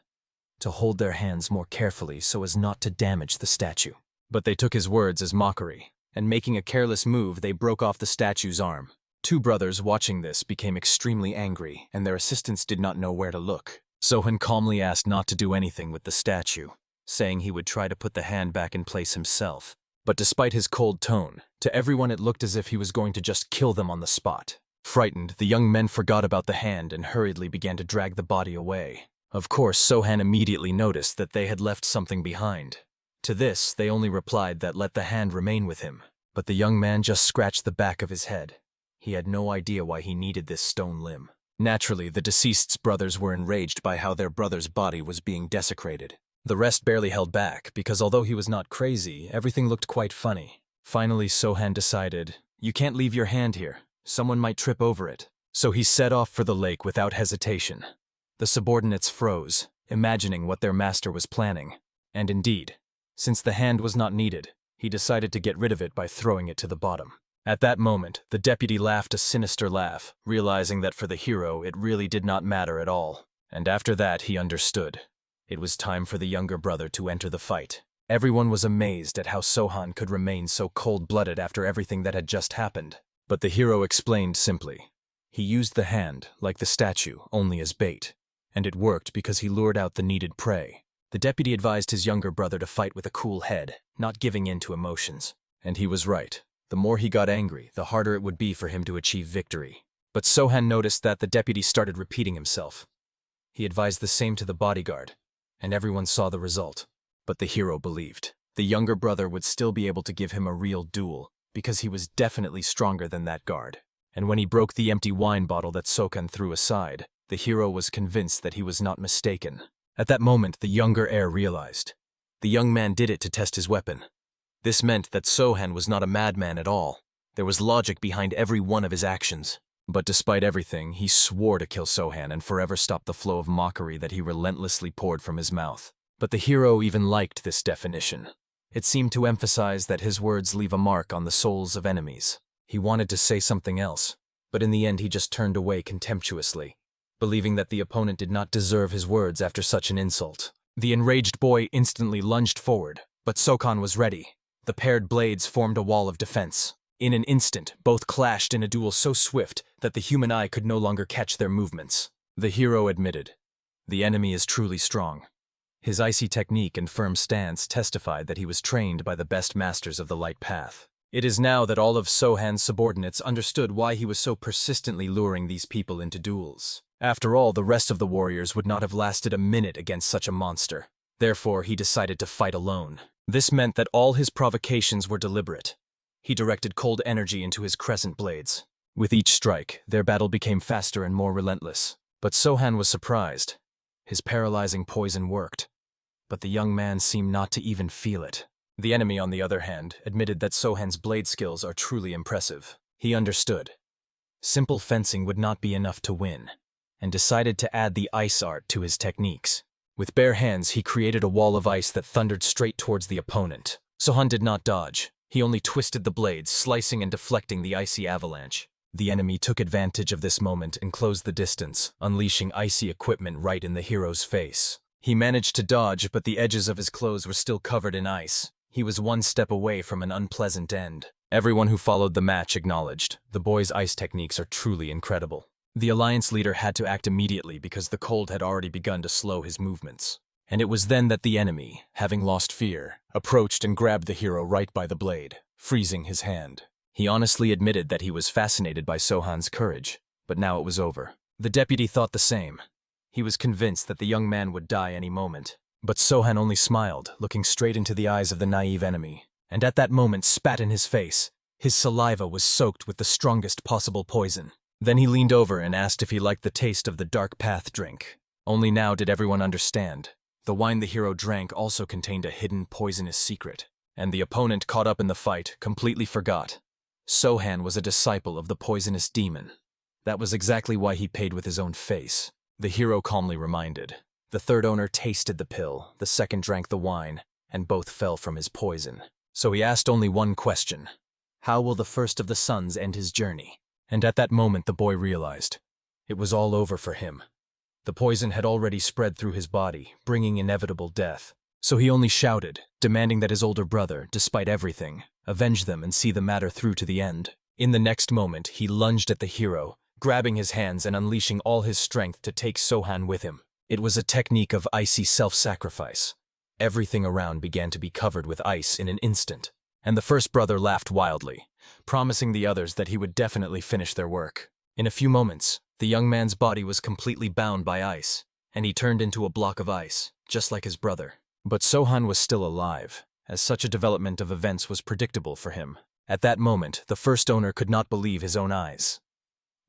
to hold their hands more carefully so as not to damage the statue. But they took his words as mockery, and making a careless move, they broke off the statue's arm. Two brothers watching this became extremely angry, and their assistants did not know where to look. Sohan calmly asked not to do anything with the statue, saying he would try to put the hand back in place himself. But despite his cold tone, to everyone it looked as if he was going to just kill them on the spot. Frightened, the young men forgot about the hand and hurriedly began to drag the body away. Of course, Sohan immediately noticed that they had left something behind. To this, they only replied that let the hand remain with him. But the young man just scratched the back of his head. He had no idea why he needed this stone limb. Naturally, the deceased's brothers were enraged by how their brother's body was being desecrated. The rest barely held back, because although he was not crazy, everything looked quite funny. Finally, Sohan decided, "You can't leave your hand here. Someone might trip over it." So he set off for the lake without hesitation. The subordinates froze, imagining what their master was planning. And indeed, since the hand was not needed, he decided to get rid of it by throwing it to the bottom. At that moment, the deputy laughed a sinister laugh, realizing that for the hero it really did not matter at all. And after that, he understood. It was time for the younger brother to enter the fight. Everyone was amazed at how Sohan could remain so cold-blooded after everything that had just happened. But the hero explained simply. He used the hand, like the statue, only as bait. And it worked because he lured out the needed prey. The deputy advised his younger brother to fight with a cool head, not giving in to emotions. And he was right. The more he got angry, the harder it would be for him to achieve victory. But Sohan noticed that the deputy started repeating himself. He advised the same to the bodyguard, and everyone saw the result. But the hero believed. The younger brother would still be able to give him a real duel, because he was definitely stronger than that guard. And when he broke the empty wine bottle that Sohan threw aside, the hero was convinced that he was not mistaken. At that moment, the younger heir realized. The young man did it to test his weapon. This meant that Sohan was not a madman at all. There was logic behind every one of his actions. But despite everything, he swore to kill Sohan and forever stop the flow of mockery that he relentlessly poured from his mouth. But the hero even liked this definition. It seemed to emphasize that his words leave a mark on the souls of enemies. He wanted to say something else, but in the end he just turned away contemptuously, believing that the opponent did not deserve his words after such an insult. The enraged boy instantly lunged forward, but Sohan was ready. The paired blades formed a wall of defense. In an instant, both clashed in a duel so swift that the human eye could no longer catch their movements. The hero admitted, "The enemy is truly strong." His icy technique and firm stance testified that he was trained by the best masters of the light path. It is now that all of Sohan's subordinates understood why he was so persistently luring these people into duels. After all, the rest of the warriors would not have lasted a minute against such a monster. Therefore, he decided to fight alone. This meant that all his provocations were deliberate. He directed cold energy into his crescent blades. With each strike, their battle became faster and more relentless. But Sohan was surprised. His paralyzing poison worked. But the young man seemed not to even feel it. The enemy, on the other hand, admitted that Sohan's blade skills are truly impressive. He understood. Simple fencing would not be enough to win, and decided to add the ice art to his techniques. With bare hands, he created a wall of ice that thundered straight towards the opponent. Sohan did not dodge. He only twisted the blades, slicing and deflecting the icy avalanche. The enemy took advantage of this moment and closed the distance, unleashing icy equipment right in the hero's face. He managed to dodge, but the edges of his clothes were still covered in ice. He was one step away from an unpleasant end. Everyone who followed the match acknowledged, the boy's ice techniques are truly incredible. The alliance leader had to act immediately because the cold had already begun to slow his movements. And it was then that the enemy, having lost fear, approached and grabbed the hero right by the blade, freezing his hand. He honestly admitted that he was fascinated by Sohan's courage, but now it was over. The deputy thought the same. He was convinced that the young man would die any moment. But Sohan only smiled, looking straight into the eyes of the naive enemy, and at that moment spat in his face. His saliva was soaked with the strongest possible poison. Then he leaned over and asked if he liked the taste of the dark path drink. Only now did everyone understand. The wine the hero drank also contained a hidden poisonous secret, and the opponent caught up in the fight completely forgot. Sohan was a disciple of the poisonous demon. That was exactly why he paid with his own face. The hero calmly reminded. The third owner tasted the pill, the second drank the wine, and both fell from his poison. So he asked only one question. How will the first of the sons end his journey? And at that moment the boy realized. It was all over for him. The poison had already spread through his body, bringing inevitable death. So he only shouted, demanding that his older brother, despite everything, avenge them and see the matter through to the end. In the next moment, he lunged at the hero, grabbing his hands and unleashing all his strength to take Sohan with him. It was a technique of icy self-sacrifice. Everything around began to be covered with ice in an instant, and the first brother laughed wildly, promising the others that he would definitely finish their work. In a few moments, the young man's body was completely bound by ice, and he turned into a block of ice, just like his brother. But Sohan was still alive, as such a development of events was predictable for him. At that moment, the first owner could not believe his own eyes.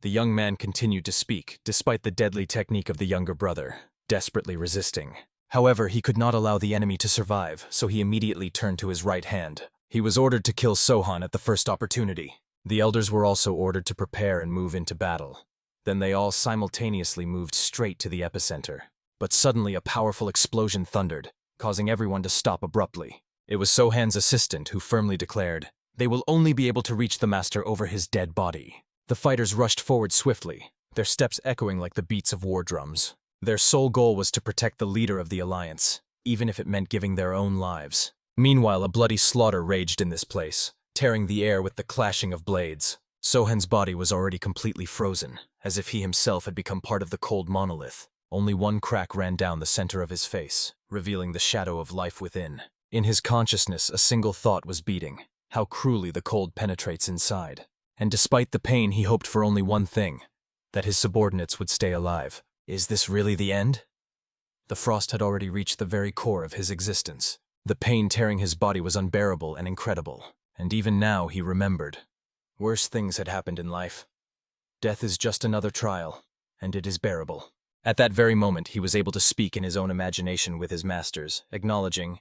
The young man continued to speak, despite the deadly technique of the younger brother, desperately resisting. However, he could not allow the enemy to survive, so he immediately turned to his right hand. He was ordered to kill Sohan at the first opportunity. The elders were also ordered to prepare and move into battle. Then they all simultaneously moved straight to the epicenter. But suddenly a powerful explosion thundered, causing everyone to stop abruptly. It was Sohan's assistant who firmly declared, "They will only be able to reach the master over his dead body." The fighters rushed forward swiftly, their steps echoing like the beats of war drums. Their sole goal was to protect the leader of the alliance, even if it meant giving their own lives. Meanwhile, a bloody slaughter raged in this place, tearing the air with the clashing of blades. Sohan's body was already completely frozen, as if he himself had become part of the cold monolith. Only one crack ran down the center of his face, revealing the shadow of life within. In his consciousness, a single thought was beating: how cruelly the cold penetrates inside. And despite the pain, he hoped for only one thing: that his subordinates would stay alive. Is this really the end? The frost had already reached the very core of his existence. The pain tearing his body was unbearable and incredible. And even now he remembered. Worse things had happened in life. Death is just another trial, and it is bearable. At that very moment, he was able to speak in his own imagination with his masters, acknowledging,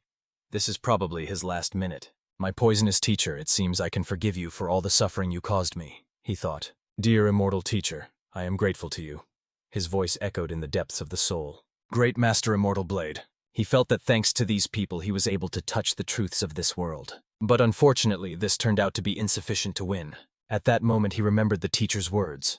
"This is probably his last minute. My poisonous teacher, it seems I can forgive you for all the suffering you caused me," he thought. "Dear immortal teacher, I am grateful to you." His voice echoed in the depths of the soul. Great Master Immortal Blade. He felt that thanks to these people he was able to touch the truths of this world. But unfortunately, this turned out to be insufficient to win. At that moment he remembered the teacher's words.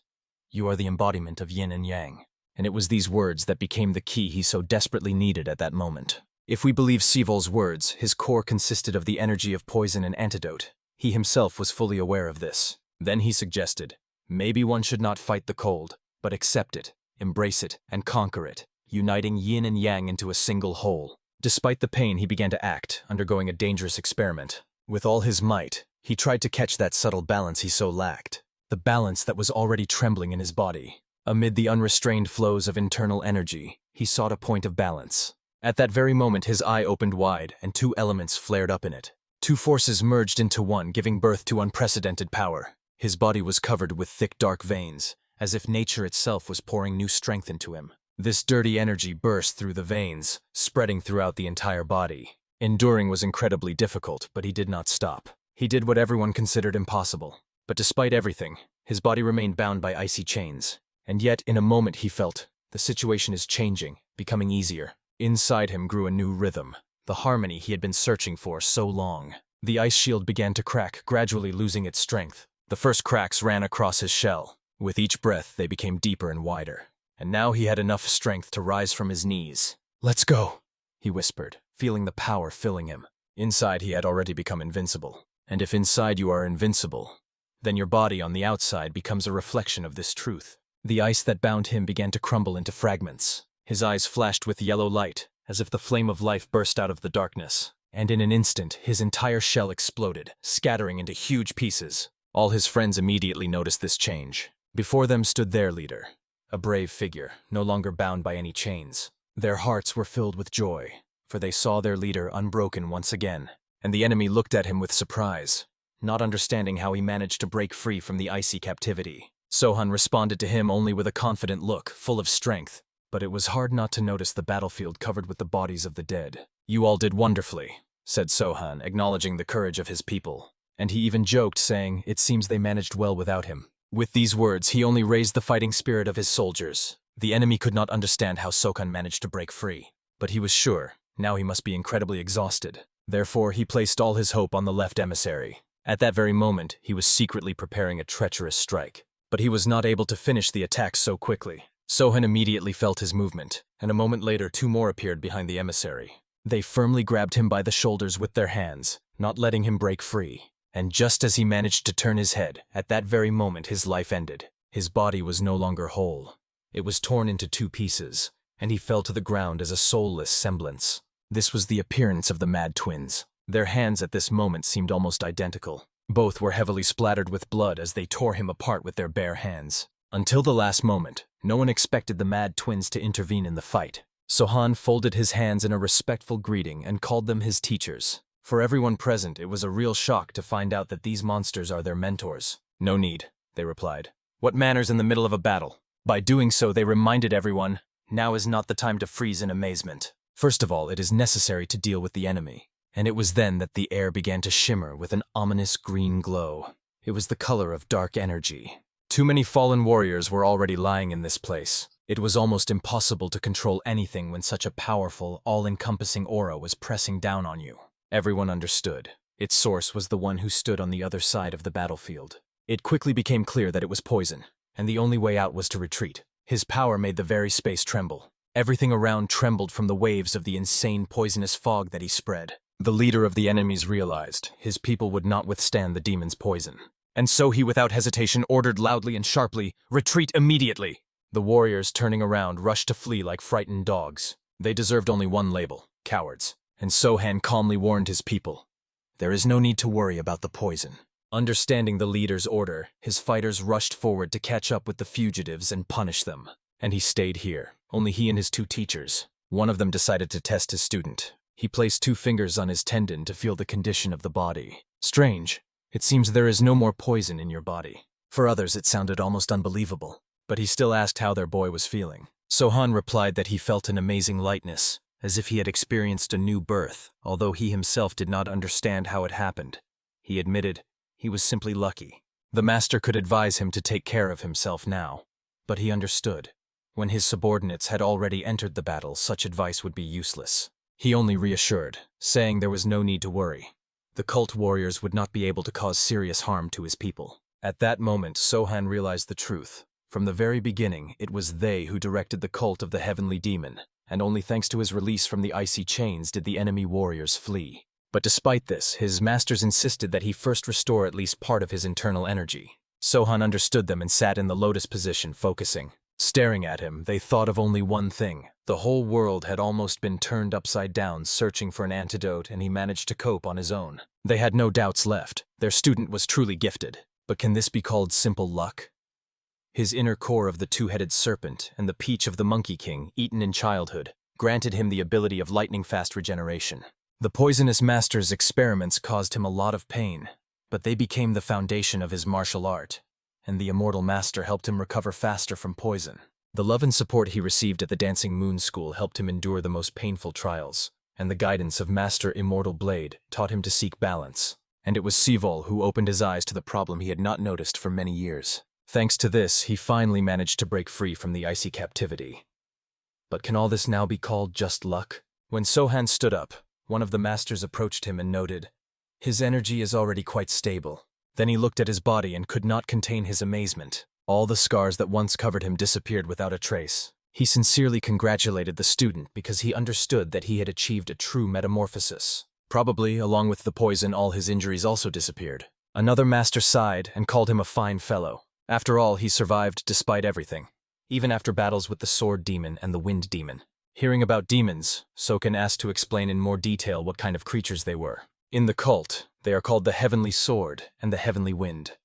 "You are the embodiment of yin and yang." And it was these words that became the key he so desperately needed at that moment. If we believe Sivol's words, his core consisted of the energy of poison and antidote. He himself was fully aware of this. Then he suggested, maybe one should not fight the cold, but accept it, embrace it, and conquer it, uniting yin and yang into a single whole. Despite the pain, he began to act, undergoing a dangerous experiment. With all his might, he tried to catch that subtle balance he so lacked, the balance that was already trembling in his body. Amid the unrestrained flows of internal energy, he sought a point of balance. At that very moment, his eye opened wide, and two elements flared up in it. Two forces merged into one, giving birth to unprecedented power. His body was covered with thick, dark veins, as if nature itself was pouring new strength into him. This dirty energy burst through the veins, spreading throughout the entire body. Enduring was incredibly difficult, but he did not stop. He did what everyone considered impossible. But despite everything, his body remained bound by icy chains. And yet, in a moment he felt, the situation is changing, becoming easier. Inside him grew a new rhythm, the harmony he had been searching for so long. The ice shield began to crack, gradually losing its strength. The first cracks ran across his shell. With each breath, they became deeper and wider. And now he had enough strength to rise from his knees. "Let's go," he whispered, feeling the power filling him. Inside, he had already become invincible. And if inside you are invincible, then your body on the outside becomes a reflection of this truth. The ice that bound him began to crumble into fragments. His eyes flashed with yellow light, as if the flame of life burst out of the darkness. And in an instant, his entire shell exploded, scattering into huge pieces. All his friends immediately noticed this change. Before them stood their leader, a brave figure, no longer bound by any chains. Their hearts were filled with joy, for they saw their leader unbroken once again. And the enemy looked at him with surprise, not understanding how he managed to break free from the icy captivity. Sohan responded to him only with a confident look, full of strength. But it was hard not to notice the battlefield covered with the bodies of the dead. "You all did wonderfully," said Sohan, acknowledging the courage of his people. And he even joked, saying, "It seems they managed well without him." With these words, he only raised the fighting spirit of his soldiers. The enemy could not understand how Sohan managed to break free. But he was sure, now he must be incredibly exhausted. Therefore, he placed all his hope on the left emissary. At that very moment, he was secretly preparing a treacherous strike. But he was not able to finish the attack so quickly. Sohan immediately felt his movement, and a moment later 2 more appeared behind the emissary. They firmly grabbed him by the shoulders with their hands, not letting him break free. And just as he managed to turn his head, at that very moment his life ended. His body was no longer whole. It was torn into 2 pieces, and he fell to the ground as a soulless semblance. This was the appearance of the Mad Twins. Their hands at this moment seemed almost identical. Both were heavily splattered with blood as they tore him apart with their bare hands. Until the last moment, no one expected the Mad Twins to intervene in the fight. Sohan folded his hands in a respectful greeting and called them his teachers. For everyone present, it was a real shock to find out that these monsters are their mentors. "No need," they replied. "What manners in the middle of a battle?" By doing so, they reminded everyone, now is not the time to freeze in amazement. First of all, it is necessary to deal with the enemy. And it was then that the air began to shimmer with an ominous green glow. It was the color of dark energy. Too many fallen warriors were already lying in this place. It was almost impossible to control anything when such a powerful, all-encompassing aura was pressing down on you. Everyone understood. Its source was the one who stood on the other side of the battlefield. It quickly became clear that it was poison, and the only way out was to retreat. His power made the very space tremble. Everything around trembled from the waves of the insane poisonous fog that he spread. The leader of the enemies realized his people would not withstand the demon's poison. And so he without hesitation ordered loudly and sharply, "Retreat immediately!" The warriors, turning around, rushed to flee like frightened dogs. They deserved only one label: cowards. And Sohan calmly warned his people, "There is no need to worry about the poison." Understanding the leader's order, his fighters rushed forward to catch up with the fugitives and punish them. And he stayed here, only he and his two teachers. One of them decided to test his student. He placed 2 fingers on his tendon to feel the condition of the body. Strange. It seems there is no more poison in your body. For others, it sounded almost unbelievable. But he still asked how their boy was feeling. Sohan replied that he felt an amazing lightness, as if he had experienced a new birth, although he himself did not understand how it happened. He admitted he was simply lucky. The master could advise him to take care of himself now. But he understood. When his subordinates had already entered the battle, such advice would be useless. He only reassured, saying there was no need to worry. The cult warriors would not be able to cause serious harm to his people. At that moment, Sohan realized the truth. From the very beginning, it was they who directed the cult of the heavenly demon, and only thanks to his release from the icy chains did the enemy warriors flee. But despite this, his masters insisted that he first restore at least part of his internal energy. Sohan understood them and sat in the lotus position, focusing. Staring at him, they thought of only one thing. The whole world had almost been turned upside down, searching for an antidote, and he managed to cope on his own. They had no doubts left. Their student was truly gifted. But can this be called simple luck? His inner core of the 2-headed serpent and the peach of the Monkey King, eaten in childhood, granted him the ability of lightning-fast regeneration. The poisonous master's experiments caused him a lot of pain, but they became the foundation of his martial art, and the immortal master helped him recover faster from poison. The love and support he received at the Dancing Moon School helped him endure the most painful trials, and the guidance of Master Immortal Blade taught him to seek balance. And it was Sivol who opened his eyes to the problem he had not noticed for many years. Thanks to this, he finally managed to break free from the icy captivity. But can all this now be called just luck? When Sohan stood up, one of the masters approached him and noted, "His energy is already quite stable." Then he looked at his body and could not contain his amazement. All the scars that once covered him disappeared without a trace. He sincerely congratulated the student because he understood that he had achieved a true metamorphosis. Probably, along with the poison, all his injuries also disappeared. Another master sighed and called him a fine fellow. After all, he survived despite everything, even after battles with the Sword Demon and the Wind Demon. Hearing about demons, Sokan asked to explain in more detail what kind of creatures they were. In the cult, they are called the Heavenly Sword and the Heavenly Wind.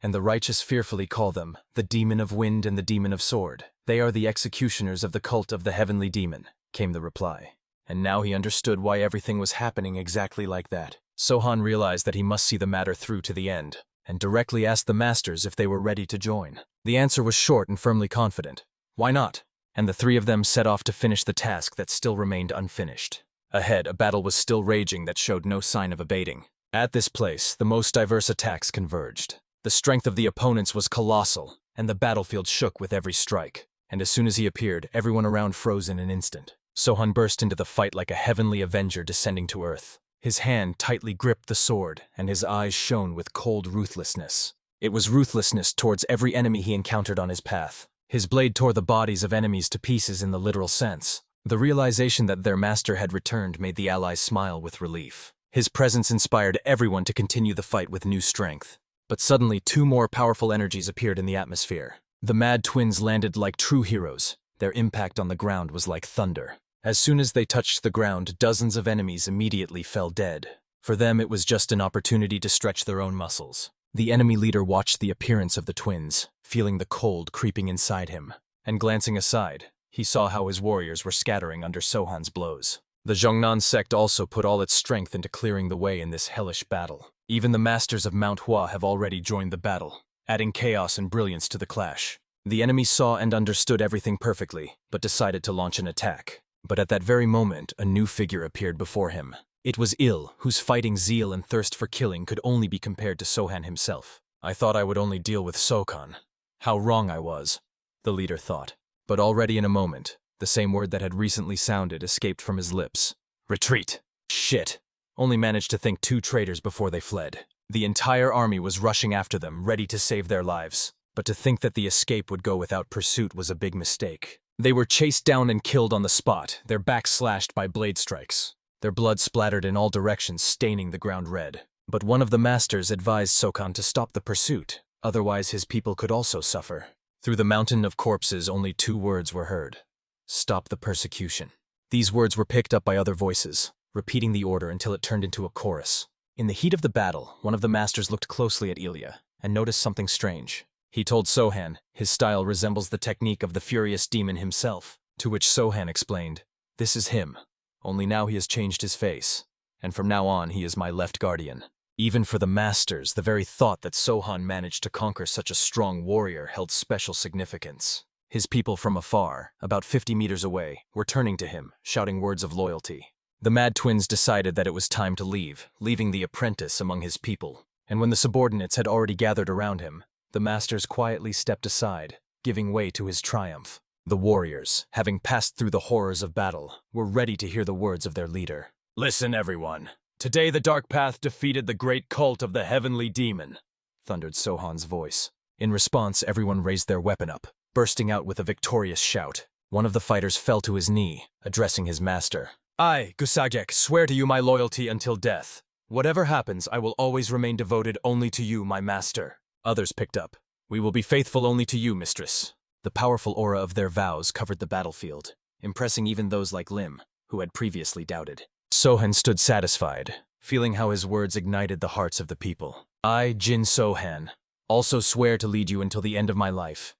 And the righteous fearfully call them the Demon of Wind and the Demon of Sword. They are the executioners of the cult of the Heavenly Demon, came the reply. And now he understood why everything was happening exactly like that. Sohan realized that he must see the matter through to the end, and directly asked the masters if they were ready to join. The answer was short and firmly confident. Why not? And the 3 of them set off to finish the task that still remained unfinished. Ahead, a battle was still raging that showed no sign of abating. At this place, the most diverse attacks converged. The strength of the opponents was colossal, and the battlefield shook with every strike. And as soon as he appeared, everyone around froze in an instant. Sohan burst into the fight like a heavenly avenger descending to earth. His hand tightly gripped the sword, and his eyes shone with cold ruthlessness. It was ruthlessness towards every enemy he encountered on his path. His blade tore the bodies of enemies to pieces in the literal sense. The realization that their master had returned made the allies smile with relief. His presence inspired everyone to continue the fight with new strength. But suddenly 2 more powerful energies appeared in the atmosphere. The Mad Twins landed like true heroes. Their impact on the ground was like thunder. As soon as they touched the ground, dozens of enemies immediately fell dead. For them, it was just an opportunity to stretch their own muscles. The enemy leader watched the appearance of the twins, feeling the cold creeping inside him. And glancing aside, he saw how his warriors were scattering under Sohan's blows. The Zhongnan sect also put all its strength into clearing the way in this hellish battle. Even the masters of MANHUA have already joined the battle, adding chaos and brilliance to the clash. The enemy saw and understood everything perfectly, but decided to launch an attack. But at that very moment, a new figure appeared before him. It was Il, whose fighting zeal and thirst for killing could only be compared to Sohan himself. I thought I would only deal with Sokan. How wrong I was, the leader thought. But already in a moment, the same word that had recently sounded escaped from his lips. Retreat. Shit. Only managed to think 2 traitors before they fled. The entire army was rushing after them, ready to save their lives. But to think that the escape would go without pursuit was a big mistake. They were chased down and killed on the spot, their backs slashed by blade strikes. Their blood splattered in all directions, staining the ground red. But one of the masters advised Sokhan to stop the pursuit, otherwise his people could also suffer. Through the mountain of corpses, only 2 words were heard. Stop the persecution. These words were picked up by other voices, repeating the order until it turned into a chorus. In the heat of the battle, one of the masters looked closely at Ilya and noticed something strange. He told Sohan his style resembles the technique of the furious demon himself, to which Sohan explained, "This is him, only now he has changed his face, and from now on he is my left guardian." Even for the masters, the very thought that Sohan managed to conquer such a strong warrior held special significance. His people from afar, about 50 meters away, were turning to him, shouting words of loyalty. The Mad Twins decided that it was time to leave, leaving the apprentice among his people. And when the subordinates had already gathered around him, the masters quietly stepped aside, giving way to his triumph. The warriors, having passed through the horrors of battle, were ready to hear the words of their leader. "Listen, everyone. Today the Dark Path defeated the great cult of the Heavenly Demon," thundered Sohan's voice. In response, everyone raised their weapon up, bursting out with a victorious shout. One of the fighters fell to his knee, addressing his master. "I, Gusagek, swear to you my loyalty until death. Whatever happens, I will always remain devoted only to you, my master." Others picked up. "We will be faithful only to you, mistress." The powerful aura of their vows covered the battlefield, impressing even those like Lim, who had previously doubted. Sohan stood satisfied, feeling how his words ignited the hearts of the people. "I, Jin Sohan, also swear to lead you until the end of my life,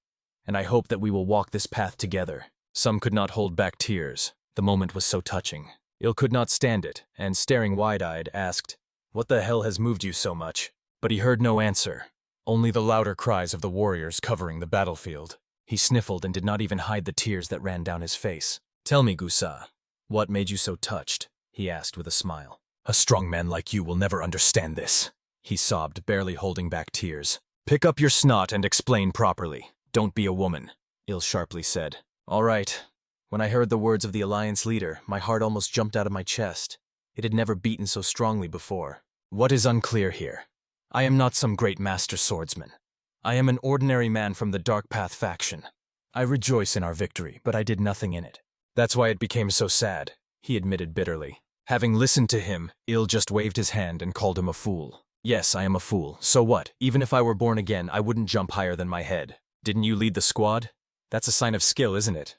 and I hope that we will walk this path together." Some could not hold back tears. The moment was so touching. Il could not stand it, and staring wide-eyed, asked, "What the hell has moved you so much?" But he heard no answer, only the louder cries of the warriors covering the battlefield. He sniffled and did not even hide the tears that ran down his face. "Tell me, Gusa, what made you so touched?" he asked with a smile. "A strong man like you will never understand this," he sobbed, barely holding back tears. "Pick up your snot and explain properly. Don't be a woman," Il sharply said. "All right." When I heard the words of the Alliance leader, my heart almost jumped out of my chest. It had never beaten so strongly before. "What is unclear here? I am not some great master swordsman. I am an ordinary man from the Dark Path faction. I rejoice in our victory, but I did nothing in it. That's why it became so sad," he admitted bitterly. Having listened to him, Il just waved his hand and called him a fool. "Yes, I am a fool. So what? Even if I were born again, I wouldn't jump higher than my head. Didn't you lead the squad? That's a sign of skill, isn't it?"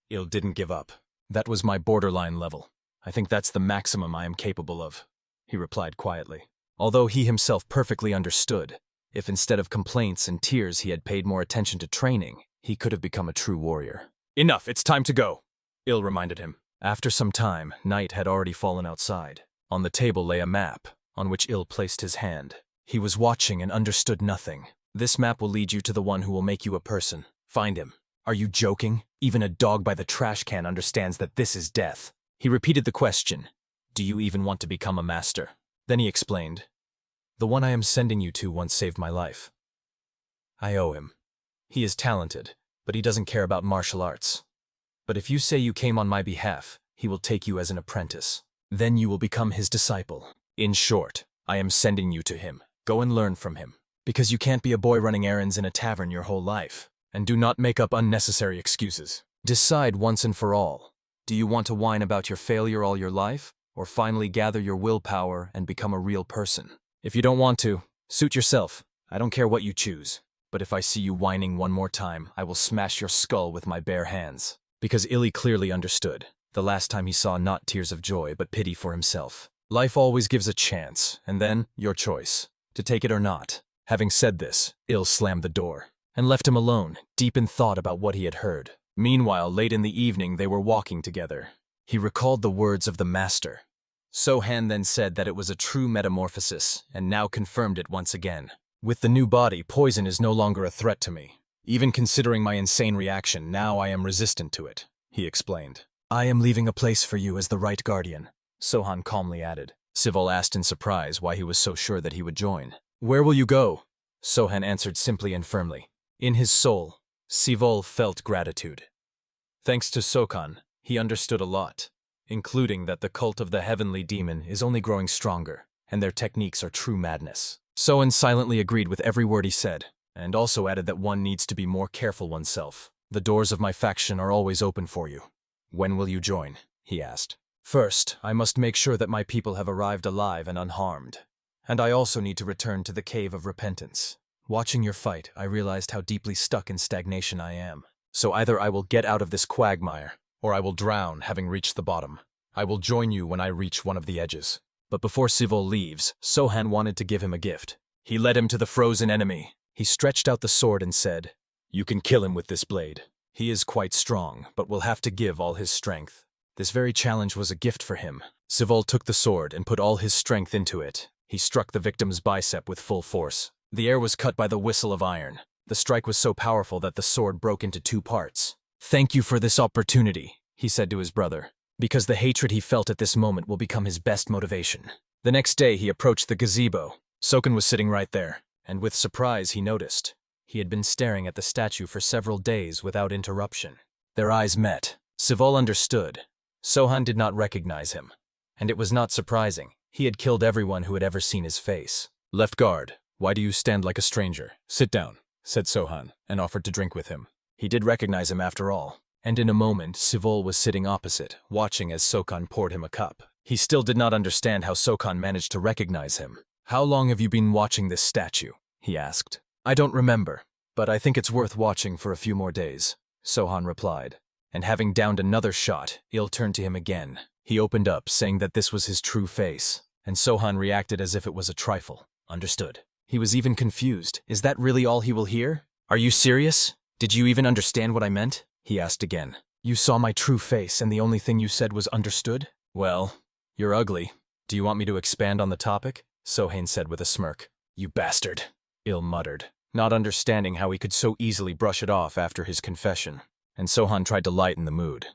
Il didn't give up. "That was my borderline level. I think that's the maximum I am capable of," he replied quietly. Although he himself perfectly understood, if instead of complaints and tears he had paid more attention to training, he could have become a true warrior. "Enough, it's time to go," Il reminded him. After some time, night had already fallen outside. On the table lay a map, on which Il placed his hand. He was watching and understood nothing. "This map will lead you to the one who will make you a person. Find him." "Are you joking? Even a dog by the trash can understands that this is death." He repeated the question. "Do you even want to become a master?" Then he explained. "The one I am sending you to once saved my life. I owe him. He is talented, but he doesn't care about martial arts. But if you say you came on my behalf, he will take you as an apprentice. Then you will become his disciple. In short, I am sending you to him. Go and learn from him. Because you can't be a boy running errands in a tavern your whole life. And do not make up unnecessary excuses. Decide once and for all. Do you want to whine about your failure all your life, or finally gather your willpower and become a real person? If you don't want to, suit yourself. I don't care what you choose. But if I see you whining one more time, I will smash your skull with my bare hands." Because Illy clearly understood. The last time he saw not tears of joy, but pity for himself. Life always gives a chance, and then, your choice. To take it or not. Having said this, Il slammed the door and left him alone, deep in thought about what he had heard. Meanwhile, late in the evening, they were walking together. He recalled the words of the master. Sohan then said that it was a true metamorphosis, and now confirmed it once again. "With the new body, poison is no longer a threat to me. Even considering my insane reaction, now I am resistant to it," he explained. "I am leaving a place for you as the right guardian," Sohan calmly added. Sivol asked in surprise why he was so sure that he would join. "Where will you go?" Sohan answered simply and firmly. In his soul, Sivol felt gratitude. Thanks to Sokan, he understood a lot, including that the cult of the heavenly demon is only growing stronger, and their techniques are true madness. Sohan silently agreed with every word he said, and also added that one needs to be more careful oneself. "The doors of my faction are always open for you." "When will you join?" he asked. First, I must make sure that my people have arrived alive and unharmed. And I also need to return to the Cave of Repentance. Watching your fight, I realized how deeply stuck in stagnation I am. So either I will get out of this quagmire, or I will drown, having reached the bottom. I will join you when I reach one of the edges. But before Sivol leaves, Sohan wanted to give him a gift. He led him to the frozen enemy. He stretched out the sword and said, "You can kill him with this blade. He is quite strong, but will have to give all his strength." This very challenge was a gift for him. Sivol took the sword and put all his strength into it. He struck the victim's bicep with full force. The air was cut by the whistle of iron. The strike was so powerful that the sword broke into 2 parts. "Thank you for this opportunity," he said to his brother, because the hatred he felt at this moment will become his best motivation. The next day he approached the gazebo. Sokan was sitting right there, and with surprise he noticed. He had been staring at the statue for several days without interruption. Their eyes met. Sivol understood. Sohan did not recognize him. And it was not surprising. He had killed everyone who had ever seen his face. "Left guard, why do you stand like a stranger? Sit down," said Sohan, and offered to drink with him. He did recognize him after all. And in a moment, Sivol was sitting opposite, watching as Sokan poured him a cup. He still did not understand how Sokan managed to recognize him. "How long have you been watching this statue?" he asked. "I don't remember, but I think it's worth watching for a few more days," Sohan replied. And having downed another shot, Il turned to him again. He opened up, saying that this was his true face, and Sohan reacted as if it was a trifle. Understood. He was even confused. "Is that really all he will hear? Are you serious? Did you even understand what I meant?" he asked again. "You saw my true face, and the only thing you said was understood?" "Well, you're ugly. Do you want me to expand on the topic?" Sohan said with a smirk. "You bastard," Il muttered, not understanding how he could so easily brush it off after his confession. And Sohan tried to lighten the mood.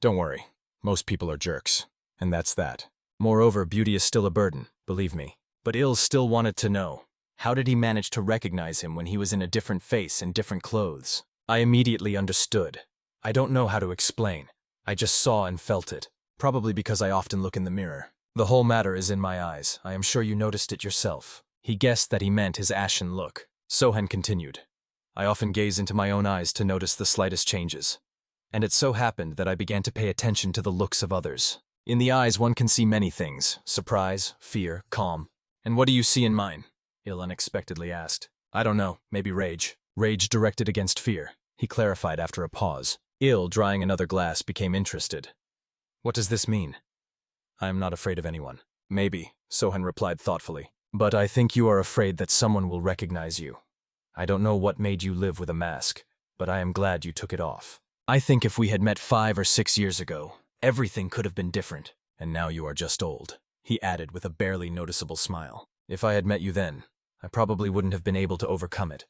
"Don't worry. Most people are jerks, and that's that. Moreover, beauty is still a burden, believe me." But Il still wanted to know, how did he manage to recognize him when he was in a different face and different clothes? "I immediately understood. I don't know how to explain. I just saw and felt it, probably because I often look in the mirror. The whole matter is in my eyes. I am sure you noticed it yourself." He guessed that he meant his ashen look. Sohan continued, "I often gaze into my own eyes to notice the slightest changes. And it so happened that I began to pay attention to the looks of others. In the eyes one can see many things: surprise, fear, calm. And what do you see in mine?" Il unexpectedly asked. "I don't know, maybe rage. Rage directed against fear," he clarified after a pause. Il, drying another glass, became interested. "What does this mean?" "I am not afraid of anyone." "Maybe," Sohan replied thoughtfully. "But I think you are afraid that someone will recognize you. I don't know what made you live with a mask, but I am glad you took it off. I think if we had met 5 or 6 years ago, everything could have been different. And now you are just old," he added with a barely noticeable smile. "If I had met you then, I probably wouldn't have been able to overcome it.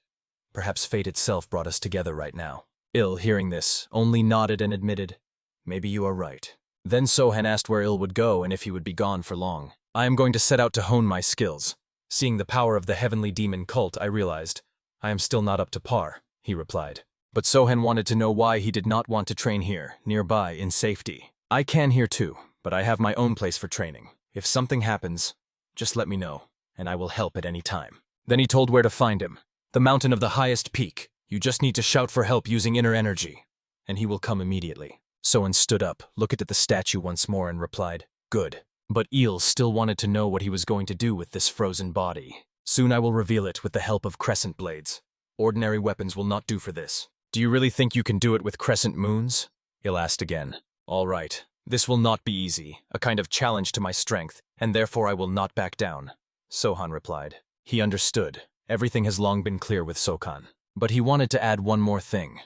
Perhaps fate itself brought us together right now." Il, hearing this, only nodded and admitted, "Maybe you are right." Then Sohan asked where Il would go and if he would be gone for long. "I am going to set out to hone my skills. Seeing the power of the heavenly demon cult, I realized I am still not up to par," he replied. But Sohan wanted to know why he did not want to train here, nearby, in safety. "I can here too, but I have my own place for training. If something happens, just let me know, and I will help at any time." Then he told where to find him. "The mountain of the highest peak. You just need to shout for help using inner energy, and he will come immediately." Sohan stood up, looked at the statue once more, and replied, "Good." But Il still wanted to know what he was going to do with this frozen body. "Soon I will reveal it with the help of crescent blades. Ordinary weapons will not do for this." "Do you really think you can do it with crescent moons?" Il asked again. "All right. This will not be easy, a kind of challenge to my strength, and therefore I will not back down," Sohan replied. He understood. Everything has long been clear with Sokan. But he wanted to add one more thing.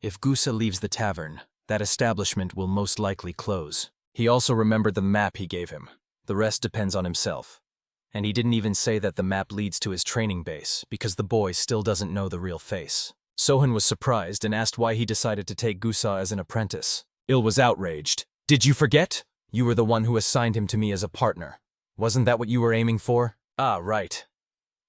If Gusa leaves the tavern, that establishment will most likely close. He also remembered the map he gave him. The rest depends on himself. And he didn't even say that the map leads to his training base, because the boy still doesn't know the real face. Sohan was surprised and asked why he decided to take Gusa as an apprentice. Il was outraged. "Did you forget? You were the one who assigned him to me as a partner. Wasn't that what you were aiming for?" "Ah, right."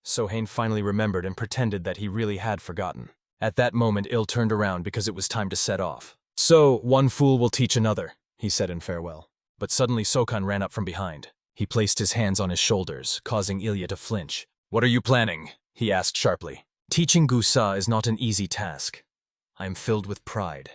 Sohan finally remembered and pretended that he really had forgotten. At that moment, Il turned around because it was time to set off. "So, one fool will teach another," he said in farewell. But suddenly Sokan ran up from behind. He placed his hands on his shoulders, causing Ilya to flinch. "What are you planning?" he asked sharply. "Teaching Gusa is not an easy task. I am filled with pride.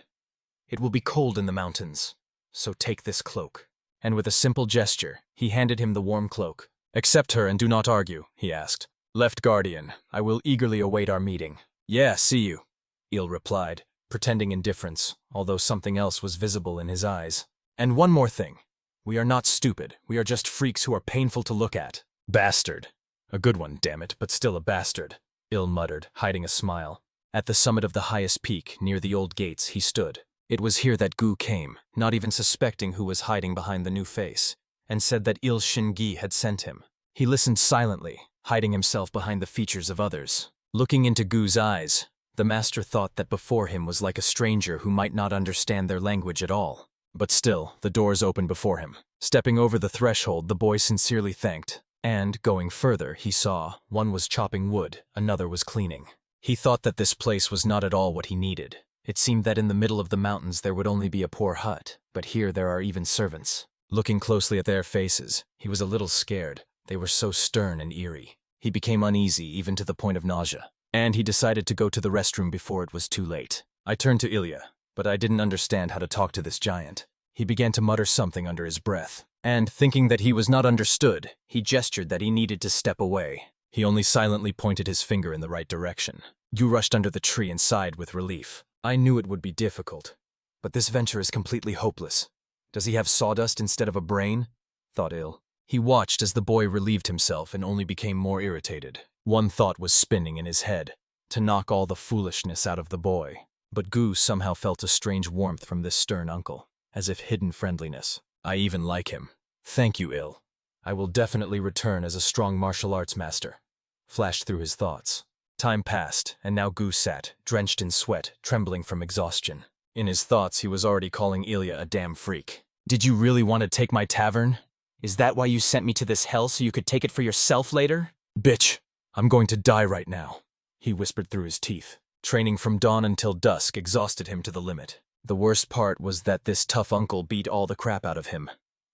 It will be cold in the mountains, so take this cloak." and with a simple gesture, he handed him the warm cloak. "Accept her and do not argue," he asked. "Left Guardian, I will eagerly await our meeting." "Yeah, see you," Il replied, pretending indifference, although something else was visible in his eyes. "And one more thing. We are not stupid, we are just freaks who are painful to look at." "Bastard." "A good one, damn it, but still a bastard," Il muttered, hiding a smile. At the summit of the highest peak, near the old gates, he stood. It was here that Gu came, not even suspecting who was hiding behind the new face, and said that Il Shingi had sent him. He listened silently, hiding himself behind the features of others. Looking into Gu's eyes, the master thought that before him was like a stranger who might not understand their language at all. But still, the doors opened before him. Stepping over the threshold, the boy sincerely thanked, and, going further, he saw, one was chopping wood, another was cleaning. He thought that this place was not at all what he needed. It seemed that in the middle of the mountains there would only be a poor hut, but here there are even servants. Looking closely at their faces, he was a little scared. They were so stern and eerie. He became uneasy, even to the point of nausea, and he decided to go to the restroom before it was too late. I turned to Ilya, but I didn't understand how to talk to this giant. He began to mutter something under his breath, and, thinking that he was not understood, he gestured that he needed to step away. He only silently pointed his finger in the right direction. Gu rushed under the tree and sighed with relief. I knew it would be difficult, but this venture is completely hopeless. Does he have sawdust instead of a brain? Thought Il. He watched as the boy relieved himself and only became more irritated. One thought was spinning in his head, to knock all the foolishness out of the boy. But Gu somehow felt a strange warmth from this stern uncle, as if hidden friendliness. I even like him. Thank you, Il. I will definitely return as a strong martial arts master, flashed through his thoughts. Time passed, and now Gu sat, drenched in sweat, trembling from exhaustion. In his thoughts, he was already calling Ilya a damn freak. Did you really want to take my tavern? Is that why you sent me to this hell so you could take it for yourself later? Bitch, I'm going to die right now, he whispered through his teeth. Training from dawn until dusk exhausted him to the limit. The worst part was that this tough uncle beat all the crap out of him,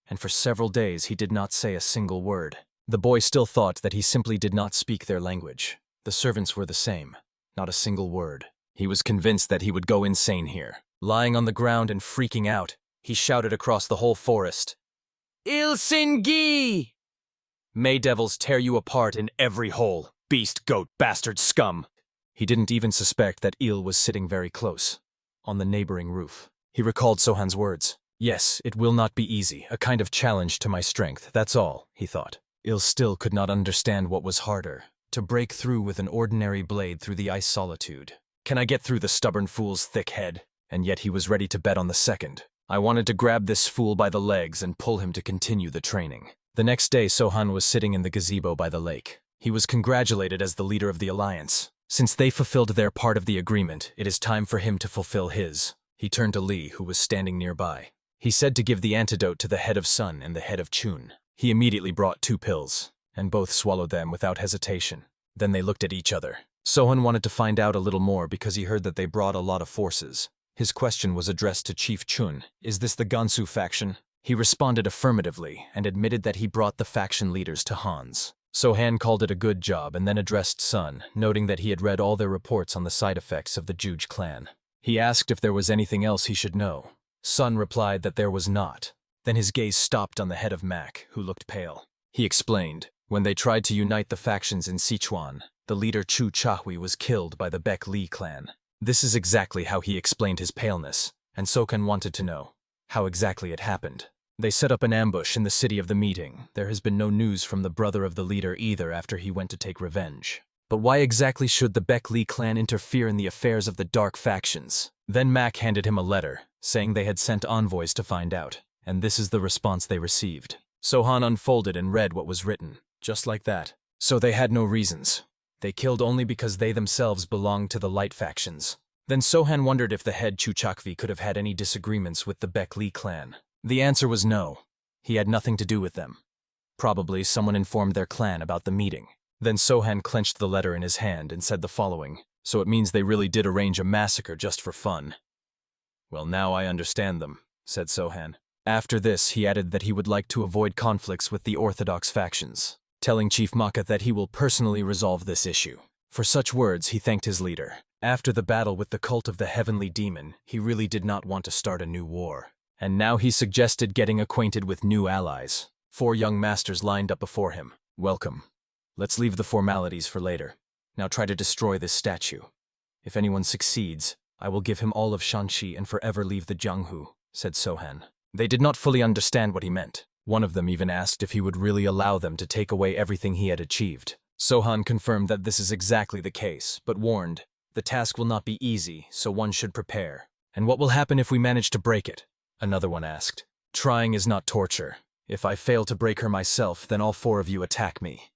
and for several days he did not say a single word. The boy still thought that he simply did not speak their language. The servants were the same, not a single word. He was convinced that he would go insane here. Lying on the ground and freaking out, he shouted across the whole forest, "Il Singi! May devils tear you apart in every hole, beast, goat, bastard, scum!" He didn't even suspect that Il was sitting very close, on the neighboring roof. He recalled Sohan's words. Yes, it will not be easy, a kind of challenge to my strength, that's all, he thought. Il still could not understand what was harder, to break through with an ordinary blade through the ice solitude. Can I get through the stubborn fool's thick head? And yet he was ready to bet on the second. I wanted to grab this fool by the legs and pull him to continue the training. The next day, Sohan was sitting in the gazebo by the lake. He was congratulated as the leader of the alliance. Since they fulfilled their part of the agreement, it is time for him to fulfill his. He turned to Li, who was standing nearby. He said to give the antidote to the head of Sun and the head of Chun. He immediately brought 2 pills, and both swallowed them without hesitation. Then they looked at each other. Sohan wanted to find out a little more because he heard that they brought a lot of forces. His question was addressed to Chief Chun. Is this the Gansu faction? He responded affirmatively and admitted that he brought the faction leaders to Hans. Sohan called it a good job and then addressed Sun, noting that he had read all their reports on the side effects of the Juge clan. He asked if there was anything else he should know. Sun replied that there was not. Then his gaze stopped on the head of Mac, who looked pale. He explained, when they tried to unite the factions in Sichuan, the leader Chu Chahui was killed by the Baek Li clan. This is exactly how he explained his paleness, and Sokan wanted to know how exactly it happened. They set up an ambush in the city of the meeting. There has been no news from the brother of the leader either after he went to take revenge. But why exactly should the Baek Li clan interfere in the affairs of the dark factions? Then Mac handed him a letter, saying they had sent envoys to find out, and this is the response they received. Sohan unfolded and read what was written, just like that. So they had no reasons. They killed only because they themselves belonged to the light factions. Then Sohan wondered if the head Chuchakvi could have had any disagreements with the Baek Li clan. The answer was no. He had nothing to do with them. Probably someone informed their clan about the meeting. Then Sohan clenched the letter in his hand and said the following, so it means they really did arrange a massacre just for fun. Well, now I understand them, said Sohan. After this, he added that he would like to avoid conflicts with the orthodox factions, telling Chief Maka that he will personally resolve this issue. For such words, he thanked his leader. After the battle with the cult of the heavenly demon, he really did not want to start a new war. And now he suggested getting acquainted with new allies. 4 young masters lined up before him. Welcome. Let's leave the formalities for later. Now try to destroy this statue. If anyone succeeds, I will give him all of Shanxi and forever leave the Jianghu, said Sohan. They did not fully understand what he meant. One of them even asked if he would really allow them to take away everything he had achieved. Sohan confirmed that this is exactly the case, but warned, the task will not be easy, so one should prepare. And what will happen if we manage to break it? Another one asked. Trying is not torture. If I fail to break her myself, then all 4 of you attack me.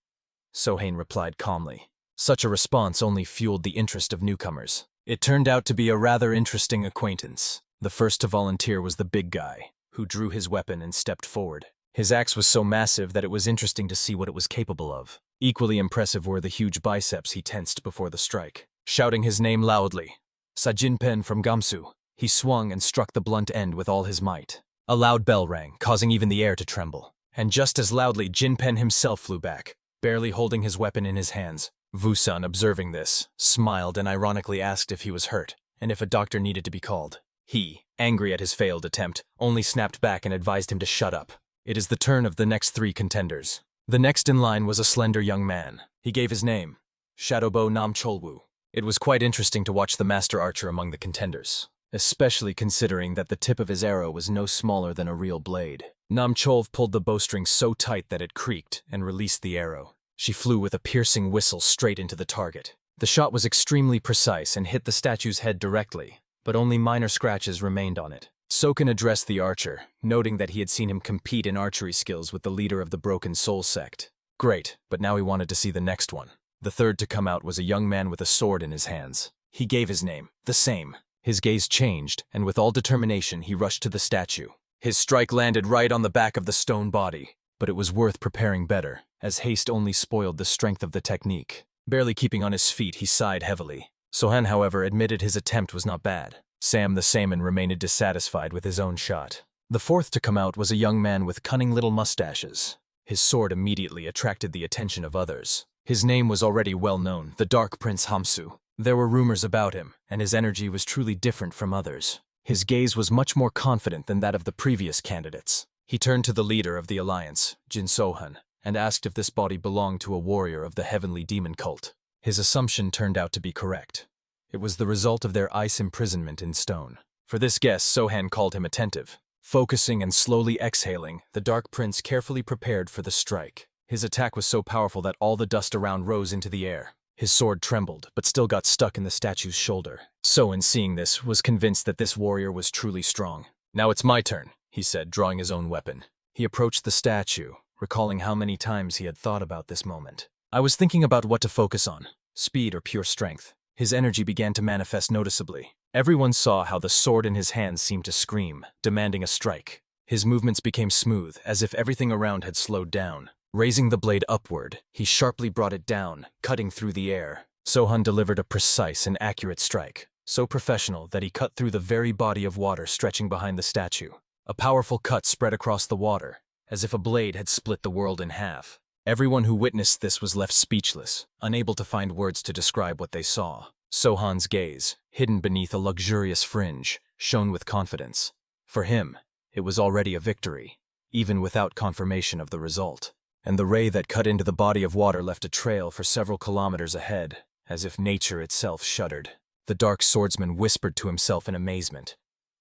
Sohan replied calmly. Such a response only fueled the interest of newcomers. It turned out to be a rather interesting acquaintance. The first to volunteer was the big guy, who drew his weapon and stepped forward. His axe was so massive that it was interesting to see what it was capable of. Equally impressive were the huge biceps he tensed before the strike. Shouting his name loudly, Sajinpen from Gamsu, he swung and struck the blunt end with all his might. A loud bell rang, causing even the air to tremble. And just as loudly, Jinpen himself flew back, barely holding his weapon in his hands. Wusun, observing this, smiled and ironically asked if he was hurt, and if a doctor needed to be called. He, angry at his failed attempt, only snapped back and advised him to shut up. It is the turn of the next 3 contenders. The next in line was a slender young man. He gave his name, Shadowbow Nam Cholwu. It was quite interesting to watch the master archer among the contenders, especially considering that the tip of his arrow was no smaller than a real blade. Nam Cholv pulled the bowstring so tight that it creaked and released the arrow. She flew with a piercing whistle straight into the target. The shot was extremely precise and hit the statue's head directly, but only minor scratches remained on it. Soken addressed the archer, noting that he had seen him compete in archery skills with the leader of the Broken Soul sect. Great, but now he wanted to see the next one. The third to come out was a young man with a sword in his hands. He gave his name, the same. His gaze changed, and with all determination he rushed to the statue. His strike landed right on the back of the stone body, but it was worth preparing better, as haste only spoiled the strength of the technique. Barely keeping on his feet, he sighed heavily. Sohan, however, admitted his attempt was not bad. Sam the Saman remained dissatisfied with his own shot. The fourth to come out was a young man with cunning little mustaches. His sword immediately attracted the attention of others. His name was already well known, the Dark Prince Hamsu. There were rumors about him, and his energy was truly different from others. His gaze was much more confident than that of the previous candidates. He turned to the leader of the alliance, Jin Sohan, and asked if this body belonged to a warrior of the heavenly demon cult. His assumption turned out to be correct. It was the result of their ice imprisonment in stone. For this guess, Sohan called him attentive. Focusing and slowly exhaling, the Dark Prince carefully prepared for the strike. His attack was so powerful that all the dust around rose into the air. His sword trembled, but still got stuck in the statue's shoulder. Sohan, seeing this, was convinced that this warrior was truly strong. Now it's my turn, he said, drawing his own weapon. He approached the statue, recalling how many times he had thought about this moment. I was thinking about what to focus on, speed or pure strength. His energy began to manifest noticeably. Everyone saw how the sword in his hands seemed to scream, demanding a strike. His movements became smooth, as if everything around had slowed down. Raising the blade upward, he sharply brought it down, cutting through the air. Sohan delivered a precise and accurate strike, so professional that he cut through the very body of water stretching behind the statue. A powerful cut spread across the water, as if a blade had split the world in half. Everyone who witnessed this was left speechless, unable to find words to describe what they saw. Sohan's gaze, hidden beneath a luxurious fringe, shone with confidence. For him, it was already a victory, even without confirmation of the result. And the ray that cut into the body of water left a trail for several kilometers ahead, as if nature itself shuddered. The dark swordsman whispered to himself in amazement.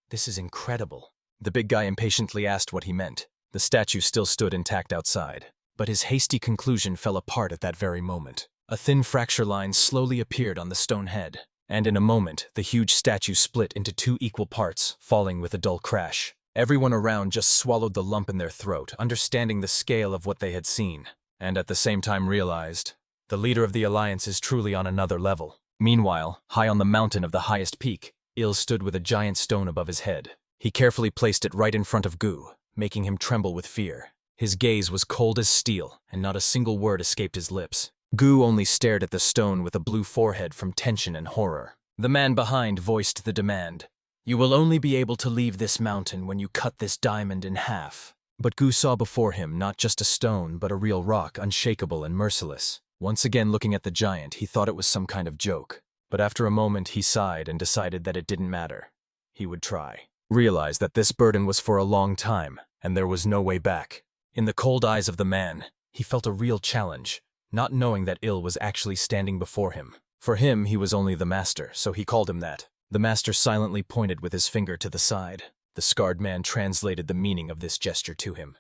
This is incredible. The big guy impatiently asked what he meant. The statue still stood intact outside, but his hasty conclusion fell apart at that very moment. A thin fracture line slowly appeared on the stone head, and in a moment the huge statue split into 2 equal parts, falling with a dull crash. Everyone around just swallowed the lump in their throat, understanding the scale of what they had seen, and at the same time realized, the leader of the alliance is truly on another level. Meanwhile, high on the mountain of the highest peak, Il stood with a giant stone above his head. He carefully placed it right in front of Gu, making him tremble with fear. His gaze was cold as steel, and not a single word escaped his lips. Gu only stared at the stone with a blue forehead from tension and horror. The man behind voiced the demand. You will only be able to leave this mountain when you cut this diamond in half. But Gu saw before him not just a stone, but a real rock, unshakable and merciless. Once again looking at the giant, he thought it was some kind of joke. But after a moment he sighed and decided that it didn't matter. He would try. realized that this burden was for a long time, and there was no way back. In the cold eyes of the man, he felt a real challenge, not knowing that Il was actually standing before him. For him, he was only the master, so he called him that. The master silently pointed with his finger to the side. The scarred man translated the meaning of this gesture to him.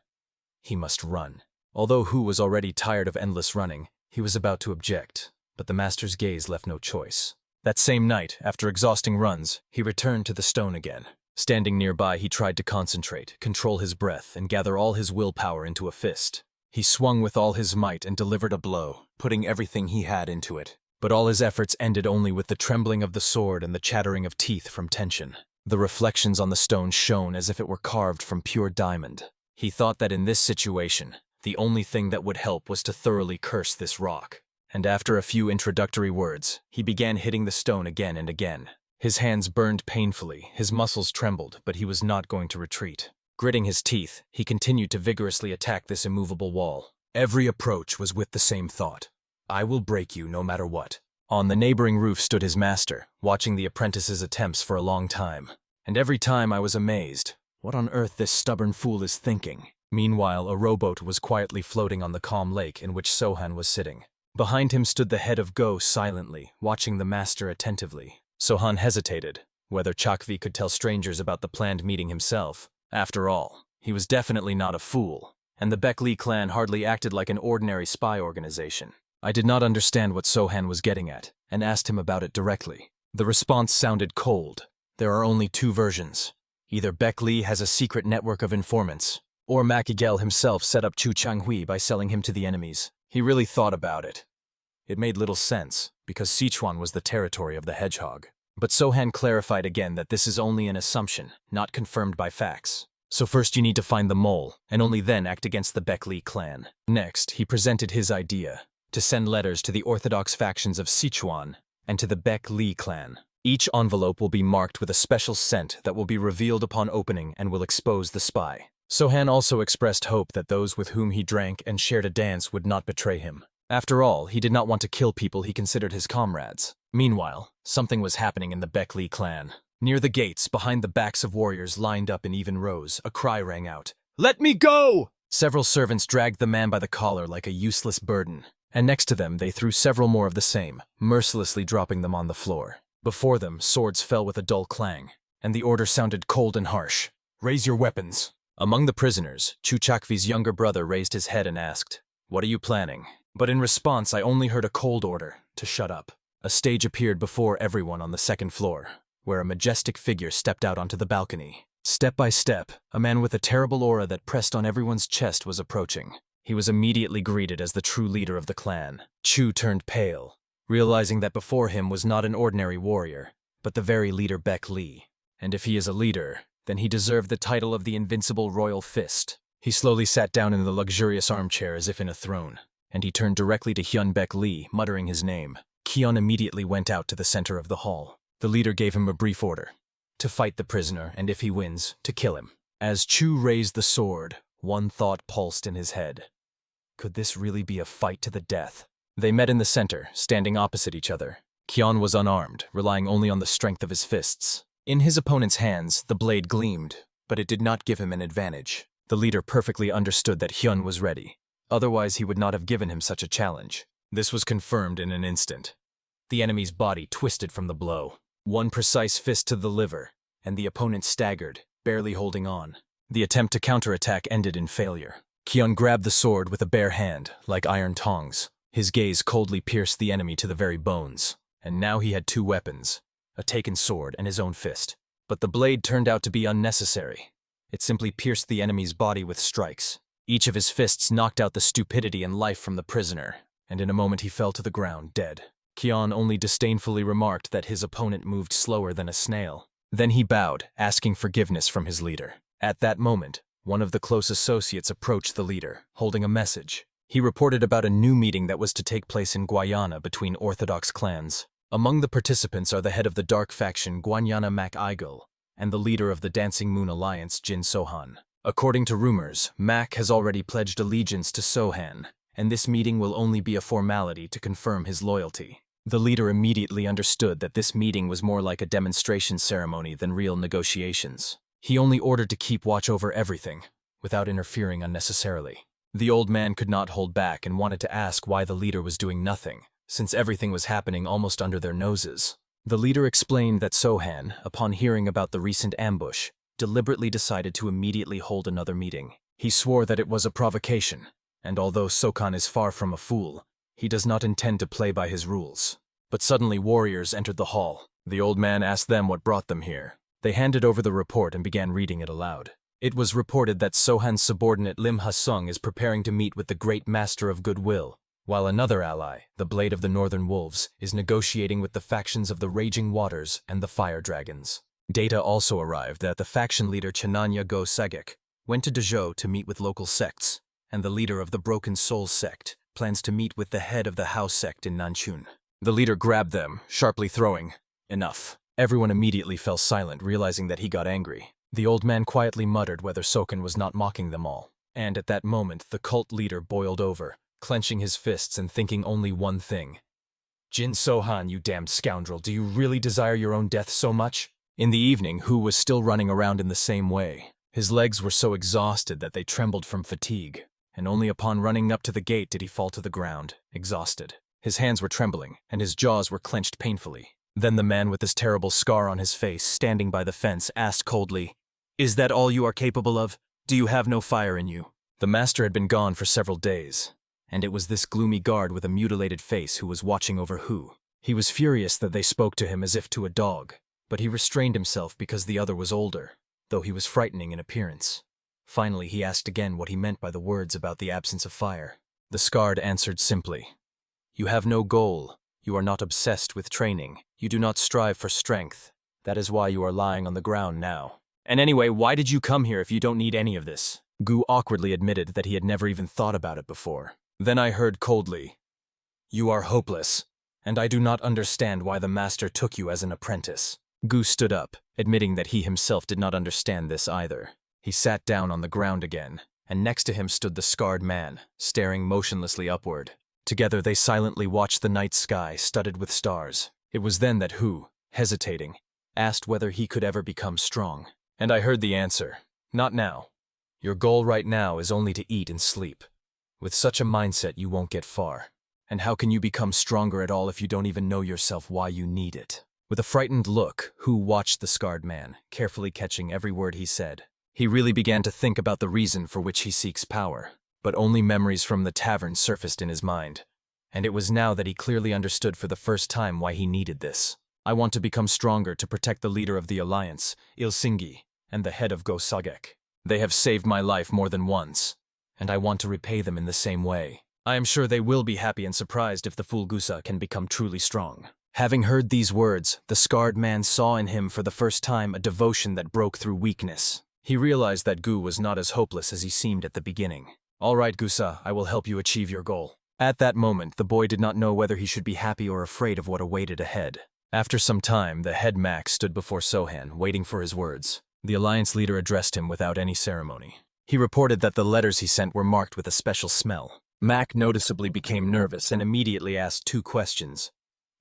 He must run. Although Hu was already tired of endless running, he was about to object, but the master's gaze left no choice. That same night, after exhausting runs, he returned to the stone again. Standing nearby, he tried to concentrate, control his breath, and gather all his willpower into a fist. He swung with all his might and delivered a blow, putting everything he had into it. But all his efforts ended only with the trembling of the sword and the chattering of teeth from tension. The reflections on the stone shone as if it were carved from pure diamond. He thought that in this situation, the only thing that would help was to thoroughly curse this rock. And after a few introductory words, he began hitting the stone again and again. His hands burned painfully, his muscles trembled, but he was not going to retreat. Gritting his teeth, he continued to vigorously attack this immovable wall. Every approach was with the same thought: I will break you no matter what. On the neighboring roof stood his master, watching the apprentice's attempts for a long time. And every time I was amazed. What on earth this stubborn fool is thinking? Meanwhile, a rowboat was quietly floating on the calm lake in which Sohan was sitting. Behind him stood the head of Go silently, watching the master attentively. Sohan hesitated, whether Chakvi could tell strangers about the planned meeting himself. After all, he was definitely not a fool, and the Baek-Lee clan hardly acted like an ordinary spy organization. I did not understand what Sohan was getting at, and asked him about it directly. The response sounded cold. There are only two versions. Either Baek-Lee has a secret network of informants, or Makigel himself set up Chu Changhui by selling him to the enemies. He really thought about it. It made little sense, because Sichuan was the territory of the hedgehog. But Sohan clarified again that this is only an assumption, not confirmed by facts. So first you need to find the mole, and only then act against the Baek-Lee clan. Next, he presented his idea: to send letters to the orthodox factions of Sichuan and to the Baek-Lee clan. Each envelope will be marked with a special scent that will be revealed upon opening and will expose the spy. Sohan also expressed hope that those with whom he drank and shared a dance would not betray him. After all, he did not want to kill people he considered his comrades. Meanwhile, something was happening in the Baek-Lee clan. Near the gates, behind the backs of warriors lined up in even rows, a cry rang out: "Let me go!" Several servants dragged the man by the collar like a useless burden, and next to them they threw several more of the same, mercilessly dropping them on the floor. Before them, swords fell with a dull clang, and the order sounded cold and harsh: "Raise your weapons." Among the prisoners, Chu Chakvi's younger brother raised his head and asked, "What are you planning?" But in response, I only heard a cold order to shut up. A stage appeared before everyone on the second floor, where a majestic figure stepped out onto the balcony. Step by step, a man with a terrible aura that pressed on everyone's chest was approaching. He was immediately greeted as the true leader of the clan. Chu turned pale, realizing that before him was not an ordinary warrior, but the very leader Baek-Lee. And if he is a leader, then he deserved the title of the Invincible Royal Fist. He slowly sat down in the luxurious armchair as if in a throne, and he turned directly to Hyun Baek-Lee, muttering his name. Kyun immediately went out to the center of the hall. The leader gave him a brief order: to fight the prisoner, and if he wins, to kill him. As Chu raised the sword, one thought pulsed in his head. Could this really be a fight to the death? They met in the center, standing opposite each other. Kyun was unarmed, relying only on the strength of his fists. In his opponent's hands, the blade gleamed, but it did not give him an advantage. The leader perfectly understood that Hyun was ready. Otherwise, he would not have given him such a challenge. This was confirmed in an instant. The enemy's body twisted from the blow. One precise fist to the liver, and the opponent staggered, barely holding on. The attempt to counterattack ended in failure. Kyun grabbed the sword with a bare hand, like iron tongs. His gaze coldly pierced the enemy to the very bones. And now he had two weapons: a taken sword and his own fist. But the blade turned out to be unnecessary. It simply pierced the enemy's body with strikes. Each of his fists knocked out the stupidity and life from the prisoner, and in a moment he fell to the ground, dead. Kyun only disdainfully remarked that his opponent moved slower than a snail. Then he bowed, asking forgiveness from his leader. At that moment, one of the close associates approached the leader, holding a message. He reported about a new meeting that was to take place in Guyana between orthodox clans. Among the participants are the head of the dark faction Guanyana Mak Igel and the leader of the Dancing Moon Alliance Jin Sohan. According to rumors, Mak has already pledged allegiance to Sohan, and this meeting will only be a formality to confirm his loyalty. The leader immediately understood that this meeting was more like a demonstration ceremony than real negotiations. He only ordered to keep watch over everything, without interfering unnecessarily. The old man could not hold back and wanted to ask why the leader was doing nothing, since everything was happening almost under their noses. The leader explained that Sohan, upon hearing about the recent ambush, deliberately decided to immediately hold another meeting. He swore that it was a provocation, and although Sokan is far from a fool, he does not intend to play by his rules. But suddenly warriors entered the hall. The old man asked them what brought them here. They handed over the report and began reading it aloud. It was reported that Sohan's subordinate Lim Ha-sung is preparing to meet with the Great Master of Goodwill, while another ally, the Blade of the Northern Wolves, is negotiating with the factions of the Raging Waters and the Fire Dragons. Data also arrived that the faction leader Chananya Go Sagek went to Dezhou to meet with local sects, and the leader of the Broken Souls sect plans to meet with the head of the Hao sect in Nanchun. The leader grabbed them, sharply throwing, "Enough." Everyone immediately fell silent, realizing that he got angry. The old man quietly muttered whether Sokan was not mocking them all. And at that moment, the cult leader boiled over, clenching his fists and thinking only one thing. "Jin Sohan, you damned scoundrel, do you really desire your own death so much?" In the evening, Hu was still running around in the same way. His legs were so exhausted that they trembled from fatigue, and only upon running up to the gate did he fall to the ground, exhausted. His hands were trembling, and his jaws were clenched painfully. Then the man with this terrible scar on his face, standing by the fence, asked coldly, "Is that all you are capable of? Do you have no fire in you?" The master had been gone for several days, and it was this gloomy guard with a mutilated face who was watching over Hu. He was furious that they spoke to him as if to a dog, but he restrained himself because the other was older, though he was frightening in appearance. Finally, he asked again what he meant by the words about the absence of fire. The scarred answered simply, "You have no goal. You are not obsessed with training. You do not strive for strength. That is why you are lying on the ground now. And anyway, why did you come here if you don't need any of this?" Gu awkwardly admitted that he had never even thought about it before. Then I heard coldly, "You are hopeless, and I do not understand why the master took you as an apprentice." Gu stood up, admitting that he himself did not understand this either. He sat down on the ground again, and next to him stood the scarred man, staring motionlessly upward. Together they silently watched the night sky studded with stars. It was then that Hu, hesitating, asked whether he could ever become strong. And I heard the answer, "Not now. Your goal right now is only to eat and sleep. With such a mindset you won't get far. And how can you become stronger at all if you don't even know yourself why you need it?" With a frightened look, Hu watched the scarred man, carefully catching every word he said. He really began to think about the reason for which he seeks power, but only memories from the tavern surfaced in his mind. And it was now that he clearly understood for the first time why he needed this. "I want to become stronger to protect the leader of the Alliance, Ilsingi, and the head of Go Sagek. They have saved my life more than once, and I want to repay them in the same way. I am sure they will be happy and surprised if the fool Gusa can become truly strong." Having heard these words, the scarred man saw in him for the first time a devotion that broke through weakness. He realized that Gu was not as hopeless as he seemed at the beginning. "All right, Gusa, I will help you achieve your goal." At that moment, the boy did not know whether he should be happy or afraid of what awaited ahead. After some time, the head Mac stood before Sohan, waiting for his words. The Alliance leader addressed him without any ceremony. He reported that the letters he sent were marked with a special smell. Mac noticeably became nervous and immediately asked two questions.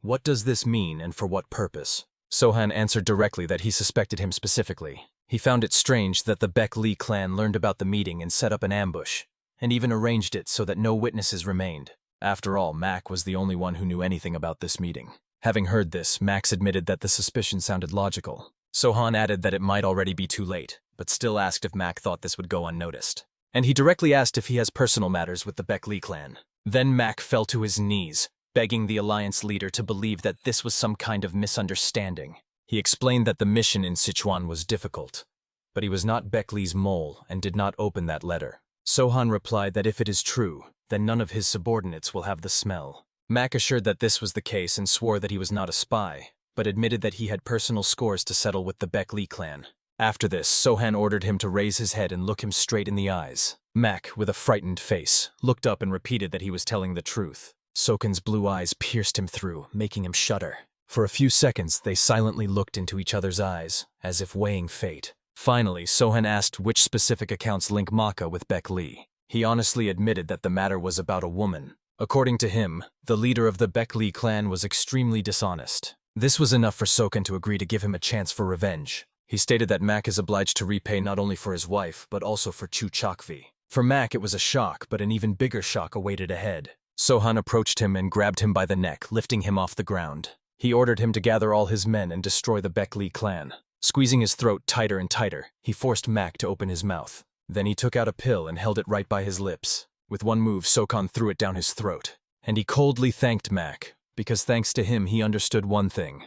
"What does this mean and for what purpose?" Sohan answered directly that he suspected him specifically. He found it strange that the Baek Lee clan learned about the meeting and set up an ambush, and even arranged it so that no witnesses remained. After all, Mac was the only one who knew anything about this meeting. Having heard this, Max admitted that the suspicion sounded logical. Sohan added that it might already be too late, but still asked if Mac thought this would go unnoticed. And he directly asked if he has personal matters with the Baek Lee clan. Then Mac fell to his knees, begging the Alliance leader to believe that this was some kind of misunderstanding. He explained that the mission in Sichuan was difficult, but he was not Baek Lee's mole and did not open that letter. Sohan replied that if it is true, then none of his subordinates will have the smell. Mac assured that this was the case and swore that he was not a spy, but admitted that he had personal scores to settle with the Baek Lee clan. After this, Sohan ordered him to raise his head and look him straight in the eyes. Mac, with a frightened face, looked up and repeated that he was telling the truth. Sokan's blue eyes pierced him through, making him shudder. For a few seconds, they silently looked into each other's eyes, as if weighing fate. Finally, Sohan asked which specific accounts link Maka with Baek Lee. He honestly admitted that the matter was about a woman. According to him, the leader of the Baek Lee clan was extremely dishonest. This was enough for Sokan to agree to give him a chance for revenge. He stated that Mac is obliged to repay not only for his wife, but also for Chu Chakvi. For Mac, it was a shock, but an even bigger shock awaited ahead. Sohan approached him and grabbed him by the neck, lifting him off the ground. He ordered him to gather all his men and destroy the Bekli clan. Squeezing his throat tighter and tighter, he forced Mac to open his mouth. Then he took out a pill and held it right by his lips. With one move, Sohan threw it down his throat. And he coldly thanked Mac, because thanks to him he understood one thing.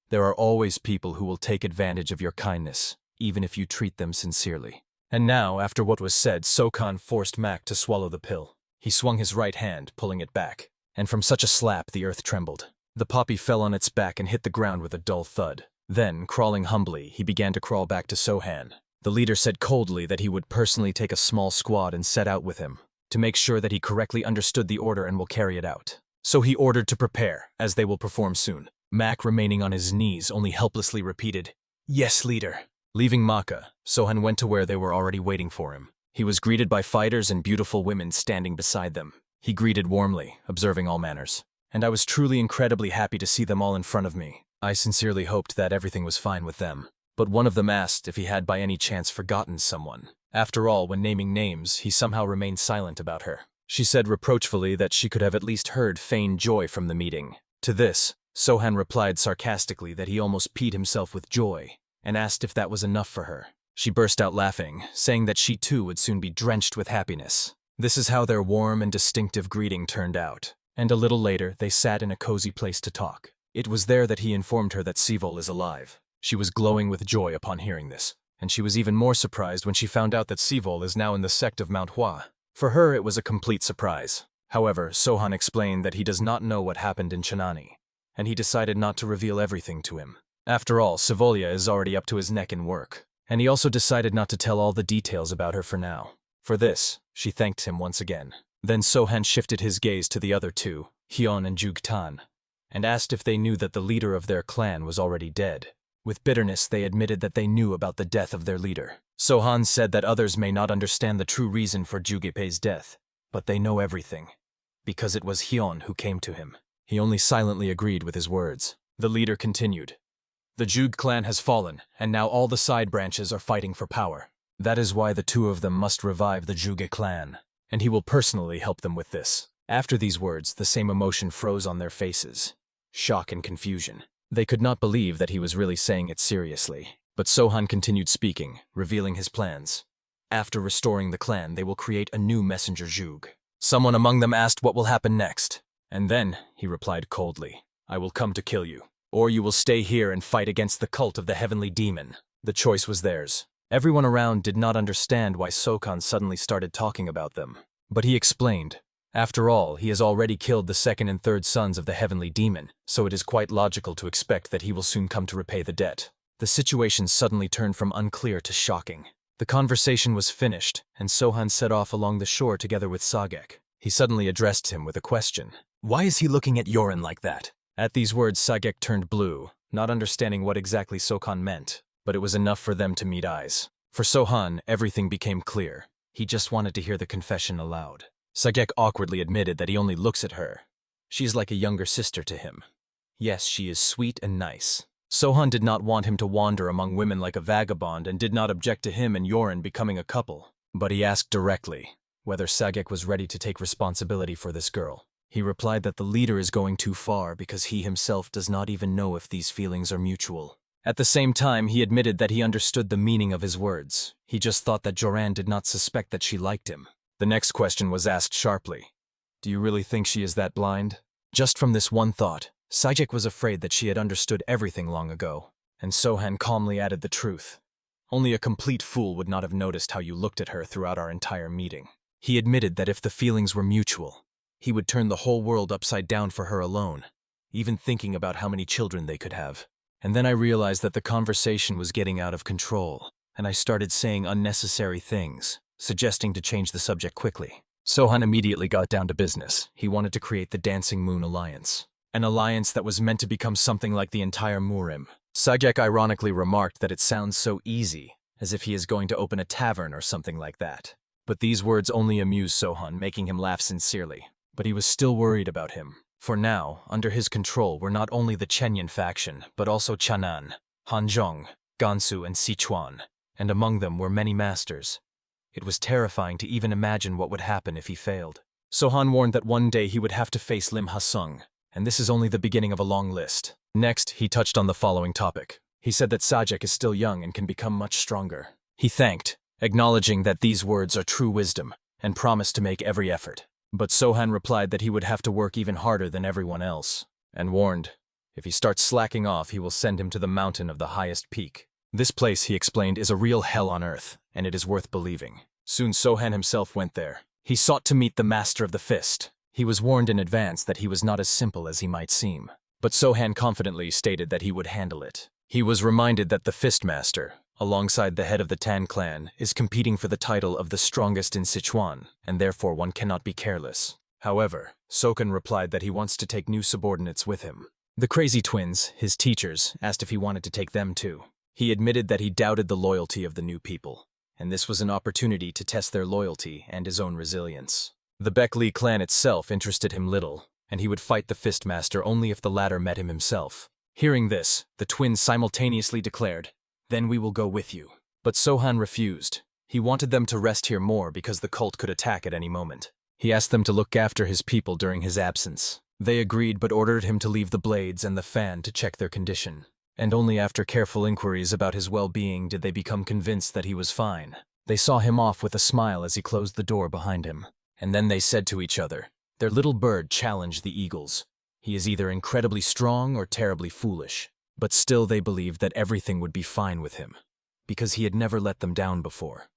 There are always people who will take advantage of your kindness, even if you treat them sincerely. And now, after what was said, Sohan forced Mac to swallow the pill. He swung his right hand, pulling it back. And from such a slap, the earth trembled. The poppy fell on its back and hit the ground with a dull thud. Then, crawling humbly, he began to crawl back to Sohan. The leader said coldly that he would personally take a small squad and set out with him, to make sure that he correctly understood the order and will carry it out. So he ordered to prepare, as they will perform soon. Mac, remaining on his knees, only helplessly repeated, "Yes, leader." Leaving Maka, Sohan went to where they were already waiting for him. He was greeted by fighters and beautiful women standing beside them. He greeted warmly, observing all manners. And I was truly incredibly happy to see them all in front of me. I sincerely hoped that everything was fine with them. But one of them asked if he had by any chance forgotten someone. After all, when naming names, he somehow remained silent about her. She said reproachfully that she could have at least heard feigned joy from the meeting. To this, Sohan replied sarcastically that he almost peed himself with joy, and asked if that was enough for her. She burst out laughing, saying that she too would soon be drenched with happiness. This is how their warm and distinctive greeting turned out. And a little later, they sat in a cozy place to talk. It was there that he informed her that Sivol is alive. She was glowing with joy upon hearing this, and she was even more surprised when she found out that Sivol is now in the sect of Manhwa. For her, it was a complete surprise. However, Sohan explained that he does not know what happened in Chanani, and he decided not to reveal everything to him. After all, Sivolia is already up to his neck in work, and he also decided not to tell all the details about her for now. For this, she thanked him once again. Then Sohan shifted his gaze to the other two, Hyun and Jugtan, and asked if they knew that the leader of their clan was already dead. With bitterness, they admitted that they knew about the death of their leader. Sohan said that others may not understand the true reason for Jugepei's death, but they know everything, because it was Hyun who came to him. He only silently agreed with his words. The leader continued. The Jug clan has fallen, and now all the side branches are fighting for power. That is why the two of them must revive the Juge clan, and he will personally help them with this. After these words, the same emotion froze on their faces. Shock and confusion. They could not believe that he was really saying it seriously. But Sohan continued speaking, revealing his plans. After restoring the clan, they will create a new messenger Jug. Someone among them asked what will happen next. And then, he replied coldly, I will come to kill you. Or you will stay here and fight against the cult of the heavenly demon. The choice was theirs. Everyone around did not understand why Sokan suddenly started talking about them. But he explained. After all, he has already killed the second and third sons of the heavenly demon, so it is quite logical to expect that he will soon come to repay the debt. The situation suddenly turned from unclear to shocking. The conversation was finished, and Sohan set off along the shore together with Sagek. He suddenly addressed him with a question. Why is he looking at Yoren like that? At these words, Sagek turned blue, not understanding what exactly Sokan meant, but it was enough for them to meet eyes. For Sohan, everything became clear. He just wanted to hear the confession aloud. Sagek awkwardly admitted that he only looks at her. She is like a younger sister to him. Yes, she is sweet and nice. Sohan did not want him to wander among women like a vagabond and did not object to him and Yoren becoming a couple. But he asked directly whether Sagek was ready to take responsibility for this girl. He replied that the leader is going too far because he himself does not even know if these feelings are mutual. At the same time, he admitted that he understood the meaning of his words. He just thought that Joran did not suspect that she liked him. The next question was asked sharply. Do you really think she is that blind? Just from this one thought, Sajek was afraid that she had understood everything long ago, and Sohan calmly added the truth. Only a complete fool would not have noticed how you looked at her throughout our entire meeting. He admitted that if the feelings were mutual, he would turn the whole world upside down for her alone, even thinking about how many children they could have. And then I realized that the conversation was getting out of control, and I started saying unnecessary things, suggesting to change the subject quickly. Sohan immediately got down to business. He wanted to create the Dancing Moon Alliance, an alliance that was meant to become something like the entire Murim. Sajek ironically remarked that it sounds so easy, as if he is going to open a tavern or something like that. But these words only amused Sohan, making him laugh sincerely. But he was still worried about him. For now, under his control were not only the Chenyan faction, but also Chanan, Hanzhong, Gansu, and Sichuan, and among them were many masters. It was terrifying to even imagine what would happen if he failed. Sohan warned that one day he would have to face Lim Ha-sung, and this is only the beginning of a long list. Next, he touched on the following topic. He said that Sajek is still young and can become much stronger. He thanked, acknowledging that these words are true wisdom, and promised to make every effort. But Sohan replied that he would have to work even harder than everyone else, and warned, if he starts slacking off, he will send him to the mountain of the highest peak. This place, he explained, is a real hell on earth, and it is worth believing. Soon Sohan himself went there. He sought to meet the master of the fist. He was warned in advance that he was not as simple as he might seem. But Sohan confidently stated that he would handle it. He was reminded that the fist master, alongside the head of the Tan clan, is competing for the title of the strongest in Sichuan, and therefore one cannot be careless. However, Sokan replied that he wants to take new subordinates with him. The crazy twins, his teachers, asked if he wanted to take them too. He admitted that he doubted the loyalty of the new people, and this was an opportunity to test their loyalty and his own resilience. The Beckley clan itself interested him little, and he would fight the Fistmaster only if the latter met him himself. Hearing this, the twins simultaneously declared, "Then we will go with you." But Sohan refused. He wanted them to rest here more because the cult could attack at any moment. He asked them to look after his people during his absence. They agreed but ordered him to leave the blades and the fan to check their condition. And only after careful inquiries about his well-being did they become convinced that he was fine. They saw him off with a smile as he closed the door behind him. And then they said to each other, "Their little bird challenged the eagles. He is either incredibly strong or terribly foolish." But still they believed that everything would be fine with him, because he had never let them down before.